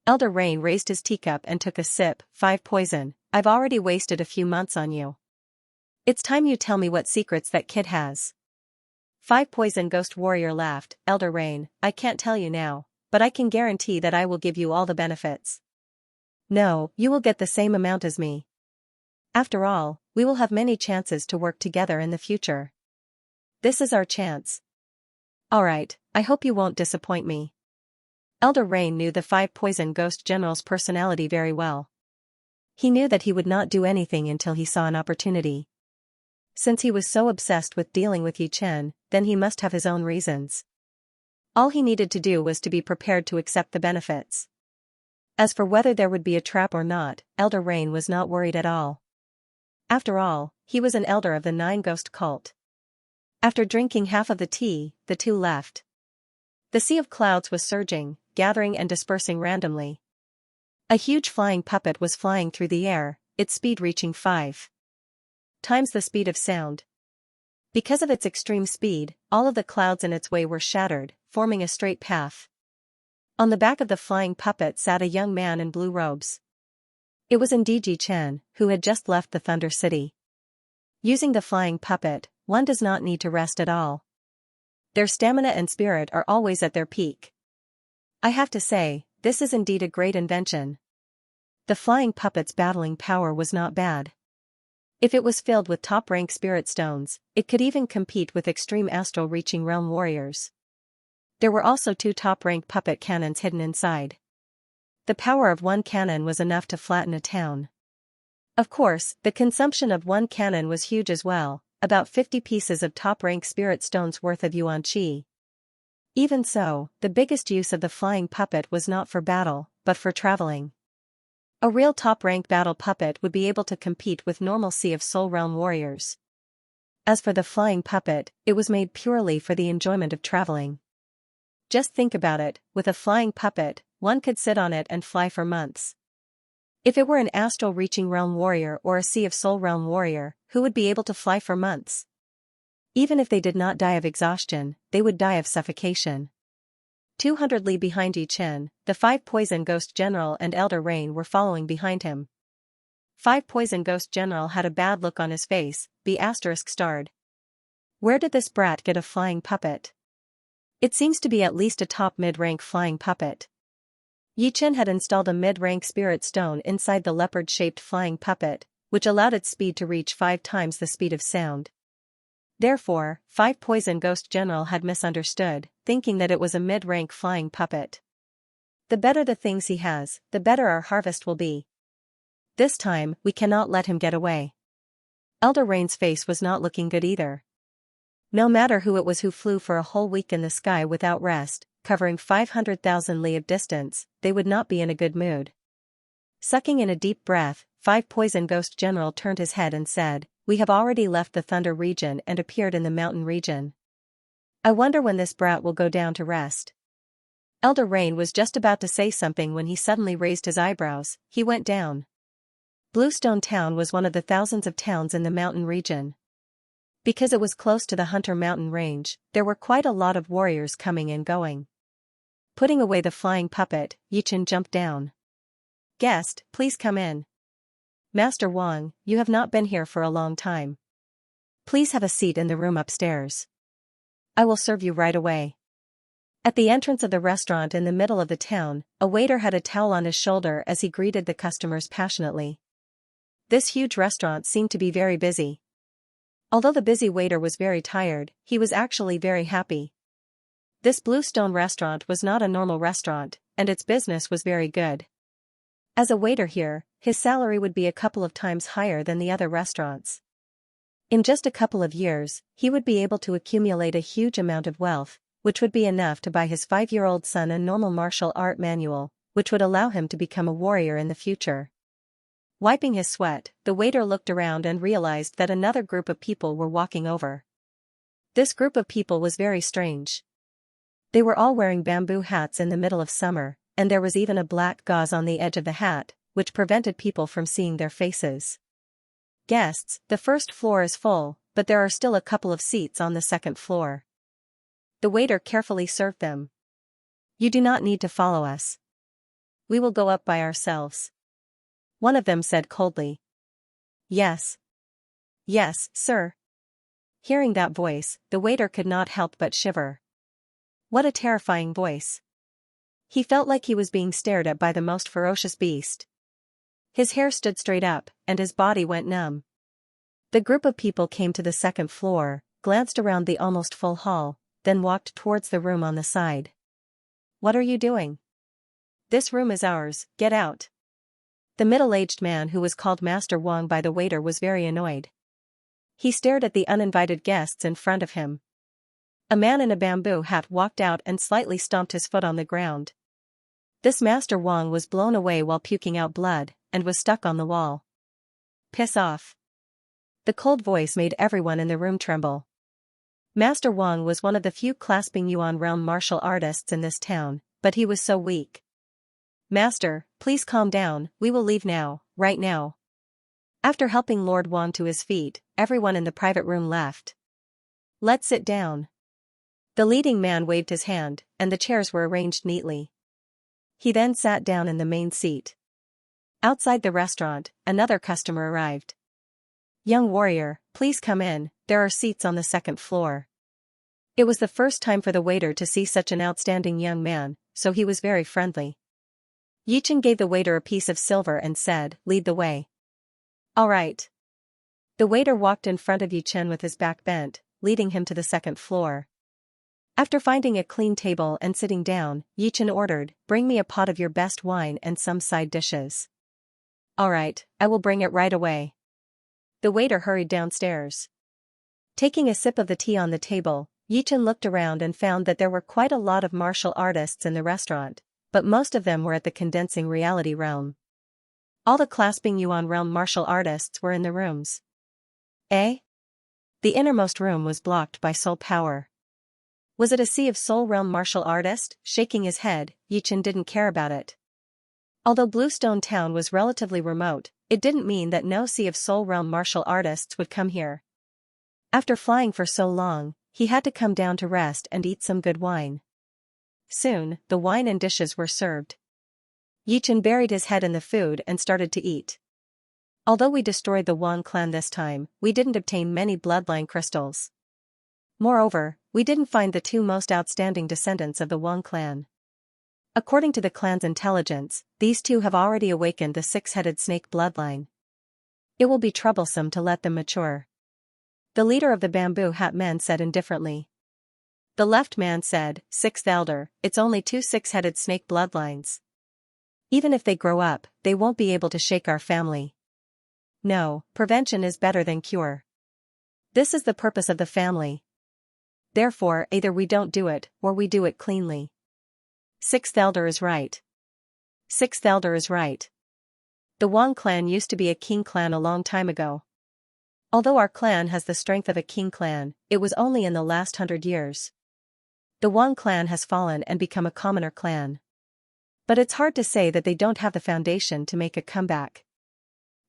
Elder Rain raised his teacup and took a sip. 5 poison, I've already wasted a few months on you. It's time you tell me what secrets that kid has. 5 poison ghost warrior laughed. Elder Rain, I can't tell you now, but I can guarantee that I will give you all the benefits. No, you will get the same amount as me. After all, we will have many chances to work together in the future. This is our chance. Alright, I hope you won't disappoint me. Elder Rain knew the 5 poison ghost general's personality very well. He knew that he would not do anything until he saw an opportunity. Since he was so obsessed with dealing with Yi Chen, then he must have his own reasons. All he needed to do was to be prepared to accept the benefits. As for whether there would be a trap or not, Elder Rain was not worried at all. After all, he was an elder of the Nine Ghost cult. After drinking half of the tea, the two left. The sea of clouds was surging, gathering and dispersing randomly. A huge flying puppet was flying through the air, its speed reaching 5 times the speed of sound. Because of its extreme speed, all of the clouds in its way were shattered, forming a straight path. On the back of the flying puppet sat a young man in blue robes. It was indeed Yi Chen, who had just left the Thunder City. Using the flying puppet, one does not need to rest at all. Their stamina and spirit are always at their peak. I have to say, this is indeed a great invention. The flying puppet's battling power was not bad. If it was filled with top-rank spirit stones, it could even compete with extreme astral-reaching realm warriors. There were also 2 top-rank puppet cannons hidden inside. The power of one cannon was enough to flatten a town. Of course, the consumption of one cannon was huge as well, about 50 pieces of top-rank spirit stones worth of yuan qi. Even so, the biggest use of the flying puppet was not for battle, but for traveling. A real top-rank battle puppet would be able to compete with normal Sea of Soul Realm warriors. As for the flying puppet, it was made purely for the enjoyment of traveling. Just think about it, with a flying puppet, one could sit on it and fly for months. If it were an astral-reaching realm warrior or a Sea of Soul Realm warrior, who would be able to fly for months? Even if they did not die of exhaustion, they would die of suffocation. 200 li behind Yi Chen, the 5 Poison Ghost General and Elder Rain were following behind him. 5 Poison Ghost General had a bad look on his face, B*****. Where did this brat get a flying puppet? It seems to be at least a top mid-rank flying puppet. Yi Chen had installed a mid-rank spirit stone inside the leopard-shaped flying puppet, which allowed its speed to reach 5 times the speed of sound. Therefore, 5 Poison Ghost General had misunderstood, thinking that it was a mid-rank flying puppet. The better the things he has, the better our harvest will be. This time, we cannot let him get away. Elder Rain's face was not looking good either. No matter who it was who flew for a whole week in the sky without rest, covering 500,000 li of distance, they would not be in a good mood. Sucking in a deep breath, 5 Poison Ghost General turned his head and said, "We have already left the Thunder region and appeared in the mountain region. I wonder when this brat will go down to rest." Elder Rain was just about to say something when he suddenly raised his eyebrows. He went down. Bluestone Town was one of the thousands of towns in the mountain region. Because it was close to the Hunter Mountain range, there were quite a lot of warriors coming and going. Putting away the flying puppet, Yi Chen jumped down. "Guest, please come in. Master Wang, you have not been here for a long time. Please have a seat in the room upstairs. I will serve you right away." At the entrance of the restaurant in the middle of the town, a waiter had a towel on his shoulder as he greeted the customers passionately. This huge restaurant seemed to be very busy. Although the busy waiter was very tired, he was actually very happy. This Bluestone restaurant was not a normal restaurant, and its business was very good. As a waiter here, his salary would be a couple of times higher than the other restaurants. In just a couple of years, he would be able to accumulate a huge amount of wealth, which would be enough to buy his 5-year-old son a normal martial art manual, which would allow him to become a warrior in the future. Wiping his sweat, the waiter looked around and realized that another group of people were walking over. This group of people was very strange. They were all wearing bamboo hats in the middle of summer, and there was even a black gauze on the edge of the hat, which prevented people from seeing their faces. "Guests, the first floor is full, but there are still a couple of seats on the second floor." The waiter carefully served them. "You do not need to follow us. We will go up by ourselves." One of them said coldly. Yes. "Yes, sir." Hearing that voice, the waiter could not help but shiver. What a terrifying voice. He felt like he was being stared at by the most ferocious beast. His hair stood straight up, and his body went numb. The group of people came to the second floor, glanced around the almost full hall, then walked towards the room on the side. "What are you doing? This room is ours, get out." The middle-aged man who was called Master Wang by the waiter was very annoyed. He stared at the uninvited guests in front of him. A man in a bamboo hat walked out and slightly stomped his foot on the ground. This Master Wang was blown away while puking out blood, and was stuck on the wall. Piss off. The cold voice made everyone in the room tremble. Master Wang was one of the few clasping Yuan realm martial artists in this town, but he was so weak. Master, please calm down, we will leave now, right now. After helping Lord Wang to his feet, everyone in the private room left. Let's sit down. The leading man waved his hand, and the chairs were arranged neatly. He then sat down in the main seat. Outside the restaurant, another customer arrived. Young warrior, please come in, there are seats on the second floor. It was the first time for the waiter to see such an outstanding young man, so he was very friendly. Yichen gave the waiter a piece of silver and said, lead the way. All right. The waiter walked in front of Yichen with his back bent, leading him to the second floor. After finding a clean table and sitting down, Yichen ordered, bring me a pot of your best wine and some side dishes. All right, I will bring it right away. The waiter hurried downstairs. Taking a sip of the tea on the table, Yichen looked around and found that there were quite a lot of martial artists in the restaurant, but most of them were at the condensing reality realm. All the clasping Yuan realm martial artists were in the rooms. The innermost room was blocked by soul power. Was it a sea of soul realm martial artist? Shaking his head, Yichen didn't care about it. Although Bluestone Town was relatively remote, it didn't mean that no sea of soul realm martial artists would come here. After flying for so long, he had to come down to rest and eat some good wine. Soon, the wine and dishes were served. Yichen buried his head in the food and started to eat. Although we destroyed the Wang clan this time, we didn't obtain many bloodline crystals. Moreover, we didn't find the two most outstanding descendants of the Wang clan. According to the clan's intelligence, these two have already awakened the six-headed snake bloodline. It will be troublesome to let them mature. The leader of the bamboo hat men said indifferently. The left man said, Sixth Elder, it's only two six-headed snake bloodlines. Even if they grow up, they won't be able to shake our family. No, prevention is better than cure. This is the purpose of the family. Therefore, either we don't do it, or we do it cleanly. Sixth Elder is right. Sixth Elder is right. The Wang clan used to be a king clan a long time ago. Although our clan has the strength of a king clan, it was only in the last 100 years. The Wang clan has fallen and become a commoner clan. But it's hard to say that they don't have the foundation to make a comeback.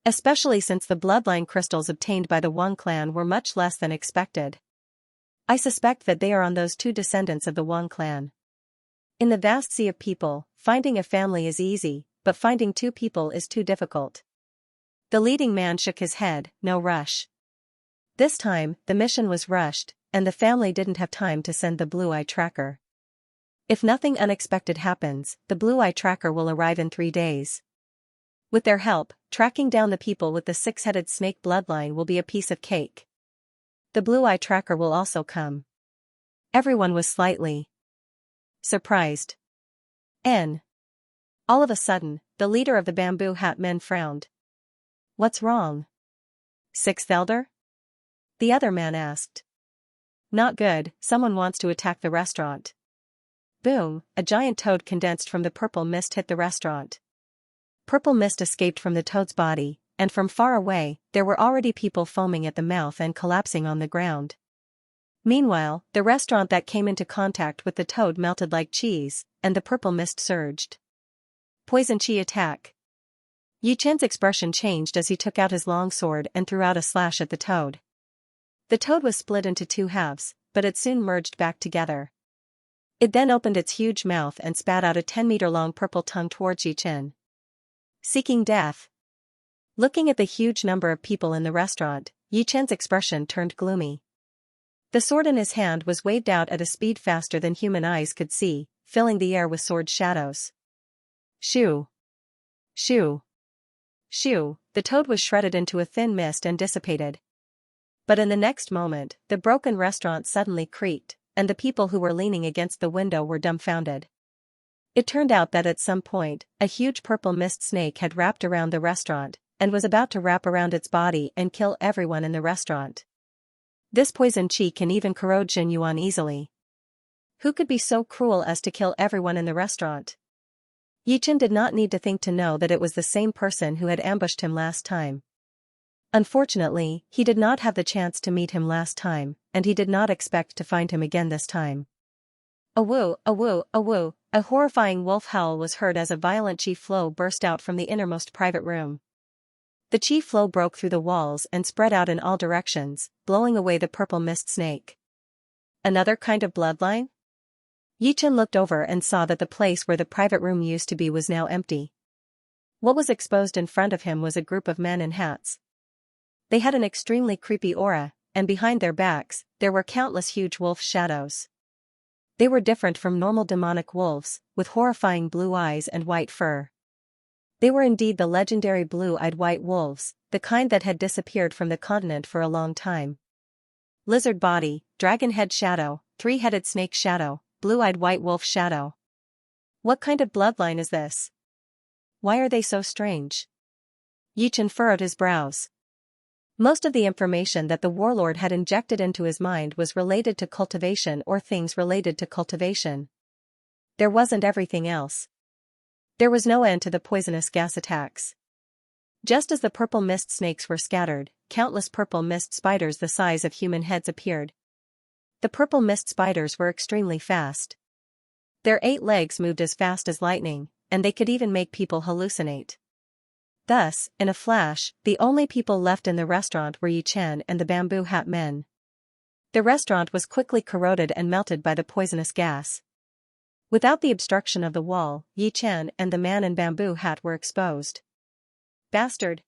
Especially since the bloodline crystals obtained by the Wang clan were much less than expected. I suspect that they are on those two descendants of the Wang clan. In the vast sea of people, finding a family is easy, but finding two people is too difficult. The leading man shook his head, no rush. This time, the mission was rushed, and the family didn't have time to send the Blue Eye Tracker. If nothing unexpected happens, the Blue Eye Tracker will arrive in 3 days. With their help, tracking down the people with the six-headed snake bloodline will be a piece of cake. The Blue Eye Tracker will also come. Everyone was slightly surprised. All of a sudden, the leader of the bamboo hat men frowned. What's wrong? Sixth Elder? The other man asked. Not good, someone wants to attack the restaurant. Boom, a giant toad condensed from the purple mist hit the restaurant. Purple mist escaped from the toad's body, and from far away, there were already people foaming at the mouth and collapsing on the ground. Meanwhile, the restaurant that came into contact with the toad melted like cheese, and the purple mist surged. Poison chi attack. Yichen's expression changed as he took out his long sword and threw out a slash at the toad. The toad was split into 2 halves, but it soon merged back together. It then opened its huge mouth and spat out a 10-meter-long purple tongue towards Yichen. Seeking death. Looking at the huge number of people in the restaurant, Yichen's expression turned gloomy. The sword in his hand was waved out at a speed faster than human eyes could see, filling the air with sword shadows. Shoo! Shoo! Shoo! The toad was shredded into a thin mist and dissipated. But in the next moment, the broken restaurant suddenly creaked, and the people who were leaning against the window were dumbfounded. It turned out that at some point, a huge purple mist snake had wrapped around the restaurant, and was about to wrap around its body and kill everyone in the restaurant. This poison qi can even corrode Xianyuan easily. Who could be so cruel as to kill everyone in the restaurant? Yichen did not need to think to know that it was the same person who had ambushed him last time. Unfortunately, he did not have the chance to meet him last time, and he did not expect to find him again this time. Awoo, awoo, awoo, a horrifying wolf howl was heard as a violent qi flow burst out from the innermost private room. The qi flow broke through the walls and spread out in all directions, blowing away the purple mist snake. Another kind of bloodline? Yichen looked over and saw that the place where the private room used to be was now empty. What was exposed in front of him was a group of men in hats. They had an extremely creepy aura, and behind their backs, there were countless huge wolf shadows. They were different from normal demonic wolves, with horrifying blue eyes and white fur. They were indeed the legendary blue-eyed white wolves, the kind that had disappeared from the continent for a long time. Lizard body, dragon head shadow, three-headed snake shadow, blue-eyed white wolf shadow. What kind of bloodline is this? Why are they so strange? Yichen furrowed his brows. Most of the information that the warlord had injected into his mind was related to cultivation or things related to cultivation. There wasn't everything else. There was no end to the poisonous gas attacks. Just as the purple mist snakes were scattered, countless purple mist spiders the size of human heads appeared. The purple mist spiders were extremely fast. Their 8 legs moved as fast as lightning, and they could even make people hallucinate. Thus, in a flash, the only people left in the restaurant were Yichen and the bamboo hat men. The restaurant was quickly corroded and melted by the poisonous gas. Without the obstruction of the wall, Yichen and the man in bamboo hat were exposed. Bastard!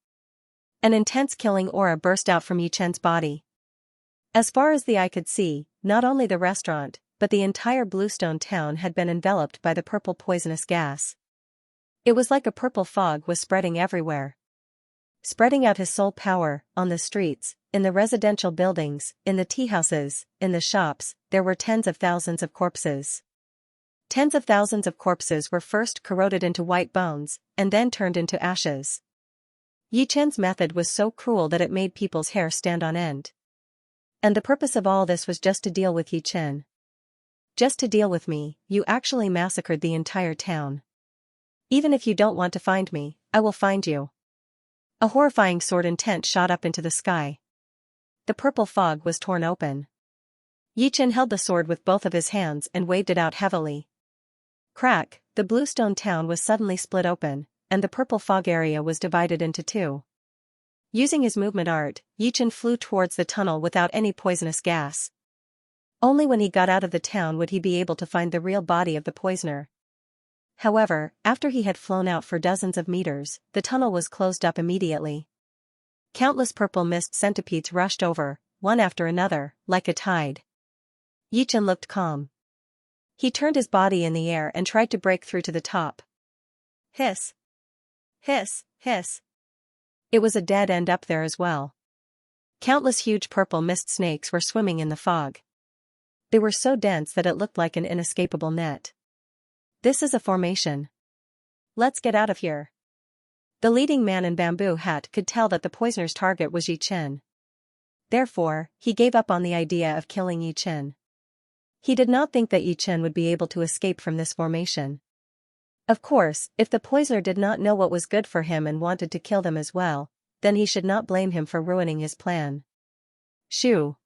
An intense killing aura burst out from Yichen's body. As far as the eye could see, not only the restaurant, but the entire Bluestone town had been enveloped by the purple poisonous gas. It was like a purple fog was spreading everywhere. Spreading out his soul power, on the streets, in the residential buildings, in the tea houses, in the shops, there were tens of thousands of corpses. Tens of thousands of corpses were first corroded into white bones, and then turned into ashes. Yichen's method was so cruel that it made people's hair stand on end. And the purpose of all this was just to deal with Yichen. Just to deal with me, you actually massacred the entire town. Even if you don't want to find me, I will find you. A horrifying sword intent shot up into the sky. The purple fog was torn open. Yichen held the sword with both of his hands and waved it out heavily. Crack, the Bluestone town was suddenly split open, and the purple fog area was divided into 2. Using his movement art, Yichen flew towards the tunnel without any poisonous gas. Only when he got out of the town would he be able to find the real body of the poisoner. However, after he had flown out for dozens of meters, the tunnel was closed up immediately. Countless purple mist centipedes rushed over, one after another, like a tide. Yichen looked calm. He turned his body in the air and tried to break through to the top. Hiss! Hiss, hiss! It was a dead end up there as well. Countless huge purple mist snakes were swimming in the fog. They were so dense that it looked like an inescapable net. This is a formation. Let's get out of here. The leading man in bamboo hat could tell that the poisoner's target was Yichen. Therefore, he gave up on the idea of killing Yichen. He did not think that Yichen would be able to escape from this formation. Of course, if the poisoner did not know what was good for him and wanted to kill them as well, then he should not blame him for ruining his plan. Shoo!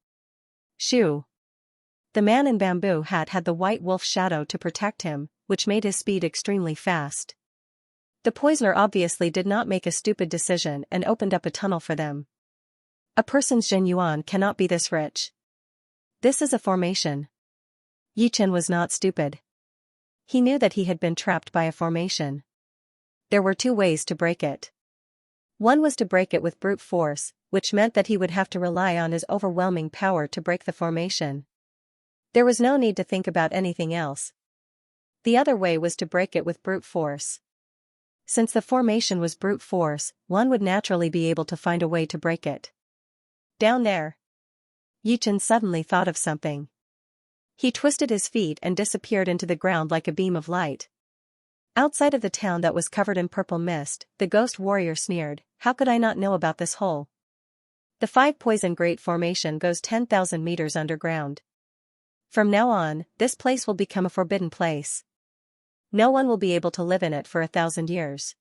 Shoo! The man in bamboo hat had the white wolf shadow to protect him, which made his speed extremely fast. The poisoner obviously did not make a stupid decision and opened up a tunnel for them. A person's Xianyuan cannot be this rich. This is a formation. Yichen was not stupid. He knew that he had been trapped by a formation. There were 2 ways to break it. One was to break it with brute force, which meant that he would have to rely on his overwhelming power to break the formation. There was no need to think about anything else. The other way was to break it with brute force. Since the formation was brute force, one would naturally be able to find a way to break it. Down there. Yichen suddenly thought of something. He twisted his feet and disappeared into the ground like a beam of light. Outside of the town that was covered in purple mist, the ghost warrior sneered, "How could I not know about this hole? The 5 Poison Grate Formation goes 10,000 meters underground. From now on, this place will become a forbidden place. No one will be able to live in it for 1,000 years.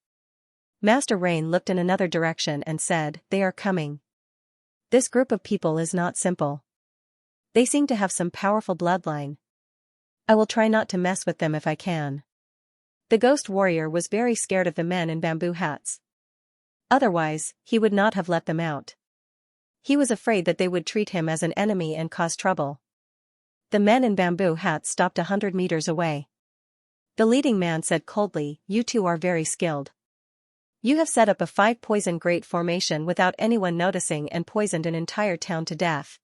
Master Rain looked in another direction and said, "They are coming. This group of people is not simple. They seem to have some powerful bloodline. I will try not to mess with them if I can." The ghost warrior was very scared of the men in bamboo hats. Otherwise, he would not have let them out. He was afraid that they would treat him as an enemy and cause trouble. The men in bamboo hats stopped 100 meters away. The leading man said coldly, "You two are very skilled. You have set up a 5 Poison Grate Formation without anyone noticing and poisoned an entire town to death."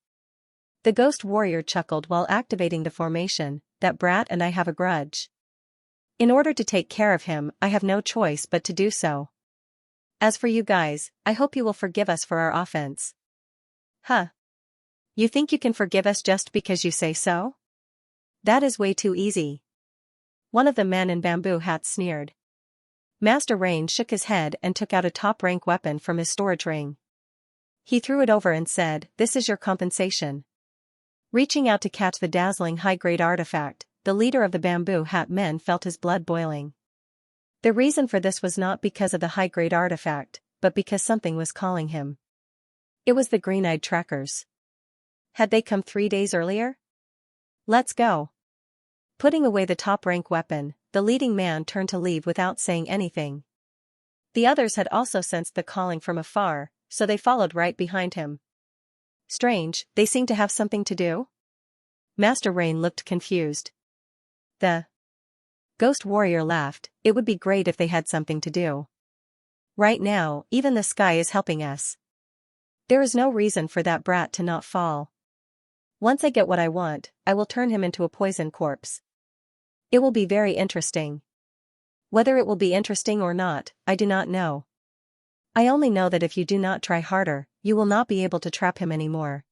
The ghost warrior chuckled while activating the formation. "That brat and I have a grudge. In order to take care of him, I have no choice but to do so. As for you guys, I hope you will forgive us for our offense." "Huh? You think you can forgive us just because you say so? That is way too easy." One of the men in bamboo hats sneered. Master Rain shook his head and took out a top-rank weapon from his storage ring. He threw it over and said, "This is your compensation." Reaching out to catch the dazzling high-grade artifact, the leader of the bamboo hat men felt his blood boiling. The reason for this was not because of the high-grade artifact, but because something was calling him. It was the green-eyed trackers. Had they come 3 days earlier? "Let's go." Putting away the top-rank weapon, the leading man turned to leave without saying anything. The others had also sensed the calling from afar, so they followed right behind him. Strange, they seem to have something to do? Master Rain looked confused. The ghost warrior laughed. "It would be great if they had something to do. Right now, even the sky is helping us. There is no reason for that brat to not fall. Once I get what I want, I will turn him into a poison corpse. It will be very interesting. Whether it will be interesting or not, I do not know. I only know that if you do not try harder, you will not be able to trap him anymore."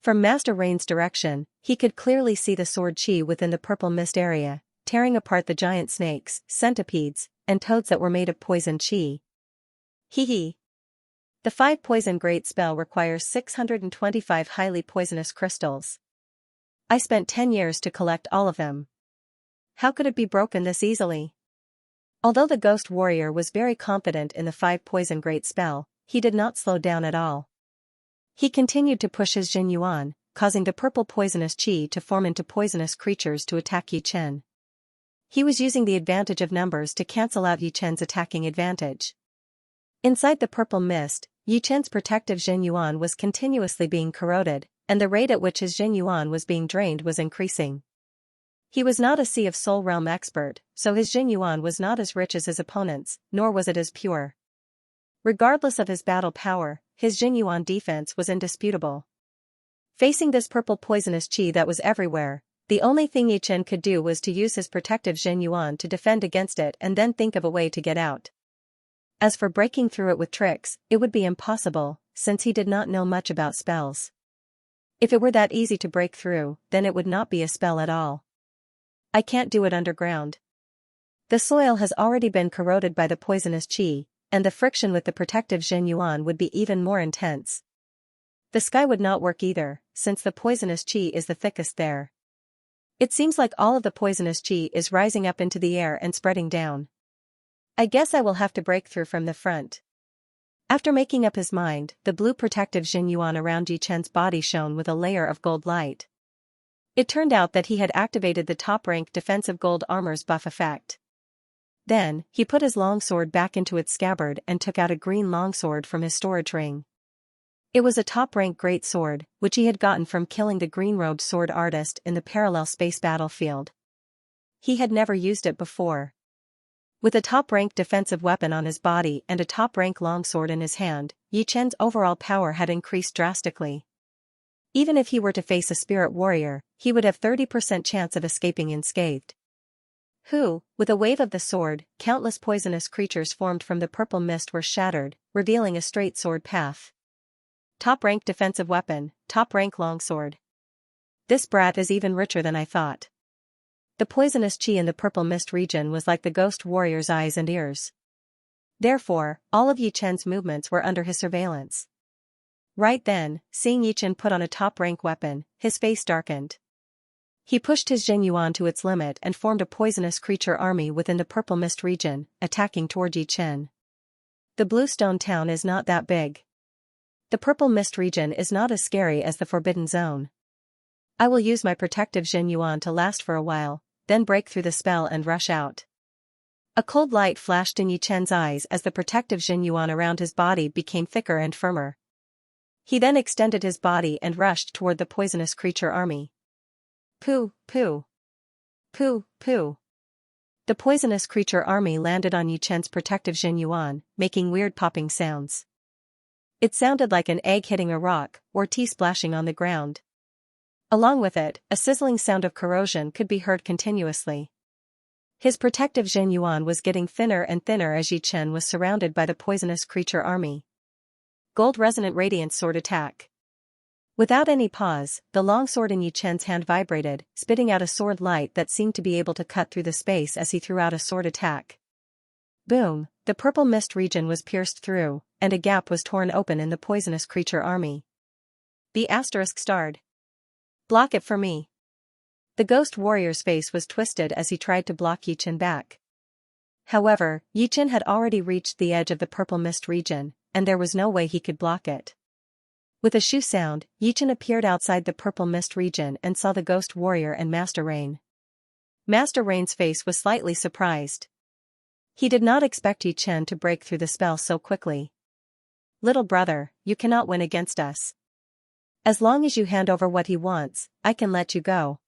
From Master Rain's direction, he could clearly see the sword chi within the purple mist area, tearing apart the giant snakes, centipedes, and toads that were made of poison chi. Hee hee. The 5 Poison Grate spell requires 625 highly poisonous crystals. I spent 10 years to collect all of them. How could it be broken this easily? Although the ghost warrior was very confident in the 5 Poison Grate spell, he did not slow down at all. He continued to push his Jin Yuan, causing the purple poisonous chi to form into poisonous creatures to attack Yi Chen. He was using the advantage of numbers to cancel out Yi Chen's attacking advantage. Inside the purple mist, Yi Chen's protective Jin Yuan was continuously being corroded, and the rate at which his Jin Yuan was being drained was increasing. He was not a Sea of Soul Realm expert, so his Jin Yuan was not as rich as his opponents, nor was it as pure. Regardless of his battle power, his Jin Yuan defense was indisputable. Facing this purple poisonous chi that was everywhere, the only thing Yi Chen could do was to use his protective Jin Yuan to defend against it and then think of a way to get out. As for breaking through it with tricks, it would be impossible, since he did not know much about spells. If it were that easy to break through, then it would not be a spell at all. I can't do it underground. The soil has already been corroded by the poisonous chi, and the friction with the protective Jin Yuan would be even more intense. The sky would not work either, since the poisonous chi is the thickest there. It seems like all of the poisonous chi is rising up into the air and spreading down. I guess I will have to break through from the front. After making up his mind, the blue protective Jin Yuan around Yi Chen's body shone with a layer of gold light. It turned out that he had activated the top-rank defensive gold armor's buff effect. Then, he put his longsword back into its scabbard and took out a green longsword from his storage ring. It was a top-rank great sword, which he had gotten from killing the green-robed sword artist in the parallel space battlefield. He had never used it before. With a top-rank defensive weapon on his body and a top-rank longsword in his hand, Yi Chen's overall power had increased drastically. Even if he were to face a spirit warrior, he would have 30% chance of escaping unscathed. With a wave of the sword, countless poisonous creatures formed from the purple mist were shattered, revealing a straight sword path. Top-rank defensive weapon, top-rank longsword. This brat is even richer than I thought. The poisonous chi in the purple mist region was like the ghost warrior's eyes and ears. Therefore, all of Yi Chen's movements were under his surveillance. Right then, seeing Yi Chen put on a top-rank weapon, his face darkened. He pushed his Zhengyuan to its limit and formed a poisonous creature army within the purple mist region, attacking toward Yi Chen. The Blue Stone Town is not that big. The purple mist region is not as scary as the Forbidden Zone. I will use my protective Zhengyuan to last for a while, then break through the spell and rush out. A cold light flashed in Yi Chen's eyes as the protective Zhengyuan around his body became thicker and firmer. He then extended his body and rushed toward the poisonous creature army. Pooh, pooh. Pooh, pooh. The poisonous creature army landed on Yi Chen's protective Zhengyuan, making weird popping sounds. It sounded like an egg hitting a rock, or tea splashing on the ground. Along with it, a sizzling sound of corrosion could be heard continuously. His protective Zhengyuan was getting thinner and thinner as Yi Chen was surrounded by the poisonous creature army. Gold Resonant Radiance Sword Attack. Without any pause, the long sword in Yi Chen's hand vibrated, spitting out a sword light that seemed to be able to cut through the space as he threw out a sword attack. Boom, the purple mist region was pierced through, and a gap was torn open in the poisonous creature army. The asterisk starred. Block it for me. The ghost warrior's face was twisted as he tried to block Yi Chen back. However, Yi Chen had already reached the edge of the purple mist region, and there was no way he could block it. With a shoo sound, Yi Chen appeared outside the purple mist region and saw the ghost warrior and Master Rain. Master Rain's face was slightly surprised. He did not expect Yi Chen to break through the spell so quickly. Little brother, you cannot win against us. As long as you hand over what he wants, I can let you go.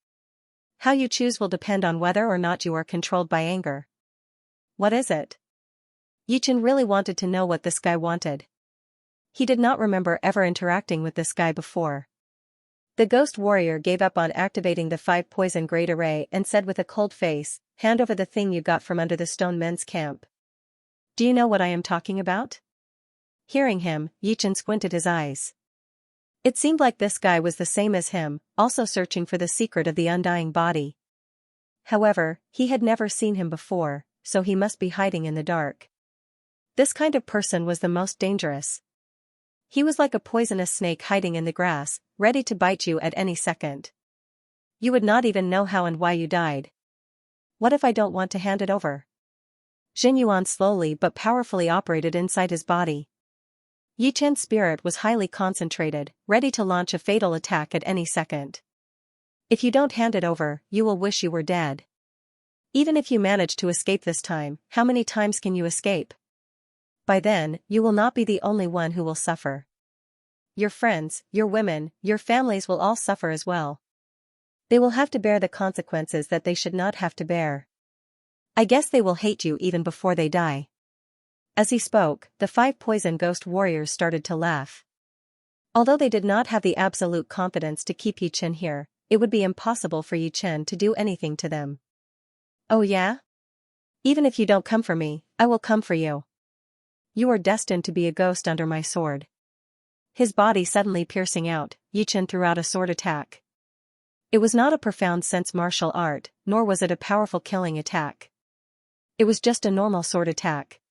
How you choose will depend on whether or not you are controlled by anger. What is it? Yi Chen really wanted to know what this guy wanted. He did not remember ever interacting with this guy before. The ghost warrior gave up on activating the 5 poison great array and said with a cold face, "Hand over the thing you got from under the stone men's camp." Do you know what I am talking about? Hearing him, Yi Chen squinted his eyes. It seemed like this guy was the same as him, also searching for the secret of the undying body. However, he had never seen him before, so he must be hiding in the dark. This kind of person was the most dangerous. He was like a poisonous snake hiding in the grass, ready to bite you at any second. You would not even know how and why you died. What if I don't want to hand it over? Zhengyuan slowly but powerfully operated inside his body. Yi Chen's spirit was highly concentrated, ready to launch a fatal attack at any second. If you don't hand it over, you will wish you were dead. Even if you manage to escape this time, how many times can you escape? By then, you will not be the only one who will suffer. Your friends, your women, your families will all suffer as well. They will have to bear the consequences that they should not have to bear. I guess they will hate you even before they die. As he spoke, the 5 poison ghost warriors started to laugh. Although they did not have the absolute confidence to keep Yi Chen here, it would be impossible for Yi Chen to do anything to them. Oh yeah? Even if you don't come for me, I will come for you. You are destined to be a ghost under my sword. His body suddenly piercing out, Yi Chen threw out a sword attack. It was not a profound sense martial art, nor was it a powerful killing attack. It was just a normal sword attack.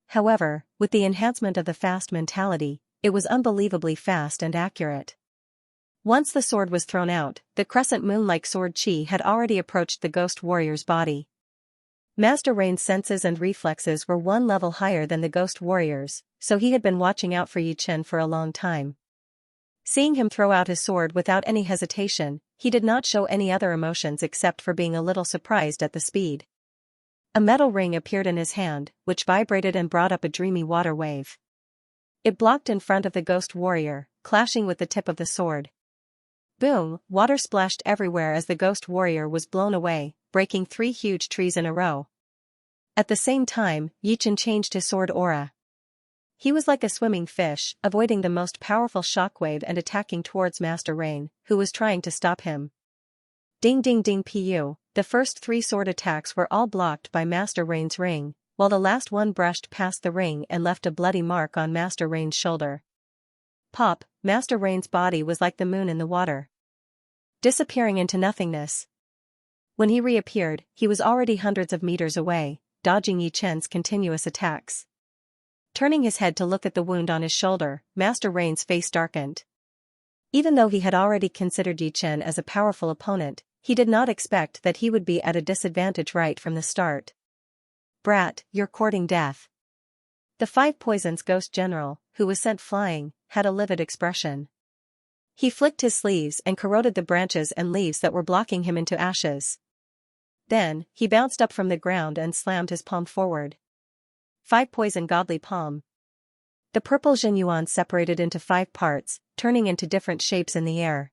However, with the enhancement of the fast mentality, it was unbelievably fast and accurate. Once the sword was thrown out, the crescent moon-like sword chi had already approached the ghost warrior's body. Master Rain's senses and reflexes were 1 level higher than the ghost warrior's, so he had been watching out for Yi Chen for a long time. Seeing him throw out his sword without any hesitation, he did not show any other emotions except for being a little surprised at the speed. A metal ring appeared in his hand, which vibrated and brought up a dreamy water wave. It blocked in front of the ghost warrior, clashing with the tip of the sword. Boom, water splashed everywhere as the ghost warrior was blown away, breaking 3 huge trees in a row. At the same time, Yi Chen changed his sword aura. He was like a swimming fish, avoiding the most powerful shockwave and attacking towards Master Rain, who was trying to stop him. Ding ding ding pu, the first 3 sword attacks were all blocked by Master Rain's ring, while the last one brushed past the ring and left a bloody mark on Master Rain's shoulder. Pop, Master Rain's body was like the moon in the water, disappearing into nothingness. When he reappeared, he was already hundreds of meters away, dodging Yi Chen's continuous attacks. Turning his head to look at the wound on his shoulder, Master Rain's face darkened. Even though he had already considered Yi Chen as a powerful opponent, he did not expect that he would be at a disadvantage right from the start. "Brat, you're courting death." The Five Poisons Ghost General, who was sent flying, had a livid expression. He flicked his sleeves and corroded the branches and leaves that were blocking him into ashes. Then, he bounced up from the ground and slammed his palm forward. Five Poison Godly Palm. The purple Xianxia separated into 5 parts, turning into different shapes in the air.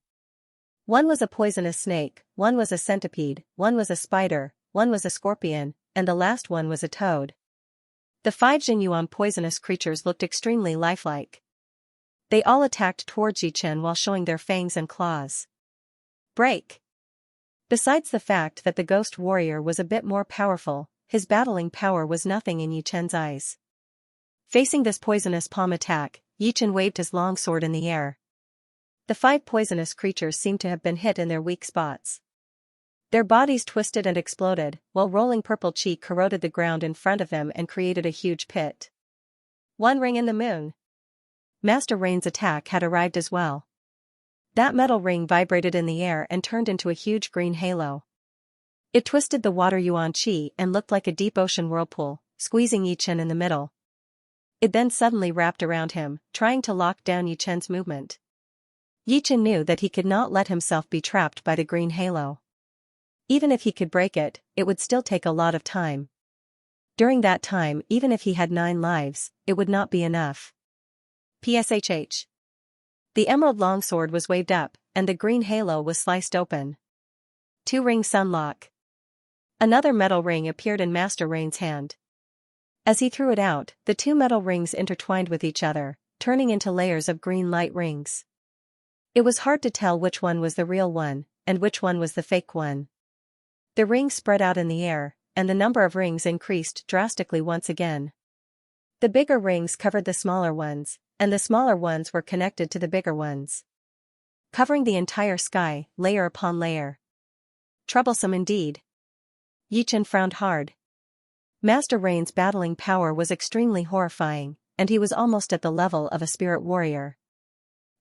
One was a poisonous snake, one was a centipede, one was a spider, one was a scorpion, and the last one was a toad. The 5 Xianxia poisonous creatures looked extremely lifelike. They all attacked towards Yi Chen while showing their fangs and claws. Break! Besides the fact that the ghost warrior was a bit more powerful, his battling power was nothing in Yi Chen's eyes. Facing this poisonous palm attack, Yi Chen waved his long sword in the air. The 5 poisonous creatures seemed to have been hit in their weak spots. Their bodies twisted and exploded, while rolling purple chi corroded the ground in front of them and created a huge pit. One ring in the moon. Master Rain's attack had arrived as well. That metal ring vibrated in the air and turned into a huge green halo. It twisted the water yuan chi and looked like a deep ocean whirlpool, squeezing Yi Chen in the middle. It then suddenly wrapped around him, trying to lock down Yi Chen's movement. Yi Chen knew that he could not let himself be trapped by the green halo. Even if he could break it, it would still take a lot of time. During that time, even if he had 9 lives, it would not be enough. PSHH. The emerald longsword was waved up, and the green halo was sliced open. 2-ring sunlock. Another metal ring appeared in Master Rain's hand. As he threw it out, the 2 metal rings intertwined with each other, turning into layers of green light rings. It was hard to tell which one was the real one, and which one was the fake one. The rings spread out in the air, and the number of rings increased drastically once again. The bigger rings covered the smaller ones, and the smaller ones were connected to the bigger ones, covering the entire sky, layer upon layer. Troublesome indeed. Yi Chen frowned hard. Master Rain's battling power was extremely horrifying, and he was almost at the level of a spirit warrior.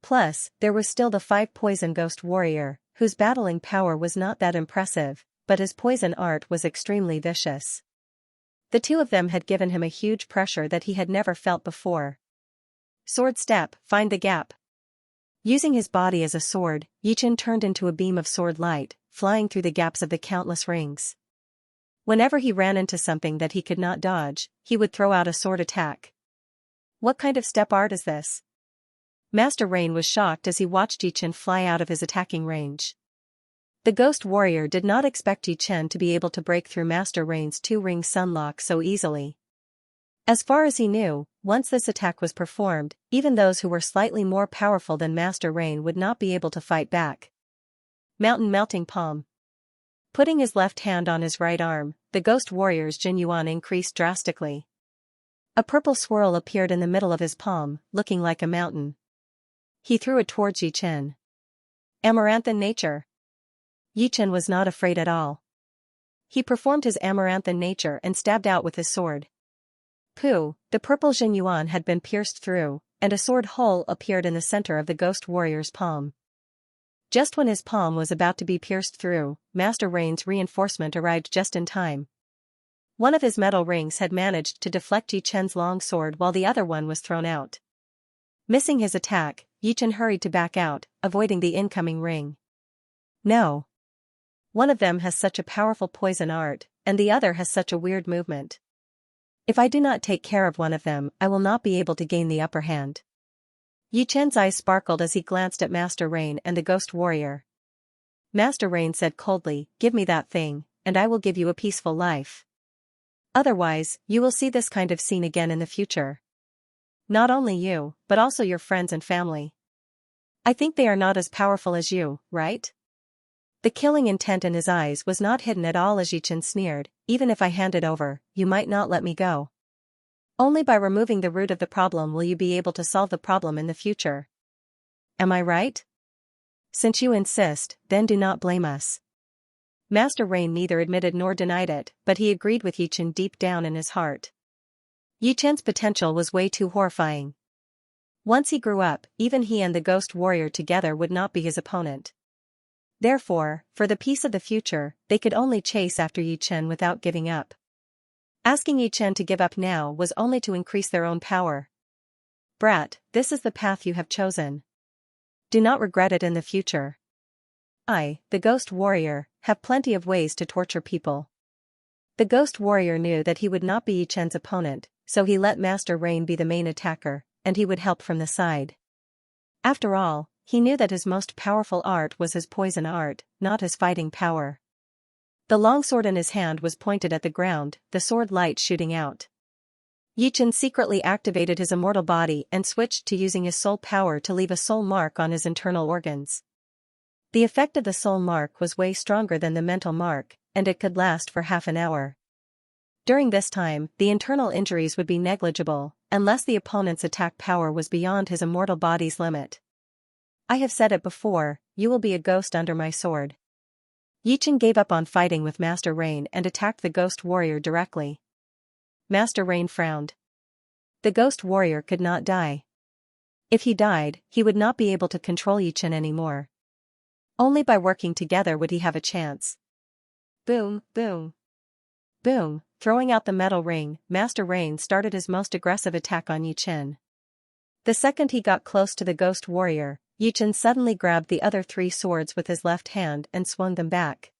Plus, there was still the 5 Poison Ghost Warrior, whose battling power was not that impressive, but his poison art was extremely vicious. The 2 of them had given him a huge pressure that he had never felt before. Sword step, find the gap. Using his body as a sword, Yi Chen turned into a beam of sword light, flying through the gaps of the countless rings. Whenever he ran into something that he could not dodge, he would throw out a sword attack. What kind of step art is this? Master Rain was shocked as he watched Yi Chen fly out of his attacking range. The ghost warrior did not expect Yi Chen to be able to break through Master Rain's 2-ring sunlock so easily. As far as he knew, once this attack was performed, even those who were slightly more powerful than Master Rain would not be able to fight back. Mountain Melting Palm. Putting his left hand on his right arm, the ghost warrior's Xianxia increased drastically. A purple swirl appeared in the middle of his palm, looking like a mountain. He threw it towards Yi Chen. Amaranthan Nature. Yi Chen was not afraid at all. He performed his Amaranthan Nature and stabbed out with his sword. Pooh, the purple Xianxia had been pierced through, and a sword hole appeared in the center of the ghost warrior's palm. Just when his palm was about to be pierced through, Master Rain's reinforcement arrived just in time. One of his metal rings had managed to deflect Yi Chen's long sword while the other one was thrown out. Missing his attack, Yi Chen hurried to back out, avoiding the incoming ring. No. One of them has such a powerful poison art, and the other has such a weird movement. If I do not take care of one of them, I will not be able to gain the upper hand. Yi Chen's eyes sparkled as he glanced at Master Rain and the ghost warrior. Master Rain said coldly, "Give me that thing, and I will give you a peaceful life. Otherwise, you will see this kind of scene again in the future. Not only you, but also your friends and family. I think they are not as powerful as you, right?" The killing intent in his eyes was not hidden at all as Yi Chen sneered, "Even if I hand it over, you might not let me go. Only by removing the root of the problem will you be able to solve the problem in the future. Am I right? Since you insist, then do not blame us." Master Rain neither admitted nor denied it, but he agreed with Yi Chen deep down in his heart. Yi Chen's potential was way too horrifying. Once he grew up, even he and the ghost warrior together would not be his opponent. Therefore, for the peace of the future, they could only chase after Yi Chen without giving up. Asking Yi Chen to give up now was only to increase their own power. Brat, this is the path you have chosen. Do not regret it in the future. I, the ghost warrior, have plenty of ways to torture people. The ghost warrior knew that he would not be Yi Chen's opponent, so he let Master Rain be the main attacker, and he would help from the side. After all, he knew that his most powerful art was his poison art, not his fighting power. The long sword in his hand was pointed at the ground, the sword light shooting out. Yi Chen secretly activated his immortal body and switched to using his soul power to leave a soul mark on his internal organs. The effect of the soul mark was way stronger than the mental mark, and it could last for half an hour. During this time, the internal injuries would be negligible, unless the opponent's attack power was beyond his immortal body's limit. I have said it before, you will be a ghost under my sword. Yi Chen gave up on fighting with Master Rain and attacked the ghost warrior directly. Master Rain frowned. The ghost warrior could not die. If he died, he would not be able to control Yi Chen anymore. Only by working together would he have a chance. Boom, boom. Boom, throwing out the metal ring, Master Rain started his most aggressive attack on Yi Chen. The second he got close to the ghost warrior, Yi Chen suddenly grabbed the other 3 swords with his left hand and swung them back.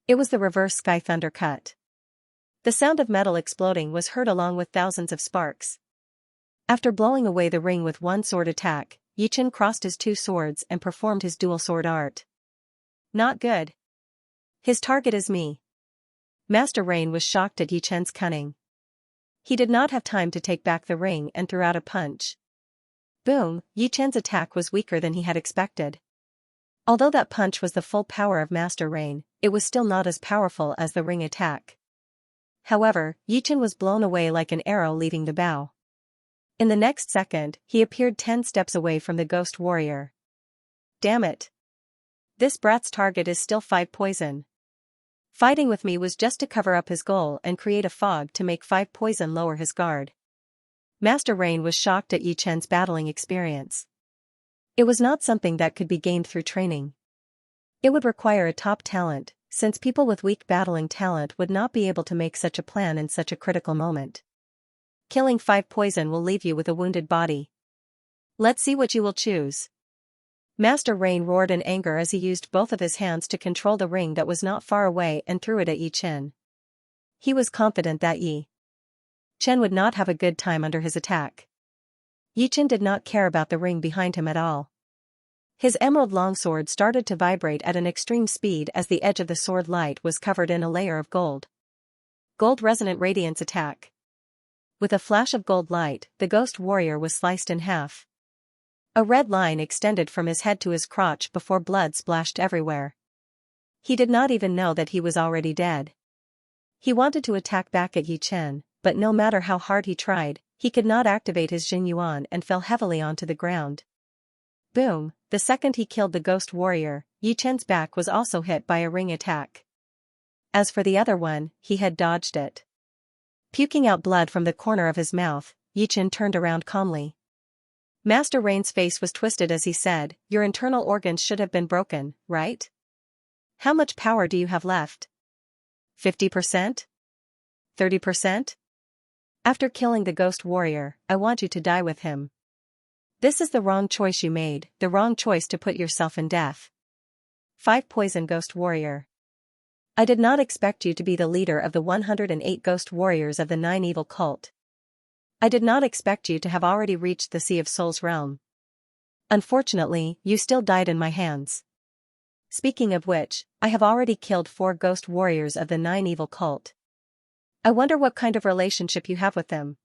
It was the reverse sky thunder cut. The sound of metal exploding was heard along with thousands of sparks. After blowing away the ring with one sword attack, Yi Chen crossed his 2 swords and performed his dual sword art. Not good. His target is me. Master Rain was shocked at Yi Chen's cunning. He did not have time to take back the ring and threw out a punch. Boom, Yi Chen's attack was weaker than he had expected. Although that punch was the full power of Master Rain, it was still not as powerful as the ring attack. However, Yi Chen was blown away like an arrow leaving the bow. In the next second, he appeared 10 steps away from the ghost warrior. Damn it. This brat's target is still 5 poison. Fighting with me was just to cover up his goal and create a fog to make 5 poison lower his guard. Master Rain was shocked at Yi Chen's battling experience. It was not something that could be gained through training. It would require a top talent, since people with weak battling talent would not be able to make such a plan in such a critical moment. Killing 5 poison will leave you with a wounded body. Let's see what you will choose. Master Rain roared in anger as he used both of his hands to control the ring that was not far away and threw it at Yi Chen. He was confident that Yi Chen would not have a good time under his attack. Yi Chen did not care about the ring behind him at all. His emerald longsword started to vibrate at an extreme speed as the edge of the sword light was covered in a layer of gold. Gold resonant radiance attack. With a flash of gold light, the ghost warrior was sliced in half. A red line extended from his head to his crotch before blood splashed everywhere. He did not even know that he was already dead. He wanted to attack back at Yi Chen, but no matter how hard he tried, he could not activate his Jin Yuan and fell heavily onto the ground. Boom, the second he killed the ghost warrior, Yi Chen's back was also hit by a ring attack. As for the other one, he had dodged it. Puking out blood from the corner of his mouth, Yi Chen turned around calmly. Master Rain's face was twisted as he said, "Your internal organs should have been broken, right? How much power do you have left? 50%? 30%? After killing the ghost warrior, I want you to die with him. This is the wrong choice you made, the wrong choice to put yourself in death. 5 poison ghost warrior. I did not expect you to be the leader of the 108 ghost warriors of the 9 evil cult. I did not expect you to have already reached the Sea of Souls realm. Unfortunately, you still died in my hands. Speaking of which, I have already killed 4 ghost warriors of the 9 evil cult. I wonder what kind of relationship you have with them."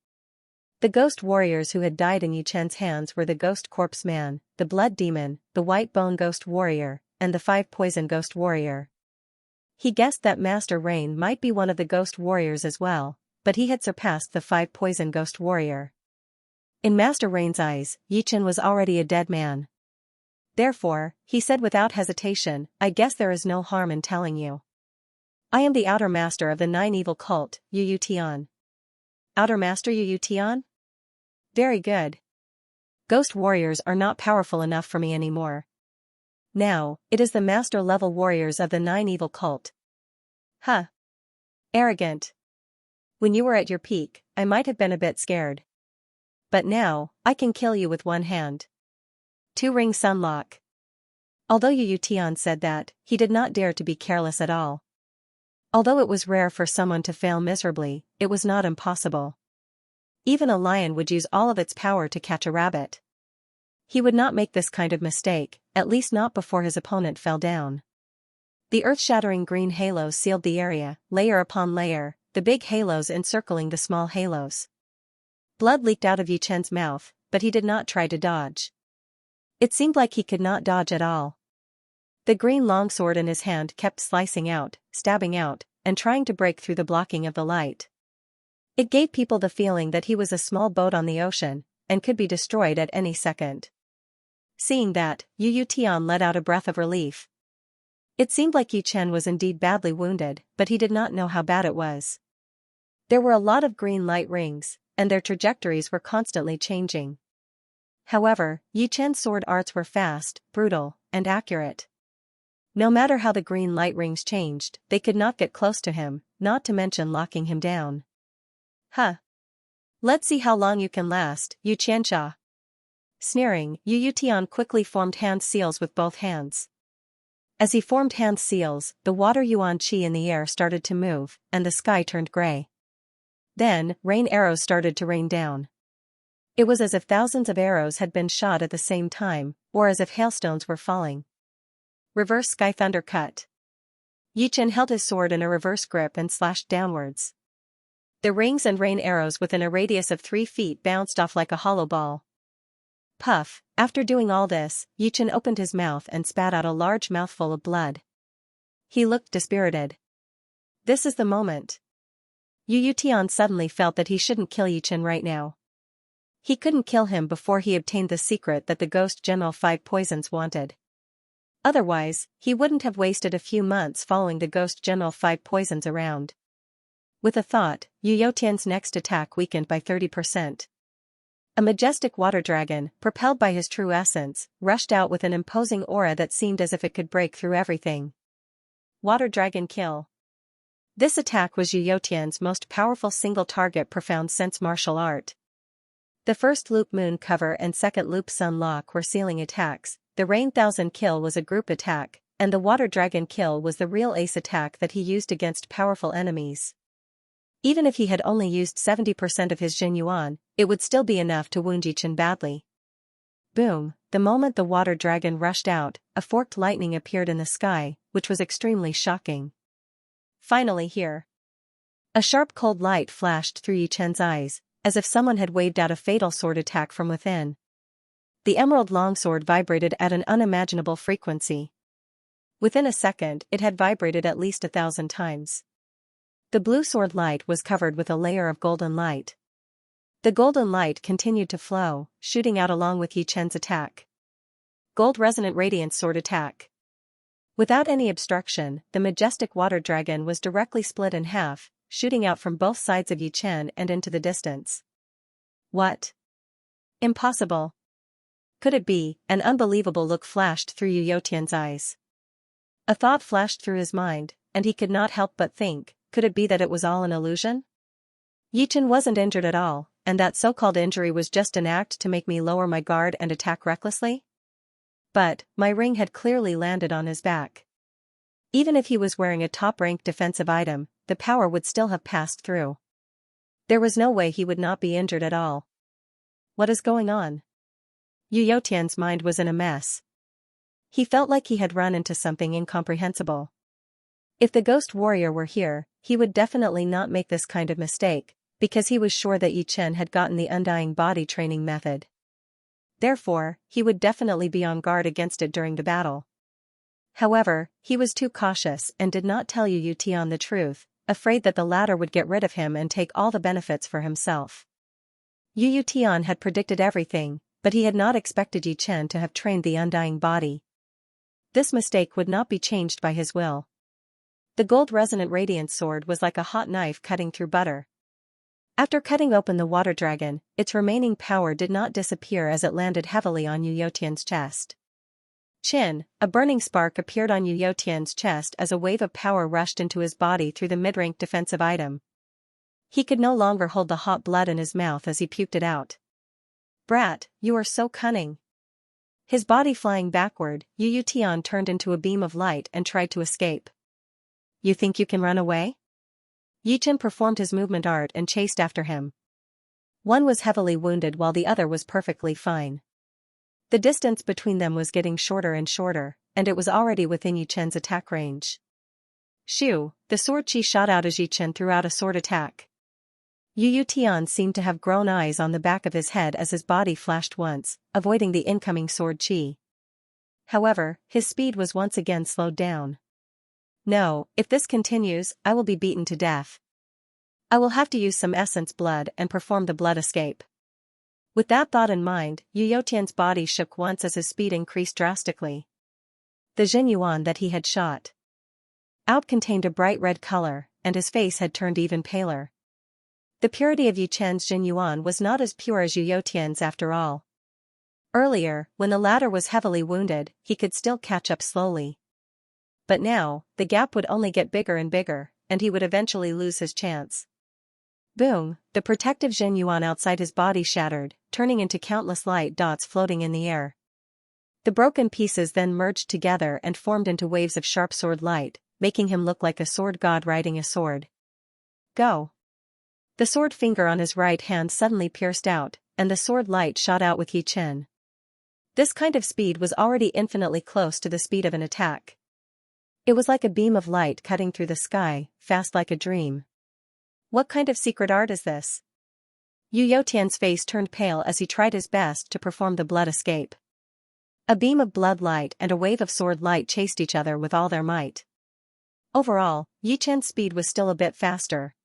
The ghost warriors who had died in Yi Chen's hands were the ghost corpse man, the blood demon, the white bone ghost warrior, and the 5 poison ghost warrior. He guessed that Master Rain might be one of the ghost warriors as well, but he had surpassed the 5 poison ghost warrior. In Master Rain's eyes, Yi Chen was already a dead man. Therefore, he said without hesitation, "I guess there is no harm in telling you. I am the outer master of the 9 evil cult, Yu Tian. Outer Master Yu Tian? Very good. Ghost warriors are not powerful enough for me anymore. Now, it is the master-level warriors of the Nine Evil cult. Huh. Arrogant. When you were at your peak, I might have been a bit scared. But now, I can kill you with one hand. Two-ring sunlock. Although Yu Tian said that, he did not dare to be careless at all. Although it was rare for someone to fail miserably, it was not impossible. Even a lion would use all of its power to catch a rabbit. He would not make this kind of mistake, at least not before his opponent fell down. The earth-shattering green halos sealed the area, layer upon layer, the big halos encircling the small halos. Blood leaked out of Yu Chen's mouth, but he did not try to dodge. It seemed like he could not dodge at all. The green longsword in his hand kept slicing out, stabbing out, and trying to break through the blocking of the light. It gave people the feeling that he was a small boat on the ocean, and could be destroyed at any second. Seeing that, Yu Tian let out a breath of relief. It seemed like Yu Chen was indeed badly wounded, but he did not know how bad it was. There were a lot of green light rings, and their trajectories were constantly changing. However, Yu Chen's sword arts were fast, brutal, and accurate. No matter how the green light rings changed, they could not get close to him, not to mention locking him down. Huh. Let's see how long you can last, Yu Xianxia. Sneering, Yu Tian quickly formed hand seals with both hands. As he formed hand seals, the water yuan qi in the air started to move, and the sky turned gray. Then, rain arrows started to rain down. It was as if thousands of arrows had been shot at the same time, or as if hailstones were falling. Reverse sky thunder cut. Yu Chen held his sword in a reverse grip and slashed downwards. The rings and rain arrows within a radius of 3 feet bounced off like a hollow ball. Puff, after doing all this, Yu Chen opened his mouth and spat out a large mouthful of blood. He looked dispirited. This is the moment. Yu Tian suddenly felt that he shouldn't kill Yu Chen right now. He couldn't kill him before he obtained the secret that the Ghost General 5 Poisons wanted. Otherwise, he wouldn't have wasted a few months following the Ghost General 5 Poisons around. With a thought, Yu Tian's next attack weakened by 30%. A majestic water dragon, propelled by his true essence, rushed out with an imposing aura that seemed as if it could break through everything. Water Dragon Kill. This attack was Yu Tian's most powerful single-target profound sense martial art. The first loop moon cover and second loop sun lock were ceiling attacks, the Rain Thousand Kill was a group attack, and the Water Dragon Kill was the real ace attack that he used against powerful enemies. Even if he had only used 70% of his Jin Yuan, it would still be enough to wound Yu Chen badly. Boom, the moment the water dragon rushed out, a forked lightning appeared in the sky, which was extremely shocking. Finally here. A sharp cold light flashed through Yu Chen's eyes, as if someone had waved out a fatal sword attack from within. The emerald longsword vibrated at an unimaginable frequency. Within a second, it had vibrated at least 1,000 times. The blue sword light was covered with a layer of golden light. The golden light continued to flow, shooting out along with Yu Chen's attack. Gold Resonant Radiance Sword Attack. Without any obstruction, the majestic water dragon was directly split in half, shooting out from both sides of Yu Chen and into the distance. What? Impossible. Could it be? An unbelievable look flashed through Yu Tian's eyes. A thought flashed through his mind, and he could not help but think, could it be that it was all an illusion? Yu Chen wasn't injured at all, and that so-called injury was just an act to make me lower my guard and attack recklessly? But, my ring had clearly landed on his back. Even if he was wearing a top-rank defensive item, the power would still have passed through. There was no way he would not be injured at all. What is going on? Yu Tian's mind was in a mess. He felt like he had run into something incomprehensible. If the ghost warrior were here, he would definitely not make this kind of mistake, because he was sure that Yu Chen had gotten the undying body training method. Therefore, he would definitely be on guard against it during the battle. However, he was too cautious and did not tell Yu Tian the truth, afraid that the latter would get rid of him and take all the benefits for himself. Yu Tian had predicted everything, but he had not expected Yu Chen to have trained the undying body. This mistake would not be changed by his will. The gold resonant radiance sword was like a hot knife cutting through butter. After cutting open the water dragon, its remaining power did not disappear as it landed heavily on Yu Youtian's chest. Chin, a burning spark appeared on Yu Youtian's chest as a wave of power rushed into his body through the mid-rank defensive item. He could no longer hold the hot blood in his mouth as he puked it out. "Brat, you are so cunning." His body flying backward, Yu Youtian turned into a beam of light and tried to escape. "You think you can run away?" Yichin performed his movement art and chased after him. One was heavily wounded while the other was perfectly fine. The distance between them was getting shorter and shorter, and it was already within Yichen's attack range. Shoo, the sword chi shot out as Yichin threw out a sword attack. Yu Youtian seemed to have grown eyes on the back of his head as his body flashed once, avoiding the incoming sword chi. However, his speed was once again slowed down. "No, if this continues, I will be beaten to death. I will have to use some essence blood and perform the blood escape." With that thought in mind, Yu Youtian's body shook once as his speed increased drastically. The Jinyuan that he had shot out contained a bright red color, and his face had turned even paler. The purity of Yichen's Jinyuan was not as pure as Yu Youtian's after all. Earlier, when the latter was heavily wounded, he could still catch up slowly. But now, the gap would only get bigger and bigger, and he would eventually lose his chance. Boom, the protective Jinyuan outside his body shattered, turning into countless light dots floating in the air. The broken pieces then merged together and formed into waves of sharp sword light, making him look like a sword god riding a sword. Go! The sword finger on his right hand suddenly pierced out, and the sword light shot out with Yichin. This kind of speed was already infinitely close to the speed of an attack. It was like a beam of light cutting through the sky, fast like a dream. What kind of secret art is this? Yu Youtian's face turned pale as he tried his best to perform the blood escape. A beam of blood light and a wave of sword light chased each other with all their might. Overall, Yichen's speed was still a bit faster.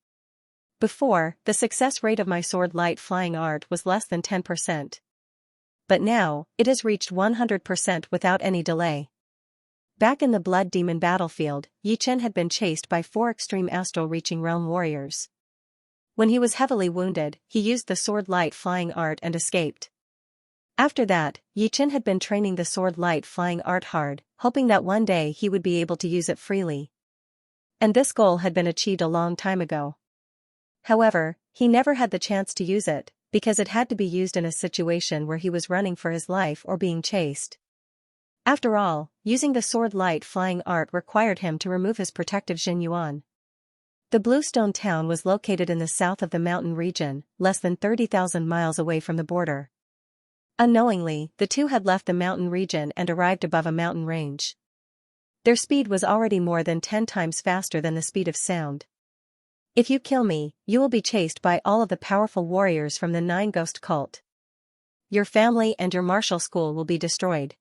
Before, the success rate of my sword light flying art was less than 10%. But now, it has reached 100% without any delay. Back in the Blood Demon battlefield, Yichen had been chased by 4 extreme astral-reaching realm warriors. When he was heavily wounded, he used the sword light flying art and escaped. After that, Yichen had been training the sword light flying art hard, hoping that one day he would be able to use it freely. And this goal had been achieved a long time ago. However, he never had the chance to use it, because it had to be used in a situation where he was running for his life or being chased. After all, using the sword light flying art required him to remove his protective Jinyuan. The Bluestone town was located in the south of the mountain region, less than 30,000 miles away from the border. Unknowingly, the two had left the mountain region and arrived above a mountain range. Their speed was already more than 10 times faster than the speed of sound. "If you kill me, you will be chased by all of the powerful warriors from the 9 Ghost cult. Your family and your martial school will be destroyed.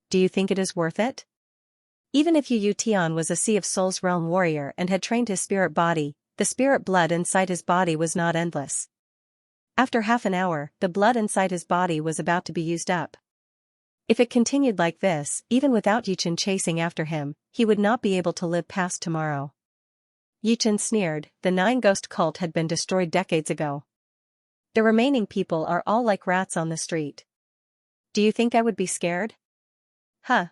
Do you think it is worth it?" Even if Yu Youtian was a Sea of Souls realm warrior and had trained his spirit body, the spirit blood inside his body was not endless. After half an hour, the blood inside his body was about to be used up. If it continued like this, even without Yichin chasing after him, he would not be able to live past tomorrow. Yichin sneered, the 9 Ghost cult had been destroyed decades ago. The remaining people are all like rats on the street. Do you think I would be scared? Huh.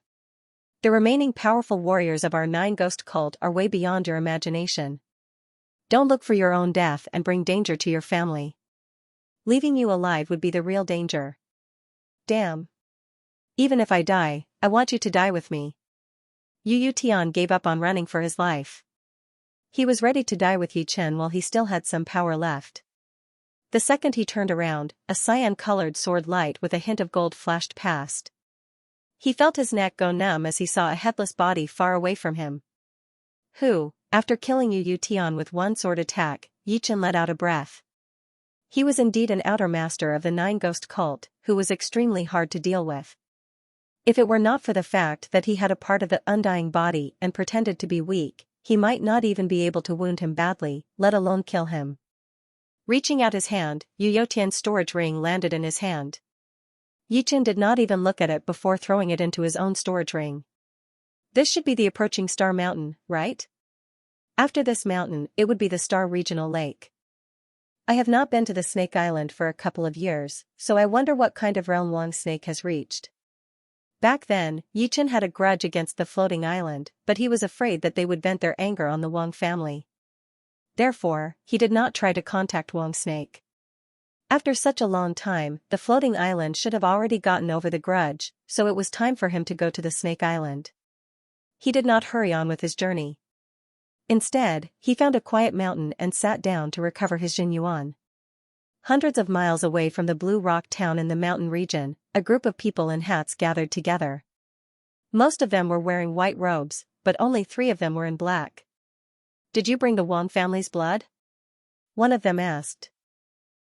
The remaining powerful warriors of our 9 Ghost cult are way beyond your imagination. Don't look for your own death and bring danger to your family. Leaving you alive would be the real danger. Damn. Even if I die, I want you to die with me. Yu Youtian gave up on running for his life. He was ready to die with Yichin while he still had some power left. The second he turned around, a cyan-colored sword light with a hint of gold flashed past. He felt his neck go numb as he saw a headless body far away from him. Who, after killing Yu Youtian with one sword attack, Yichin let out a breath. He was indeed an outer master of the 9 Ghost cult, who was extremely hard to deal with. If it were not for the fact that he had a part of the undying body and pretended to be weak, he might not even be able to wound him badly, let alone kill him. Reaching out his hand, Yu Youtian's storage ring landed in his hand. Yichin did not even look at it before throwing it into his own storage ring. This should be the approaching Star Mountain, right? After this mountain, it would be the Star Regional Lake. I have not been to the Snake Island for a couple of years, so I wonder what kind of realm Wang Snake has reached. Back then, Yichen had a grudge against the floating island, but he was afraid that they would vent their anger on the Wang family. Therefore, he did not try to contact Wang Snake. After such a long time, the floating island should have already gotten over the grudge, so it was time for him to go to the Snake Island. He did not hurry on with his journey. Instead, he found a quiet mountain and sat down to recover his Jinyuan. Hundreds of miles away from the Blue Rock town in the mountain region, a group of people in hats gathered together. Most of them were wearing white robes, but only 3 of them were in black. Did you bring the Wang family's blood? One of them asked.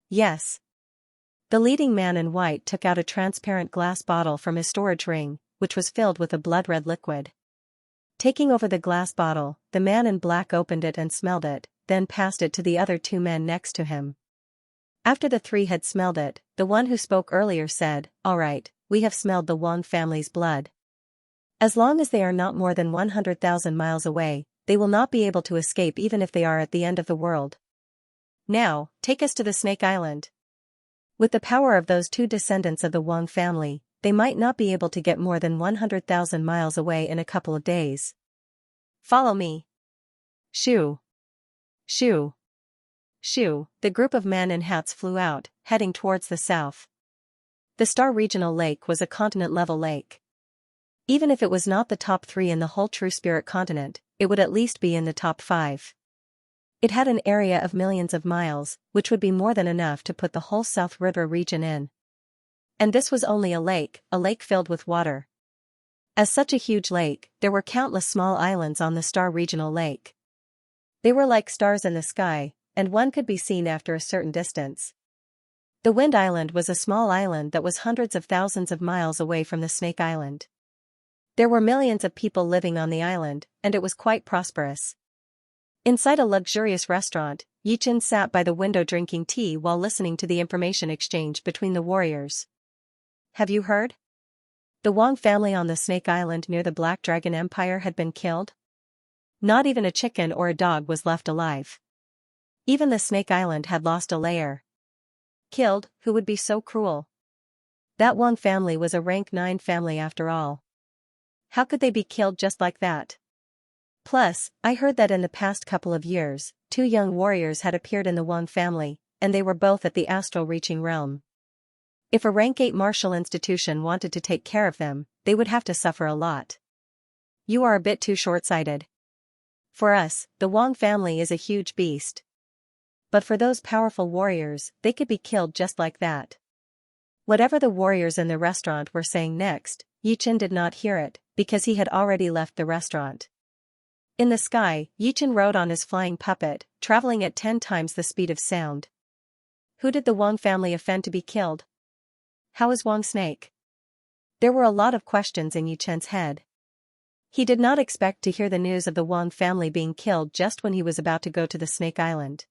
Yes. The leading man in white took out a transparent glass bottle from his storage ring, which was filled with a blood-red liquid. Taking over the glass bottle, the man in black opened it and smelled it, then passed it to the other 2 men next to him. After the 3 had smelled it, the one who spoke earlier said, "All right, we have smelled the Wang family's blood. As long as they are not more than 100,000 miles away, they will not be able to escape even if they are at the end of the world. Now, take us to the Snake Island." With the power of those 2 descendants of the Wang family, they might not be able to get more than 100,000 miles away in a couple of days. Follow me. Shoo. Shoo. Shoo, the group of men in hats flew out, heading towards the south. The Star Regional Lake was a continent-level lake. Even if it was not the top 3 in the whole True Spirit continent, it would at least be in the top 5. It had an area of millions of miles, which would be more than enough to put the whole South River region in. And this was only a lake filled with water. As such a huge lake, there were countless small islands on the Star Regional Lake. They were like stars in the sky, and one could be seen after a certain distance. The Wind Island was a small island that was hundreds of thousands of miles away from the Snake Island. There were millions of people living on the island, and it was quite prosperous. Inside a luxurious restaurant, Yichen sat by the window drinking tea while listening to the information exchange between the warriors. Have you heard? The Wang family on the Snake Island near the Black Dragon Empire had been killed? Not even a chicken or a dog was left alive. Even the Snake Island had lost a layer. Killed? Who would be so cruel? That Wang family was a rank 9 family after all. How could they be killed just like that? Plus, I heard that in the past couple of years, 2 young warriors had appeared in the Wang family, and they were both at the astral reaching realm. If a rank 8 martial institution wanted to take care of them, they would have to suffer a lot. You are a bit too short-sighted. For us, the Wang family is a huge beast. But for those powerful warriors, they could be killed just like that. Whatever the warriors in the restaurant were saying next, Yichen did not hear it, because he had already left the restaurant. In the sky, Yichen rode on his flying puppet, traveling at 10 times the speed of sound. Who did the Wang family offend to be killed? How is Wang Snake? There were a lot of questions in Yichen's head. He did not expect to hear the news of the Wang family being killed just when he was about to go to the Snake Island.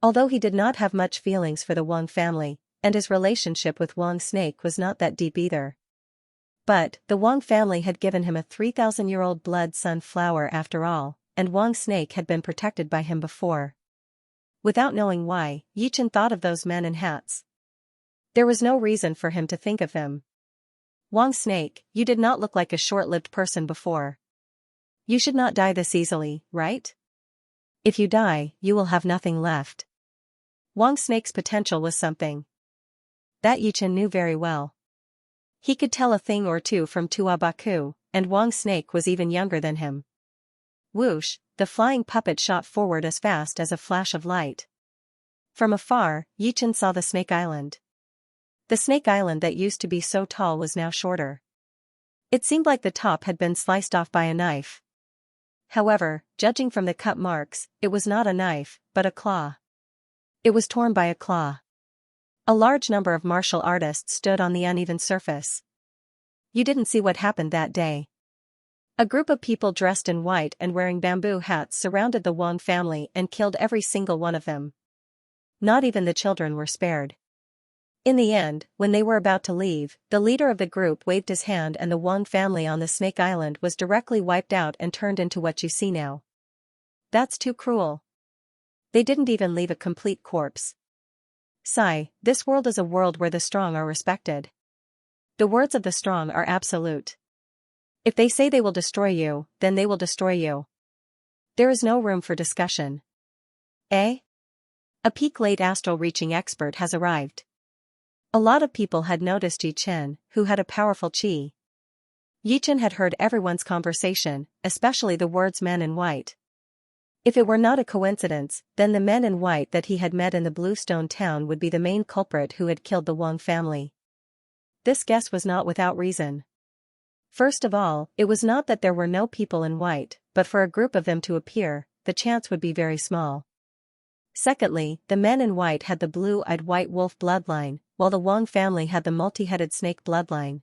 Although he did not have much feelings for the Wang family, and his relationship with Wang Snake was not that deep either. But, the Wang family had given him a 3,000-year-old blood sunflower after all, and Wang Snake had been protected by him before. Without knowing why, Yichen thought of those men in hats. There was no reason for him to think of them. Wang Snake, you did not look like a short-lived person before. You should not die this easily, right? If you die, you will have nothing left. Wang Snake's potential was something that Yichen knew very well. He could tell a thing or two from Tuabaku, and Wang Snake was even younger than him. Whoosh, the flying puppet shot forward as fast as a flash of light. From afar, Yichen saw the Snake Island. The Snake Island that used to be so tall was now shorter. It seemed like the top had been sliced off by a knife. However, judging from the cut marks, it was not a knife, but a claw. It was torn by a claw. A large number of martial artists stood on the uneven surface. You didn't see what happened that day. A group of people dressed in white and wearing bamboo hats surrounded the Wang family and killed every single one of them. Not even the children were spared. In the end, when they were about to leave, the leader of the group waved his hand and the Wang family on the Snake Island was directly wiped out and turned into what you see now. That's too cruel. They didn't even leave a complete corpse. Sigh, this world is a world where the strong are respected. The words of the strong are absolute. If they say they will destroy you, then they will destroy you. There is no room for discussion. Eh? A peak late astral reaching expert has arrived. A lot of people had noticed Yi Chen, who had a powerful qi. Yi Chen had heard everyone's conversation, especially the words man in white. If it were not a coincidence, then the men in white that he had met in the Bluestone town would be the main culprit who had killed the Wang family. This guess was not without reason. First of all, it was not that there were no people in white, but for a group of them to appear, the chance would be very small. Secondly, the men in white had the blue-eyed white wolf bloodline, while the Wang family had the multi-headed snake bloodline.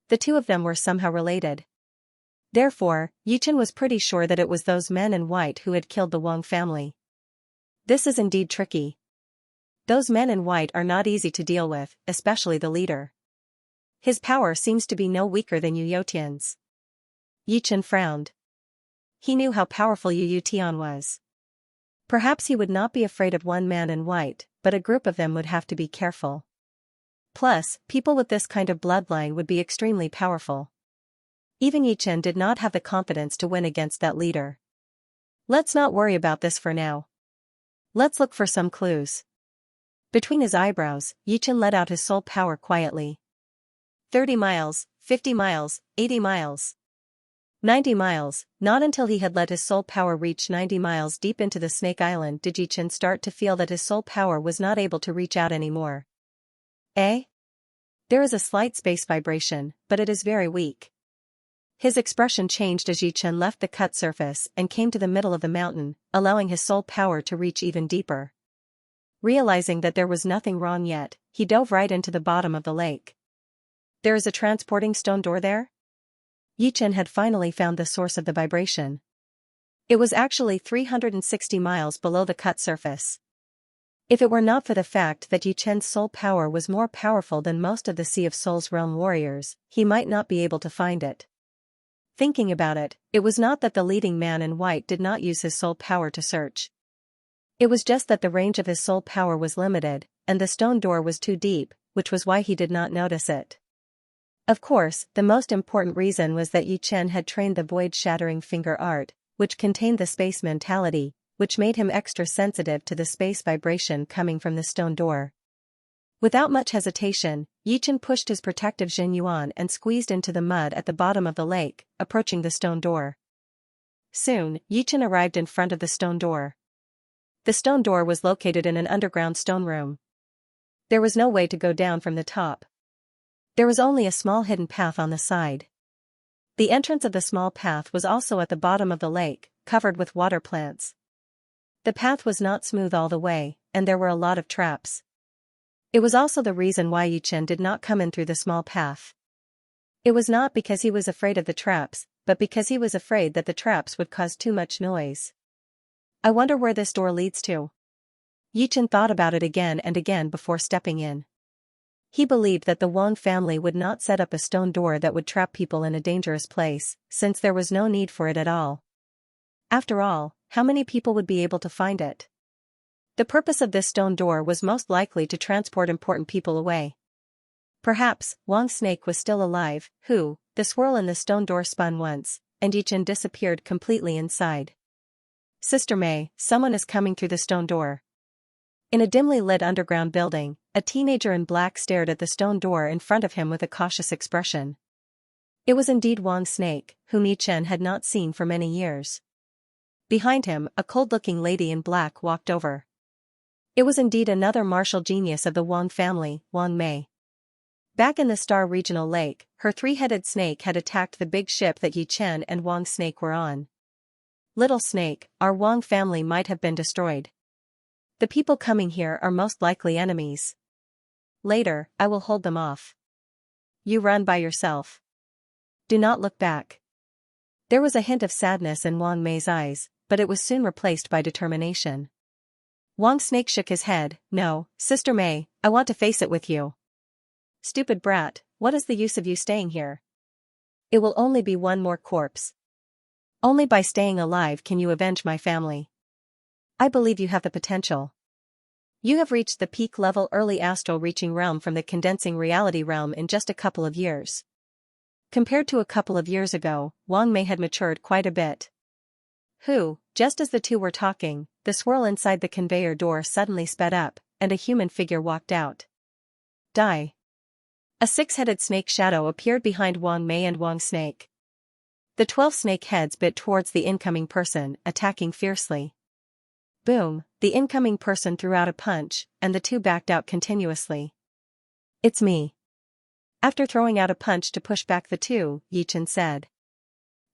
The two of them were somehow related. Therefore, Yi Chen was pretty sure that it was those men in white who had killed the Wang family. This is indeed tricky. Those men in white are not easy to deal with, especially the leader. His power seems to be no weaker than Yu Youtian's. Yi Chen frowned. He knew how powerful Yu Youtian was. Perhaps he would not be afraid of one man in white, but a group of them would have to be careful. Plus, people with this kind of bloodline would be extremely powerful. Even Yi Chen did not have the confidence to win against that leader. Let's not worry about this for now. Let's look for some clues. Between his eyebrows, Yi Chen let out his soul power quietly. 30 miles, 50 miles, 80 miles. 90 miles. Not until he had let his soul power reach 90 miles deep into the Snake Island did Yi Chen start to feel that his soul power was not able to reach out anymore. Eh? There is a slight space vibration, but it is very weak. His expression changed as Yi Chen left the cut surface and came to the middle of the mountain, allowing his soul power to reach even deeper. Realizing that there was nothing wrong yet, he dove right into the bottom of the lake. There is a transporting stone door there? Yi Chen had finally found the source of the vibration. It was actually 360 miles below the cut surface. If it were not for the fact that Yi Chen's soul power was more powerful than most of the Sea of Souls realm warriors, he might not be able to find it. Thinking about it, it was not that the leading man in white did not use his soul power to search. It was just that the range of his soul power was limited, and the stone door was too deep, which was why he did not notice it. Of course, the most important reason was that Yi Chen had trained the void-shattering finger art, which contained the space mentality, which made him extra sensitive to the space vibration coming from the stone door. Without much hesitation, Yi Chen pushed his protective Jin Yuan and squeezed into the mud at the bottom of the lake, approaching the stone door. Soon, Yi Chen arrived in front of the stone door. The stone door was located in an underground stone room. There was no way to go down from the top. There was only a small hidden path on the side. The entrance of the small path was also at the bottom of the lake, covered with water plants. The path was not smooth all the way, and there were a lot of traps. It was also the reason why Yi Chen did not come in through the small path. It was not because he was afraid of the traps, but because he was afraid that the traps would cause too much noise. I wonder where this door leads to. Yi Chen thought about it again and again before stepping in. He believed that the Wang family would not set up a stone door that would trap people in a dangerous place, since there was no need for it at all. After all, how many people would be able to find it? The purpose of this stone door was most likely to transport important people away. Perhaps, Wang's snake was still alive, the swirl in the stone door spun once, and Yi Chen disappeared completely inside. Sister May, someone is coming through the stone door. In a dimly lit underground building, a teenager in black stared at the stone door in front of him with a cautious expression. It was indeed Wang's snake, whom Yi Chen had not seen for many years. Behind him, a cold-looking lady in black walked over. It was indeed another martial genius of the Wang family, Wang Mei. Back in the Star Regional Lake, her three-headed snake had attacked the big ship that Yi Chen and Wang's snake were on. Little snake, our Wang family might have been destroyed. The people coming here are most likely enemies. Later, I will hold them off. You run by yourself. Do not look back. There was a hint of sadness in Wang Mei's eyes, but it was soon replaced by determination. Wang Snake shook his head. No, Sister May, I want to face it with you. Stupid brat, what is the use of you staying here? It will only be one more corpse. Only by staying alive can you avenge my family. I believe you have the potential. You have reached the peak level early astral reaching realm from the condensing reality realm in just a couple of years. Compared to a couple of years ago, Wang Mei had matured quite a bit. Just as the two were talking, the swirl inside the conveyor door suddenly sped up, and a human figure walked out. Die. A six-headed snake shadow appeared behind Wang Mei and Wang Snake. The 12 snake heads bit towards the incoming person, attacking fiercely. Boom, the incoming person threw out a punch, and the two backed out continuously. It's me. After throwing out a punch to push back the two, Yichen said.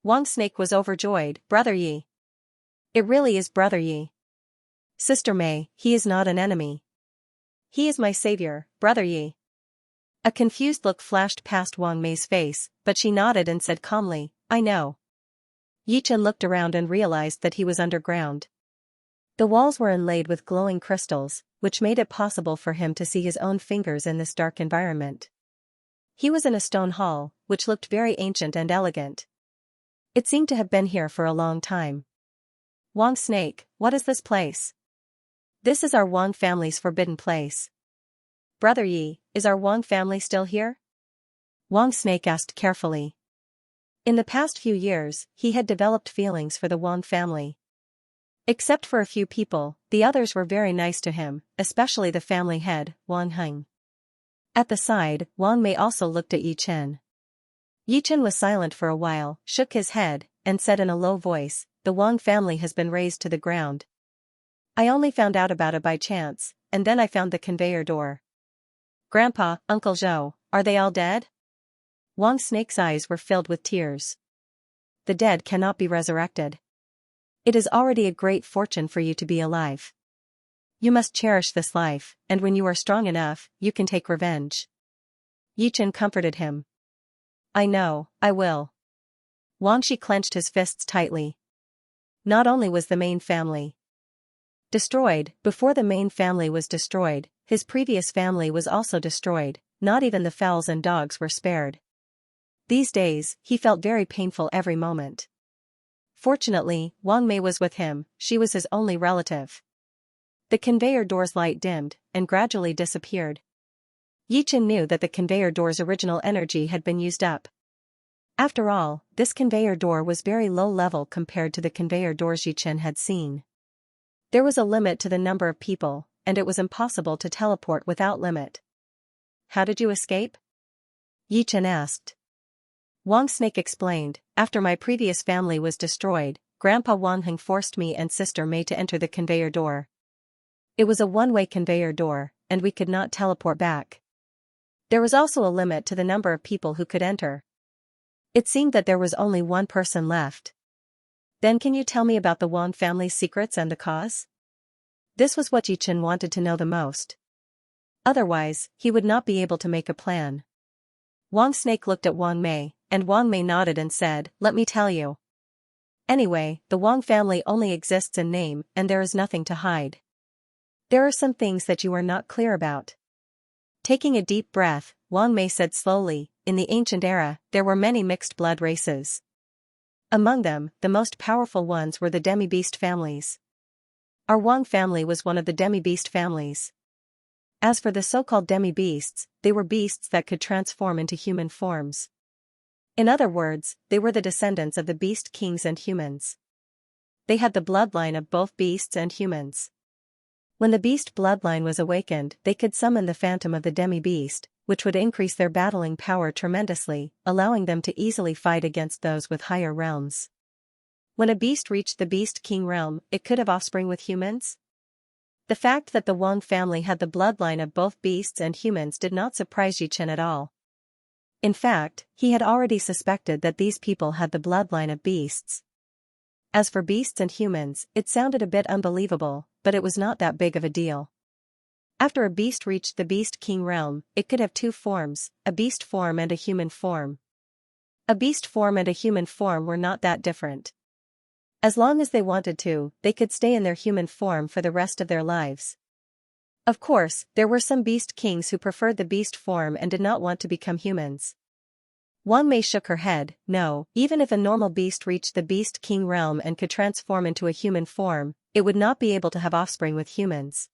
Wang Snake was overjoyed. Brother Yi. It really is Brother Yi. Sister Mei, he is not an enemy. He is my savior, Brother Yi. A confused look flashed past Wang Mei's face, but she nodded and said calmly, I know. Yichen looked around and realized that he was underground. The walls were inlaid with glowing crystals, which made it possible for him to see his own fingers in this dark environment. He was in a stone hall, which looked very ancient and elegant. It seemed to have been here for a long time. Wang Snake, what is this place? This is our Wang family's forbidden place. Brother Yi, is our Wang family still here? Wang Snake asked carefully. In the past few years, he had developed feelings for the Wang family. Except for a few people, the others were very nice to him, especially the family head, Wang Heng. At the side, Wang Mei also looked at Yichen. Yichen was silent for a while, shook his head, and said in a low voice, the Wang family has been razed to the ground. I only found out about it by chance, and then I found the conveyor door. Grandpa, Uncle Zhou, are they all dead? Wang Snake's eyes were filled with tears. The dead cannot be resurrected. It is already a great fortune for you to be alive. You must cherish this life, and when you are strong enough, you can take revenge. Yichen comforted him. I know, I will. Wang Shi clenched his fists tightly. Not only was the main family destroyed, before the main family was destroyed, his previous family was also destroyed, not even the fowls and dogs were spared. These days, he felt very painful every moment. Fortunately, Wang Mei was with him, she was his only relative. The conveyor door's light dimmed, and gradually disappeared. Yichen knew that the conveyor door's original energy had been used up. After all, this conveyor door was very low level compared to the conveyor doors Yichen had seen. There was a limit to the number of people, and it was impossible to teleport without limit. How did you escape? Yichen asked. Wang Snake explained, after my previous family was destroyed, Grandpa Wang Heng forced me and Sister Mei to enter the conveyor door. It was a one-way conveyor door, and we could not teleport back. There was also a limit to the number of people who could enter. It seemed that there was only one person left. Then can you tell me about the Wang family's secrets and the cause? This was what Yichen wanted to know the most. Otherwise, he would not be able to make a plan. Wang Snake looked at Wang Mei, and Wang Mei nodded and said, let me tell you. Anyway, the Wang family only exists in name, and there is nothing to hide. There are some things that you are not clear about. Taking a deep breath, Wang Mei said slowly, in the ancient era, there were many mixed blood races. Among them, the most powerful ones were the demi-beast families. Our Wang family was one of the demi-beast families. As for the so-called demi-beasts, they were beasts that could transform into human forms. In other words, they were the descendants of the beast kings and humans. They had the bloodline of both beasts and humans. When the beast bloodline was awakened, they could summon the phantom of the demi-beast, which would increase their battling power tremendously, allowing them to easily fight against those with higher realms. When a beast reached the beast king realm, it could have offspring with humans. The fact that the Wang family had the bloodline of both beasts and humans did not surprise Yichen at all. In fact, he had already suspected that these people had the bloodline of beasts. As for beasts and humans, it sounded a bit unbelievable, but it was not that big of a deal. After a beast reached the beast king realm, it could have two forms, a beast form and a human form. A beast form and a human form were not that different. As long as they wanted to, they could stay in their human form for the rest of their lives. Of course, there were some beast kings who preferred the beast form and did not want to become humans. Wang Mei shook her head, no, even if a normal beast reached the beast king realm and could transform into a human form, it would not be able to have offspring with humans.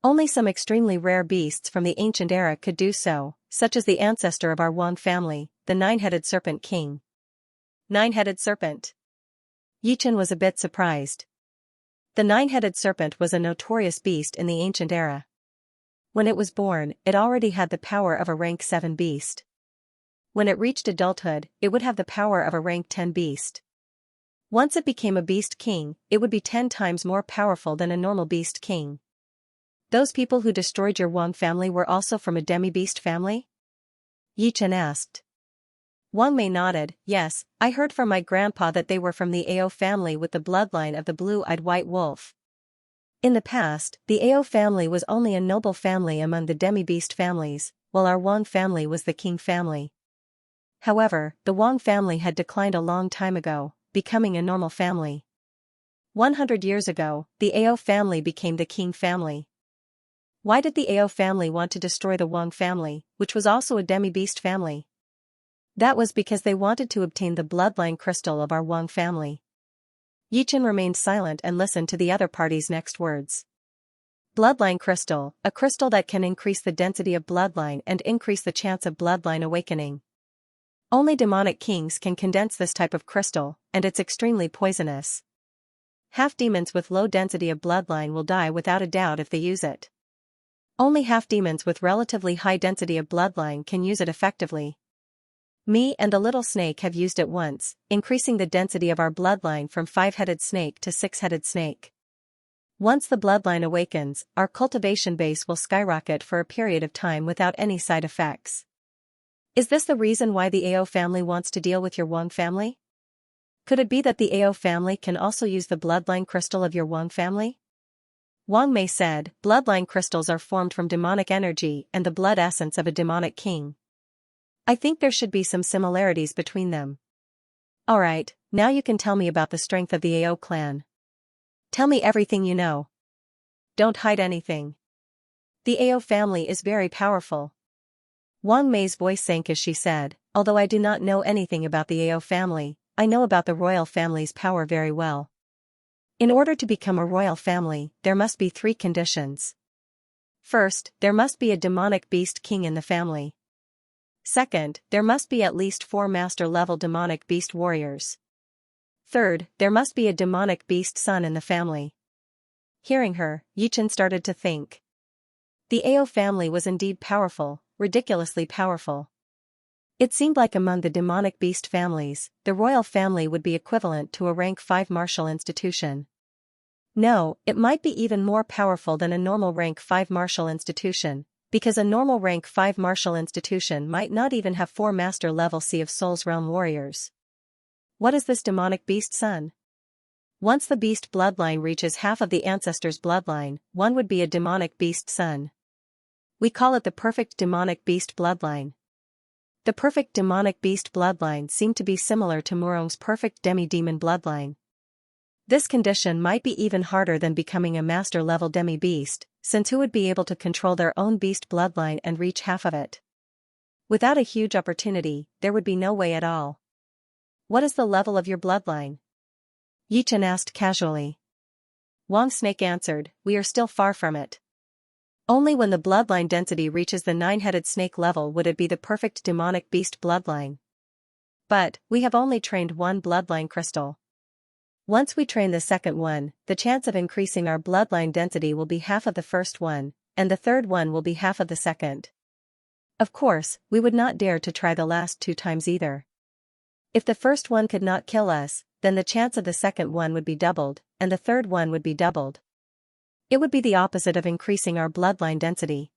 Only some extremely rare beasts from the ancient era could do so, such as the ancestor of our Wang family, the nine-headed serpent king. Nine-headed serpent. Yichen was a bit surprised. The nine-headed serpent was a notorious beast in the ancient era. When it was born, it already had the power of a rank 7 beast. When it reached adulthood, it would have the power of a rank 10 beast. Once it became a beast king, it would be 10 times more powerful than a normal beast king. Those people who destroyed your Wang family were also from a demi-beast family? Yichen asked. Wang Mei nodded. Yes, I heard from my grandpa that they were from the Ao family with the bloodline of the blue-eyed white wolf. In the past, the Ao family was only a noble family among the demi-beast families, while our Wang family was the king family. However, the Wang family had declined a long time ago, becoming a normal family. 100 years ago, the Ao family became the king family. Why did the Ao family want to destroy the Wang family, which was also a demi-beast family? That was because they wanted to obtain the bloodline crystal of our Wang family. Yichen remained silent and listened to the other party's next words. Bloodline crystal, a crystal that can increase the density of bloodline and increase the chance of bloodline awakening. Only demonic kings can condense this type of crystal, and it's extremely poisonous. Half-demons with low density of bloodline will die without a doubt if they use it. Only half-demons with relatively high density of bloodline can use it effectively. Me and the little snake have used it once, increasing the density of our bloodline from 5-headed snake to 6-headed snake. Once the bloodline awakens, our cultivation base will skyrocket for a period of time without any side effects. Is this the reason why the Ao family wants to deal with your Wang family? Could it be that the Ao family can also use the bloodline crystal of your Wang family? Wang Mei said, bloodline crystals are formed from demonic energy and the blood essence of a demonic king. I think there should be some similarities between them. Alright, now you can tell me about the strength of the Ao clan. Tell me everything you know. Don't hide anything. The Ao family is very powerful. Wang Mei's voice sank as she said, although I do not know anything about the Ao family, I know about the royal family's power very well. In order to become a royal family, there must be 3 conditions. First, there must be a demonic beast king in the family. Second, there must be at least 4 master-level demonic beast warriors. Third, there must be a demonic beast son in the family. Hearing her, Yichen started to think. The Ao family was indeed powerful, ridiculously powerful. It seemed like among the demonic beast families, the royal family would be equivalent to a rank 5 martial institution. No, it might be even more powerful than a normal rank 5 martial institution, because a normal rank 5 martial institution might not even have 4 master-level Sea of Souls realm warriors. What is this demonic beast son? Once the beast bloodline reaches half of the ancestor's bloodline, one would be a demonic beast son. We call it the perfect demonic beast bloodline. The perfect demonic beast bloodline seemed to be similar to Murong's perfect demi-demon bloodline. This condition might be even harder than becoming a master-level demi-beast, since who would be able to control their own beast bloodline and reach half of it? Without a huge opportunity, there would be no way at all. What is the level of your bloodline? Yichen asked casually. Wang Snake answered, we are still far from it. Only when the bloodline density reaches the 9-headed snake level would it be the perfect demonic beast bloodline. But, we have only trained 1 bloodline crystal. Once we train the second one, the chance of increasing our bloodline density will be half of the first one, and the third one will be half of the second. Of course, we would not dare to try the last 2 times either. If the first one could not kill us, then the chance of the second one would be doubled, and the third one would be doubled. It would be the opposite of increasing our bloodline density.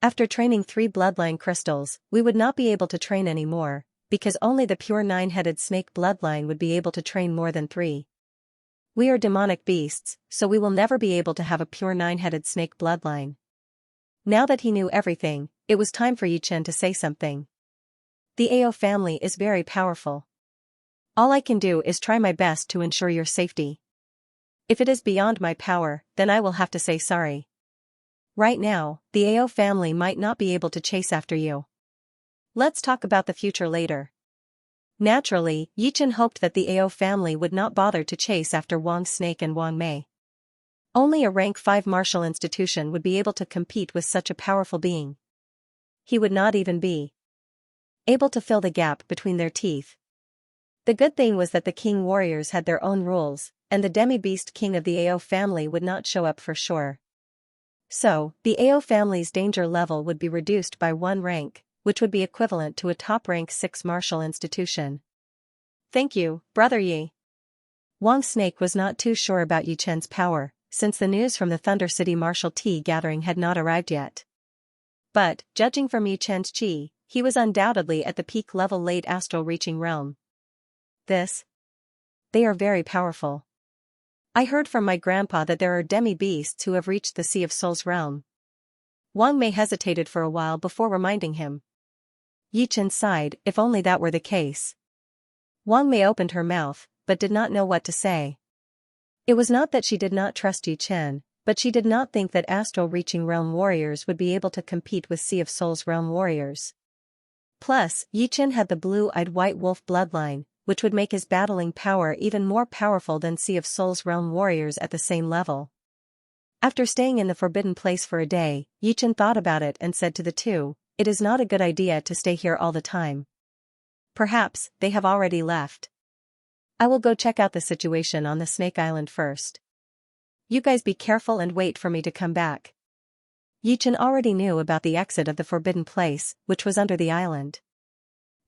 After training 3 bloodline crystals, we would not be able to train any more, because only the pure 9-headed snake bloodline would be able to train more than 3. We are demonic beasts, so we will never be able to have a pure 9-headed snake bloodline. Now that he knew everything, it was time for Yichen to say something. The Ao family is very powerful. All I can do is try my best to ensure your safety. If it is beyond my power, then I will have to say sorry. Right now, the Ao family might not be able to chase after you. Let's talk about the future later. Naturally, Yichen hoped that the Ao family would not bother to chase after Wang Snake and Wang Mei. Only a rank 5 martial institution would be able to compete with such a powerful being. He would not even be able to fill the gap between their teeth. The good thing was that the king warriors had their own rules, and the demi-beast king of the Ao family would not show up for sure. So, the Ao family's danger level would be reduced by 1 rank, which would be equivalent to a top rank 6 martial institution. Thank you, Brother Yi. Wang Snake was not too sure about Yi Chen's power, since the news from the Thunder City martial tea gathering had not arrived yet. But, judging from Yi Chen's chi, he was undoubtedly at the peak level late astral reaching realm. They are very powerful. I heard from my grandpa that there are demi-beasts who have reached the Sea of Souls realm. Wang Mei hesitated for a while before reminding him. Yi Chen sighed, if only that were the case. Wang Mei opened her mouth, but did not know what to say. It was not that she did not trust Yi Chen, but she did not think that astral reaching realm warriors would be able to compete with Sea of Souls realm warriors. Plus, Yi Chen had the blue-eyed white wolf bloodline, which would make his battling power even more powerful than Sea of Souls realm warriors at the same level. After staying in the forbidden place for a day, Yi Chen thought about it and said to the two, "It is not a good idea to stay here all the time. Perhaps they have already left. I will go check out the situation on the Snake Island first. You guys be careful and wait for me to come back." Yi Chen already knew about the exit of the forbidden place, which was under the island.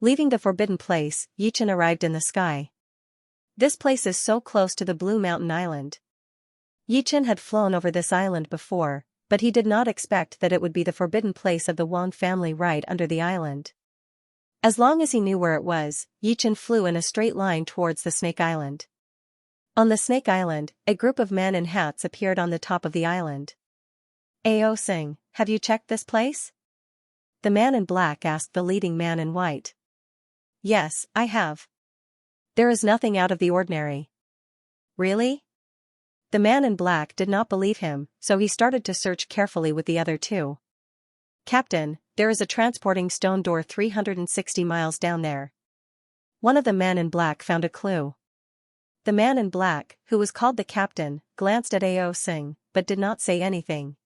Leaving the forbidden place, Yi Chen arrived in the sky. This place is so close to the Blue Mountain Island. Yi Chen had flown over this island before, but he did not expect that it would be the forbidden place of the Wang family right under the island. As long as he knew where it was, Yi Chen flew in a straight line towards the Snake Island. On the Snake Island, a group of men in hats appeared on the top of the island. "Ao Sing, have you checked this place?" The man in black asked the leading man in white. "Yes, I have. There is nothing out of the ordinary." "Really?" The man in black did not believe him, so he started to search carefully with the other two. "Captain, there is a transporting stone door 360 miles down there." One of the men in black found a clue. The man in black, who was called the captain, glanced at Ao Sing, but did not say anything.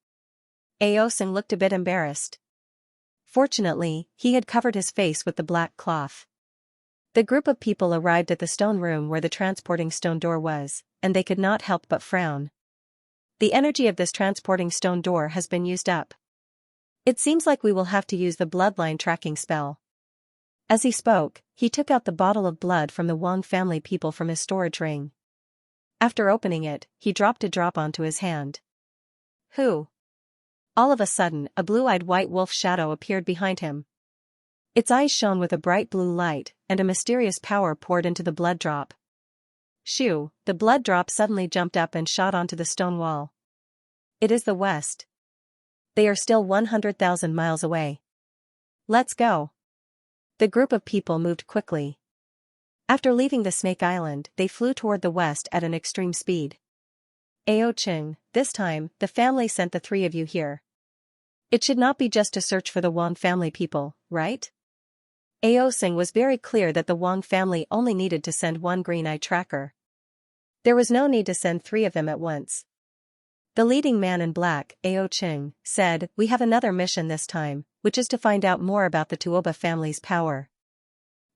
Ao Sing looked a bit embarrassed. Fortunately, he had covered his face with the black cloth. The group of people arrived at the stone room where the transporting stone door was, and they could not help but frown. The energy of this transporting stone door has been used up. It seems like we will have to use the bloodline tracking spell. As he spoke, he took out the bottle of blood from the Wang family people from his storage ring. After opening it, he dropped a drop onto his hand. "Who?" All of a sudden, a blue-eyed white wolf shadow appeared behind him. Its eyes shone with a bright blue light, and a mysterious power poured into the blood drop. Shoo, the blood drop suddenly jumped up and shot onto the stone wall. "It is the West. They are still 100,000 miles away. Let's go." The group of people moved quickly. After leaving the Snake Island, they flew toward the west at an extreme speed. "Ao Ching, this time, the family sent the 3 of you here. It should not be just to search for the Wang family people, right?" Ao Sing was very clear that the Wang family only needed to send 1 green eye tracker. There was no need to send 3 of them at once. The leading man in black, Ao Ching, said, "We have another mission this time, which is to find out more about the Tuoba family's power."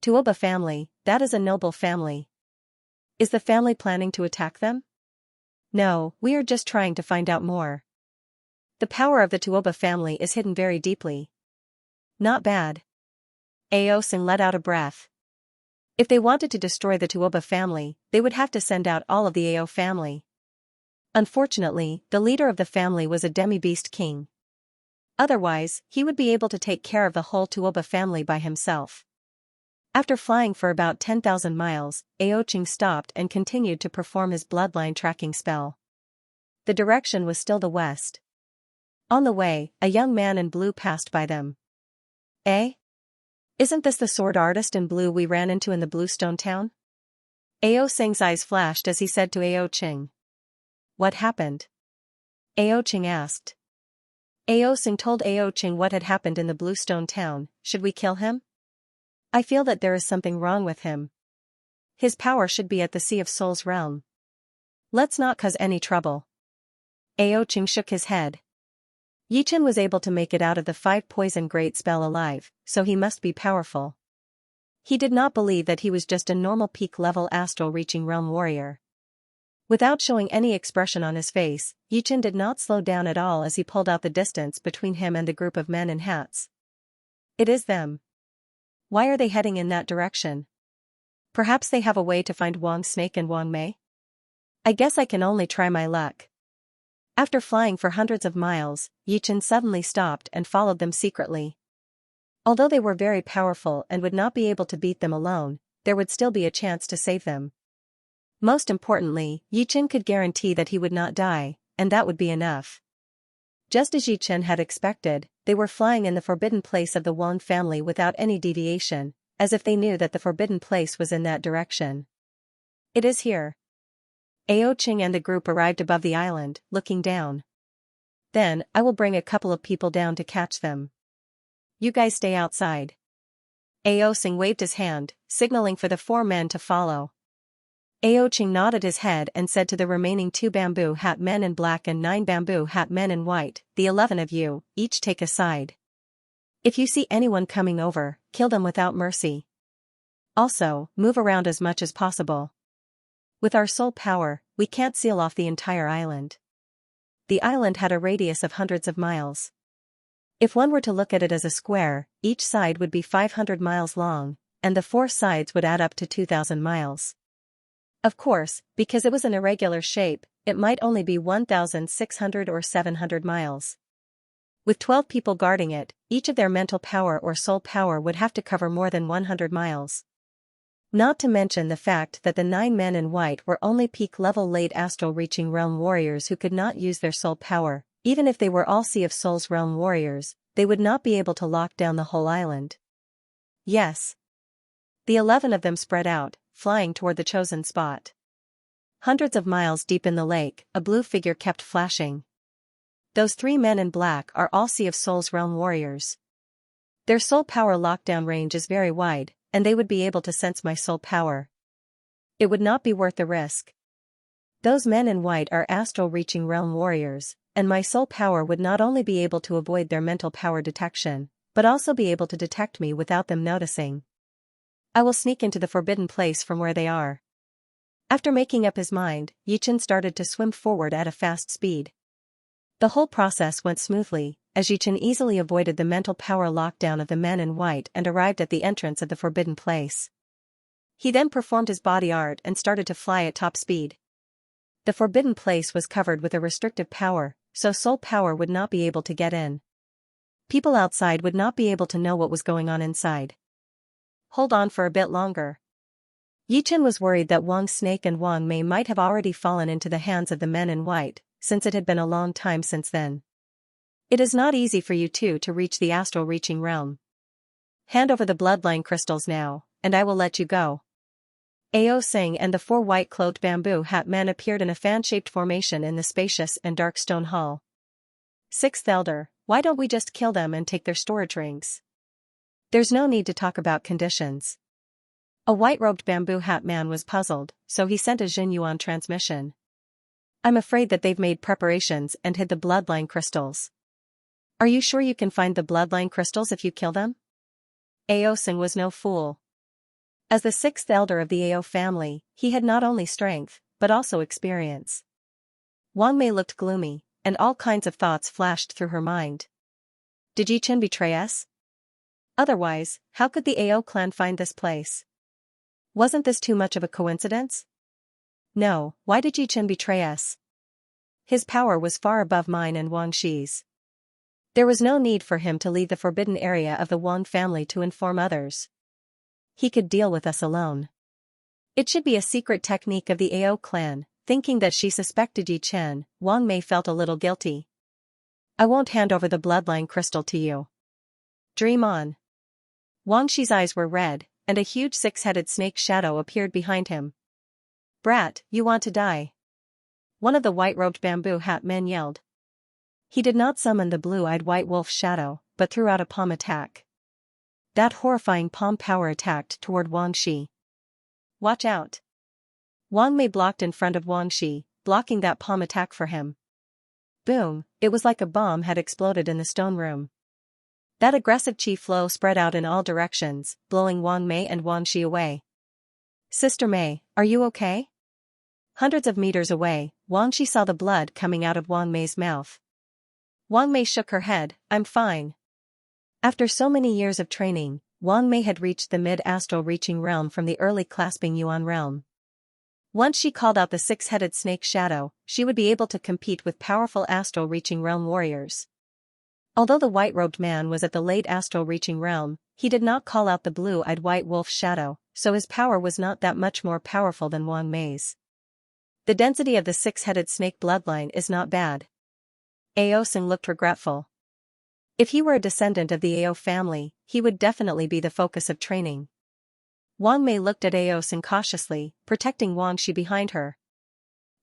Tuoba family, that is a noble family. Is the family planning to attack them? No, we are just trying to find out more. The power of the Tuoba family is hidden very deeply. Not bad. Ao Sing let out a breath. If they wanted to destroy the Tuoba family, they would have to send out all of the Ao family. Unfortunately, the leader of the family was a demi-beast king. Otherwise, he would be able to take care of the whole Tuoba family by himself. After flying for about 10,000 miles, Ao Ching stopped and continued to perform his bloodline tracking spell. The direction was still the west. On the way, a young man in blue passed by them. "Eh? Isn't this the sword artist in blue we ran into in the Bluestone town?" Ao Sing's eyes flashed as he said to Ao Ching. "What happened?" Ao Ching asked. Ao Sing told Ao Ching what had happened in the Bluestone town. "Should we kill him? I feel that there is something wrong with him. His power should be at the Sea of Souls realm. Let's not cause any trouble." Ao Qing shook his head. Yichen was able to make it out of the 5 poison great spell alive, so he must be powerful. He did not believe that he was just a normal peak-level astral-reaching realm warrior. Without showing any expression on his face, Yichen did not slow down at all as he pulled out the distance between him and the group of men in hats. It is them. Why are they heading in that direction? Perhaps they have a way to find Wang Snake and Wang Mei? I guess I can only try my luck. After flying for hundreds of miles, Yichen suddenly stopped and followed them secretly. Although they were very powerful and would not be able to beat them alone, there would still be a chance to save them. Most importantly, Yichen could guarantee that he would not die, and that would be enough. Just as Yichen had expected, they were flying in the forbidden place of the Wang family without any deviation, as if they knew that the forbidden place was in that direction. It is here. Ao Qing and the group arrived above the island, looking down. Then, I will bring a couple of people down to catch them. You guys stay outside. Ao Qing waved his hand, signaling for the 4 men to follow. Ao Qing nodded his head and said to the remaining 2 bamboo hat men in black and 9 bamboo hat men in white, the 11 of you, each take a side. If you see anyone coming over, kill them without mercy. Also, move around as much as possible. With our soul power, we can't seal off the entire island. The island had a radius of hundreds of miles. If one were to look at it as a square, each side would be 500 miles long, and the 4 sides would add up to 2,000 miles. Of course, because it was an irregular shape, it might only be 1,600 or 700 miles. With 12 people guarding it, each of their mental power or soul power would have to cover more than 100 miles. Not to mention the fact that the 9 men in white were only peak-level late astral-reaching realm warriors who could not use their soul power. Even if they were all Sea of Souls realm warriors, they would not be able to lock down the whole island. Yes. The 11 of them spread out, flying toward the chosen spot. Hundreds of miles deep in the lake, a blue figure kept flashing. Those 3 men in black are all Sea of Souls realm warriors. Their soul power lockdown range is very wide, and they would be able to sense my soul power. It would not be worth the risk. Those men in white are astral-reaching realm warriors, and my soul power would not only be able to avoid their mental power detection, but also be able to detect me without them noticing. I will sneak into the forbidden place from where they are. After making up his mind, Yichen started to swim forward at a fast speed. The whole process went smoothly, as Yichen easily avoided the mental power lockdown of the men in white and arrived at the entrance of the forbidden place. He then performed his body art and started to fly at top speed. The forbidden place was covered with a restrictive power, so soul power would not be able to get in. People outside would not be able to know what was going on inside. Hold on for a bit longer. Yichen was worried that Wang Snake and Wang Mei might have already fallen into the hands of the men in white, since it had been a long time since then. It is not easy for you two to reach the astral-reaching realm. Hand over the bloodline crystals now, and I will let you go. Ao Singh and the 4 white-cloaked bamboo hat men appeared in a fan-shaped formation in the spacious and dark stone hall. 6th Elder, why don't we just kill them and take their storage rings? There's no need to talk about conditions. A white-robed bamboo hat man was puzzled, so he sent a Jinyuan transmission. I'm afraid that they've made preparations and hid the bloodline crystals. Are you sure you can find the bloodline crystals if you kill them? Ao Singh was no fool. As the 6th elder of the Ao family, he had not only strength, but also experience. Wang Mei looked gloomy, and all kinds of thoughts flashed through her mind. Did Yichen betray us? Otherwise, how could the Ao clan find this place? Wasn't this too much of a coincidence? No, why did Yichen betray us? His power was far above mine and Wang Shi's. There was no need for him to leave the forbidden area of the Wang family to inform others. He could deal with us alone. It should be a secret technique of the Ao clan. Thinking that she suspected Yichen, Wang Mei felt a little guilty. I won't hand over the bloodline crystal to you. Dream on. Wang Shi's eyes were red, and a huge 6-headed snake shadow appeared behind him. Brat, you want to die? One of the white-robed bamboo hat men yelled. He did not summon the blue-eyed white wolf shadow, but threw out a palm attack. That horrifying palm power attacked toward Wang Shi. Watch out. Wang Mei blocked in front of Wang Shi, blocking that palm attack for him. Boom, it was like a bomb had exploded in the stone room. That aggressive chi flow spread out in all directions, blowing Wang Mei and Wang Shi away. Sister Mei, are you okay? Hundreds of meters away, Wang Shi saw the blood coming out of Wang Mei's mouth. Wang Mei shook her head, I'm fine. After so many years of training, Wang Mei had reached the mid-astral reaching realm from the early clasping yuan realm. Once she called out the six-headed snake shadow, she would be able to compete with powerful astral reaching realm warriors. Although the white-robed man was at the late astral reaching realm, he did not call out the blue-eyed white wolf shadow, so his power was not that much more powerful than Wang Mei's. The density of the six-headed snake bloodline is not bad. Aosing looked regretful. If he were a descendant of the Ao family, he would definitely be the focus of training. Wang Mei looked at Aosing cautiously, protecting Wang Shi behind her.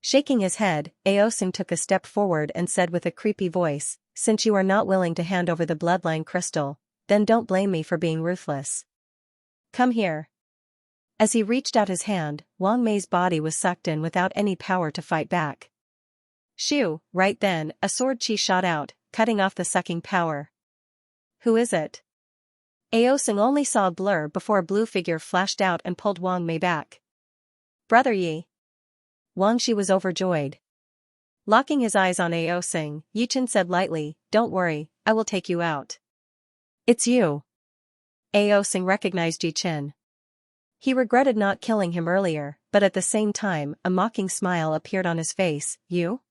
Shaking his head, Aosing took a step forward and said with a creepy voice, since you are not willing to hand over the bloodline crystal, then don't blame me for being ruthless. Come here. As he reached out his hand, Wang Mei's body was sucked in without any power to fight back. Shoo, right then, a sword chi shot out, cutting off the sucking power. Who is it? Aosing only saw a blur before a blue figure flashed out and pulled Wang Mei back. Brother Yi. Wang Shi was overjoyed. Locking his eyes on Aosing, Yichen said lightly, don't worry, I will take you out. It's you. Aosing recognized Yichen. He regretted not killing him earlier, but at the same time, a mocking smile appeared on his face, you?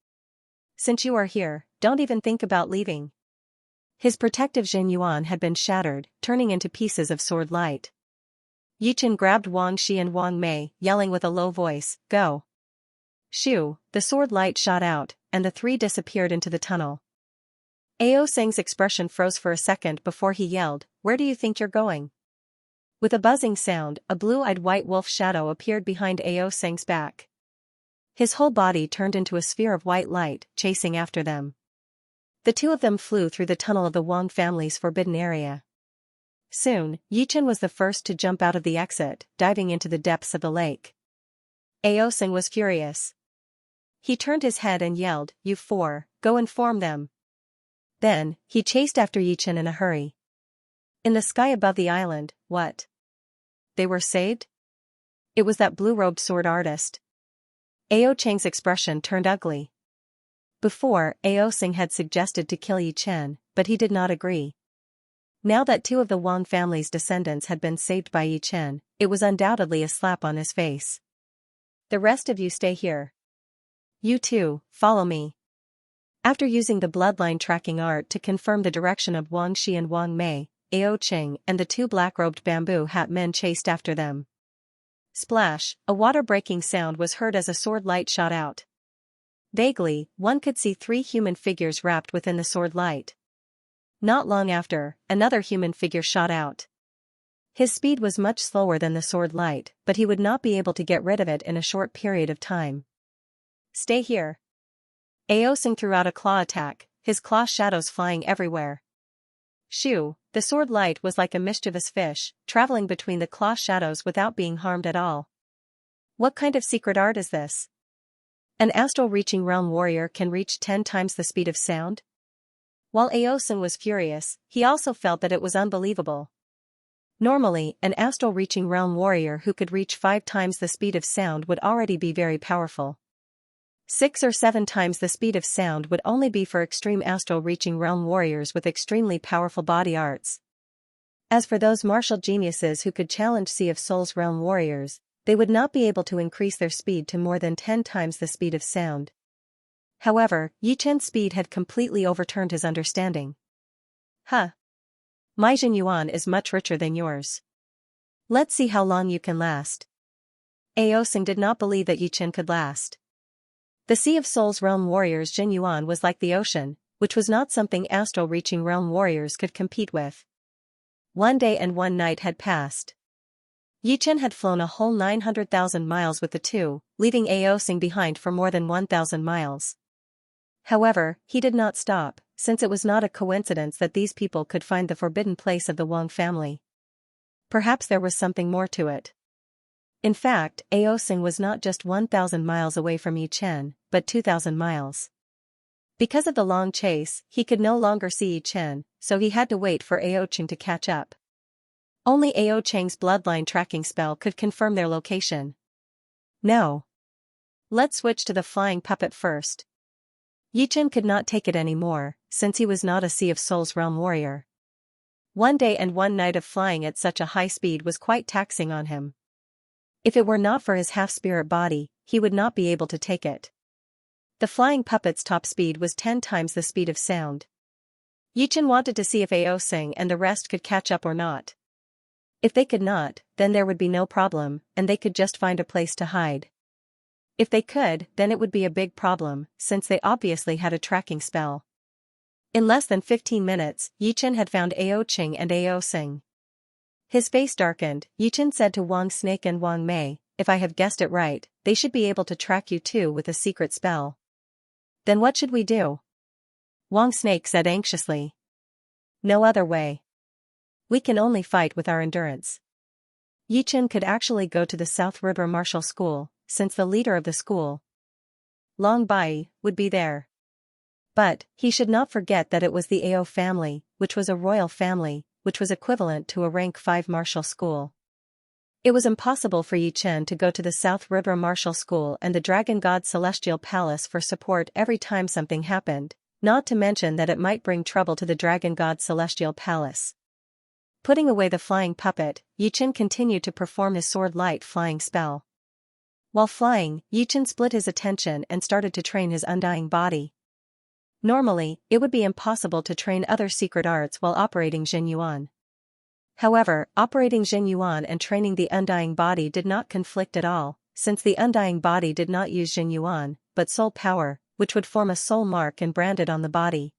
Since you are here, don't even think about leaving. His protective Jin Yuan had been shattered, turning into pieces of sword light. Yichen grabbed Wang Shi and Wang Mei, yelling with a low voice, go. Shoo, the sword light shot out, and the three disappeared into the tunnel. Aosing's expression froze for a second before he yelled, where do you think you're going? With a buzzing sound, a blue-eyed white wolf shadow appeared behind Aosing's back. His whole body turned into a sphere of white light, chasing after them. The two of them flew through the tunnel of the Wang family's forbidden area. Soon, Yichen was the first to jump out of the exit, diving into the depths of the lake. Aosing was furious. He turned his head and yelled, you four, go inform them. Then, he chased after Yichen in a hurry. In the sky above the island, what? They were saved? It was that blue-robed sword artist. Ao Cheng's expression turned ugly. Before, Aosing had suggested to kill Yichen, but he did not agree. Now that two of the Wang family's descendants had been saved by Yichen, it was undoubtedly a slap on his face. The rest of you stay here. You two, follow me. After using the bloodline tracking art to confirm the direction of Wang Shi and Wang Mei, Ao Cheng and the two black-robed bamboo hat men chased after them. Splash, a water-breaking sound was heard as a sword light shot out. Vaguely, one could see three human figures wrapped within the sword light. Not long after, another human figure shot out. His speed was much slower than the sword light, but he would not be able to get rid of it in a short period of time. Stay here. Aosing threw out a claw attack, his claw shadows flying everywhere. Shoo, the sword light was like a mischievous fish, traveling between the claw shadows without being harmed at all. What kind of secret art is this? An astral reaching realm warrior can reach 10 times the speed of sound? While Aosing was furious, he also felt that it was unbelievable. Normally, an astral reaching realm warrior who could reach 5 times the speed of sound would already be very powerful. 6 or 7 times the speed of sound would only be for extreme astral reaching realm warriors with extremely powerful body arts. As for those martial geniuses who could challenge Sea of Souls realm warriors, they would not be able to increase their speed to more than 10 times the speed of sound. However, Yichen's speed had completely overturned his understanding. Huh. My Jin Yuan is much richer than yours. Let's see how long you can last. Aosing did not believe that Yichen could last. The Sea of Souls realm warriors' Jin Yuan was like the ocean, which was not something astral reaching realm warriors could compete with. 1 day and 1 night had passed. Yichen had flown a whole 900,000 miles with the two, leaving Aosing behind for more than 1,000 miles. However, he did not stop, since it was not a coincidence that these people could find the forbidden place of the Wang family. Perhaps there was something more to it. In fact, Aosing was not just 1,000 miles away from Yichen, but 2,000 miles. Because of the long chase, he could no longer see Yi Chen, so he had to wait for Ao Cheng to catch up. Only Ao Cheng's bloodline tracking spell could confirm their location. No. Let's switch to the flying puppet first. Yi Chen could not take it anymore, since he was not a Sea of Souls realm warrior. One day and one night of flying at such a high speed was quite taxing on him. If it were not for his half-spirit body, he would not be able to take it. The flying puppet's top speed was 10 times the speed of sound. Yi Chen wanted to see if Ao Cheng and the rest could catch up or not. If they could not, then there would be no problem, and they could just find a place to hide. If they could, then it would be a big problem, since they obviously had a tracking spell. In less than 15 minutes, Yi Chen had found Ao Cheng and Ao Cheng. His face darkened. Yi Chen said to Wang Snake and Wang Mei, "If I have guessed it right, they should be able to track you too with a secret spell." "Then what should we do?" Wang Snake said anxiously. "No other way. We can only fight with our endurance." Yi Chen could actually go to the South River Martial School, since the leader of the school, Long Bai, would be there. But, he should not forget that it was the Ao family, which was a royal family, which was equivalent to a rank 5 martial school. It was impossible for Yi Chen to go to the South River Martial School and the Dragon God's Celestial Palace for support every time something happened, not to mention that it might bring trouble to the Dragon God's Celestial Palace. Putting away the flying puppet, Yi Chen continued to perform his sword light flying spell. While flying, Yi Chen split his attention and started to train his undying body. Normally, it would be impossible to train other secret arts while operating Jin Yuan. However, operating Jin Yuan and training the undying body did not conflict at all, since the undying body did not use Jin Yuan, but soul power, which would form a soul mark and brand it on the body.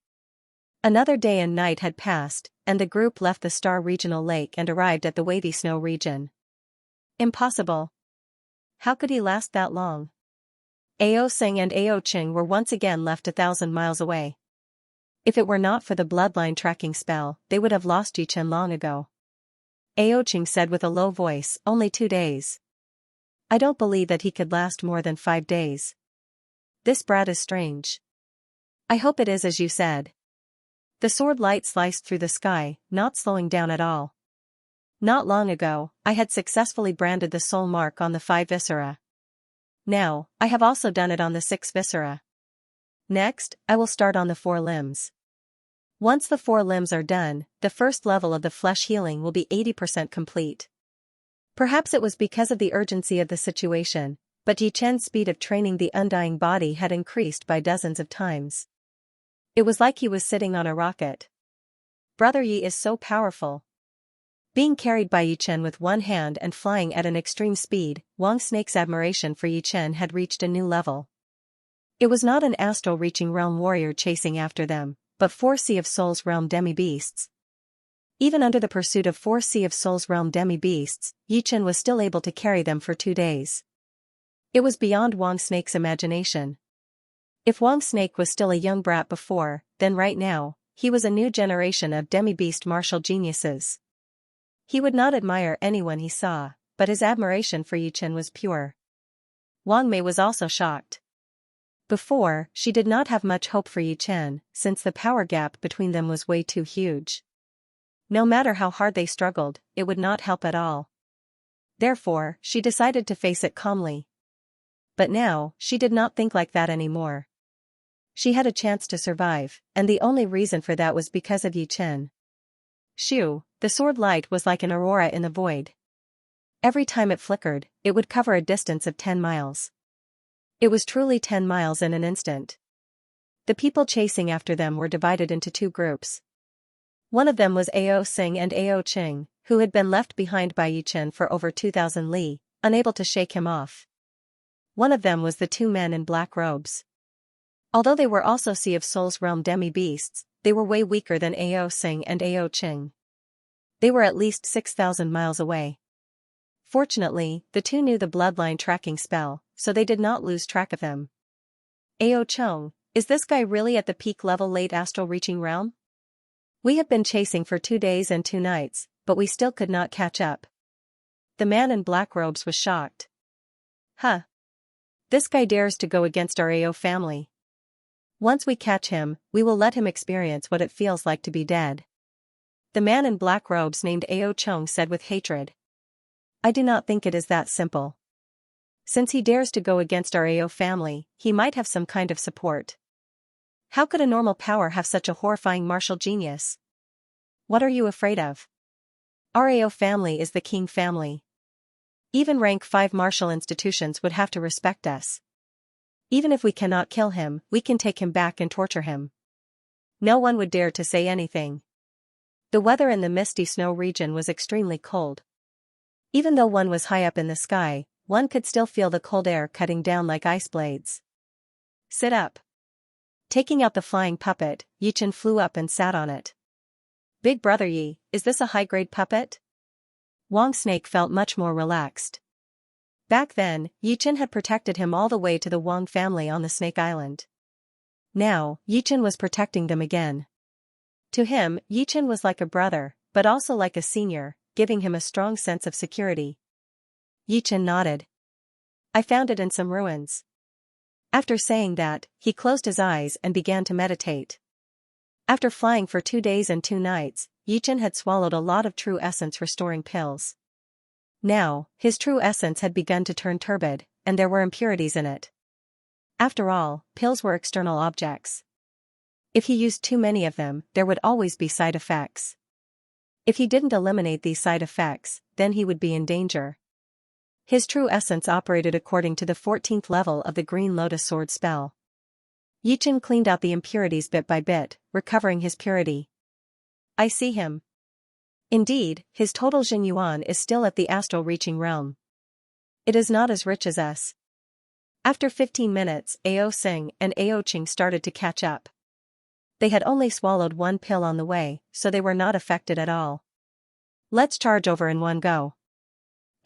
Another day and night had passed, and the group left the Star Regional Lake and arrived at the Wavy Snow region. Impossible. How could he last that long? Ao Cheng and Ao Cheng were once again left 1,000 miles away. If it were not for the bloodline tracking spell, they would have lost Yi Chen long ago. Ao Cheng said with a low voice, "Only 2 days. I don't believe that he could last more than 5 days. This brat is strange. I hope it is as you said." The sword light sliced through the sky, not slowing down at all. "Not long ago, I had successfully branded the soul mark on the 5 viscera. Now, I have also done it on the 6 viscera. Next, I will start on the 4 limbs. Once the 4 limbs are done, the first level of the flesh healing will be 80% complete." Perhaps it was because of the urgency of the situation, but Yi Chen's speed of training the undying body had increased by dozens of times. It was like he was sitting on a rocket. Brother Yi is so powerful. Being carried by Yi Chen with one hand and flying at an extreme speed, Wang Snake's admiration for Yi Chen had reached a new level. It was not an astral reaching realm warrior chasing after them, but 4 Sea of Souls realm demi-beasts. Even under the pursuit of 4 Sea of Souls realm demi-beasts, Yi Chen was still able to carry them for 2 days. It was beyond Wang Snake's imagination. If Wang Snake was still a young brat before, then right now, he was a new generation of demi-beast martial geniuses. He would not admire anyone he saw, but his admiration for Yi Chen was pure. Wang Mei was also shocked. Before, she did not have much hope for Yi Chen, since the power gap between them was way too huge. No matter how hard they struggled, it would not help at all. Therefore, she decided to face it calmly. But now, she did not think like that anymore. She had a chance to survive, and the only reason for that was because of Yi Chen. Shoo, the sword light was like an aurora in the void. Every time it flickered, it would cover a distance of 10 miles. It was truly 10 miles in an instant. The people chasing after them were divided into 2 groups. One of them was Ao Cheng and Ao Cheng, who had been left behind by Yi Chen for over 2,000 li, unable to shake him off. One of them was the 2 men in black robes. Although they were also Sea of Souls realm demi-beasts, they were way weaker than Ao Cheng and Ao Cheng. They were at least 6,000 miles away. Fortunately, the 2 knew the bloodline tracking spell, so they did not lose track of them. "Ao Cheng, is this guy really at the peak level late astral reaching realm? We have been chasing for 2 days and 2 nights, but we still could not catch up." The man in black robes was shocked. "Huh. This guy dares to go against our Ao family. Once we catch him, we will let him experience what it feels like to be dead. The man in black robes named Ao Chung said with hatred. I do not think it is that simple. Since he dares to go against our Ao family, he might have some kind of support. How could a normal power have such a horrifying martial genius? What are you afraid of? Our Ao family is the king family. Even rank 5 martial institutions would have to respect us. Even if we cannot kill him, we can take him back and torture him. No one would dare to say anything. The weather in the misty snow region was extremely cold. Even though one was high up in the sky, one could still feel the cold air cutting down like ice blades. Sit up. Taking out the flying puppet, Yichen flew up and sat on it. Big brother Yi, is this a high-grade puppet? Wang Snake felt much more relaxed. Back then, Yichen had protected him all the way to the Wang family on the Snake Island. Now, Yichen was protecting them again. To him, Yichen was like a brother, but also like a senior, giving him a strong sense of security. Yichen nodded. I found it in some ruins. After saying that, he closed his eyes and began to meditate. After flying for 2 days and 2 nights, Yichen had swallowed a lot of true essence restoring pills. Now, his true essence had begun to turn turbid, and there were impurities in it. After all, pills were external objects. If he used too many of them, there would always be side effects. If he didn't eliminate these side effects, then he would be in danger. His true essence operated according to the 14th level of the Green Lotus Sword spell. Yichen cleaned out the impurities bit by bit, recovering his purity. I see him. Indeed, his total Jin Yuan is still at the astral reaching realm. It is not as rich as us. After 15 minutes, Ao Sing and Ao Ching started to catch up. They had only swallowed 1 pill on the way, so they were not affected at all. Let's charge over in one go.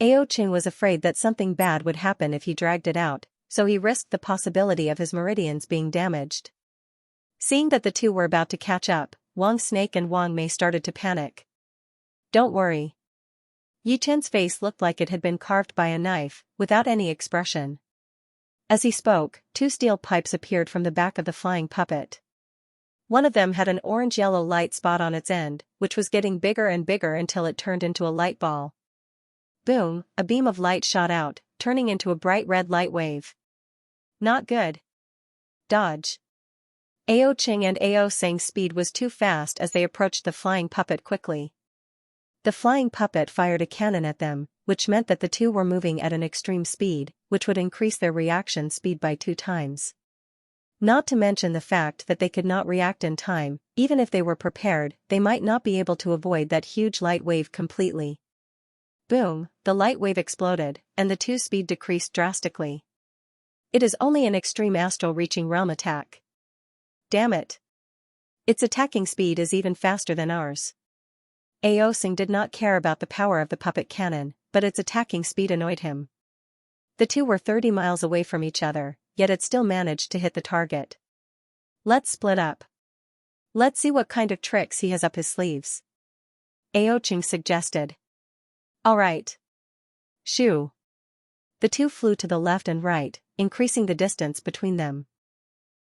Ao Ching was afraid that something bad would happen if he dragged it out, so he risked the possibility of his meridians being damaged. Seeing that the two were about to catch up, Wang Snake and Wang Mei started to panic. Don't worry. Yichen's face looked like it had been carved by a knife, without any expression. As he spoke, 2 steel pipes appeared from the back of the flying puppet. One of them had an orange-yellow light spot on its end, which was getting bigger and bigger until it turned into a light ball. Boom, a beam of light shot out, turning into a bright red light wave. Not good. Dodge. Ao Ching and Ao Sing's speed was too fast as they approached the flying puppet quickly. The flying puppet fired a cannon at them, which meant that the two were moving at an extreme speed, which would increase their reaction speed by 2 times. Not to mention the fact that they could not react in time, even if they were prepared, they might not be able to avoid that huge light wave completely. Boom, the light wave exploded, and the 2's speed decreased drastically. It is only an extreme astral reaching realm attack. Damn it. Its attacking speed is even faster than ours. Ao Sing did not care about the power of the puppet cannon, but its attacking speed annoyed him. The two were 30 miles away from each other, yet it still managed to hit the target. Let's split up. Let's see what kind of tricks he has up his sleeves. Ao Ching suggested. Alright. Shoo. The two flew to the left and right, increasing the distance between them.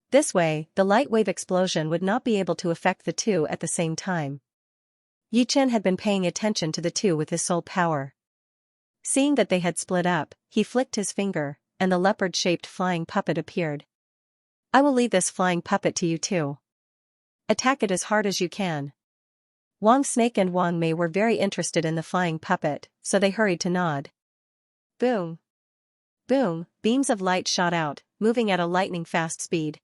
This way, the light wave explosion would not be able to affect the two at the same time. Yichen had been paying attention to the two with his soul power. Seeing that they had split up, he flicked his finger, and the leopard-shaped flying puppet appeared. I will leave this flying puppet to you two. Attack it as hard as you can. Wang Snake and Wang Mei were very interested in the flying puppet, so they hurried to nod. Boom. Boom, beams of light shot out, moving at a lightning-fast speed.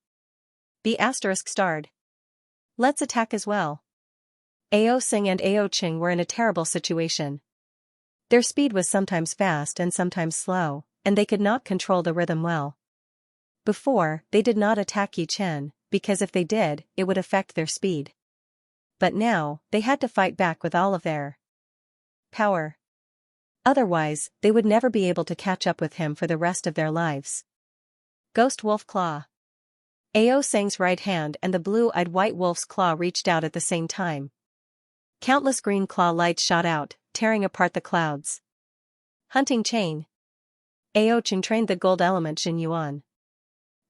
B** starred. Let's attack as well. Ao Sing and Ao Ching were in a terrible situation. Their speed was sometimes fast and sometimes slow, and they could not control the rhythm well. Before, they did not attack Yichen, because if they did, it would affect their speed. But now, they had to fight back with all of their power. Otherwise, they would never be able to catch up with him for the rest of their lives. Ghost Wolf Claw. Ao Sing's right hand and the blue-eyed white wolf's claw reached out at the same time. Countless green claw lights shot out, tearing apart the clouds. Hunting Chain. Ao Ching trained the gold element Jin Yuan.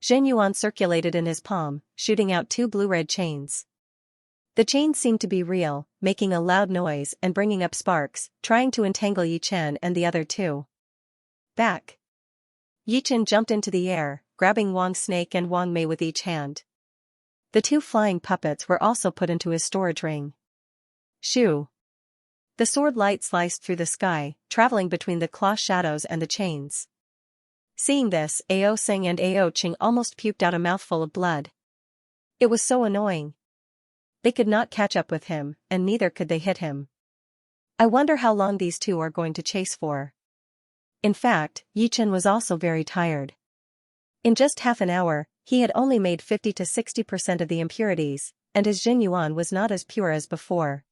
Zhen Yuan circulated in his palm, shooting out two blue-red chains. The chains seemed to be real, making a loud noise and bringing up sparks, trying to entangle Yi Chen and the other two. Back! Yi Chen jumped into the air, grabbing Wang's snake and Wang Mei with each hand. The two flying puppets were also put into his storage ring. Shoo! The sword light sliced through the sky, traveling between the claw shadows and the chains. Seeing this, Ao Sing and Ao Qing almost puked out a mouthful of blood. It was so annoying. They could not catch up with him, and neither could they hit him. I wonder how long these two are going to chase for. In fact, Yi Chen was also very tired. In just half an hour, he had only made 50 to 60% of the impurities, and his Jin Yuan was not as pure as before.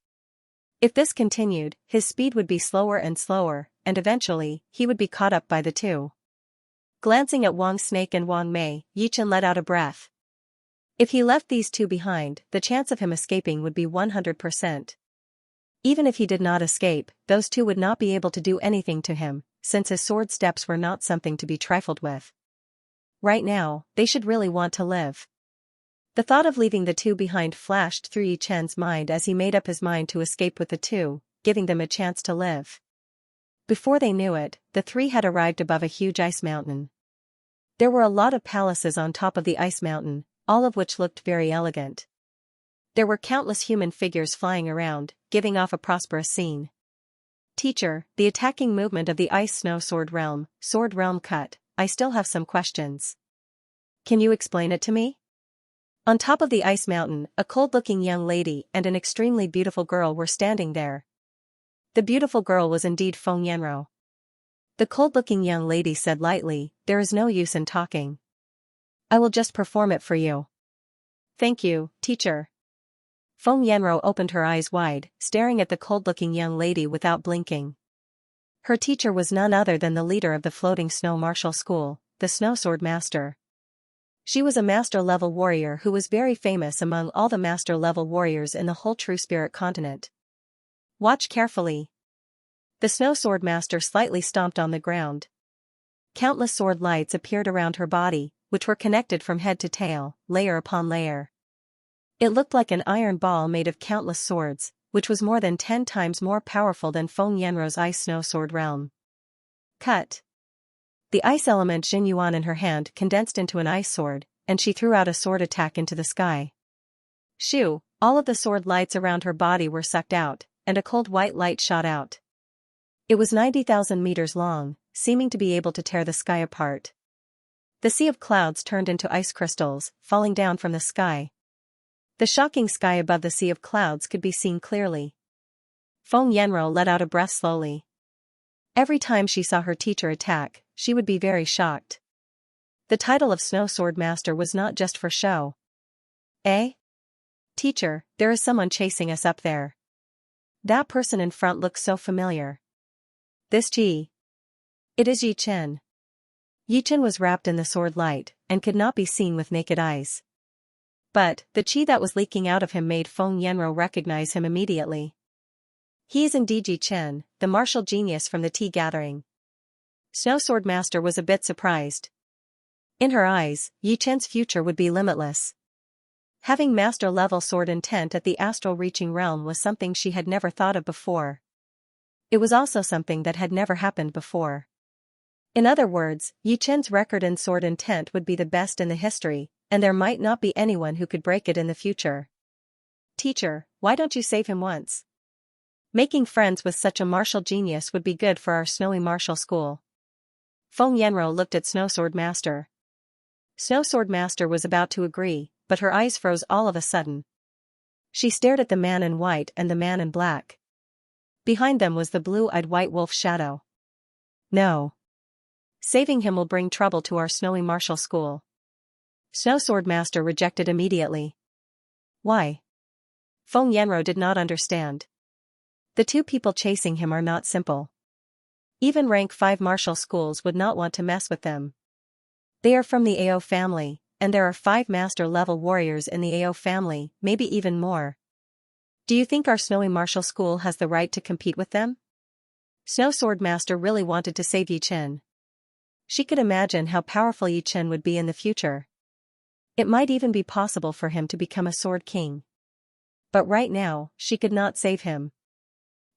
If this continued, his speed would be slower and slower, and eventually, he would be caught up by the two. Glancing at Wang's snake and Wang Mei, Yi Chen let out a breath. If he left these two behind, the chance of him escaping would be 100%. Even if he did not escape, those two would not be able to do anything to him, since his sword steps were not something to be trifled with. Right now, they should really want to live. The thought of leaving the two behind flashed through Yi Chen's mind as he made up his mind to escape with the two, giving them a chance to live. Before they knew it, the three had arrived above a huge ice mountain. There were a lot of palaces on top of the ice mountain, all of which looked very elegant. There were countless human figures flying around, giving off a prosperous scene. Teacher, the attacking movement of the ice snow sword realm cut, I still have some questions. Can you explain it to me? On top of the ice mountain, a cold-looking young lady and an extremely beautiful girl were standing there. The beautiful girl was indeed Feng Yanrou. The cold-looking young lady said lightly, there is no use in talking. I will just perform it for you. Thank you, teacher. Feng Yanrou opened her eyes wide, staring at the cold-looking young lady without blinking. Her teacher was none other than the leader of the floating snow martial school, the Snow Sword Master. She was a master-level warrior who was very famous among all the master-level warriors in the whole True Spirit continent. Watch carefully. The Snow Sword Master slightly stomped on the ground. Countless sword lights appeared around her body, which were connected from head to tail, layer upon layer. It looked like an iron ball made of countless swords, which was more than 10 times more powerful than Feng Yanrou's ice snow sword realm. Cut. The ice element Jin Yuan in her hand condensed into an ice sword, and she threw out a sword attack into the sky. Shoo! All of the sword lights around her body were sucked out, and a cold white light shot out. It was 90,000 meters long, seeming to be able to tear the sky apart. The sea of clouds turned into ice crystals, falling down from the sky. The shocking sky above the sea of clouds could be seen clearly. Feng Yanrou let out a breath slowly. Every time she saw her teacher attack, she would be very shocked. The title of Snow Sword Master was not just for show. Eh? Teacher, there is someone chasing us up there. That person in front looks so familiar. This Ji. It is Yi Chen. Yi Chen was wrapped in the sword light, and could not be seen with naked eyes. But, the qi that was leaking out of him made Feng Yanrou recognize him immediately. He is indeed Yi Chen, the martial genius from the tea gathering. Snow Sword Master was a bit surprised. In her eyes, Yi Chen's future would be limitless. Having master-level sword intent at the astral-reaching realm was something she had never thought of before. It was also something that had never happened before. In other words, Yi Chen's record in sword intent would be the best in the history, and there might not be anyone who could break it in the future. Teacher, why don't you save him once? Making friends with such a martial genius would be good for our snowy martial school. Feng Yanrou looked at Snow Sword Master. Snow Sword Master was about to agree, but her eyes froze all of a sudden. She stared at the man in white and the man in black. Behind them was the blue-eyed white wolf shadow. No. Saving him will bring trouble to our snowy martial school. Snow Sword Master rejected immediately. Why? Feng Yanrou did not understand. The two people chasing him are not simple. Even rank 5 martial schools would not want to mess with them. They are from the Ao family, and there are 5 master-level warriors in the Ao family, maybe even more. Do you think our snowy martial school has the right to compete with them? Snow Sword Master really wanted to save Yi Chen. She could imagine how powerful Yi Chen would be in the future. It might even be possible for him to become a sword king. But right now, she could not save him.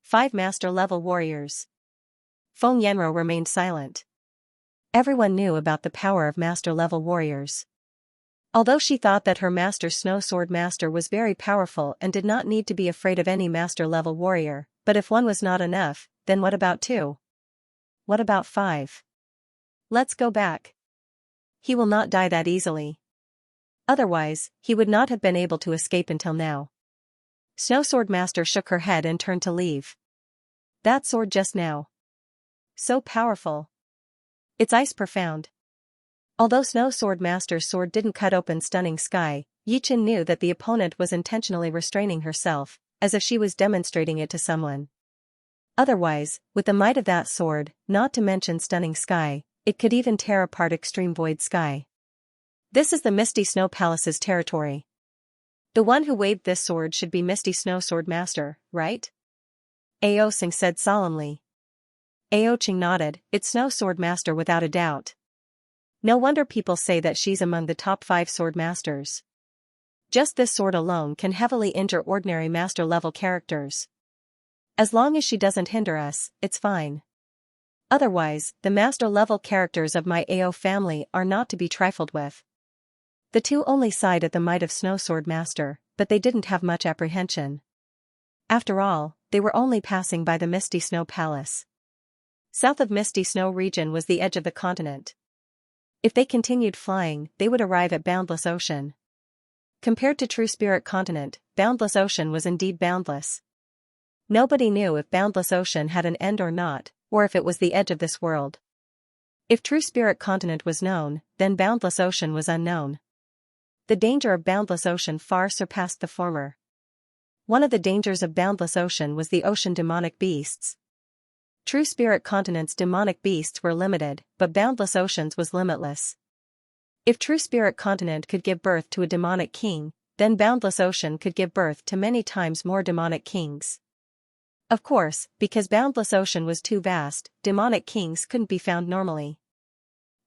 5 master-level warriors. Feng Yanro remained silent. Everyone knew about the power of master-level warriors. Although she thought that her master Snow Sword Master was very powerful and did not need to be afraid of any master-level warrior, but if 1 was not enough, then what about 2? What about 5? Let's go back. He will not die that easily. Otherwise, he would not have been able to escape until now. Snow Sword Master shook her head and turned to leave. That sword just now. So powerful. Its ice profound. Although Snow Sword Master's sword didn't cut open stunning sky, Yichen knew that the opponent was intentionally restraining herself, as if she was demonstrating it to someone. Otherwise, with the might of that sword, not to mention stunning sky, it could even tear apart extreme void sky. This is the Misty Snow Palace's territory. The one who waved this sword should be Misty Snow Sword Master, right? Ao Sing said solemnly. Ao Ching nodded, it's Snow Sword Master without a doubt. No wonder people say that she's among the top 5 sword masters. Just this sword alone can heavily injure ordinary master-level characters. As long as she doesn't hinder us, it's fine. Otherwise, the master-level characters of my Ao family are not to be trifled with. The 2 only sighed at the might of Snow Sword Master, but they didn't have much apprehension. After all, they were only passing by the Misty Snow Palace. South of Misty Snow region was the edge of the continent. If they continued flying, they would arrive at Boundless Ocean. Compared to True Spirit Continent, Boundless Ocean was indeed boundless. Nobody knew if Boundless Ocean had an end or not, or if it was the edge of this world. If True Spirit Continent was known, then Boundless Ocean was unknown. The danger of Boundless Ocean far surpassed the former. One of the dangers of Boundless Ocean was the ocean demonic beasts. True Spirit Continent's demonic beasts were limited, but Boundless Ocean's was limitless. If True Spirit Continent could give birth to a demonic king, then Boundless Ocean could give birth to many times more demonic kings. Of course, because Boundless Ocean was too vast, demonic kings couldn't be found normally.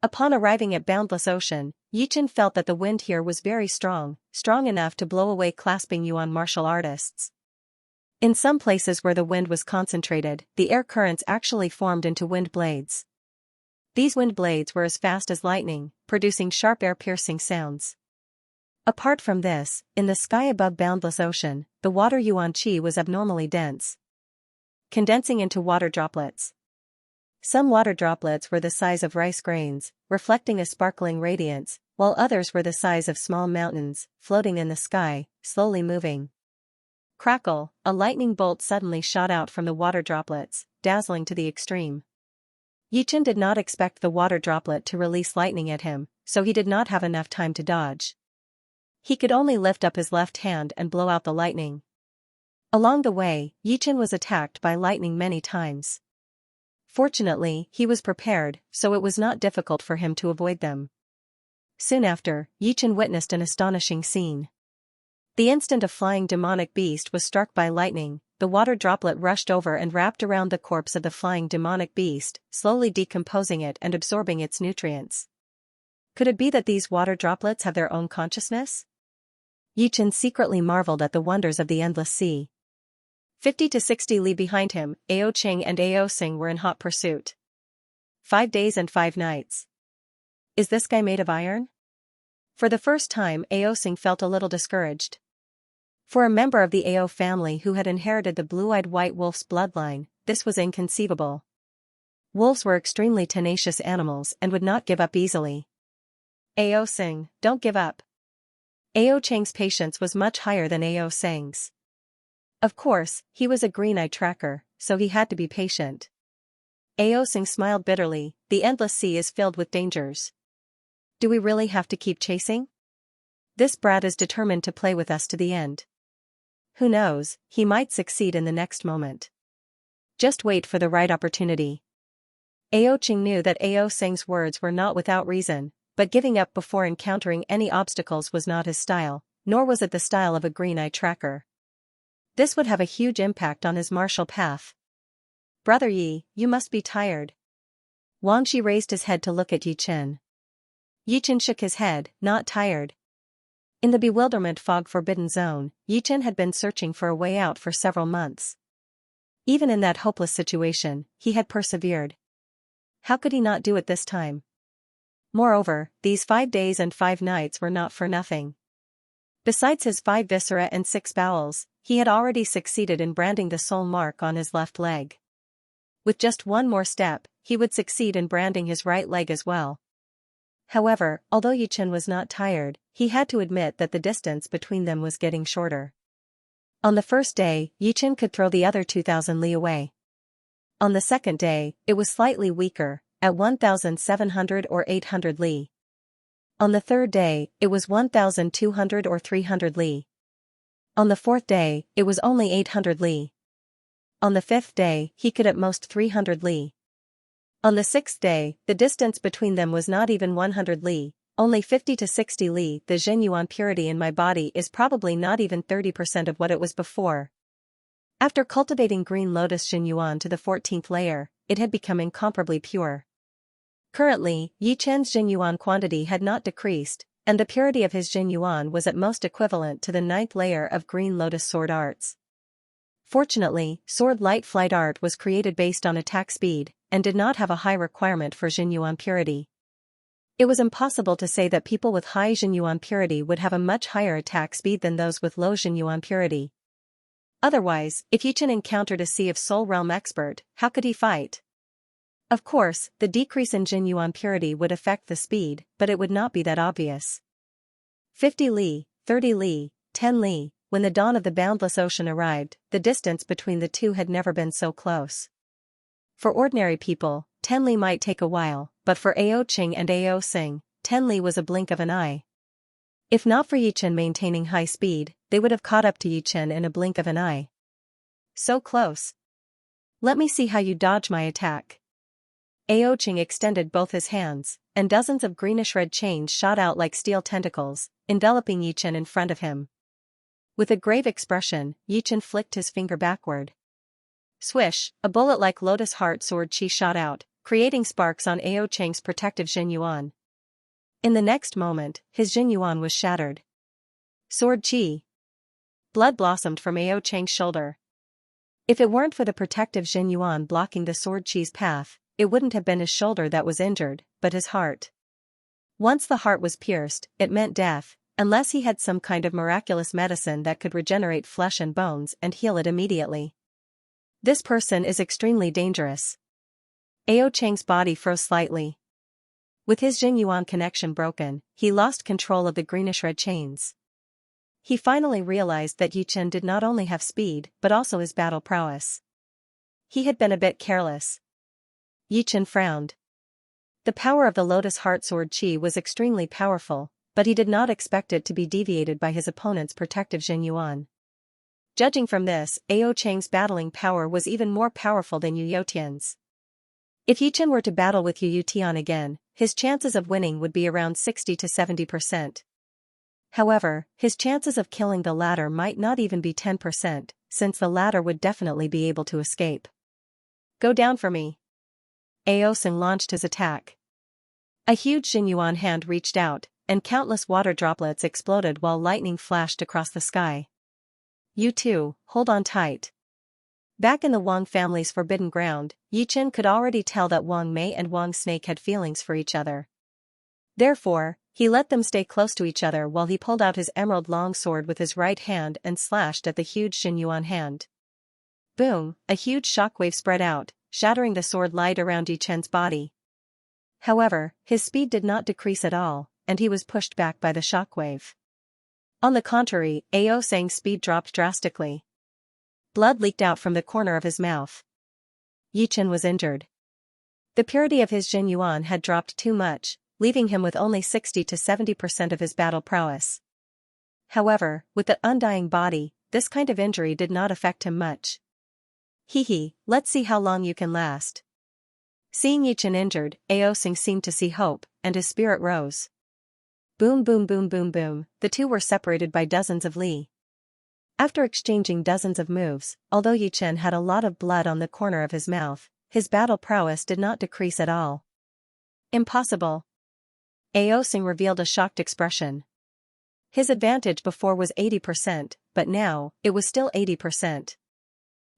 Upon arriving at Boundless Ocean, Yichen felt that the wind here was very strong, strong enough to blow away clasping yuan martial artists. In some places where the wind was concentrated, the air currents actually formed into wind blades. These wind blades were as fast as lightning, producing sharp air-piercing sounds. Apart from this, in the sky above Boundless Ocean, the water yuan qi was abnormally dense, condensing into water droplets. Some water droplets were the size of rice grains, reflecting a sparkling radiance, while others were the size of small mountains, floating in the sky, slowly moving. Crackle, a lightning bolt suddenly shot out from the water droplets, dazzling to the extreme. Yichen did not expect the water droplet to release lightning at him, so he did not have enough time to dodge. He could only lift up his left hand and blow out the lightning. Along the way, Yichen was attacked by lightning many times. Fortunately, he was prepared, so it was not difficult for him to avoid them. Soon after, Yichen witnessed an astonishing scene. The instant a flying demonic beast was struck by lightning, the water droplet rushed over and wrapped around the corpse of the flying demonic beast, slowly decomposing it and absorbing its nutrients. Could it be that these water droplets have their own consciousness? Yichen secretly marveled at the wonders of the endless sea. 50 to 60 li behind him, Ao Ching and Ao Sing were in hot pursuit. 5 days and 5 nights. Is this guy made of iron? For the first time, Ao Sing felt a little discouraged. For a member of the Ao family who had inherited the blue-eyed white wolf's bloodline, this was inconceivable. Wolves were extremely tenacious animals and would not give up easily. Ao Sing, don't give up. Ao Chang's patience was much higher than Ao Sing's. Of course, he was a green-eye tracker, so he had to be patient. Ao Sing smiled bitterly, the endless sea is filled with dangers. Do we really have to keep chasing? This brat is determined to play with us to the end. Who knows, he might succeed in the next moment. Just wait for the right opportunity. Ao Ching knew that Ao Sing's words were not without reason, but giving up before encountering any obstacles was not his style, nor was it the style of a green-eye tracker. This would have a huge impact on his martial path. Brother Yi, you must be tired. Wang Shi raised his head to look at Yichen. Yichen shook his head, not tired. In the bewilderment fog forbidden zone, Yichen had been searching for a way out for several months. Even in that hopeless situation, he had persevered. How could he not do it this time? Moreover, these 5 days and 5 nights were not for nothing. Besides his 5 viscera and 6 bowels, he had already succeeded in branding the soul mark on his left leg. With just one more step, he would succeed in branding his right leg as well. However, although Yichen was not tired, he had to admit that the distance between them was getting shorter. On the first day, Yichen could throw the other 2,000 li away. On the second day, it was slightly weaker, at 1,700 or 800 li. On the third day, it was 1,200 or 300 li. On the fourth day, it was only 800 li. On the fifth day, he could at most 300 li. On the sixth day, the distance between them was not even 100 li, only 50 to 60 li. The Xianxia purity in my body is probably not even 30% of what it was before. After cultivating green lotus Xianxia to the 14th layer, it had become incomparably pure. Currently, Yichen's Xianxia quantity had not decreased, and the purity of his Xianxia was at most equivalent to the 9th layer of green lotus sword arts. Fortunately, sword light flight art was created based on attack speed, and did not have a high requirement for Xianxia purity. It was impossible to say that people with high Xianxia purity would have a much higher attack speed than those with low Xianxia purity. Otherwise, if Yichen encountered a Sea of Soul Realm expert, how could he fight? Of course, the decrease in Xianxia purity would affect the speed, but it would not be that obvious. 50 li, 30 li, 10 li, when the dawn of the boundless ocean arrived, the distance between the two had never been so close. For ordinary people, 10 li might take a while, but for Ao Qing and Ao Xing, 10 li was a blink of an eye. If not for Yichen maintaining high speed, they would have caught up to Yichen in a blink of an eye. So close. Let me see how you dodge my attack. Ao Qing extended both his hands, and dozens of greenish-red chains shot out like steel tentacles, enveloping Yichen in front of him. With a grave expression, Yichen flicked his finger backward. Swish, a bullet-like lotus heart sword chi shot out, creating sparks on Ao Qing's protective Xianxia. In the next moment, his Xianxia was shattered. Sword chi. Blood blossomed from Ao Qing's shoulder. If it weren't for the protective Xianxia blocking the sword chi's path, it wouldn't have been his shoulder that was injured, but his heart. Once the heart was pierced, it meant death, unless he had some kind of miraculous medicine that could regenerate flesh and bones and heal it immediately. This person is extremely dangerous. Ao Qing's body froze slightly. With his Xianxia connection broken, he lost control of the greenish-red chains. He finally realized that Yichen did not only have speed but also his battle prowess. He had been a bit careless. Yichen frowned. The power of the Lotus Heart Sword Chi was extremely powerful, but he did not expect it to be deviated by his opponent's protective Xianxia. Judging from this, Ao Qing's battling power was even more powerful than Yu Youtian's. If Yichen were to battle with Yu Youtian again, his chances of winning would be around 60 to 70%. However, his chances of killing the latter might not even be 10%, since the latter would definitely be able to escape. Go down for me. Ao Xing launched his attack. A huge Xianxia hand reached out, and countless water droplets exploded while lightning flashed across the sky. You too, hold on tight. Back in the Wang family's forbidden ground, Yichen could already tell that Wang Mei and Wang Snake had feelings for each other. Therefore, he let them stay close to each other while he pulled out his emerald long sword with his right hand and slashed at the huge Xianxia hand. Boom, a huge shockwave spread out, shattering the sword light around Yichen's body. However, his speed did not decrease at all, and he was pushed back by the shockwave. On the contrary, Ao Xing's speed dropped drastically. Blood leaked out from the corner of his mouth. Yichen was injured. The purity of his Xianxia had dropped too much, leaving him with only 60 to 70% of his battle prowess. However, with the undying body, this kind of injury did not affect him much. Hee, let's see how long you can last. Seeing Yichen injured, Ao Xing seemed to see hope, and his spirit rose. Boom boom boom boom boom, the two were separated by dozens of li. After exchanging dozens of moves, although Yichen had a lot of blood on the corner of his mouth, his battle prowess did not decrease at all. Impossible. Ao Xing revealed a shocked expression. His advantage before was 80%, but now, it was still 80%.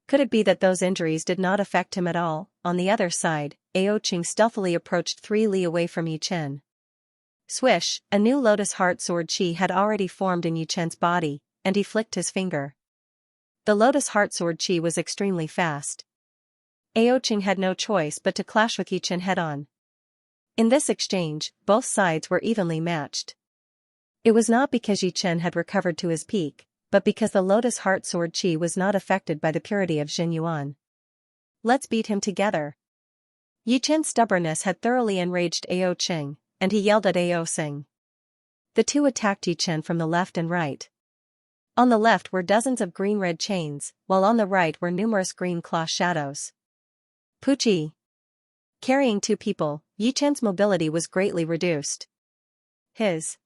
Could it be that those injuries did not affect him at all? On the other side, Ao Qing stealthily approached 3 li away from Yi Chen. Swish, a new lotus heart sword chi had already formed in Yi Chen's body, and he flicked his finger. The lotus heart sword chi was extremely fast. Ao Qing had no choice but to clash with Yi Chen head-on. In this exchange, both sides were evenly matched. It was not because Yi Chen had recovered to his peak, but because the lotus heart sword chi was not affected by the purity of Jin Yuan. Let's beat him together. Yi Chen's stubbornness had thoroughly enraged Ao Qing, and he yelled at Ao Xing. The two attacked Yi Chen from the left and right. On the left were dozens of green-red chains, while on the right were numerous green claw shadows. Puchi. Carrying 2 people, Yi Chen's mobility was greatly reduced. His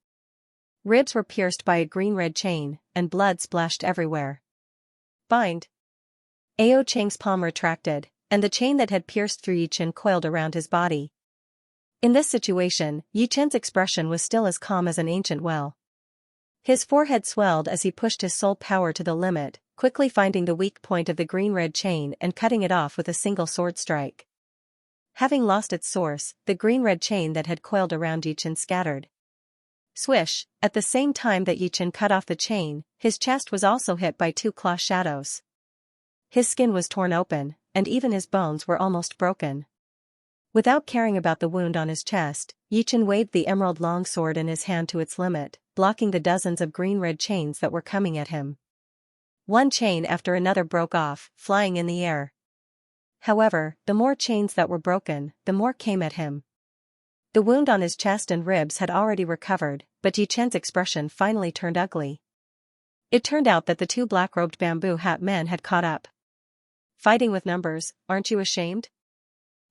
ribs were pierced by a green-red chain, and blood splashed everywhere. Bind. Ao Qing's palm retracted, and the chain that had pierced through Yi Chen coiled around his body. In this situation, Yi Chen's expression was still as calm as an ancient well. His forehead swelled as he pushed his soul power to the limit, quickly finding the weak point of the green-red chain and cutting it off with a single sword strike. Having lost its source, the green-red chain that had coiled around Yi Chen scattered. Swish, at the same time that Yi Chen cut off the chain, his chest was also hit by 2 claw shadows. His skin was torn open, and even his bones were almost broken. Without caring about the wound on his chest, Yi Chen waved the emerald longsword in his hand to its limit, blocking the dozens of green-red chains that were coming at him. One chain after another broke off, flying in the air. However, the more chains that were broken, the more came at him. The wound on his chest and ribs had already recovered, but Yi Chen's expression finally turned ugly. It turned out that the 2 black-robed bamboo hat men had caught up. Fighting with numbers, aren't you ashamed?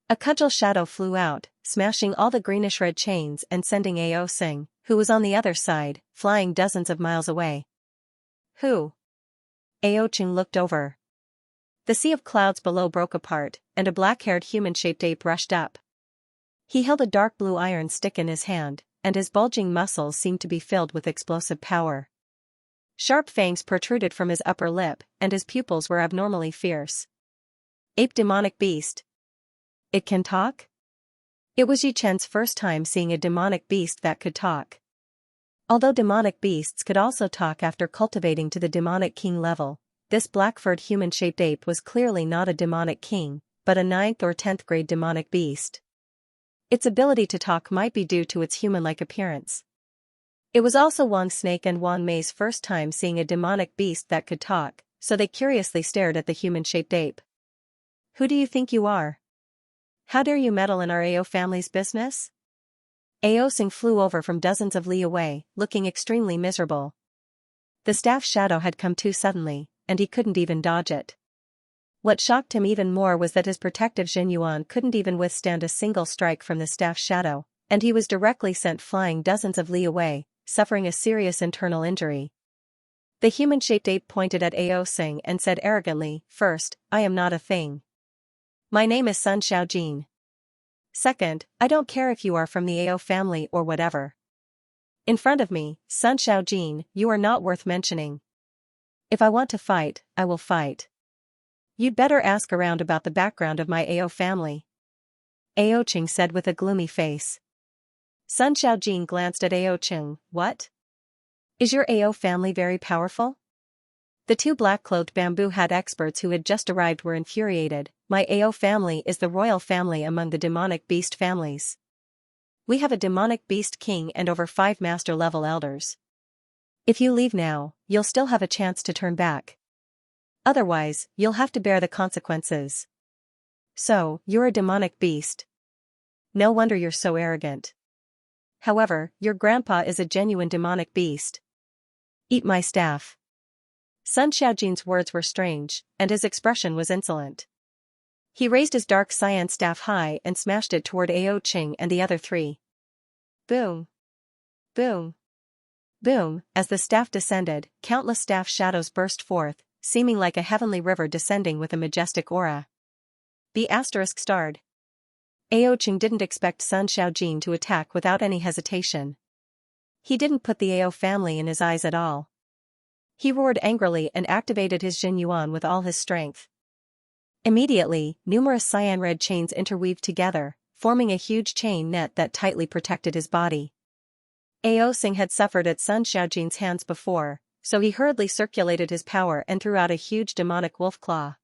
A cudgel shadow flew out, smashing all the greenish-red chains and sending Ao Xing, who was on the other side, flying dozens of miles away. Who? Ao Qing looked over. The sea of clouds below broke apart, and a black-haired human-shaped ape rushed up. He held a dark blue iron stick in his hand, and his bulging muscles seemed to be filled with explosive power. Sharp fangs protruded from his upper lip, and his pupils were abnormally fierce. Ape demonic beast. It can talk? It was Yi Chen's first time seeing a demonic beast that could talk. Although demonic beasts could also talk after cultivating to the demonic king level, this black-furred human-shaped ape was clearly not a demonic king, but a 9th or 10th grade demonic beast. Its ability to talk might be due to its human-like appearance. It was also Wang Snake and Wang Mei's first time seeing a demonic beast that could talk, so they curiously stared at the human-shaped ape. Who do you think you are? How dare you meddle in our Ao family's business? Ao Xing flew over from dozens of li away, looking extremely miserable. The staff shadow had come too suddenly, and he couldn't even dodge it. What shocked him even more was that his protective Jin Yuan couldn't even withstand a single strike from the staff shadow, and he was directly sent flying dozens of li away, suffering a serious internal injury. The human-shaped ape pointed at Ao Xing and said arrogantly, "First, I am not a thing. My name is Sun Xiaojin. Second, I don't care if you are from the Ao family or whatever. In front of me, Sun Xiaojin, you are not worth mentioning. If I want to fight, I will fight. You'd better ask around about the background of my Ao family." Ao Qing said with a gloomy face. Sun Xiaojin glanced at Ao Qing. What? Is your Ao family very powerful? The 2 black-clothed bamboo hat experts who had just arrived were infuriated. My Ao family is the royal family among the demonic beast families. We have a demonic beast king and over 5 master-level elders. If you leave now, you'll still have a chance to turn back. Otherwise, you'll have to bear the consequences. So, you're a demonic beast. No wonder you're so arrogant. However, your grandpa is a genuine demonic beast. Eat my staff. Sun Xiaojin's words were strange, and his expression was insolent. He raised his dark cyan staff high and smashed it toward Ao Qing and the other 3. Boom. Boom. Boom, as the staff descended, countless staff shadows burst forth, seeming like a heavenly river descending with a majestic aura. ***************************** Ao Qing didn't expect Sun Xiaojin to attack without any hesitation. He didn't put the Ao family in his eyes at all. He roared angrily and activated his Jin Yuan with all his strength. Immediately, numerous cyan red chains interweaved together, forming a huge chain net that tightly protected his body. Ao Sing had suffered at Sun Xiaojin's hands before, so he hurriedly circulated his power and threw out a huge demonic wolf claw.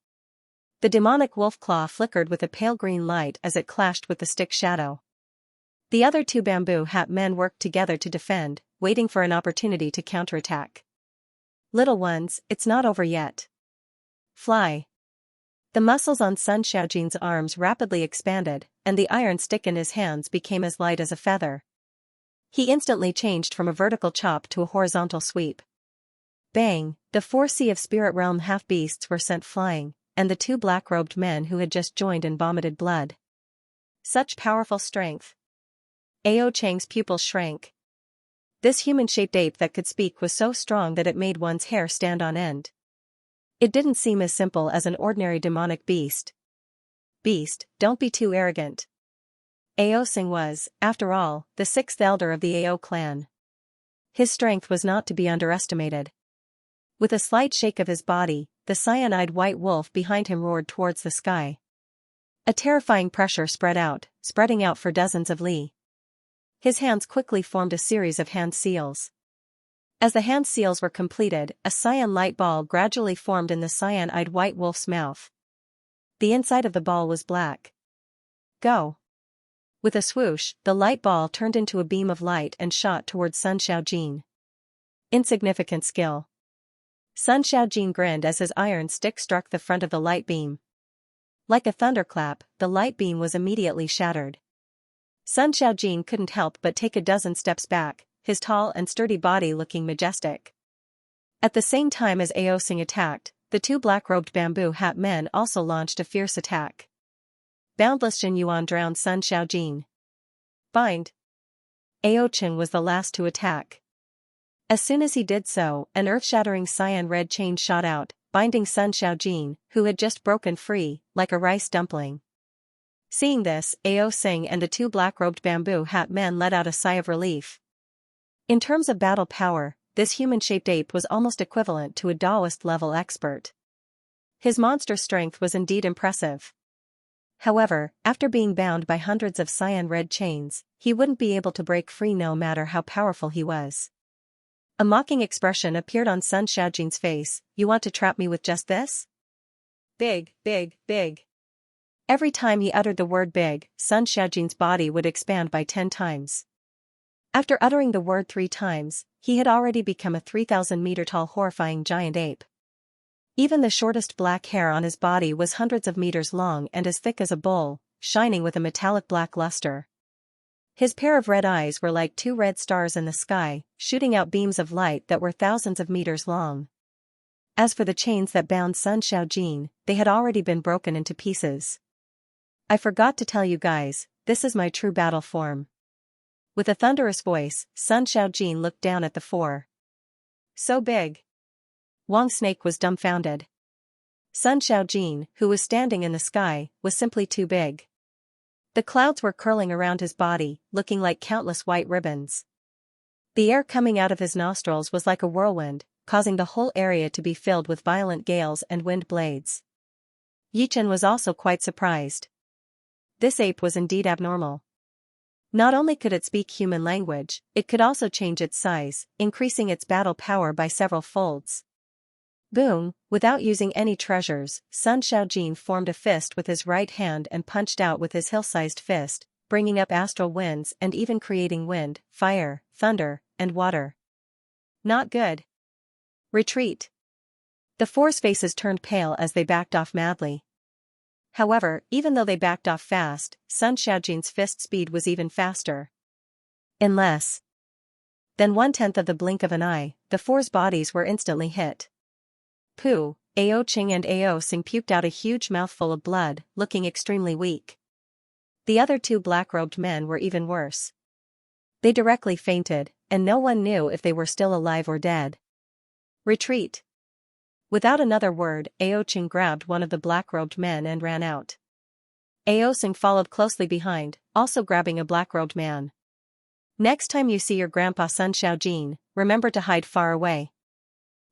The demonic wolf claw flickered with a pale green light as it clashed with the stick shadow. The other two bamboo hat men worked together to defend, waiting for an opportunity to counterattack. Little ones, it's not over yet. Fly. The muscles on Sun Xiaojin's arms rapidly expanded, and the iron stick in his hands became as light as a feather. He instantly changed from a vertical chop to a horizontal sweep. Bang! The 4 Sea of Spirit Realm half-beasts were sent flying, and the two black-robed men who had just joined and vomited blood. Such powerful strength. Ao Chang's pupils shrank. This human-shaped ape that could speak was so strong that it made one's hair stand on end. It didn't seem as simple as an ordinary demonic beast. Beast, don't be too arrogant. Ao Sing was, after all, the 6th elder of the Ao clan. His strength was not to be underestimated. With a slight shake of his body, the cyanide white wolf behind him roared towards the sky. A terrifying pressure spreading out for dozens of li. His hands quickly formed a series of hand seals. As the hand seals were completed, a cyan light ball gradually formed in the cyanide white wolf's mouth. The inside of the ball was black. Go! With a swoosh, the light ball turned into a beam of light and shot towards Sun Xiaojin. Insignificant skill. Sun Xiaojin grinned as his iron stick struck the front of the light beam. Like a thunderclap, the light beam was immediately shattered. Sun Xiaojin couldn't help but take a dozen steps back, his tall and sturdy body looking majestic. At the same time as Ao Sing attacked, the two black-robed bamboo hat men also launched a fierce attack. Boundless Jin Yuan drowned Sun Xiaojin. Bind. Ao Cheng was the last to attack. As soon as he did so, an earth-shattering cyan red chain shot out, binding Sun Xiaojin, who had just broken free, like a rice dumpling. Seeing this, Ao Sing and the two black-robed bamboo hat men let out a sigh of relief. In terms of battle power, this human-shaped ape was almost equivalent to a Taoist-level expert. His monster strength was indeed impressive. However, after being bound by hundreds of cyan red chains, he wouldn't be able to break free no matter how powerful he was. A mocking expression appeared on Sun Xiaojin's face. You want to trap me with just this? Big, big, big. Every time he uttered the word big, Sun Xiaojin's body would expand by 10 times. After uttering the word 3 times, he had already become a 3,000-meter-tall horrifying giant ape. Even the shortest black hair on his body was hundreds of meters long and as thick as a bowl, shining with a metallic black luster. His pair of red eyes were like 2 red stars in the sky, shooting out beams of light that were thousands of meters long. As for the chains that bound Sun Xiaojin, they had already been broken into pieces. I forgot to tell you guys, this is my true battle form. With a thunderous voice, Sun Xiaojin looked down at the 4. So big. Wang Snake was dumbfounded. Sun Xiaojin, who was standing in the sky, was simply too big. The clouds were curling around his body, looking like countless white ribbons. The air coming out of his nostrils was like a whirlwind, causing the whole area to be filled with violent gales and wind blades. Yichen was also quite surprised. This ape was indeed abnormal. Not only could it speak human language, it could also change its size, increasing its battle power by several folds. Boom! Without using any treasures, Sun Xiaojin formed a fist with his right hand and punched out with his hill-sized fist, bringing up astral winds and even creating wind, fire, thunder, and water. Not good. Retreat. The 4's faces turned pale as they backed off madly. However, even though they backed off fast, Sun Xiaojin's fist speed was even faster. In less than 1/10 of the blink of an eye, the 4's bodies were instantly hit. Pooh! Ao Cheng and Ao Sing puked out a huge mouthful of blood, looking extremely weak. The other two black-robed men were even worse. They directly fainted, and no one knew if they were still alive or dead. Retreat! Without another word, Ao Cheng grabbed one of the black-robed men and ran out. Ao Sing followed closely behind, also grabbing a black-robed man. Next time you see your grandpa Sun Xiaojin, remember to hide far away.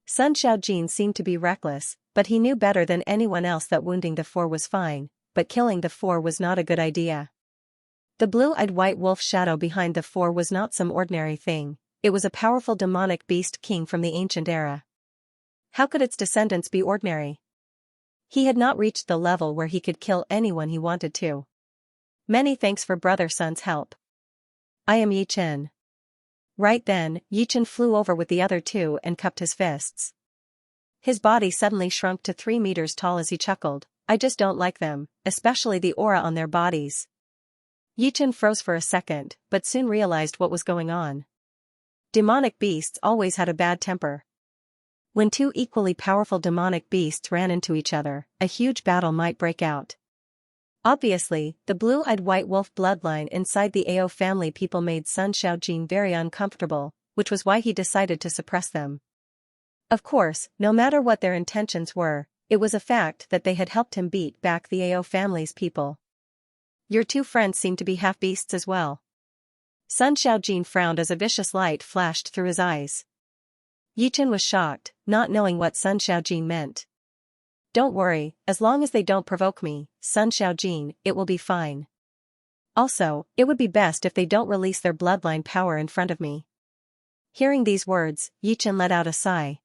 Sun Xiaojin seemed to be reckless, but he knew better than anyone else that wounding the four was fine, but killing the four was not a good idea. The blue-eyed white wolf shadow behind the four was not some ordinary thing, it was a powerful demonic beast king from the ancient era. How could its descendants be ordinary? He had not reached the level where he could kill anyone he wanted to. Many thanks for Brother Sun's help. I am Yi Chen. Right then, Yi Chen flew over with the other two and cupped his fists. His body suddenly shrunk to 3 meters tall as he chuckled, I just don't like them, especially the aura on their bodies. Yi Chen froze for a second, but soon realized what was going on. Demonic beasts always had a bad temper. When two equally powerful demonic beasts ran into each other, a huge battle might break out. Obviously, the blue-eyed white wolf bloodline inside the Ao family people made Sun Xiaojin very uncomfortable, which was why he decided to suppress them. Of course, no matter what their intentions were, it was a fact that they had helped him beat back the Ao family's people. Your two friends seem to be half-beasts as well. Sun Xiaojin frowned as a vicious light flashed through his eyes. Yi Chen was shocked, not knowing what Sun Xiaojin meant. Don't worry, as long as they don't provoke me, Sun Xiaojin, it will be fine. Also, it would be best if they don't release their bloodline power in front of me. Hearing these words, Yi Chen let out a sigh.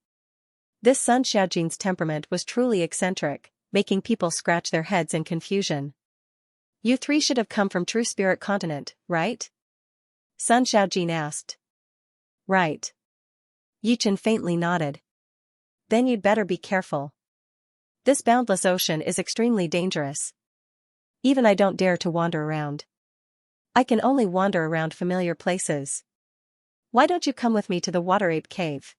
This Sun Xiaojin's temperament was truly eccentric, making people scratch their heads in confusion. You three should have come from True Spirit Continent, right? Sun Xiaojin asked. Right. Yi Chen faintly nodded. Then you'd better be careful. This boundless ocean is extremely dangerous. Even I don't dare to wander around. I can only wander around familiar places. Why don't you come with me to the Water Ape Cave?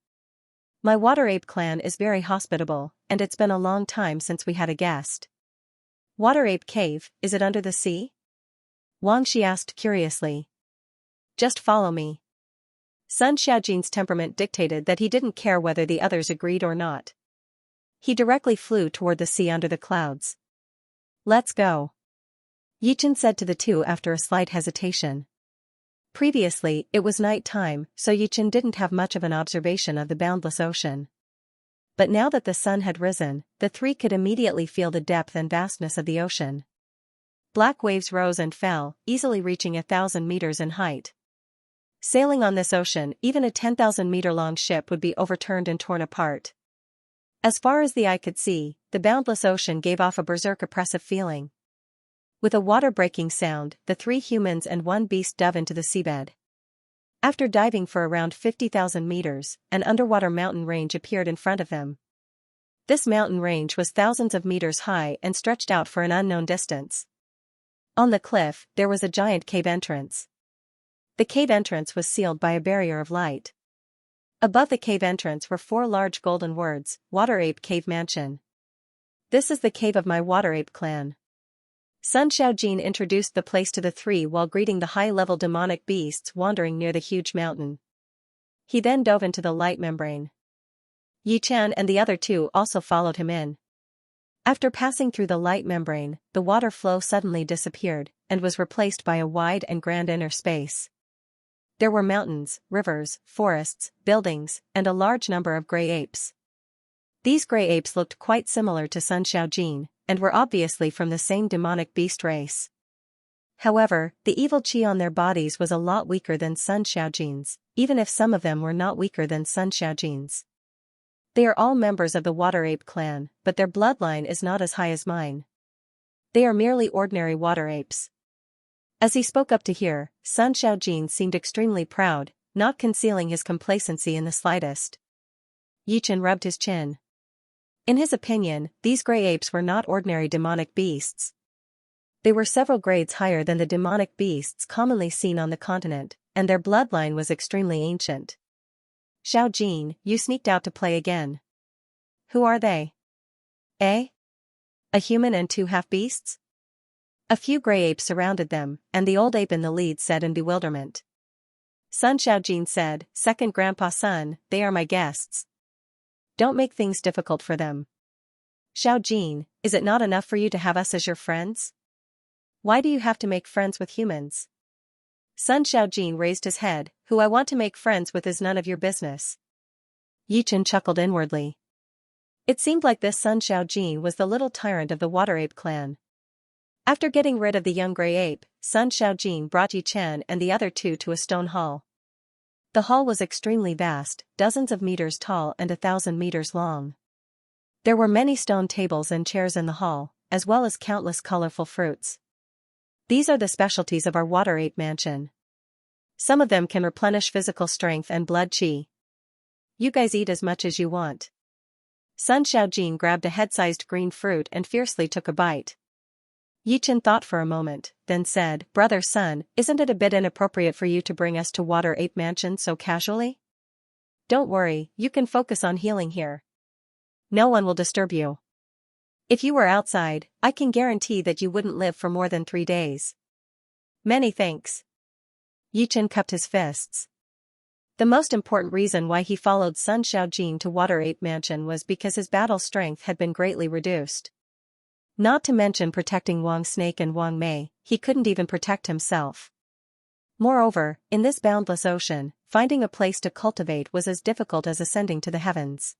My Water Ape clan is very hospitable, and it's been a long time since we had a guest. Water Ape Cave, is it under the sea? Wang Shi asked curiously. Just follow me. Sun Xiaojin's temperament dictated that he didn't care whether the others agreed or not. He directly flew toward the sea under the clouds. Let's go. Yi Chen said to the two after a slight hesitation. Previously, it was night time, so Yi Chen didn't have much of an observation of the boundless ocean. But now that the sun had risen, the three could immediately feel the depth and vastness of the ocean. Black waves rose and fell, easily reaching 1,000 meters in height. Sailing on this ocean, even a 10,000-meter-long ship would be overturned and torn apart. As far as the eye could see, the boundless ocean gave off a berserk oppressive feeling. With a water-breaking sound, the 3 humans and 1 beast dove into the seabed. After diving for around 50,000 meters, an underwater mountain range appeared in front of them. This mountain range was thousands of meters high and stretched out for an unknown distance. On the cliff, there was a giant cave entrance. The cave entrance was sealed by a barrier of light. Above the cave entrance were 4 large golden words, Water Ape Cave Mansion. This is the cave of my Water Ape clan. Sun Xiaojin introduced the place to the 3 while greeting the high-level demonic beasts wandering near the huge mountain. He then dove into the light membrane. Yi Chen and the other 2 also followed him in. After passing through the light membrane, the water flow suddenly disappeared, and was replaced by a wide and grand inner space. There were mountains, rivers, forests, buildings, and a large number of gray apes. These gray apes looked quite similar to Sun Xiaojin, and were obviously from the same demonic beast race. However, the evil chi on their bodies was a lot weaker than Sun Xiaojin's, even if some of them were not weaker than Sun Xiaojin's. They are all members of the Water Ape clan, but their bloodline is not as high as mine. They are merely ordinary water apes. As he spoke up to hear, Sun Xiaojin seemed extremely proud, not concealing his complacency in the slightest. Yi Chen rubbed his chin. In his opinion, these gray apes were not ordinary demonic beasts. They were several grades higher than the demonic beasts commonly seen on the continent, and their bloodline was extremely ancient. Xiaojin, you sneaked out to play again. Who are they? Eh? A human and 2 half-beasts? A few gray apes surrounded them, and the old ape in the lead said in bewilderment. Sun Xiaojin said, Second Grandpa Sun, they are my guests. Don't make things difficult for them. Xiaojin, is it not enough for you to have us as your friends? Why do you have to make friends with humans? Sun Xiaojin raised his head. Who I want to make friends with is none of your business. Yichen chuckled inwardly. It seemed like this Sun Xiaojin was the little tyrant of the water ape clan. After getting rid of the young gray ape, Sun Xiaojin brought Yi Chen and the other two to a stone hall. The hall was extremely vast, dozens of meters tall and 1,000 meters long. There were many stone tables and chairs in the hall, as well as countless colorful fruits. These are the specialties of our water ape mansion. Some of them can replenish physical strength and blood qi. You guys eat as much as you want. Sun Xiaojin grabbed a head-sized green fruit and fiercely took a bite. Yichen thought for a moment, then said, Brother Sun, isn't it a bit inappropriate for you to bring us to Water Ape Mansion so casually? Don't worry, you can focus on healing here. No one will disturb you. If you were outside, I can guarantee that you wouldn't live for more than 3 days. Many thanks. Yichen cupped his fists. The most important reason why he followed Sun Xiaojin to Water Ape Mansion was because his battle strength had been greatly reduced. Not to mention protecting Wang Snake and Wang Mei, he couldn't even protect himself. Moreover, in this boundless ocean, finding a place to cultivate was as difficult as ascending to the heavens.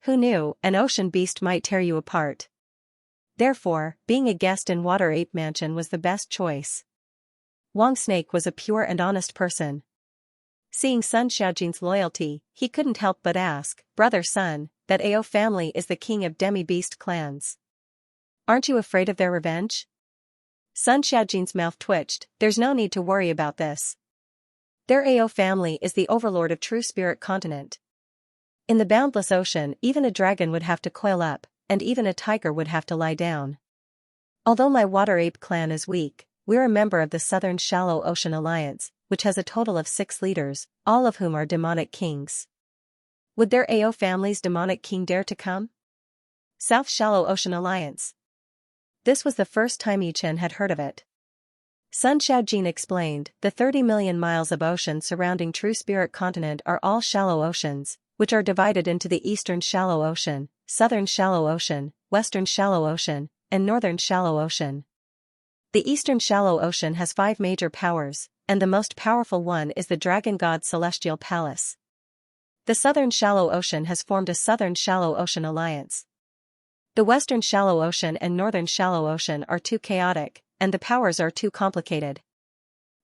Who knew, an ocean beast might tear you apart. Therefore, being a guest in Water Ape Mansion was the best choice. Wang Snake was a pure and honest person. Seeing Sun Xiaojin's loyalty, he couldn't help but ask, Brother Sun, that Ao family is the king of demi-beast clans. Aren't you afraid of their revenge? Sun Xiaojin's mouth twitched. There's no need to worry about this. Their Ao family is the overlord of True Spirit Continent. In the boundless ocean, even a dragon would have to coil up, and even a tiger would have to lie down. Although my water ape clan is weak, we're a member of the Southern Shallow Ocean Alliance, which has a total of 6 leaders, all of whom are demonic kings. Would their Ao family's demonic king dare to come? South Shallow Ocean Alliance. This was the first time Yichen had heard of it. Sun Xiaojin explained, the 30 million miles of ocean surrounding True Spirit Continent are all shallow oceans, which are divided into the Eastern Shallow Ocean, Southern Shallow Ocean, Western Shallow Ocean, and Northern Shallow Ocean. The Eastern Shallow Ocean has 5 major powers, and the most powerful one is the Dragon God Celestial Palace. The Southern Shallow Ocean has formed a Southern Shallow Ocean Alliance. The Western Shallow Ocean and Northern Shallow Ocean are too chaotic, and the powers are too complicated.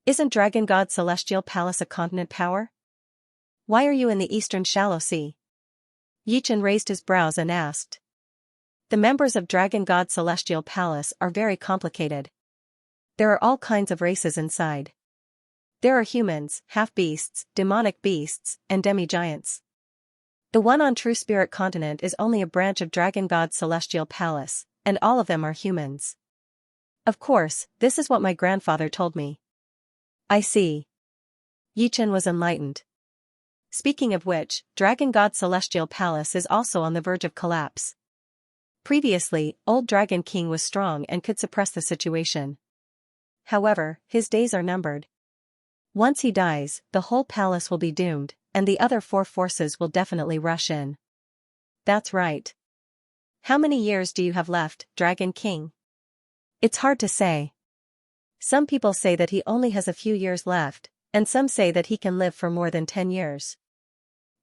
Isn't Dragon God Celestial Palace a continent power? Why are you in the Eastern Shallow Sea? Yichen raised his brows and asked. The members of Dragon God Celestial Palace are very complicated. There are all kinds of races inside. There are humans, half-beasts, demonic beasts, and demi-giants. The one on True Spirit Continent is only a branch of Dragon God Celestial Palace, and all of them are humans. Of course, this is what my grandfather told me. I see. Yichen was enlightened. Speaking of which, Dragon God Celestial Palace is also on the verge of collapse. Previously, Old Dragon King was strong and could suppress the situation. However, his days are numbered. Once he dies, the whole palace will be doomed, and the other 4 forces will definitely rush in. That's right. How many years do you have left, Dragon King? It's hard to say. Some people say that he only has a few years left, and some say that he can live for more than 10 years.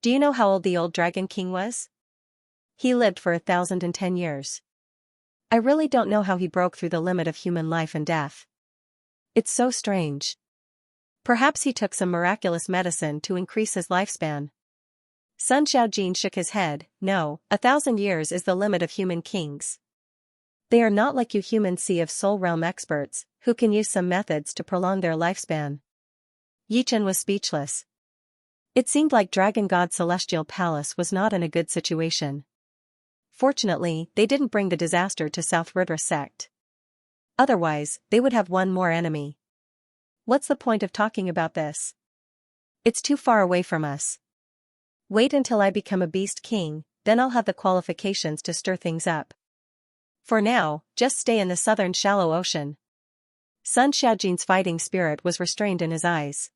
Do you know how old the old Dragon King was? He lived for 1,010 years. I really don't know how he broke through the limit of human life and death. It's so strange. Perhaps he took some miraculous medicine to increase his lifespan. Sun Xiaojin shook his head. No, 1,000 years is the limit of human kings. They are not like you human Sea of Soul Realm experts, who can use some methods to prolong their lifespan. Yichen was speechless. It seemed like Dragon God Celestial Palace was not in a good situation. Fortunately, they didn't bring the disaster to South Rudra sect. Otherwise, they would have one more enemy. What's the point of talking about this? It's too far away from us. Wait until I become a beast king, then I'll have the qualifications to stir things up. For now, just stay in the Southern Shallow Ocean. Sun Xiaojin's fighting spirit was restrained in his eyes.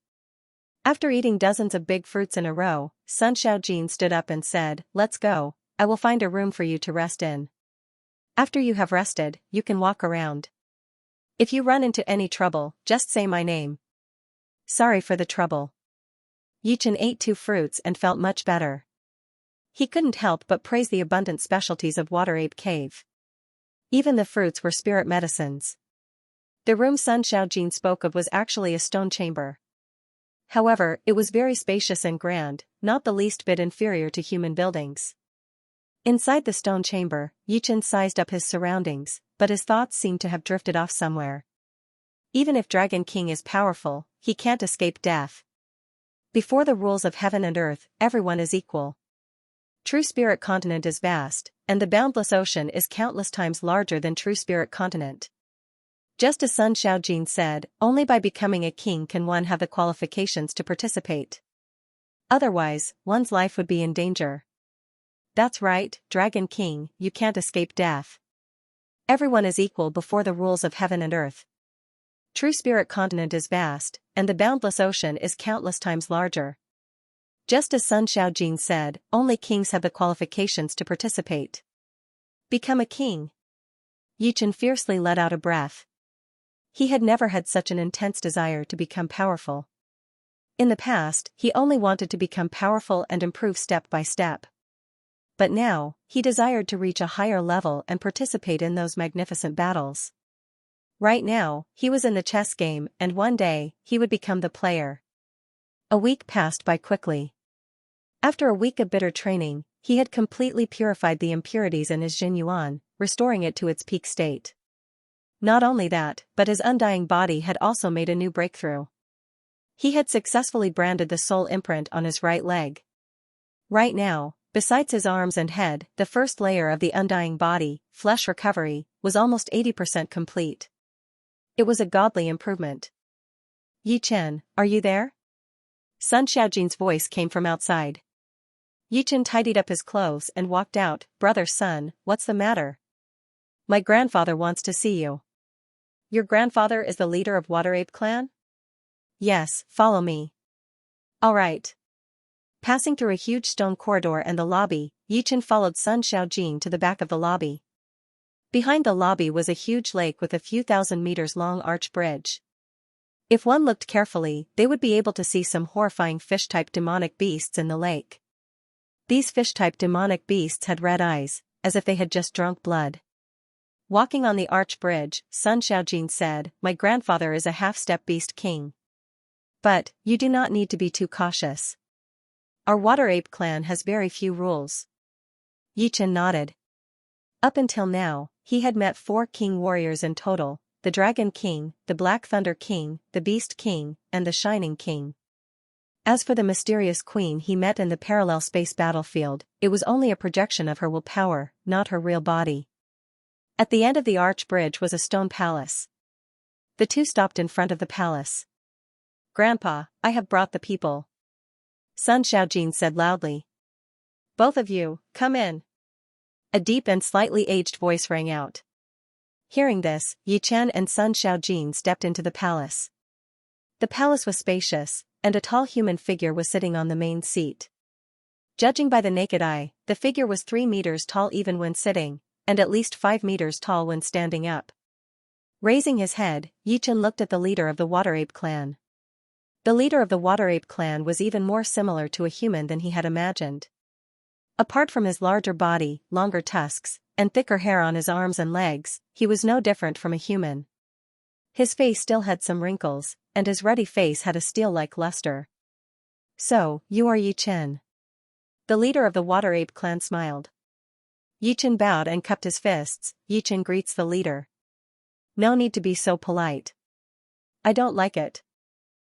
After eating dozens of big fruits in a row, Sun Xiaojin stood up and said, Let's go, I will find a room for you to rest in. After you have rested, you can walk around. If you run into any trouble, just say my name. Sorry for the trouble. Yichen ate 2 fruits and felt much better. He couldn't help but praise the abundant specialties of Water Ape Cave. Even the fruits were spirit medicines. The room Sun Xiaojin spoke of was actually a stone chamber. However, it was very spacious and grand, not the least bit inferior to human buildings. Inside the stone chamber, Yichen sized up his surroundings, but his thoughts seemed to have drifted off somewhere. Even if Dragon King is powerful, he can't escape death. Before the rules of heaven and earth, everyone is equal. True Spirit Continent is vast, and the boundless ocean is countless times larger than True Spirit Continent. Just as Sun Xiaojin said, only by becoming a king can one have the qualifications to participate. Otherwise, one's life would be in danger. That's right, Dragon King, you can't escape death. Everyone is equal before the rules of heaven and earth. True Spirit Continent is vast, and the boundless ocean is countless times larger. Just as Sun Xiaojin said, only kings have the qualifications to participate. Become a king. Yichen fiercely let out a breath. He had never had such an intense desire to become powerful. In the past, he only wanted to become powerful and improve step by step. But now, he desired to reach a higher level and participate in those magnificent battles. Right now, he was in the chess game, and one day, he would become the player. A week passed by quickly. After a week of bitter training, he had completely purified the impurities in his Jin Yuan, restoring it to its peak state. Not only that, but his undying body had also made a new breakthrough. He had successfully branded the soul imprint on his right leg. Right now, besides his arms and head, the first layer of the undying body, flesh recovery, was almost 80% complete. It was a godly improvement. Yichen, are you there? Sun Xiaojin's voice came from outside. Yichen tidied up his clothes and walked out. Brother Sun, what's the matter? My grandfather wants to see you. Your grandfather is the leader of Water Ape clan? Yes, follow me. All right. Passing through a huge stone corridor and the lobby, Yichen followed Sun Xiaojin to the back of the lobby. Behind the lobby was a huge lake with a few thousand meters long arch bridge. If one looked carefully, they would be able to see some horrifying fish-type demonic beasts in the lake. These fish-type demonic beasts had red eyes, as if they had just drunk blood. Walking on the arch bridge, Sun Xiaojin said, My grandfather is a half-step beast king. But, you do not need to be too cautious. Our Water Ape clan has very few rules. Yichen nodded. Up until now, he had met 4 king warriors in total, the Dragon King, the Black Thunder King, the Beast King, and the Shining King. As for the mysterious queen he met in the parallel space battlefield, it was only a projection of her willpower, not her real body. At the end of the arch bridge was a stone palace. The two stopped in front of the palace. Grandpa, I have brought the people. Sun Xiaojin said loudly. Both of you, come in. A deep and slightly aged voice rang out. Hearing this, Yichen and Sun Xiaojin stepped into the palace. The palace was spacious, and a tall human figure was sitting on the main seat. Judging by the naked eye, the figure was 3 meters tall even when sitting, and at least 5 meters tall when standing up. Raising his head, Yichen looked at the leader of the Water Ape clan. The leader of the Water Ape clan was even more similar to a human than he had imagined. Apart from his larger body, longer tusks, and thicker hair on his arms and legs, he was no different from a human. His face still had some wrinkles, and his ruddy face had a steel-like luster. So, you are Yichen. The leader of the Water Ape clan smiled. Yichen bowed and cupped his fists. Yichen greets the leader. No need to be so polite. I don't like it.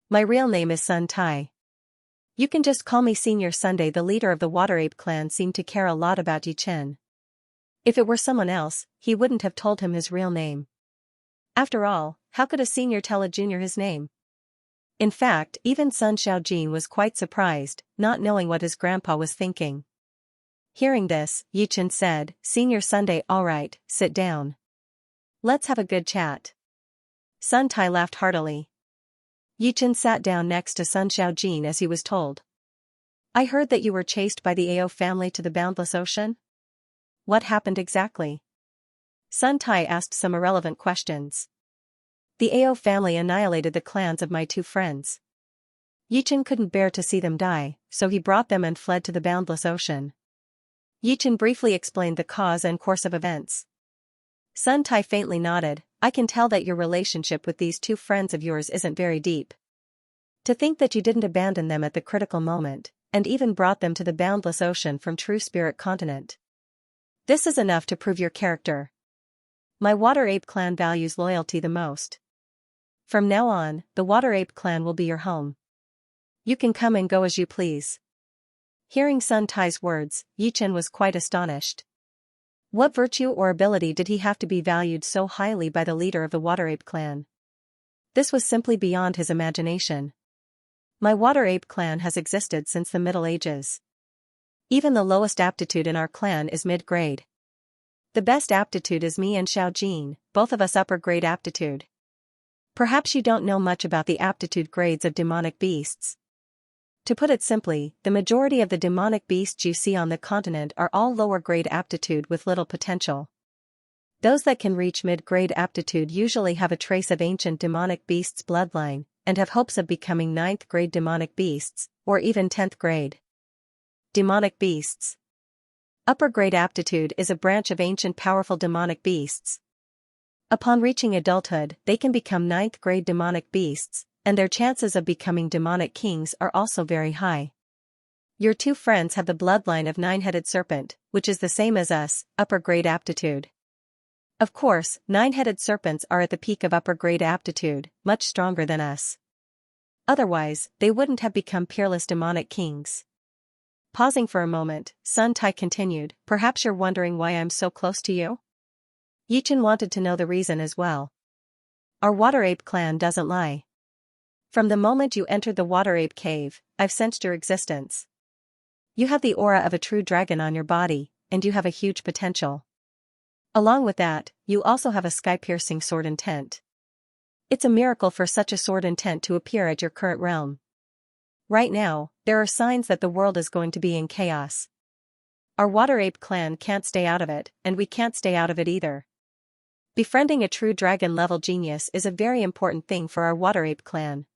My real name is Sun Tai. You can just call me Senior Sunday. The leader of the Water Ape clan seemed to care a lot about Yichen. If it were someone else, he wouldn't have told him his real name. After all, how could a senior tell a junior his name? In fact, even Sun Xiaojin was quite surprised, not knowing what his grandpa was thinking. Hearing this, Yichen said, Senior Sunday, all right, sit down. Let's have a good chat. Sun Tai laughed heartily. Yichen sat down next to Sun Xiaojin as he was told. I heard that you were chased by the Ao family to the boundless ocean? What happened exactly? Sun Tai asked some irrelevant questions. The Ao family annihilated the clans of my 2 friends. Yichen couldn't bear to see them die, so he brought them and fled to the boundless ocean. Yichen briefly explained the cause and course of events. Sun Tai faintly nodded. I can tell that your relationship with these two friends of yours isn't very deep. To think that you didn't abandon them at the critical moment, and even brought them to the boundless ocean from True Spirit Continent. This is enough to prove your character. My Water Ape clan values loyalty the most. From now on, the Water Ape clan will be your home. You can come and go as you please. Hearing Sun Tai's words, Yichen was quite astonished. What virtue or ability did he have to be valued so highly by the leader of the Water Ape clan? This was simply beyond his imagination. My Water Ape clan has existed since the Middle Ages. Even the lowest aptitude in our clan is mid-grade. The best aptitude is me and Xiao Jin, both of us upper-grade aptitude. Perhaps you don't know much about the aptitude grades of demonic beasts. To put it simply, the majority of the demonic beasts you see on the continent are all lower-grade aptitude with little potential. Those that can reach mid-grade aptitude usually have a trace of ancient demonic beasts' bloodline, and have hopes of becoming 9th-grade demonic beasts, or even 10th grade. Demonic beasts. Upper-grade aptitude is a branch of ancient powerful demonic beasts. Upon reaching adulthood, they can become 9th-grade demonic beasts, and their chances of becoming demonic kings are also very high. Your two friends have the bloodline of 9-headed serpent, which is the same as us, upper-grade aptitude. Of course, 9-headed serpents are at the peak of upper-grade aptitude, much stronger than us. Otherwise, they wouldn't have become peerless demonic kings. Pausing for a moment, Sun Tai continued, perhaps you're wondering why I'm so close to you? Yichen wanted to know the reason as well. Our Water Ape clan doesn't lie. From the moment you entered the Water Ape cave, I've sensed your existence. You have the aura of a true dragon on your body, and you have a huge potential. Along with that, you also have a sky-piercing sword intent. It's a miracle for such a sword intent to appear at your current realm. Right now, there are signs that the world is going to be in chaos. Our Water Ape clan can't stay out of it, and we can't stay out of it either. Befriending a true dragon-level genius is a very important thing for our Water Ape clan.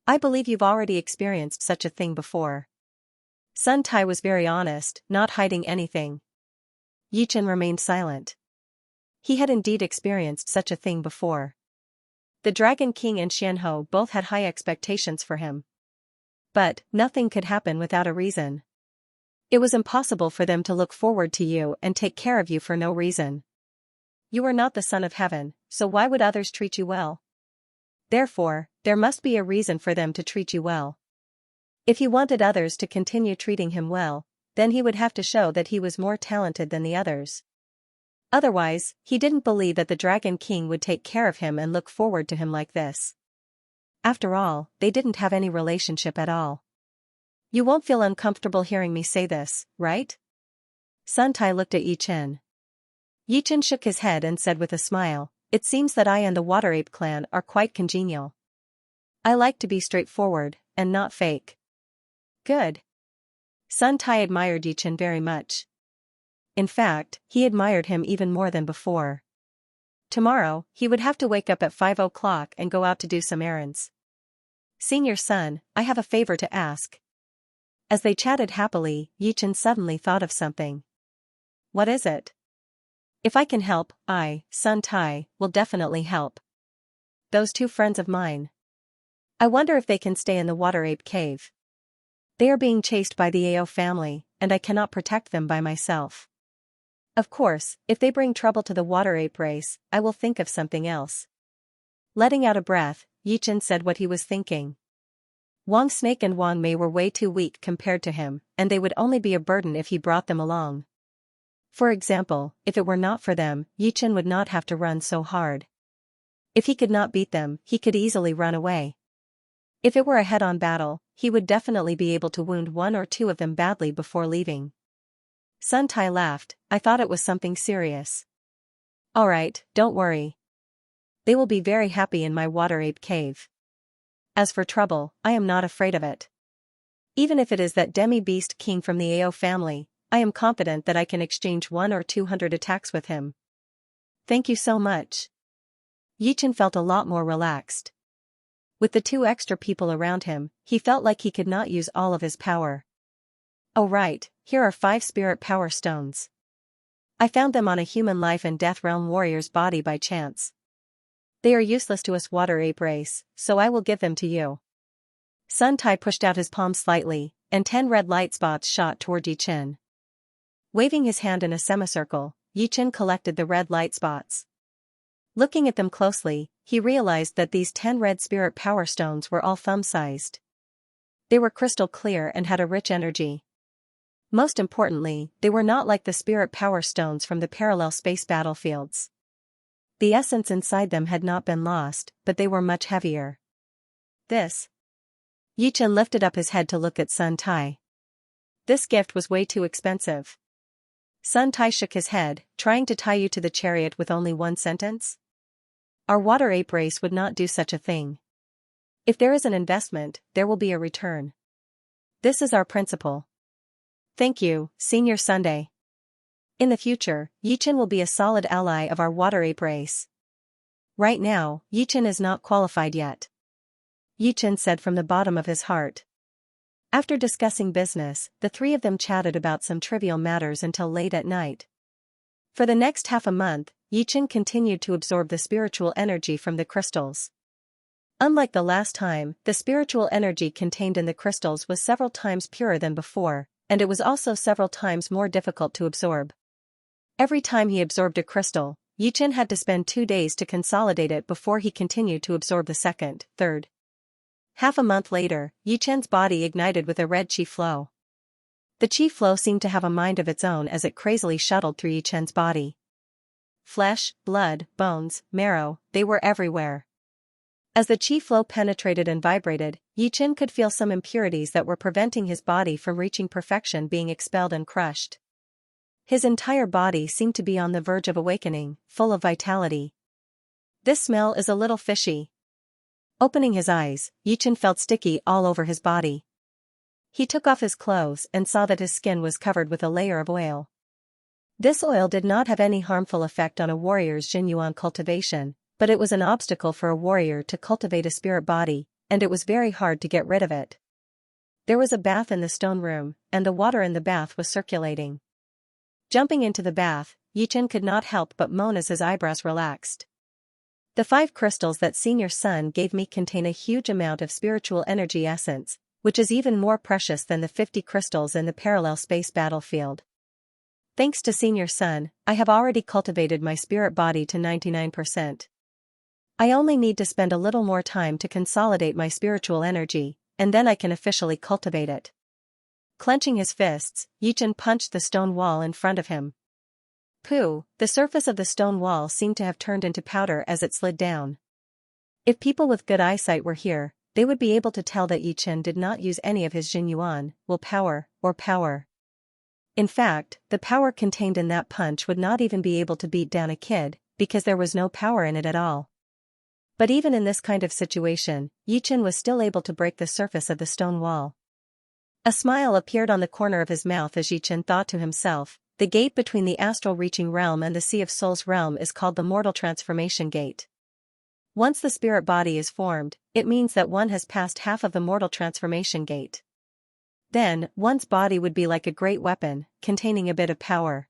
I believe you've already experienced such a thing before. Sun Tai was very honest, not hiding anything. Yichen remained silent. He had indeed experienced such a thing before. The Dragon King and Xianho both had high expectations for him. But, nothing could happen without a reason. It was impossible for them to look forward to you and take care of you for no reason. You are not the Son of Heaven, so why would others treat you well? Therefore, there must be a reason for them to treat you well. If he wanted others to continue treating him well, then he would have to show that he was more talented than the others. Otherwise, he didn't believe that the Dragon King would take care of him and look forward to him like this. After all, they didn't have any relationship at all. You won't feel uncomfortable hearing me say this, right? Sun Tai looked at Yichen. Yichen shook his head and said with a smile, it seems that I and the Water Ape clan are quite congenial. I like to be straightforward, and not fake. Good. Sun Tai admired Yichen very much. In fact, he admired him even more than before. Tomorrow, he would have to wake up at 5 o'clock and go out to do some errands. Senior son, I have a favor to ask. As they chatted happily, Yichen suddenly thought of something. What is it? If I can help, I, Sun Tai, will definitely help. Those two friends of mine. I wonder if they can stay in the Water Ape cave. They are being chased by the Ao family, and I cannot protect them by myself. Of course, if they bring trouble to the Water Ape race, I will think of something else. Letting out a breath, Yichen said what he was thinking. Wang Snake and Wang Mei were way too weak compared to him, and they would only be a burden if he brought them along. For example, if it were not for them, Yichen would not have to run so hard. If he could not beat them, he could easily run away. If it were a head-on battle, he would definitely be able to wound one or two of them badly before leaving. Sun Tai laughed, I thought it was something serious. Alright, don't worry. They will be very happy in my Water Ape cave. As for trouble, I am not afraid of it. Even if it is that demi-beast king from the Ao family, I am confident that I can exchange 100 or 200 attacks with him. Thank you so much. Yichen felt a lot more relaxed. With the 2 extra people around him, he felt like he could not use all of his power. Oh right, here are 5 spirit power stones. I found them on a human life and death realm warrior's body by chance. They are useless to us water ape race, so I will give them to you. Sun Tai pushed out his palm slightly, and 10 red light spots shot toward Yi Chen. Waving his hand in a semicircle, Yi Chen collected the red light spots. Looking at them closely, he realized that these 10 red spirit power stones were all thumb-sized. They were crystal clear and had a rich energy. Most importantly, they were not like the spirit power stones from the parallel space battlefields. The essence inside them had not been lost, but they were much heavier. This. Yi Chen lifted up his head to look at Sun Tai. This gift was way too expensive. Sun Tai shook his head, trying to tie you to the chariot with only one sentence. Our water ape race would not do such a thing. If there is an investment, there will be a return. This is our principle. Thank you, Senior Sunday. In the future, Yi Chen will be a solid ally of our water ape race. Right now, Yi Chen is not qualified yet. Yi Chen said from the bottom of his heart. After discussing business, the 3 of them chatted about some trivial matters until late at night. For the next half a month, Yi Chen continued to absorb the spiritual energy from the crystals. Unlike the last time, the spiritual energy contained in the crystals was several times purer than before, and it was also several times more difficult to absorb. Every time he absorbed a crystal, Yi Chen had to spend 2 days to consolidate it before he continued to absorb the second, third. Half a month later, Yi Chen's body ignited with a red qi flow. The qi flow seemed to have a mind of its own as it crazily shuttled through Yi Chen's body. Flesh, blood, bones, marrow, they were everywhere. As the qi flow penetrated and vibrated, Yi Chen could feel some impurities that were preventing his body from reaching perfection being expelled and crushed. His entire body seemed to be on the verge of awakening, full of vitality. This smell is a little fishy. Opening his eyes, Yi Chen felt sticky all over his body. He took off his clothes and saw that his skin was covered with a layer of oil. This oil did not have any harmful effect on a warrior's Jinyuan cultivation, but it was an obstacle for a warrior to cultivate a spirit body, and it was very hard to get rid of it. There was a bath in the stone room, and the water in the bath was circulating. Jumping into the bath, Yi Chen could not help but moan as his eyebrows relaxed. The 5 crystals that Senior Sun gave me contain a huge amount of spiritual energy essence, which is even more precious than the 50 crystals in the parallel space battlefield. Thanks to Senior Sun, I have already cultivated my spirit body to 99%. I only need to spend a little more time to consolidate my spiritual energy, and then I can officially cultivate it. Clenching his fists, Yi Chen punched the stone wall in front of him. Pooh, the surface of the stone wall seemed to have turned into powder as it slid down. If people with good eyesight were here, they would be able to tell that Yi Chen did not use any of his Jinyuan, willpower, or power. In fact, the power contained in that punch would not even be able to beat down a kid, because there was no power in it at all. But even in this kind of situation, Yi Chen was still able to break the surface of the stone wall. A smile appeared on the corner of his mouth as Yi Chen thought to himself, the gate between the astral reaching realm and the Sea of Souls realm is called the Mortal Transformation Gate. Once the spirit body is formed, it means that one has passed half of the Mortal Transformation Gate. Then, one's body would be like a great weapon, containing a bit of power.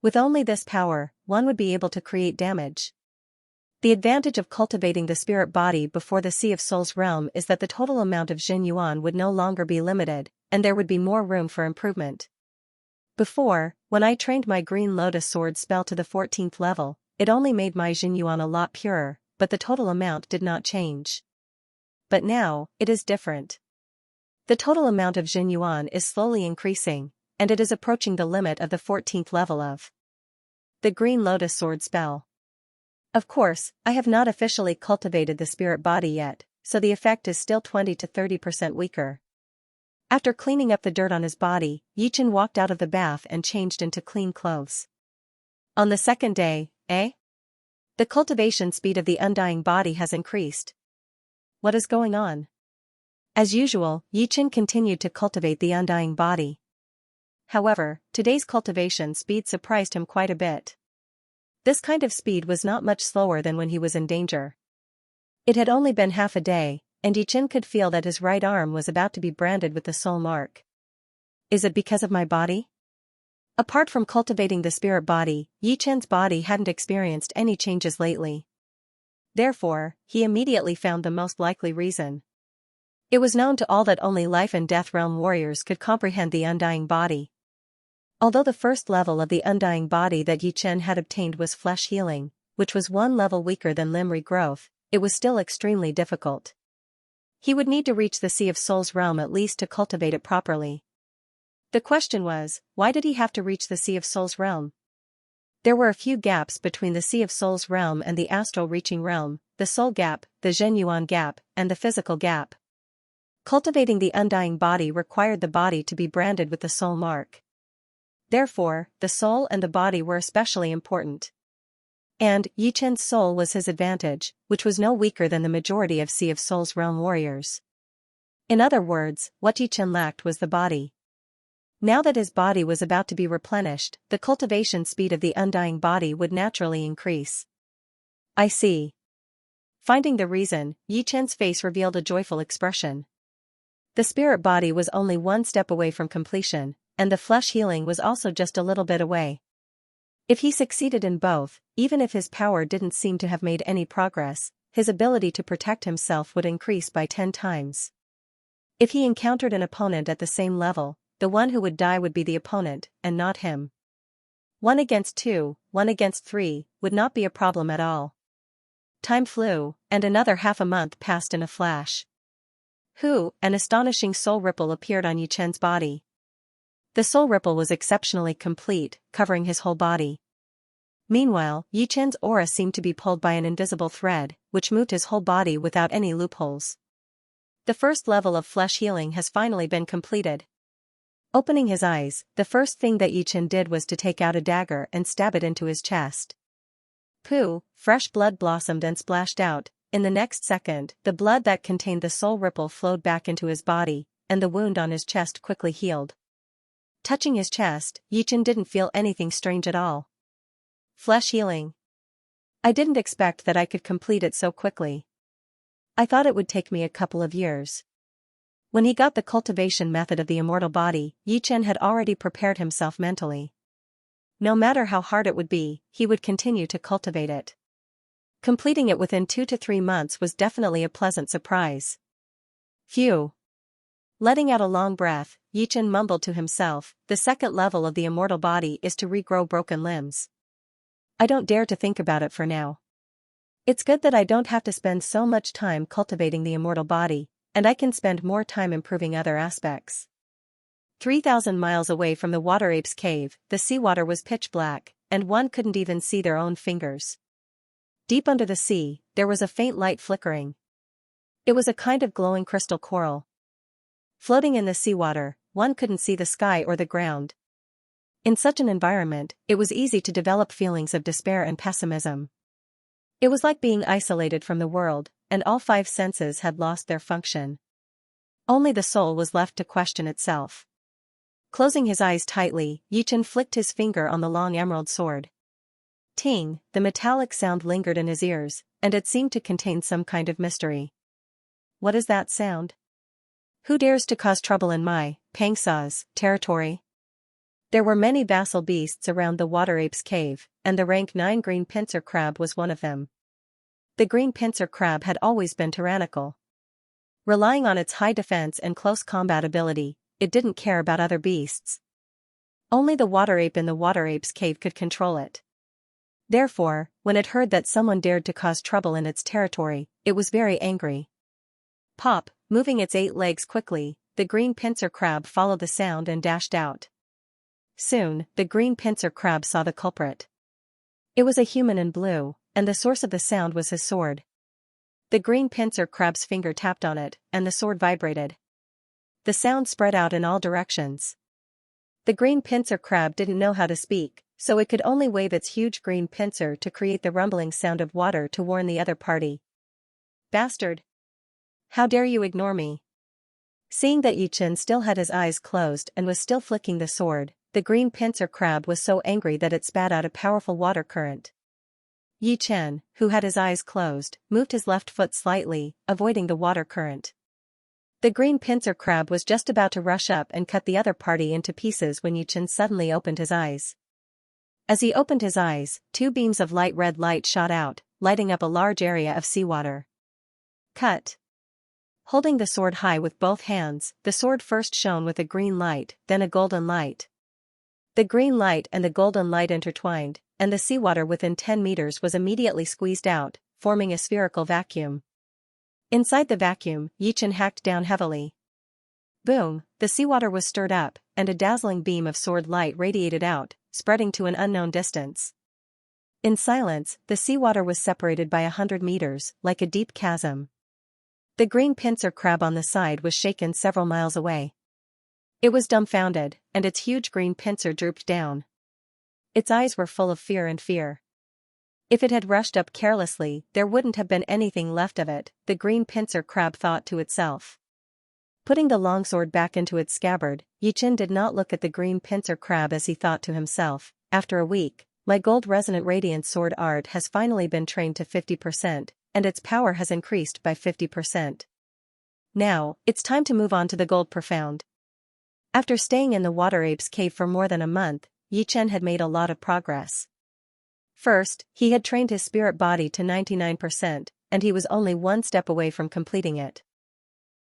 With only this power, one would be able to create damage. The advantage of cultivating the spirit body before the Sea of Souls realm is that the total amount of Jinyuan would no longer be limited, and there would be more room for improvement. Before, when I trained my Green Lotus Sword spell to the 14th level, it only made my Jinyuan a lot purer, but the total amount did not change. But now, it is different. The total amount of Jinyuan is slowly increasing, and it is approaching the limit of the 14th level of the Green Lotus Sword spell. Of course, I have not officially cultivated the spirit body yet, so the effect is still 20 to 30% weaker. After cleaning up the dirt on his body, Yi Chen walked out of the bath and changed into clean clothes. On the second day, the cultivation speed of the undying body has increased. What is going on? As usual, Yi Chen continued to cultivate the undying body. However, today's cultivation speed surprised him quite a bit. This kind of speed was not much slower than when he was in danger. It had only been half a day, and Yichen could feel that his right arm was about to be branded with the soul mark. Is it because of my body? Apart from cultivating the spirit body, Yichen's body hadn't experienced any changes lately. Therefore, he immediately found the most likely reason. It was known to all that only life and death realm warriors could comprehend the undying body. Although the first level of the undying body that Yichen had obtained was flesh healing, which was one level weaker than limb regrowth, it was still extremely difficult. He would need to reach the Sea of Souls realm at least to cultivate it properly. The question was, why did he have to reach the Sea of Souls realm? There were a few gaps between the Sea of Souls realm and the astral reaching realm, the soul gap, the Zhenyuan gap, and the physical gap. Cultivating the undying body required the body to be branded with the soul mark. Therefore, the soul and the body were especially important. And Yichen's soul was his advantage, which was no weaker than the majority of Sea of Souls realm warriors. In other words, what Yichen lacked was the body. Now that his body was about to be replenished, the cultivation speed of the undying body would naturally increase. I see. Finding the reason, Yichen's face revealed a joyful expression. The spirit body was only one step away from completion, and the flesh healing was also just a little bit away. If he succeeded in both, even if his power didn't seem to have made any progress, his ability to protect himself would increase by 10 times. If he encountered an opponent at the same level, the one who would die would be the opponent, and not him. 1 against 2, 1 against 3, would not be a problem at all. Time flew, and another half a month passed in a flash. An astonishing soul ripple appeared on Yichen's body. The soul ripple was exceptionally complete, covering his whole body. Meanwhile, Yichen's aura seemed to be pulled by an invisible thread, which moved his whole body without any loopholes. The first level of flesh healing has finally been completed. Opening his eyes, the first thing that Yichen did was to take out a dagger and stab it into his chest. Fresh blood blossomed and splashed out. In the next second, the blood that contained the soul ripple flowed back into his body, and the wound on his chest quickly healed. Touching his chest, Yichen didn't feel anything strange at all. Flesh healing. I didn't expect that I could complete it so quickly. I thought it would take me a couple of years. When he got the cultivation method of the immortal body, Yichen had already prepared himself mentally. No matter how hard it would be, he would continue to cultivate it. Completing it within 2 to 3 months was definitely a pleasant surprise. Phew. Letting out a long breath, Yichen mumbled to himself, the second level of the immortal body is to regrow broken limbs. I don't dare to think about it for now. It's good that I don't have to spend so much time cultivating the immortal body, and I can spend more time improving other aspects. 3,000 miles away from the water ape's cave, the seawater was pitch black, and one couldn't even see their own fingers. Deep under the sea, there was a faint light flickering. It was a kind of glowing crystal coral. Floating in the seawater, one couldn't see the sky or the ground. In such an environment, it was easy to develop feelings of despair and pessimism. It was like being isolated from the world, and all 5 senses had lost their function. Only the soul was left to question itself. Closing his eyes tightly, Yichen flicked his finger on the long emerald sword. Ting, the metallic sound lingered in his ears, and it seemed to contain some kind of mystery. What is that sound? Who dares to cause trouble in my, Pangsa's, territory? There were many vassal beasts around the water ape's cave, and the rank 9 green pincer crab was one of them. The green pincer crab had always been tyrannical. Relying on its high defense and close combat ability, it didn't care about other beasts. Only the water ape in the water ape's cave could control it. Therefore, when it heard that someone dared to cause trouble in its territory, it was very angry. Pop, moving its 8 legs quickly, the green pincer crab followed the sound and dashed out. Soon, the green pincer crab saw the culprit. It was a human in blue, and the source of the sound was his sword. The green pincer crab's finger tapped on it, and the sword vibrated. The sound spread out in all directions. The green pincer crab didn't know how to speak, so it could only wave its huge green pincer to create the rumbling sound of water to warn the other party. Bastard! How dare you ignore me? Seeing that Yichen still had his eyes closed and was still flicking the sword, the green pincer crab was so angry that it spat out a powerful water current. Yi Chen, who had his eyes closed, moved his left foot slightly, avoiding the water current. The green pincer crab was just about to rush up and cut the other party into pieces when Yi Chen suddenly opened his eyes. As he opened his eyes, two beams of light red light shot out, lighting up a large area of seawater. Cut. Holding the sword high with both hands, the sword first shone with a green light, then a golden light. The green light and the golden light intertwined, and the seawater within 10 meters was immediately squeezed out, forming a spherical vacuum. Inside the vacuum, Yi Chen hacked down heavily. Boom, the seawater was stirred up, and a dazzling beam of sword light radiated out, spreading to an unknown distance. In silence, the seawater was separated by 100 meters, like a deep chasm. The green pincer crab on the side was shaken several miles away. It was dumbfounded, and its huge green pincer drooped down. Its eyes were full of fear. If it had rushed up carelessly, there wouldn't have been anything left of it, the green pincer crab thought to itself. Putting the longsword back into its scabbard, Yi Chen did not look at the green pincer crab as he thought to himself, after a week, my gold resonant radiant sword art has finally been trained to 50%, and its power has increased by 50%. Now, it's time to move on to the gold profound. After staying in the water ape's cave for more than a month, Yi Chen had made a lot of progress. First, he had trained his spirit body to 99%, and he was only one step away from completing it.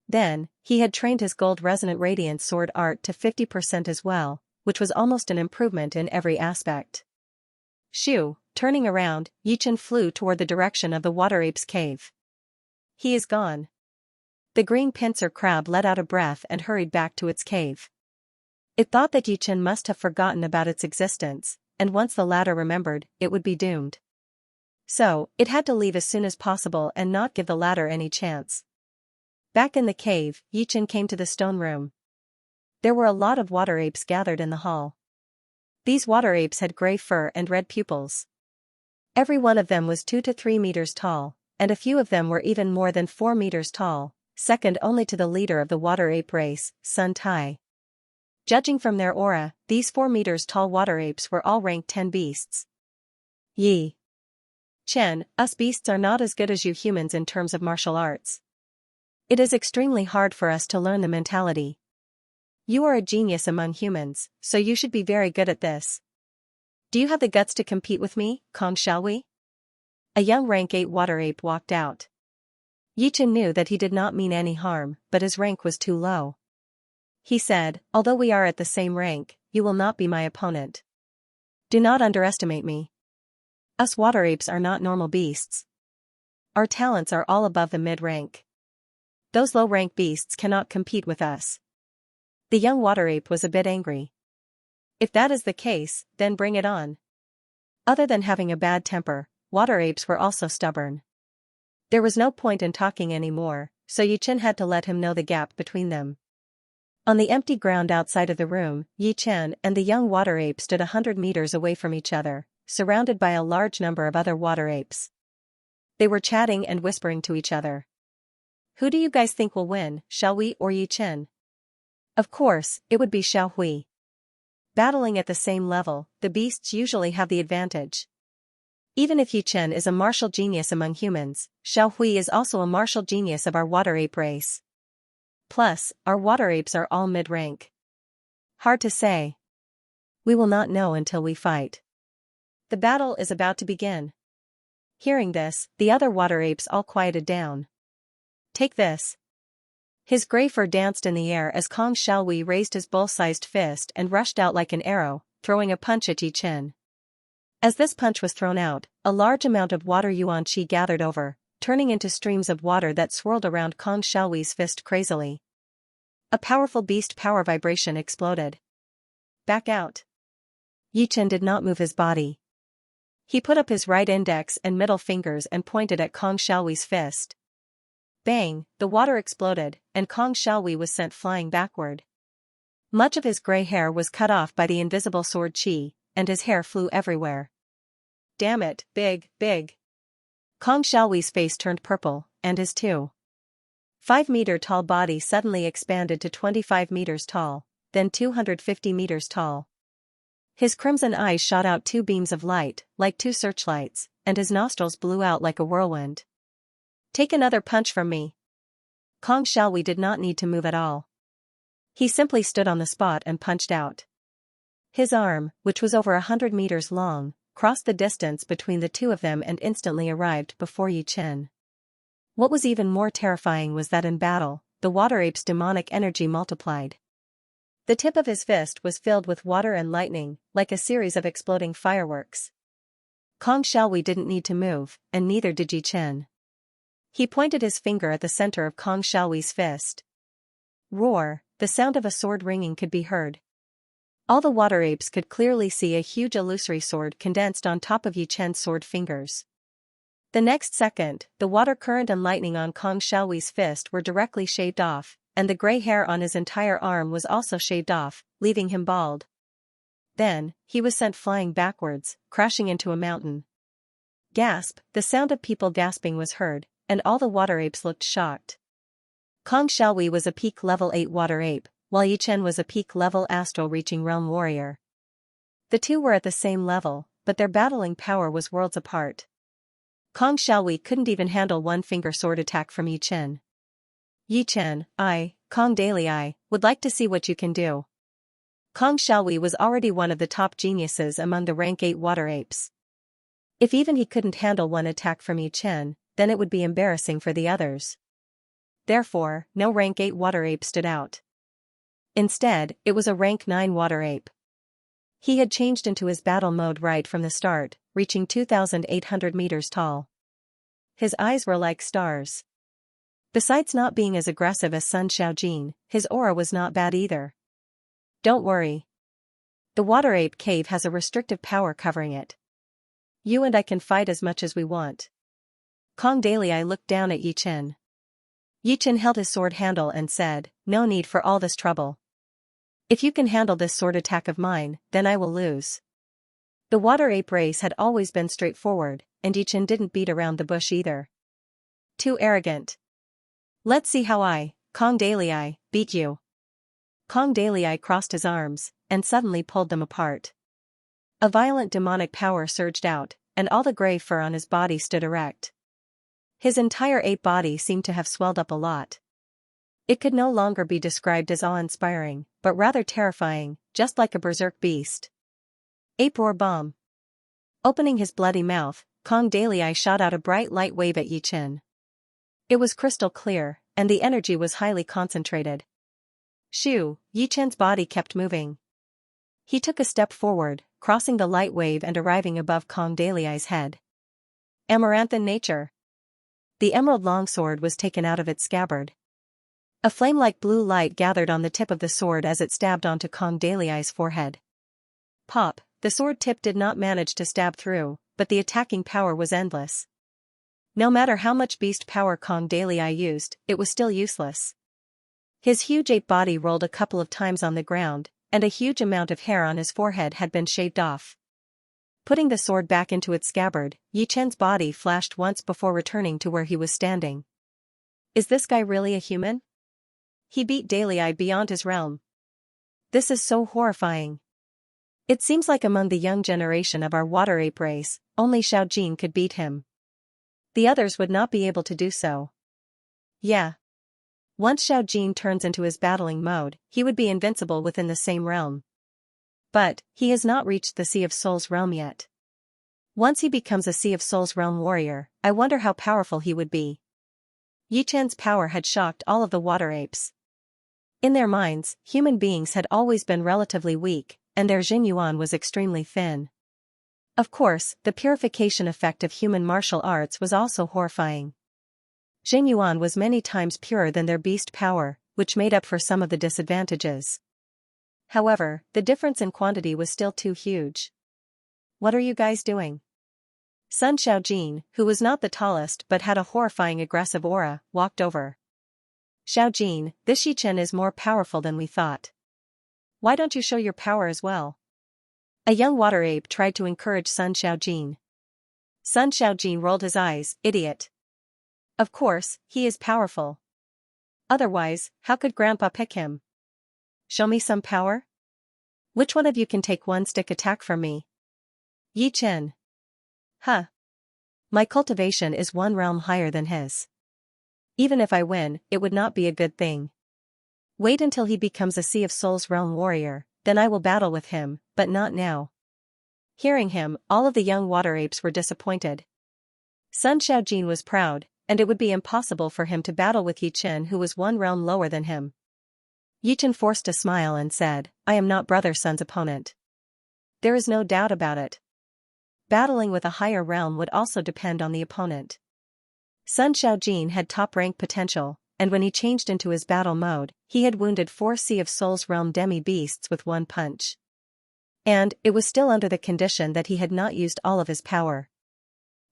Then, he had trained his gold resonant radiant sword art to 50% as well, which was almost an improvement in every aspect. Shoo, turning around, Yi Chen flew toward the direction of the water ape's cave. He is gone. The green pincer crab let out a breath and hurried back to its cave. It thought that Yi Chen must have forgotten about its existence, and once the latter remembered, it would be doomed. So, it had to leave as soon as possible and not give the latter any chance. Back in the cave, Yi Chen came to the stone room. There were a lot of water apes gathered in the hall. These water apes had gray fur and red pupils. Every one of them was 2 to 3 meters tall, and a few of them were even more than 4 meters tall, second only to the leader of the water ape race, Sun Tai. Judging from their aura, these 4 meters tall water apes were all ranked 10 beasts. Yi Chen, us beasts are not as good as you humans in terms of martial arts. It is extremely hard for us to learn the mentality. You are a genius among humans, so you should be very good at this. Do you have the guts to compete with me, Kong, shall we? A young rank 8 water ape walked out. Yi Chen knew that he did not mean any harm, but his rank was too low. He said, although we are at the same rank, you will not be my opponent. Do not underestimate me. Us water apes are not normal beasts. Our talents are all above the mid-rank. Those low-rank beasts cannot compete with us. The young water ape was a bit angry. If that is the case, then bring it on. Other than having a bad temper, water apes were also stubborn. There was no point in talking anymore, so Yi Chen had to let him know the gap between them. On the empty ground outside of the room, Yi Chen and the young water ape stood 100 meters away from each other, surrounded by a large number of other water apes. They were chatting and whispering to each other. Who do you guys think will win, Xiaohui or Yi Chen? Of course, it would be Xiaohui. Battling at the same level, the beasts usually have the advantage. Even if Yi Chen is a martial genius among humans, Xiaohui is also a martial genius of our water ape race. Plus, our water apes are all mid-rank. Hard to say. We will not know until we fight. The battle is about to begin. Hearing this, the other water apes all quieted down. Take this. His gray fur danced in the air as Kong Xiaohui raised his bull-sized fist and rushed out like an arrow, throwing a punch at Yi Chen. As this punch was thrown out, a large amount of water yuan qi gathered over, turning into streams of water that swirled around Kong Xiaohui's fist crazily. A powerful beast power vibration exploded. Back out. Yi Chen did not move his body. He put up his right index and middle fingers and pointed at Kong Xiaohui's fist. Bang, the water exploded, and Kong Xiaohui was sent flying backward. Much of his gray hair was cut off by the invisible sword qi, and his hair flew everywhere. Damn it, big. Kong Xiaohui's face turned purple, and his 2.5-meter tall body suddenly expanded to 25 meters tall, then 250 meters tall. His crimson eyes shot out two beams of light, like two searchlights, and his nostrils blew out like a whirlwind. Take another punch from me. Kong Xiaowei did not need to move at all. He simply stood on the spot and punched out. His arm, which was over 100 meters long, crossed the distance between the two of them and instantly arrived before Yi Chen. What was even more terrifying was that in battle, the water ape's demonic energy multiplied. The tip of his fist was filled with water and lightning, like a series of exploding fireworks. Kong Xiaowei didn't need to move, and neither did Yi Chen. He pointed his finger at the center of Kong Xiaowei's fist. Roar, the sound of a sword ringing could be heard. All the water apes could clearly see a huge illusory sword condensed on top of Yi Chen's sword fingers. The next second, the water current and lightning on Kong Xiaowei's fist were directly shaved off, and the gray hair on his entire arm was also shaved off, leaving him bald. Then, he was sent flying backwards, crashing into a mountain. Gasp, the sound of people gasping was heard, and all the water apes looked shocked. Kong Xiaowei was a peak level 8 water ape, while Yi Chen was a peak level astral reaching realm warrior. The two were at the same level, but their battling power was worlds apart. Kong Xiaowei couldn't even handle one-finger sword attack from Yi Chen. Yi Chen, Kong Daley, would like to see what you can do. Kong Xiaowei was already one of the top geniuses among the rank 8 water apes. If even he couldn't handle one attack from Yi Chen, then it would be embarrassing for the others. Therefore, no rank 8 water ape stood out. Instead, it was a rank 9 water ape. He had changed into his battle mode right from the start, reaching 2,800 meters tall. His eyes were like stars. Besides not being as aggressive as Sun Xiaojin, his aura was not bad either. Don't worry. The water ape cave has a restrictive power covering it. You and I can fight as much as we want. Kong Daley looked down at Yi Chen. Yi Chen held his sword handle and said, "No need for all this trouble. If you can handle this sword attack of mine, then I will lose." The water ape race had always been straightforward, and Yi Chen didn't beat around the bush either. Too arrogant. Let's see how Kong Daley, beat you. Kong Daley crossed his arms, and suddenly pulled them apart. A violent demonic power surged out, and all the gray fur on his body stood erect. His entire ape body seemed to have swelled up a lot. It could no longer be described as awe-inspiring, but rather terrifying, just like a berserk beast. Ape Roar Bomb. Opening his bloody mouth, Kong Daley shot out a bright light wave at Yi Chen. It was crystal clear, and the energy was highly concentrated. Shoo, Yi Chen's body kept moving. He took a step forward, crossing the light wave and arriving above Kong Daley's head. Amaranthan nature. The emerald longsword was taken out of its scabbard. A flame-like blue light gathered on the tip of the sword as it stabbed onto Kong Daley's forehead. Pop, the sword tip did not manage to stab through, but the attacking power was endless. No matter how much beast power Kong Daley used, it was still useless. His huge ape body rolled a couple of times on the ground, and a huge amount of hair on his forehead had been shaved off. Putting the sword back into its scabbard, Yi Chen's body flashed once before returning to where he was standing. Is this guy really a human? He beat Daley beyond his realm. This is so horrifying. It seems like among the young generation of our water ape race, only Xiaojin could beat him. The others would not be able to do so. Yeah. Once Xiaojin turns into his battling mode, he would be invincible within the same realm. But, he has not reached the Sea of Souls realm yet. Once he becomes a Sea of Souls realm warrior, I wonder how powerful he would be. Yi Chen's power had shocked all of the water apes. In their minds, human beings had always been relatively weak, and their Jinyuan was extremely thin. Of course, the purification effect of human martial arts was also horrifying. Jinyuan was many times purer than their beast power, which made up for some of the disadvantages. However, the difference in quantity was still too huge. What are you guys doing? Sun Xiaojin, who was not the tallest but had a horrifying aggressive aura, walked over. Xiaojin, this Yi Chen is more powerful than we thought. Why don't you show your power as well? A young water ape tried to encourage Sun Xiaojin. Sun Xiaojin rolled his eyes, idiot. Of course, he is powerful. Otherwise, how could Grandpa pick him? Show me some power? Which one of you can take one stick attack from me? Yi Chen. Huh. My cultivation is one realm higher than his. Even if I win, it would not be a good thing. Wait until he becomes a Sea of Souls realm warrior, then I will battle with him, but not now. Hearing him, all of the young water apes were disappointed. Sun Xiaojin was proud, and it would be impossible for him to battle with Yi Chen, who was one realm lower than him. Yi Chen forced a smile and said, I am not Brother Sun's opponent. There is no doubt about it. Battling with a higher realm would also depend on the opponent. Sun Xiaojin had top-rank potential, and when he changed into his battle mode, he had wounded 4 Sea of Souls realm demi-beasts with one punch. And, it was still under the condition that he had not used all of his power.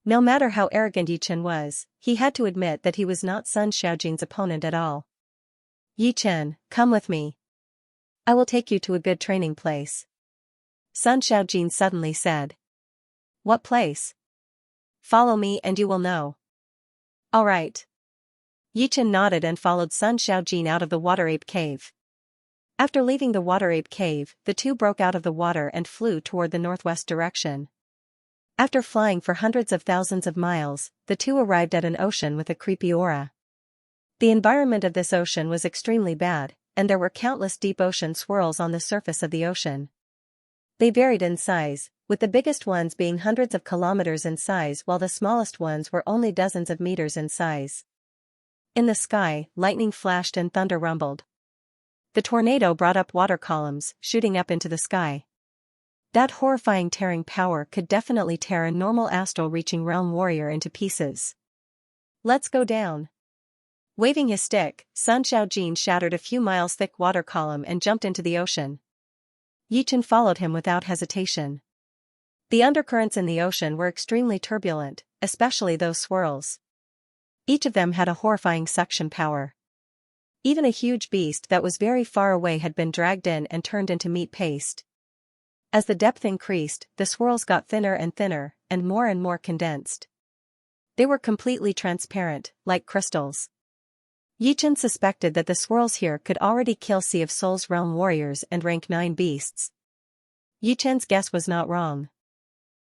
No matter how arrogant Yi Chen was, he had to admit that he was not Sun Xiaojin's opponent at all. Yi Chen, come with me. I will take you to a good training place. Sun Xiaojin suddenly said. What place? Follow me and you will know. All right. Yi Chen nodded and followed Sun Xiaojin out of the water ape cave. After leaving the water ape cave, the two broke out of the water and flew toward the northwest direction. After flying for hundreds of thousands of miles, the two arrived at an ocean with a creepy aura. The environment of this ocean was extremely bad, and there were countless deep ocean swirls on the surface of the ocean. They varied in size, with the biggest ones being hundreds of kilometers in size while the smallest ones were only dozens of meters in size. In the sky, lightning flashed and thunder rumbled. The tornado brought up water columns, shooting up into the sky. That horrifying tearing power could definitely tear a normal astral-reaching realm warrior into pieces. Let's go down. Waving his stick, Sun Xiaojin shattered a few miles thick water column and jumped into the ocean. Yi Chen followed him without hesitation. The undercurrents in the ocean were extremely turbulent, especially those swirls. Each of them had a horrifying suction power. Even a huge beast that was very far away had been dragged in and turned into meat paste. As the depth increased, the swirls got thinner and more condensed. They were completely transparent, like crystals. Yi Chen suspected that the swirls here could already kill Sea of Souls realm warriors and rank 9 beasts. Yi Chen's guess was not wrong.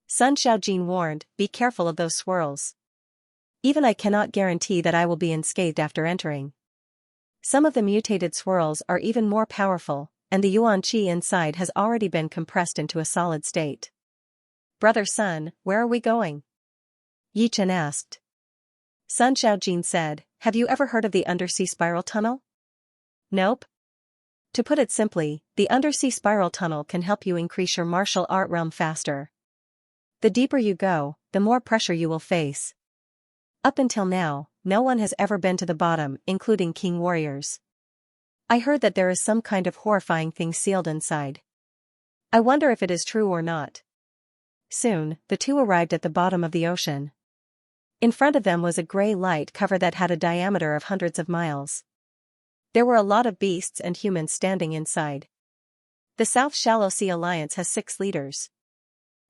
Sun Xiaojin warned, be careful of those swirls. Even I cannot guarantee that I will be unscathed after entering. Some of the mutated swirls are even more powerful, and the yuan qi inside has already been compressed into a solid state. Brother Sun, where are we going? Yi Chen asked. Sun Xiaojin said, have you ever heard of the undersea spiral tunnel? Nope. To put it simply, the undersea spiral tunnel can help you increase your martial art realm faster. The deeper you go, the more pressure you will face. Up until now, no one has ever been to the bottom, including king warriors. I heard that there is some kind of horrifying thing sealed inside. I wonder if it is true or not. Soon, the two arrived at the bottom of the ocean. In front of them was a gray light cover that had a diameter of hundreds of miles. There were a lot of beasts and humans standing inside. The South Shallow Sea Alliance has 6 leaders.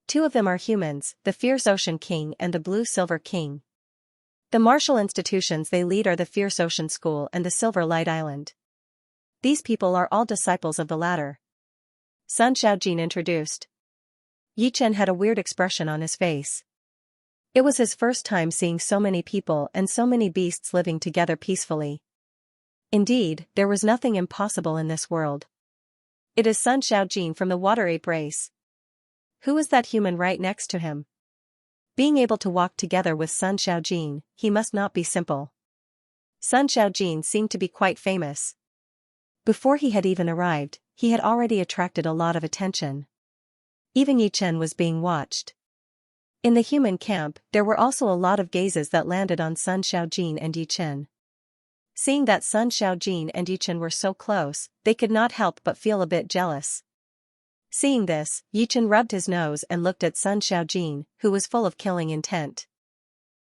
2 of them are humans, the Fierce Ocean King and the Blue Silver King. The martial institutions they lead are the Fierce Ocean School and the Silver Light Island. These people are all disciples of the latter. Sun Xiaojin introduced. Yi Chen had a weird expression on his face. It was his first time seeing so many people and so many beasts living together peacefully. Indeed, there was nothing impossible in this world. It is Sun Xiaojin from the water ape race. Who is that human right next to him? Being able to walk together with Sun Xiaojin, he must not be simple. Sun Xiaojin seemed to be quite famous. Before he had even arrived, he had already attracted a lot of attention. Even Yi Chen was being watched. In the human camp, there were also a lot of gazes that landed on Sun Xiaojin and Yi Chen. Seeing that Sun Xiaojin and Yi Chen were so close, they could not help but feel a bit jealous. Seeing this, Yi Chen rubbed his nose and looked at Sun Xiaojin, who was full of killing intent.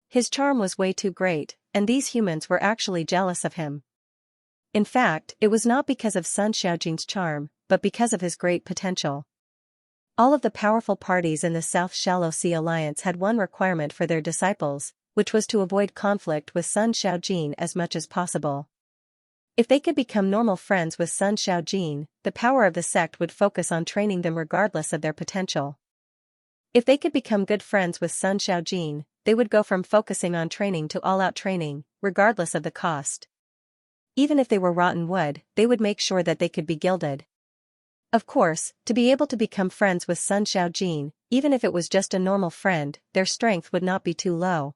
His charm was way too great, and these humans were actually jealous of him. In fact, it was not because of Sun Xiaojin's charm, but because of his great potential. All of the powerful parties in the South Shallow Sea Alliance had one requirement for their disciples, which was to avoid conflict with Sun Xiaojin as much as possible. If they could become normal friends with Sun Xiaojin, the power of the sect would focus on training them regardless of their potential. If they could become good friends with Sun Xiaojin, they would go from focusing on training to all-out training, regardless of the cost. Even if they were rotten wood, they would make sure that they could be gilded. Of course, to be able to become friends with Sun Xiaojin, even if it was just a normal friend, their strength would not be too low.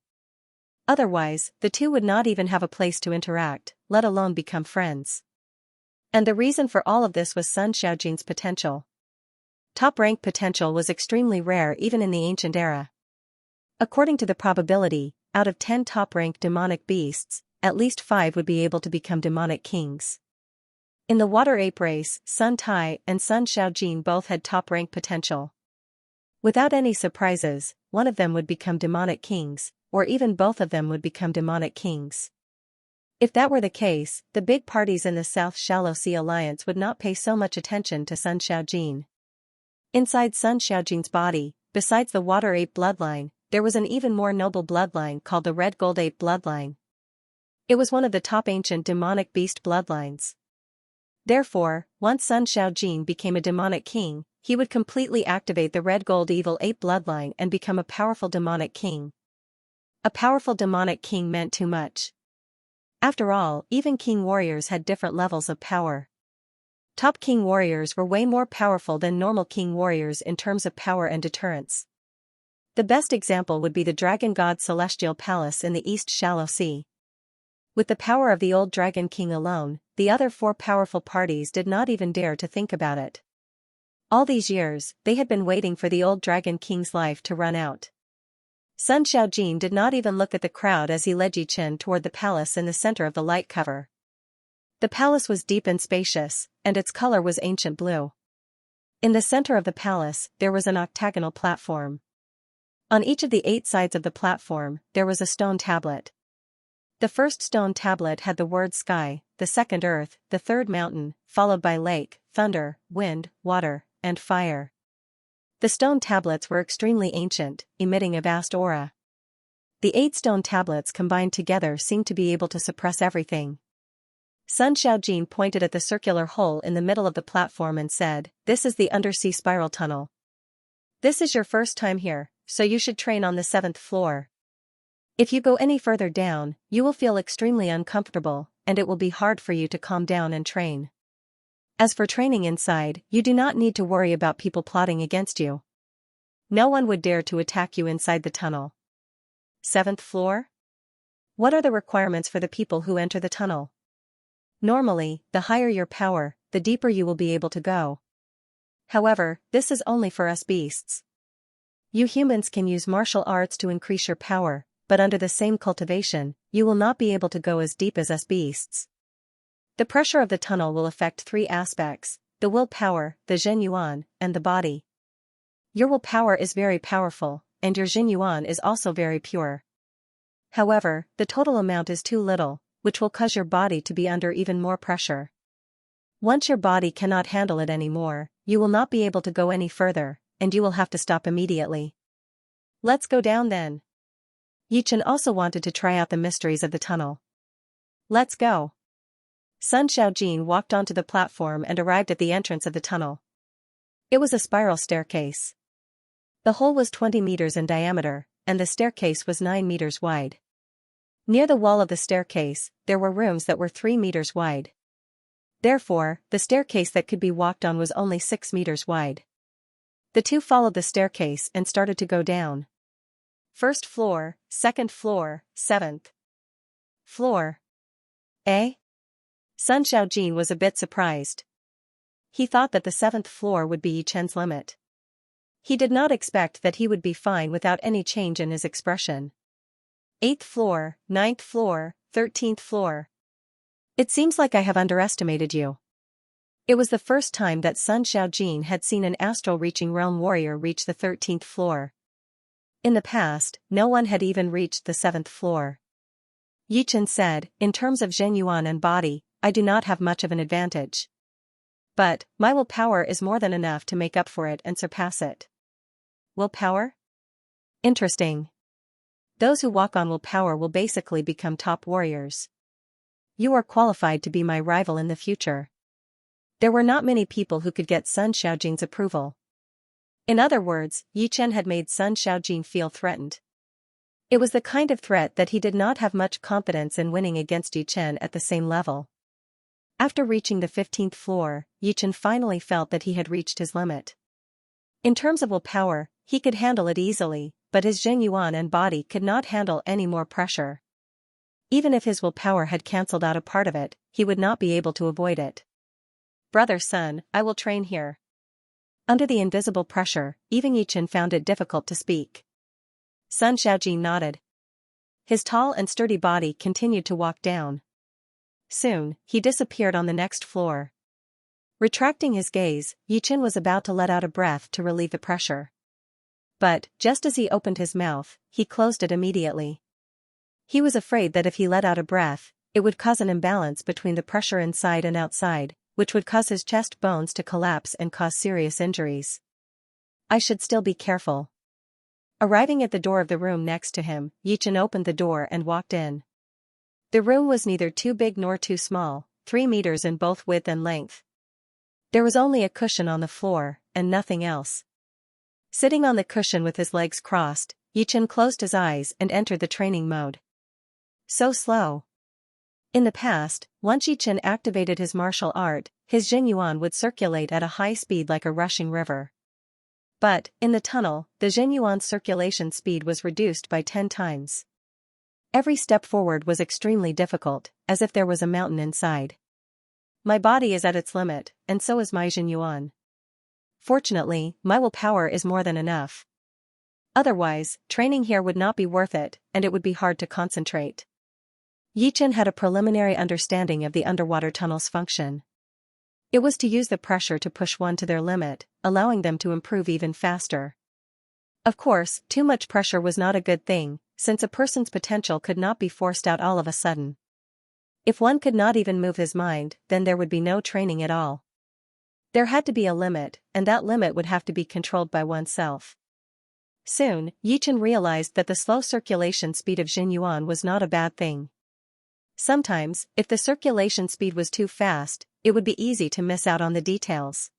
Otherwise, the two would not even have a place to interact, let alone become friends. And the reason for all of this was Sun Xiaojin's potential. Top-rank potential was extremely rare even in the ancient era. According to the probability, out of 10 top-rank demonic beasts, at least 5 would be able to become demonic kings. In the water ape race, Sun Tai and Sun Xiaojin both had top-rank potential. Without any surprises, one of them would become demonic kings, or even both of them would become demonic kings. If that were the case, the big parties in the South Shallow Sea Alliance would not pay so much attention to Sun Xiaojin. Inside Sun Xiaojin's body, besides the water ape bloodline, there was an even more noble bloodline called the red gold ape bloodline. It was one of the top ancient demonic beast bloodlines. Therefore, once Sun Xiaojin became a demonic king, he would completely activate the red gold evil ape bloodline and become a powerful demonic king. A powerful demonic king meant too much. After all, even king warriors had different levels of power. Top king warriors were way more powerful than normal king warriors in terms of power and deterrence. The best example would be the Dragon God Celestial Palace in the East Shallow Sea. With the power of the old Dragon King alone, the other 4 powerful parties did not even dare to think about it. All these years, they had been waiting for the old Dragon King's life to run out. Sun Xiaojin did not even look at the crowd as he led Yi Chen toward the palace in the center of the light cover. The palace was deep and spacious, and its color was ancient blue. In the center of the palace, there was an octagonal platform. On each of the 8 sides of the platform, there was a stone tablet. The first stone tablet had the word sky, the second earth, the third mountain, followed by lake, thunder, wind, water, and fire. The stone tablets were extremely ancient, emitting a vast aura. The 8 stone tablets combined together seemed to be able to suppress everything. Sun Xiaojin pointed at the circular hole in the middle of the platform and said, "This is the undersea spiral tunnel. This is your first time here, so you should train on the 7th floor. If you go any further down, you will feel extremely uncomfortable, and it will be hard for you to calm down and train. As for training inside, you do not need to worry about people plotting against you. No one would dare to attack you inside the tunnel." 7th floor? What are the requirements for the people who enter the tunnel? Normally, the higher your power, the deeper you will be able to go. However, this is only for us beasts. You humans can use martial arts to increase your power, but under the same cultivation, you will not be able to go as deep as us beasts. The pressure of the tunnel will affect 3 aspects: the willpower, the Zhenyuan, and the body. Your willpower is very powerful, and your Zhenyuan is also very pure. However, the total amount is too little, which will cause your body to be under even more pressure. Once your body cannot handle it anymore, you will not be able to go any further, and you will have to stop immediately. Let's go down then. Yi Chen also wanted to try out the mysteries of the tunnel. Let's go. Sun Xiaojin walked onto the platform and arrived at the entrance of the tunnel. It was a spiral staircase. The hole was 20 meters in diameter, and the staircase was 9 meters wide. Near the wall of the staircase, there were rooms that were 3 meters wide. Therefore, the staircase that could be walked on was only 6 meters wide. The two followed the staircase and started to go down. 1st floor, 2nd floor, 7th floor. Eh? Sun Xiaojin was a bit surprised. He thought that the 7th floor would be Yi Chen's limit. He did not expect that he would be fine without any change in his expression. 8th floor, 9th floor, 13th floor. It seems like I have underestimated you. It was the first time that Sun Xiaojin had seen an astral-reaching realm warrior reach the 13th floor. In the past, no one had even reached the 7th floor. Yi Chen said, "In terms of Zhenyuan and body, I do not have much of an advantage. But, my willpower is more than enough to make up for it and surpass it." Willpower? Interesting. Those who walk on willpower will basically become top warriors. you are qualified to be my rival in the future." There were not many people who could get Sun Xiaojing's approval. In other words, Yi Chen had made Sun Xiaojing feel threatened. It was the kind of threat that he did not have much confidence in winning against Yi Chen at the same level. After reaching the 15th floor, Yi Chen finally felt that he had reached his limit. In terms of willpower, he could handle it easily, but his Zhenyuan and body could not handle any more pressure. Even if his willpower had cancelled out a part of it, he would not be able to avoid it. "Brother Sun, I will train here." Under the invisible pressure, even Yi Chen found it difficult to speak. Sun Xiaojing nodded. His tall and sturdy body continued to walk down. Soon, he disappeared on the next floor. Retracting his gaze, Yi Chen was about to let out a breath to relieve the pressure. But, just as he opened his mouth, he closed it immediately. He was afraid that if he let out a breath, it would cause an imbalance between the pressure inside and outside, which would cause his chest bones to collapse and cause serious injuries. "I should still be careful." Arriving at the door of the room next to him, Yi Chen opened the door and walked in. The room was neither too big nor too small, 3 meters in both width and length. There was only a cushion on the floor, and nothing else. Sitting on the cushion with his legs crossed, Yi Chen closed his eyes and entered the training mode. So slow. In the past, once Yi Chen activated his martial art, his Zhenyuan would circulate at a high speed like a rushing river. But, in the tunnel, the Zhenyuan's circulation speed was reduced by 10 times. Every step forward was extremely difficult, as if there was a mountain inside. "My body is at its limit, and so is my Zhenyuan. Fortunately, my willpower is more than enough. Otherwise, training here would not be worth it, and it would be hard to concentrate." Yi Chen had a preliminary understanding of the underwater tunnel's function. It was to use the pressure to push one to their limit, allowing them to improve even faster. Of course, too much pressure was not a good thing, since a person's potential could not be forced out all of a sudden. If one could not even move his mind, then there would be no training at all. There had to be a limit, and that limit would have to be controlled by oneself. Soon, Yi Chen realized that the slow circulation speed of Zhenyuan was not a bad thing. Sometimes, if the circulation speed was too fast, it would be easy to miss out on the details.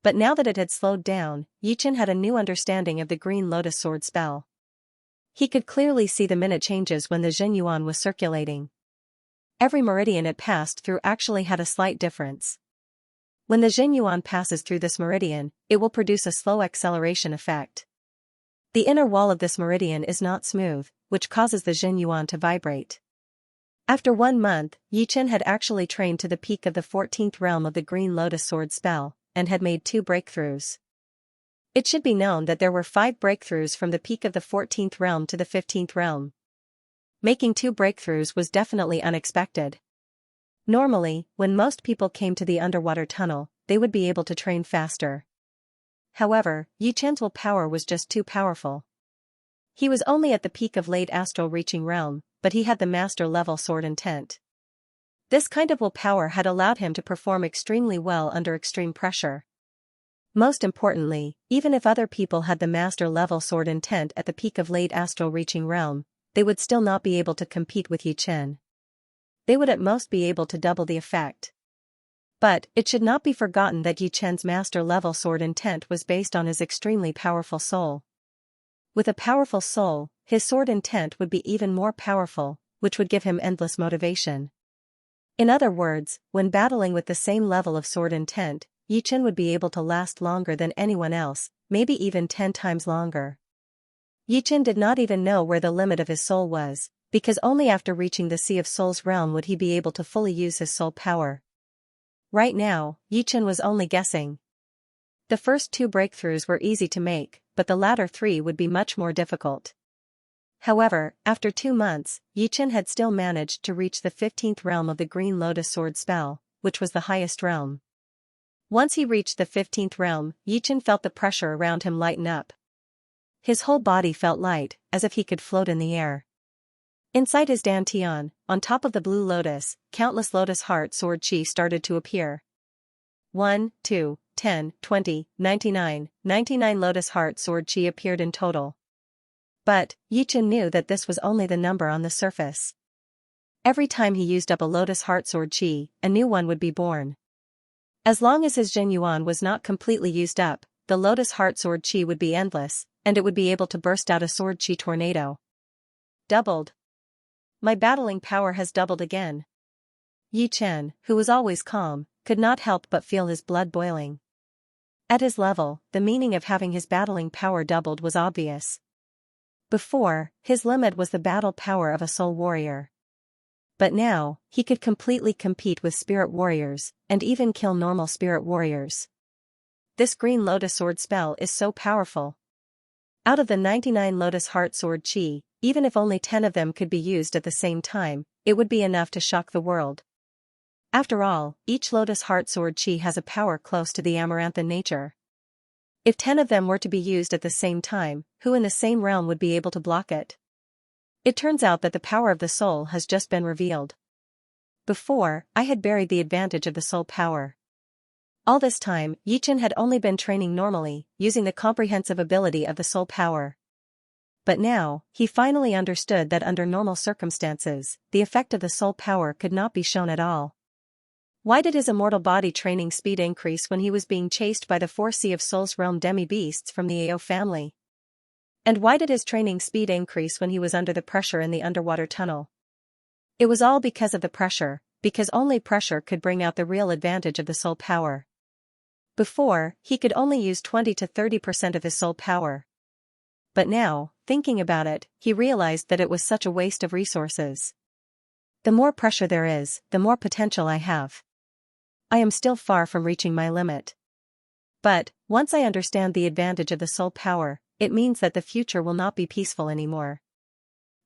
But now that it had slowed down, Yi Chen had a new understanding of the Green Lotus Sword spell. He could clearly see the minute changes when the Zhenyuan was circulating. Every meridian it passed through actually had a slight difference. When the Zhenyuan passes through this meridian, it will produce a slow acceleration effect. The inner wall of this meridian is not smooth, which causes the Zhenyuan to vibrate. After 1 month, Yi Chen had actually trained to the peak of the 14th realm of the Green Lotus Sword spell, and had made 2 breakthroughs. It should be known that there were 5 breakthroughs from the peak of the 14th realm to the 15th realm. Making 2 breakthroughs was definitely unexpected. Normally, when most people came to the underwater tunnel, they would be able to train faster. However, Yi Chen's willpower was just too powerful. He was only at the peak of late astral reaching realm, but he had the master-level sword intent. This kind of willpower had allowed him to perform extremely well under extreme pressure. Most importantly, even if other people had the master-level sword intent at the peak of late astral reaching realm, they would still not be able to compete with Yi Chen. They would at most be able to double the effect. But, it should not be forgotten that Yi Chen's master-level sword intent was based on his extremely powerful soul. With a powerful soul, his sword intent would be even more powerful, which would give him endless motivation. In other words, when battling with the same level of sword intent, Yi Chen would be able to last longer than anyone else, maybe even 10 times longer. Yi Chen did not even know where the limit of his soul was, because only after reaching the Sea of Souls realm would he be able to fully use his soul power. Right now, Yi Chen was only guessing. The first 2 breakthroughs were easy to make, but the latter 3 would be much more difficult. However, after 2 months, Yi Chen had still managed to reach the 15th realm of the Green Lotus Sword spell, which was the highest realm. Once he reached the 15th realm, Yi Chen felt the pressure around him lighten up. His whole body felt light, as if he could float in the air. Inside his dantian, on top of the blue lotus, countless lotus heart sword chi started to appear. 1, 2, 10, 20, 99, 99 lotus heart sword chi appeared in total. But, Yi Chen knew that this was only the number on the surface. Every time he used up a Lotus Heart Sword Qi, a new one would be born. As long as his Jing Yuan was not completely used up, the Lotus Heart Sword Qi would be endless, and it would be able to burst out a Sword Qi tornado. Doubled. My battling power has doubled again. Yi Chen, who was always calm, could not help but feel his blood boiling. At his level, the meaning of having his battling power doubled was obvious. Before, his limit was the battle power of a soul warrior. But now, he could completely compete with spirit warriors, and even kill normal spirit warriors. This green lotus sword spell is so powerful. Out of the 99 Lotus Heart Sword Qi, even if only 10 of them could be used at the same time, it would be enough to shock the world. After all, each Lotus Heart Sword Qi has a power close to the Amaranthan nature. If 10 of them were to be used at the same time, who in the same realm would be able to block it? It turns out that the power of the soul has just been revealed. Before, I had buried the advantage of the soul power. All this time, Yi Chen had only been training normally, using the comprehensive ability of the soul power. But now, he finally understood that under normal circumstances, the effect of the soul power could not be shown at all. Why did his immortal body training speed increase when he was being chased by the 4 Sea of Souls realm demi-beasts from the Ao family? And why did his training speed increase when he was under the pressure in the underwater tunnel? It was all because of the pressure, because only pressure could bring out the real advantage of the soul power. Before, he could only use 20 to 30% of his soul power. But now, thinking about it, he realized that it was such a waste of resources. The more pressure there is, the more potential I have. I am still far from reaching my limit. But, once I understand the advantage of the soul power, it means that the future will not be peaceful anymore.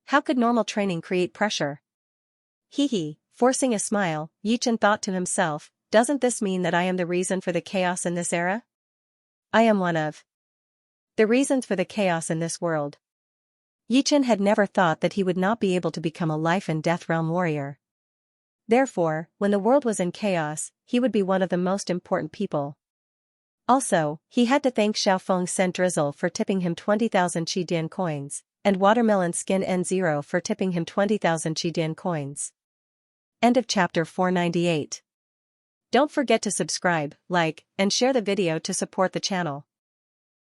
How could normal training create pressure? Hee, forcing a smile, Yi Chen thought to himself, doesn't this mean that I am the reason for the chaos in this era? I am one of the reasons for the chaos in this world. Yi Chen had never thought that he would not be able to become a life and death realm warrior. Therefore, when the world was in chaos, he would be one of the most important people. Also, he had to thank Xiaofeng Sen Drizzle for tipping him 20,000 Qidian coins, and Watermelon Skin N0 for tipping him 20,000 Qidian coins. End of chapter 498. Don't forget to subscribe, like, and share the video to support the channel.